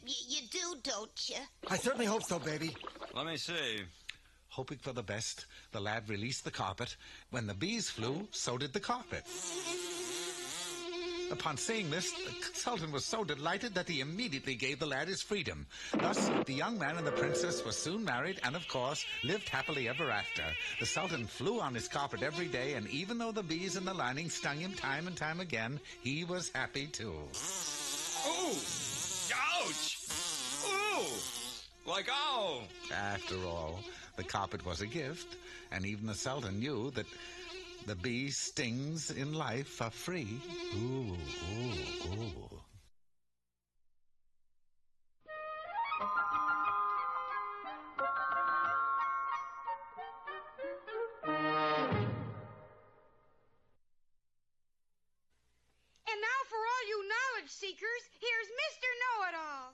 You do, don't you? I certainly hope so, baby. Let me see. Hoping for the best, the lad released the carpet. When the bees flew, so did the carpet. Upon seeing this, the Sultan was so delighted that he immediately gave the lad his freedom. Thus, the young man and the princess were soon married and, of course, lived happily ever after. The Sultan flew on his carpet every day, and even though the bees in the lining stung him time and time again, he was happy too. Ooh! Ouch! Ooh! Like, oh! After all, the carpet was a gift, and even the Sultan knew that the bee's stings in life are free. Ooh, ooh, ooh. And now for all you knowledge seekers, here's Mr. Know-It-All.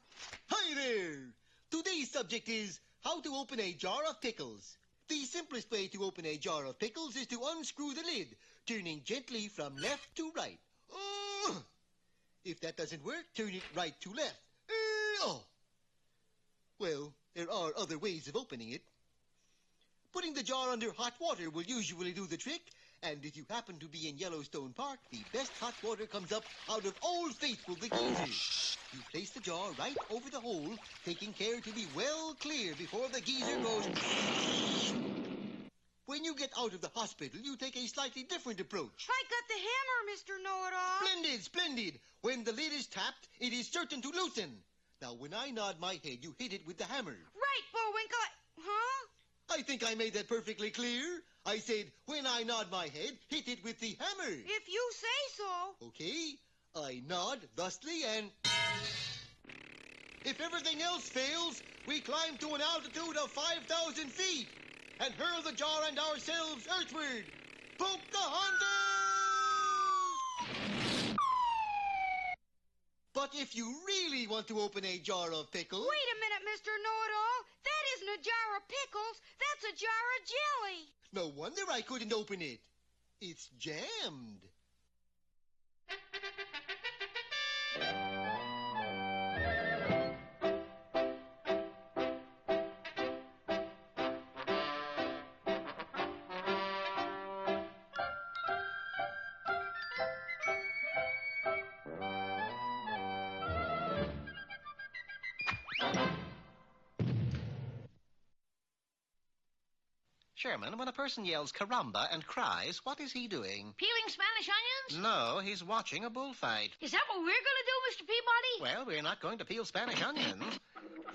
Hi there! Today's subject is how to open a jar of pickles. The simplest way to open a jar of pickles is to unscrew the lid, turning gently from left to right. Oh! If that doesn't work, turn it right to left. Oh! Well, there are other ways of opening it. Putting the jar under hot water will usually do the trick, and if you happen to be in Yellowstone Park, the best hot water comes up out of Old Faithful the geyser. You place the jar right over the hole, taking care to be well clear before the geyser goes... When you get out of the hospital, you take a slightly different approach. I got the hammer, Mr. Know-It-All. Splendid, splendid. When the lid is tapped, it is certain to loosen. Now, when I nod my head, you hit it with the hammer. Right, Bullwinkle. Huh? I think I made that perfectly clear. I said, when I nod my head, hit it with the hammer. If you say so. Okay. I nod thusly and... If everything else fails, we climb to an altitude of 5,000 feet and hurl the jar and ourselves earthward. Pocahontas! But if you really want to open a jar of pickles... Wait a minute, Mr. Know-It-All. That isn't a jar of pickles. That's a jar of jelly. No wonder I couldn't open it. It's jammed. Sherman, when a person yells caramba and cries, what is he doing? Peeling Spanish onions? No, he's watching a bullfight. Is that what we're going to do, Mr. Peabody? Well, we're not going to peel Spanish onions.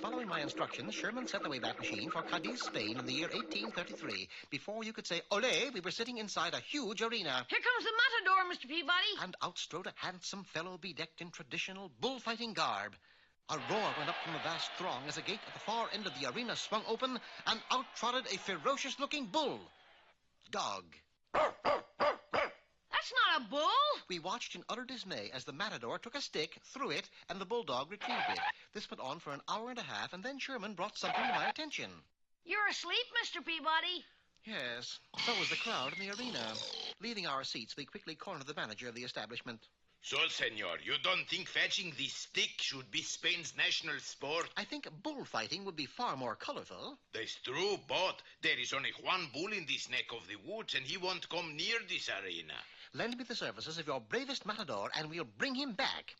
Following my instructions, Sherman set the Wayback Machine for Cadiz, Spain in the year 1833. Before you could say ole, we were sitting inside a huge arena. Here comes the matador, Mr. Peabody. And out strode a handsome fellow bedecked in traditional bullfighting garb. A roar went up from the vast throng as a gate at the far end of the arena swung open, and out trotted a ferocious-looking bull. Dog. That's not a bull. We watched in utter dismay as the matador took a stick, threw it, and the bulldog retrieved it. This went on for an hour and a half, and then Sherman brought something to my attention. You're asleep, Mr. Peabody. Yes, so was the crowd in the arena. Leaving our seats, we quickly cornered the manager of the establishment. So, senor, you don't think fetching the stick should be Spain's national sport? I think bullfighting would be far more colorful. That's true, but there is only one bull in this neck of the woods, and he won't come near this arena. Lend me the services of your bravest matador, and we'll bring him back.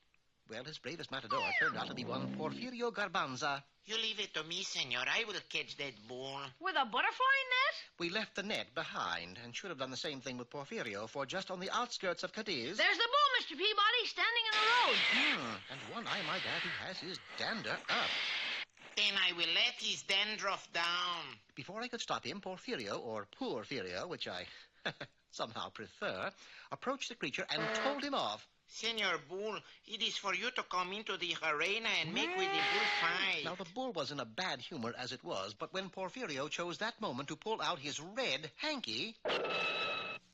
Well, his bravest matador turned out to be one Porfirio Garbanza. You leave it to me, senor. I will catch that bull. With a butterfly net? We left the net behind and should have done the same thing with Porfirio, for just on the outskirts of Cadiz... There's the bull, Mr. Peabody, standing in the road. And one I might add, he has his dander up. Then I will let his dandruff down. Before I could stop him, Porfirio, or Porfirio, which I somehow prefer, approached the creature and told him off. Senor Bull, it is for you to come into the arena and make with the bull fight. Now, the bull was in a bad humor as it was, but when Porfirio chose that moment to pull out his red hanky...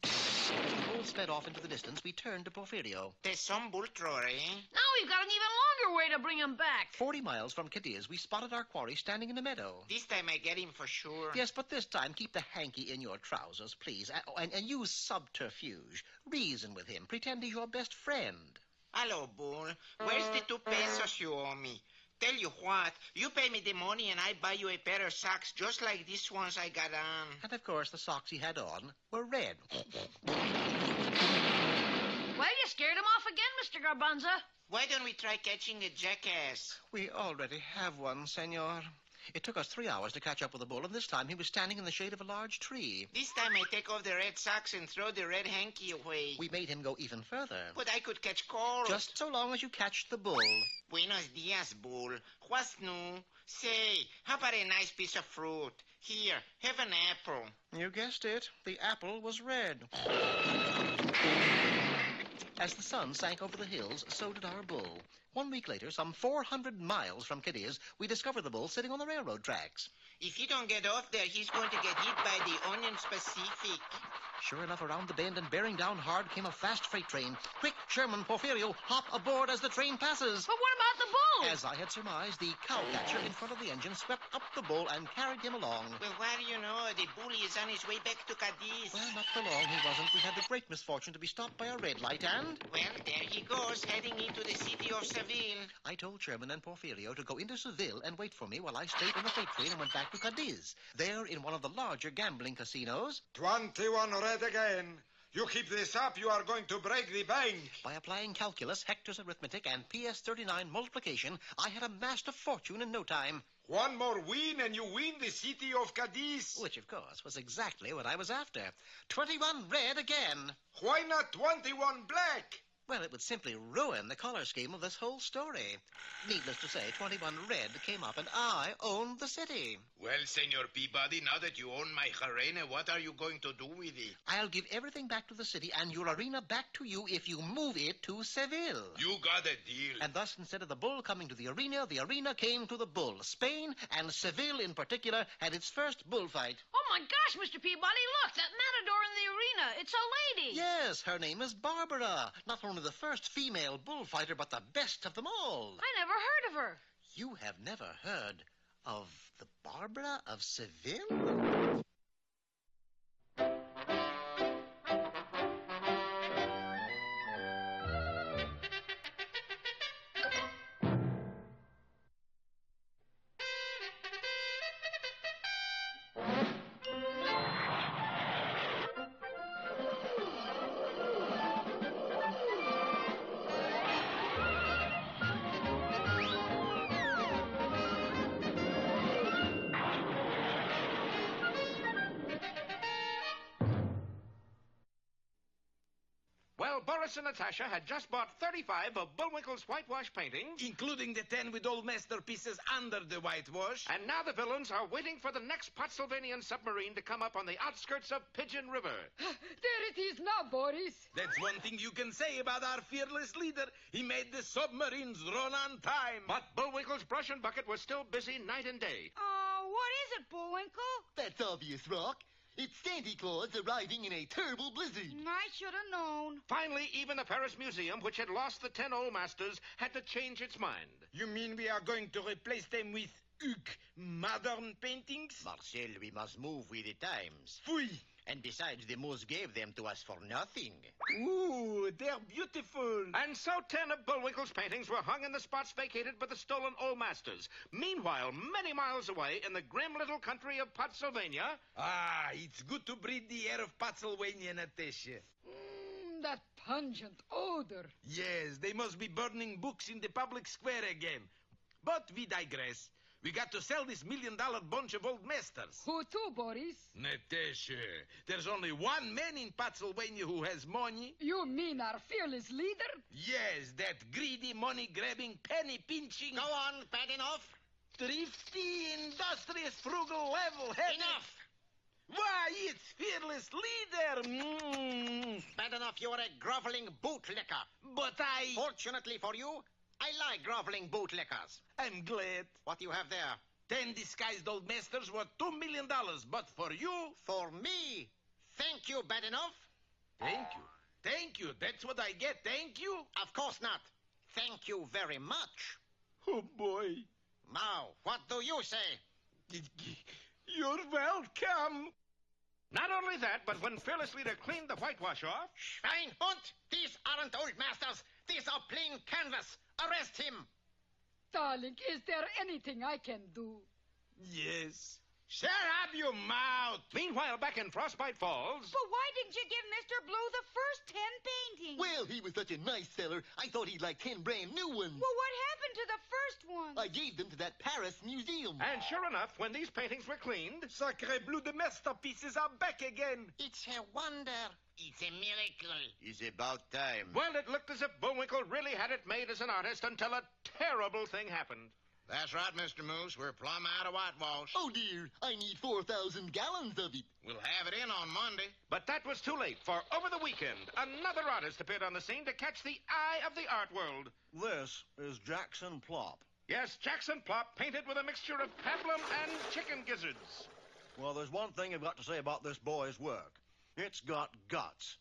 The bull sped off into the distance. We turned to Porfirio. There's some bull thrower, eh? Now we've got an even longer way to bring him back. 40 miles from Cadiz, we spotted our quarry standing in a meadow. This time I get him for sure. Yes, but this time keep the hanky in your trousers, please. And use subterfuge. Reason with him. Pretend he's your best friend. Hello, Bull. Where's the 2 pesos you owe me? Tell you what, you pay me the money and I buy you a pair of socks just like these ones I got on. And, of course, the socks he had on were red. Well, you scared him off again, Mr. Garbanza. Why don't we try catching a jackass? We already have one, senor. It took us 3 hours to catch up with the bull, and this time he was standing in the shade of a large tree. This time I take off the red socks and throw the red hanky away. We made him go even further. But I could catch cold. Just so long as you catch the bull. Buenos dias, Bull. What's new? Say, how about a nice piece of fruit? Here, have an apple. You guessed it. The apple was red. As the sun sank over the hills, so did our bull. 1 week later, some 400 miles from Cadiz, we discovered the bull sitting on the railroad tracks. If you don't get off there, he's going to get hit by the Onion Pacific. Sure enough, around the bend and bearing down hard came a fast freight train. Quick, Sherman, Porfirio, hop aboard as the train passes. But what about the bull? As I had surmised, the cowcatcher in front of the engine swept up the bull and carried him along. Well, what do you know? The bully is on his way back to Cadiz. Well, not for long he wasn't. We had the great misfortune to be stopped by a red light and... Well, there he goes, heading into the city of Seville. I told Sherman and Porfirio to go into Seville and wait for me while I stayed on the freight train and went back to Cadiz. There, in one of the larger gambling casinos... 21 red again. You keep this up, you are going to break the bank. By applying calculus, Hector's arithmetic, and PS39 multiplication, I had amassed a fortune in no time. One more win and you win the city of Cadiz. Which, of course, was exactly what I was after. 21 red again. Why not 21 black? Well, it would simply ruin the color scheme of this whole story. Needless to say, 21 red came up and I owned the city. Well, Senor Peabody, now that you own my arena, what are you going to do with it? I'll give everything back to the city and your arena back to you if you move it to Seville. You got a deal. And thus, instead of the bull coming to the arena came to the bull. Spain, and Seville in particular, had its first bullfight. Oh, my gosh, Mr. Peabody, look, that matador in the arena. It's a lady. Yes, her name is Barbara. Not only the first female bullfighter, but the best of them all. I never heard of her. You have never heard of the Barbara of Seville? Boris and Natasha had just bought 35 of Bullwinkle's whitewash paintings, including the 10 with old masterpieces under the whitewash. And now the villains are waiting for the next Pottsylvanian submarine to come up on the outskirts of Pigeon River. There it is now, Boris. That's one thing you can say about our fearless leader. He made the submarines run on time. But Bullwinkle's brush and bucket was still busy night and day. What is it, Bullwinkle? That's obvious, Rock. It's Santa Claus arriving in a terrible blizzard. I should have known. Finally, even the Paris Museum, which had lost the 10 old masters, had to change its mind. You mean we are going to replace them with Modern paintings? Marcel, we must move with the times. Fui! And besides, the moose gave them to us for nothing. Ooh, they're beautiful. And so 10 of Bullwinkle's paintings were hung in the spots vacated by the stolen old masters. Meanwhile, many miles away in the grim little country of Pennsylvania... Ah, it's good to breathe the air of Pennsylvania, Natasha. That pungent odor. Yes, they must be burning books in the public square again. But we digress. We got to sell this $1 million bunch of old masters. Who to, Boris? Natasha, there's only one man in Pennsylvania who has money. You mean our fearless leader? Yes, that greedy, money-grabbing, penny-pinching... Go on, Badenoff. Thrifty, industrious, frugal, level-headed... Enough! Why, it's fearless leader! Badenoff, you're a groveling bootlicker. But I... Fortunately for you, I like groveling bootlickers. I'm glad. What do you have there? 10 disguised old masters worth $2 million. But for you... For me? Thank you, Badenoff. Thank you. Thank you. That's what I get. Thank you. Of course not. Thank you very much. Oh, boy. Now, what do you say? You're welcome. Not only that, but when Fearless Leader cleaned the whitewash off... Schweinhund! These aren't old masters. These are plain canvas. Arrest him. Darling, is there anything I can do? Yes. Shut up, you mouth! Meanwhile, back in Frostbite Falls... But why didn't you give Mr. Blue the first 10 paintings? Well, he was such a nice seller, I thought he'd like 10 brand new ones. Well, what happened to the first one? I gave them to that Paris museum. And sure enough, when these paintings were cleaned... Sacre Bleu, the masterpieces are back again. It's a wonder. It's a miracle. It's about time. Well, it looked as if Bullwinkle really had it made as an artist until a terrible thing happened. That's right, Mr. Moose. We're plumb out of whitewash. Oh, dear. I need 4,000 gallons of it. We'll have it in on Monday. But that was too late, for over the weekend, another artist appeared on the scene to catch the eye of the art world. This is Jackson Plop. Yes, Jackson Plop, painted with a mixture of pablum and chicken gizzards. Well, there's one thing I've got to say about this boy's work. It's got guts.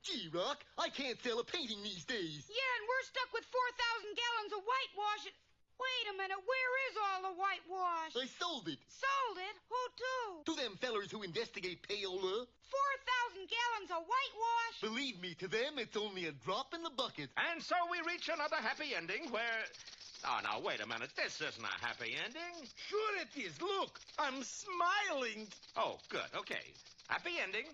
Gee, Rock, I can't sell a painting these days. Yeah, and we're stuck with 4,000 gallons of whitewash. Wait a minute, where is all the whitewash? I sold it. Sold it? Who to? To them fellers who investigate payola. 4,000 gallons of whitewash? Believe me, to them it's only a drop in the bucket. And so we reach another happy ending where... Oh, now, wait a minute. This isn't a happy ending. Sure it is. Look, I'm smiling. Oh, good. Okay. Happy ending.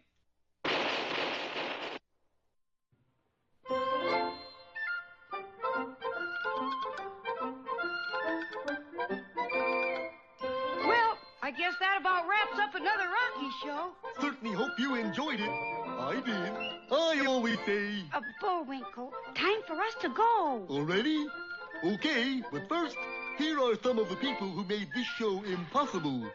Well, I guess that about wraps up another Rocky show. Certainly hope you enjoyed it. I did. I always say... Bullwinkle, time for us to go. Already? Okay, but first, here are some of the people who made this show impossible.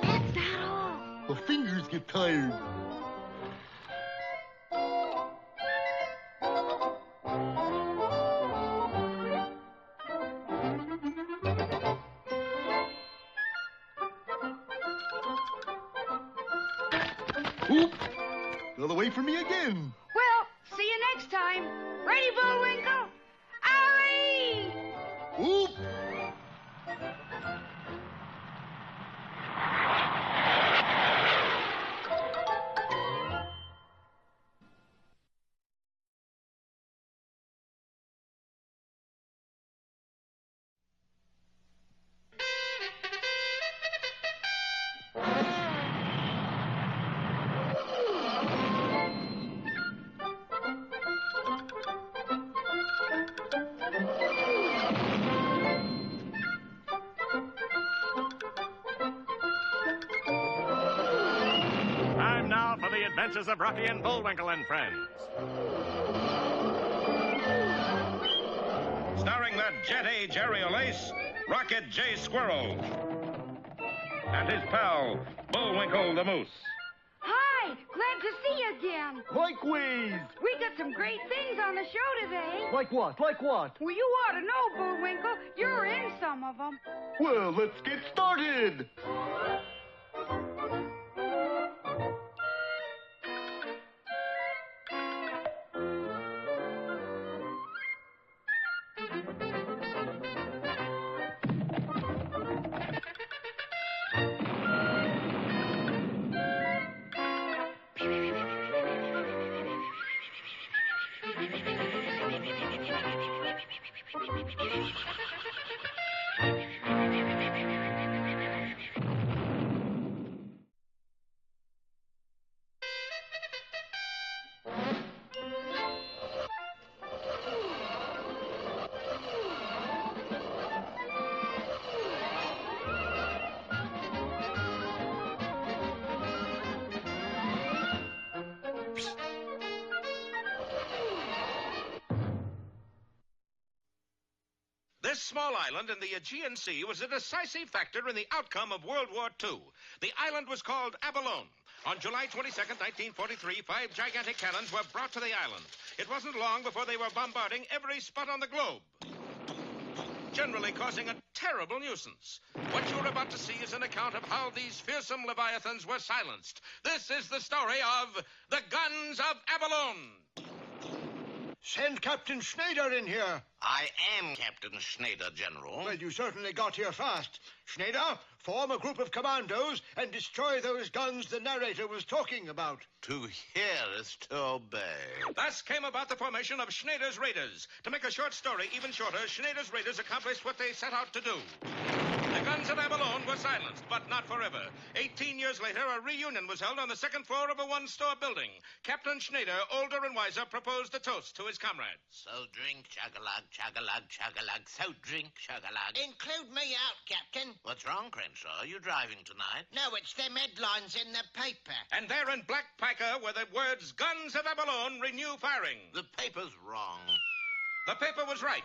That's not all. My fingers get tired. Oop! Another way for me again. Well, see you next time. Ready, Bullwinkle? Alley! Oop! Time now for the adventures of Rocky and Bullwinkle and Friends. Starring that jet age aerial ace, Rocket J. Squirrel. And his pal, Bullwinkle the Moose. Hi, Hi, glad to see you again. Likewise. We got some great things on the show today. Like what? Like what? Well, you ought to know, Bullwinkle. You're in some of them. Well, let's get started. This small island in the Aegean Sea was a decisive factor in the outcome of World War II. The island was called Abalone. On July 22nd, 1943, 5 gigantic cannons were brought to the island. It wasn't long before they were bombarding every spot on the globe, generally causing a terrible nuisance. What you're about to see is an account of how these fearsome leviathans were silenced. This is the story of the Guns of Abalone. Send Captain Schneider in here. I am Captain Schneider, General. Well, you certainly got here fast. Schneider, form a group of commandos and destroy those guns the narrator was talking about. To hear is to obey. Thus came about the formation of Schneider's Raiders. To make a short story even shorter, Schneider's Raiders accomplished what they set out to do. The Guns of Abalone were silenced, but not forever. 18 years later, a reunion was held on the second floor of a one-store building. Captain Schneider, older and wiser, proposed a toast to his comrades. So drink, chug-a-lug, chug-a-lug, chug-a-lug. So drink, chug-a-lug. Include me out, Captain. What's wrong, Crenshaw? Are you driving tonight? No, it's them headlines in the paper. And there in black pica were the words, Guns of Abalone, renew firing. The paper's wrong. The paper was right.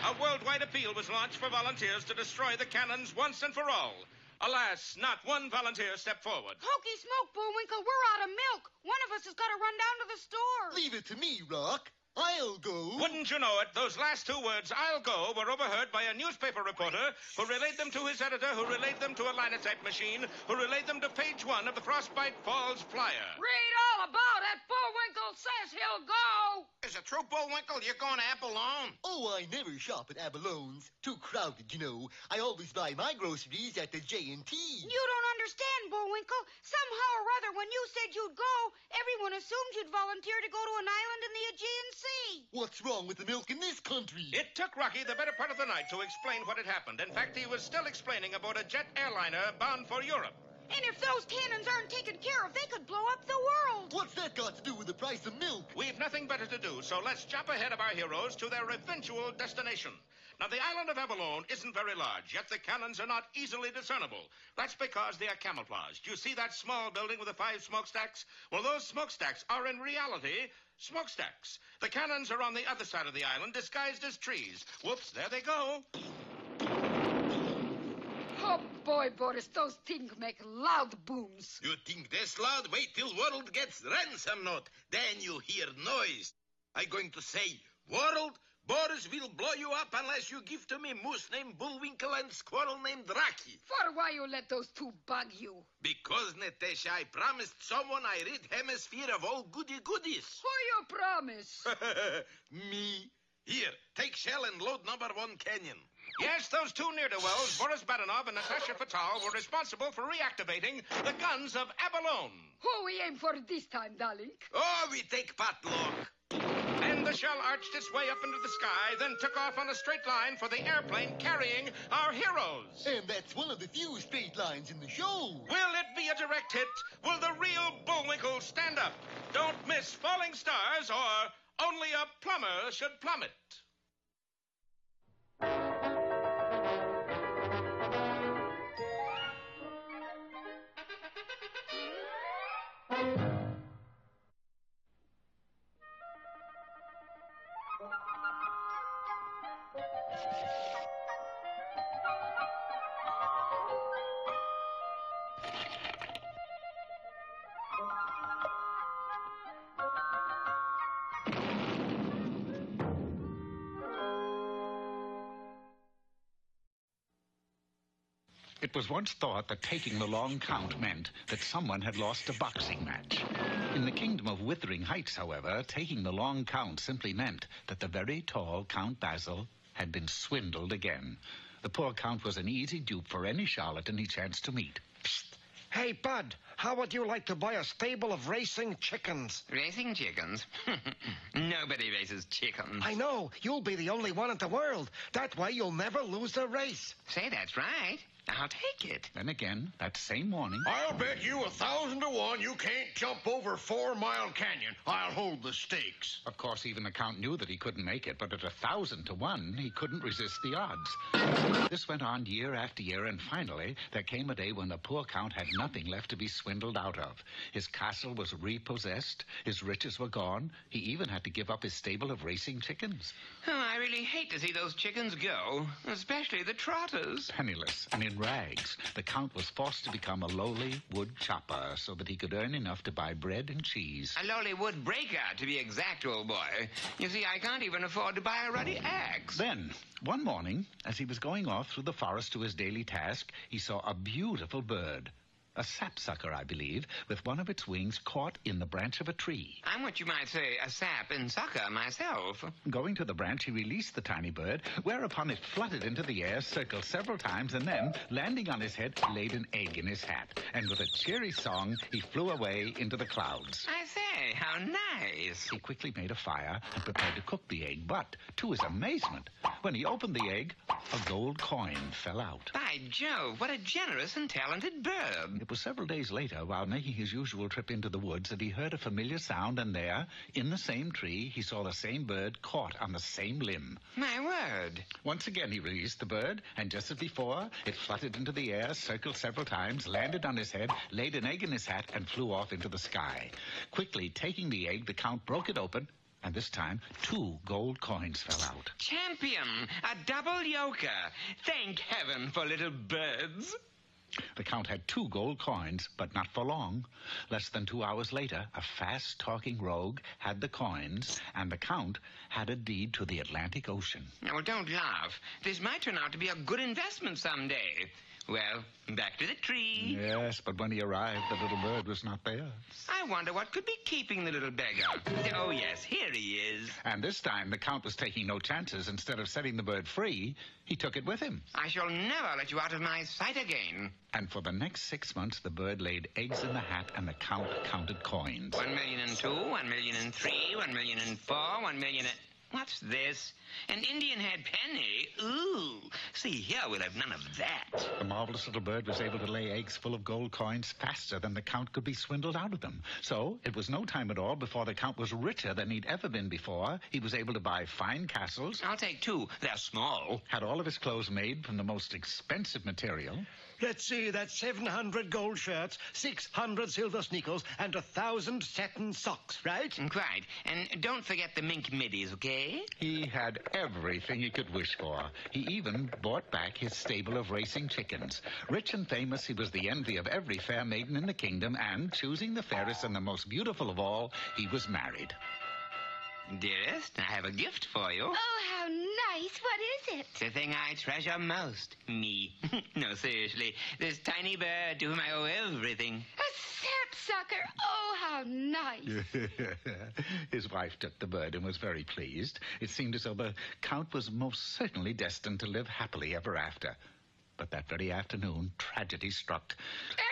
A worldwide appeal was launched for volunteers to destroy the cannons once and for all. Alas, not one volunteer stepped forward. Hokey smoke, Bullwinkle. We're out of milk. One of us has got to run down to the store. Leave it to me, Rock. I'll go. Wouldn't you know it, those last two words, I'll go, were overheard by a newspaper reporter who relayed them to his editor, who relayed them to a linotype machine, who relayed them to page 1 of the Frostbite Falls Flyer. Read all about it. Bullwinkle says he'll go. Is it true, Bullwinkle? You're going to Abalone? Oh, I never shop at Abalone's. Too crowded, you know. I always buy my groceries at the J&T. You don't understand, Bullwinkle. Somehow or other, when you said you'd go, everyone assumed you'd volunteer to go to an island in the Aegean Sea. What's wrong with the milk in this country? It took Rocky the better part of the night to explain what had happened. In fact, he was still explaining aboard a jet airliner bound for Europe. And if those cannons aren't taken care of, they could blow up the world. What's that got to do with the price of milk? We've nothing better to do, so let's jump ahead of our heroes to their eventual destination. Now, the island of Abalone isn't very large, yet the cannons are not easily discernible. That's because they are camouflaged. You see that small building with the 5 smokestacks? Well, those smokestacks are in reality smokestacks. The cannons are on the other side of the island, disguised as trees. Whoops, there they go. Oh, boy, Boris, those things make loud booms. You think this loud? Wait till world gets ransom note. Then you hear noise. I'm going to say, world, Boris will blow you up unless you give to me moose named Bullwinkle and squirrel named Rocky. For why you let those two bug you? Because, Natasha, I promised someone I rid hemisphere of all goodies. Who you promise? Me. Here, take shell and load number 1 canyon. Yes, those two ne'er-do-wells, Boris Badenov and Natasha Fatal, were responsible for reactivating the Guns of Abalone. Who we aim for this time, darling? Oh, we take potluck. And the shell arched its way up into the sky, then took off on a straight line for the airplane carrying our heroes. And that's one of the few straight lines in the show. Will it be a direct hit? Will the real Bullwinkle stand up? Don't miss Falling Stars, or Only a Plumber Should Plummet. It was once thought that taking the long count meant that someone had lost a boxing match. In the kingdom of Withering Heights, however, taking the long count simply meant that the very tall Count Basil had been swindled again. The poor count was an easy dupe for any charlatan he chanced to meet. Hey, Bud, how would you like to buy a stable of racing chickens? Racing chickens? Nobody races chickens. I know. You'll be the only one in the world. That way you'll never lose a race. Say, that's right. I'll take it. Then again, that same morning... I'll bet you 1,000 to 1 you can't jump over 4 Mile Canyon. I'll hold the stakes. Of course, even the Count knew that he couldn't make it, but at 1,000 to 1, he couldn't resist the odds. This went on year after year, and finally, there came a day when the poor Count had nothing left to be swindled out of. His castle was repossessed, his riches were gone, he even had to give up his stable of racing chickens. Oh, I really hate to see those chickens go, especially the trotters. Penniless and in rags, the Count was forced to become a lowly wood chopper so that he could earn enough to buy bread and cheese. A lowly wood breaker, to be exact, old boy. You see, I can't even afford to buy a ruddy axe. Then, one morning, as he was going off through the forest to his daily task, he saw a beautiful bird. A sapsucker, I believe, with one of its wings caught in the branch of a tree. I'm what you might say a sap and sucker myself. Going to the branch, he released the tiny bird, whereupon it fluttered into the air, circled several times, and then, landing on his head, laid an egg in his hat. And with a cheery song, he flew away into the clouds. I say, how nice. He quickly made a fire and prepared to cook the egg, but, to his amazement, when he opened the egg, a gold coin fell out. By Jove, what a generous and talented bird. It was several days later, while making his usual trip into the woods, that he heard a familiar sound, and there, in the same tree, he saw the same bird caught on the same limb. My word. Once again he released the bird, and just as before, it fluttered into the air, circled several times, landed on his head, laid an egg in his hat, and flew off into the sky. Quickly taking the egg, the Count broke it open, and this time 2 gold coins fell out. Champion! A double yoker! Thank heaven for little birds! The Count had 2 gold coins, but not for long. Less than 2 hours later, a fast-talking rogue had the coins, and the Count had a deed to the Atlantic Ocean. Now, don't laugh. This might turn out to be a good investment someday. Well, back to the tree. Yes, but when he arrived, the little bird was not there. I wonder what could be keeping the little beggar. Oh, yes, here he is. And this time, the Count was taking no chances. Instead of setting the bird free, he took it with him. I shall never let you out of my sight again. And for the next 6 months, the bird laid eggs in the hat, and the Count counted coins. 1,000,002, 1,000,003, 1,000,004, 1,000,000... What's this? An Indian head penny? Ooh. See, here we'll have none of that. The marvelous little bird was able to lay eggs full of gold coins faster than the Count could be swindled out of them. So it was no time at all before the Count was richer than he'd ever been before. He was able to buy fine castles. I'll take 2. They're small. Had all of his clothes made from the most expensive material. Let's see, that's 700 gold shirts, 600 silver sneakers, and 1,000 satin socks, right? Quite. And don't forget the mink middies, okay? He had everything he could wish for. He even bought back his stable of racing chickens. Rich and famous, he was the envy of every fair maiden in the kingdom, and, choosing the fairest and the most beautiful of all, he was married. Dearest, I have a gift for you. Oh, how nice. What is it? It's the thing I treasure most. Me. No, seriously. This tiny bird to whom I owe everything. A sapsucker. Oh, how nice. His wife took the bird and was very pleased. It seemed as though the Count was most certainly destined to live happily ever after. But that very afternoon, tragedy struck.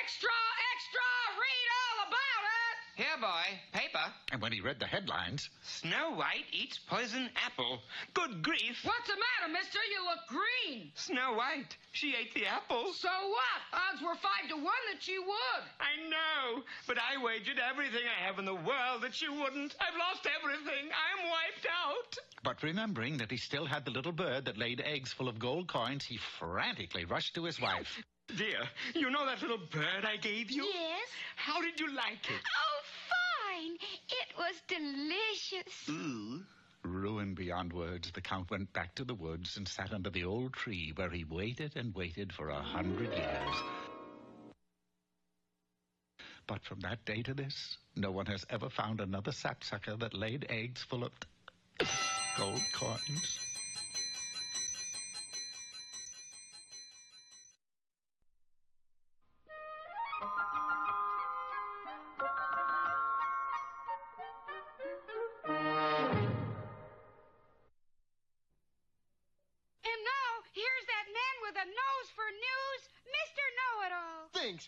Extra, extra! Read all about it! Here, boy. Paper. And when he read the headlines... Snow White eats poison apple. Good grief. What's the matter, mister? You look green. Snow White. She ate the apple. So what? Odds were 5 to 1 that she would. I know, but I wagered everything I have in the world that she wouldn't. I've lost everything. I am wiped out. But remembering that he still had the little bird that laid eggs full of gold coins, he frantically rushed to his wife. Dear, you know that little bird I gave you? Yes. How did you like it? Oh, fine. It was delicious. Ooh. Ruined beyond words, the Count went back to the woods and sat under the old tree where he waited and waited for 100 years. But from that day to this, no one has ever found another sapsucker that laid eggs full of gold coins.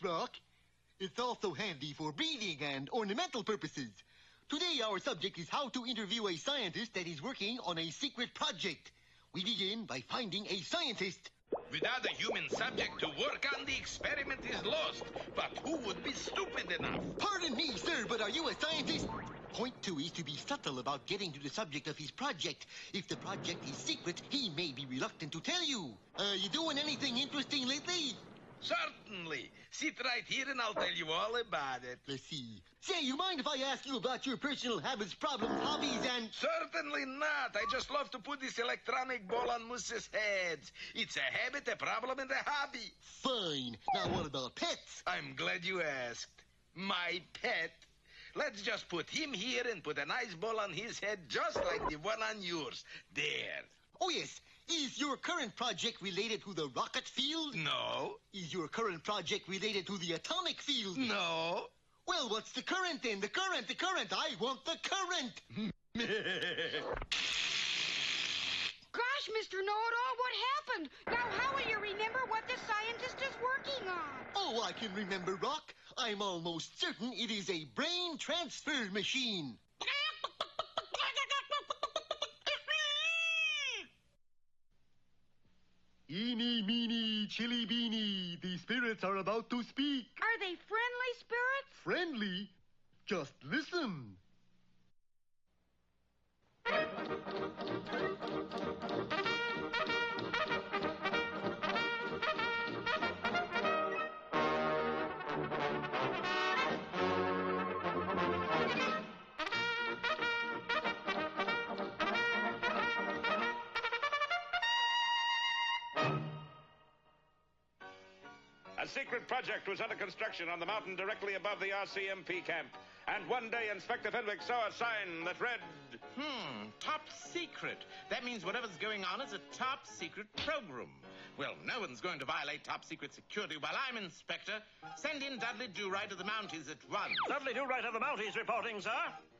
Rock. It's also handy for breeding and ornamental purposes. Today, our subject is how to interview a scientist that is working on a secret project. We begin by finding a scientist. Without a human subject to work on, the experiment is lost. But who would be stupid enough? Pardon me, sir, but are you a scientist? Point 2 is to be subtle about getting to the subject of his project. If the project is secret, he may be reluctant to tell you. You doing anything interesting lately? Certainly. Sit right here and I'll tell you all about it. Let's see. Say, you mind if I ask you about your personal habits, problems, hobbies, and... Certainly not. I just love to put this electronic ball on Moose's heads. It's a habit, a problem, and a hobby. Fine. Now what about pets? I'm glad you asked. My pet. Let's just put him here and put a nice ball on his head just like the one on yours. There. Oh, yes. Is your current project related to the rocket field? No. Is your current project related to the atomic field? No. Well, what's the current then? The current. I want the current. Gosh, Mr. Know-It-All, what happened? Now, how will you remember what the scientist is working on? Oh, I can remember, Rock. I'm almost certain it is a brain transfer machine. Eeny, meeny, chilly beany. The spirits are about to speak. Are they friendly spirits? Friendly? Just listen. A secret project was under construction on the mountain directly above the RCMP camp. And one day, Inspector Fenwick saw a sign that read... Top secret. That means whatever's going on is a top secret program. Well, no one's going to violate top secret security while I'm Inspector. Send in Dudley Do-Right of the Mounties at once. Dudley Do-Right of the Mounties reporting, sir.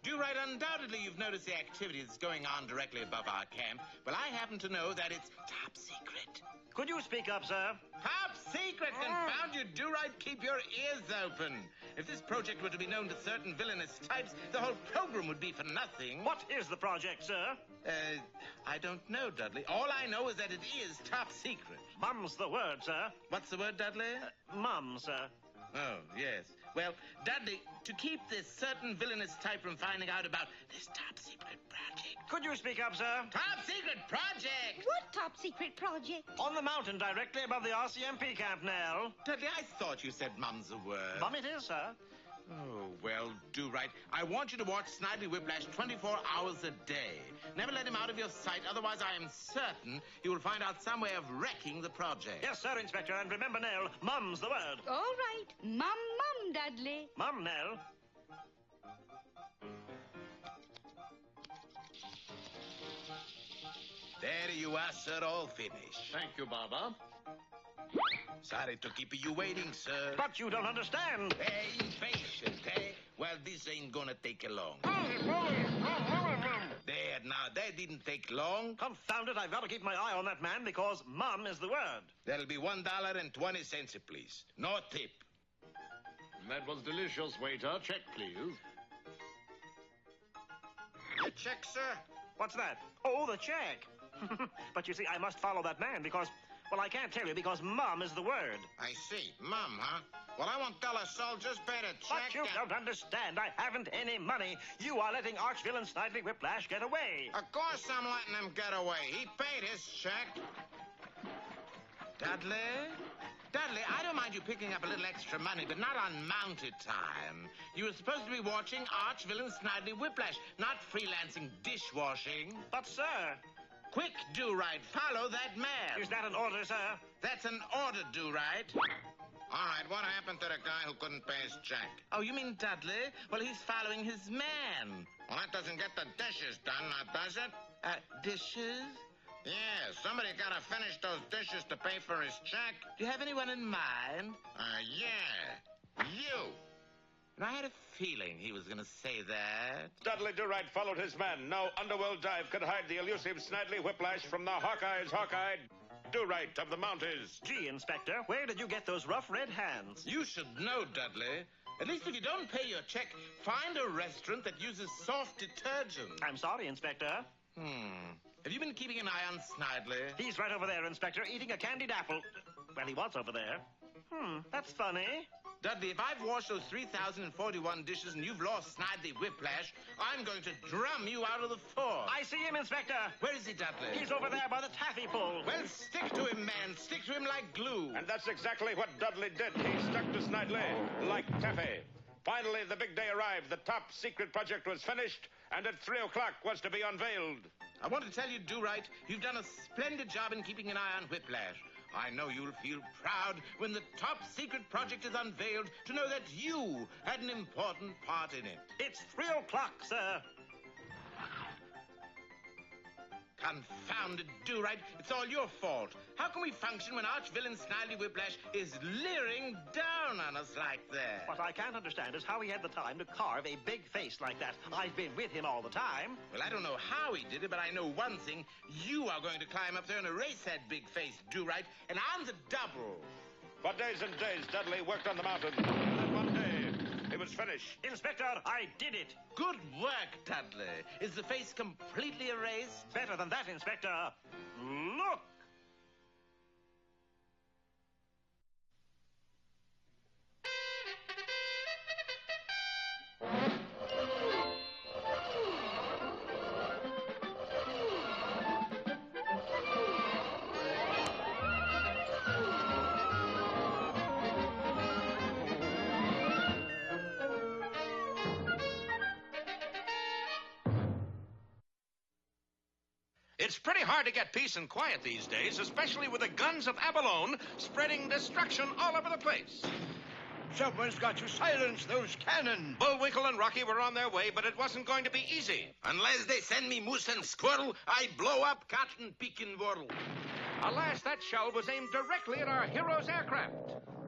Do-Right, undoubtedly you've noticed the activity that's going on directly above our camp. Well, I happen to know that it's top secret. Could you speak up, sir? Top secret! Confound you, Do-Right, keep your ears open. If this project were to be known to certain villainous types, the whole program would be for nothing. What is the project, sir? I don't know, Dudley. All I know is that it is top secret. Mum's the word, sir. What's the word, Dudley? Mum, sir. Oh, yes. Well, Dudley, to keep this certain villainous type from finding out about this top secret project. Could you speak up, sir? Top secret project! What top secret project? On the mountain directly above the RCMP camp, Nell. Dudley, I thought you said mum's a word. Mum it is, sir. Oh, well, Do-Right. I want you to watch Snidely Whiplash 24 hours a day. Never let him out of your sight, otherwise I am certain you will find out some way of wrecking the project. Yes, sir, Inspector, and remember, Nell, mum's the word. All right. Mum, Dudley. Mum, Nell. There you are, sir, all finished. Thank you, Baba. Sorry to keep you waiting, sir. But you don't understand. Hey, patient, eh? Well, this ain't gonna take long. There, now, that didn't take long. Confound it, I've got to keep my eye on that man because mum is the word. That'll be $1.20, please. No tip. That was delicious, waiter. Check, please. Your check, sir? What's that? Oh, the check. But you see, I must follow that man because... Well, I can't tell you because Mum is the word. I see. Mum, huh? Well, I won't tell a soul. Just pay the check. But you don't understand. I haven't any money. You are letting arch-villain Snidely Whiplash get away. Of course I'm letting him get away. He paid his check. Dudley? Dudley, I don't mind you picking up a little extra money, but not on mounted time. You were supposed to be watching arch-villain Snidely Whiplash, not freelancing dishwashing. But, sir... Quick, Do-Right, follow that man. Is that an order, sir? That's an order, Do-Right. All right, what happened to the guy who couldn't pay his check? Oh, you mean Dudley? Well, he's following his man. Well, that doesn't get the dishes done, now does it? Dishes? Yeah, somebody gotta finish those dishes to pay for his check. Do you have anyone in mind? Yeah. You. And I had a feeling he was going to say that. Dudley Do-Right followed his man. No underworld dive could hide the elusive Snidely Whiplash from the Hawkeye's Hawkeye. Do-Right of the Mounties. Gee, Inspector, where did you get those rough red hands? You should know, Dudley. At least if you don't pay your check, find a restaurant that uses soft detergent. I'm sorry, Inspector. Have you been keeping an eye on Snidely? He's right over there, Inspector, eating a candied apple. Well, he was over there. That's funny. Dudley, if I've washed those 3,041 dishes and you've lost Snidely Whiplash, I'm going to drum you out of the force. I see him, Inspector. Where is he, Dudley? He's over there by the taffy pole. Well, stick to him, man. Stick to him like glue. And that's exactly what Dudley did. He stuck to Snidely like taffy. Finally, the big day arrived. The top secret project was finished, and at 3 o'clock was to be unveiled. I want to tell you, Do-Right, you've done a splendid job in keeping an eye on Whiplash. I know you'll feel proud when the top secret project is unveiled to know that you had an important part in it. It's 3 o'clock, sir. Confounded Do-Right, it's all your fault. How can we function when arch-villain Snidely Whiplash is leering down on us like that? What I can't understand is how he had the time to carve a big face like that. I've been with him all the time. Well, I don't know how he did it, but I know one thing. You are going to climb up there and erase that big face, Do-Right, and I'm the double. For days and days, Dudley worked on the mountain. And one day, it was finished. Inspector, I did it. Good work, Dudley. Is the face completely erased? Better than that, Inspector. Look! It's pretty hard to get peace and quiet these days, especially with the guns of Abalone spreading destruction all over the place. Someone's got to silence those cannon. Bullwinkle and Rocky were on their way, but it wasn't going to be easy. Unless they send me moose and squirrel, I blow up cotton pekin world. Alas, that shell was aimed directly at our hero's aircraft.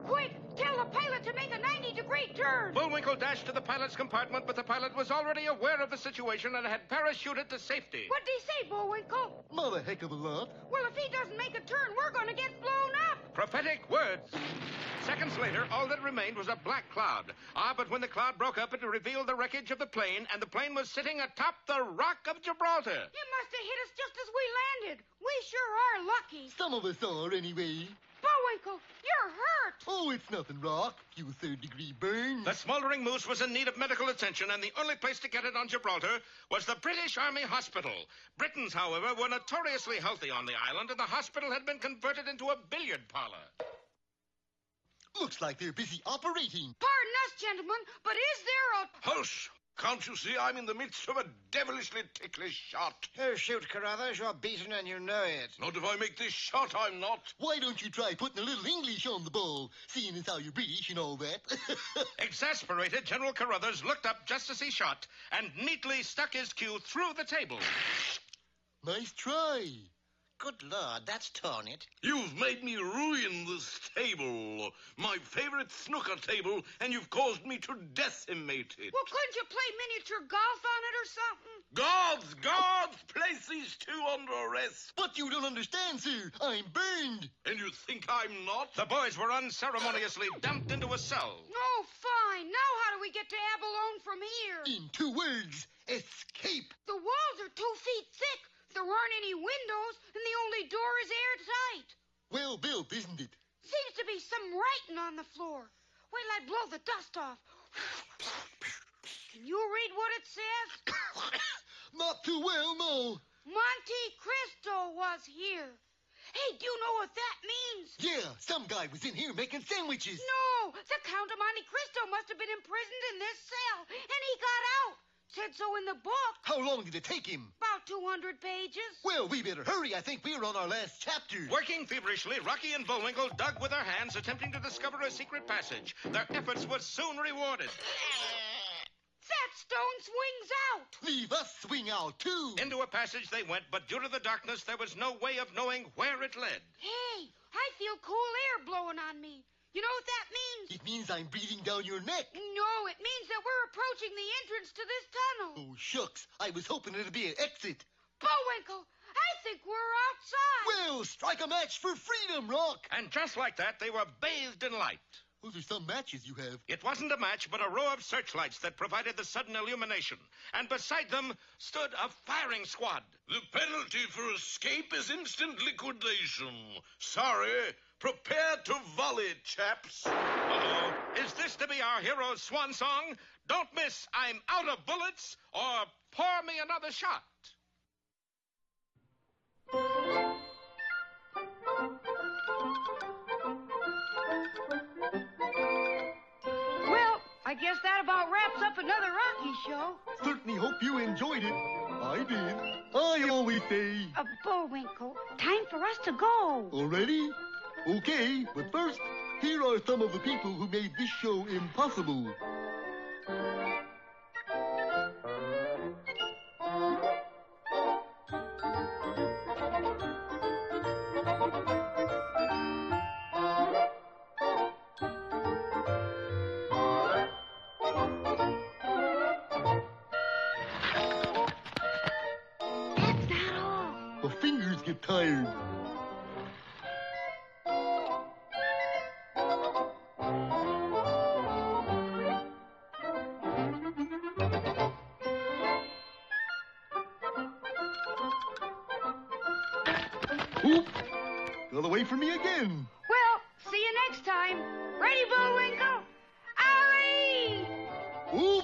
Quick, tell the pilot to make a 90-degree turn. Bullwinkle dashed to the pilot's compartment, but the pilot was already aware of the situation and had parachuted to safety. What'd he say, Bullwinkle? Not a heck of a lot. Well, if he doesn't make a turn, we're going to get blown up. Prophetic words. Seconds later, all that remained was a black cloud. But when the cloud broke up, it revealed the wreckage of the plane, and the plane was sitting atop the Rock of Gibraltar. It must have hit us just as we landed. We sure are lucky. Some of us are, anyway. Bullwinkle, you're hurt. Oh, it's nothing, Rock. Few third-degree burns. The smoldering moose was in need of medical attention, and the only place to get it on Gibraltar was the British Army Hospital. Britons, however, were notoriously healthy on the island, and the hospital had been converted into a billiard parlor. Looks like they're busy operating. Pardon us, gentlemen, but is there a... Hush! Can't you see I'm in the midst of a devilishly ticklish shot? Oh, shoot, Carruthers, you're beaten and you know it. Not if I make this shot, I'm not. Why don't you try putting a little English on the ball, seeing as how you're British and all that? Exasperated, General Carruthers looked up just as he shot and neatly stuck his cue through the table. Nice try. Good Lord, that's torn it. You've made me ruin this table, my favorite snooker table, and you've caused me to decimate it. Well, couldn't you play miniature golf on it or something? Guards, place these two under arrest. But you don't understand, sir. I'm burned. And you think I'm not? The boys were unceremoniously dumped into a cell. Oh, fine. Now how do we get to Abalone from here? In 2 words, escape. The walls are 2 feet thick. There weren't any windows, and the only door is airtight. Well built, isn't it? Seems to be some writing on the floor. Wait till I blow the dust off. Can you read what it says? Not too well, no. Monte Cristo was here. Hey, do you know what that means? Yeah, some guy was in here making sandwiches. No, the Count of Monte Cristo must have been imprisoned in this cell, and he got out. Said so in the book. How long did it take him? About 200 pages. Well, we better hurry. I think we're on our last chapter. Working feverishly, Rocky and Bullwinkle dug with their hands, attempting to discover a secret passage. Their efforts were soon rewarded. That stone swings out. Leave us swing out, too. Into a passage they went, but due to the darkness, there was no way of knowing where it led. Hey, I feel cool air blowing on me. You know what that means? It means I'm breathing down your neck. No, it means that we're approaching the entrance to this tunnel. Oh, shucks. I was hoping it'd be an exit. Bullwinkle, I think we're outside. Well, strike a match for freedom, Rock. And just like that, they were bathed in light. Those are some matches you have. It wasn't a match, but a row of searchlights that provided the sudden illumination. And beside them stood a firing squad. The penalty for escape is instant liquidation. Sorry. Prepare to volley, chaps. Uh-oh. Is this to be our hero's swan song? Don't miss I'm Out of Bullets or Pour Me Another Shot. Well, I guess that about wraps up another Rocky show. Certainly hope you enjoyed it. I did. I always say... Bullwinkle, time for us to go. Already? Okay, but first, here are some of the people who made this show impossible. That's not all. The fingers get tired. Oop! Got away from me again. Well, see you next time. Ready, Bullwinkle? Alley! Oop!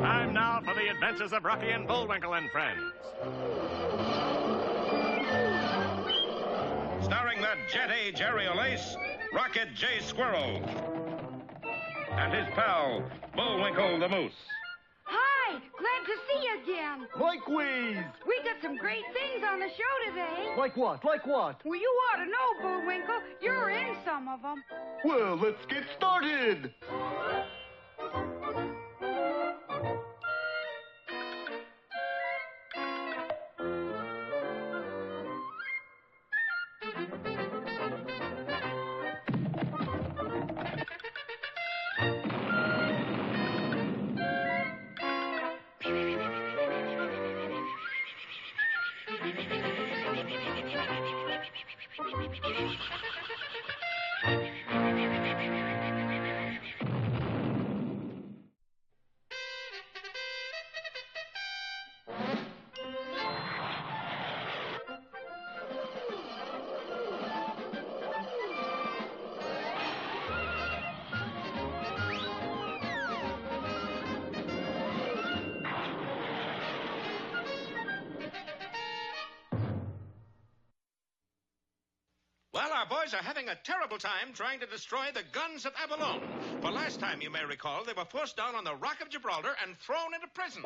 Time now for the adventures of Rocky and Bullwinkle and friends. Starring that jet-age aerial ace, Rocket J. Squirrel. And his pal, Bullwinkle the Moose. Hi, glad to see you again. Likewise. We got some great things on the show today. Like what? Like what? Well, you ought to know, Bullwinkle. You're in some of them. Well, let's get started. Well, our boys are having a terrible time trying to destroy the guns of Abalone. For last time, you may recall, they were forced down on the Rock of Gibraltar and thrown into prison.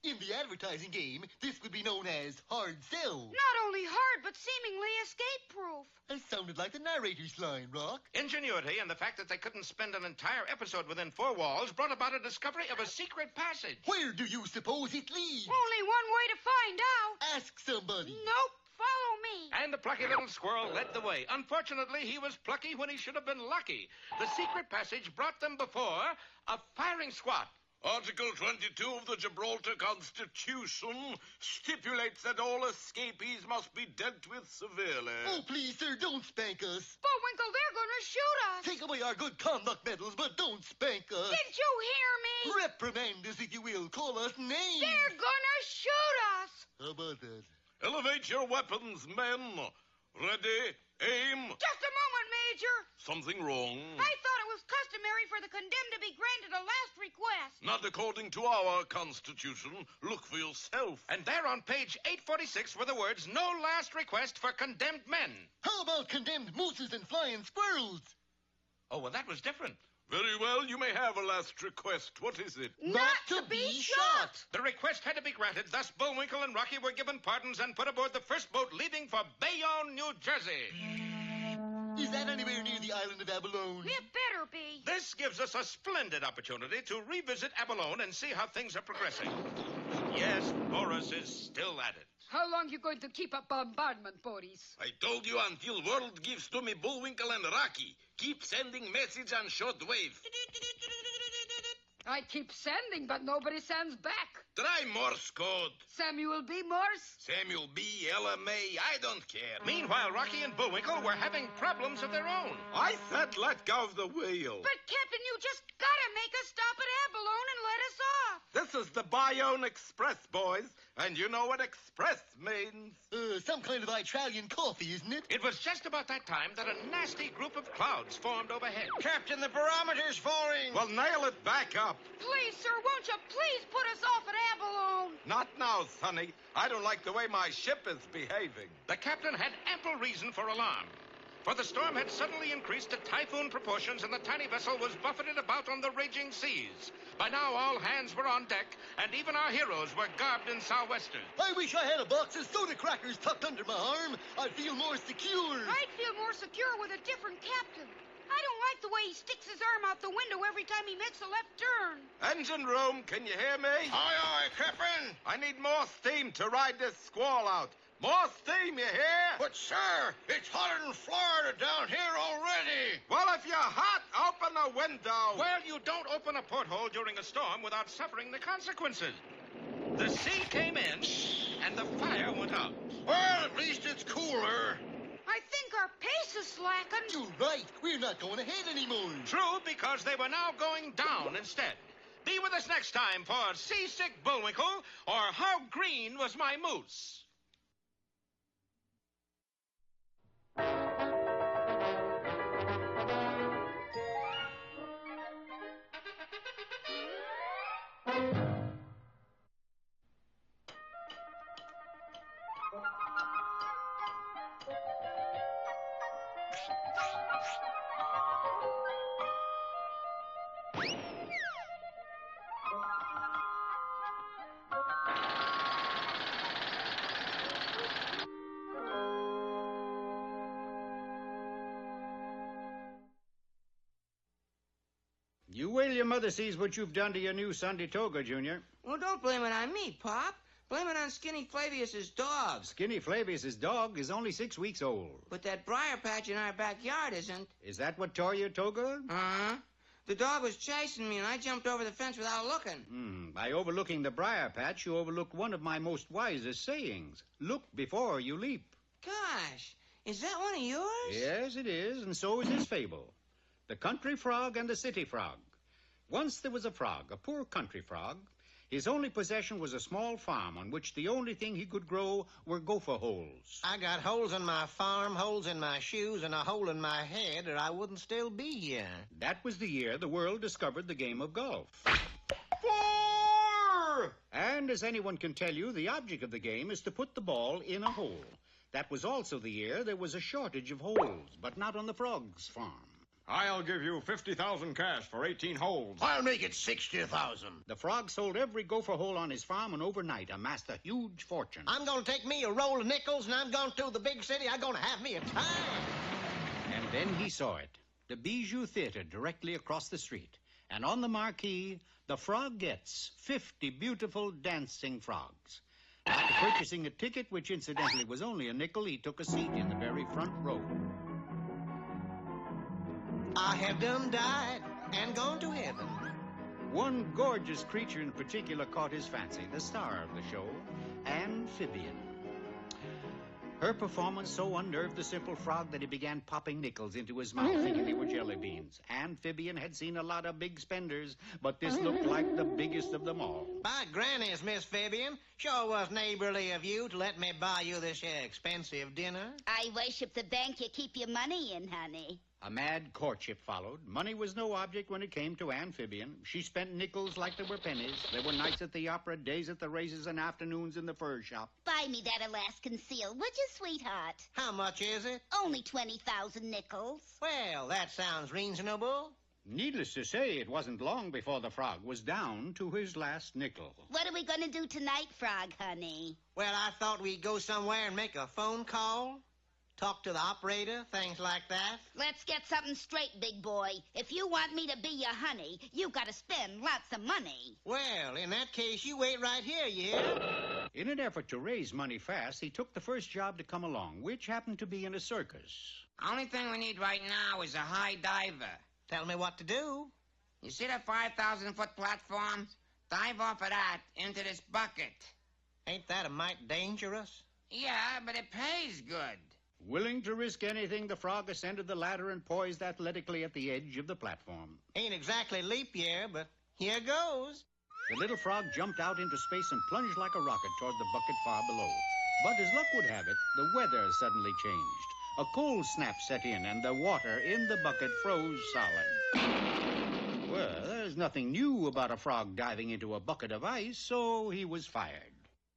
In the advertising game, this would be known as hard sell. Not only hard, but seemingly escape-proof. That sounded like the narrator's line, Rock. Ingenuity and the fact that they couldn't spend an entire episode within four walls brought about a discovery of a secret passage. Where do you suppose it leads? Only one way to find out. Ask somebody. Nope. Follow me. And the plucky little squirrel led the way. Unfortunately, he was plucky when he should have been lucky. The secret passage brought them before a firing squad. Article 22 of the Gibraltar Constitution stipulates that all escapees must be dealt with severely. Oh, please, sir, don't spank us. Bullwinkle, they're gonna shoot us. Take away our good conduct medals, but don't spank us. Didn't you hear me? Reprimand us, if you will. Call us names. They're gonna shoot us. How about that? Elevate your weapons, men. Ready, aim. Just a moment, Major. Something wrong? I thought it was customary for the condemned to be granted a last request. Not according to our Constitution. Look for yourself. And there on page 846 were the words, no last request for condemned men. How about condemned mooses and flying squirrels? Oh, well, that was different. Very well, you may have a last request. What is it? Not to be shot. The request had to be granted. Thus, Bullwinkle and Rocky were given pardons and put aboard the first boat leaving for Bayonne, New Jersey. Is that anywhere near the island of Abalone? It better be. This gives us a splendid opportunity to revisit Abalone and see how things are progressing. Yes, Boris is still at it. How long you going to keep up bombardment, Boris? I told you until world gives to me Bullwinkle and Rocky. Keep sending message on shortwave. I keep sending, but nobody sends back. Try Morse code. Samuel B. Morse? Samuel B. LMA, I don't care. Meanwhile, Rocky and Bullwinkle were having problems of their own. I said let go of the wheel. But, Captain, you just gotta make us stop at Abalone and let us off. This is the Bayonne Express, boys. And you know what express means. Some kind of Italian coffee, isn't it? It was just about that time that a nasty group of clouds formed overhead. Captain, the barometer's falling. Well, nail it back up. Please, sir, won't you please put us off at Abalone? Not now, Sonny. I don't like the way my ship is behaving. The captain had ample reason for alarm. For the storm had suddenly increased to typhoon proportions, and the tiny vessel was buffeted about on the raging seas. By now, all hands were on deck, and even our heroes were garbed in sou'westers. I wish I had a box of soda crackers tucked under my arm. I'd feel more secure. I'd feel more secure with a different captain. I don't like the way he sticks his arm out the window every time he makes a left turn. Engine room, can you hear me? Aye, aye, Captain. I need more steam to ride this squall out. More steam, you hear? But, sir, it's hotter than Florida down here already. Well, if you're hot, open a window. Well, you don't open a porthole during a storm without suffering the consequences. The sea came in, and the fire went out. Well, at least it's cooler. I think our pace is slackened. You're right. We're not going ahead anymore. True, because they were now going down instead. Be with us next time for Seasick Bullwinkle, or How Green Was My Moose. You wait till your mother sees what you've done to your new Sunday toga, Junior. Well, don't blame it on me, Pop. Blame it on Skinny Flavius's dog. Skinny Flavius's dog is only 6 weeks old. But that briar patch in our backyard isn't. Is that what tore your toga? Uh-huh. The dog was chasing me, and I jumped over the fence without looking. By overlooking the briar patch, you overlooked one of my most wisest sayings. Look before you leap. Gosh, is that one of yours? Yes, it is, and so is his fable. The Country Frog and the City Frog. Once there was a frog, a poor country frog. His only possession was a small farm on which the only thing he could grow were gopher holes. I got holes in my farm, holes in my shoes, and a hole in my head, or I wouldn't still be here. That was the year the world discovered the game of golf. 4! And as anyone can tell you, the object of the game is to put the ball in a hole. That was also the year there was a shortage of holes, but not on the frog's farm. I'll give you 50,000 cash for 18 holes. I'll make it 60,000. The frog sold every gopher hole on his farm and overnight amassed a huge fortune. I'm going to take me a roll of nickels, and I'm going to the big city. I'm going to have me a time. And then he saw it. The Bijou Theater directly across the street. And on the marquee, the frog gets 50 beautiful dancing frogs. After purchasing a ticket, which incidentally was only a nickel, he took a seat in the very front row. I have done died and gone to heaven. One gorgeous creature in particular caught his fancy, the star of the show, Amphibian. Her performance so unnerved the simple frog that he began popping nickels into his mouth, thinking they were jelly beans. Amphibian had seen a lot of big spenders, but this looked like the biggest of them all. By grannies, Miss Fabian, sure was neighborly of you to let me buy you this here expensive dinner. I worship the bank you keep your money in, honey. A mad courtship followed. Money was no object when it came to Amphibian. She spent nickels like they were pennies. There were nights at the opera, days at the races, and afternoons in the fur shop. Buy me that Alaskan seal, would you, sweetheart? How much is it? Only 20,000 nickels. Well, that sounds reasonable. Needless to say, it wasn't long before the frog was down to his last nickel. What are we going to do tonight, Frog, honey? Well, I thought we'd go somewhere and make a phone call, talk to the operator, things like that. Let's get something straight, big boy. If you want me to be your honey, you've got to spend lots of money. Well, in that case, you wait right here, you hear? In an effort to raise money fast, he took the first job to come along, which happened to be in a circus. Only thing we need right now is a high diver. Tell me what to do. You see that 5,000-foot platform? Dive off of that into this bucket. Ain't that a mite dangerous? Yeah, but it pays good. Willing to risk anything, the frog ascended the ladder and poised athletically at the edge of the platform. Ain't exactly leap year, but here goes. The little frog jumped out into space and plunged like a rocket toward the bucket far below. But as luck would have it, the weather suddenly changed. A cold snap set in, and the water in the bucket froze solid. Well, there's nothing new about a frog diving into a bucket of ice, so he was fired.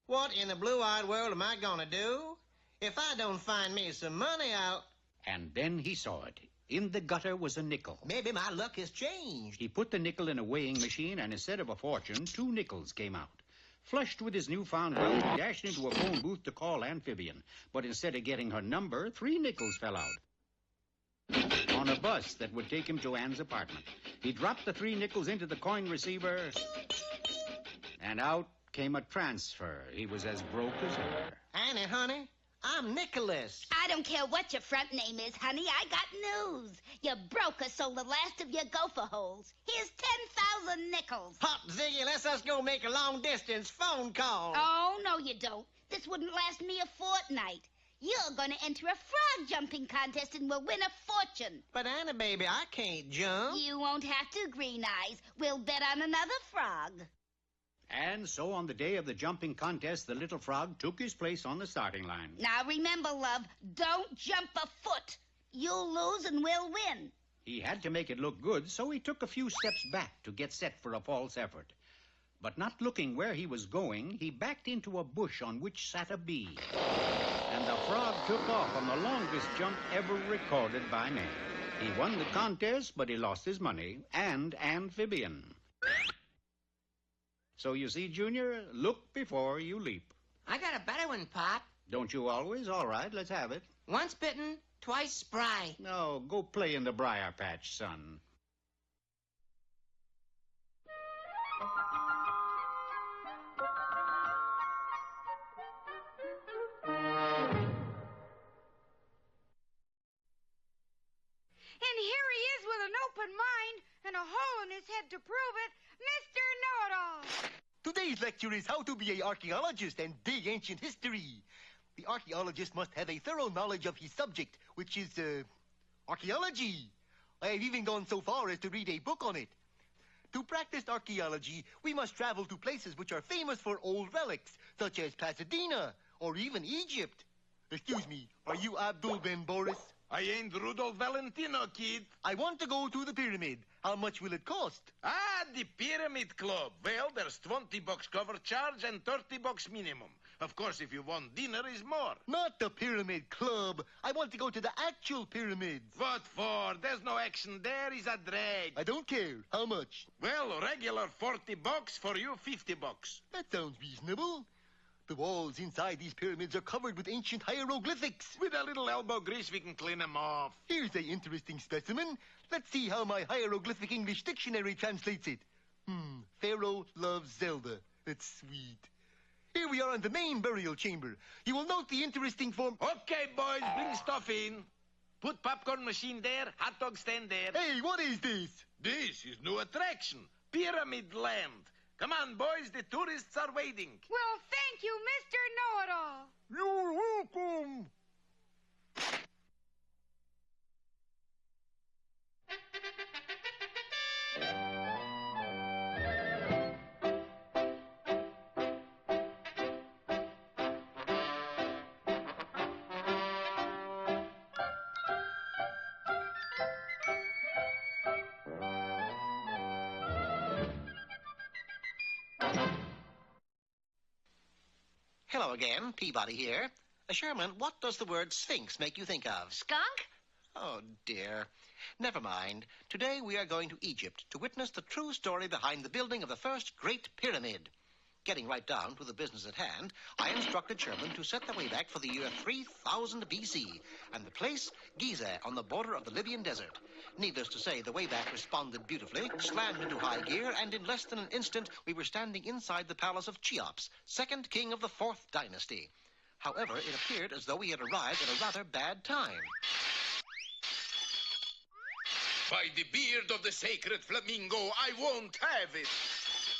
What in the blue-eyed world am I gonna do? If I don't find me some money, I'll... And then he saw it. In the gutter was a nickel. Maybe my luck has changed. He put the nickel in a weighing machine, and instead of a fortune, 2 nickels came out. Flushed with his newfound wealth, he dashed into a phone booth to call Amphibian. But instead of getting her number, 3 nickels fell out. On a bus that would take him to Anne's apartment. He dropped the 3 nickels into the coin receiver, and out came a transfer. He was as broke as ever. Annie, honey, I'm Nicholas. I don't care what your front name is, honey. I got news. Your broker sold the last of your gopher holes. Here's 10,000 nickels. Hot Ziggy, let's us go make a long-distance phone call. Oh, no, you don't. This wouldn't last me a fortnight. You're going to enter a frog jumping contest and will win a fortune. But, Anna, baby, I can't jump. You won't have to, Green Eyes. We'll bet on another frog. And so on the day of the jumping contest, the little frog took his place on the starting line. Now, remember, love, don't jump a foot. You'll lose and we'll win. He had to make it look good, so he took a few steps back to get set for a false effort. But not looking where he was going, he backed into a bush on which sat a bee. And the frog took off on the longest jump ever recorded by man. He won the contest, but he lost his money and Amphibian. So you see, Junior, look before you leap. I got a better one, Pop. Don't you always? All right, let's have it. Once bitten, twice spry. No, go play in the briar patch, son. And here he is with an open mind and a hole in his head to prove it, Mr. Know-It-All. Today's lecture is how to be an archaeologist and dig ancient history. The archaeologist must have a thorough knowledge of his subject, which is, archaeology. I have even gone so far as to read a book on it. To practice archaeology, we must travel to places which are famous for old relics, such as Pasadena or even Egypt. Excuse me, are you Abdul Ben Boris? I ain't Rudolph Valentino, kid. I want to go to the pyramid. How much will it cost? Ah, the Pyramid Club. Well, there's $20 cover charge and $30 minimum. Of course, if you want dinner, is more. Not the Pyramid Club. I want to go to the actual pyramids. What for? There's no action there. Is a drag. I don't care. How much? Well, regular $40, for you $50. That sounds reasonable. The walls inside these pyramids are covered with ancient hieroglyphics. With a little elbow grease, we can clean them off. Here's an interesting specimen. Let's see how my hieroglyphic English dictionary translates it. Pharaoh loves Zelda. That's sweet. Here we are in the main burial chamber. You will note the interesting form... Okay, boys, bring stuff in. Put popcorn machine there, hot dog stand there. Hey, what is this? This is new attraction, Pyramid Land. Come on, boys, the tourists are waiting. Well, thank you, Mr. Know-It-All. You're welcome. Hello again, Peabody here. Sherman, what does the word sphinx make you think of? Skunk? Oh, dear. Never mind. Today we are going to Egypt to witness the true story behind the building of the first Great Pyramid. Getting right down to the business at hand, I instructed Sherman to set the wayback for the year 3000 B.C., and the place, Giza, on the border of the Libyan desert. Needless to say, the wayback responded beautifully, slammed into high gear, and in less than an instant, we were standing inside the palace of Cheops, second king of the 4th dynasty. However, it appeared as though we had arrived at a rather bad time. By the beard of the sacred flamingo, I won't have it.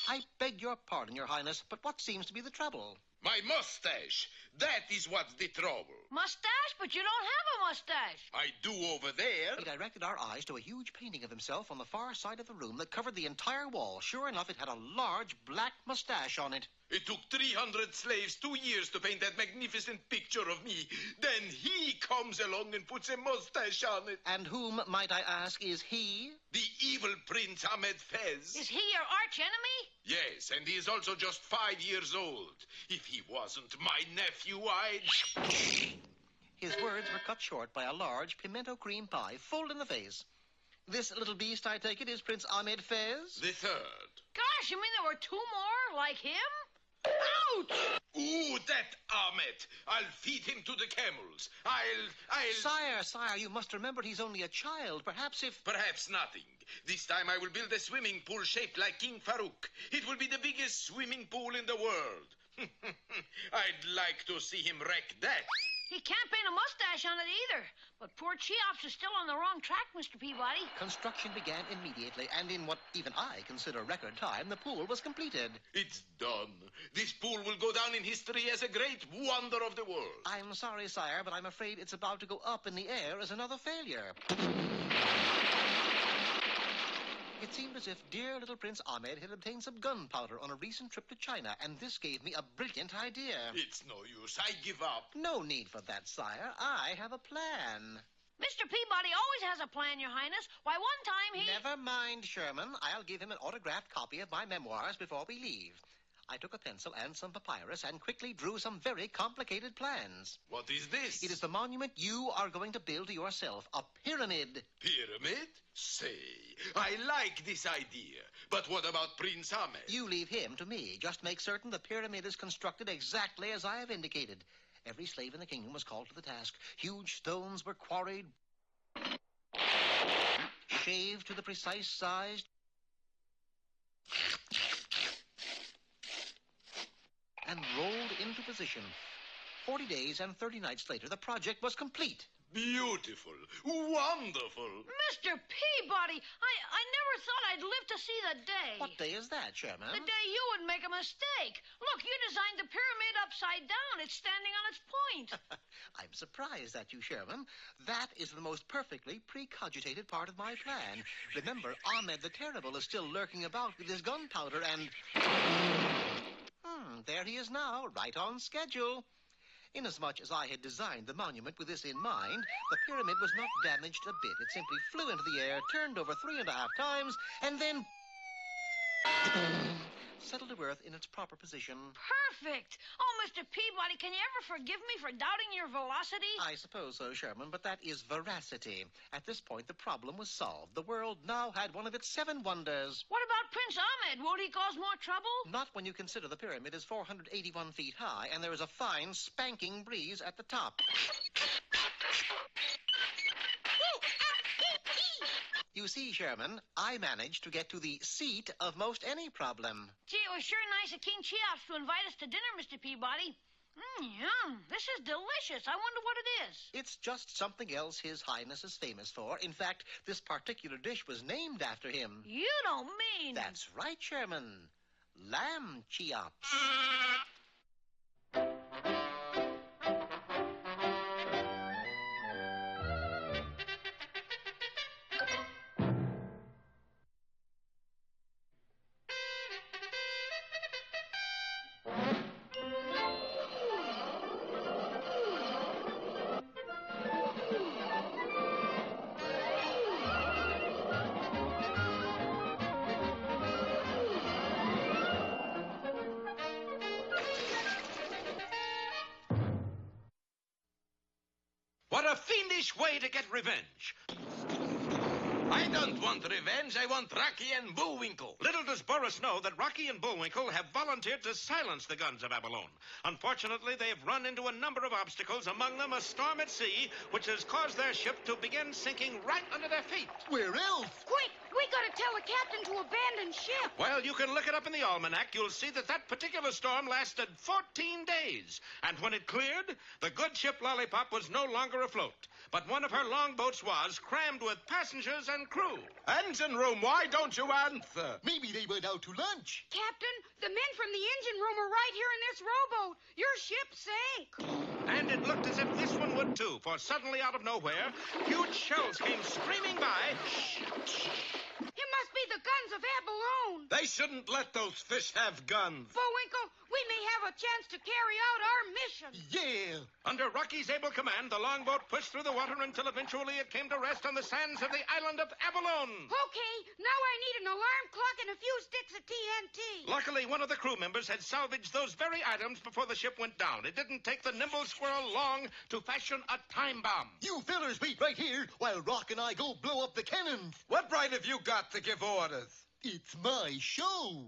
I beg your pardon, Your Highness, but what seems to be the trouble? My mustache. That is what's the trouble. Mustache? But you don't have a mustache. I do over there. He directed our eyes to a huge painting of himself on the far side of the room that covered the entire wall. Sure enough, it had a large black mustache on it. It took 300 slaves 2 years to paint that magnificent picture of me. Then he comes along and puts a mustache on it. And whom, might I ask, is he? The evil Prince Ahmed Fez. Is he your arch enemy? Yes, and he is also just 5 years old. If he wasn't my nephew, I'd... His words were cut short by a large pimento cream pie full in the face. This little beast, I take it, is Prince Ahmed Fez? The third. Gosh, you mean there were 2 more like him? Ouch! Ooh, that Ahmed. I'll feed him to the camels. Sire, you must remember he's only a child. Perhaps nothing. This time I will build a swimming pool shaped like King Farouk. It will be the biggest swimming pool in the world. I'd like to see him wreck that. He can't paint a mustache on it either. But poor Cheops is still on the wrong track, Mr. Peabody. Construction began immediately, and in what even I consider record time, the pool was completed. It's done. This pool will go down in history as a great wonder of the world. I'm sorry, sire, but I'm afraid it's about to go up in the air as another failure. It seemed as if dear little Prince Ahmed had obtained some gunpowder on a recent trip to China, and this gave me a brilliant idea. It's no use. I give up. No need for that, sire. I have a plan. Mr. Peabody always has a plan, Your Highness. Why, one time he... Never mind, Sherman. I'll give him an autographed copy of my memoirs before we leave. I took a pencil and some papyrus and quickly drew some very complicated plans. What is this? It is the monument you are going to build to yourself, a pyramid. Pyramid? Say, I like this idea. But what about Prince Ahmed? You leave him to me. Just make certain the pyramid is constructed exactly as I have indicated. Every slave in the kingdom was called to the task. Huge stones were quarried, shaved to the precise size, and rolled into position. 40 days and 30 nights later, the project was complete. Beautiful. Wonderful. Mr. Peabody, I never thought I'd live to see the day. What day is that, Sherman? The day you would make a mistake. Look, you designed the pyramid upside down. It's standing on its point. I'm surprised at you, Sherman. That is the most perfectly precogitated part of my plan. Remember, Ahmed the Terrible is still lurking about with his gunpowder and... there he is now, right on schedule. Inasmuch as I had designed the monument with this in mind, the pyramid was not damaged a bit. It simply flew into the air, turned over 3.5 times, and then... settled to earth in its proper position. Perfect! Oh, Mr. Peabody, can you ever forgive me for doubting your velocity? I suppose so, Sherman, but that is veracity. At this point, the problem was solved. The world now had one of its 7 wonders. What about Prince Ahmed? Won't he cause more trouble? Not when you consider the pyramid is 481 feet high, and there is a fine, spanking breeze at the top. You see, Sherman, I managed to get to the seat of most any problem. Gee, it was sure nice of King Cheops to invite us to dinner, Mr. Peabody. Yum. This is delicious. I wonder what it is. It's just something else His Highness is famous for. In fact, this particular dish was named after him. You don't mean... That's right, Sherman. Lamb Cheops. What a fiendish way to get revenge. I don't want revenge. I want Rocky and Bullwinkle. Little does Boris know that Rocky and Bullwinkle have volunteered to silence the guns of Abalone. Unfortunately, they've run into a number of obstacles, among them a storm at sea, which has caused their ship to begin sinking right under their feet. Where else? Quick, we gotta tell the captain to abandon ship. Well, you can look it up in the almanac. You'll see that particular storm lasted 14 days. And when it cleared, the good ship Lollipop was no longer afloat. But one of her longboats was, crammed with passengers and crew. Engine room, why don't you answer? Maybe they went out to lunch. Captain, the men from the engine room are right here in this rowboat. Your ship sank. And it looked as if this one would too, for suddenly out of nowhere, huge shells came screaming by. It must be the guns of Abalone. They shouldn't let those fish have guns. Bullwinkle, we may have a chance to carry out our mission. Yeah. Under Rocky's able command, the longboat pushed through the water until eventually it came to rest on the sands of the island of Abalone. Okay, now I need an alarm clock and a few sticks of TNT. Luckily, one of the crew members had salvaged those very items before the ship went down. It didn't take the nimble squirrel long to fashion a time bomb. You fellers wait right here while Rock and I go blow up the cannons. What right have you got to give orders? It's my show.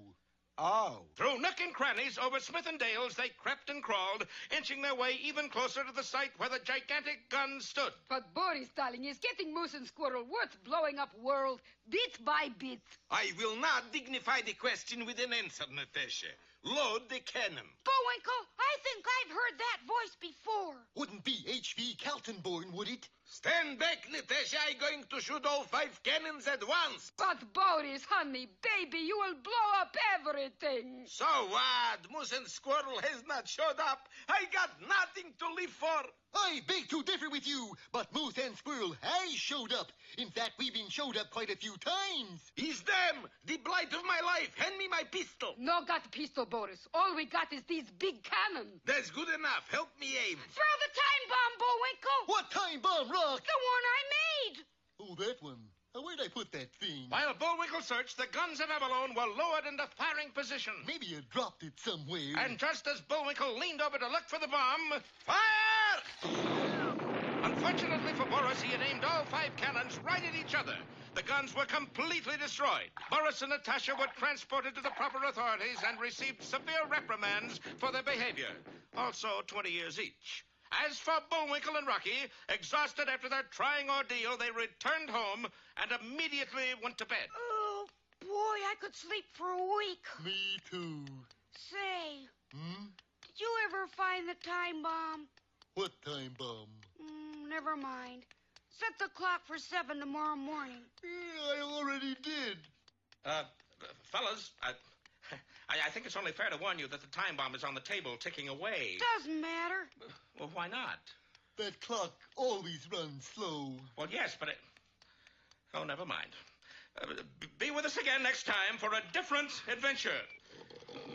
Oh. Through nook and crannies, over Smith and Dale's, they crept and crawled, inching their way even closer to the site where the gigantic guns stood. But Boris, darling, is getting Moose and Squirrel worth blowing up world bit by bit. I will not dignify the question with an answer, Natasha. Load the cannon. Bullwinkle, I think I've heard that voice before. Wouldn't be H.V. Kaltenborn, would it? Stand back, Natasha. I'm going to shoot all 5 cannons at once. But Boris, honey, baby, you will blow up everything. So what? Moose and Squirrel has not showed up. I got nothing to live for. I beg to differ with you, but Moose and Squirrel has showed up. In fact, we've been showed up quite a few times. It's them, the blight of my life. Hand me my pistol. No got pistol, Boris. All we got is these big cannons. That's good enough. Help me aim. Throw the time bomb, Bullwinkle. What time bomb, Rock? The one I made. Oh, that one. Now, where'd I put that thing? While Bullwinkle searched, the guns of Abalone were lowered into firing position. Maybe you dropped it somewhere. And just as Bullwinkle leaned over to look for the bomb, fire! Unfortunately for Boris, he had aimed all 5 cannons right at each other. The guns were completely destroyed. Boris and Natasha were transported to the proper authorities and received severe reprimands for their behavior. Also 20 years each. As for Bullwinkle and Rocky, exhausted after their trying ordeal, they returned home and immediately went to bed. Oh, boy, I could sleep for a week. Me too. Say, did you ever find the time bomb? What time bomb? Never mind. Set the clock for 7 tomorrow morning. I already did. Fellas, I think it's only fair to warn you that the time bomb is on the table ticking away. Doesn't matter. Well, why not? That clock always runs slow. Well, yes, but oh, never mind. Be with us again next time for a different adventure.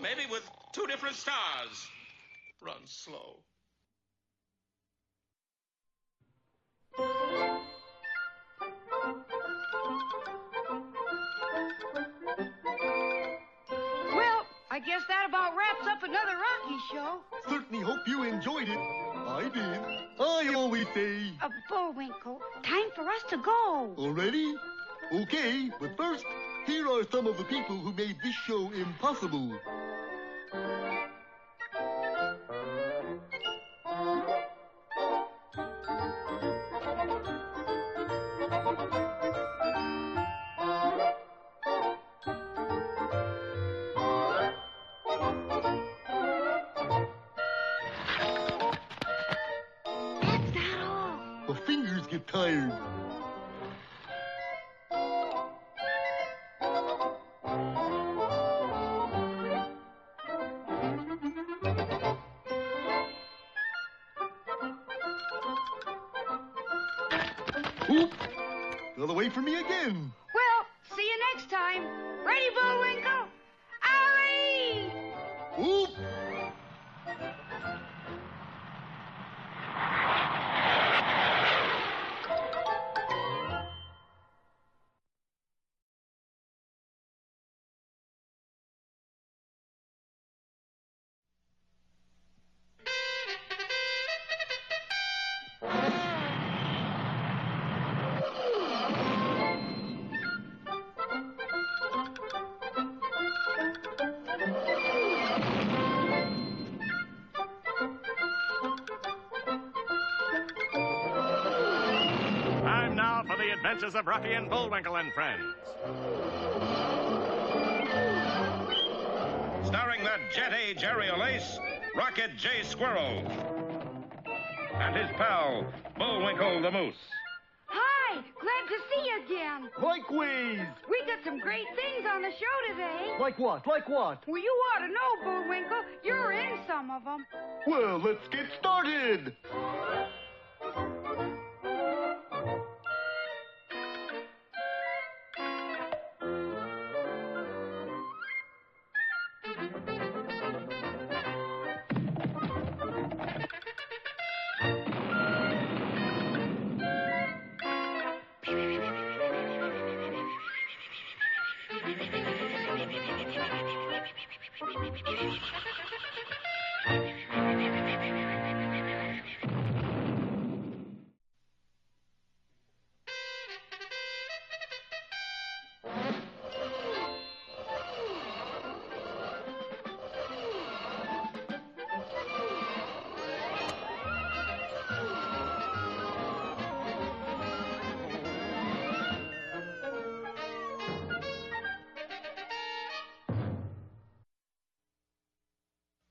Maybe with 2 different stars. Run slow. Well, I guess that about wraps up another Rocky show. Certainly hope you enjoyed it. I did. I always say... Bullwinkle, time for us to go. Already? Okay, but first, here are some of the people who made this show impossible. Get tired. Oop! Another way for me again. Well, see you next time. Ready, Bullwinkle? Alley! Oop! Adventures of Rocky and Bullwinkle and Friends. Starring the jet-age aerial ace, Rocket J. Squirrel. And his pal, Bullwinkle the Moose. Hi, glad to see you again. Likewise. We got some great things on the show today. Like what? Like what? Well, you ought to know, Bullwinkle. You're in some of them. Well, let's get started.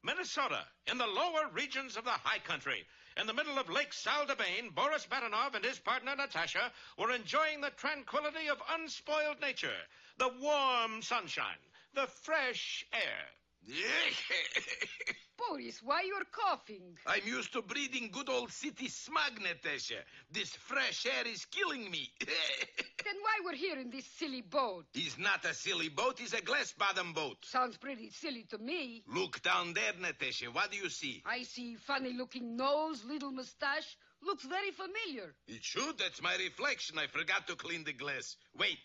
Minnesota, in the lower regions of the high country. In the middle of Lake Saldabain, Boris Badenov and his partner Natasha were enjoying the tranquility of unspoiled nature, the warm sunshine, the fresh air. Boris, why you're coughing? I'm used to breathing good old city smog, Natasha. This fresh air is killing me. Then why we're here in this silly boat? It's not a silly boat, it's a glass-bottom boat. Sounds pretty silly to me. Look down there, Natasha. What do you see? I see funny-looking nose, little mustache. Looks very familiar. It should. That's my reflection. I forgot to clean the glass. Wait.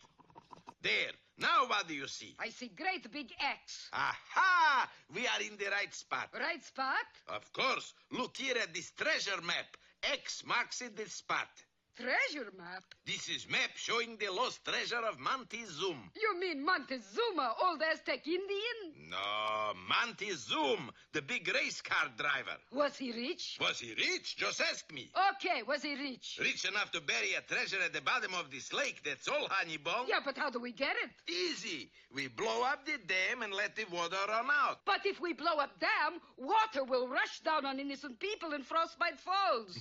There. Now what do you see? I see great big X. Aha! We are in the right spot. Right spot? Of course. Look here at this treasure map. X marks it this spot. Treasure map? This is map showing the lost treasure of Montezuma. You mean Montezuma, old Aztec Indian? No, Montezuma, the big race car driver. Was he rich? Was he rich? Just ask me. Okay, was he rich? Rich enough to bury a treasure at the bottom of this lake, that's all, honey bun. Yeah, but how do we get it? Easy. We blow up the dam and let the water run out. But if we blow up dam, water will rush down on innocent people in Frostbite Falls.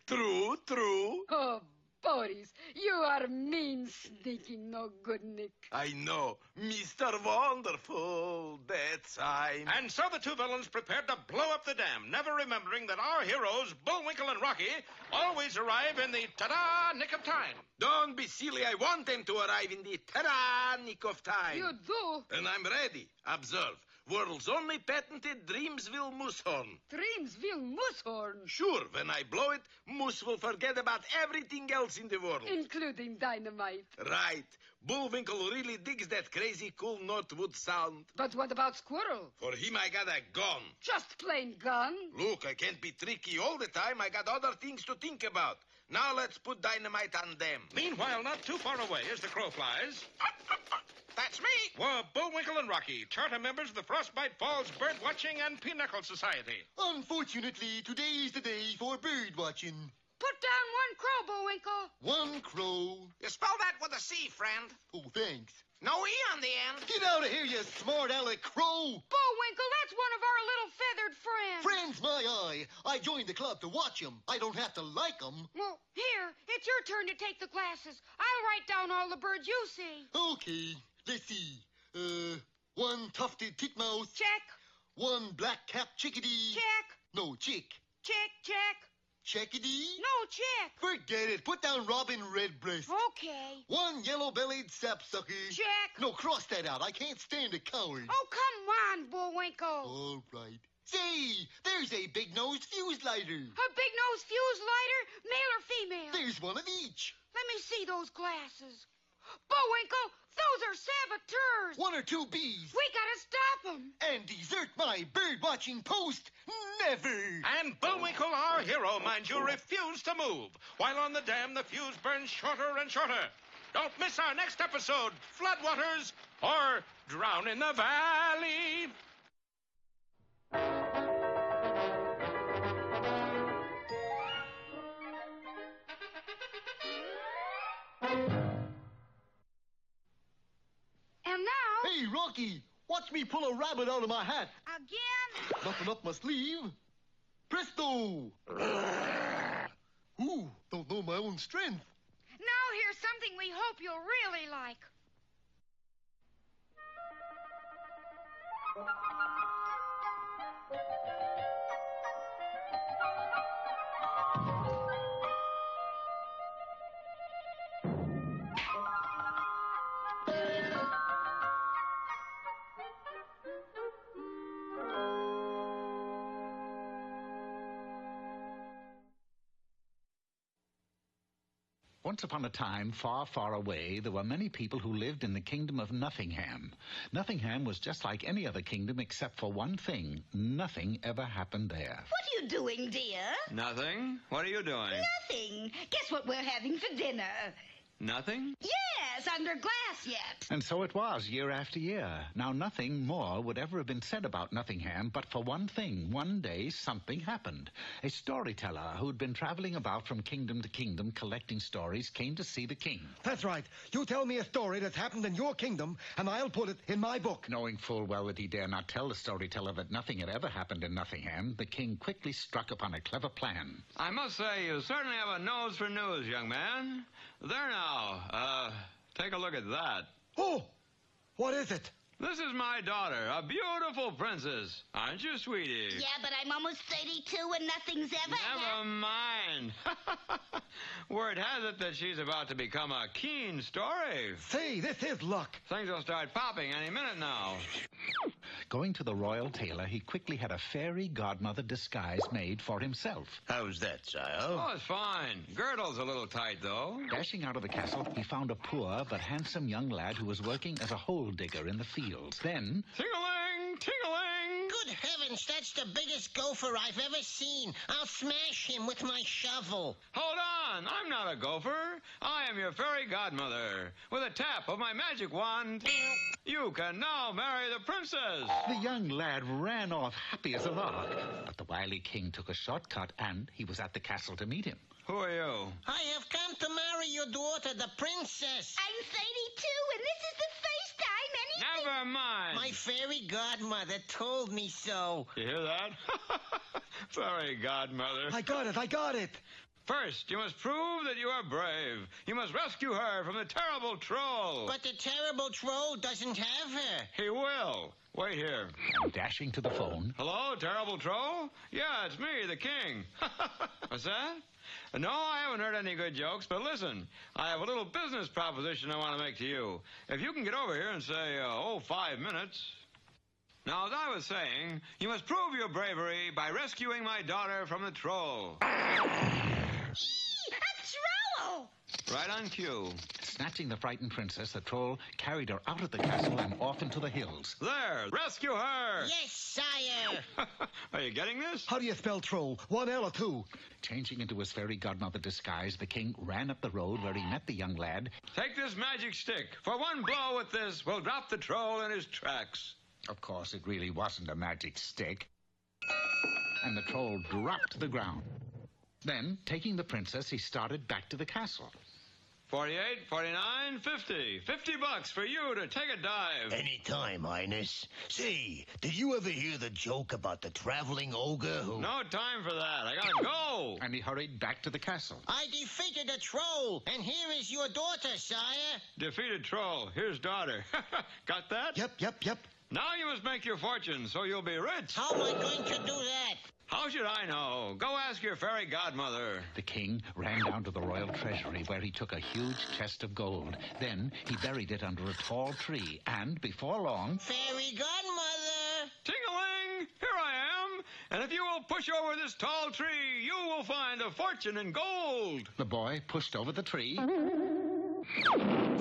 True, true. Oh, Boris, you are mean, sneaking, no good Nick. I know. Mr. Wonderful, that's I'm... And so the two villains prepared to blow up the dam, never remembering that our heroes, Bullwinkle and Rocky, always arrive in the ta-da nick of time. Don't be silly. I want them to arrive in the ta-da nick of time. You do? And I'm ready. Observe. World's only patented Dreamsville Moosehorn. Dreamsville Moosehorn? Sure, when I blow it, Moose will forget about everything else in the world. Including dynamite. Right. Bullwinkle really digs that crazy cool Northwood sound. But what about Squirrel? For him, I got a gun. Just plain gun? Look, I can't be tricky all the time. I got other things to think about. Now let's put dynamite on them. Meanwhile, not too far away as the crow flies... That's me. Were Bullwinkle and Rocky, charter members of the Frostbite Falls Bird Watching and Pinochle Society. Unfortunately, today is the day for bird watching. Put down one crow, Bullwinkle. One crow. You spell that with a C, friend. Oh, thanks. No E on the end. Get out of here, you smart aleck crow. Bullwinkle, that's one of our little feathered friends. Friends, my eye. I joined the club to watch them. I don't have to like them. Well, here, it's your turn to take the glasses. I'll write down all the birds you see. Okay. Let's see. One tufted titmouse. Check. One black-capped chickadee. Check. No, chick. Check. Chickadee? No, check. Forget it. Put down robin redbreast. Okay. One yellow-bellied sapsucker. Check. No, cross that out. I can't stand a coward. Oh, come on, Bullwinkle. All right. Say, there's a big-nosed fuse lighter. A big-nosed fuse lighter, male or female? There's one of each. Let me see those glasses. Bullwinkle, those are saboteurs. One or two bees. We gotta stop them. And desert my bird-watching post. Never. And Bullwinkle, our hero, mind you, refused to move. While on the dam, the fuse burns shorter and shorter. Don't miss our next episode, Floodwaters or Drown in the Valley. Hey, Rocky, watch me pull a rabbit out of my hat. Again? Nothing up my sleeve. Presto! Ooh, don't know my own strength. Now here's something we hope you'll really like. Once upon a time, far, far away, there were many people who lived in the kingdom of Nothingham. Nothingham was just like any other kingdom except for one thing. Nothing ever happened there. What are you doing, dear? Nothing. What are you doing? Nothing. Guess what we're having for dinner? Nothing? Yes, under glass yet. And so it was, year after year. Now, nothing more would ever have been said about Nothingham, but for one thing. One day, something happened. A storyteller who'd been traveling about from kingdom to kingdom collecting stories came to see the king. That's right. You tell me a story that's happened in your kingdom, and I'll put it in my book. Knowing full well that he dare not tell the storyteller that nothing had ever happened in Nothingham, the king quickly struck upon a clever plan. I must say, you certainly have a nose for news, young man. There now. Take a look at that. Oh! What is it? This is my daughter, a beautiful princess. Aren't you, sweetie? Yeah, but I'm almost 32 and nothing's ever Never mind. Word has it that she's about to become a keen story. Say, this is luck. Things will start popping any minute now. Going to the royal tailor, he quickly had a fairy godmother disguise made for himself. How's that, sire? Oh, it's fine. Girdle's a little tight, though. Dashing out of the castle, he found a poor but handsome young lad who was working as a hole digger in the fields. Then... Ting-a-ling! Ting-a-ling! Good heavens, that's the biggest gopher I've ever seen. I'll smash him with my shovel. Hold on! I'm not a gopher. I am your fairy godmother. With a tap of my magic wand, you can now marry the princess. The young lad ran off happy as a lark. But the wily king took a shortcut, and he was at the castle to meet him. Who are you? I have come to marry your daughter, the princess. I'm 32, and this is the first time anything... Never mind. My fairy godmother told me so. You hear that? Fairy godmother. I got it. First, you must prove that you are brave. You must rescue her from the terrible troll. But the terrible troll doesn't have her. He will. Wait here. And dashing to the phone. Hello, terrible troll? Yeah, it's me, the king. What's that? No, I haven't heard any good jokes, but listen, I have a little business proposition I want to make to you. If you can get over here in, say, 5 minutes. Now, as I was saying, you must prove your bravery by rescuing my daughter from the troll. A troll! Right on cue. Snatching the frightened princess, the troll carried her out of the castle and off into the hills. There! Rescue her! Yes, sire! Are you getting this? How do you spell troll? 1 L or 2? Changing into his fairy godmother disguise, the king ran up the road where he met the young lad. Take this magic stick. For one blow with this, we'll drop the troll in his tracks. Of course, it really wasn't a magic stick. And the troll dropped to the ground. Then, taking the princess, he started back to the castle. 48, 49, 50. $50 for you to take a dive. Any time, Highness. Say, did you ever hear the joke about the traveling ogre who... No time for that. I gotta go. And he hurried back to the castle. I defeated the troll, and here is your daughter, sire. Defeated troll. Here's daughter. Got that? Yep. Now you must make your fortune, so you'll be rich. How am I going to do that? How should I know? Go ask your fairy godmother. The king ran down to the royal treasury where he took a huge chest of gold. Then he buried it under a tall tree, and before long... Fairy godmother! Ting-a-ling! Here I am! And if you will push over this tall tree, you will find a fortune in gold. The boy pushed over the tree.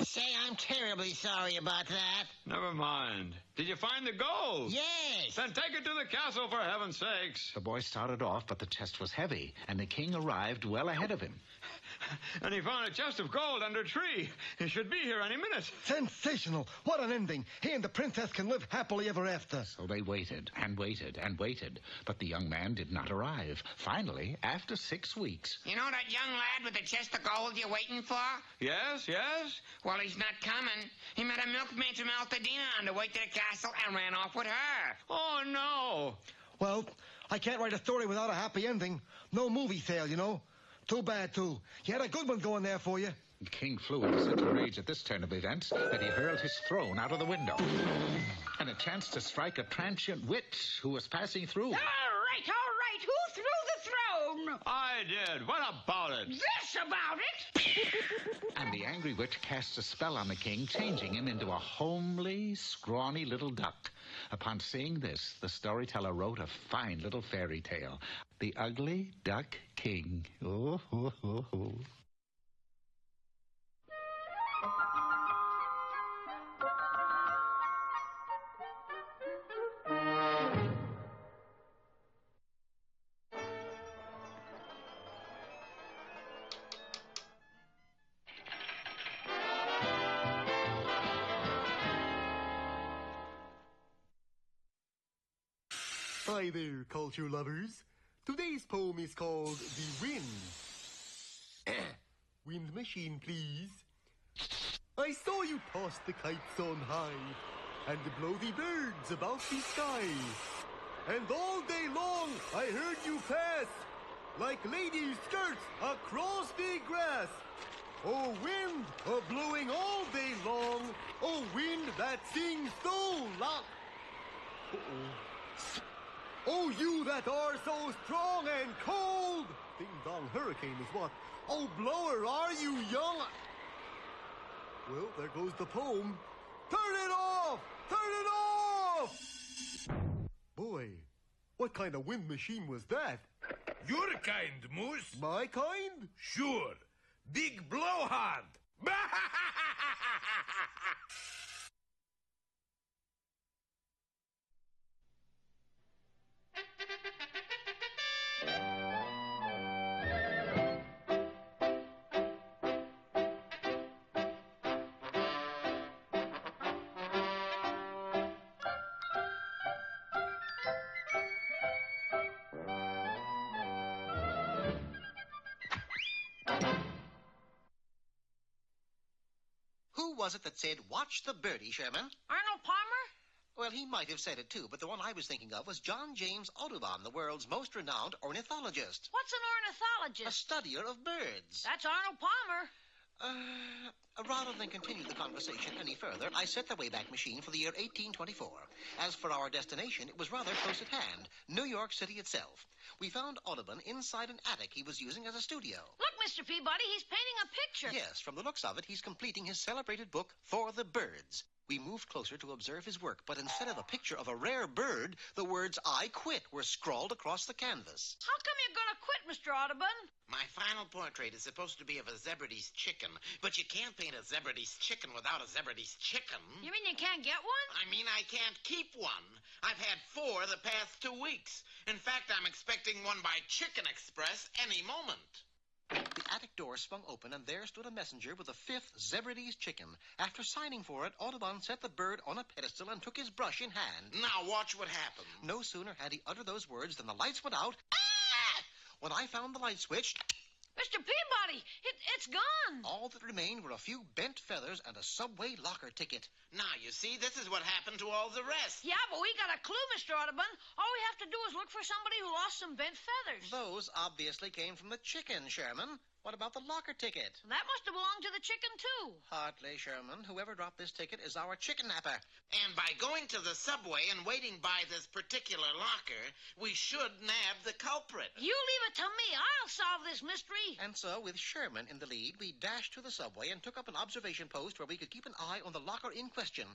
Say, I'm terribly sorry about that. Never mind. Did you find the gold? Yes. Then take it to the castle, for heaven's sakes. The boy started off, but the chest was heavy, and the king arrived well ahead of him. And he found a chest of gold under a tree. He should be here any minute. Sensational. What an ending. He and the princess can live happily ever after. So they waited and waited and waited, but the young man did not arrive. Finally, after 6 weeks... You know that young lad with the chest of gold you're waiting for? Yes? Well, he's not coming. He met a milkmaid from out the Pasadena on the way to the castle and ran off with her. Oh, no. Well, I can't write a story without a happy ending. No movie fail, you know. Too bad, too. You had a good one going there for you. The king flew into such a rage at this turn of events that he hurled his throne out of the window. And a chance to strike a transient witch who was passing through. All right. Who threw the throne? I did. What about it? This about it? And the angry witch cast a spell on the king, changing him into a homely, scrawny little duck. Upon seeing this, the storyteller wrote a fine little fairy tale. The Ugly Duck King. Oh, ho, ho, ho. Hi there, culture lovers. Today's poem is called The Wind. Wind machine, please. I saw you toss the kites on high and blow the birds about the sky. And all day long I heard you pass like ladies' skirts across the grass. Oh, wind, blowing all day long. Oh, wind that sings so loud. Oh, you that are so strong and cold! Ding-dong hurricane is what? Oh, blower, are you young? Well, there goes the poem. Turn it off! Turn it off! Boy, what kind of wind machine was that? Your kind, Moose. My kind? Sure. Big blowhard. Who was it that said, watch the birdie, Sherman? Arnold Palmer? Well, he might have said it, too, but the one I was thinking of was John James Audubon, the world's most renowned ornithologist. What's an ornithologist? A studier of birds. That's Arnold Palmer. Rather than continue the conversation any further, I set the Wayback Machine for the year 1824. As for our destination, it was rather close at hand, New York City itself. We found Audubon inside an attic he was using as a studio. Look, Mr. Peabody, he's painting a picture. Yes, from the looks of it, he's completing his celebrated book, For the Birds. We moved closer to observe his work, but instead of a picture of a rare bird, the words, I quit, were scrawled across the canvas. How come you're going to quit, Mr. Audubon? My final portrait is supposed to be of a Zebrady's chicken, but you can't paint a Zebrady's chicken without a Zebrady's chicken. You mean you can't get one? I mean, I can't keep one. I've had 4 the past 2 weeks. In fact, I'm expecting one by Chicken Express any moment. The attic door swung open, and there stood a messenger with a 5th Zebrady's chicken. After signing for it, Audubon set the bird on a pedestal and took his brush in hand. Now watch what happens. No sooner had he uttered those words than the lights went out. Ah! When I found the light switch... Mr. Peabody, it's gone. All that remained were a few bent feathers and a subway locker ticket. Now, you see, this is what happened to all the rest. Yeah, but we got a clue, Mr. Audubon. All we have to do is look for somebody who lost some bent feathers. Those obviously came from the chicken, Sherman. What about the locker ticket? That must have belonged to the chicken, too. Hardly, Sherman. Whoever dropped this ticket is our chicken napper. And by going to the subway and waiting by this particular locker, we should nab the culprit. You leave it to me. I'll solve this mystery. And so, with Sherman in the lead, we dashed to the subway and took up an observation post where we could keep an eye on the locker in question.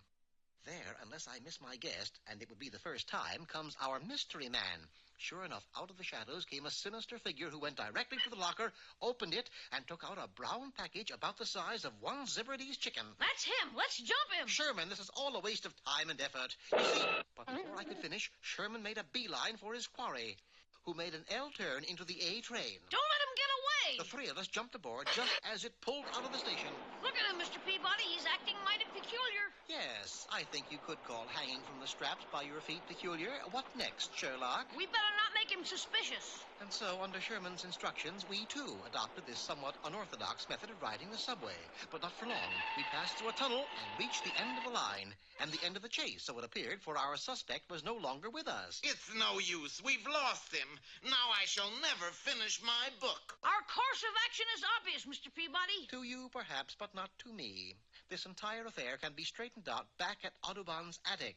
There, unless I miss my guest, and it would be the first time, comes our mystery man. Sure enough, out of the shadows came a sinister figure who went directly to the locker, opened it, and took out a brown package about the size of one Zebrady's chicken. That's him. Let's jump him. Sherman, this is all a waste of time and effort. You see, but before I could finish, Sherman made a beeline for his quarry, who made an L turn into the A train. Don't let him get away. say? The three of us jumped aboard just as it pulled out of the station. Look at him, Mr. Peabody. He's acting mighty peculiar. Yes, I think you could call hanging from the straps by your feet peculiar. What next, Sherlock? We better not make him suspicious. And so, under Sherman's instructions, we too adopted this somewhat unorthodox method of riding the subway. But not for long. We passed through a tunnel and reached the end of the line, and the end of the chase, so it appeared, for our suspect was no longer with us. It's no use. We've lost him. Now I shall never finish my book. Our course of action is obvious, Mr. Peabody. To you, perhaps, but not to me. This entire affair can be straightened out back at Audubon's attic.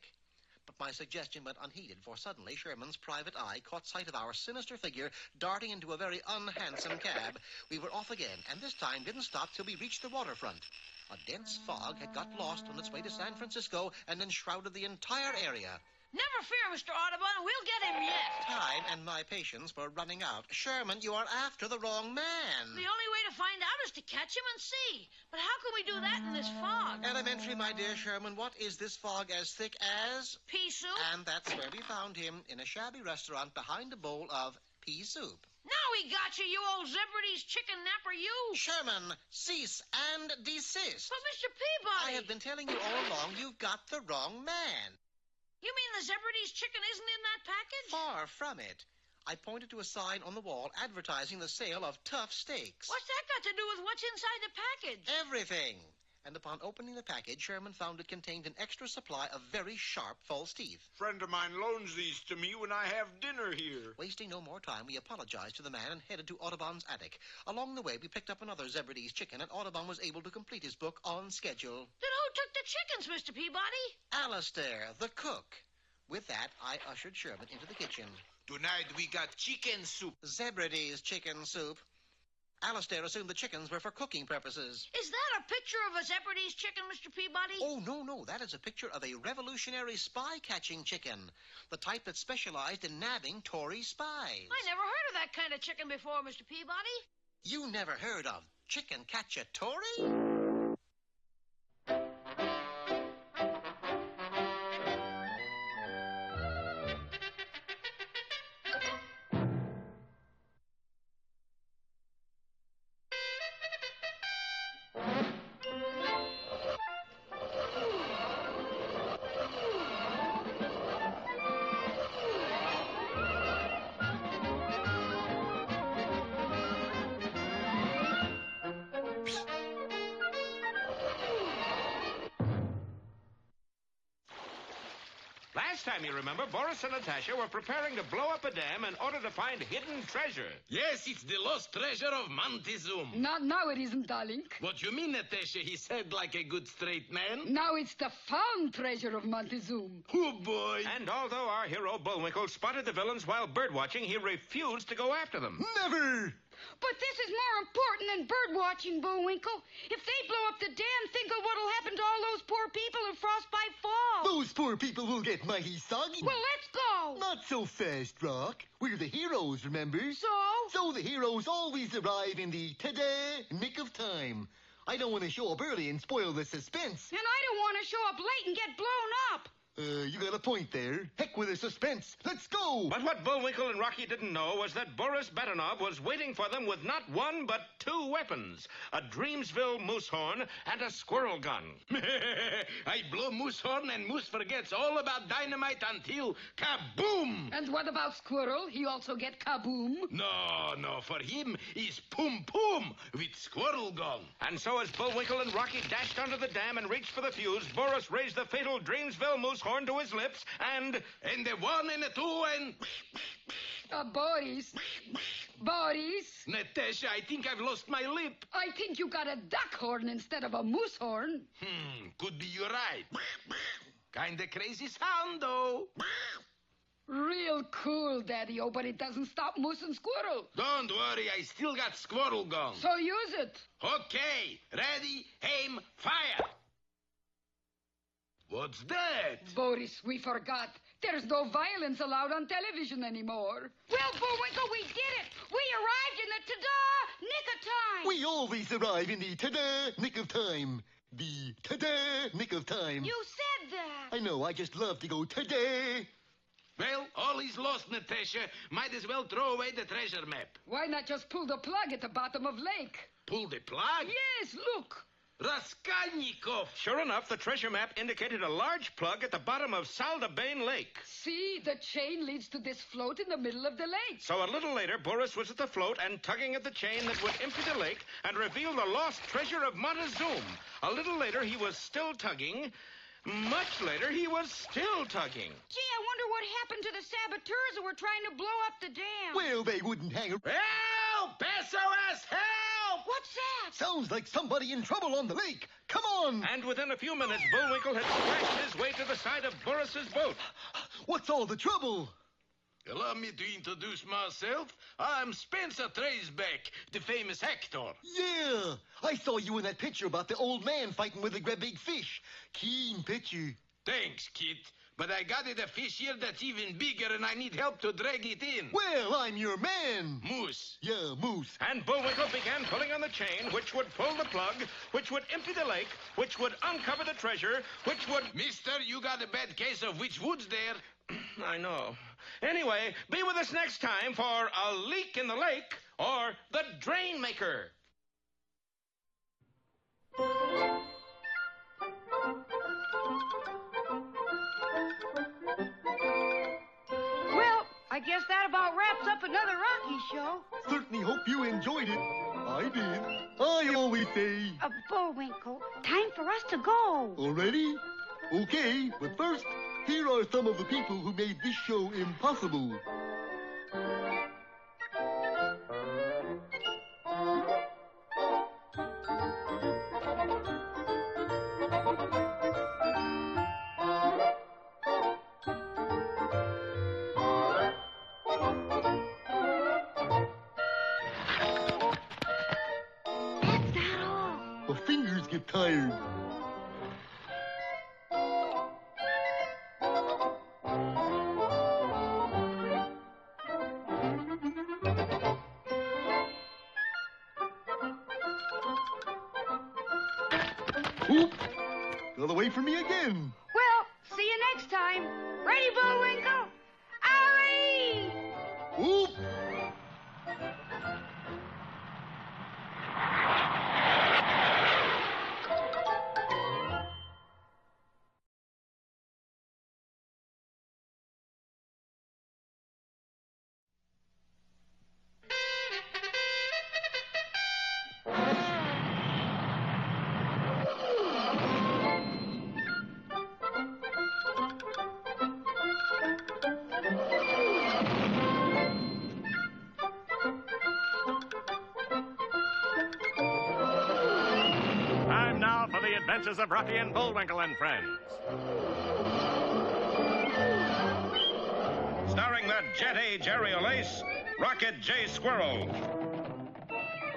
But my suggestion went unheeded, for suddenly Sherman's private eye caught sight of our sinister figure darting into a very unhandsome cab. We were off again, and this time didn't stop till we reached the waterfront. A dense fog had got lost on its way to San Francisco and enshrouded the entire area. Never fear, Mr. Audubon. We'll get him yet. Time and my patience were running out. Sherman, you are after the wrong man. The only way to find out is to catch him and see. But how can we do that in this fog? Elementary, my dear Sherman. What is this fog as thick as? Pea soup. And that's where we found him, in a shabby restaurant behind a bowl of pea soup. Now we got you, you old Zebrady's chicken napper, you. Sherman, cease and desist. But, Mr. Peabody. I have been telling you all along you've got the wrong man. You mean the Zebrady's chicken isn't in that package? Far from it. I pointed to a sign on the wall advertising the sale of tough steaks. What's that got to do with what's inside the package? Everything. And upon opening the package, Sherman found it contained an extra supply of very sharp false teeth. Friend of mine loans these to me when I have dinner here. Wasting no more time, we apologized to the man and headed to Audubon's attic. Along the way, we picked up another Zebrady's chicken, and Audubon was able to complete his book on schedule. Then who took the chickens, Mr. Peabody? Alistair, the cook. With that, I ushered Sherman into the kitchen. Tonight we got chicken soup. Zebrady's chicken soup. Alistair assumed the chickens were for cooking purposes. Is that a picture of a Zebrady's chicken, Mr. Peabody? Oh, no. That is a picture of a revolutionary spy-catching chicken. The type that specialized in nabbing Tory spies. I never heard of that kind of chicken before, Mr. Peabody. You never heard of chicken catch a Tory? Last time, you remember, Boris and Natasha were preparing to blow up a dam in order to find hidden treasure. Yes, it's the lost treasure of Montezuma. Not now it isn't, darling. What you mean, Natasha? He said like a good straight man. Now it's the found treasure of Montezuma. Oh, boy. And although our hero Bullwinkle spotted the villains while birdwatching, he refused to go after them. Never! But this is more important than bird watching, Bullwinkle. If they blow up the dam, think of what'll happen to all those poor people in Frostbite Falls. Those poor people will get mighty soggy. Well, let's go. Not so fast, Rock. We're the heroes, remember? So the heroes always arrive in the ta-da nick of time. I don't want to show up early and spoil the suspense. And I don't want to show up late and get blown up. You got a point there. Heck with the suspense. Let's go! But what Bullwinkle and Rocky didn't know was that Boris Badenov was waiting for them with not one but two weapons. A Dreamsville moose horn and a squirrel gun. I blow moose horn and moose forgets all about dynamite until kaboom! And what about squirrel? He also get kaboom? No, for him is pum pum with squirrel gun. And so as Bullwinkle and Rocky dashed under the dam and reached for the fuse, Boris raised the fatal Dreamsville moose horn to his lips and the one and the two and... Boris. Natasha, I think I've lost my lip. I think you got a duck horn instead of a moose horn. Could be you're right. Kinda crazy sound, though. Real cool, Daddy-O, but it doesn't stop moose and squirrel. Don't worry, I still got squirrel gun. So use it. Okay, ready, aim, fire. What's that? Boris, we forgot. There's no violence allowed on television anymore. Well, Bullwinkle, we did it. We arrived in the ta-da nick of time. We always arrive in the ta-da nick of time. The ta-da nick of time. You said that. I know, I just love to go ta-da. Well, all is lost, Natasha. Might as well throw away the treasure map. Why not just pull the plug at the bottom of lake? Pull the plug? Yes, look. Raskolnikov! Sure enough, the treasure map indicated a large plug at the bottom of Saldabane Lake. See, the chain leads to this float in the middle of the lake. So a little later, Boris was at the float and tugging at the chain that would empty the lake and reveal the lost treasure of Montezuma. A little later, he was still tugging. Much later, he was still tugging. Gee, I wonder what happened to the saboteurs who were trying to blow up the dam. Well, they wouldn't hang around. Help! SOS, help! What's that? Sounds like somebody in trouble on the lake. Come on! And within a few minutes, Bullwinkle had crashed his way to the side of Boris's boat. What's all the trouble? Allow me to introduce myself. I'm Spencer Traceback, the famous actor. Yeah, I saw you in that picture about the old man fighting with a great big fish. Keen picture. Thanks, kid. But I got it a fish here that's even bigger, and I need help to drag it in. Well, I'm your man. Moose. Yeah, Moose. And Bullwinkle began pulling on the chain, which would pull the plug, which would empty the lake, which would uncover the treasure, which would... Mister, you got a bad case of which wood's there. I know. Anyway, be with us next time for A Leak in the Lake or The Drain Maker. Well, I guess that about wraps up another Rocky show. Certainly hope you enjoyed it. I did. I always say... Bullwinkle, time for us to go. Already? Okay, but first, here are some of the people who made this show impossible. That's not all. My fingers get tired. Oop! Got away from me again. Well, see you next time. Ready, Bullwinkle? Alley! Oop! Time now for the adventures of Rocky and Bullwinkle and friends. Starring that jet-age aerial ace, Rocket J. Squirrel.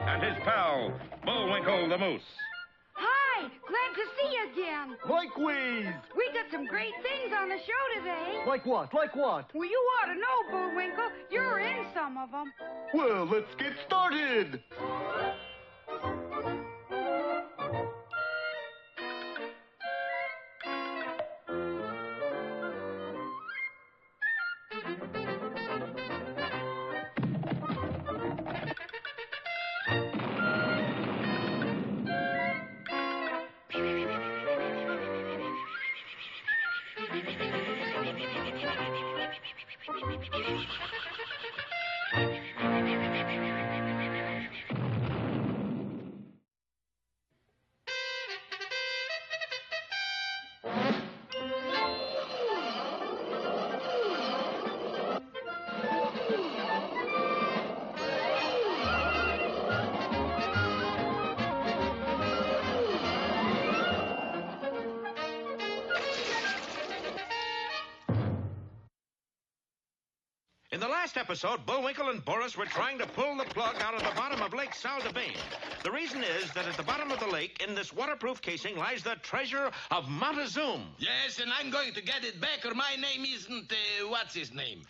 And his pal, Bullwinkle the Moose. Hi, glad to see you again. Likewise. We got some great things on the show today. Like what? Like what? Well, you ought to know, Bullwinkle. You're in some of them. Well, let's get started. last episode, Bullwinkle and Boris were trying to pull the plug out of the bottom of Lake Saldebain. The reason is that at the bottom of the lake, in this waterproof casing, lies the treasure of Montezuma. Yes, and I'm going to get it back, or my name isn't, what's his name?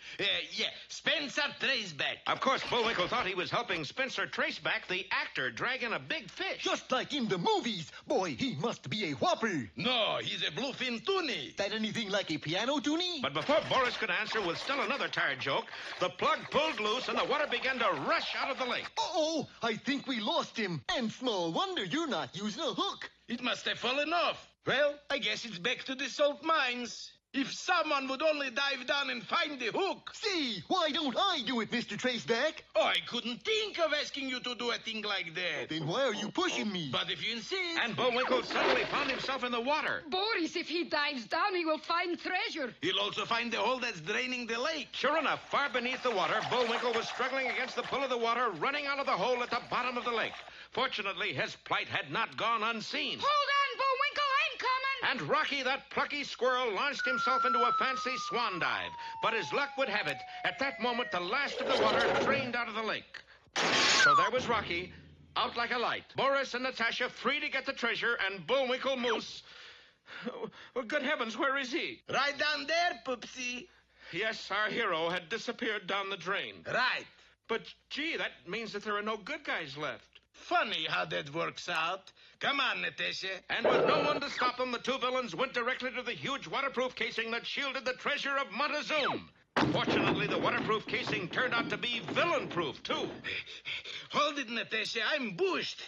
Spencer Traceback. Of course, Bullwinkle thought he was helping Spencer Traceback, the actor, drag in a big fish. Just like in the movies. Boy, he must be a whopper. No, he's a bluefin toonie. That anything like a piano toonie? But before Boris could answer with still another tired joke, the plug pulled loose and the water began to rush out of the lake. Uh-oh, I think we lost him. And small wonder you're not using a hook. It must have fallen off. Well, I guess it's back to the salt mines. If someone would only dive down and find the hook. See, why don't I do it, Mr. Traceback? Oh, I couldn't think of asking you to do a thing like that. Then why are you pushing me? But if you insist. And Bullwinkle suddenly found himself in the water. Boris, if he dives down, he will find treasure. He'll also find the hole that's draining the lake. Sure enough, far beneath the water, Bullwinkle was struggling against the pull of the water, running out of the hole at the bottom of the lake. Fortunately, his plight had not gone unseen. Hold on, Bullwinkle, I'm coming. And Rocky, that plucky squirrel, launched himself into a fancy swan dive. But as luck would have it, at that moment, the last of the water drained out of the lake. So there was Rocky, out like a light. Boris and Natasha free to get the treasure, and Bullwinkle Moose... Well, good heavens, where is he? Right down there, Poopsie. Yes, our hero had disappeared down the drain. Right. But, gee, that means that there are no good guys left. Funny how that works out. Come on, Natasha. And with no one to stop them, the two villains went directly to the huge waterproof casing that shielded the treasure of Montezuma. Fortunately, the waterproof casing turned out to be villain-proof, too. Hold it, Natasha. I'm bushed.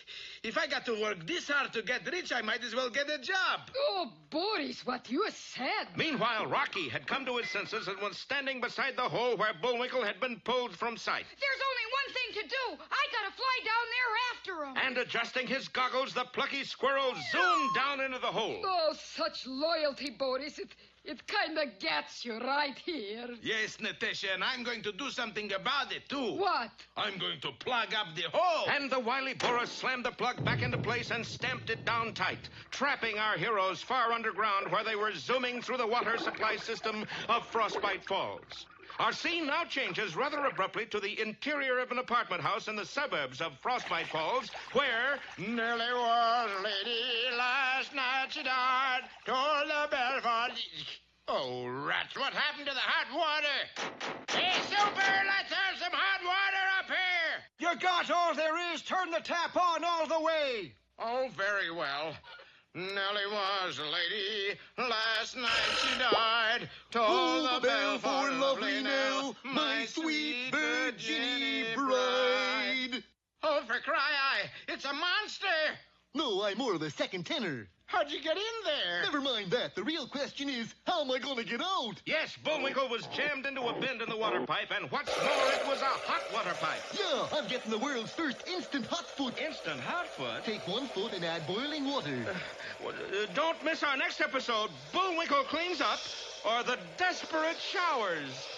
If I got to work this hard to get rich, I might as well get a job. Oh, Boris, what you said. Meanwhile, Rocky had come to his senses and was standing beside the hole where Bullwinkle had been pulled from sight. There's only one thing to do. I gotta fly down there after him. And adjusting his goggles, the plucky squirrel zoomed down into the hole. Oh, such loyalty, Boris. It kind of gets you right here. Yes, Natasha, and I'm going to do something about it, too. What? I'm going to plug up the hole. And the wily Boris slammed the plug back into place and stamped it down tight, trapping our heroes far underground where they were zooming through the water supply system of Frostbite Falls. Our scene now changes rather abruptly to the interior of an apartment house in the suburbs of Frostbite Falls, where nearly was a lady last night she died, told the bell for... Oh, rats, what happened to the hot water? Hey, Super, let's have some hot water up here. You got all there is. Turn the tap on all the way. Oh, very well. Nellie was a lady, last night she died. Toll the bell for lovely Nell, my sweet Virginie bride. Oh, for cry-eye, it's a monster. No, I'm more of the second tenor. How'd you get in there? Never mind that. The real question is, how am I going to get out? Yes, Bullwinkle was jammed into a bend in the water pipe, and what's more, it was a hot water pipe. Yeah, I'm getting the world's first instant hot foot. Instant hot foot? Take 1 foot and add boiling water. Don't miss our next episode, Bullwinkle Cleans Up, or The Desperate Showers.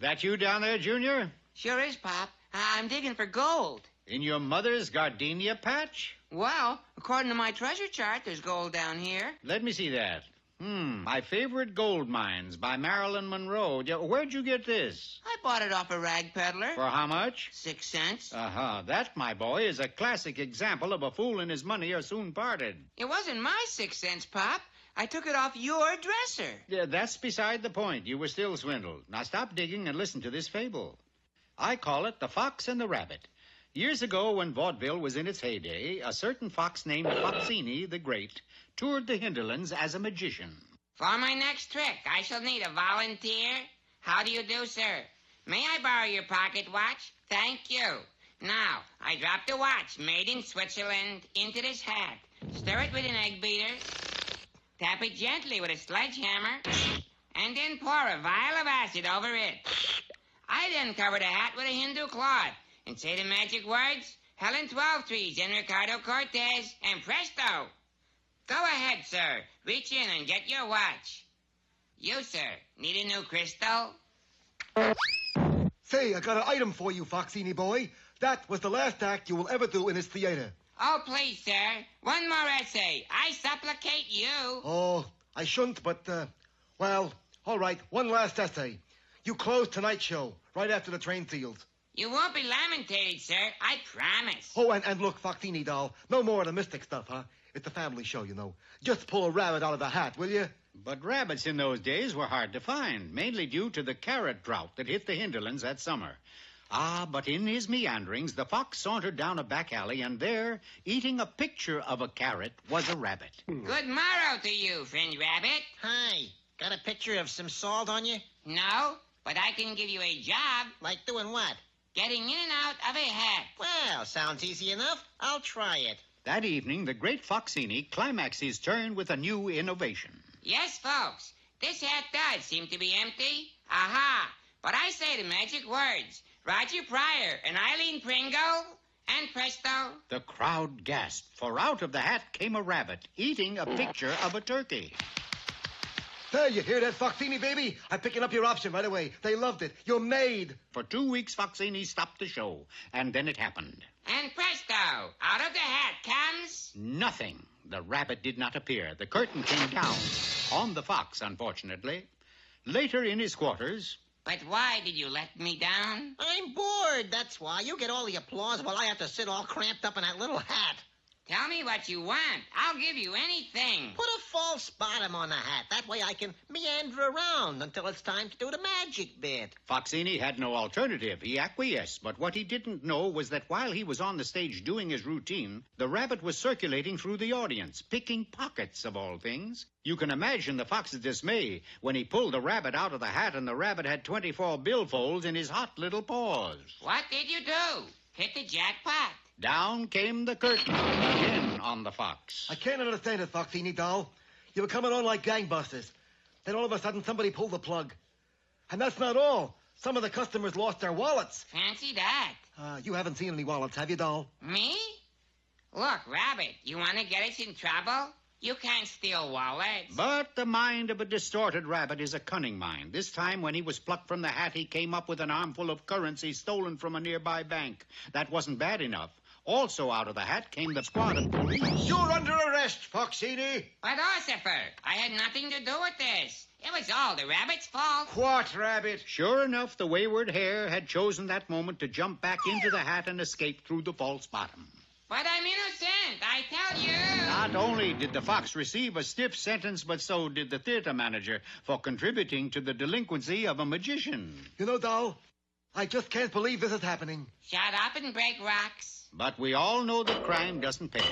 That you down there, Junior? Sure is, Pop. I'm digging for gold. In your mother's gardenia patch? Well, according to my treasure chart, there's gold down here. Let me see that. My Favorite Gold Mines by Marilyn Monroe. Where'd you get this? I bought it off a rag peddler. For how much? 6 cents. Uh-huh. That, my boy, is a classic example of a fool and his money are soon parted. It wasn't my 6 cents, Pop. I took it off your dresser. Yeah, that's beside the point. You were still swindled. Now stop digging and listen to this fable. I call it The Fox and the Rabbit. Years ago, when vaudeville was in its heyday, a certain fox named Foxini the Great toured the hinterlands as a magician. For my next trick, I shall need a volunteer. How do you do, sir? May I borrow your pocket watch? Thank you. Now, I drop the watch, made in Switzerland, into this hat. Stir it with an egg beater. Tap it gently with a sledgehammer, and then pour a vial of acid over it. I then cover the hat with a Hindu cloth and say the magic words, Helen 12 Trees and Ricardo Cortez, and presto! Go ahead, sir. Reach in and get your watch. You, sir, need a new crystal? Say, I got an item for you, Foxini boy. That was the last act you will ever do in this theater. Oh, please, sir. One more essay. I supplicate you. Oh, I shouldn't, but, well, all right. One last essay. You close tonight's show, right after the train seals. You won't be lamentated, sir. I promise. Oh, and look, Foxini doll, no more of the mystic stuff, huh? It's a family show, you know. Just pull a rabbit out of the hat, will you? But rabbits in those days were hard to find, mainly due to the carrot drought that hit the hinterlands that summer. Ah, but in his meanderings, the fox sauntered down a back alley, and there, eating a picture of a carrot, was a rabbit. Good morrow to you, friend rabbit. Hi. Got a picture of some salt on you? No, but I can give you a job. Like doing what? Getting in and out of a hat. Well, sounds easy enough. I'll try it. That evening, the great Foxini climaxed his turn with a new innovation. Yes, folks, this hat does seem to be empty. Aha! But I say the magic words. Roger Pryor and Eileen Pringle, and presto. The crowd gasped, for out of the hat came a rabbit eating a picture of a turkey. There, you hear that, Foxini, baby? I'm picking up your option right away. They loved it. You're made. For 2 weeks, Foxini stopped the show, and then it happened. And presto, out of the hat comes... Nothing. The rabbit did not appear. The curtain came down. On the fox, unfortunately. Later in his quarters... But why did you let me down? I'm bored, that's why. You get all the applause while I have to sit all cramped up in that little hat. Tell me what you want. I'll give you anything. Put a false bottom on the hat. That way I can meander around until it's time to do the magic bit. Foxini had no alternative. He acquiesced, but what he didn't know was that while he was on the stage doing his routine, the rabbit was circulating through the audience, picking pockets of all things. You can imagine the fox's dismay when he pulled the rabbit out of the hat and the rabbit had 24 billfolds in his hot little paws. What did you do? Hit the jackpot. Down came the curtain again on the fox. I can't understand it, Foxini doll. You were coming on like gangbusters. Then all of a sudden somebody pulled the plug. And that's not all. Some of the customers lost their wallets. Fancy that. You haven't seen any wallets, have you, doll? Me? Look, Rabbit, you want to get us in trouble? You can't steal wallets. But the mind of a distorted rabbit is a cunning mind. This time, when he was plucked from the hat, he came up with an armful of currency stolen from a nearby bank. That wasn't bad enough. Also out of the hat came the squad of police. You're under arrest, Foxini. But, Ossifer, I had nothing to do with this. It was all the rabbit's fault. What rabbit? Sure enough, the wayward hare had chosen that moment to jump back into the hat and escape through the false bottom. But I'm innocent, I tell you. Not only did the fox receive a stiff sentence, but so did the theater manager for contributing to the delinquency of a magician. You know, doll, I just can't believe this is happening. Shut up and break rocks. But we all know that crime doesn't pay.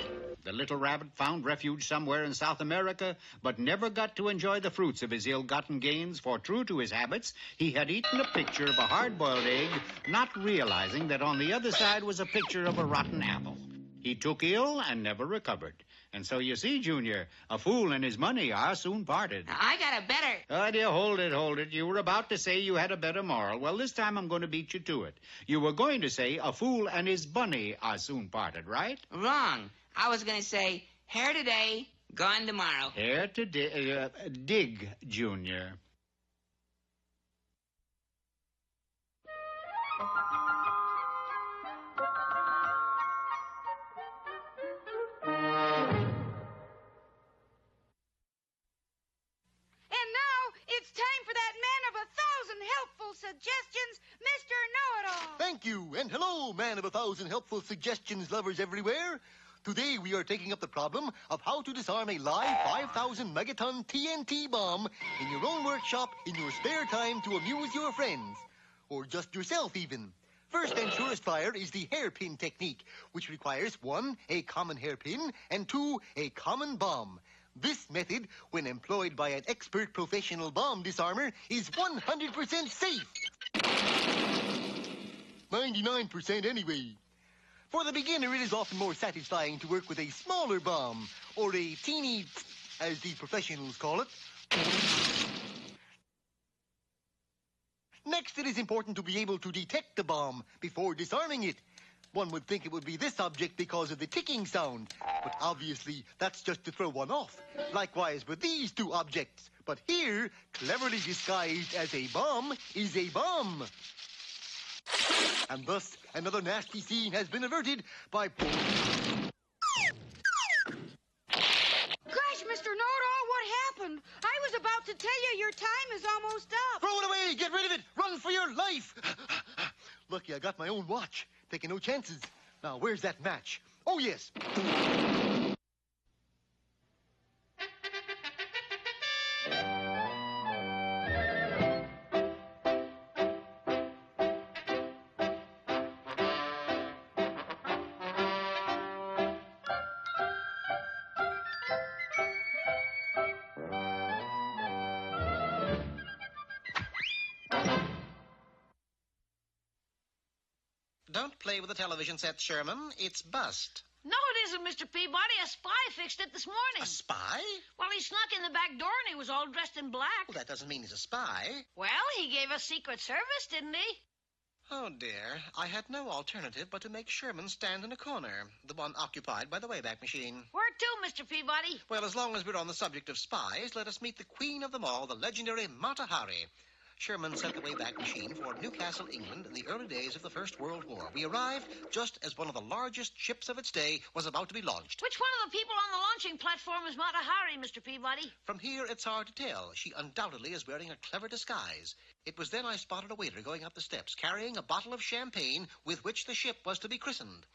The little rabbit found refuge somewhere in South America, but never got to enjoy the fruits of his ill-gotten gains, for true to his habits, he had eaten a picture of a hard-boiled egg, not realizing that on the other side was a picture of a rotten apple. He took ill and never recovered. And so you see, Junior, a fool and his money are soon parted. I got a better... Oh, dear, hold it. You were about to say you had a better moral. Well, this time I'm going to beat you to it. You were going to say a fool and his bunny are soon parted, right? Wrong. I was going to say, hair today, gone tomorrow. Hair today... dig, Junior. Suggestions, Mr. Know-It-All. Thank you, and hello, man of 1,000 helpful suggestions lovers everywhere. Today we are taking up the problem of how to disarm a live 5,000 megaton TNT bomb in your own workshop in your spare time to amuse your friends, or just yourself even. First and surest fire is the hairpin technique, which requires 1, a common hairpin, and 2, a common bomb. This method, when employed by an expert professional bomb disarmer, is 100% safe. 99% anyway. For the beginner, it is often more satisfying to work with a smaller bomb, or a teeny as the professionals call it. Next, it is important to be able to detect the bomb before disarming it. One would think it would be this object because of the ticking sound, but obviously that's just to throw one off. Likewise with these two objects. But here, cleverly disguised as a bomb, is a bomb. And thus, another nasty scene has been averted by... Gosh, Mr. Know-It-All, what happened? I was about to tell you your time is almost up. Throw it away! Get rid of it! Run for your life! Lucky I got my own watch. Taking no chances. Now, where's that match? Oh, yes. Don't play with the television set, Sherman. It's bust. No, it isn't, Mr. Peabody. A spy fixed it this morning. A spy? Well, he snuck in the back door and he was all dressed in black. Well, that doesn't mean he's a spy. Well, he gave us Secret Service, didn't he? Oh, dear. I had no alternative but to make Sherman stand in a corner, the one occupied by the Wayback Machine. Where to, Mr. Peabody? Well, as long as we're on the subject of spies, let us meet the queen of them all, the legendary Mata Hari. Sherman sent the Wayback Machine for Newcastle, England, in the early days of the First World War. We arrived just as one of the largest ships of its day was about to be launched. Which one of the people on the launching platform is Mata Hari, Mr. Peabody? From here, it's hard to tell. She undoubtedly is wearing a clever disguise. It was then I spotted a waiter going up the steps, carrying a bottle of champagne with which the ship was to be christened.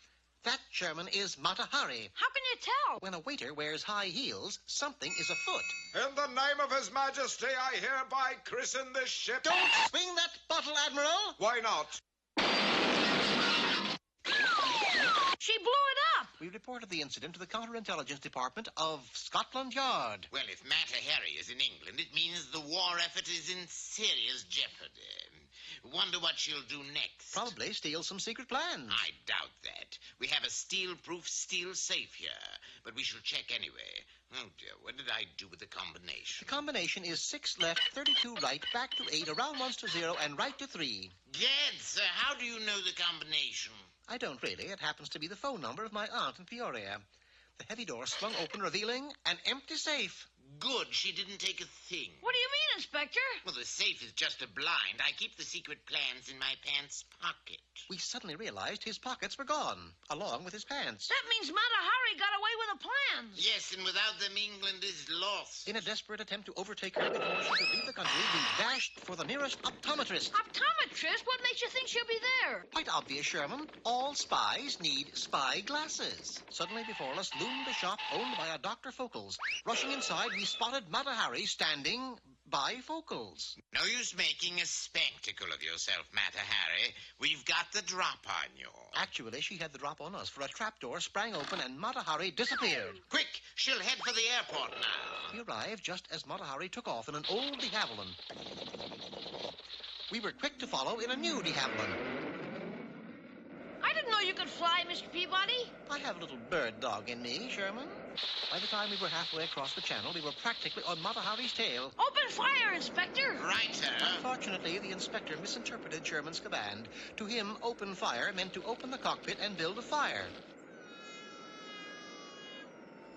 That, Sherman, is Mata Hari. How can you tell? When a waiter wears high heels, something is afoot. In the name of His Majesty, I hereby christen this ship. Don't swing that bottle, Admiral! Why not? She blew it up! We reported the incident to the Counterintelligence Department of Scotland Yard. Well, if Mata Hari is in England, it means the war effort is in serious jeopardy. Wonder what she'll do next. Probably steal some secret plans. I doubt that. We have a steel-proof steel safe here, but we shall check anyway. Oh, dear, what did I do with the combination? The combination is 6 left, 32 right, back to 8, around once to 0, and right to 3. Gad, sir, how do you know the combination? I don't really. It happens to be the phone number of my aunt in Peoria. The heavy door swung open, revealing an empty safe. Good, she didn't take a thing. What do you mean, Inspector? Well, the safe is just a blind. I keep the secret plans in my pants pocket. We suddenly realized his pockets were gone, along with his pants. That means Mata Hari got away with the plans. Yes, and without them, England is lost. In a desperate attempt to overtake her before she could leave the country, we dashed for the nearest optometrist. Optometrist? What makes you think she'll be there? Quite obvious, Sherman. All spies need spy glasses. Suddenly before us loomed a shop owned by a Dr. Focals. Rushing inside, we spotted Mata Hari standing by Focals. No use making a spectacle of yourself, Mata Hari. We've got the drop on you. Actually, she had the drop on us, for a trapdoor sprang open and Mata Hari disappeared. Quick, she'll head for the airport now. We arrived just as Mata Hari took off in an old de Havilland. We were quick to follow in a new de Havilland. I didn't know you could fly, Mr. Peabody. I have a little bird dog in me, Sherman. By the time we were halfway across the channel, we were practically on Mata Hari's tail. Open fire, Inspector! Right, sir. Unfortunately, the inspector misinterpreted Sherman's command. To him, open fire meant to open the cockpit and build a fire.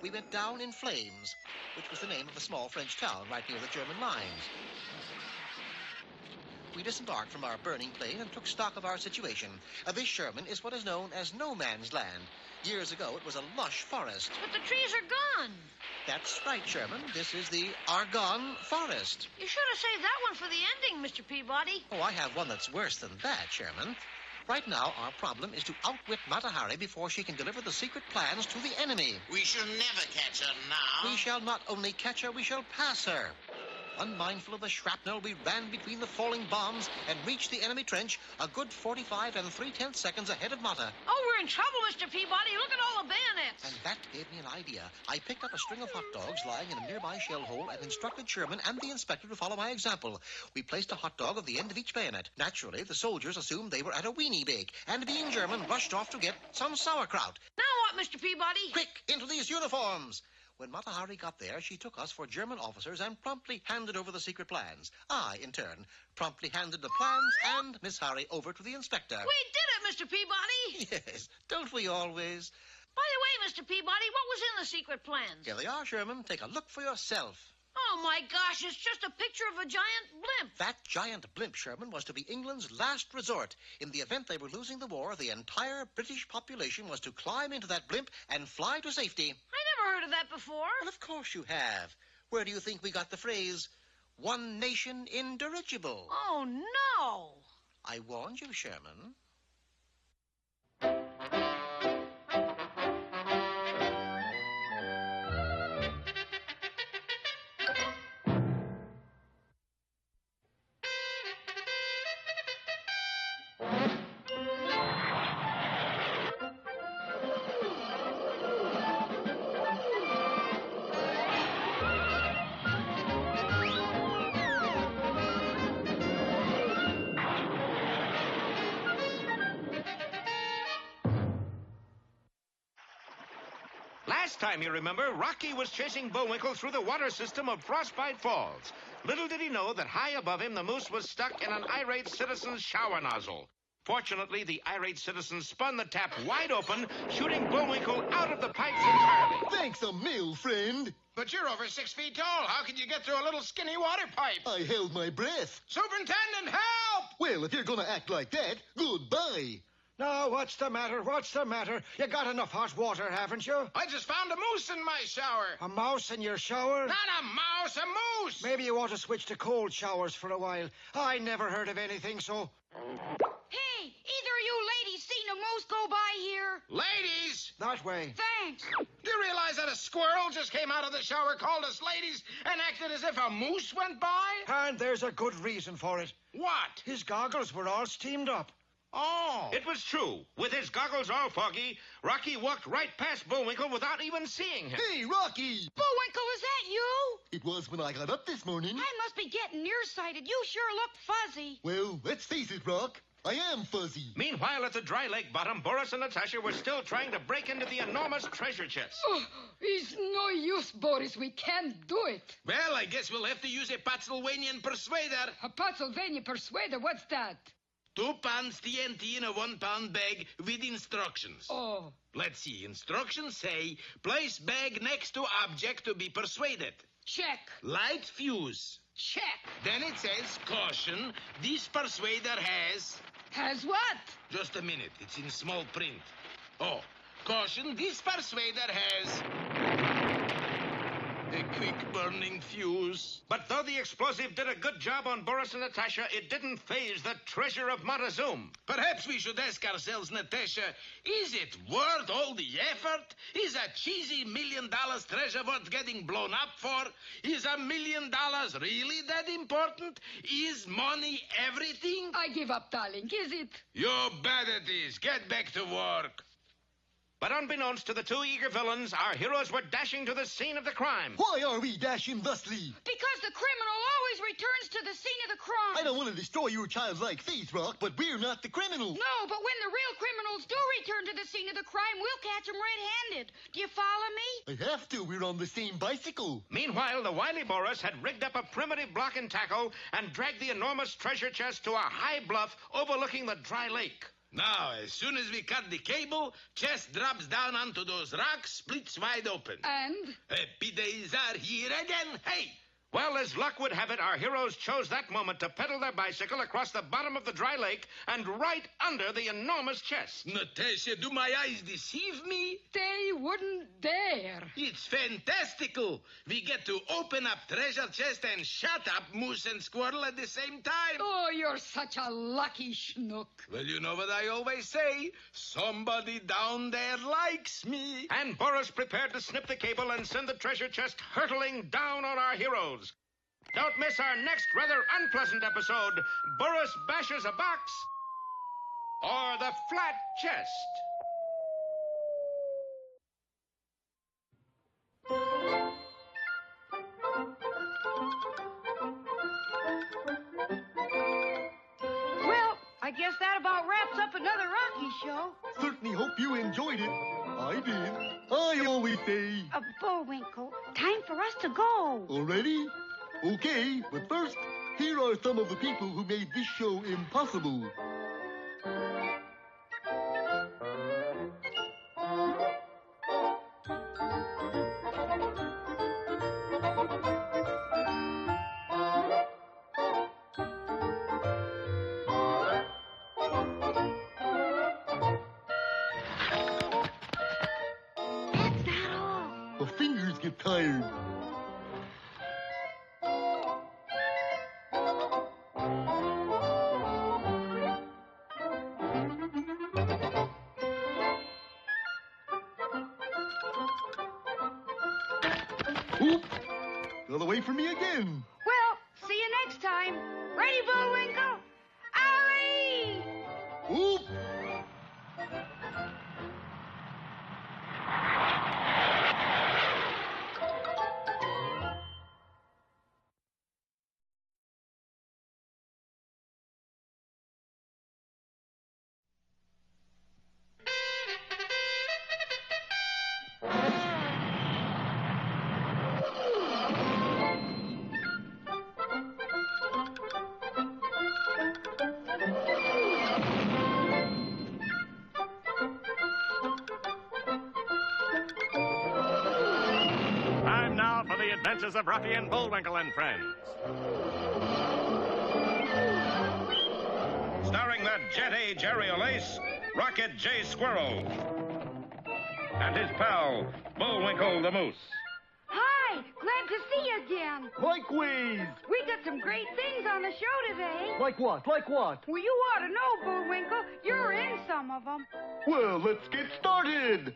We went down in flames, which was the name of a small French town right near the German lines. We disembarked from our burning plane and took stock of our situation. This, Sherman, is what is known as no man's land. Years ago, it was a lush forest. But the trees are gone. That's right, Sherman. This is the Argonne Forest. You should have saved that one for the ending, Mr. Peabody. Oh, I have one that's worse than that, Sherman. Right now, our problem is to outwit Mata Hari before she can deliver the secret plans to the enemy. We shall never catch her now. We shall not only catch her, we shall pass her. Unmindful of the shrapnel, we ran between the falling bombs and reached the enemy trench a good 45 3/10 seconds ahead of Mata. Oh, we're in trouble, Mr. Peabody. Look at all the bayonets. And that gave me an idea. I picked up a string of hot dogs lying in a nearby shell hole and instructed Sherman and the inspector to follow my example. We placed a hot dog at the end of each bayonet. Naturally, the soldiers assumed they were at a weenie bake, and being German, rushed off to get some sauerkraut. Now what, Mr. Peabody? Quick, into these uniforms! When Mata Hari got there, she took us for German officers and promptly handed over the secret plans. I, in turn, promptly handed the plans and Miss Hari over to the inspector. We did it, Mr. Peabody. Yes, don't we always? By the way, Mr. Peabody, what was in the secret plans? Here they are, Sherman. Take a look for yourself. Oh, my gosh, it's just a picture of a giant blimp. That giant blimp, Sherman, was to be England's last resort. In the event they were losing the war, the entire British population was to climb into that blimp and fly to safety. I never heard of that before. Well, of course you have. Where do you think we got the phrase, one nation indirigible? Oh, no. I warned you, Sherman. Last time, you remember, Rocky was chasing Bullwinkle through the water system of Frostbite Falls. Little did he know that high above him, the moose was stuck in an irate citizen's shower nozzle. Fortunately, the irate citizen spun the tap wide open, shooting Bullwinkle out of the pipes entirely. Thanks a mill, friend. But you're over 6 feet tall. How could you get through a little skinny water pipe? I held my breath. Superintendent, help! Well, if you're going to act like that, goodbye. Now, what's the matter? What's the matter? You got enough hot water, haven't you? I just found a moose in my shower. A mouse in your shower? Not a mouse, a moose! Maybe you ought to switch to cold showers for a while. I never heard of anything so... Hey, either of you ladies seen a moose go by here? Ladies! That way. Thanks. Do you realize that a squirrel just came out of the shower, called us ladies, and acted as if a moose went by? And there's a good reason for it. What? His goggles were all steamed up. Oh. It was true. With his goggles all foggy, Rocky walked right past Bullwinkle without even seeing him. Hey, Rocky! Bullwinkle, is that you? It was when I got up this morning. I must be getting nearsighted. You sure look fuzzy. Well, let's face it, Rock. I am fuzzy. Meanwhile, at the dry lake bottom, Boris and Natasha were still trying to break into the enormous treasure chest. Oh, it's no use, Boris. We can't do it. Well, I guess we'll have to use a Pennsylvanian persuader. A Pennsylvania persuader? What's that? 2 pounds TNT in a 1 pound bag with instructions. Oh. Let's see. Instructions say, place bag next to object to be persuaded. Check. Light fuse. Check. Then it says, caution, this persuader has... Has what? Just a minute. It's in small print. Oh, caution, this persuader has... a quick-burning fuse. But though the explosive did a good job on Boris and Natasha, it didn't faze the treasure of Montezuma. Perhaps we should ask ourselves, Natasha, is it worth all the effort? Is a cheesy $1 million treasure worth getting blown up for? Is $1 million really that important? Is money everything? I give up, darling. Is it? You bet it is. Get back to work. But unbeknownst to the two eager villains, our heroes were dashing to the scene of the crime. Why are we dashing thusly? Because the criminal always returns to the scene of the crime. I don't want to destroy your childlike faith, Rock, but we're not the criminals. No, but when the real criminals do return to the scene of the crime, we'll catch them red-handed. Do you follow me? I have to. We're on the same bicycle. Meanwhile, the wily Boris had rigged up a primitive block and tackle and dragged the enormous treasure chest to a high bluff overlooking the dry lake. Now, as soon as we cut the cable, chest drops down onto those rocks, splits wide open. And? Happy days are here again. Hey! Well, as luck would have it, our heroes chose that moment to pedal their bicycle across the bottom of the dry lake and right under the enormous chest. Natasha, do my eyes deceive me? They wouldn't dare. It's fantastical. We get to open up treasure chest and shut up moose and squirrel at the same time. Oh, you're such a lucky schnook. Well, you know what I always say. Somebody down there likes me. And Boris prepared to snip the cable and send the treasure chest hurtling down on our heroes. Don't miss our next rather unpleasant episode, Boris Bashes a Box or the Flat Chest. Well, I guess that about wraps up another Rocky show. Certainly hope you enjoyed it. I did. I always say. Bullwinkle, time for us to go. Already? Okay, but first, here are some of the people who made this show impossible. The fingers get tired. Oop! Got away from me again. Well, see you next time. Ready, Bullwinkle? Alley! Oop! Time now for the adventures of Rocky and Bullwinkle and friends. Starring that jet-age aerial ace, Rocket J. Squirrel. And his pal, Bullwinkle the Moose. Hi, glad to see you again. Likewise. We got some great things on the show today. Like what? Like what? Well, you ought to know, Bullwinkle. You're in some of them. Well, let's get started.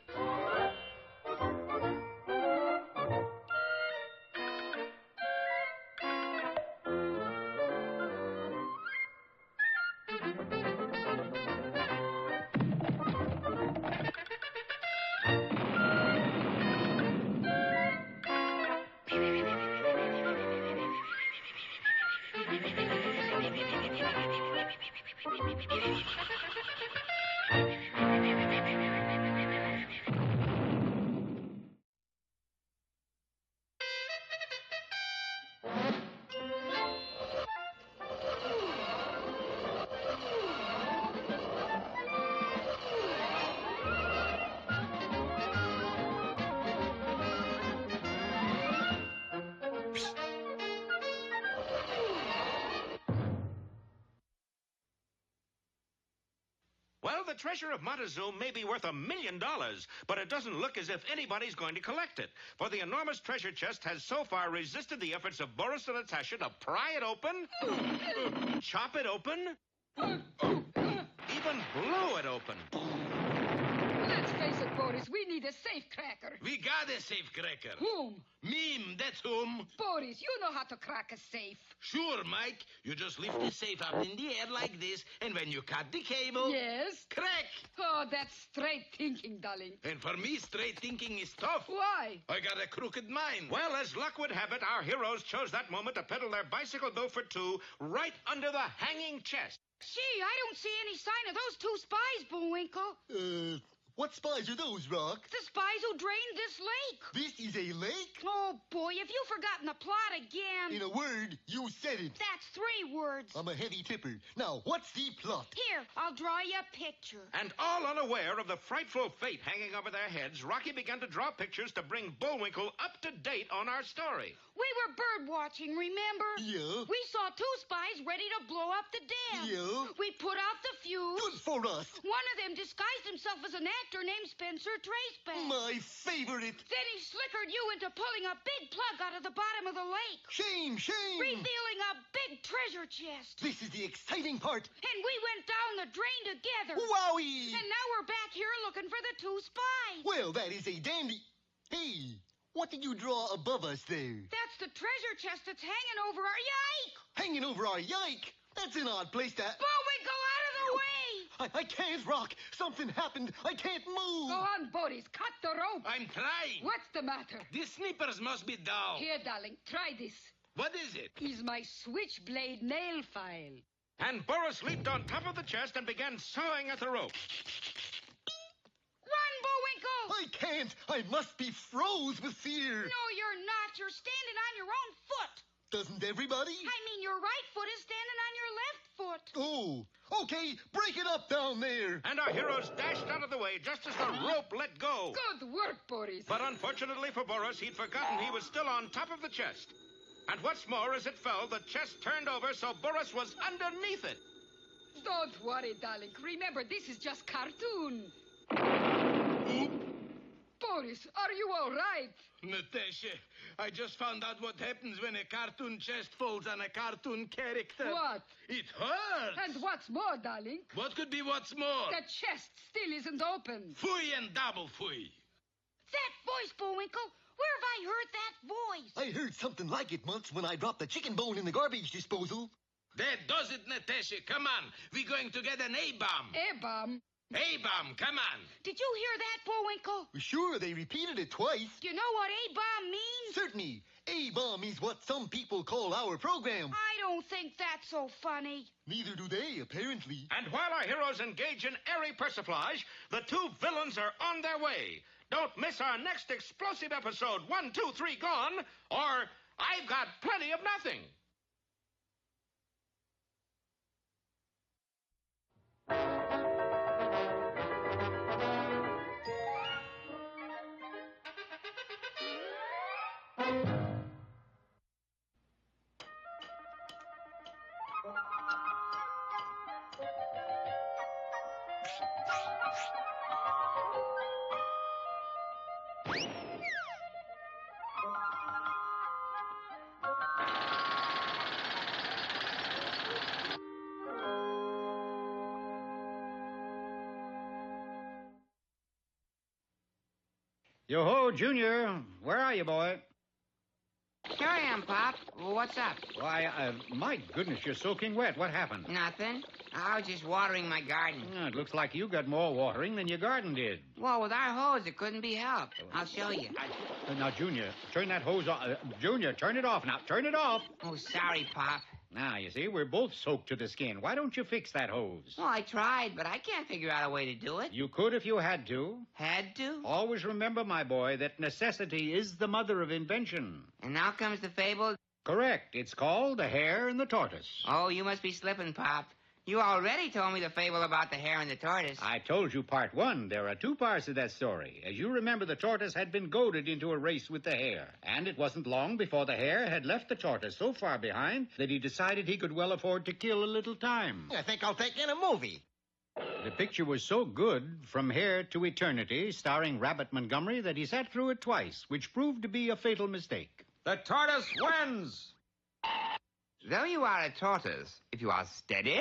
Well, the treasure of Montezuma may be worth $1 million, but it doesn't look as if anybody's going to collect it. For the enormous treasure chest has so far resisted the efforts of Boris and Natasha to pry it open, chop it open, even blow it open. Let's face it, Boris, we need a safe cracker. We got a safe cracker. Whom? Meme, that's whom. Boris, you know how to crack a safe. Sure, Mike. You just lift the safe up in the air like this, and when you cut the cable... Yes? Crack! Oh, that's straight thinking, darling. And for me, straight thinking is tough. Why? I got a crooked mind. Well, as luck would have it, our heroes chose that moment to pedal their bicycle bill for two right under the hanging chest. Gee, I don't see any sign of those two spies, Bullwinkle. What spies are those, Rock? The spies who drained this lake. This is a lake? Oh, boy, have you forgotten the plot again? In a word, you said it. That's 3 words. I'm a heavy tipper. Now, what's the plot? Here, I'll draw you a picture. And all unaware of the frightful fate hanging over their heads, Rocky began to draw pictures to bring Bullwinkle up to date on our story. We were bird watching, remember? Yeah. We saw 2 spies ready to blow up the dam. Yeah. We put out the fuse. Good for us. One of them disguised himself as an actor named Spencer Traceback. My favorite. Then he slickered you into pulling a big plug out of the bottom of the lake. Shame, shame. Revealing a big treasure chest. This is the exciting part. And we went down the drain together. Wowie! And now we're back here looking for the 2 spies. Well, that is a dandy... Hey, what did you draw above us there? That's the treasure chest that's hanging over our yike. Hanging over our yike? That's an odd place to... Bullwinkle, out of the way! I can't, Rock. Something happened. I can't move. Go on, Boris. Cut the rope. I'm trying. What's the matter? The snippers must be down. Here, darling, try this. What is it? Is my switchblade nail file. And Boris leaped on top of the chest and began sawing at the rope. Run, Bullwinkle! I can't. I must be froze with fear. No, you're not. You're standing on your own foot. Doesn't everybody? I mean, your right foot is standing on your left foot. Oh, okay. Break it up down there. And our heroes dashed out of the way just as the rope let go. Good work, Boris. But unfortunately for Boris, he'd forgotten he was still on top of the chest. And what's more, as it fell, the chest turned over, so Boris was underneath it. Don't worry, darling. Remember, this is just cartoon. Boris, are you all right? Natasha, I just found out what happens when a cartoon chest falls on a cartoon character. What? It hurts. And what's more, darling? What could be what's more? The chest still isn't open. Fooey and double fooey. That voice, Bullwinkle. Where have I heard that voice? I heard something like it once when I dropped a chicken bone in the garbage disposal. That does it, Natasha. Come on. We're going to get an A-bomb. A-bomb? A-bomb, come on. Did you hear that, Bullwinkle? Sure, they repeated it twice. Do you know what A-bomb means? Certainly. A-bomb is what some people call our program. I don't think that's so funny. Neither do they, apparently. And while our heroes engage in airy persiflage, the two villains are on their way. Don't miss our next explosive episode, 1, 2, 3, Gone, or I've Got Plenty of Nothing. Yo-ho, Junior. Where are you, boy? Here I am, Pop. What's up? Why, my goodness, you're soaking wet. What happened? Nothing. I was just watering my garden. It looks like you got more watering than your garden did. Well, with our hose, it couldn't be helped. I'll show you. Now, Junior, turn that hose off. Junior, turn it off now. Turn it off. Oh, sorry, Pop. Now, you see, we're both soaked to the skin. Why don't you fix that hose? Well, I tried, but I can't figure out a way to do it. You could if you had to. Had to? Always remember, my boy, that necessity is the mother of invention. And now comes the fable? Correct. It's called The Hare and the Tortoise. Oh, you must be slipping, Pop. You already told me the fable about the hare and the tortoise. I told you part one. There are two parts of that story. As you remember, the tortoise had been goaded into a race with the hare. And it wasn't long before the hare had left the tortoise so far behind that he decided he could well afford to kill a little time. I think I'll take in a movie. The picture was so good, From Here to Eternity, starring Rabbit Montgomery, that he sat through it twice, which proved to be a fatal mistake. The tortoise wins! Though you are a tortoise, if you are steady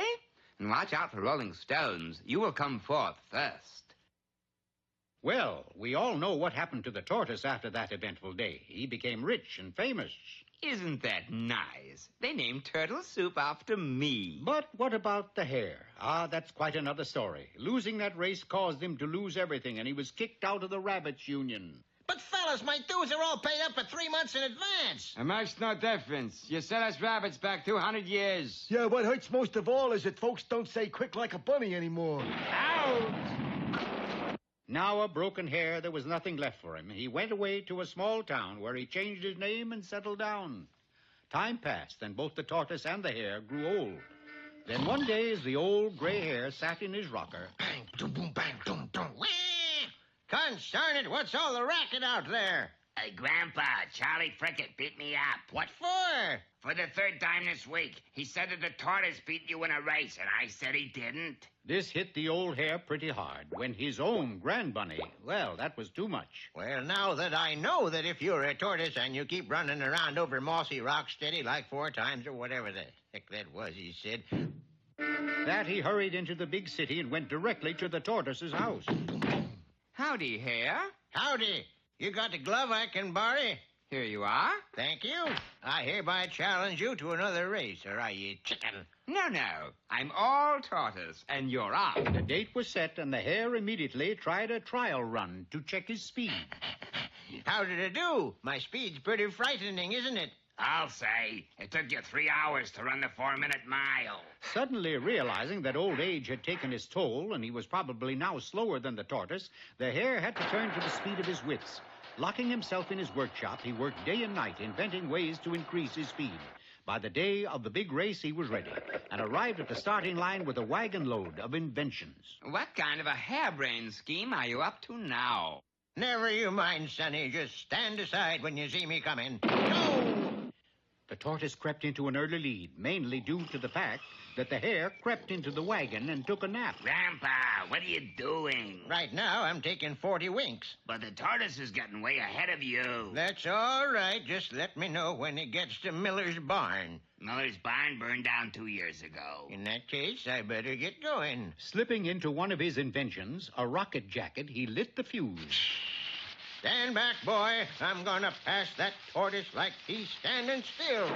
and watch out for rolling stones, you will come forth first. Well, we all know what happened to the tortoise after that eventful day. He became rich and famous. Isn't that nice? They named turtle soup after me. But what about the hare? That's quite another story. Losing that race caused him to lose everything, and he was kicked out of the Rabbits Union. But, fellas, my dues are all paid up for 3 months in advance. It makes no difference. You set us rabbits back 200 years. Yeah, what hurts most of all is that folks don't say quick like a bunny anymore. Out! Now a broken hare, there was nothing left for him. He went away to a small town where he changed his name and settled down. Time passed, and both the tortoise and the hare grew old. Then one day, as the old gray hare sat in his rocker... Bang, doom, boom, bang, doom, doom. Wah! Concern it, what's all the racket out there? Grandpa, Charlie Frickett beat me up. What for? For the third time this week. He said that the tortoise beat you in a race, and I said he didn't. This hit the old hare pretty hard when his own grandbunny, well, that was too much. Well, now that I know that if you're a tortoise and you keep running around over mossy rock steady like 4 times or whatever the heck that was, he said... That he hurried into the big city and went directly to the tortoise's house. Howdy, hare. Howdy. You got the glove I can borrow? Here you are. Thank you. I hereby challenge you to another race, or are you chicken? No. I'm all tortoise, and you're on. The date was set, and the hare immediately tried a trial run to check his speed. How did it do? My speed's pretty frightening, isn't it? I'll say. It took you 3 hours to run the 4-minute mile. Suddenly realizing that old age had taken its toll and he was probably now slower than the tortoise, the hare had to turn to the speed of his wits. Locking himself in his workshop, he worked day and night, inventing ways to increase his speed. By the day of the big race, he was ready and arrived at the starting line with a wagon load of inventions. What kind of a harebrained scheme are you up to now? Never you mind, Sonny. Just stand aside when you see me coming. No! The tortoise crept into an early lead, mainly due to the fact that the hare crept into the wagon and took a nap. Grandpa, what are you doing? Right now, I'm taking 40 winks. But the tortoise is getting way ahead of you. That's all right. Just let me know when he gets to Miller's barn. Miller's barn burned down 2 years ago. In that case, I better get going. Slipping into one of his inventions, a rocket jacket, he lit the fuse. Stand back, boy. I'm going to pass that tortoise like he's standing still.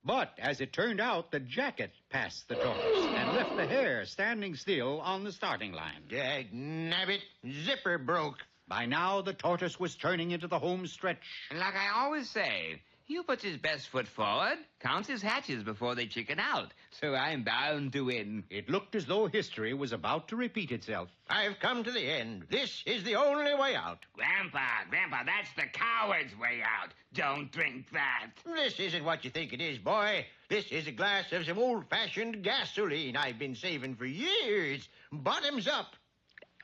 But, as it turned out, the jacket passed the tortoise and left the hare standing still on the starting line. Dagnabbit, zipper broke. By now, the tortoise was turning into the home stretch. Like I always say, he who puts his best foot forward counts his hatches before they chicken out. So I'm bound to win. It looked as though history was about to repeat itself. I've come to the end. This is the only way out. Grandpa, that's the coward's way out. Don't drink that. This isn't what you think it is, boy. This is a glass of some old-fashioned gasoline I've been saving for years. Bottoms up.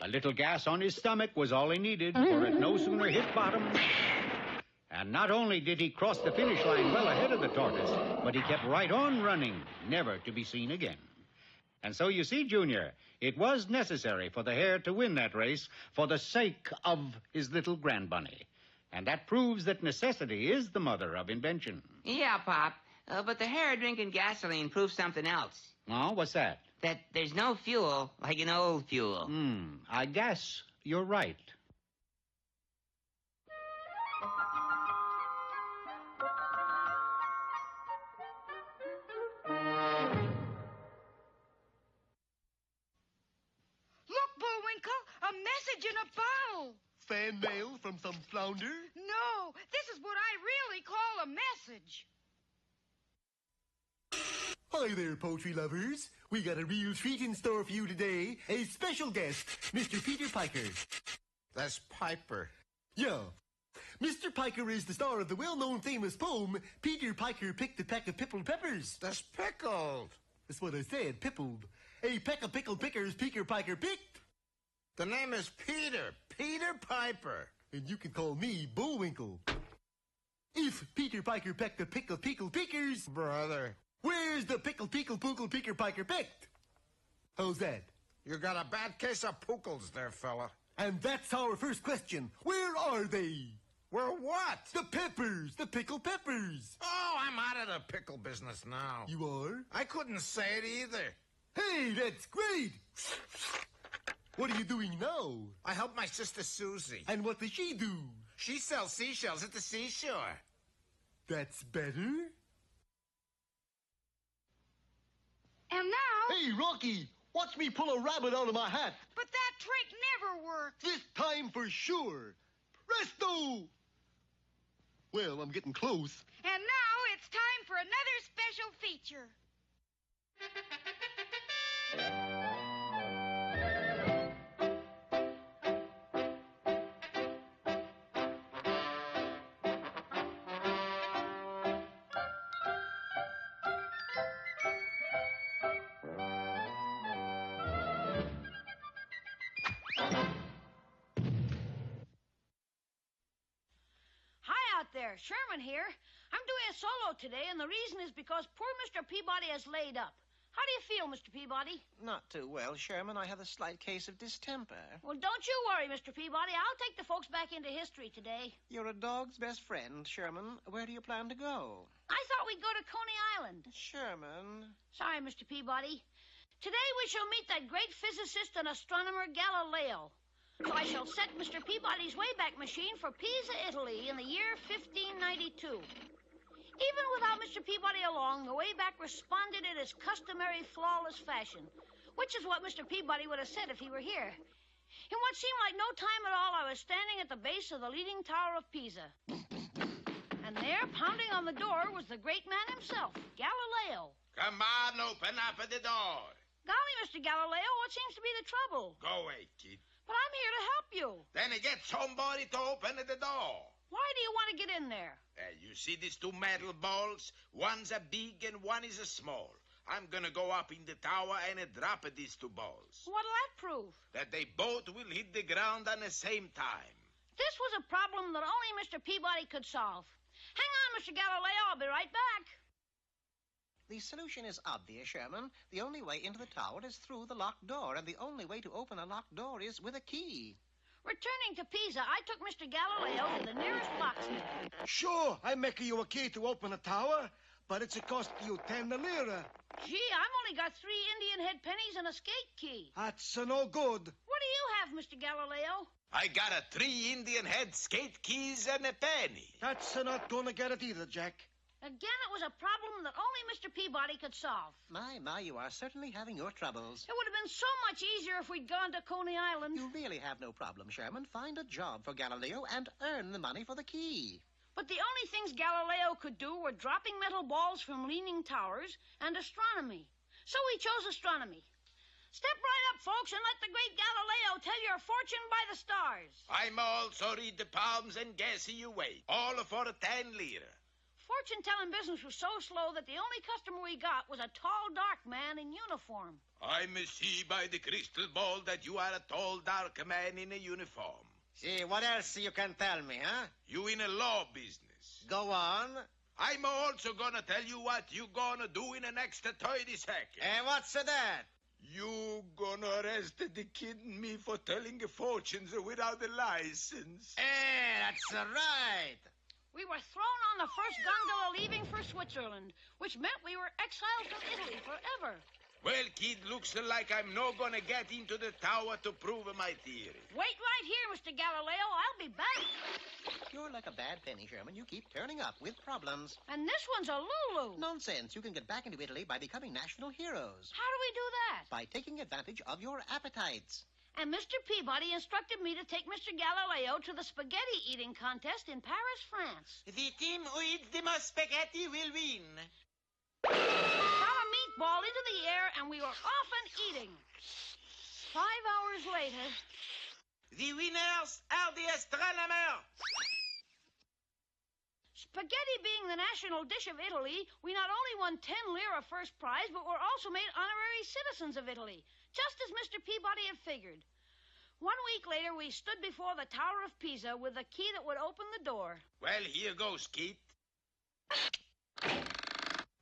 A little gas on his stomach was all he needed, for it no sooner hit bottom. And not only did he cross the finish line well ahead of the tortoise, but he kept right on running, never to be seen again. And so you see, Junior, it was necessary for the hare to win that race for the sake of his little grandbunny. And that proves that necessity is the mother of invention. Yeah, Pop. But the hare drinking gasoline proves something else. Oh, what's that? That there's no fuel like an old fuel. I guess you're right. A message in a bottle. Fan mail from some flounder? No, this is what I really call a message. Hi there, poultry lovers. We got a real treat in store for you today. A special guest, Mr. Peter Piker. That's Piper. Yeah. Mr. Piker is the star of the well-known famous poem, Peter Piker Picked a Peck of Pickled Peppers. That's pickled. That's what I said, pickled. A peck of pickled pickers Peter Piker picked. The name is Peter Piper. And you can call me Bullwinkle. If Peter Piker pecked the pickled pickers... Brother. Where's the pickled Peter Piker picked? How's that? You got a bad case of pookles there, fella. And that's our first question. Where are they? Where what? The peppers. The pickled peppers. Oh, I'm out of the pickle business now. You are? I couldn't say it either. Hey, that's great. What are you doing now? I help my sister Susie. And what does she do? She sells seashells at the seashore. That's better. And now... Hey, Rocky, watch me pull a rabbit out of my hat. But that trick never worked. This time for sure. Presto! Well, I'm getting close. And now it's time for another special feature. there. Sherman here. I'm doing a solo today, and the reason is because poor Mr. Peabody has laid up. How do you feel, Mr. Peabody? Not too well, Sherman. I have a slight case of distemper. Well, don't you worry, Mr. Peabody. I'll take the folks back into history today. You're a dog's best friend, Sherman. Where do you plan to go? I thought we'd go to Coney Island. Sherman. Sorry, Mr. Peabody. Today we shall meet that great physicist and astronomer Galileo. So I shall set Mr. Peabody's Wayback Machine for Pisa, Italy in the year 1592. Even without Mr. Peabody along, the Wayback responded in his customary flawless fashion, which is what Mr. Peabody would have said if he were here. In what seemed like no time at all, I was standing at the base of the leaning tower of Pisa. And And there, pounding on the door, was the great man himself, Galileo. Come on, open up the door. Golly, Mr. Galileo, what seems to be the trouble? Go away, kid. But I'm here to help you. Then get somebody to open the door. Why do you want to get in there? You see these two metal balls? One's a big and one is a small. I'm gonna go up in the tower and drop these two balls. What'll that prove? That they both will hit the ground at the same time. This was a problem that only Mr. Peabody could solve. Hang on, Mr. Galileo. I'll be right back. The solution is obvious, Sherman. The only way into the tower is through the locked door, and the only way to open a locked door is with a key. Returning to Pisa, I took Mr. Galileo to the nearest locksmith. Sure, I'm making you a key to open a tower, but it's a cost you 10 lira. Gee, I've only got 3 Indian head pennies and a skate key. That's no good. What do you have, Mr. Galileo? I got 3 Indian head skate keys and a penny. That's not gonna get it either, Jack. Again, it was a problem that only Mr. Peabody could solve. My, you are certainly having your troubles. It would have been so much easier if we'd gone to Coney Island. You really have no problem, Sherman. Find a job for Galileo and earn the money for the key. But the only things Galileo could do were dropping metal balls from leaning towers and astronomy. So he chose astronomy. Step right up, folks, and let the great Galileo tell your fortune by the stars. I'm also read the palms and guess you weigh. All for 10 lira. Fortune-telling business was so slow that the only customer we got was a tall, dark man in uniform. I may see by the crystal ball that you are a tall, dark man in a uniform. See, what else you can tell me, huh? You in a law business. Go on. I'm also gonna tell you what you gonna do in the next 30 seconds. And what's that? You gonna arrest the kid and me for telling fortunes without a license. That's right. We were thrown on the first gondola leaving for Switzerland, which meant we were exiled from Italy forever. Well, kid, looks like I'm not gonna get into the tower to prove my theory. Wait right here, Mr. Galileo. I'll be back. You're like a bad penny, Sherman. You keep turning up with problems. And this one's a Lulu. Nonsense. You can get back into Italy by becoming national heroes. How do we do that? By taking advantage of your appetites. And Mr. Peabody instructed me to take Mr. Galileo to the spaghetti eating contest in Paris, France. The team who eats the most spaghetti will win. Shot a meatball into the air, and we were off and eating. 5 hours later... The winners are the astronomers. Spaghetti being the national dish of Italy, we not only won 10 lira first prize, but were also made honorary citizens of Italy, just as Mr. Peabody had figured. 1 week later, we stood before the Tower of Pisa with the key that would open the door. Well, here goes, Keith.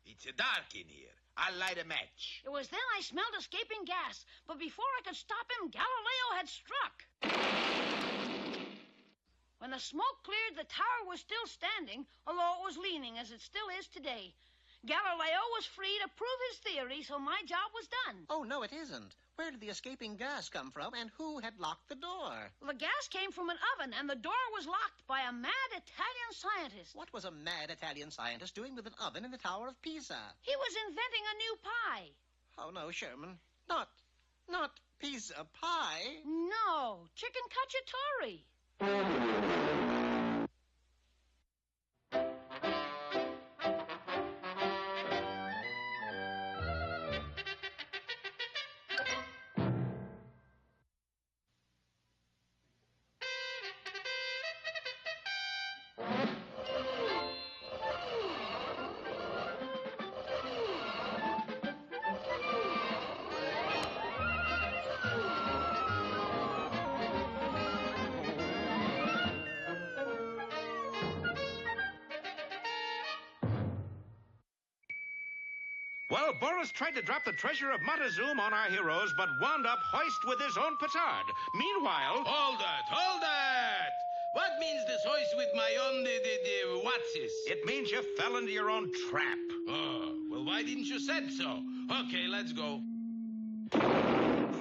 It's dark in here. I'll light a match. It was then I smelled escaping gas, but before I could stop him, Galileo had struck. When the smoke cleared, the tower was still standing, although it was leaning, as it still is today. Galileo was free to prove his theory, so my job was done. Oh, no, it isn't. Where did the escaping gas come from, and who had locked the door? The gas came from an oven, and the door was locked by a mad Italian scientist. What was a mad Italian scientist doing with an oven in the Tower of Pisa? He was inventing a new pie. Oh, no, Sherman. Not pizza pie. No, chicken cacciatore. Well, Boris tried to drop the treasure of Montezuma on our heroes, but wound up hoist with his own petard. Meanwhile... Hold it! What means this hoist with my own, what's this? It means you fell into your own trap. Oh, well, why didn't you said so? Okay, let's go.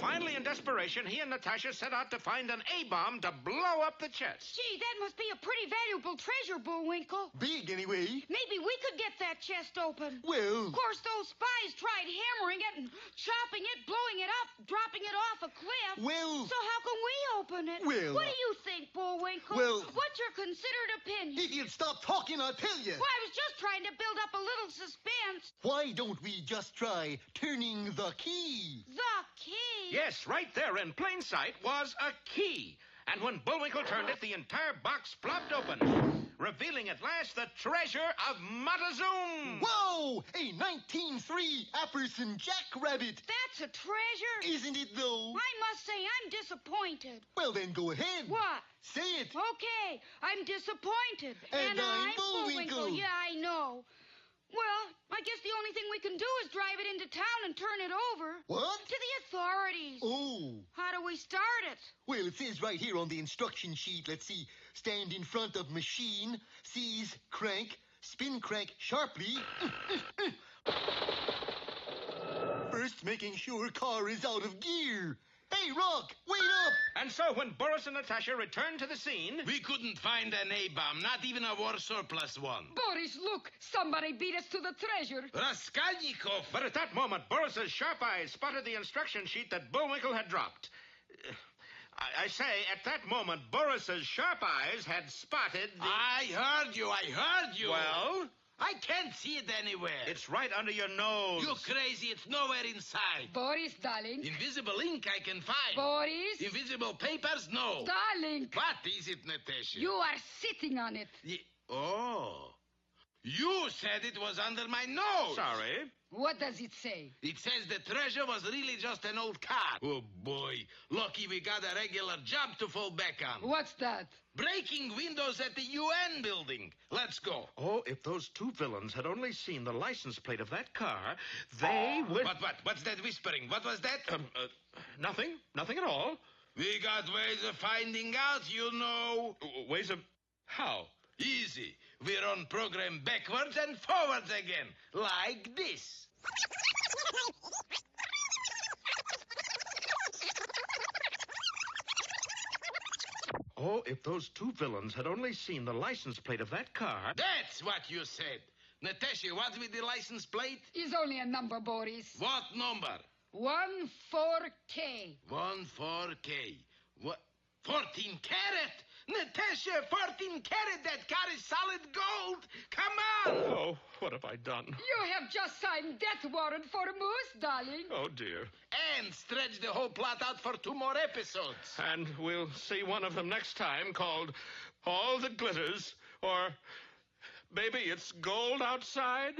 Finally, in desperation, he and Natasha set out to find an A-bomb to blow up the chest. Gee, that must be a pretty valuable treasure, Bullwinkle. Big, anyway. Maybe we could get that chest open. Well... Of course, those spies tried hammering it and chopping it, blowing it up, dropping it off a cliff. Well... So how can we open it. Well, What do you think, Bullwinkle? well- What's your considered opinion? If you'd stop talking, I'll tell you. Well, I was just trying to build up a little suspense. Why don't we just try turning the key? The key? Yes, right there in plain sight was a key. And when Bullwinkle turned it, the entire box flopped open, revealing at last the treasure of Montezuma. Whoa! A 1903 Apperson jackrabbit. That's a treasure. Isn't it, though? I must say, I'm disappointed. Well, then go ahead. What? Say it. Okay, I'm disappointed. And I'm Bullwinkle. Yeah, I know. Well, I guess the only thing we can do is drive it into town and turn it over. What? To the authorities. Oh. How do we start it? Well, it says right here on the instruction sheet, let's see, stand in front of machine, seize crank, spin crank sharply. First, making sure car is out of gear. Hey, Rock, wait up! And so when Boris and Natasha returned to the scene... We couldn't find an A-bomb, not even a war surplus one. Boris, look! Somebody beat us to the treasure. Raskolnikov! But at that moment, Boris's sharp eyes spotted the instruction sheet that Bullwinkle had dropped. I say, at that moment, Boris's sharp eyes had spotted the... I heard you. Well? I can't see it anywhere. It's right under your nose. You're crazy. It's nowhere inside. Boris, darling. Invisible ink I can find. Boris. Invisible papers? No. Darling. What is it, Natasha? You are sitting on it. Oh. You said it was under my nose. Sorry. What does it say? It says the treasure was really just an old car. Oh, boy. Lucky we got a regular job to fall back on. What's that? Breaking windows at the UN building. Let's go. Oh, if those two villains had only seen the license plate of that car, they would... What? What's that whispering? What was that? Nothing. Nothing at all. We got ways of finding out, you know. Ways of... How? Easy. We're on program backwards and forwards again. Like this. Oh, if those two villains had only seen the license plate of that car... That's what you said. Natasha, what's with the license plate? Is only a number, Boris. What number? 14K. 14K. What? 14 carat? Natasha, 14 carat. That car is solid gold. Come on. Oh, what have I done? You have just signed death warrant for a moose, darling. Oh, dear. And stretch the whole plot out for 2 more episodes. And we'll see one of them next time called All That Glitters, or Baby, It's Gold Outside.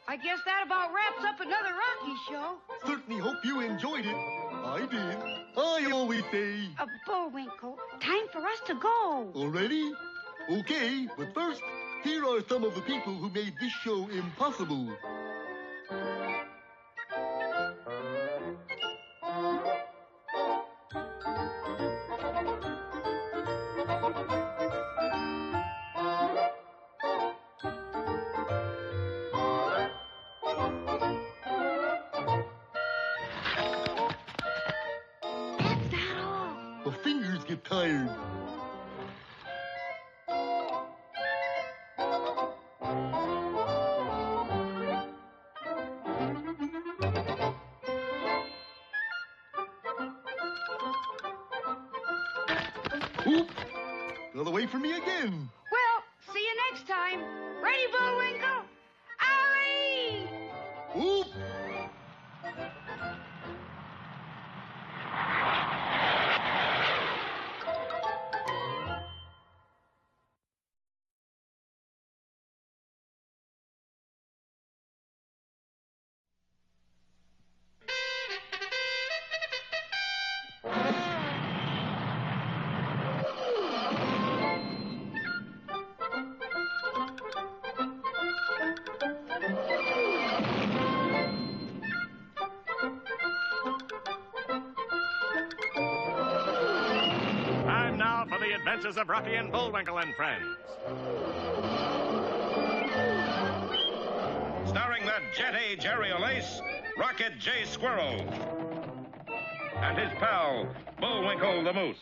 I guess that about wraps up another Rocky show. Certainly hope you enjoyed it. I did. I always say... Bullwinkle, time for us to go. Already? Okay, but first, here are some of the people who made this show impossible. Tired. Oop! Another way for me again. Well, see you next time. Ready, Bullwinkle? Alley! Oop! Adventures of Rocky and Bullwinkle and Friends. Starring the jet age aerial ace, Rocket J. Squirrel. And his pal, Bullwinkle the Moose.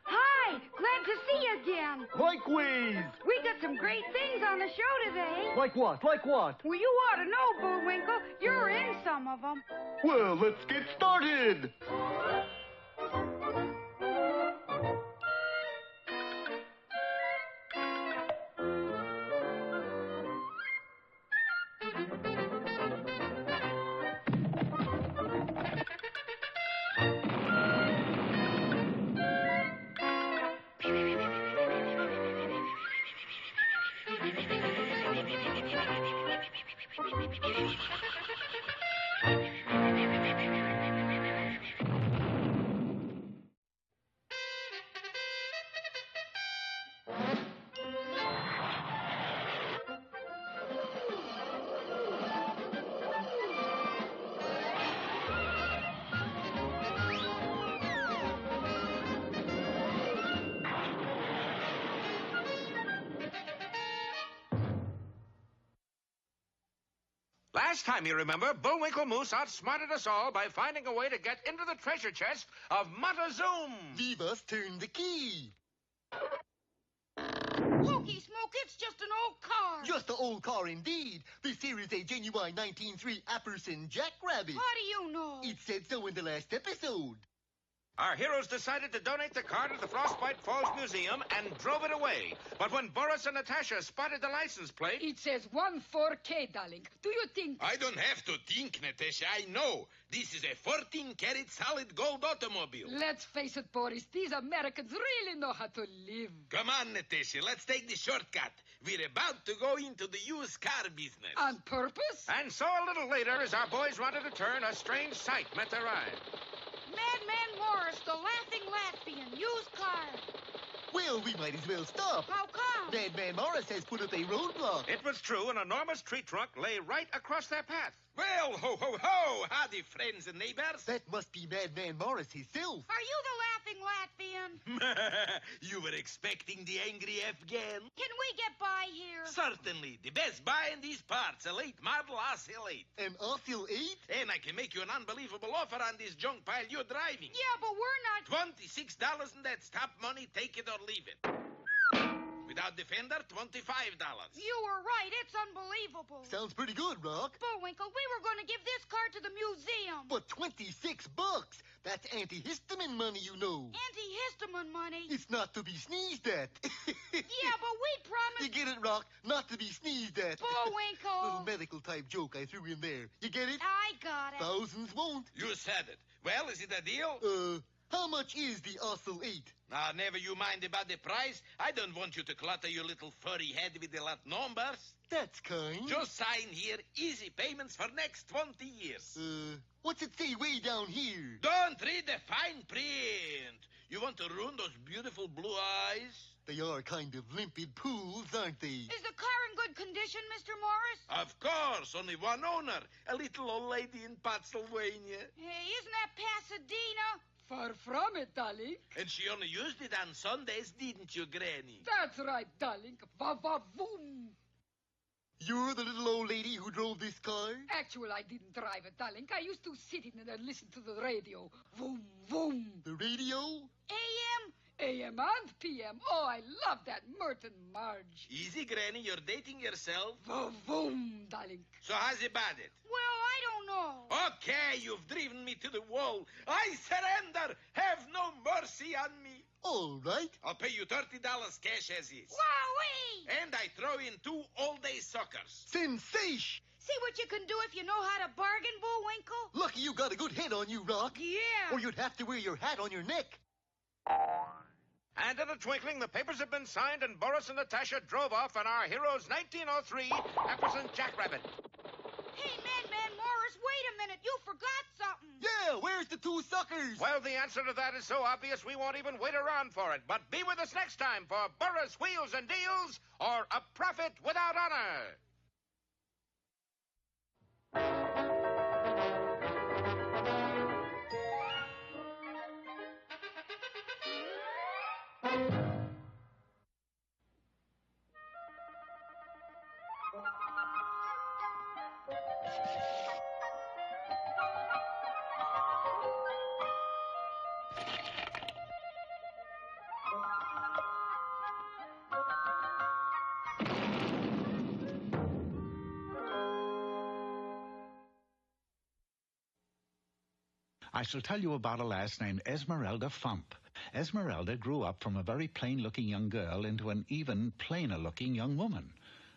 Hi, glad to see you again. on. Likewise. We got some great things on the show today. Like what? Like what? Well, you ought to know, Bullwinkle. You're in some of them. Well, let's get started. Last time, you remember, Bullwinkle Moose outsmarted us all by finding a way to get into the treasure chest of Montezuma. Leave us turn the key. Hokey smoke, it's just an old car. Just an old car indeed. This here is a genuine 1903 Apperson Jackrabbit. How do you know? It said so in the last episode. Our heroes decided to donate the car to the Frostbite Falls Museum and drove it away. But when Boris and Natasha spotted the license plate... It says 14K, darling. Do you think... I don't have to think, Natasha. I know. This is a 14-karat solid gold automobile. Let's face it, Boris. These Americans really know how to live. Come on, Natasha. Let's take the shortcut. We're about to go into the used car business. On purpose? And so a little later, as our boys rounded a turn, a strange sight met their eye. Madman Morris, the laughing Latvian, used car. Well, we might as well stop. How come? Madman Morris has put up a roadblock. It was true. An enormous tree trunk lay right across their path. Well, ho, ho, ho. Howdy, friends and neighbors. That must be Madman Morris himself. Are you the laughing Latvian? You were expecting the angry Afghan? Can we get by here? Certainly. The best buy in these parts, a late model Oscil 8. An Oscil 8? And I can make you an unbelievable offer on this junk pile you're driving. Yeah, but we're not... $26 and that's top money. Take it or leave it. Without the fender, $25. You were right. It's unbelievable. Sounds pretty good, Rock. Bullwinkle, we were going to give this car to the museum. But $26? That's antihistamine money, you know. Antihistamine money? It's not to be sneezed at. Yeah, but we promised... You get it, Rock? Not to be sneezed at. Bullwinkle. Little medical-type joke I threw in there. You get it? I got it. Thousands won't. You said it. Well, is it a deal? How much is the Oscil 8? Ah, never you mind about the price. I don't want you to clutter your little furry head with a lot numbers. That's kind. Just sign here. Easy payments for next 20 years. What's it say way down here? Don't read the fine print. You want to ruin those beautiful blue eyes? They are kind of limpid pools, aren't they? Is the car in good condition, Mr. Morris? Of course. Only one owner. A little old lady in Pennsylvania. Hey, isn't that Pasadena? Far from it, darling. And she only used it on Sundays, didn't you, Granny? That's right, darling. Va-va-voom. You're the little old lady who drove this car? Actually, I didn't drive it, darling. I used to sit in it and listen to the radio. Voom, voom. The radio? AM? AM and PM. Oh, I love that Merton Marge. Easy, Granny. You're dating yourself. Voom, darling. So how's about it? Well, I don't know. Okay, you've driven me to the wall. I surrender. Have no mercy on me. All right. I'll pay you $30 cash as is. Wowee! And I throw in 2 all-day suckers. Sensation! See what you can do if you know how to bargain, Bullwinkle? Lucky you got a good head on you, Rock. Yeah. Or you'd have to wear your hat on your neck. And in a twinkling, the papers had been signed, and Boris and Natasha drove off on our hero's 1903 Apperson Jackrabbit. Hey, Madman Morris, wait a minute. You forgot something. Yeah, where's the 2 suckers? Well, the answer to that is so obvious we won't even wait around for it. But be with us next time for Boris Wheels and Deals or A Profit Without Honor. I shall tell you about a lass named Esmeralda Fump. Esmeralda grew up from a very plain-looking young girl into an even plainer-looking young woman.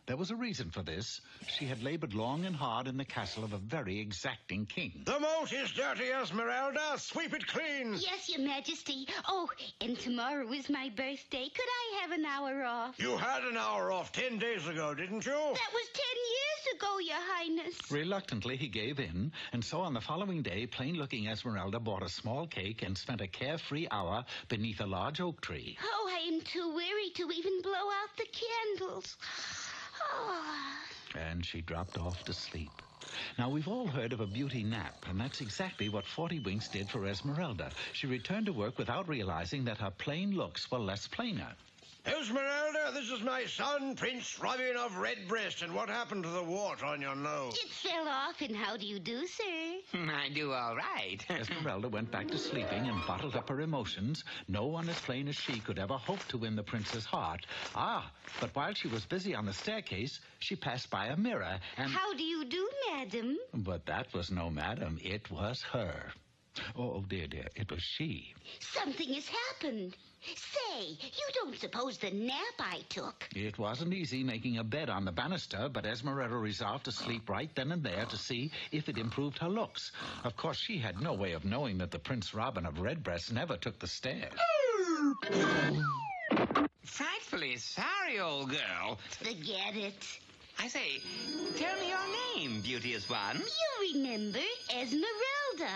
There was a reason for this. She had labored long and hard in the castle of a very exacting king. The moat is dirty, Esmeralda. Sweep it clean. Yes, Your Majesty. Oh, and tomorrow is my birthday. Could I have an hour off? You had an hour off 10 days ago, didn't you? That was 10 years ago, Your Highness. Reluctantly, he gave in, and so on the following day, plain-looking Esmeralda bought a small cake and spent a carefree hour beneath a large oak tree. Oh, I am too weary to even blow out the candles. And she dropped off to sleep. Now, we've all heard of a beauty nap, and that's exactly what 40 Winks did for Esmeralda. She returned to work without realizing that her plain looks were less plainer. Esmeralda, this is my son, Prince Robin of Redbreast, and what happened to the wart on your nose? It fell off, and how do you do, sir? I do all right. Esmeralda went back to sleeping and bottled up her emotions. No one as plain as she could ever hope to win the prince's heart. But while she was busy on the staircase, she passed by a mirror and... How do you do, madam? But that was no madam. It was her. Oh, dear, it was she. Something has happened. Say, you don't suppose the nap I took... It wasn't easy making a bed on the banister, but Esmeralda resolved to sleep right then and there to see if it improved her looks. Of course, she had no way of knowing that the Prince Robin of Redbreast never took the stairs. Frightfully sorry, old girl. Forget it. I say, tell me your name, beauteous one. You remember Esmeralda.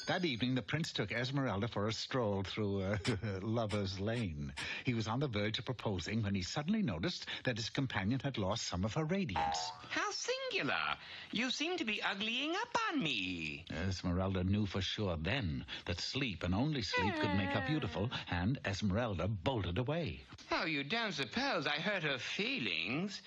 That evening, the prince took Esmeralda for a stroll through Lover's Lane. He was on the verge of proposing when he suddenly noticed that his companion had lost some of her radiance. How singular. You seem to be uglying up on me. Esmeralda knew for sure then that sleep and only sleep could make her beautiful, and Esmeralda bolted away. Oh, you don't suppose I hurt her feelings?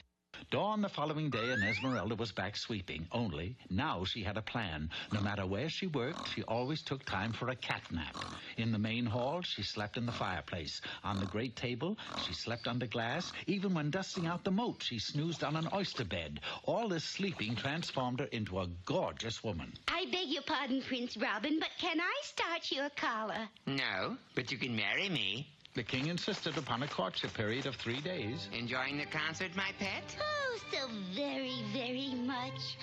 Dawn the following day, and Esmeralda was back sweeping. Only, now she had a plan. No matter where she worked, she always took time for a cat nap. In the main hall, she slept in the fireplace. On the great table, she slept under glass. Even when dusting out the moat, she snoozed on an oyster bed. All this sleeping transformed her into a gorgeous woman. I beg your pardon, Prince Robin, but can I start your collar? No, but you can marry me. The king insisted upon a courtship period of 3 days. Enjoying the concert, my pet? Oh, so very, very much.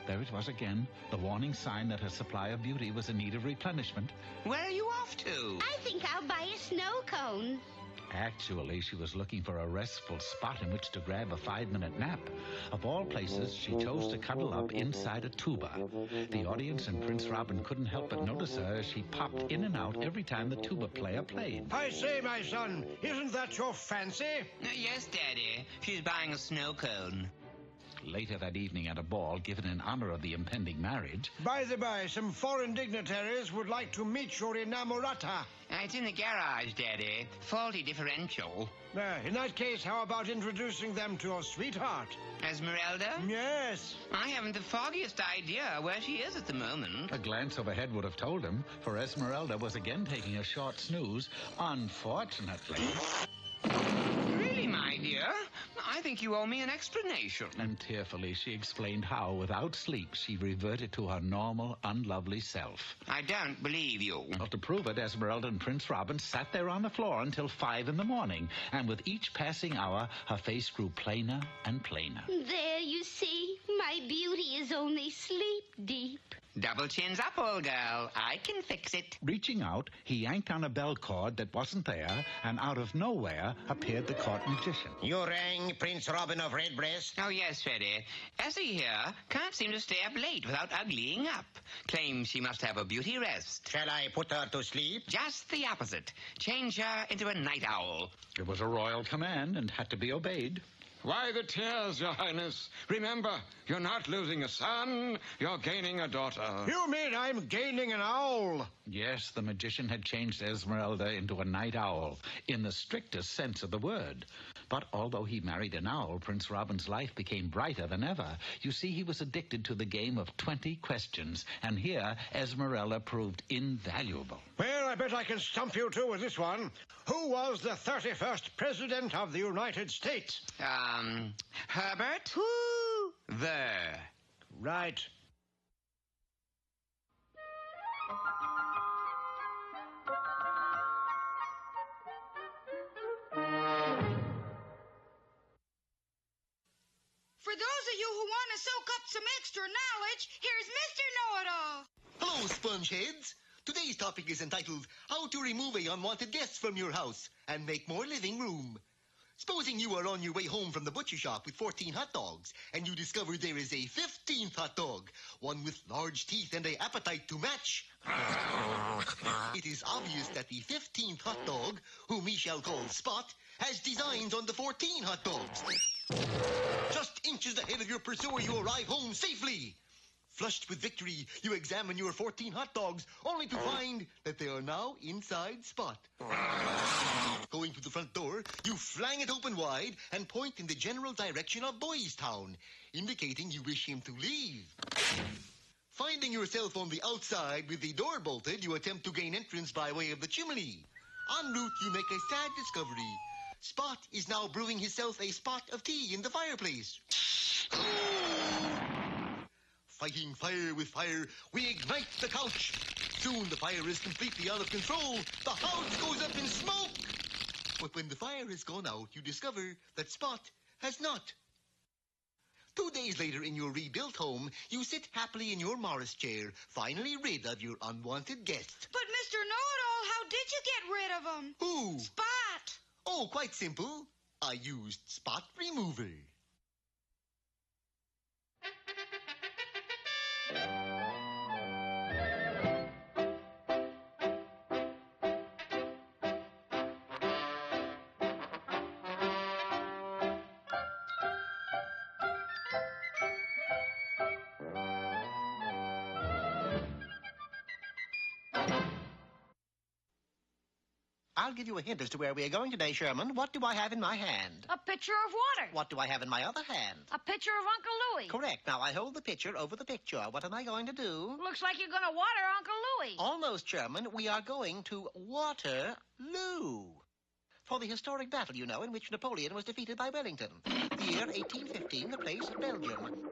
There it was again. The warning sign that her supply of beauty was in need of replenishment. Where are you off to? I think I'll buy a snow cone. Actually, she was looking for a restful spot in which to grab a 5-minute nap. Of all places, she chose to cuddle up inside a tuba. The audience and Prince Robin couldn't help but notice her as she popped in and out every time the tuba player played. I say, my son, isn't that your fancy? Yes, Daddy. She's buying a snow cone. Later that evening at a ball given in honor of the impending marriage... By the by, some foreign dignitaries would like to meet your inamorata. It's in the garage, Daddy. Faulty differential. In that case, how about introducing them to your sweetheart? Esmeralda? Yes. I haven't the foggiest idea where she is at the moment. A glance overhead would have told him, for Esmeralda was again taking a short snooze. Unfortunately... Really, my dear? I think you owe me an explanation. And tearfully she explained how, without sleep, she reverted to her normal, unlovely self. I don't believe you. Well, to prove it, Esmeralda and Prince Robin sat there on the floor until 5 in the morning, and with each passing hour, her face grew plainer and plainer. There, you see, my beauty is only sleep deep. Double chins up, old girl. I can fix it. Reaching out, he yanked on a bell cord that wasn't there, and out of nowhere appeared the court magician. You rang Prince Robin of Redbreast? Oh, yes, Freddy. Essie here can't seem to stay up late without uglying up. Claims she must have a beauty rest. Shall I put her to sleep? Just the opposite. Change her into a night owl. It was a royal command and had to be obeyed. Why the tears, Your Highness? Remember, you're not losing a son, you're gaining a daughter. You mean I'm gaining an owl? Yes, the magician had changed Esmeralda into a night owl, in the strictest sense of the word. But although he married an owl, Prince Robin's life became brighter than ever. You see, he was addicted to the game of 20 questions, and here Esmeralda proved invaluable. Well, I bet I can stump you two with this one. Who was the 31st President of the United States? Herbert? Who? There. Right. For those of you who want to soak up some extra knowledge, here's Mr. Know-It-All. Hello, Spongeheads. Today's topic is entitled, How to Remove a Unwanted Guest from Your House and Make More Living Room. Supposing you are on your way home from the butcher shop with 14 hot dogs, and you discover there is a 15th hot dog, one with large teeth and an appetite to match. It is obvious that the 15th hot dog, whom we shall call Spot, has designs on the 14 hot dogs. Just inches ahead of your pursuer, you arrive home safely. Flushed with victory, you examine your 14 hot dogs, only to find that they are now inside Spot. Going to the front door, you flang it open wide and point in the general direction of Boys Town, indicating you wish him to leave. Finding yourself on the outside with the door bolted, you attempt to gain entrance by way of the chimney. En route, you make a sad discovery. Spot is now brewing himself a spot of tea in the fireplace. Fighting fire with fire, we ignite the couch. Soon the fire is completely out of control. The house goes up in smoke. But when the fire has gone out, you discover that Spot has not. 2 days later in your rebuilt home, you sit happily in your Morris chair, finally rid of your unwanted guest. But Mr. Know-It-All, how did you get rid of him? Who? Spot. Oh, quite simple. I used spot remover. I'll give you a hint as to where we are going today, Sherman. What do I have in my hand? A pitcher of water. What do I have in my other hand? A pitcher of Uncle Louie. Correct. Now, I hold the pitcher over the picture. What am I going to do? Looks like you're going to water Uncle Louie. Almost, Sherman. We are going to Waterloo. For the historic battle, you know, in which Napoleon was defeated by Wellington. The year 1815, the place, Belgium.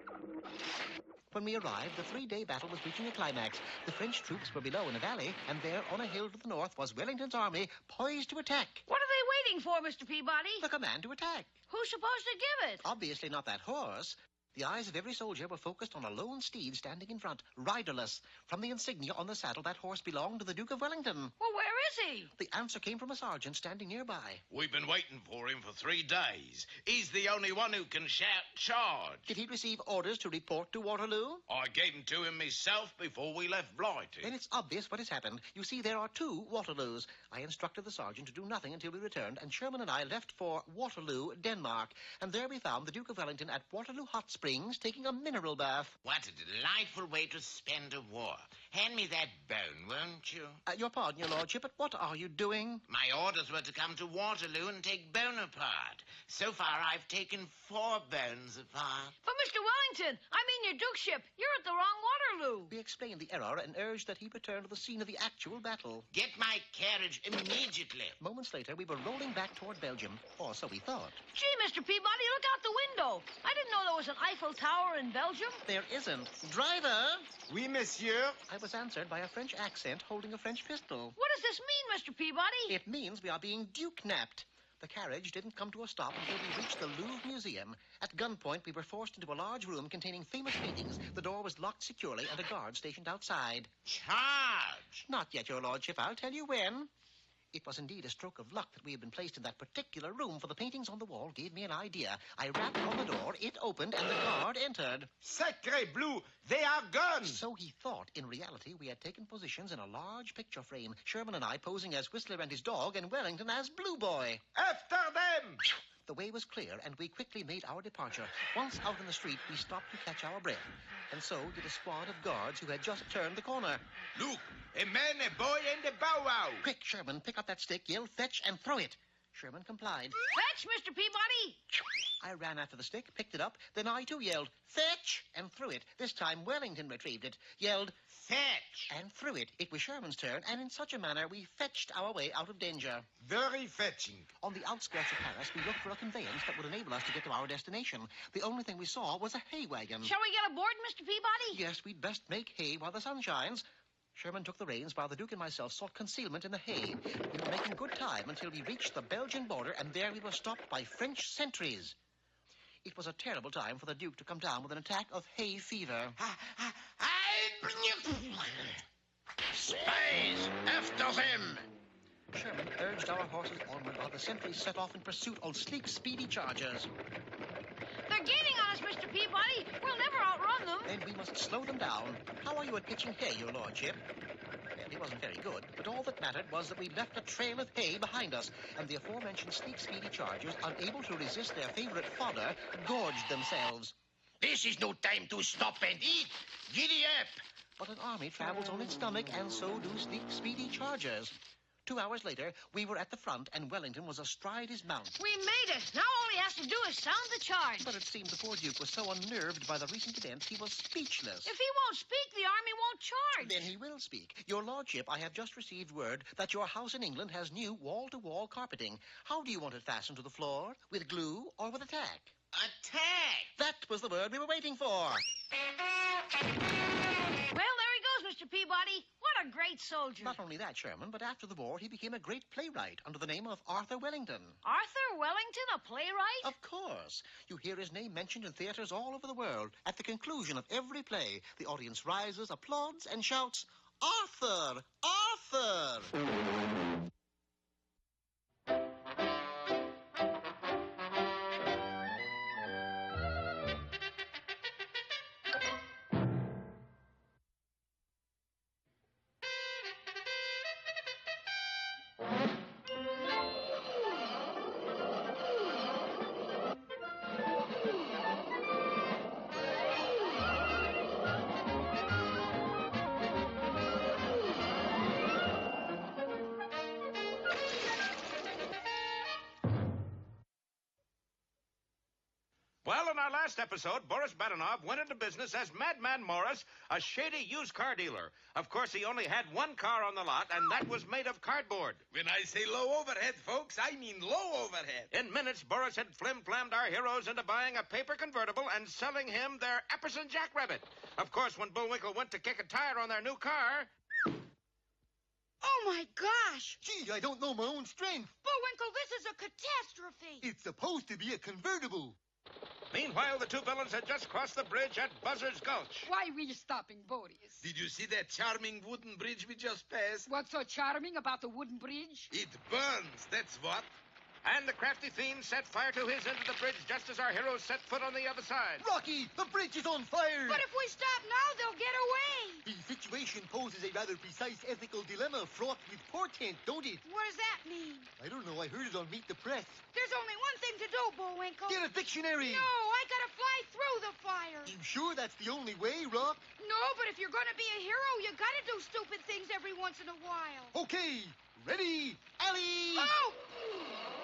When we arrived, the three-day battle was reaching a climax. The French troops were below in a valley, and there, on a hill to the north, was Wellington's army, poised to attack. What are they waiting for, Mr. Peabody? The command to attack. Who's supposed to give it? Obviously not that horse. The eyes of every soldier were focused on a lone steed standing in front, riderless. From the insignia on the saddle, that horse belonged to the Duke of Wellington. Well, where is he? The answer came from a sergeant standing nearby. We've been waiting for him for 3 days. He's the only one who can shout charge. Did he receive orders to report to Waterloo? I gave them to him myself before we left Blighty. Then it's obvious what has happened. You see, there are 2 Waterloos. I instructed the sergeant to do nothing until we returned, and Sherman and I left for Waterloo, Denmark. And there we found the Duke of Wellington at Waterloo Hot Springs taking a mineral bath. What a delightful way to spend a war. Hand me that bone, won't you? Your pardon, your lordship, but what are you doing? My orders were to come to Waterloo and take Bone apart. So far, I've taken 4 bones apart. But, Mr. Wellington, I mean your dukeship. You're at the wrong Waterloo. We explained the error and urged that he return to the scene of the actual battle. Get my carriage immediately. Moments later, we were rolling back toward Belgium, or so we thought. Gee, Mr. Peabody, look out the window. I didn't know there was an Eiffel Tower in Belgium. There isn't. Driver! Oui, monsieur. I was answered by a French accent holding a French pistol. What does this mean, Mr. Peabody? It means we are being duke-napped. The carriage didn't come to a stop until we reached the Louvre Museum. At gunpoint, we were forced into a large room containing famous paintings. The door was locked securely and a guard stationed outside. Charge! Not yet, your lordship. I'll tell you when. It was indeed a stroke of luck that we had been placed in that particular room, for the paintings on the wall gave me an idea. I rapped on the door, it opened, and the guard entered. Sacre bleu, they are guns! So he thought. In reality, we had taken positions in a large picture frame, Sherman and I posing as Whistler and his dog, and Wellington as Blue Boy. After them! The way was clear, and we quickly made our departure. Once out in the street, we stopped to catch our breath. And so did a squad of guards who had just turned the corner. Look, a man, a boy, and a bow-wow. Quick, Sherman, pick up that stick, yell, fetch, and throw it. Sherman complied. Fetch, Mr. Peabody! I ran after the stick, picked it up, then I too yelled, fetch, and threw it. This time Wellington retrieved it, yelled, fetch, and threw it. It was Sherman's turn, and in such a manner we fetched our way out of danger. Very fetching. On the outskirts of Paris, we looked for a conveyance that would enable us to get to our destination. The only thing we saw was a hay wagon. Shall we get aboard, Mr. Peabody? Yes, we'd best make hay while the sun shines. Sherman took the reins while the Duke and myself sought concealment in the hay. We were making good time until we reached the Belgian border, and there we were stopped by French sentries. It was a terrible time for the Duke to come down with an attack of hay fever. Spies! After them! Sherman urged our horses onward while the sentries set off in pursuit of sleek, speedy chargers. They're gaining on us, Mr. Peabody. We'll never outrun them. Then we must slow them down. How are you at pitching hay, your lordship? Well, he wasn't very good, but all that mattered was that we left a trail of hay behind us, and the aforementioned sleek, speedy chargers, unable to resist their favorite fodder, gorged themselves. This is no time to stop and eat. Giddy up! But an army travels on its stomach, and so do sleek, speedy chargers. 2 hours later, we were at the front, and Wellington was astride his mount. We made it. Now all he has to do is sound the charge. But it seemed the poor Duke was so unnerved by the recent events, he was speechless. If he won't speak, the army won't charge. Then he will speak. Your lordship, I have just received word that your house in England has new wall-to-wall carpeting. How do you want it fastened to the floor? With glue or with a tack? Attack! That was the word we were waiting for. Well, there he goes, Mr. Peabody. What a great soldier. Not only that, Sherman, but after the war, he became a great playwright under the name of Arthur Wellington. Arthur Wellington, a playwright? Of course. You hear his name mentioned in theaters all over the world. At the conclusion of every play, the audience rises, applauds, and shouts, Arthur! Arthur! Well, in our last episode, Boris Badenov went into business as Madman Morris, a shady used car dealer. Of course, he only had one car on the lot, and that was made of cardboard. When I say low overhead, folks, I mean low overhead. In minutes, Boris had flim-flammed our heroes into buying a paper convertible and selling him their Epperson Jackrabbit. Of course, when Bullwinkle went to kick a tire on their new car... Oh, my gosh! Gee, I don't know my own strength. Bullwinkle, this is a catastrophe. It's supposed to be a convertible. Meanwhile, the two villains had just crossed the bridge at Buzzard's Gulch. Why were you stopping, Boris? Did you see that charming wooden bridge we just passed? What's so charming about the wooden bridge? It burns, that's what. And the crafty fiend set fire to his end of the bridge just as our heroes set foot on the other side. Rocky, the bridge is on fire! But if we stop now, they'll get away. The situation poses a rather precise ethical dilemma fraught with portent, don't it? What does that mean? I don't know. I heard it on Meet the Press. There's only one thing to do, Bullwinkle. Get a dictionary! No, I gotta fly through the fire. You sure that's the only way, Rock? No, but if you're gonna be a hero, you gotta do stupid things every once in a while. Okay, ready, Allie! Oh!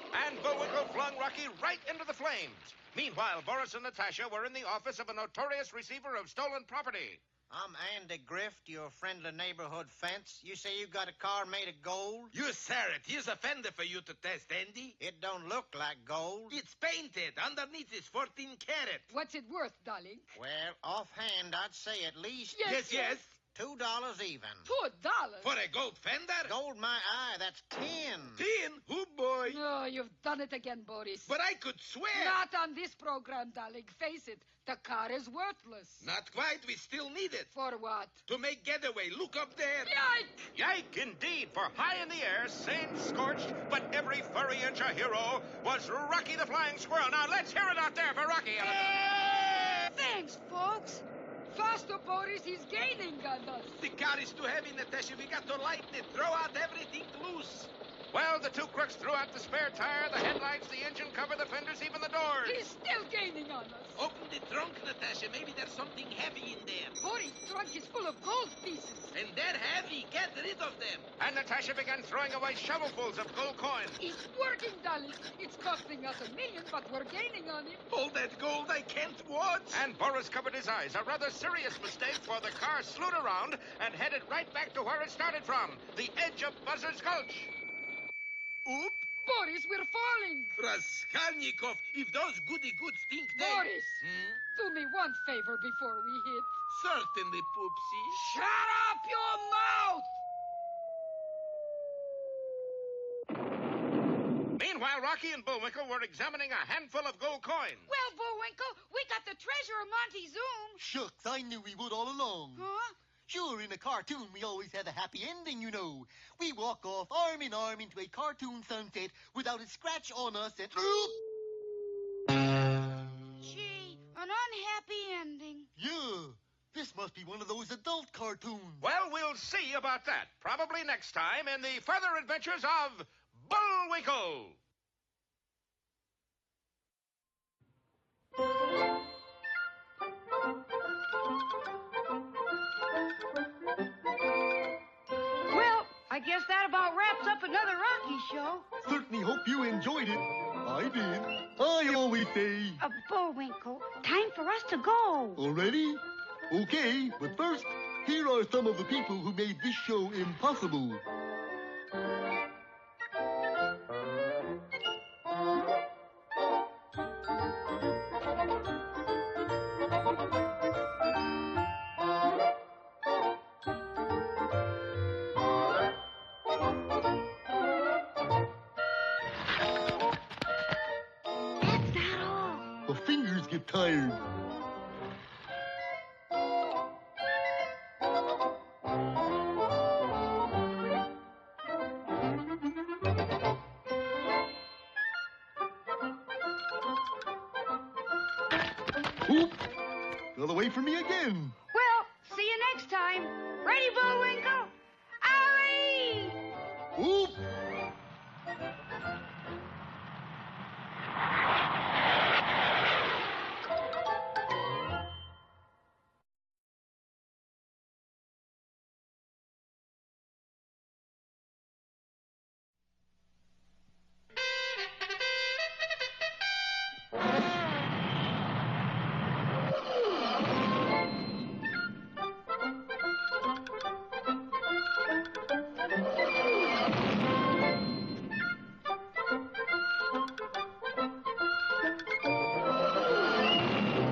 And Bullwinkle flung Rocky right into the flames. Meanwhile, Boris and Natasha were in the office of a notorious receiver of stolen property. I'm Andy Grift, your friendly neighborhood fence. You say you got a car made of gold? You sir it. Here's a fender for you to test, Andy. It don't look like gold. It's painted. Underneath is 14 karat. What's it worth, darling? Well, offhand, I'd say at least... Yes. $2 even. $2? For a gold fender? Gold my eye, that's 10. 10? Oh, boy. No, you've done it again, Boris. But I could swear. Not on this program, darling. Face it, the car is worthless. Not quite. We still need it. For what? To make getaway. Look up there. Yike! Yike, indeed, for high in the air, same scorched, but every furry inch a hero, was Rocky the Flying Squirrel. Now, let's hear it out there for Rocky. Thanks, folks. Faster, Boris. He's gaining on us. The car is too heavy, Natasha. We got to lighten it. Throw out everything loose. Well, the two crooks threw out the spare tire, the headlights, the engine cover, the fenders, even the doors. He's still gaining on us. Open the trunk, Natasha. Maybe there's something heavy in there. Boris' trunk is full of gold pieces. And they're heavy. Get rid of them. And Natasha began throwing away shovelfuls of gold coins. It's working, darling. It's costing us $1 million, but we're gaining on it. All that gold I can't watch. And Boris covered his eyes. A rather serious mistake, for the car slewed around and headed right back to where it started from, the edge of Buzzard's Gulch. Oop! Boris, we're falling. Raskolnikov, if those goody-goods think they... Boris, do me one favor before we hit. Certainly, Poopsie. Shut up your mouth! Meanwhile, Rocky and Bullwinkle were examining a handful of gold coins. Well, Bullwinkle, we got the treasure of Monty Zoom. Shucks, I knew we would all along. Huh? Sure, in a cartoon, we always have a happy ending, you know. We walk off arm in arm into a cartoon sunset without a scratch on us and... Gee, an unhappy ending. Yeah, this must be one of those adult cartoons. Well, we'll see about that. Probably next time in the further adventures of Bullwinkle. Well, I guess that about wraps up another Rocky show. Certainly hope you enjoyed it. I did. I always say... Bullwinkle, time for us to go. Already? Okay, but first, here are some of the people who made this show impossible. The fingers get tired. Oop! Got away from me again. Well, see you next time. Ready, Bullwinkle? Owie! Oop!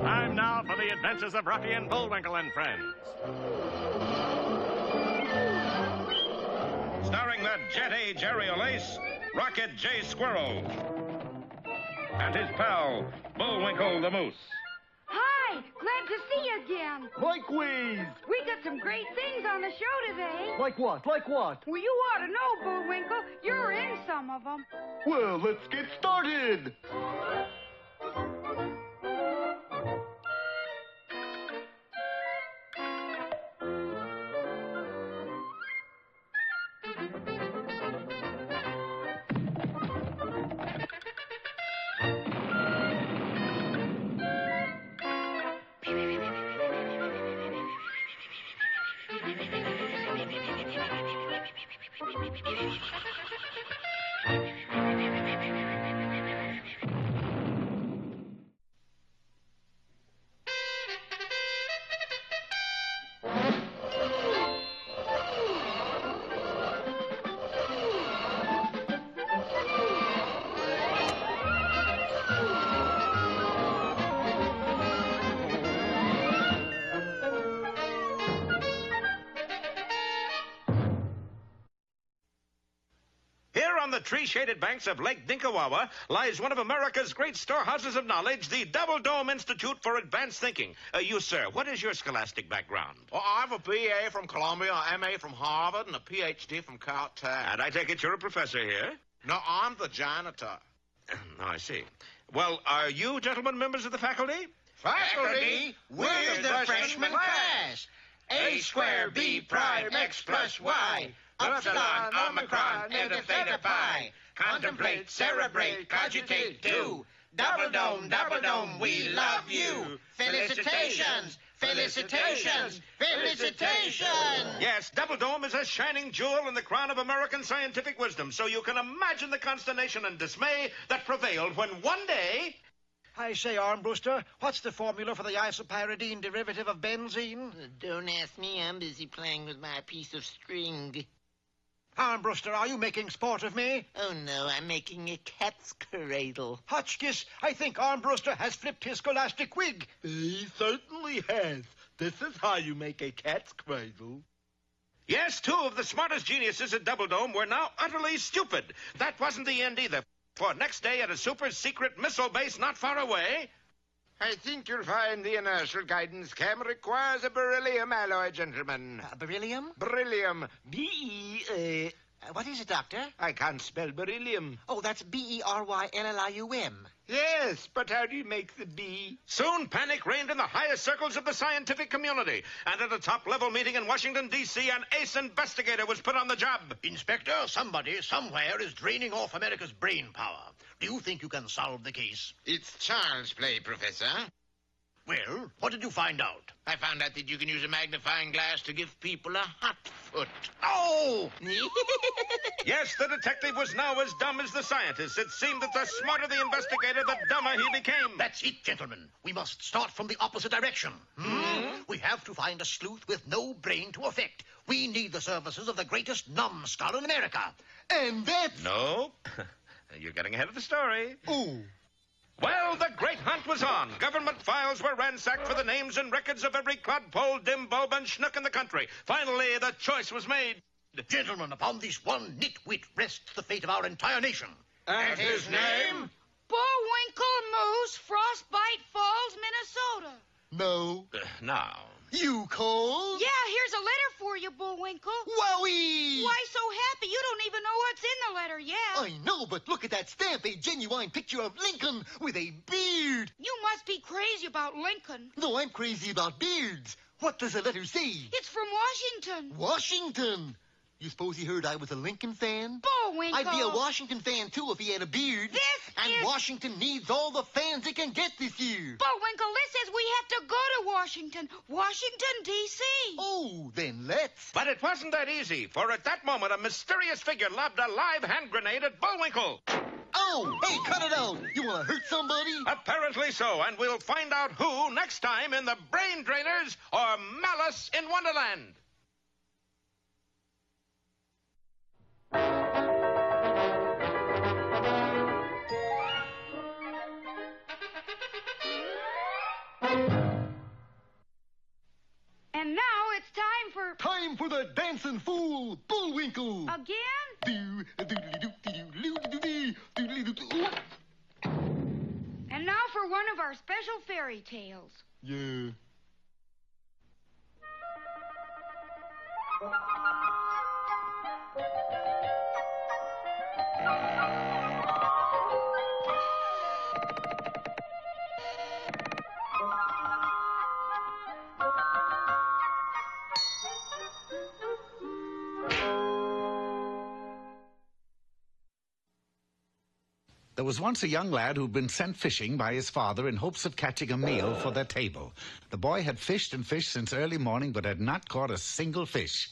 Time now for the adventures of Rocky and Bullwinkle and Friends. Starring that jet-age aerial ace, Rocket J. Squirrel. And his pal, Bullwinkle the Moose. Hi, glad to see you again. Likewise. We got some great things on the show today. Like what? Like what? Well, you ought to know, Bullwinkle. You're in some of them. Well, let's get started. On the tree-shaded banks of Lake Dinkawawa lies one of America's great storehouses of knowledge, the Double Dome Institute for Advanced Thinking. You, sir, what is your scholastic background? Well, I have a BA from Columbia, a MA from Harvard, and a PhD from Caltech. And I take it you're a professor here? No, I'm the janitor. Oh, I see. Well, are you gentlemen members of the faculty? Faculty, we're the freshman class. A squared, B prime, X plus Y. Upsilon, Omicron, Eta Theta Pi. Contemplate, cerebrate, cogitate, do. Double dome, we love you. Felicitations, felicitations, felicitations. Yes, Double Dome is a shining jewel in the crown of American scientific wisdom, so you can imagine the consternation and dismay that prevailed when one day... I say, Armbruster, what's the formula for the isopyridine derivative of benzene? Don't ask me. I'm busy playing with my piece of string. Armbruster, are you making sport of me? Oh, no, I'm making a cat's cradle. Hotchkiss, I think Armbruster has flipped his scholastic wig. He certainly has. This is how you make a cat's cradle. Yes, two of the smartest geniuses at Double Dome were now utterly stupid. That wasn't the end either. For next day at a super-secret missile base not far away... I think you'll find the inertial guidance cam requires a beryllium alloy, gentlemen. Beryllium? Beryllium. B-E... What is it, Doctor? I can't spell beryllium. Oh, that's B-E-R-Y-L-L-I-U-M. Yes, but how do you make the B? Soon panic reigned in the highest circles of the scientific community. And at a top-level meeting in Washington, D.C., an ace investigator was put on the job. Inspector, somebody somewhere is draining off America's brain power. Do you think you can solve the case? It's child's play, Professor. Well, what did you find out? I found out that you can use a magnifying glass to give people a hot foot. Oh! Yes, the detective was now as dumb as the scientist. It seemed that the smarter the investigator, the dumber he became. That's it, gentlemen. We must start from the opposite direction. We have to find a sleuth with no brain to affect. We need the services of the greatest numbskull in America. And that's... No. You're getting ahead of the story. Oh. Well, the great hunt was on. Government files were ransacked for the names and records of every clodpole, dim bulb, and schnook in the country. Finally, the choice was made. Gentlemen, upon this one nitwit rests the fate of our entire nation. And his name? Bullwinkle Moose, Frostbite Falls, Minnesota. No. Now. You called? Yeah, here's a letter for you, Bullwinkle. Wowie! Why so happy? You don't even know what's in the letter yet. I know, but look at that stamp, a genuine picture of Lincoln with a beard. You must be crazy about Lincoln. No, I'm crazy about beards. What does the letter say? It's from Washington. Washington? You suppose he heard I was a Lincoln fan? Bullwinkle. I'd be a Washington fan, too, if he had a beard. Washington needs all the fans it can get this year. Bullwinkle, this says we have to go to Washington. Washington, D.C. Oh, then let's. But it wasn't that easy, for at that moment a mysterious figure lobbed a live hand grenade at Bullwinkle. Oh, hey, cut it out. You want to hurt somebody? Apparently so, and we'll find out who next time in the Brain Drainers or Malice in Wonderland. And now it's time for... Time for the dancing fool, Bullwinkle. Again? And now for one of our special fairy tales. Yeah. There was once a young lad who'd been sent fishing by his father in hopes of catching a meal for their table. The boy had fished and fished since early morning, but had not caught a single fish.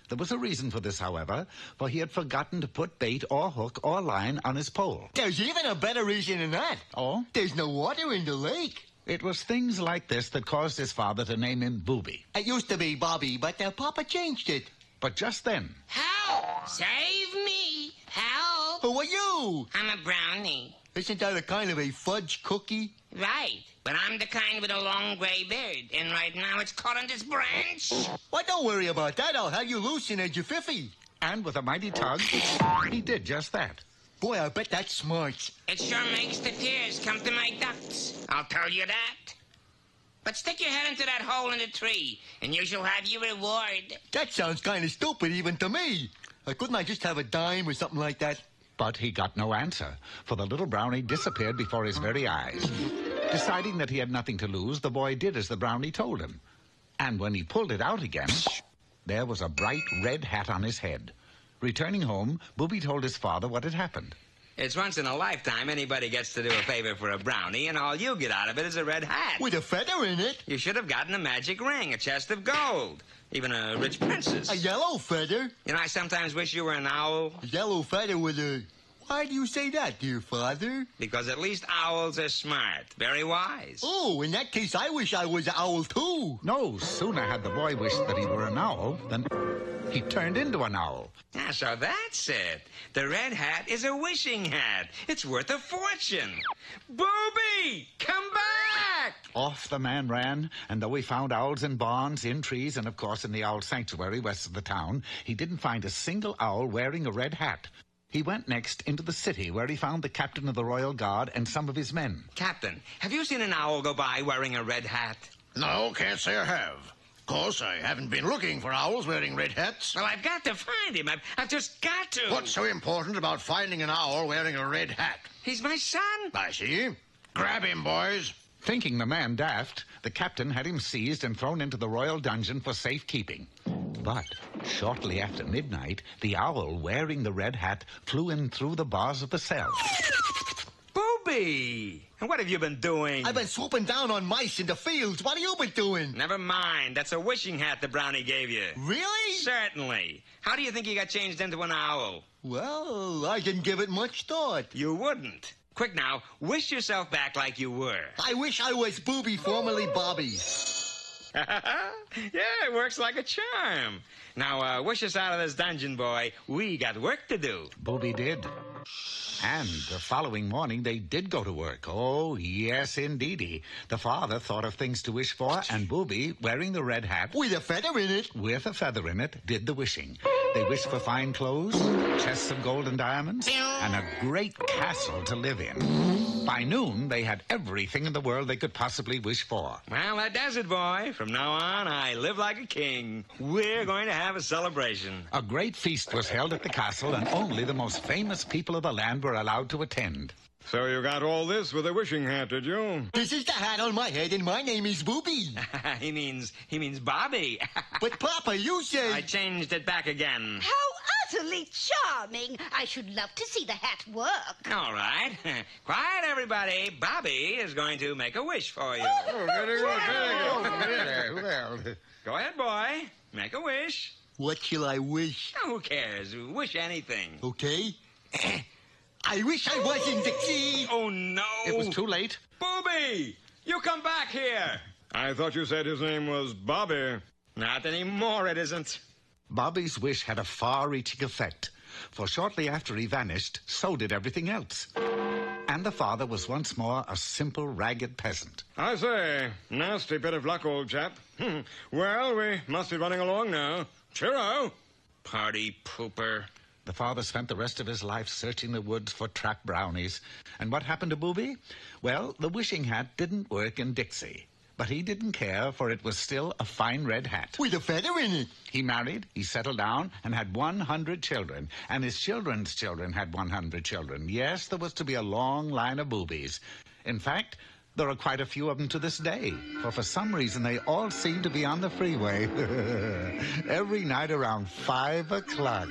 There was a reason for this, however, for he had forgotten to put bait or hook or line on his pole. There's even a better reason than that. Oh? There's no water in the lake. It was things like this that caused his father to name him Booby. It used to be Bobby, but Papa changed it. But just then... Help! Save me! Help! Who are you? I'm a brownie. Isn't that a kind of a fudge cookie? Right, but I'm the kind with a long gray beard, and right now it's caught on this branch. Why, don't worry about that. I'll have you loose in a jiffy. And with a mighty tug, he did just that. Boy, I bet that's smart. It sure makes the tears come to my ducts, I'll tell you that. But stick your head into that hole in the tree, and you shall have your reward. That sounds kind of stupid even to me. Couldn't I just have a dime or something like that? But he got no answer, for the little brownie disappeared before his very eyes. Deciding that he had nothing to lose, the boy did as the brownie told him. And when he pulled it out again, there was a bright red hat on his head. Returning home, Booby told his father what had happened. It's once in a lifetime anybody gets to do a favor for a brownie, and all you get out of it is a red hat. With a feather in it? You should have gotten a magic ring, a chest of gold, even a rich princess. A yellow feather? You know, I sometimes wish you were an owl. A yellow feather with a... Why do you say that, dear father? Because at least owls are smart, very wise. Oh, in that case, I wish I was an owl, too. No sooner had the boy wished that he were an owl than he turned into an owl. Ah, so that's it. The red hat is a wishing hat. It's worth a fortune. Booby, come back! Off the man ran, and though he found owls in barns, in trees, and of course in the owl sanctuary west of the town, he didn't find a single owl wearing a red hat. He went next into the city, where he found the captain of the Royal Guard and some of his men. Captain, have you seen an owl go by wearing a red hat? No, can't say I have. Of course, I haven't been looking for owls wearing red hats. Well, I've got to find him. I've just got to. What's so important about finding an owl wearing a red hat? He's my son. I see. Grab him, boys. Thinking the man daft, the captain had him seized and thrown into the royal dungeon for safekeeping. But shortly after midnight, the owl wearing the red hat flew in through the bars of the cell. Booby! And what have you been doing? I've been swooping down on mice in the fields. What have you been doing? Never mind. That's a wishing hat the brownie gave you. Really? Certainly. How do you think you got changed into an owl? Well, I didn't give it much thought. You wouldn't. Quick now, wish yourself back like you were. I wish I was Booby, formerly Bobby. Yeah, it works like a charm. Now, wish us out of this dungeon, boy. We got work to do. Booby did. And the following morning, they did go to work. Oh, yes, indeedy. The father thought of things to wish for, and Booby, wearing the red hat... With a feather in it. With a feather in it, did the wishing. They wished for fine clothes, chests of gold and diamonds, and a great castle to live in. By noon, they had everything in the world they could possibly wish for. Well, that does it, boy. From now on, I live like a king. We're going to have a celebration. A great feast was held at the castle, and only the most famous people of the land were allowed to attend. So you got all this with a wishing hat, did you? This is the hat on my head, and my name is Booby. He means Bobby. But, Papa, you said... I changed it back again. How utterly charming. I should love to see the hat work. All right. Quiet, everybody. Bobby is going to make a wish for you. Oh, very good, very good. Well, go ahead, boy. Make a wish. What shall I wish? Oh, who cares? Wish anything. Okay. I wish I was in the sea. Oh, no. It was too late. Booby, you come back here. I thought you said his name was Bobby. Not anymore, it isn't. Bobby's wish had a far-reaching effect, for shortly after he vanished, so did everything else. And the father was once more a simple, ragged peasant. I say, nasty bit of luck, old chap. Well, we must be running along now. Cheero. Party pooper. The father spent the rest of his life searching the woods for trapped brownies. And what happened to Booby? Well, the wishing hat didn't work in Dixie. But he didn't care, for it was still a fine red hat. With a feather in it. He married, he settled down, and had 100 children. And his children's children had 100 children. Yes, there was to be a long line of Boobies. In fact, there are quite a few of them to this day. For some reason, they all seem to be on the freeway. Every night around 5 o'clock.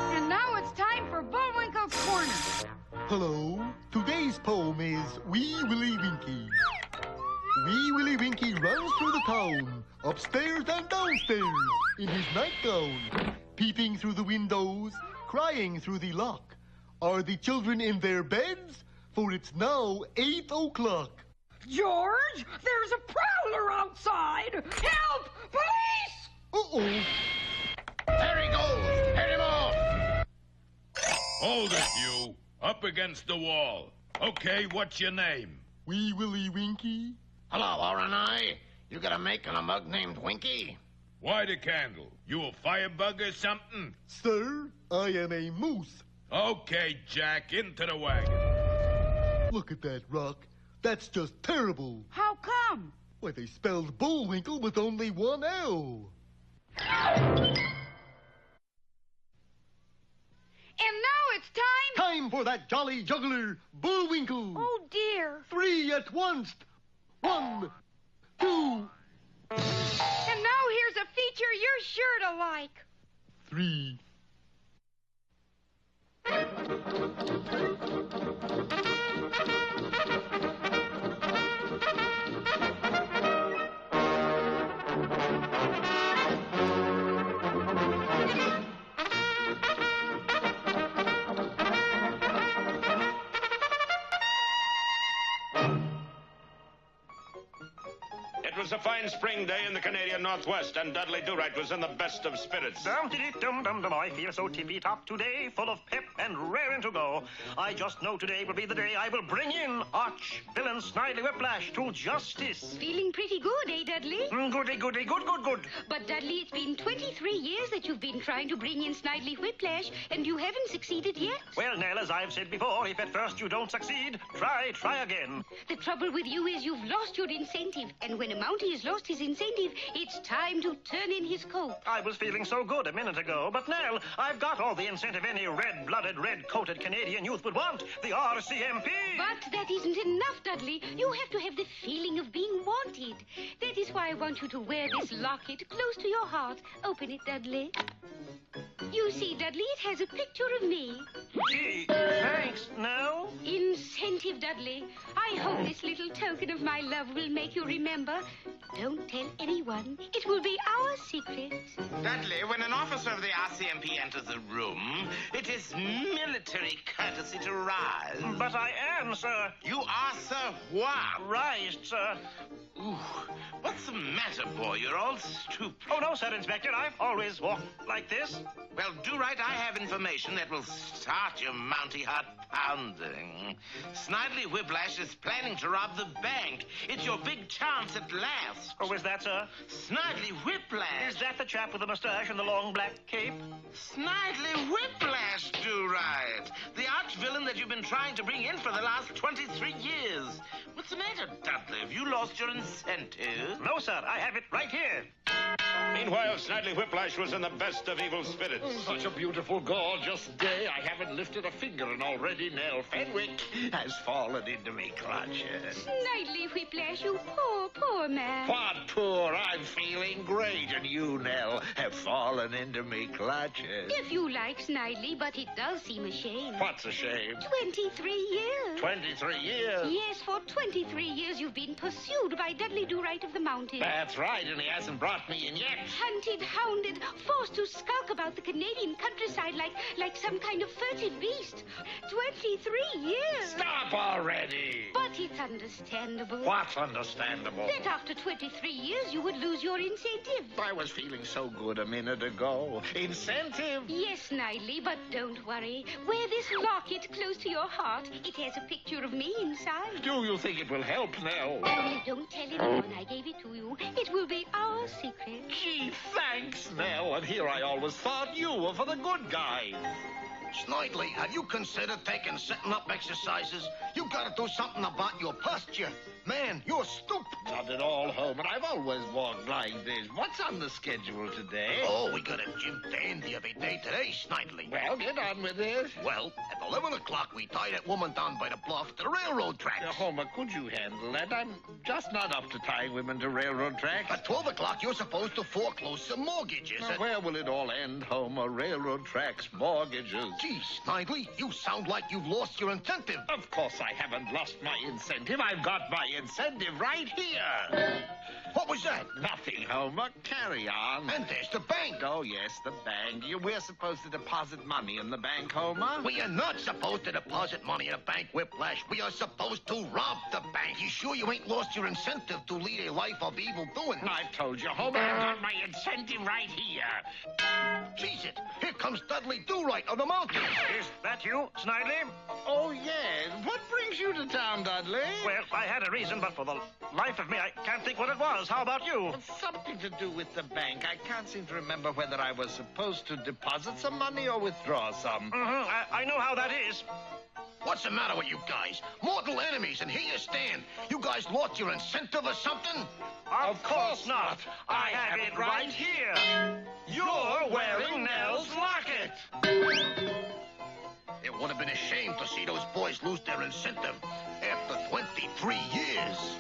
And now it's time for Bullwinkle's Corner. Hello. Today's poem is Wee Willie Winkie. Wee Willie Winkie runs through the town, upstairs and downstairs, in his nightgown, peeping through the windows, crying through the lock. Are the children in their beds? For it's now 8 o'clock. George, there's a prowler outside. Help! Police! Uh-oh. There he goes! Head him off! Hold it, you. Up against the wall. Okay, what's your name? Wee Willie Winkie. Hello, R&I. You got a mate on a mug named Winkie? Why the candle? You a firebug or something? Sir, I am a moose. Okay, Jack, into the wagon. Look at that rock. That's just terrible. How come? Why, they spelled Bullwinkle with only one L. And now it's time time for that jolly juggler, Bullwinkle. Oh, dear. 3 at once. 1, 2. And now here's a feature you're sure to like. 3. It was a fine spring day in the Canadian Northwest, and Dudley Do-Right was in the best of spirits. Dum-dee-dum-dum-dum, I feel so tippy-top today, full of pep and raring to go. I just know today will be the day I will bring in arch-villain Snidely Whiplash to justice. Feeling pretty good, eh, Dudley? Goody, goody, good. But, Dudley, it's been 23 years that you've been trying to bring in Snidely Whiplash, and you haven't succeeded yet. Well, Nell, as I've said before, if at first you don't succeed, try again. The trouble with you is you've lost your incentive, and when a Mountie has lost his incentive, it's time to turn in his coat. I was feeling so good a minute ago, but Nell, I've got all the incentive any red-blooded, red-coated Canadian youth would want, the RCMP. But that isn't enough, Dudley. You have to have the feeling of being wanted. That is why I want you to wear this locket close to your heart. Open it, Dudley. You see, Dudley, it has a picture of me. Gee, thanks, Nell. Incentive, Dudley. I hope this little token of my love will make you remember. Don't tell anyone. It will be our secret. Dudley, when an officer of the RCMP enters a room, it is military courtesy to rise. But I am, sir. You are, sir, what? Rised, sir. Ooh, what's the matter, boy? You're all stooped. Oh, no, Sir Inspector. I've always walked like this. Well, Do-Right, I have information that will start your Mountie heart pounding. Snidely Whiplash is planning to rob the bank. It's your big chance at last. Oh, is that, sir? Snidely Whiplash. Is that the chap with the mustache and the long black cape? Snidely Whiplash, Do-Right. The arch-villain that you've been trying to bring in for the last 23 years. What's the matter, Dudley? Have you lost your incentive? No, sir. I have it right here. Meanwhile, Snidely Whiplash was in the best of evil spirits. Such a beautiful, gorgeous day. I haven't lifted a finger, and already Nell Fenwick has fallen into me clutches. Snidely Whiplash, you poor man. What poor? I'm feeling great, and you, Nell, have fallen into me clutches. If you like Snidely, but it does seem a shame. What's a shame? 23 years. 23 years? Yes, for 23 years you've been pursued by Dudley Do-Right of the Mountain. That's right, and he hasn't brought me in yet. Hunted, hounded, forced to skulk about the Canadian countryside like some kind of furtive beast. 23 years. Stop already. But it's understandable. What's understandable? That after 23 years you would lose your incentive. I was feeling so good a minute ago. Incentive? Yes, Snidely, but don't worry. Wear this locket close to your heart. It has a picture of me inside. Do you think it will help, Nell? Only don't tell anyone I gave it to you. It will be our secret. Gee, thanks, Nell. And here I always thought you were for the good guys. Snidely, have you considered taking sitting-up exercises? You gotta do something about your posture. Man, you're stupid. Not at all, Homer. I've always walked like this. What's on the schedule today? Oh, we got a gym dandy every day today, Snidely. Well, get on with it. Well, at 11 o'clock, we tie that woman down by the bluff to the railroad tracks. Homer, could you handle that? I'm just not up to tying women to railroad tracks. At 12 o'clock, you're supposed to foreclose some mortgages. Now, where will it all end, Homer? Railroad tracks, mortgages. Gee, Snidely, you sound like you've lost your incentive. Of course I haven't lost my incentive. I've got my incentive right here. What was that? Nothing, Homer. Carry on. And there's the bank. Oh, yes, the bank. We're supposed to deposit money in the bank, Homer. We are not supposed to deposit money in a bank, Whiplash. We are supposed to rob the bank. You sure you ain't lost your incentive to lead a life of evil doing? I've told you, Homer, I've got my incentive right here. Jeez it. Here comes Dudley Do-Right of the Mountain. Is that you, Snidely? Oh, yes. What brings you to town, Dudley? Well, I had a reason, but for the life of me, I can't think what it was. How about you? Something to do with the bank. I can't seem to remember whether I was supposed to deposit some money or withdraw some. I know how that is. What's the matter with you guys? Mortal enemies, and here you stand. You guys lost your incentive or something? Of course not. I have it right here. You're wearing Nell's locket. It would have been ashamed to see those boys lose their incentive after 23 years.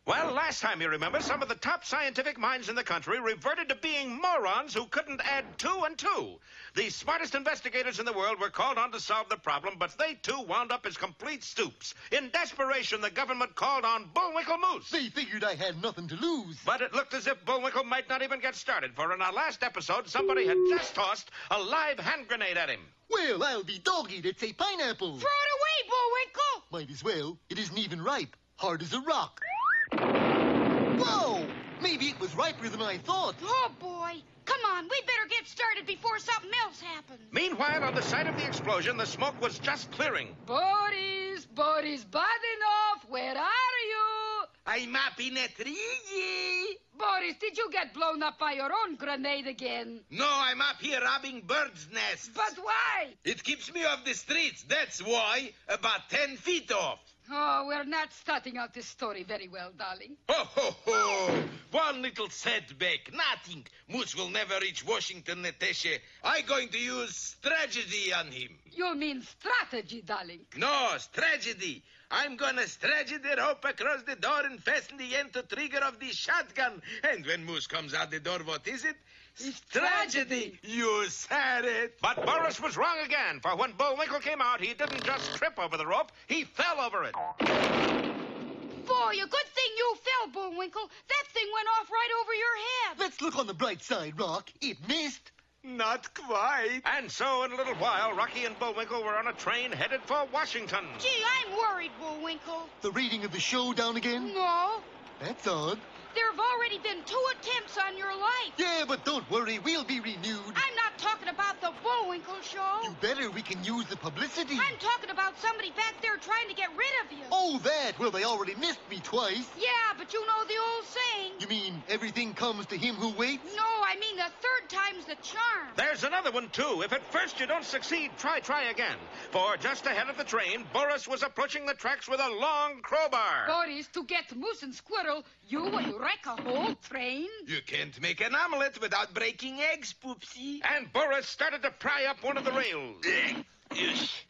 Well, last time, you remember, some of the top scientific minds in the country reverted to being morons who couldn't add 2 and 2. The smartest investigators in the world were called on to solve the problem, but they, too, wound up as complete stoops. In desperation, the government called on Bullwinkle Moose. They figured I had nothing to lose. But it looked as if Bullwinkle might not even get started, for in our last episode, somebody had just tossed a live hand grenade at him. Well, I'll be doggied. It's a pineapple. Throw it away, Bullwinkle! Might as well. It isn't even ripe. Hard as a rock. Whoa! Maybe it was riper than I thought. Oh, boy. Come on, we better get started before something else happens. Meanwhile, on the site of the explosion, the smoke was just clearing. Boris, Badinov, where are you? I'm up in a tree. Boris, did you get blown up by your own grenade again? No, I'm up here robbing birds' nests. But why? It keeps me off the streets, that's why. About 10 feet off. Oh, we're not starting out this story very well, darling. Ho, ho, ho! One little setback, nothing. Moose will never reach Washington, Natasha. I'm going to use strategy on him. You mean strategy, darling? No, strategy. I'm gonna strategy the rope across the door and fasten the end to trigger of the shotgun. And when Moose comes out the door, what is it? It's tragedy. You said it. But Boris was wrong again, for when Bullwinkle came out, he didn't just trip over the rope, he fell over it. Boy, a good thing you fell, Bullwinkle. That thing went off right over your head. Let's look on the bright side, Rock. It missed. Not quite. And so, in a little while, Rocky and Bullwinkle were on a train headed for Washington. Gee, I'm worried, Bullwinkle. The rating of the show down again? No. That's odd. There have already been 2 attempts on your life. Yeah, but don't worry. We'll be renewed. I'm not talking about the Bullwinkle show. You better. We can use the publicity. I'm talking about somebody back there trying to get rid of you. Oh, that. Well, they already missed me twice. Yeah, but you know the old saying. You mean everything comes to him who waits? No, I mean the third time's the charm. There's another one, too. If at first you don't succeed, try again. For just ahead of the train, Boris was approaching the tracks with a long crowbar. Boris, to get Moose and Squirrel, you will wreck a whole train. You can't make an omelet without breaking eggs, Poopsie. And Boris started to pry up one of the rails.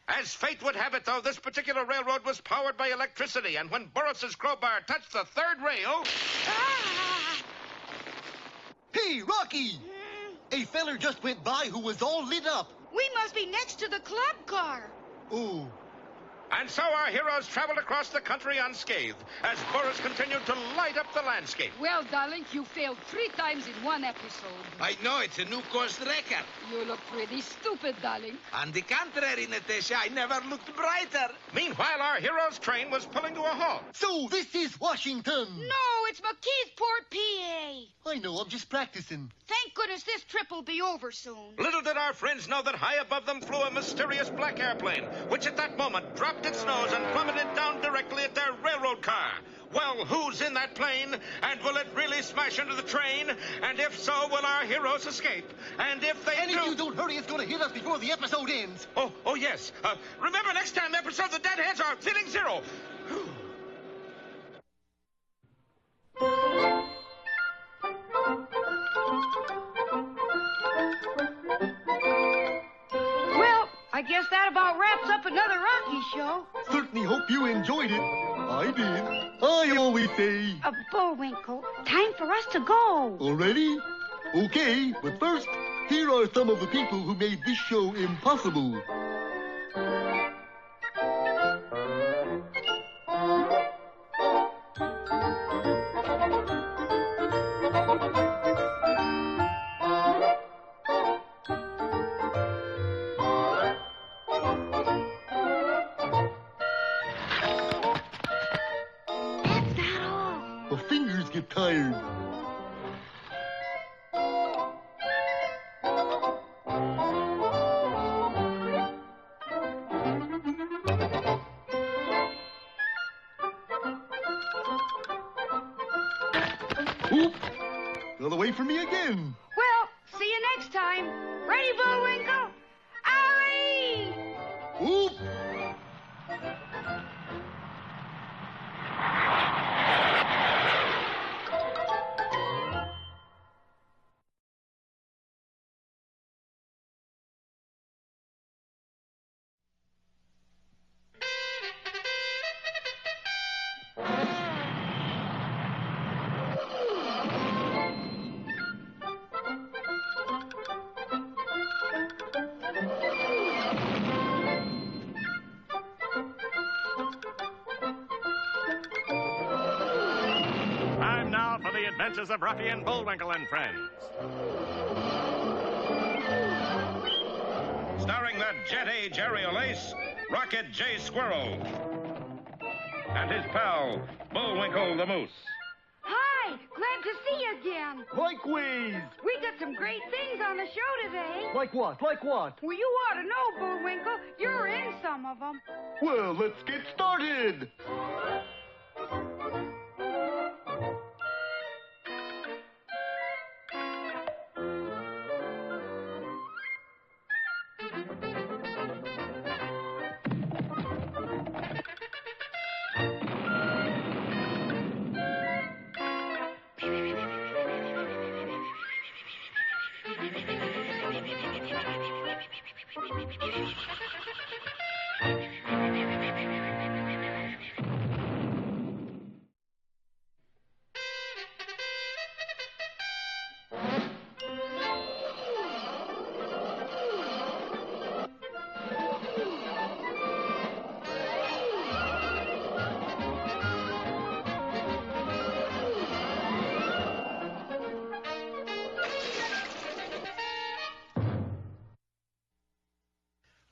As fate would have it, though, this particular railroad was powered by electricity, and when Boris's crowbar touched the third rail... Ah! Hey, Rocky! A feller just went by who was all lit up. We must be next to the club car. Oh. And so our heroes traveled across the country unscathed, as Boris continued to light up the landscape. Well, darling, you failed 3 times in one episode. I know, it's a new course record. You look pretty stupid, darling. On the contrary, Natasha, I never looked brighter. Meanwhile, our hero's train was pulling to a halt. So this is Washington. No, it's McKeithport, PA. I know, I'm just practicing. Thank goodness this trip will be over soon. Little did our friends know that high above them flew a mysterious black airplane, which at that moment dropped its nose and plummeted down directly at their railroad car. Well, who's in that plane? And will it really smash into the train? And if so, will our heroes escape? And if they do... if you don't hurry, it's going to hit us before the episode ends. Oh, yes. Remember, next time episode, the Deadheads are feeling zero. Well, I guess that about wraps up another Rocky show. Certainly hope you enjoyed it. I did. I always say... Bullwinkle, time for us to go. Already? Okay, but first, here are some of the people who made this show impossible. Get tired. Whoop! Another way for me again. Well, see you next time. Ready, Bullwinkle? Alley! Whoop! Time now for the adventures of ruffian Bullwinkle and friends. Starring that jet-age aerial ace, Rocket J. Squirrel. And his pal, Bullwinkle the Moose. Hi, glad to see you again. Likewise. We got some great things on the show today. Like what? Like what? Well, you ought to know, Bullwinkle. You're in some of them. Well, let's get started.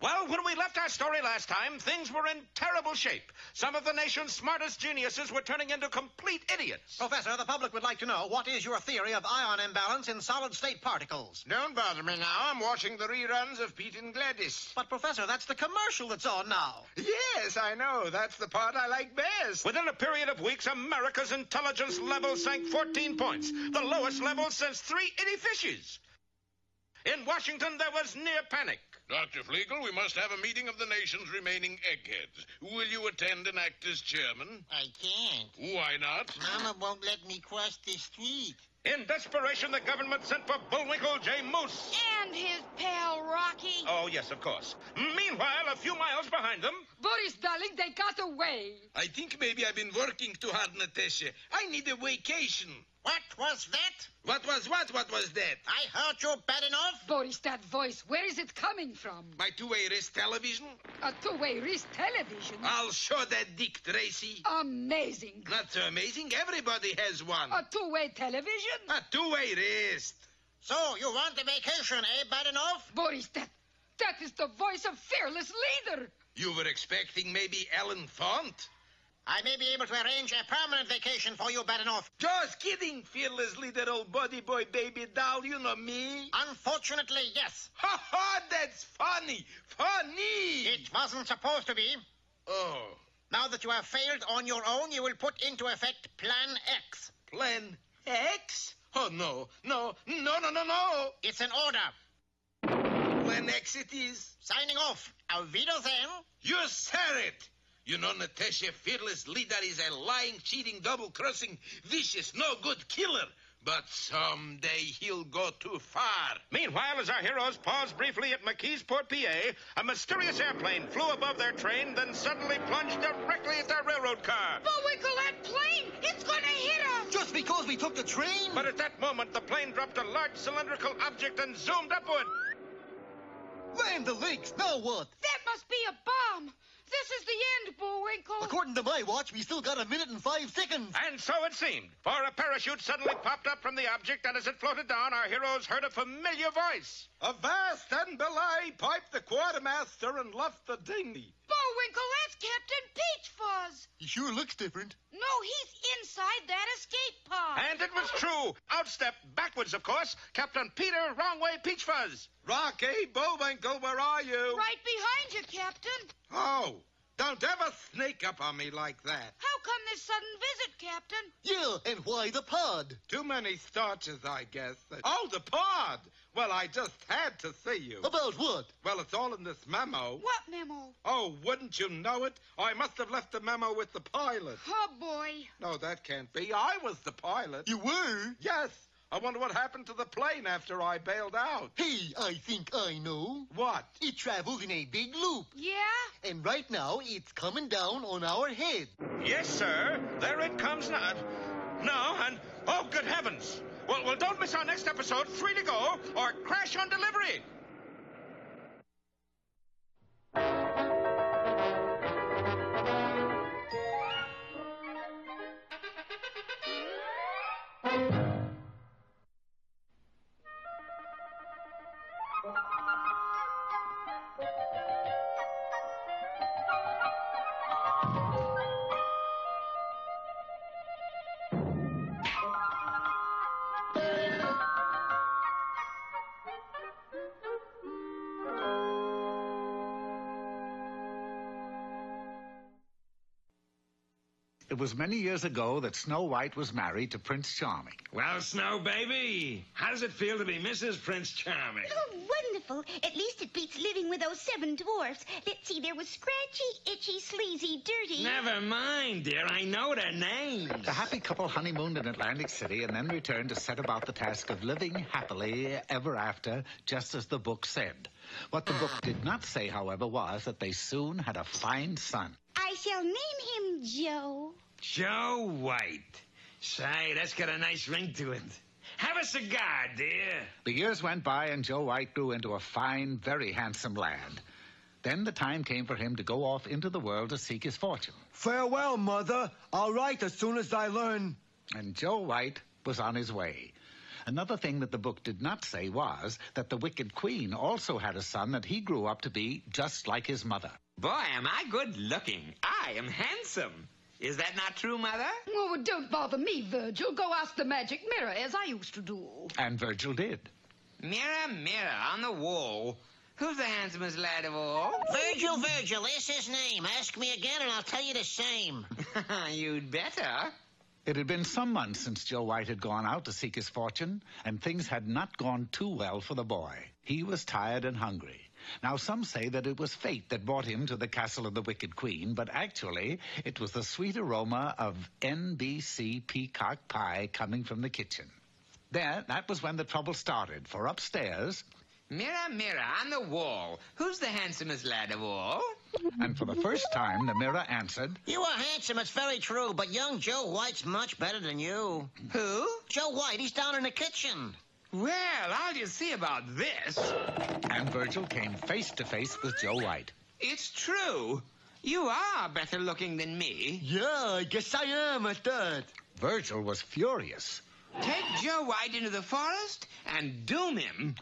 Well, when we left our story last time, things were in terrible shape. Some of the nation's smartest geniuses were turning into complete idiots. Professor, the public would like to know, what is your theory of ion imbalance in solid-state particles? Don't bother me now. I'm watching the reruns of Pete and Gladys. But, Professor, that's the commercial that's on now. Yes, I know. That's the part I like best. Within a period of weeks, America's intelligence level sank 14 points, the lowest level since 3 itty fishes. In Washington, there was near panic. Dr. Flegel, we must have a meeting of the nation's remaining eggheads. Will you attend and act as chairman? I can't. Why not? Mama won't let me cross the street. In desperation, the government sent for Bullwinkle J. Moose. And his pal, Rocky. Oh, yes, of course. Meanwhile, a few miles behind them... Boris, darling, they got away. I think maybe I've been working too hard, Natasha. I need a vacation. What was that? What was what? What was that? I heard you bad enough. Boris, that voice, where is it coming from? My two-way wrist television? A two-way wrist television. I'll show that Dick Tracy. Amazing. Not so amazing. Everybody has one. A two-way television? A two-way wrist. So, you want a vacation, eh, bad enough? Boris, that is the voice of fearless leader. You were expecting maybe Ellen Font? I may be able to arrange a permanent vacation for you, bad enough. Just kidding, fearless leader, old body boy, baby doll. You know me. Unfortunately, yes. Ha ha, that's funny. Funny. It wasn't supposed to be. Oh. Now that you have failed on your own, you will put into effect Plan X. Plan X? Oh, no. It's an order. Plan X it is. Signing off. Auf Wiedersehen. You said it. You know, Natasha, fearless leader is a lying, cheating, double-crossing, vicious, no-good killer. But someday he'll go too far. Meanwhile, as our heroes paused briefly at McKeesport, PA, a mysterious airplane flew above their train, then suddenly plunged directly at their railroad car. Bullwinkle, that plane! It's gonna hit us! Just because we took the train? But at that moment, the plane dropped a large cylindrical object and zoomed upward. Land the lakes, now what? That must be a bomb! This is the end, Bullwinkle. According to my watch, we still got 1 minute and 5 seconds. And so it seemed, for a parachute suddenly popped up from the object, and as it floated down, our heroes heard a familiar voice. Avast and belay, piped the quartermaster and left the dinghy. Bullwinkle, that's Captain Peach Fuzz. He sure looks different. No, he's inside that escape pod. And it was true. Outstep, backwards, of course, Captain Peter Wrong Way Peach Fuzz. Rocky, Bullwinkle, where are you? Right behind you, Captain. Oh, the Don't ever sneak up on me like that. How come this sudden visit, Captain? Yeah, and why the pod? Too many starches, I guess. Oh, the pod! Well, I just had to see you. About what? Well, it's all in this memo. What memo? Oh, wouldn't you know it? I must have left the memo with the pilot. Oh, boy. No, that can't be. I was the pilot. You were? Yes. I wonder what happened to the plane after I bailed out. Hey, I think I know. What? It traveled in a big loop. Yeah? And right now, it's coming down on our head. Yes, sir. There it comes now. No, and... Oh, good heavens. Well, don't miss our next episode, 3 to go, or crash on delivery. It was many years ago that Snow White was married to Prince Charming. Well, Snow baby, how does it feel to be Mrs. Prince Charming? Oh, wonderful. At least it beats living with those 7 dwarfs. Let's see, there was Scratchy, Itchy, Sleazy, Dirty. Never mind, dear. I know their names. The happy couple honeymooned in Atlantic City and then returned to set about the task of living happily ever after, just as the book said. What the book did not say, however, was that they soon had a fine son. I shall name him Joe. Joe White. Say, that's got a nice ring to it. Have a cigar, dear. The years went by and Joe White grew into a fine, very handsome lad. Then the time came for him to go off into the world to seek his fortune. Farewell, Mother. I'll write as soon as I learn. And Joe White was on his way. Another thing that the book did not say was that the Wicked Queen also had a son that he grew up to be just like his mother. Boy, am I good looking. I am handsome. Is that not true, Mother? Oh, don't bother me, Virgil. Go ask the magic mirror, as I used to do. And Virgil did. Mirror, mirror on the wall, who's the handsomest lad of all? Virgil, Virgil, that's his name. Ask me again and I'll tell you the same. You'd better. It had been some months since Joe White had gone out to seek his fortune, and things had not gone too well for the boy. He was tired and hungry. Now, some say that it was fate that brought him to the castle of the Wicked Queen, but actually, it was the sweet aroma of NBC peacock pie coming from the kitchen. That was when the trouble started, for upstairs... Mirror, mirror on the wall, who's the handsomest lad of all? And for the first time, the mirror answered... You are handsome, it's very true, but young Joe White's much better than you. Who? Joe White, he's down in the kitchen. Well, I'll just see about this. And Virgil came face to face with Joe White. It's true. You are better looking than me. Yeah, I guess I am at that. Virgil was furious. Take Joe White into the forest and doom him.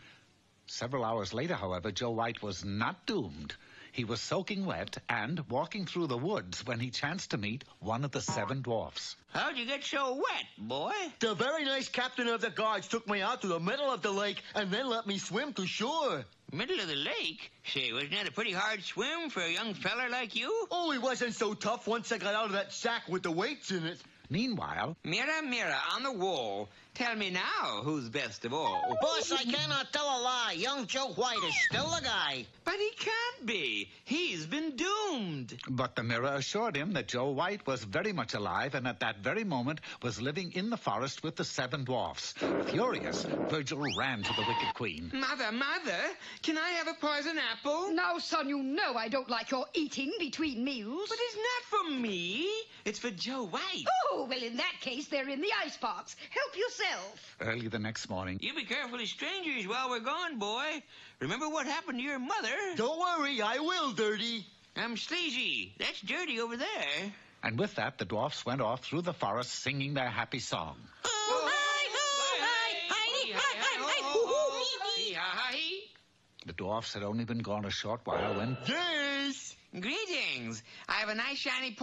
Several hours later, however, Joe White was not doomed. He was soaking wet and walking through the woods when he chanced to meet one of the 7 dwarfs. How'd you get so wet, boy? The very nice captain of the guards took me out to the middle of the lake and then let me swim to shore. Middle of the lake? Say, wasn't that a pretty hard swim for a young feller like you? Oh, it wasn't so tough once I got out of that sack with the weights in it. Meanwhile... Mirror, mirror on the wall, tell me now who's best of all. Boss, I cannot tell a lie. Young Joe White is still the guy. But he can't be. He's been doomed. But the mirror assured him that Joe White was very much alive and at that very moment was living in the forest with the 7 dwarfs. Furious, Virgil ran to the Wicked Queen. Mother, mother, can I have a poison apple? Now, son, you know I don't like your eating between meals. But it's not for me. It's for Joe White. Oh, well, in that case, they're in the icebox. Help yourself. Early the next morning... You be careful of strangers while we're gone, boy. Remember what happened to your mother? Don't worry, I will, Dirty. I'm Sleazy. That's Dirty over there. And with that, the dwarfs went off through the forest singing their happy song. Oh, hi, ho, hi, hi, hi, hi, hi. The dwarfs had only been gone a short while when... Yes! Greetings. I have a nice shiny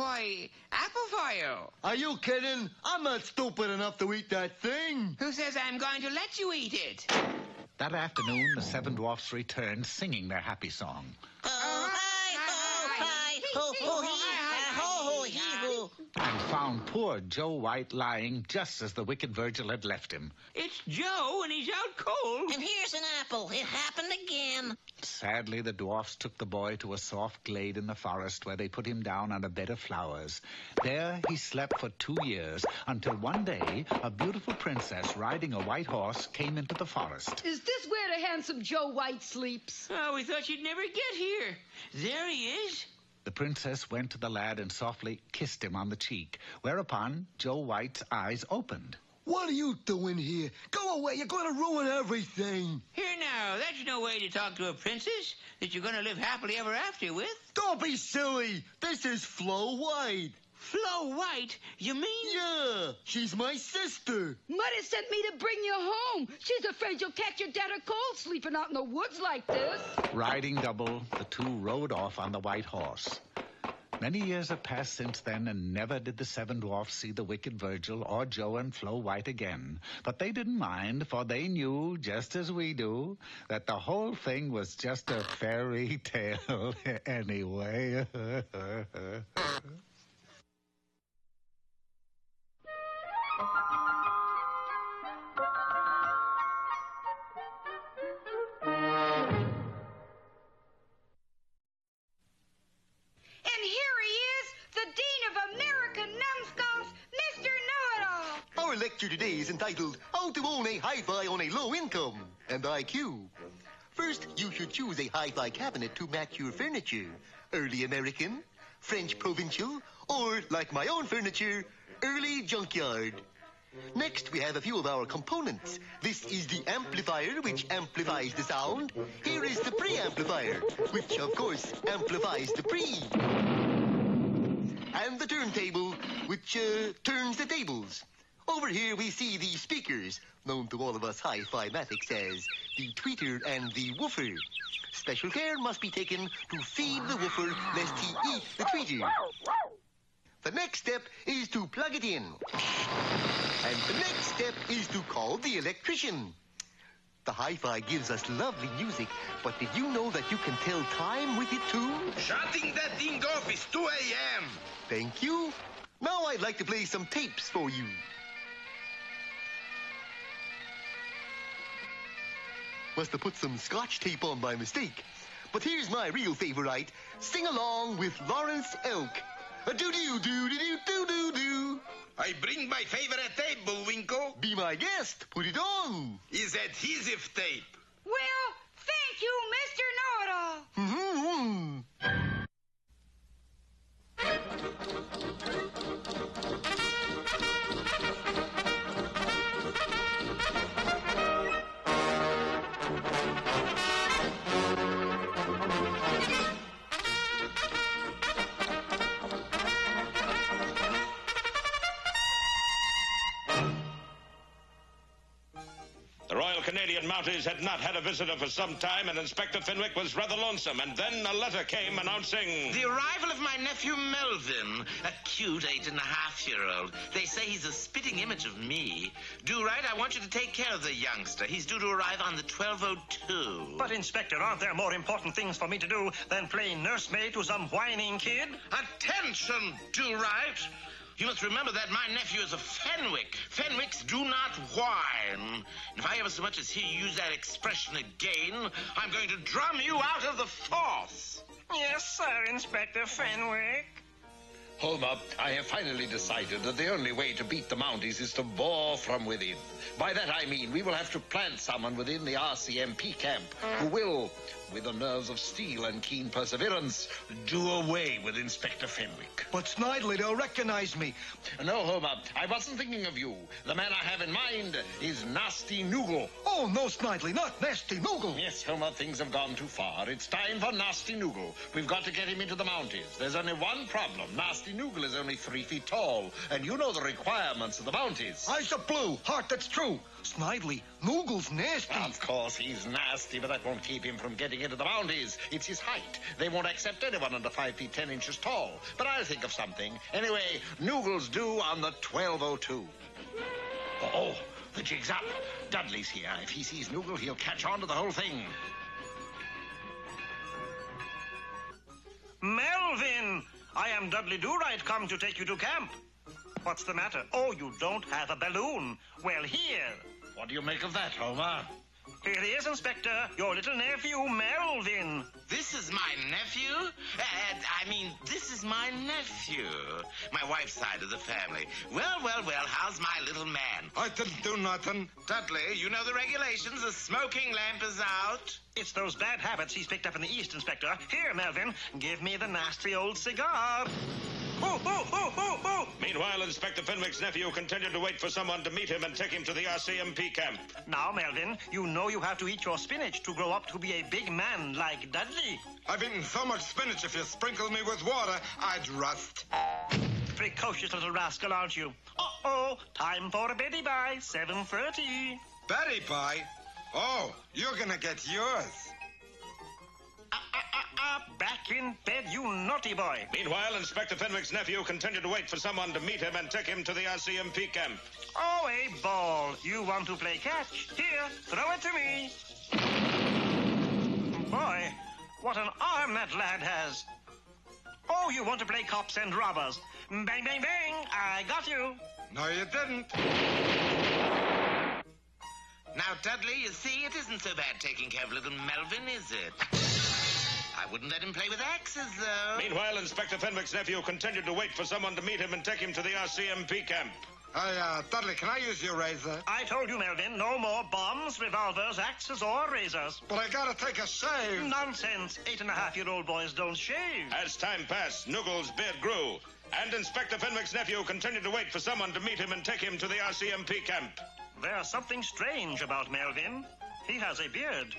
apple for you. Are you kidding? I'm not stupid enough to eat that thing. Who says I'm going to let you eat it? That afternoon, the 7 dwarfs returned singing their happy song. Oh, hi, ho, Hi, ho, ho, hee, ho, ho, hee, ho. And found poor Joe White lying just as the wicked Virgil had left him. It's Joe, and he's out cold. And here's an apple. It happened again. Sadly, the dwarfs took the boy to a soft glade in the forest where they put him down on a bed of flowers. There he slept for 2 years until one day a beautiful princess riding a white horse came into the forest. Is this where the handsome Joe White sleeps? Oh, we thought you'd never get here. There he is. The princess went to the lad and softly kissed him on the cheek, whereupon Joe White's eyes opened. What are you doing here? Go away. You're going to ruin everything. Here now, that's no way to talk to a princess that you're going to live happily ever after with. Don't be silly. This is Flo White. Flo White? You mean? Yeah, she's my sister. Mother sent me to bring you home. She's afraid you'll catch your dad a cold sleeping out in the woods like this. Riding double, the two rode off on the white horse. Many years have passed since then, and never did the 7 dwarfs see the wicked Virgil or Joe and Flo White again. But they didn't mind, for they knew, just as we do, that the whole thing was just a fairy tale anyway. Our lecture today is entitled, How to Own a Hi-Fi on a Low Income and IQ. First, you should choose a hi-fi cabinet to match your furniture. Early American, French provincial, or, like my own furniture, early junkyard. Next, we have a few of our components. This is the amplifier, which amplifies the sound. Here is the preamplifier, which, of course, amplifies the pre. And the turntable, which turns the tables. Over here we see the speakers, known to all of us hi-fi-matics as the tweeter and the woofer. Special care must be taken to feed the woofer lest he eat the tweeter. The next step is to plug it in. And the next step is to call the electrician. The hi-fi gives us lovely music, but did you know that you can tell time with it too? Shutting that thing off is 2 a.m. Thank you. Now I'd like to play some tapes for you. Must have put some Scotch tape on by mistake. But here's my real favorite. Sing along with Lawrence Elk. A-doo-doo-doo-doo-doo-doo-doo. I bring my favorite tape, Bullwinkle. Be my guest. Put it on. Is adhesive tape. Well, thank you, Mr. Know-it-all. The Royal Canadian Mounties had not had a visitor for some time, and Inspector Fenwick was rather lonesome. And then a letter came announcing... The arrival of my nephew Melvin, a cute 8.5-year-old. They say he's a spitting image of me. Do right, I want you to take care of the youngster. He's due to arrive on the 12:02. But, Inspector, aren't there more important things for me to do than play nursemaid to some whining kid? Attention, do right. You must remember that my nephew is a Fenwick. Fenwicks do not whine. If I ever so much as hear you use that expression again, I'm going to drum you out of the force. Yes, sir, Inspector Fenwick. Homer, I have finally decided that the only way to beat the Mounties is to bore from within. By that I mean we will have to plant someone within the RCMP camp who will, with the nerves of steel and keen perseverance, do away with Inspector Fenwick. But Snidely, they'll recognize me. No, Homer, I wasn't thinking of you. The man I have in mind is Nasty Noogle. Oh, no, Snidely, not Nasty Noogle. Yes, Homer, things have gone too far. It's time for Nasty Noogle. We've got to get him into the Mounties. There's only one problem. Nasty Noogle is only 3 feet tall, and you know the requirements of the Mounties. Eyes of blue. Heart, that's true. Snidely, Noogle's nasty. Of course he's nasty, but that won't keep him from getting into the Mounties. It's his height. They won't accept anyone under 5 feet 10 inches tall. But I'll think of something. Anyway, Noogle's due on the 12:02. Oh, the jig's up. Dudley's here. If he sees Noogle, he'll catch on to the whole thing. Melvin! I am Dudley Do-Right, come to take you to camp. What's the matter? Oh, you don't have a balloon. Well, here. What do you make of that, Homer? Here he is, Inspector. Your little nephew, Melvin. This is my nephew? This is my nephew. My wife's side of the family. Well, how's my little man? I didn't do nothing. Dudley, you know the regulations. The smoking lamp is out. It's those bad habits he's picked up in the East, Inspector. Here, Melvin, give me the nasty old cigar. Meanwhile, Inspector Fenwick's nephew continued to wait for someone to meet him and take him to the RCMP camp. Now, Melvin, you know you have to eat your spinach to grow up to be a big man like Dudley. I've eaten so much spinach, if you sprinkle me with water, I'd rust. Precocious little rascal, aren't you? Uh-oh, time for a Betty Bye, 7:30. Betty Bye? Oh, you're gonna get yours. Back in bed, you naughty boy. Meanwhile, Inspector Fenwick's nephew continued to wait for someone to meet him and take him to the RCMP camp. Oh, a ball. You want to play catch? Here, throw it to me. Boy, what an arm that lad has. Oh, you want to play cops and robbers. Bang, bang, bang. I got you. No, you didn't. Now, Dudley, you see, it isn't so bad taking care of little Melvin, is it? I wouldn't let him play with axes, though. Meanwhile, Inspector Fenwick's nephew continued to wait for someone to meet him and take him to the RCMP camp. Dudley, can I use your razor? I told you, Melvin, no more bombs, revolvers, axes, or razors. But I gotta take a shave. Nonsense. 8.5-year-old boys don't shave. As time passed, Noogle's beard grew, and Inspector Fenwick's nephew continued to wait for someone to meet him and take him to the RCMP camp. There's something strange about Melvin. He has a beard.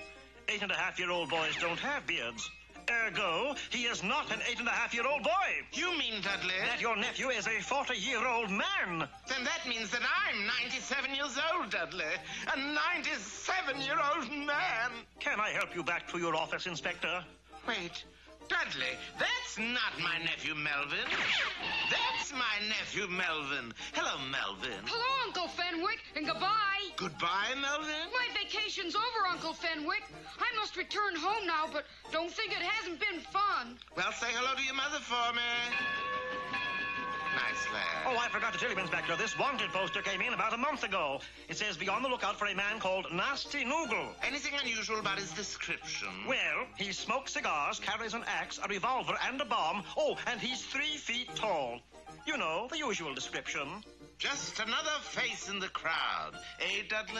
8.5-year-old boys don't have beards. Ergo, he is not an 8.5-year-old boy. You mean, Dudley? That your nephew is a 40-year-old man. Then that means that I'm 97 years old, Dudley. A 97-year-old man. Can I help you back to your office, Inspector? Wait. Dudley, that's not my nephew Melvin. That's my nephew Melvin. Hello, Melvin. Hello, Uncle Fenwick, and goodbye. Goodbye, Melvin? My vacation's over, Uncle Fenwick. I must return home now, but don't think it hasn't been fun. Well, say hello to your mother for me. Nice lad. Oh, I forgot to tell you, Inspector, this wanted poster came in about a month ago. It says, be on the lookout for a man called Nasty Noogle. Anything unusual about his description? Well, he smokes cigars, carries an axe, a revolver, and a bomb. Oh, and he's 3 feet tall. You know, the usual description. Just another face in the crowd. Eh, Dudley?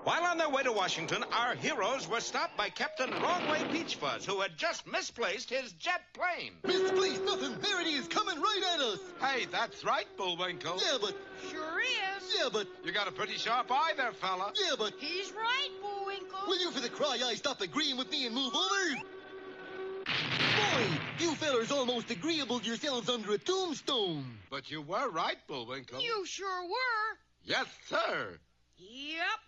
While on their way to Washington, our heroes were stopped by Captain Wrongway Peachfuzz, who had just misplaced his jet plane. Misplaced nothing. There it is, coming right at us. Hey, that's right, Bullwinkle. Yeah, but... Sure is. Yeah, but... You got a pretty sharp eye there, fella. Yeah, but... He's right, Bullwinkle. Will you for the cry I stop agreeing with me and move over? Boy, you fellers almost agreeable yourselves under a tombstone. But you were right, Bullwinkle. You sure were. Yes, sir. Yep.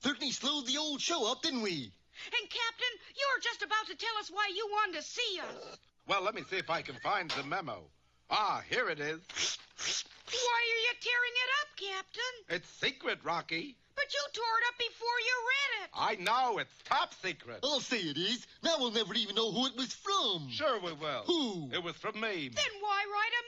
Certainly slowed the old show up, didn't we? And, Captain, you were just about to tell us why you wanted to see us. Well, let me see if I can find the memo. Ah, here it is. Why are you tearing it up, Captain? It's secret, Rocky. But you tore it up before you read it. I know, it's top secret. I'll say it is. Now we'll never even know who it was from. Sure we will. Who? It was from me. Then why write a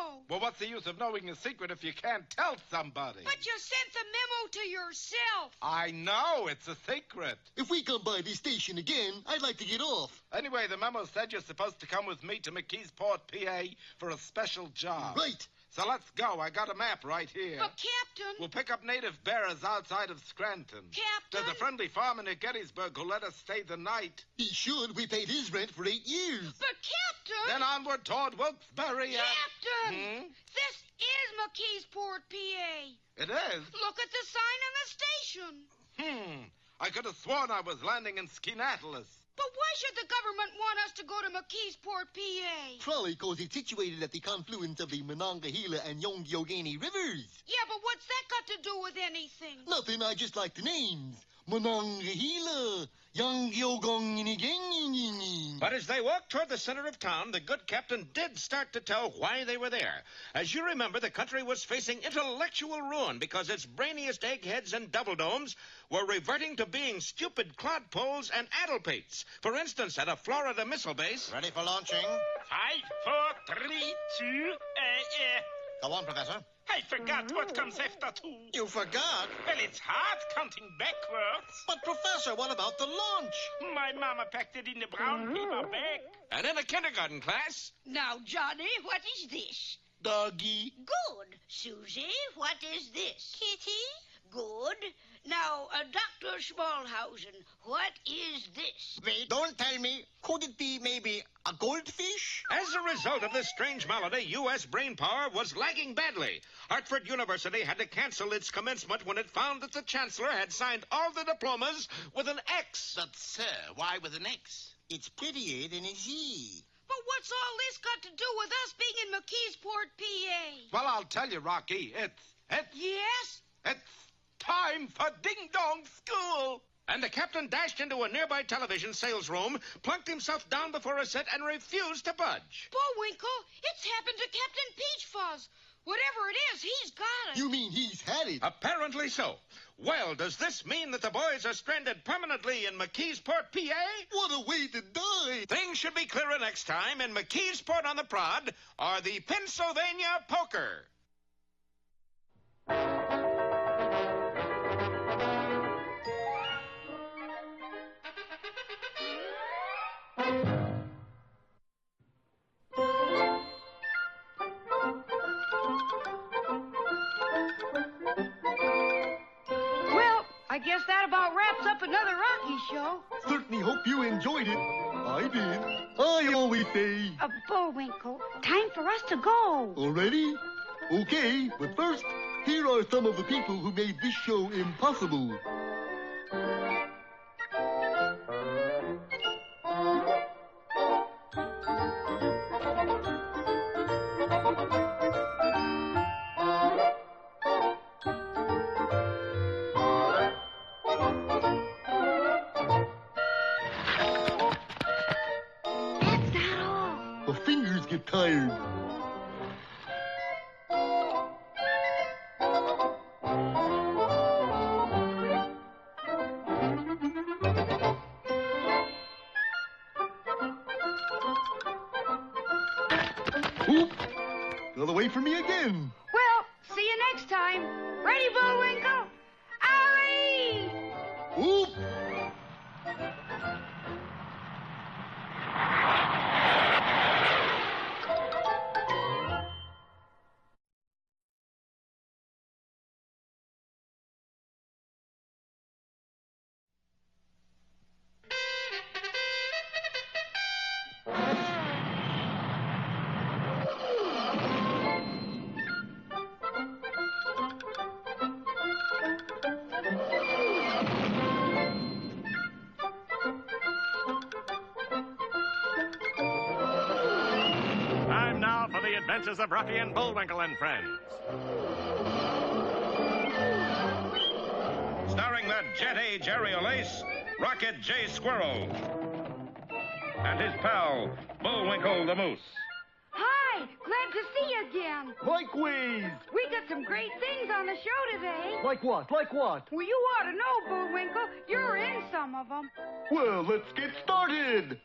memo? Well, what's the use of knowing a secret if you can't tell somebody? But you sent the memo to yourself. I know, it's a secret. If we come by this station again, I'd like to get off. Anyway, the memo said you're supposed to come with me to McKeesport, PA, for a special job. Right. So let's go. I got a map right here. But, Captain... We'll pick up native bearers outside of Scranton. Captain... There's a friendly farmer near Gettysburg who'll let us stay the night. He should. We paid his rent for 8 years. But, Captain... Then onward toward Wilkes-Barre and... Captain! This is McKeesport, PA. It is? Look at the sign on the station. I could have sworn I was landing in Skeenatlis. But why should the government want us to go to McKeesport, PA? Probably 'cause it's situated at the confluence of the Monongahela and Yongyogani rivers. Yeah, but what's that got to do with anything? Nothing, I just like the names. Monongahela, Yongyogani. But as they walked toward the center of town, the good captain did start to tell why they were there. As you remember, the country was facing intellectual ruin because its brainiest eggheads and double-domes were reverting to being stupid clodpoles and addlepates. For instance, at a Florida missile base... Ready for launching? 5, 4, 3, 2, Go on, Professor. I forgot what comes after 2. You forgot? Well, it's hard counting backwards. But, Professor, what about the launch? My mama packed it in the brown paper bag. And in a kindergarten class... Now, Johnny, what is this? Doggy. Good. Susie, what is this? Kitty. Good. Now, Dr. Smallhausen, what is this? Wait, don't tell me. Could it be maybe a goldfish? As a result of this strange malady, U.S. brain power was lagging badly. Hartford University had to cancel its commencement when it found that the chancellor had signed all the diplomas with an X. But, sir, why with an X? It's prettier than a Z. But what's all this got to do with us being in McKeesport, PA? Well, I'll tell you, Rocky. Yes? It's time for ding-dong school. And the captain dashed into a nearby television sales room, plunked himself down before a set, and refused to budge. Bullwinkle, it's happened to Captain Peach Fuzz. Whatever it is, he's got it. You mean he's had it? Apparently so. Well, does this mean that the boys are stranded permanently in McKeesport, PA? What a way to die! Things should be clearer next time in McKeesport on the Prod or the Pennsylvania Poker. I guess that about wraps up another Rocky show. Certainly hope you enjoyed it. I did. I always say... Bullwinkle, time for us to go. Already? Okay, but first, here are some of the people who made this show impossible. Get tired. Oop! Another way for me again. Well, see you next time. Ready, Bullwinkle? Alley! Oop! Adventures of Rocky and Bullwinkle and Friends. Starring the jet-age aerial ace, Rocket J. Squirrel. And his pal, Bullwinkle the Moose. Hi, glad to see you again. Likewise. We got some great things on the show today. Like what? Like what? Well, you ought to know, Bullwinkle. You're in some of them. Well, let's get started.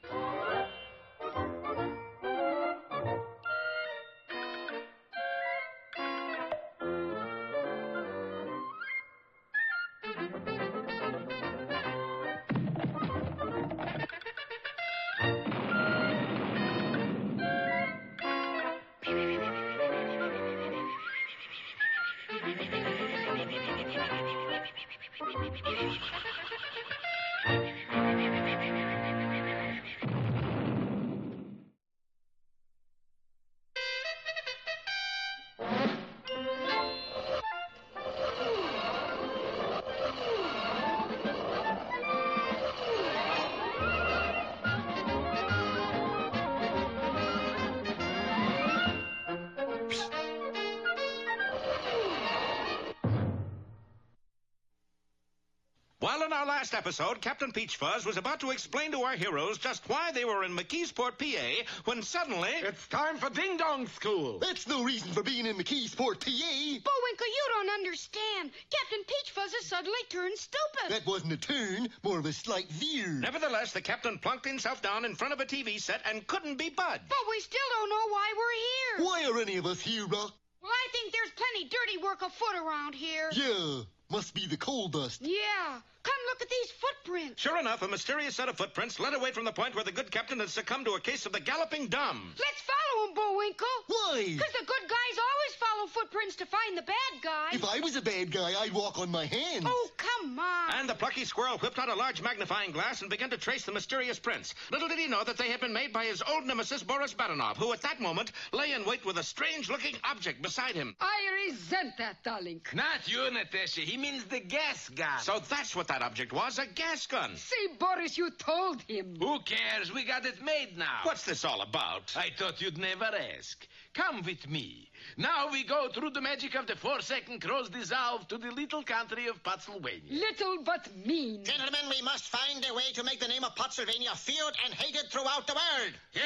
While in our last episode, Captain Peachfuzz was about to explain to our heroes just why they were in McKeesport, PA, when suddenly... It's time for ding-dong school. That's no reason for being in McKeesport, PA. Bullwinkle, you don't understand. Captain Peachfuzz has suddenly turned stupid. That wasn't a turn, more of a slight veer. Nevertheless, the captain plunked himself down in front of a TV set and couldn't be budged. But we still don't know why we're here. Why are any of us here, Rock? Well, I think there's plenty dirty work afoot around here. Yeah, must be the coal dust. Yeah. Come look at these footprints. Sure enough, a mysterious set of footprints led away from the point where the good captain had succumbed to a case of the galloping dumb. Let's follow him, Bullwinkle. Why? Because the good guys always follow footprints to find the bad guys. If I was a bad guy, I'd walk on my hands. Oh, come on. And the plucky squirrel whipped out a large magnifying glass and began to trace the mysterious prints. Little did he know that they had been made by his old nemesis, Boris Badenov, who at that moment lay in wait with a strange-looking object beside him. I resent that, darling. Not you, Natasha. He means the gas gun. So that's what that object was, a gas gun. See, Boris, you told him. Who cares? We got it made now. What's this all about? I thought you'd never ask. Come with me. Now we go through the magic of the 4-second cross dissolve to the little country of Pennsylvania. Little but mean. Gentlemen, we must find a way to make the name of Pennsylvania feared and hated throughout the world. Yeah.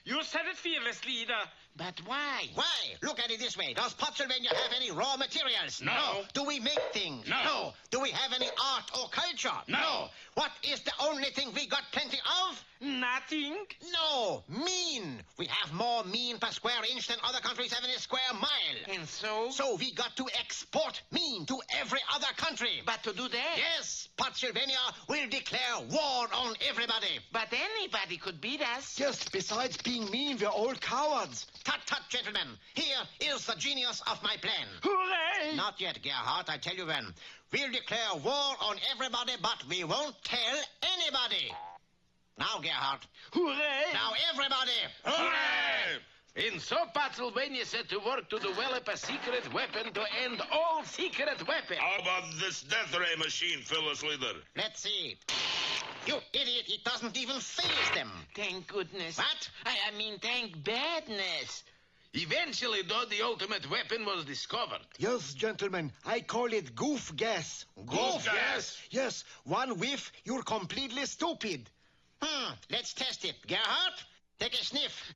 You said it, fearless leader. But why? Why? Look at it this way. Does Pennsylvania have any raw materials? No. Do we make things? No. Do we have any art or culture? No. What is the only thing we got plenty of? Nothing. No. Mean. We have more mean per square inch than other countries have in a square mile. And so? So we got to export mean to every other country. But to do that? Yes. Pennsylvania will declare war on everybody. But anybody could beat us. Just besides being mean, we're all cowards. Tut, tut, gentlemen. Here is the genius of my plan. Hooray! Not yet, Gerhardt. I'll tell you when. We'll declare war on everybody, but we won't tell anybody. Now, Gerhardt. Hooray! Now, everybody. Hooray! And so Pennsylvania set to work to develop a secret weapon to end all secret weapons. How about this death ray machine, Phyllis Leader? Let's see. You idiot, it doesn't even phase them. Thank goodness. What? I mean, thank badness. Eventually, though, the ultimate weapon was discovered. Yes, gentlemen, I call it goof gas. Goof gas? Yes, one whiff, you're completely stupid. Let's test it. Gerhardt, take a sniff.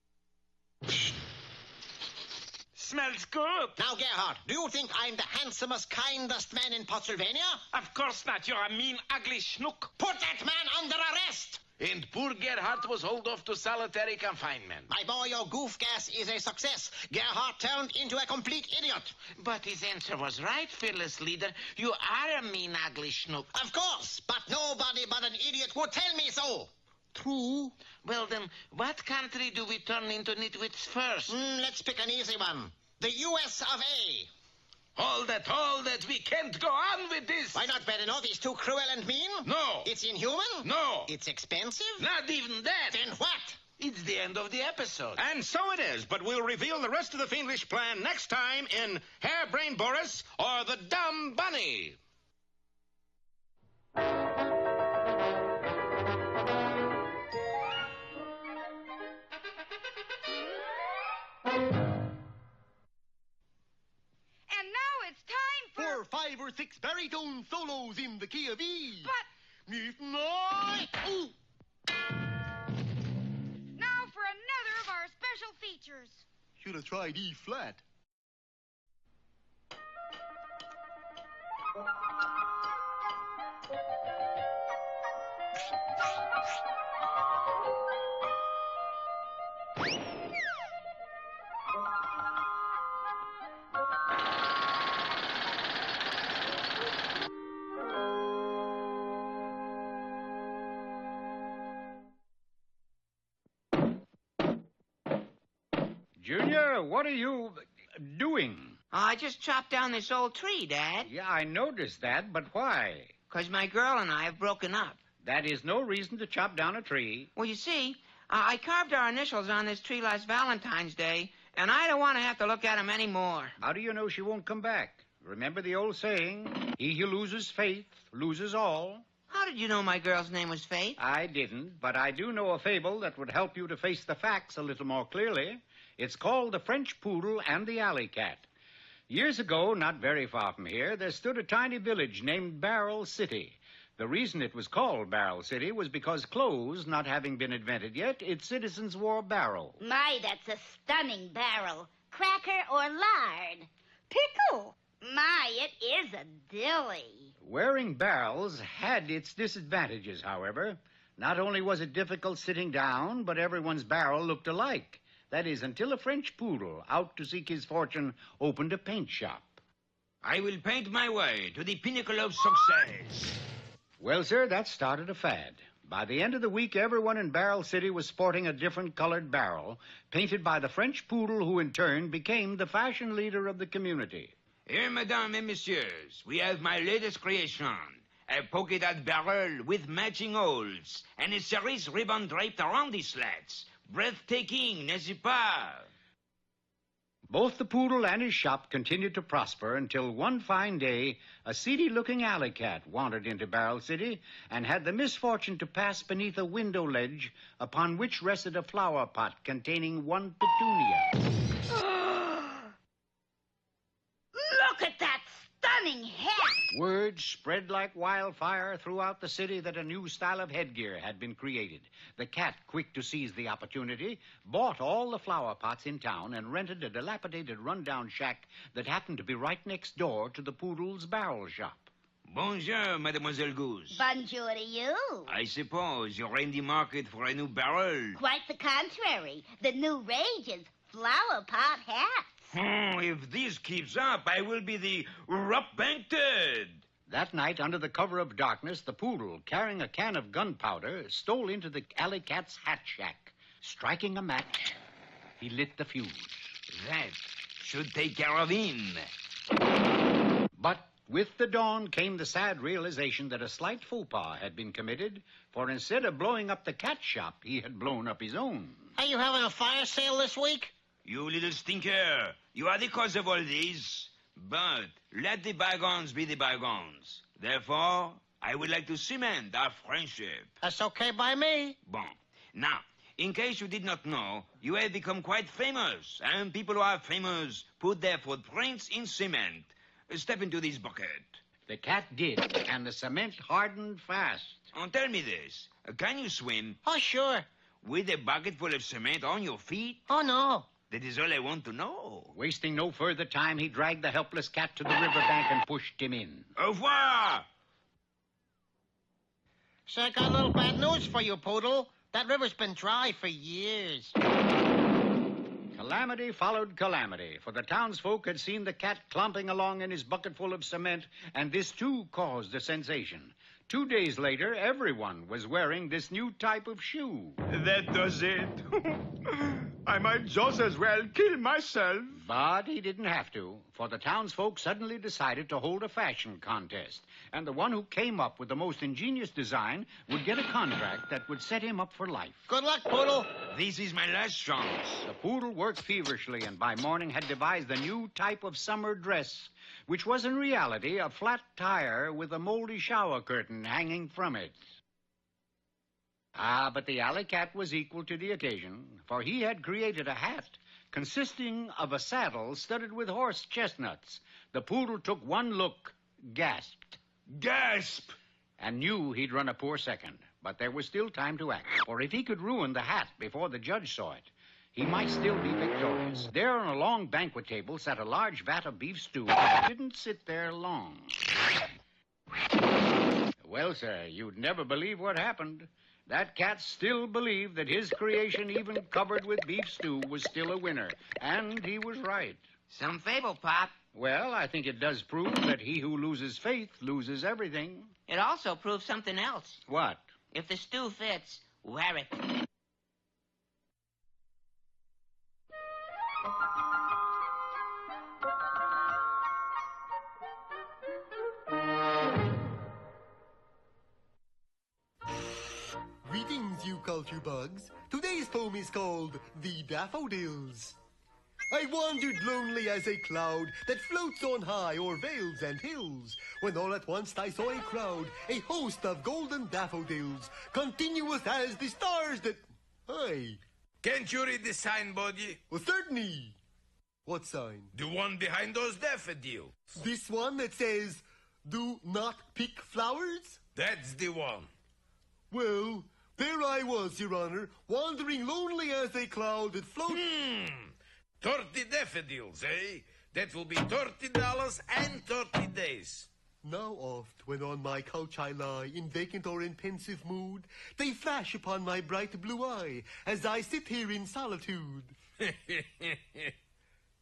Smells good. Now, Gerhardt, do you think I'm the handsomest, kindest man in Pennsylvania? Of course not. You're a mean, ugly schnook. Put that man under arrest! And poor Gerhardt was hauled off to solitary confinement. My boy, your goof gas is a success. Gerhardt turned into a complete idiot. But his answer was right, fearless leader. You are a mean, ugly schnook. Of course, but nobody but an idiot would tell me so. True. Well, then, what country do we turn into nitwits first? Let's pick an easy one. The U.S. of A. Hold it. We can't go on with this. Why not, Badenov? It's too cruel and mean? No. It's inhuman? No. It's expensive? Not even that. Then what? It's the end of the episode. And so it is, but we'll reveal the rest of the fiendish plan next time in Harebrained Boris or the Dumb Bunny. For 5 or 6 baritone solos in the key of E. But... Ooh. Now for another of our special features. Should have tried E flat. Junior, what are you doing? I just chopped down this old tree, Dad. Yeah, I noticed that, but why? 'Cause my girl and I have broken up. That is no reason to chop down a tree. Well, you see, I carved our initials on this tree last Valentine's Day, and I don't want to have to look at them anymore. How do you know she won't come back? Remember the old saying, he who loses faith loses all. How did you know my girl's name was Faith? I didn't, but I do know a fable that would help you to face the facts a little more clearly. It's called The French Poodle and the Alley Cat. Years ago, not very far from here, there stood a tiny village named Barrel City. The reason it was called Barrel City was because clothes not having been invented yet, its citizens wore barrel. My, that's a stunning barrel. Cracker or lard? Pickle. My, it is a dilly. Wearing barrels had its disadvantages, however. Not only was it difficult sitting down, but everyone's barrel looked alike. That is, until a French poodle, out to seek his fortune, opened a paint shop. I will paint my way to the pinnacle of success. Well, sir, that started a fad. By the end of the week, everyone in Barrel City was sporting a different colored barrel, painted by the French poodle who in turn became the fashion leader of the community. Here, mesdames et messieurs, we have my latest creation. A polka-dot barrel with matching holes and a cerise ribbon draped around the slats. Breathtaking, n'est-ce pas? Both the poodle and his shop continued to prosper until one fine day, a seedy-looking alley cat wandered into Barrel City and had the misfortune to pass beneath a window ledge upon which rested a flower pot containing one petunia. Look at that stunning hat! Word spread like wildfire throughout the city that a new style of headgear had been created. The cat, quick to seize the opportunity, bought all the flower pots in town and rented a dilapidated rundown shack that happened to be right next door to the poodle's barrel shop. Bonjour, Mademoiselle Goose. Bonjour to you. I suppose you're in the market for a new barrel. Quite the contrary. The new rage is flower pot hats. If this keeps up, I will be the repented. That night, under the cover of darkness, the poodle, carrying a can of gunpowder, stole into the alley cat's hat shack. Striking a match, he lit the fuse. That should take care of him. But with the dawn came the sad realization that a slight faux pas had been committed, for instead of blowing up the cat shop, he had blown up his own. Are you having a fire sale this week? You little stinker, you are the cause of all this. But let the bygones be the bygones. Therefore, I would like to cement our friendship. That's okay by me. Bon. Now, in case you did not know, you have become quite famous, and people who are famous put their footprints in cement. Step into this bucket. The cat did, and the cement hardened fast. Tell me this. Can you swim? Oh, sure. With a bucket full of cement on your feet? Oh, no. That is all I want to know. Wasting no further time, he dragged the helpless cat to the riverbank and pushed him in. Au revoir! So I got a little bad news for you, Poodle. That river's been dry for years. Calamity followed calamity, for the townsfolk had seen the cat clomping along in his bucket full of cement, and this, too, caused a sensation. 2 days later, everyone was wearing this new type of shoe. That does it. I might just as well kill myself. But he didn't have to, for the townsfolk suddenly decided to hold a fashion contest, and the one who came up with the most ingenious design would get a contract that would set him up for life. Good luck, Poodle. This is my last chance. The poodle worked feverishly and by morning had devised a new type of summer dress, which was in reality a flat tire with a moldy shower curtain hanging from it. But the alley cat was equal to the occasion, for he had created a hat consisting of a saddle studded with horse chestnuts. The poodle took one look, gasped. Gasp! And knew he'd run a poor second. But there was still time to act, for if he could ruin the hat before the judge saw it, he might still be victorious. There on a long banquet table sat a large vat of beef stew that didn't sit there long. Well, sir, you'd never believe what happened. That cat still believed that his creation, even covered with beef stew, was still a winner. And he was right. Some fable, Pop. Well, I think it does prove that he who loses faith loses everything. It also proves something else. What? If the stew fits, wear it. Greetings, you culture bugs. Today's poem is called The Daffodils. I wandered lonely as a cloud that floats on high o'er vales and hills, when all at once I saw a crowd, a host of golden daffodils, continuous as the stars that... Hi. Can't you read the sign, Bodie? Well, certainly. What sign? The one behind those daffodils. This one that says, do not pick flowers? That's the one. Well, there I was, Your Honor, wandering lonely as a cloud that floats... 30 daffodils, eh? That will be $30 and 30 days. Now oft, when on my couch I lie, in vacant or in pensive mood, they flash upon my bright blue eye, as I sit here in solitude.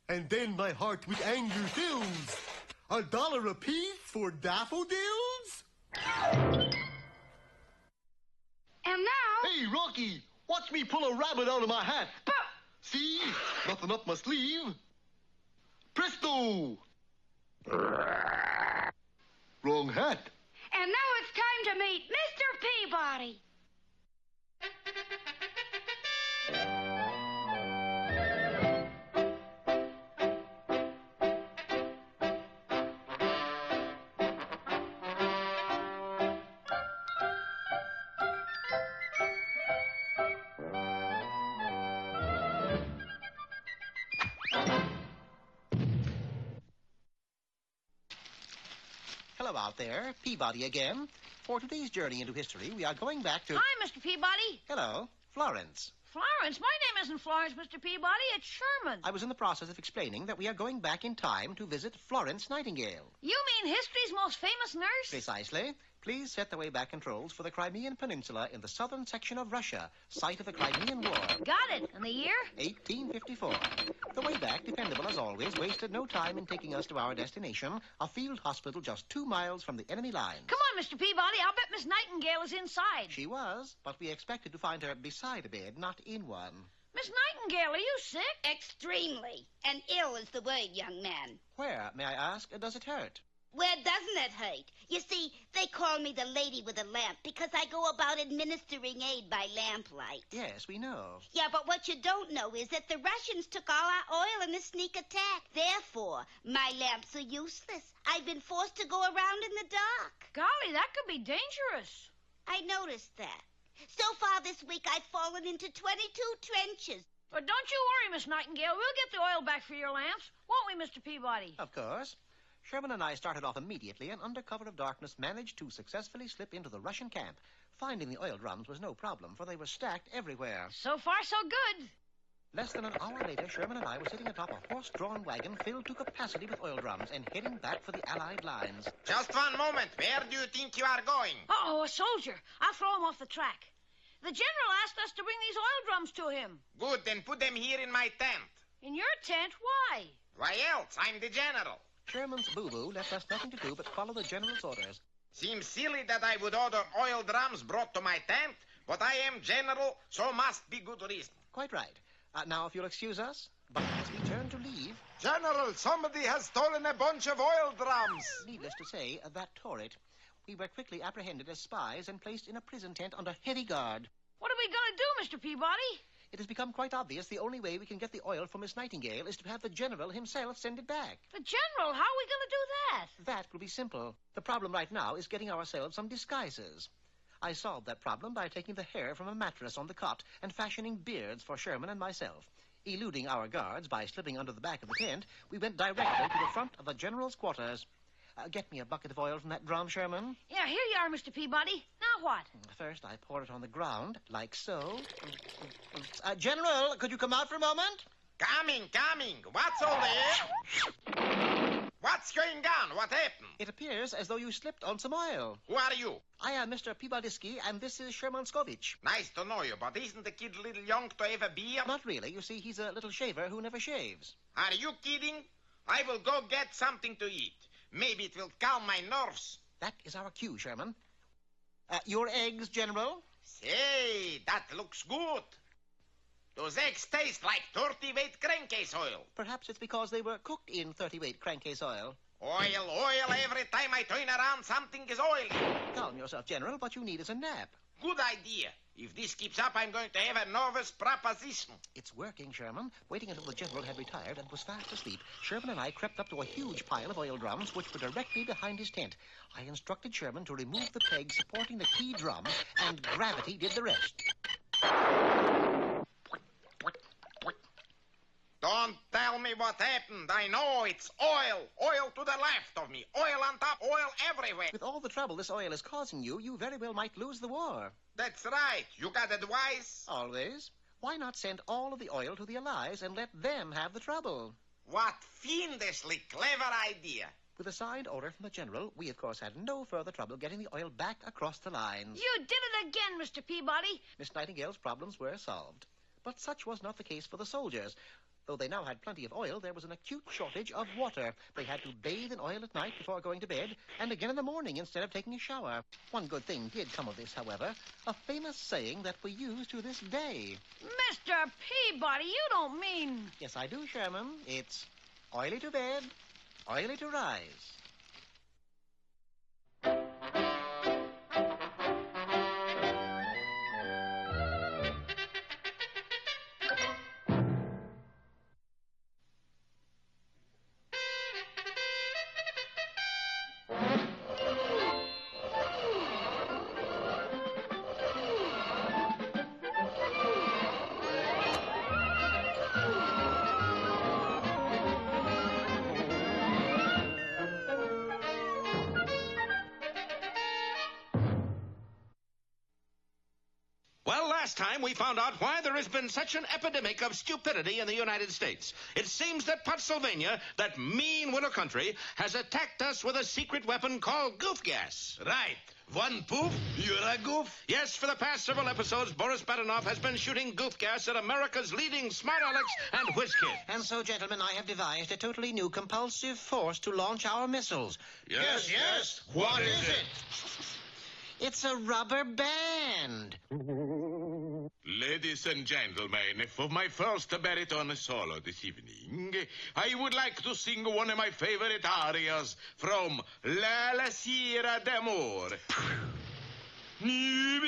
And then my heart with anger fills. $1 apiece for daffodils? And now... Hey, Rocky, watch me pull a rabbit out of my hat. But... See? Nothing up my sleeve. Presto! Wrong hat. And now it's time to meet Mr. Peabody. Hello out there, Peabody again. For today's journey into history, we are going back to... Hi, Mr. Peabody. Hello, Florence. Florence? My name isn't Florence, Mr. Peabody. It's Sherman. I was in the process of explaining that we are going back in time to visit Florence Nightingale. You mean history's most famous nurse? Precisely. Please set the way-back controls for the Crimean Peninsula in the southern section of Russia, site of the Crimean War. Got it. And the year? 1854. The way-back, dependable as always, wasted no time in taking us to our destination, a field hospital just 2 miles from the enemy lines. Come on, Mr. Peabody. I'll bet Miss Nightingale is inside. She was, but we expected to find her beside a bed, not in one. Miss Nightingale, are you sick? Extremely. And ill is the word, young man. Where, may I ask, does it hurt? Where doesn't it hurt? You see, they call me the lady with a lamp because I go about administering aid by lamplight. Yes, we know. Yeah, but what you don't know is that the Russians took all our oil in a sneak attack. Therefore, my lamps are useless. I've been forced to go around in the dark. Golly, that could be dangerous. I noticed that. So far this week, I've fallen into 22 trenches. But don't you worry, Miss Nightingale. We'll get the oil back for your lamps. Won't we, Mr. Peabody? Of course. Sherman and I started off immediately and under cover of darkness managed to successfully slip into the Russian camp. Finding the oil drums was no problem, for they were stacked everywhere. So far, so good. Less than an hour later, Sherman and I were sitting atop a horse-drawn wagon filled to capacity with oil drums and heading back for the Allied lines. Just one moment. Where do you think you are going? Uh-oh, a soldier. I'll throw him off the track. The general asked us to bring these oil drums to him. Good, then put them here in my tent. In your tent? Why? Why else? I'm the general. Sherman's boo-boo left us nothing to do but follow the general's orders. Seems silly that I would order oil drums brought to my tent, but I am general, so must be good reason. Quite right. Now, if you'll excuse us, but as we turn to leave... General, somebody has stolen a bunch of oil drums. Needless to say, that tore it. We were quickly apprehended as spies and placed in a prison tent under heavy guard. What are we going to do, Mr. Peabody? It has become quite obvious the only way we can get the oil from Miss Nightingale is to have the general himself send it back. The general? How are we going to do that? That will be simple. The problem right now is getting ourselves some disguises. I solved that problem by taking the hair from a mattress on the cot and fashioning beards for Sherman and myself. Eluding our guards by slipping under the back of the tent, we went directly to the front of the general's quarters. Get me a bucket of oil from that drum, Sherman. Yeah, here you are, Mr. Peabody. Now what? First, I pour it on the ground, like so. General, could you come out for a moment? Coming. What's all there? What's going on? What happened? It appears as though you slipped on some oil. Who are you? I am Mr. Peabodysky, and this is Sherman Skovich. Nice to know you, but isn't the kid a little young to have a beard? Not really. You see, he's a little shaver who never shaves. Are you kidding? I will go get something to eat. Maybe it will calm my nerves. That is our cue, Sherman. Your eggs, General? Say, that looks good. Those eggs taste like 30-weight crankcase oil. Perhaps it's because they were cooked in 30-weight crankcase oil. Oil. Every time I turn around, something is oily. Calm yourself, General. What you need is a nap. Good idea. If this keeps up, I'm going to have a nervous proposition. It's working, Sherman. Waiting until the general had retired and was fast asleep, Sherman and I crept up to a huge pile of oil drums which were directly behind his tent. I instructed Sherman to remove the peg supporting the key drum, and gravity did the rest. Don't tell tell me what happened. I know it's oil. Oil to the left of me. Oil on top, oil everywhere. With all the trouble this oil is causing you, you very well might lose the war. That's right. You got advice? Always. Why not send all of the oil to the Allies and let them have the trouble? What fiendishly clever idea. With a signed order from the General, we, of course, had no further trouble getting the oil back across the lines. You did it again, Mr. Peabody. Miss Nightingale's problems were solved. But such was not the case for the soldiers. Though they now had plenty of oil, there was an acute shortage of water. They had to bathe in oil at night before going to bed, and again in the morning instead of taking a shower. One good thing did come of this, however, a famous saying that we use to this day. Mr. Peabody, you don't mean... Yes, I do, Sherman. It's oily to bed, oily to rise. Last time we found out why there has been such an epidemic of stupidity in the United States. It seems that Pennsylvania, that mean winter country, has attacked us with a secret weapon called goof gas. Right. One poof, you're a goof. Yes, for the past several episodes, Boris Badenoff has been shooting goof gas at America's leading smart Alex and whiz kid. And so, gentlemen, I have devised a totally new compulsive force to launch our missiles. Yes. What is it? It's a rubber band. Ladies and gentlemen, for my first baritone solo this evening, I would like to sing one of my favorite arias from La Sierra d'Amore. Flee,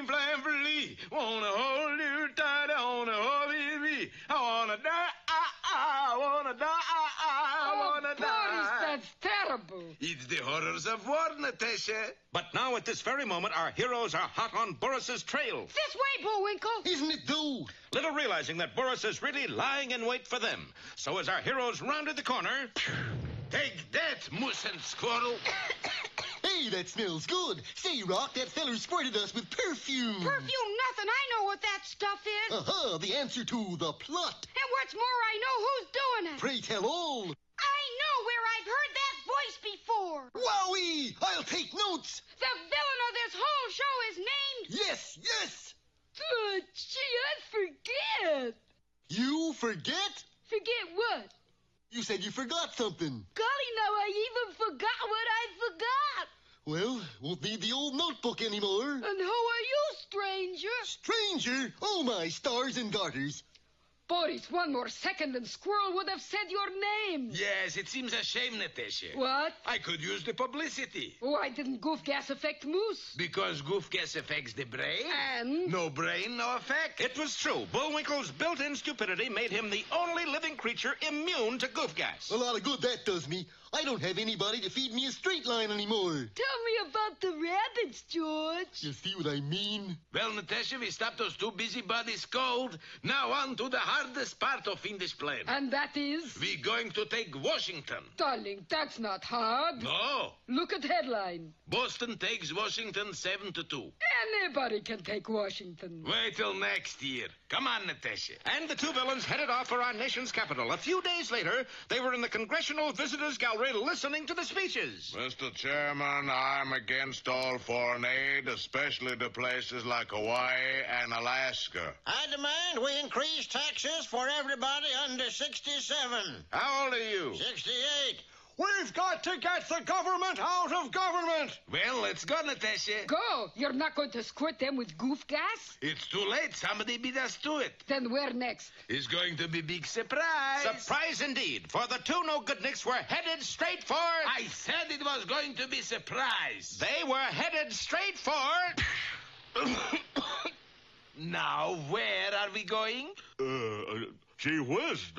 fly, flee. Wanna hold you tight, I wanna hold you. I wanna die, I wanna die, I wanna die. Boris, that's terrible. It's the horrors of war, Natasha. But now, at this very moment, our heroes are hot on Boris's trail. This way, Bullwinkle. Isn't it, though? Little realizing that Boris is really lying in wait for them. So as our heroes rounded the corner... Take that, moose and squirrel. Hey, that smells good. Say, Rock, that feller squirted us with perfume. Perfume nothing. I know what that stuff is. Aha, the answer to the plot. And what's more, I know who's doing it. Pray tell all. I know where I've heard that voice before. Wowie! I'll take notes. The villain of this whole show is named... Yes. Gee, I forget. You forget? Forget what? You said you forgot something. Golly, now I even forgot what I forgot. Well, won't need the old notebook anymore. And who are you, stranger? Stranger? Oh, my stars and garters. Boris, one more second and Squirrel would have said your name. Yes, it seems a shame, Natasha. What? I could use the publicity. Why didn't goof gas affect Moose? Because goof gas affects the brain. And? No brain, no effect. It was true. Bullwinkle's built-in stupidity made him the only living creature immune to goof gas. A lot of good that does me. I don't have anybody to feed me a straight line anymore. Tell me about the rabbits, George. You see what I mean? Well, Natasha, we stopped those two busybodies cold. Now on to the hardest part of English plan. And that is? We're going to take Washington. Darling, that's not hard. No. Look at headline. Boston takes Washington 7-2. Anybody can take Washington. Wait till next year. Come on, Natasha. And the two villains headed off for our nation's capital. A few days later, they were in the Congressional Visitors Gallery listening to the speeches. Mr. Chairman, I'm against all foreign aid, especially to places like Hawaii and Alaska. I demand we increase taxes for everybody under 67. How old are you? 68. We've got to get the government out of government. Well, let's go, Natasha. Go. You're not going to squirt them with goof gas? It's too late. Somebody beat us to it. Then where next? It's going to be a big surprise. Surprise indeed, for the two no-goodniks were headed straight for... I said it was going to be surprise. They were headed straight for... Now, where are we going? Gee whiz,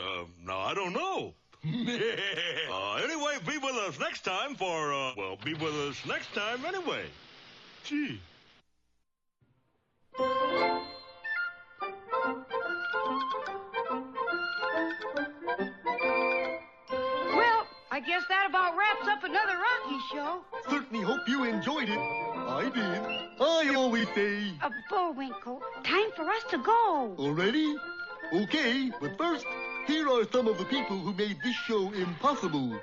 now I don't know. Anyway, be with us next time for, be with us next time anyway. Gee. guess that about wraps up another Rocky show. Certainly hope you enjoyed it. I did. I always say. Bullwinkle, time for us to go. Already? Okay, but first, here are some of the people who made this show impossible.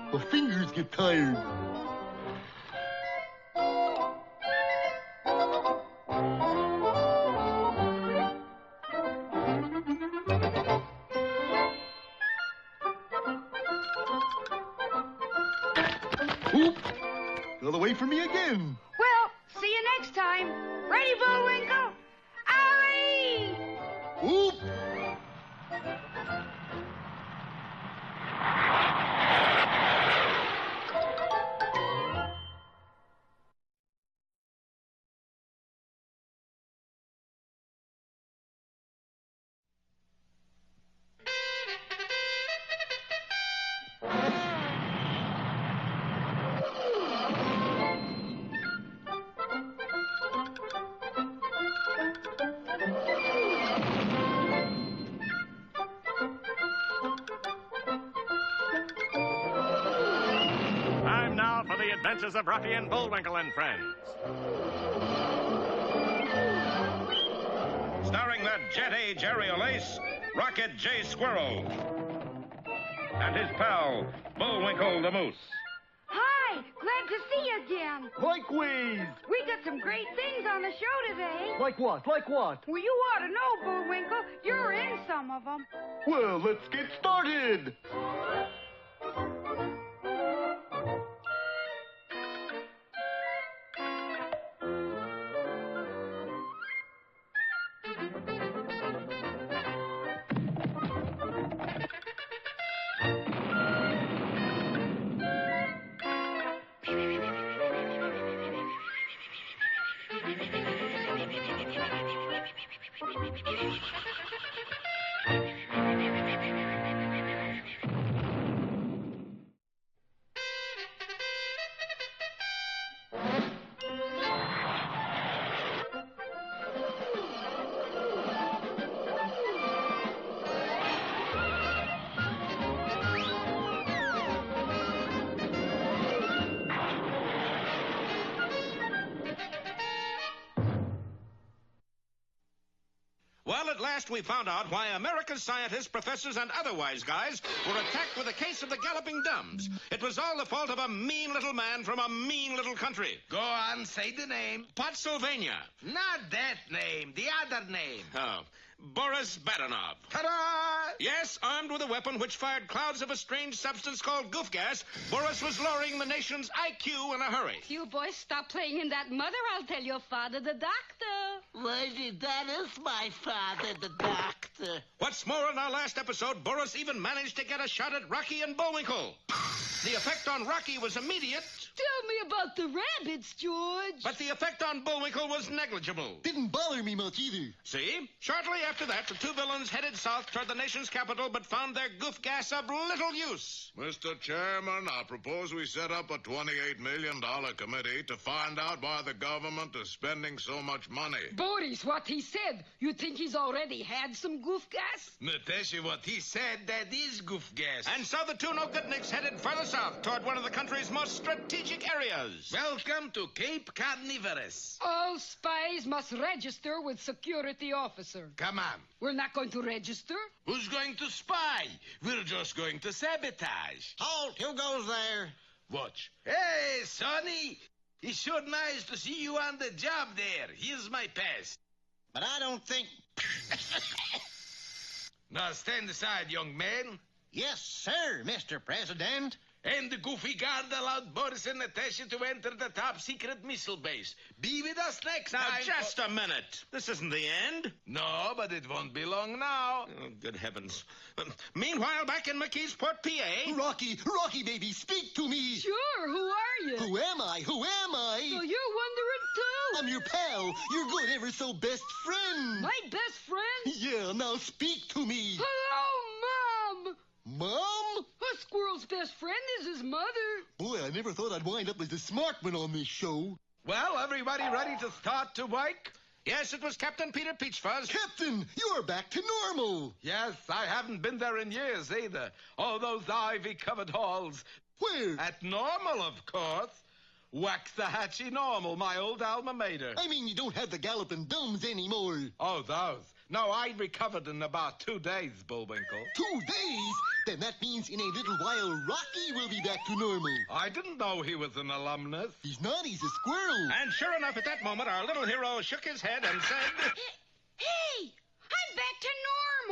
The fingers get tired. Oop! Another way for me again. Well, see you next time. Ready, Bullwinkle? Ollie! Oop! Time now for the adventures of Rocky and Bullwinkle and Friends. Starring that jet-age aerial ace, Rocket J. Squirrel. And his pal, Bullwinkle the Moose. Hi, glad to see you again. Likewise. We got some great things on the show today. Like what? Like what? Well, you ought to know, Bullwinkle. You're in some of them. Well, let's get started. Well, at last we found out why America's scientists, professors, and other wise guys were attacked with a case of the galloping dumbs. It was all the fault of a mean little man from a mean little country. Go on, say the name. Pennsylvania. Not that name, the other name. Oh, Boris Badenov. Ta-da! Yes, armed with a weapon which fired clouds of a strange substance called goof gas, Boris was lowering the nation's IQ in a hurry. If you boys stop playing in that mother, I'll tell your father, the doctor. Well, that is my father, the doctor. What's more, in our last episode, Boris even managed to get a shot at Rocky and Bullwinkle. The effect on Rocky was immediate. Tell me about the rabbits, George. But the effect on Bullwinkle was negligible. Didn't bother me much either. See? Shortly after that, the two villains headed south toward the nation's capital, but found their goof gas of little use. Mr. Chairman, I propose we set up a $28 million committee to find out why the government is spending so much money. Boris, what he said. You think he's already had some goof gas? Natasha, what he said, that is goof gas. And so the two no-good-nicks headed further south toward one of the country's most strategic areas. Welcome to Cape Carnivorous. All spies must register with security officer. Come on. We're not going to register. Who's going to spy? We're just going to sabotage. Halt! Who goes there? Watch. Hey, Sonny! It's sure nice to see you on the job there. Here's my pass. But I don't think... Now stand aside, young man. Yes, sir, Mr. President. And the goofy guard allowed Boris and Natasha to enter the top-secret missile base. Be with us next now, time. Now, just a minute. This isn't the end. No, but it won't be long now. Oh, good heavens. Meanwhile, back in McKeesport, PA... Rocky, baby, speak to me. Sure, who are you? Who am I? So you're wondering, too? I'm your pal. Your good ever so best friend. My best friend? Yeah, now speak to me. Hello, Mom. Mom? A squirrel's best friend is his mother. Boy, I never thought I'd wind up as the smart one on this show. Well, everybody ready to start to work? Yes, it was Captain Peter Peachfuzz. Captain, you're back to normal. Yes, I haven't been there in years either. All those ivy-covered halls. Where? At Normal, of course. Waxahachie Normal, my old alma mater. I mean, you don't have the Galloping Dumbs anymore. Oh, those. No, I recovered in about 2 days, Bullwinkle. 2 days? Then that means in a little while Rocky will be back to normal. I didn't know he was an alumnus. He's not, he's a squirrel. And sure enough, at that moment, our little hero shook his head and said... Hey, I'm back to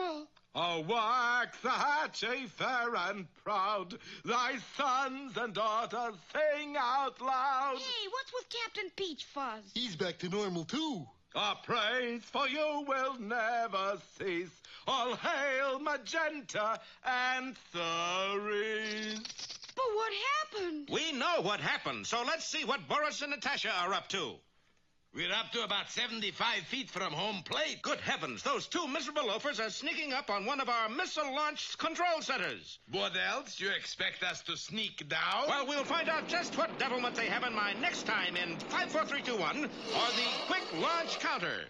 normal. Oh, Waxahachie, fair and proud, thy sons and daughters sing out loud. Hey, what's with Captain Peachfuzz? He's back to normal, too. Our praise for you will never cease. All hail Magenta and Cerise. But what happened? We know what happened, so let's see what Boris and Natasha are up to. We're up to about 75 feet from home plate. Good heavens, those two miserable loafers are sneaking up on one of our missile-launched control centers. What else? You expect us to sneak down? Well, we'll find out just what devilment they have in mind next time in 5, 4, 3, 2, 1, or the Quick Launch Counter.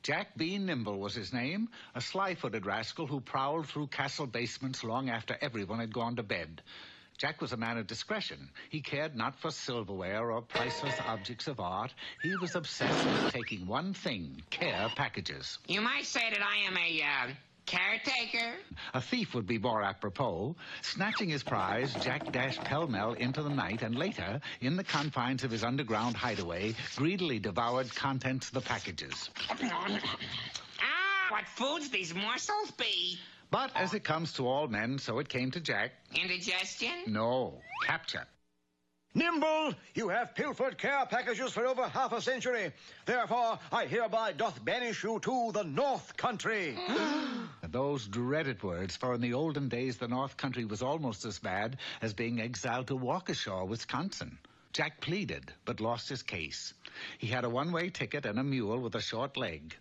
Jack B. Nimble was his name, a sly-footed rascal who prowled through castle basements long after everyone had gone to bed. Jack was a man of discretion. He cared not for silverware or priceless objects of art. He was obsessed with taking one thing, care packages. You might say that I am a, caretaker. A thief would be more apropos. Snatching his prize, Jack dashed pell-mell into the night and later, in the confines of his underground hideaway, greedily devoured contents of the packages. What foods these morsels be? But as it comes to all men, so it came to Jack. Indigestion? No, capture. Nimble, you have pilfered care packages for over half a century. Therefore, I hereby doth banish you to the North Country. Those dreaded words, for in the olden days the North Country was almost as bad as being exiled to Waukesha, Wisconsin. Jack pleaded, but lost his case. He had a one-way ticket and a mule with a short leg.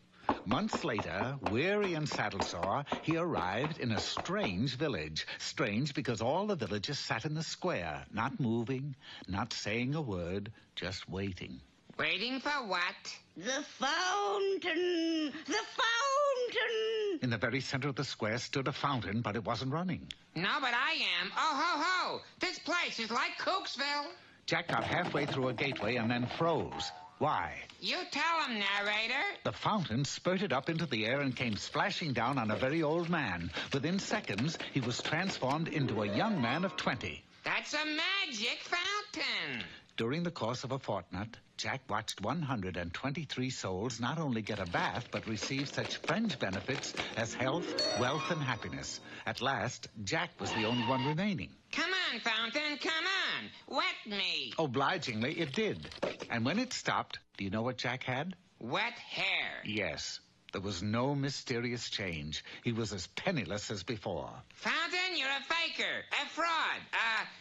Months later, weary and saddle-sore, he arrived in a strange village. Strange because all the villagers sat in the square, not moving, not saying a word, just waiting. Waiting for what? The fountain! The fountain! In the very center of the square stood a fountain, but it wasn't running. No, but I am. Oh, ho, ho! This place is like Cooksville. Jack got halfway through a gateway and then froze. Why? You tell him, narrator. The fountain spurted up into the air and came splashing down on a very old man. Within seconds, he was transformed into a young man of 20. That's a magic fountain. During the course of a fortnight, Jack watched 123 souls not only get a bath, but receive such fringe benefits as health, wealth, and happiness. At last, Jack was the only one remaining. Come on, fountain, come on. Wet me. Obligingly, it did. And when it stopped, do you know what Jack had? Wet hair. Yes. There was no mysterious change. He was as penniless as before. Fountain, you're a faker, a fraud,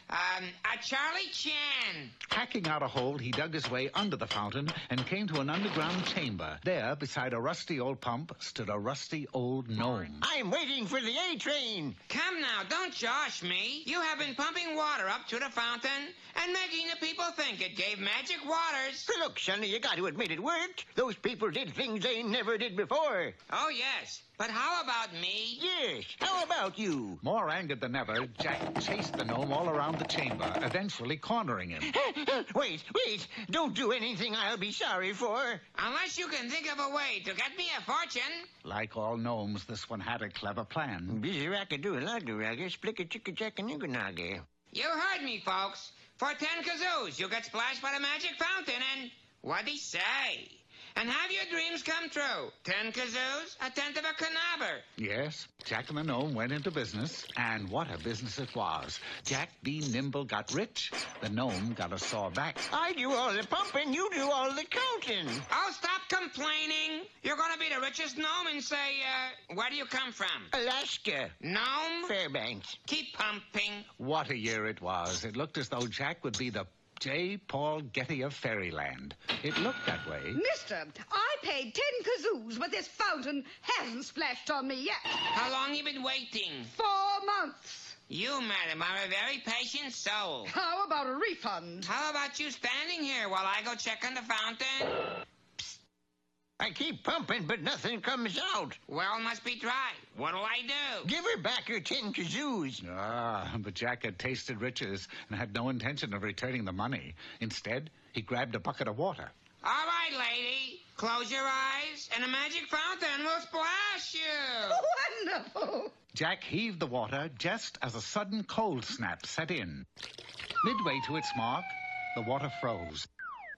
a Charlie Chan. Hacking out a hole, he dug his way under the fountain and came to an underground chamber. There, beside a rusty old pump, stood a rusty old gnome. I'm waiting for the A-train. Come now, don't josh me. You have been pumping water up to the fountain and making the people think it gave magic waters. Look, Sonny, you got to admit it worked. Those people did things they never did before. Oh, yes. But how about me? Yes, how about you? More angered than ever, Jack chased the gnome all around the chamber, eventually cornering him. Wait. Don't do anything I'll be sorry for. Unless you can think of a way to get me a fortune. Like all gnomes, this one had a clever plan. Busy rackadoo, laggy, splicker, chicka, jack, and nigger. You heard me, folks. For 10 kazoos, you get splashed by the magic fountain and... What'd he say? And have your dreams come true. 10 kazoos, a tenth of a canaver. Yes, Jack and the gnome went into business, and what a business it was. Jack B. Nimble got rich, the gnome got a sore back. I do all the pumping, you do all the counting. Oh, stop complaining. You're going to be the richest gnome and say, where do you come from? Alaska. Gnome? Fairbanks. Keep pumping. What a year it was. It looked as though Jack would be the J. Paul Getty of Fairyland. It looked that way. Mister, I paid 10 kazoos, but this fountain hasn't splashed on me yet. How long you been waiting? 4 months. You, madam, are a very patient soul. How about a refund? How about you standing here while I go check on the fountain? I keep pumping, but nothing comes out. Well, must be dry. What'll I do? Give her back her 10 kazoos. But Jack had tasted riches and had no intention of returning the money. Instead, he grabbed a bucket of water. All right, lady. Close your eyes, and a magic fountain will splash you. Wonderful. Jack heaved the water just as a sudden cold snap set in. Midway to its mark, the water froze.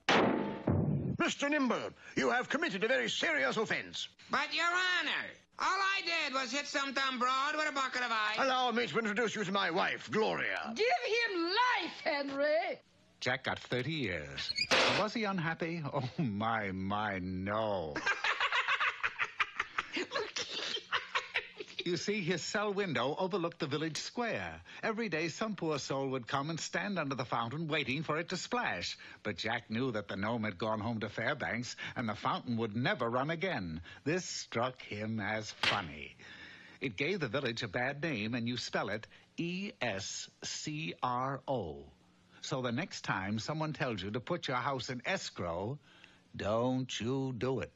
Mr. Nimble, you have committed a very serious offense. But, Your Honor, all I did was hit some dumb broad with a bucket of ice. Allow me to introduce you to my wife, Gloria. Give him life, Henry. Jack got 30 years. Was he unhappy? Oh, my, no. You see, his cell window overlooked the village square. Every day, some poor soul would come and stand under the fountain waiting for it to splash. But Jack knew that the gnome had gone home to Fairbanks, and the fountain would never run again. This struck him as funny. It gave the village a bad name, and you spell it E-S-C-R-O. So the next time someone tells you to put your house in escrow, don't you do it.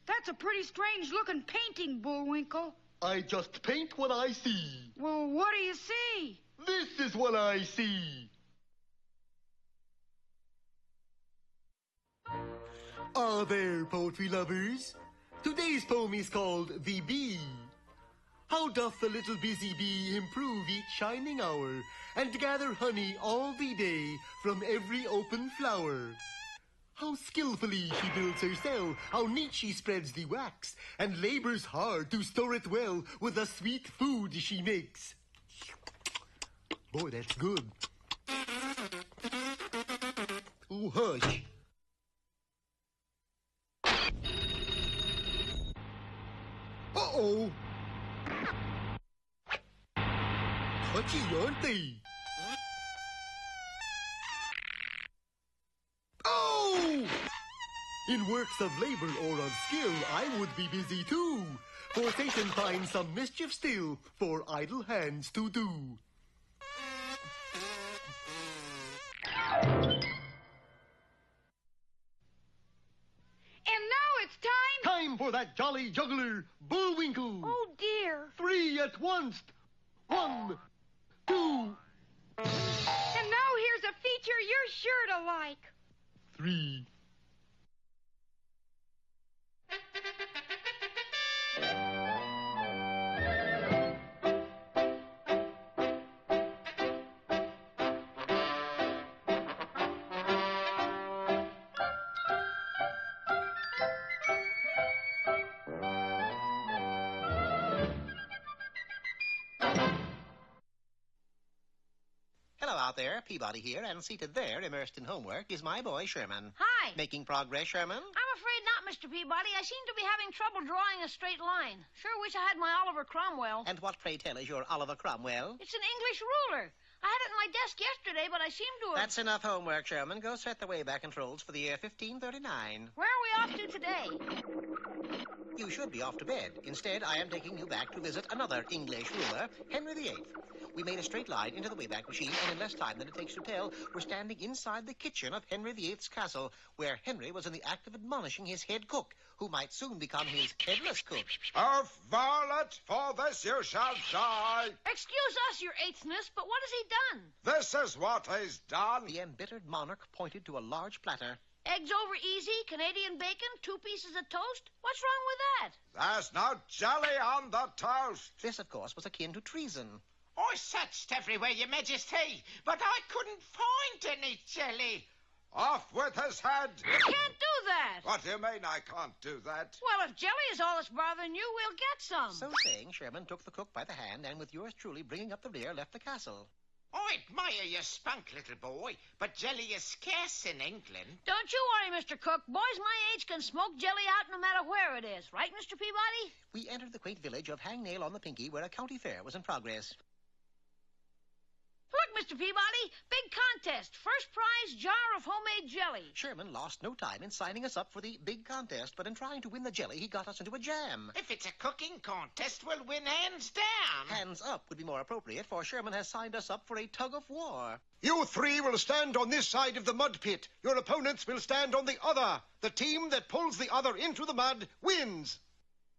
That's a pretty strange-looking painting, Bullwinkle. I just paint what I see. Well, what do you see? This is what I see. There, poetry lovers. Today's poem is called The Bee. How doth the little busy bee improve each shining hour, and gather honey all the day from every open flower. How skillfully she builds her cell, how neat she spreads the wax, and labors hard to store it well with the sweet food she makes. Boy, that's good. Oh, hush. Uh-oh. Touchy, aren't they? Oh! In works of labor or of skill, I would be busy too. For Satan finds some mischief still for idle hands to do. And now it's time... Time for that jolly juggler, Bullwinkle. Oh, dear. 3 at once. 1, 2. And now here's a feature you're sure to like. 3. Hello out there, Peabody here, and seated there, immersed in homework, is my boy Sherman. Hi. Making progress, Sherman? I'm afraid not, Mr. Peabody. I seem to be having trouble drawing a straight line. Sure wish I had my Oliver Cromwell. And what, pray tell, is your Oliver Cromwell? It's an English ruler. I had it in my desk yesterday, but I seem to have... That's enough homework, Sherman. Go set the Wayback Controls for the year 1539. Where are we off to today? You should be off to bed. Instead, I am taking you back to visit another English ruler, Henry VIII. We made a straight line into the Wayback Machine, and in less time than it takes to tell, we're standing inside the kitchen of Henry VIII's castle, where Henry was in the act of admonishing his head cook, who might soon become his headless cook. Of varlet, for this you shall die. Excuse us, your eighth-ness, but what has he done? This is what he's done. The embittered monarch pointed to a large platter. Eggs over easy, Canadian bacon, 2 pieces of toast. What's wrong with that? There's no jelly on the toast. This, of course, was akin to treason. I searched everywhere, Your Majesty, but I couldn't find any jelly. Off with his head. You can't do that. What do you mean I can't do that? Well, if jelly is all that's bothering you, we'll get some. So saying, Sherman took the cook by the hand and, with yours truly bringing up the rear, left the castle. I admire your spunk, little boy, but jelly is scarce in England. Don't you worry, Mr. Cook. Boys my age can smoke jelly out no matter where it is. Right, Mr. Peabody? We entered the quaint village of Hangnail on the Pinky, where a county fair was in progress. Look, Mr. Peabody, big contest. First prize, jar of homemade jelly. Sherman lost no time in signing us up for the big contest, but in trying to win the jelly, he got us into a jam. If it's a cooking contest, we'll win hands down. Hands up would be more appropriate, for Sherman has signed us up for a tug of war. You 3 will stand on this side of the mud pit. Your opponents will stand on the other. The team that pulls the other into the mud wins.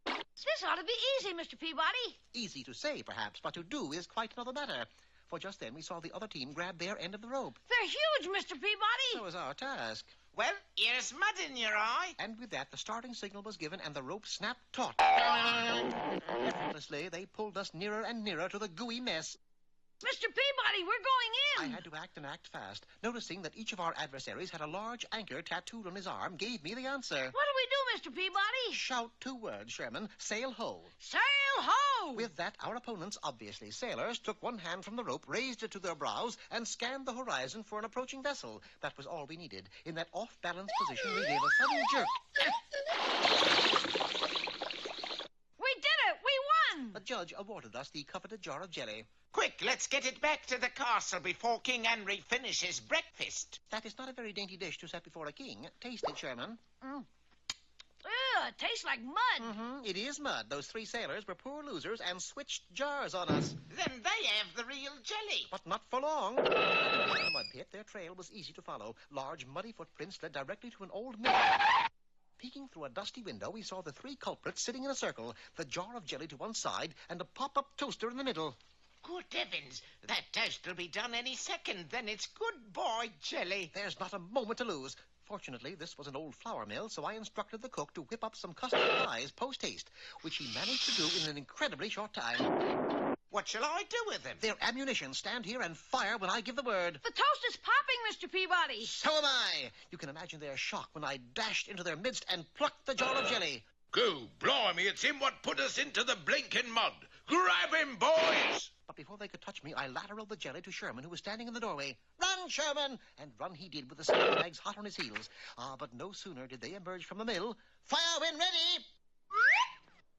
This ought to be easy, Mr. Peabody. Easy to say, perhaps, but to do is quite another matter. For just then we saw the other team grab their end of the rope. They're huge, Mr. Peabody. So was our task. Well, here's mud in your eye. And with that, the starting signal was given and the rope snapped taut. Effortlessly, they pulled us nearer and nearer to the gooey mess. Mr. Peabody, we're going in. I had to act and act fast. Noticing that each of our adversaries had a large anchor tattooed on his arm gave me the answer. What do we do, Mr. Peabody? Shout 2 words, Sherman. Sail ho. Sail ho! With that, our opponents, obviously sailors, took one hand from the rope, raised it to their brows, and scanned the horizon for an approaching vessel. That was all we needed. In that off-balance position, we gave a sudden jerk. We did it! We won! The judge awarded us the coveted jar of jelly. Quick, let's get it back to the castle before King Henry finishes breakfast. That is not a very dainty dish to set before a king. Taste it, Sherman. Ugh, it tastes like mud. It is mud. Those 3 sailors were poor losers and switched jars on us. Then they have the real jelly. But not for long. In the mud pit, their trail was easy to follow. Large, muddy footprints led directly to an old mill. Peeking through a dusty window, we saw the 3 culprits sitting in a circle, the jar of jelly to one side, and a pop-up toaster in the middle. Good heavens, that toast will be done any second. Then it's goodbye, jelly. There's not a moment to lose. Fortunately, this was an old flour mill, so I instructed the cook to whip up some custard pies post-haste, which he managed to do in an incredibly short time. What shall I do with them? They're ammunition. Stand here and fire when I give the word. The toast is popping, Mr. Peabody. So am I. You can imagine their shock when I dashed into their midst and plucked the jar of jelly. Go, blimey, it's him what put us into the blinking mud. Grab him, boys! But before they could touch me, I lateraled the jelly to Sherman, who was standing in the doorway. Run, Sherman! And run he did with the sandbags hot on his heels. But no sooner did they emerge from the mill. Fire when ready!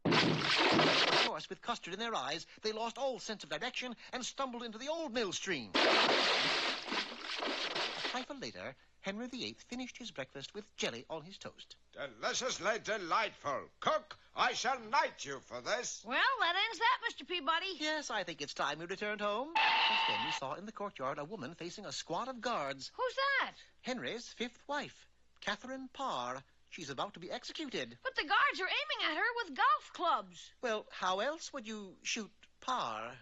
Of course, with custard in their eyes, they lost all sense of direction and stumbled into the old mill stream. A trifle later, Henry VIII finished his breakfast with jelly on his toast. Deliciously delightful. Cook, I shall knight you for this. Well, that ends that, Mr. Peabody. Yes, I think it's time we returned home. Just then we saw in the courtyard a woman facing a squad of guards. Who's that? Henry's 5th wife, Catherine Parr. She's about to be executed. But the guards are aiming at her with golf clubs. Well, how else would you shoot Parr?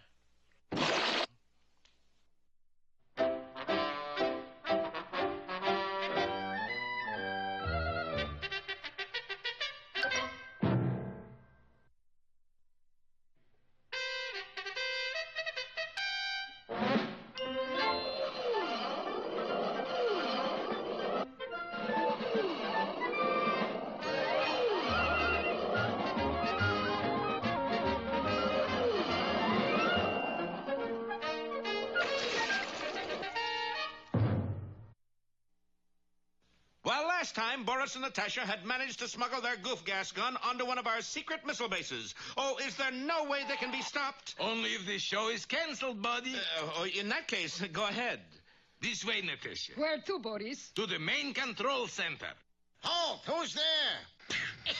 Last time, Boris and Natasha had managed to smuggle their goof gas gun onto one of our secret missile bases. Oh, is there no way they can be stopped? Only if the show is canceled, buddy. In that case, go ahead. This way, Natasha. Where to, Boris? To the main control center. Halt! Who's there?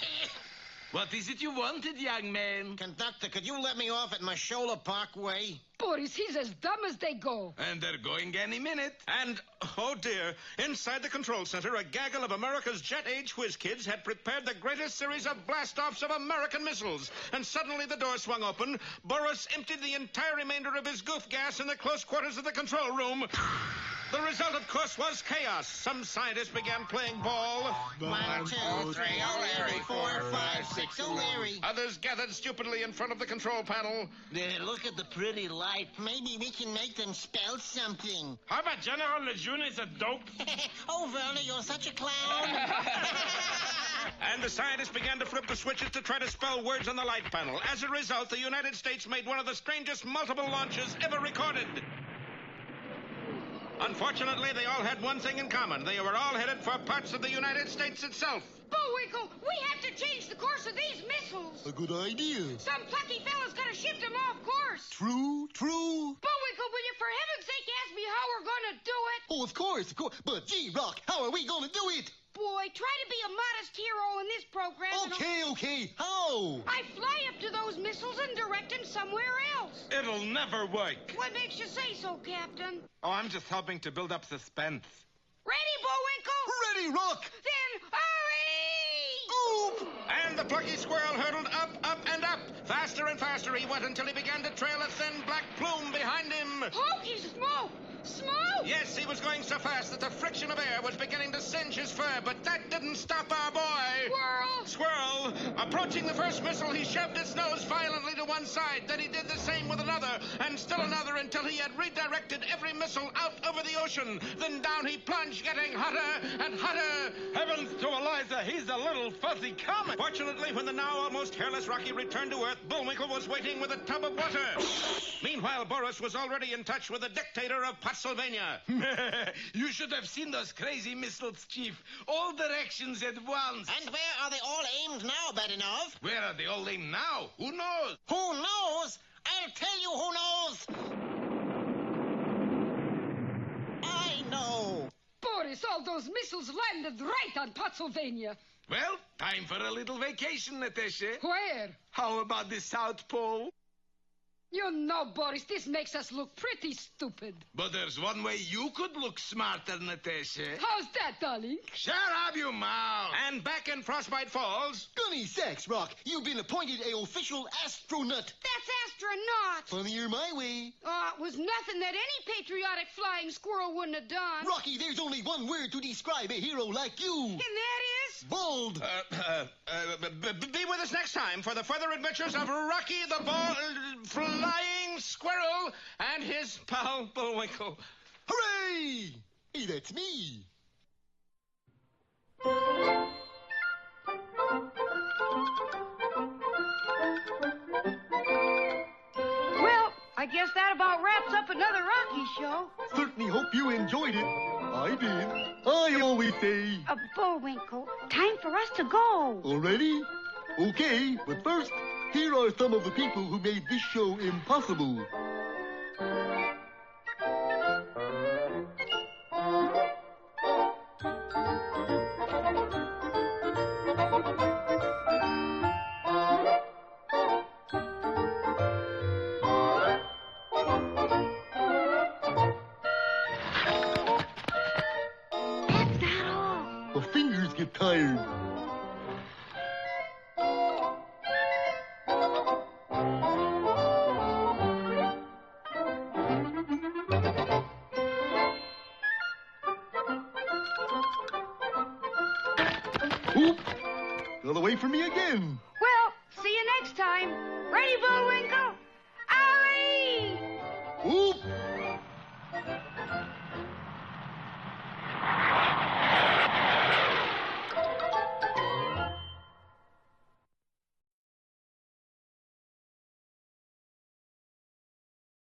What is it you wanted, young man? Conductor, could you let me off at Mashola Parkway? Boris, he's as dumb as they go. And they're going any minute. And, oh dear, inside the control center, a gaggle of America's jet-age whiz kids had prepared the greatest series of blast-offs of American missiles. And suddenly the door swung open. Boris emptied the entire remainder of his goof gas in the close quarters of the control room. The result, of course, was chaos. Some scientists began playing ball. 1, 2, 3, O'Leary. 4, 5, 6, O'Leary. Others gathered stupidly in front of the control panel. Look at the pretty light. Maybe we can make them spell something. How about General Lejeune is a dope? Oh, Werner, you're such a clown. And the scientists began to flip the switches to try to spell words on the light panel. As a result, the United States made one of the strangest multiple launches ever recorded. Unfortunately, they all had one thing in common. They were all headed for parts of the United States itself. Bullwinkle, we have to change the course of these missiles. A good idea. Some plucky fella's got to shift them off course. True. Bullwinkle, will you for heaven's sake ask me how we're going to do it? Oh, of course. But, gee, Rock, how are we going to do it? Boy, try to be a modest hero in this program. Okay. How? I fly up to those missiles and direct them somewhere else. It'll never work. What makes you say so, Captain? Oh, I'm just helping to build up suspense. Ready, Bullwinkle? Ready, Rock. Then hurry! Oop! And the plucky squirrel hurtled up, and up. Faster and faster he went until he began to trail a thin black plume behind him. Hokey smoke! Smoke! Yes, he was going so fast that the friction of air was beginning to singe his fur, but that didn't stop our boy. Squirrel! Approaching the first missile, he shoved its nose violently to one side. Then he did the same with another, and still another, until he had redirected every missile out over the ocean. Then down he plunged, getting hotter and hotter. Heavens to Eliza, he's a little fuzzy comet. Fortunately, when the now almost hairless Rocky returned to Earth, Bullwinkle was waiting with a tub of water. Meanwhile, Boris was already in touch with the dictator of Pennsylvania. You should have seen those crazy missiles, Chief. All directions at once. And where are they all aimed now, Badinov? Where are they all aimed now? Who knows? Who knows? I'll tell you who knows. I know. Boris, all those missiles landed right on Pennsylvania. Well, time for a little vacation, Natasha. Where? How about the South Pole? You know, Boris, this makes us look pretty stupid. But there's one way you could look smarter, Natasha. How's that, darling? Shut up, you mouth. And back in Frostbite Falls... Gunny sacks, Rock. You've been appointed a official astronaut. That's astronaut. Funnier my way. Oh, it was nothing that any patriotic flying squirrel wouldn't have done. Rocky, there's only one word to describe a hero like you. And that is? Bold. Be with us next time for the further adventures of Rocky the Flying Squirrel and his pal Bullwinkle. Hooray! Hey, that's me. Well, I guess that about wraps up another Rocky show. Certainly hope you enjoyed it. I did. I always say... Bullwinkle, time for us to go. Already? Okay, but first, here are some of the people who made this show impossible. That's not all. My fingers get tired. Oop! Got away from me again. Well, see you next time. Ready, Bullwinkle?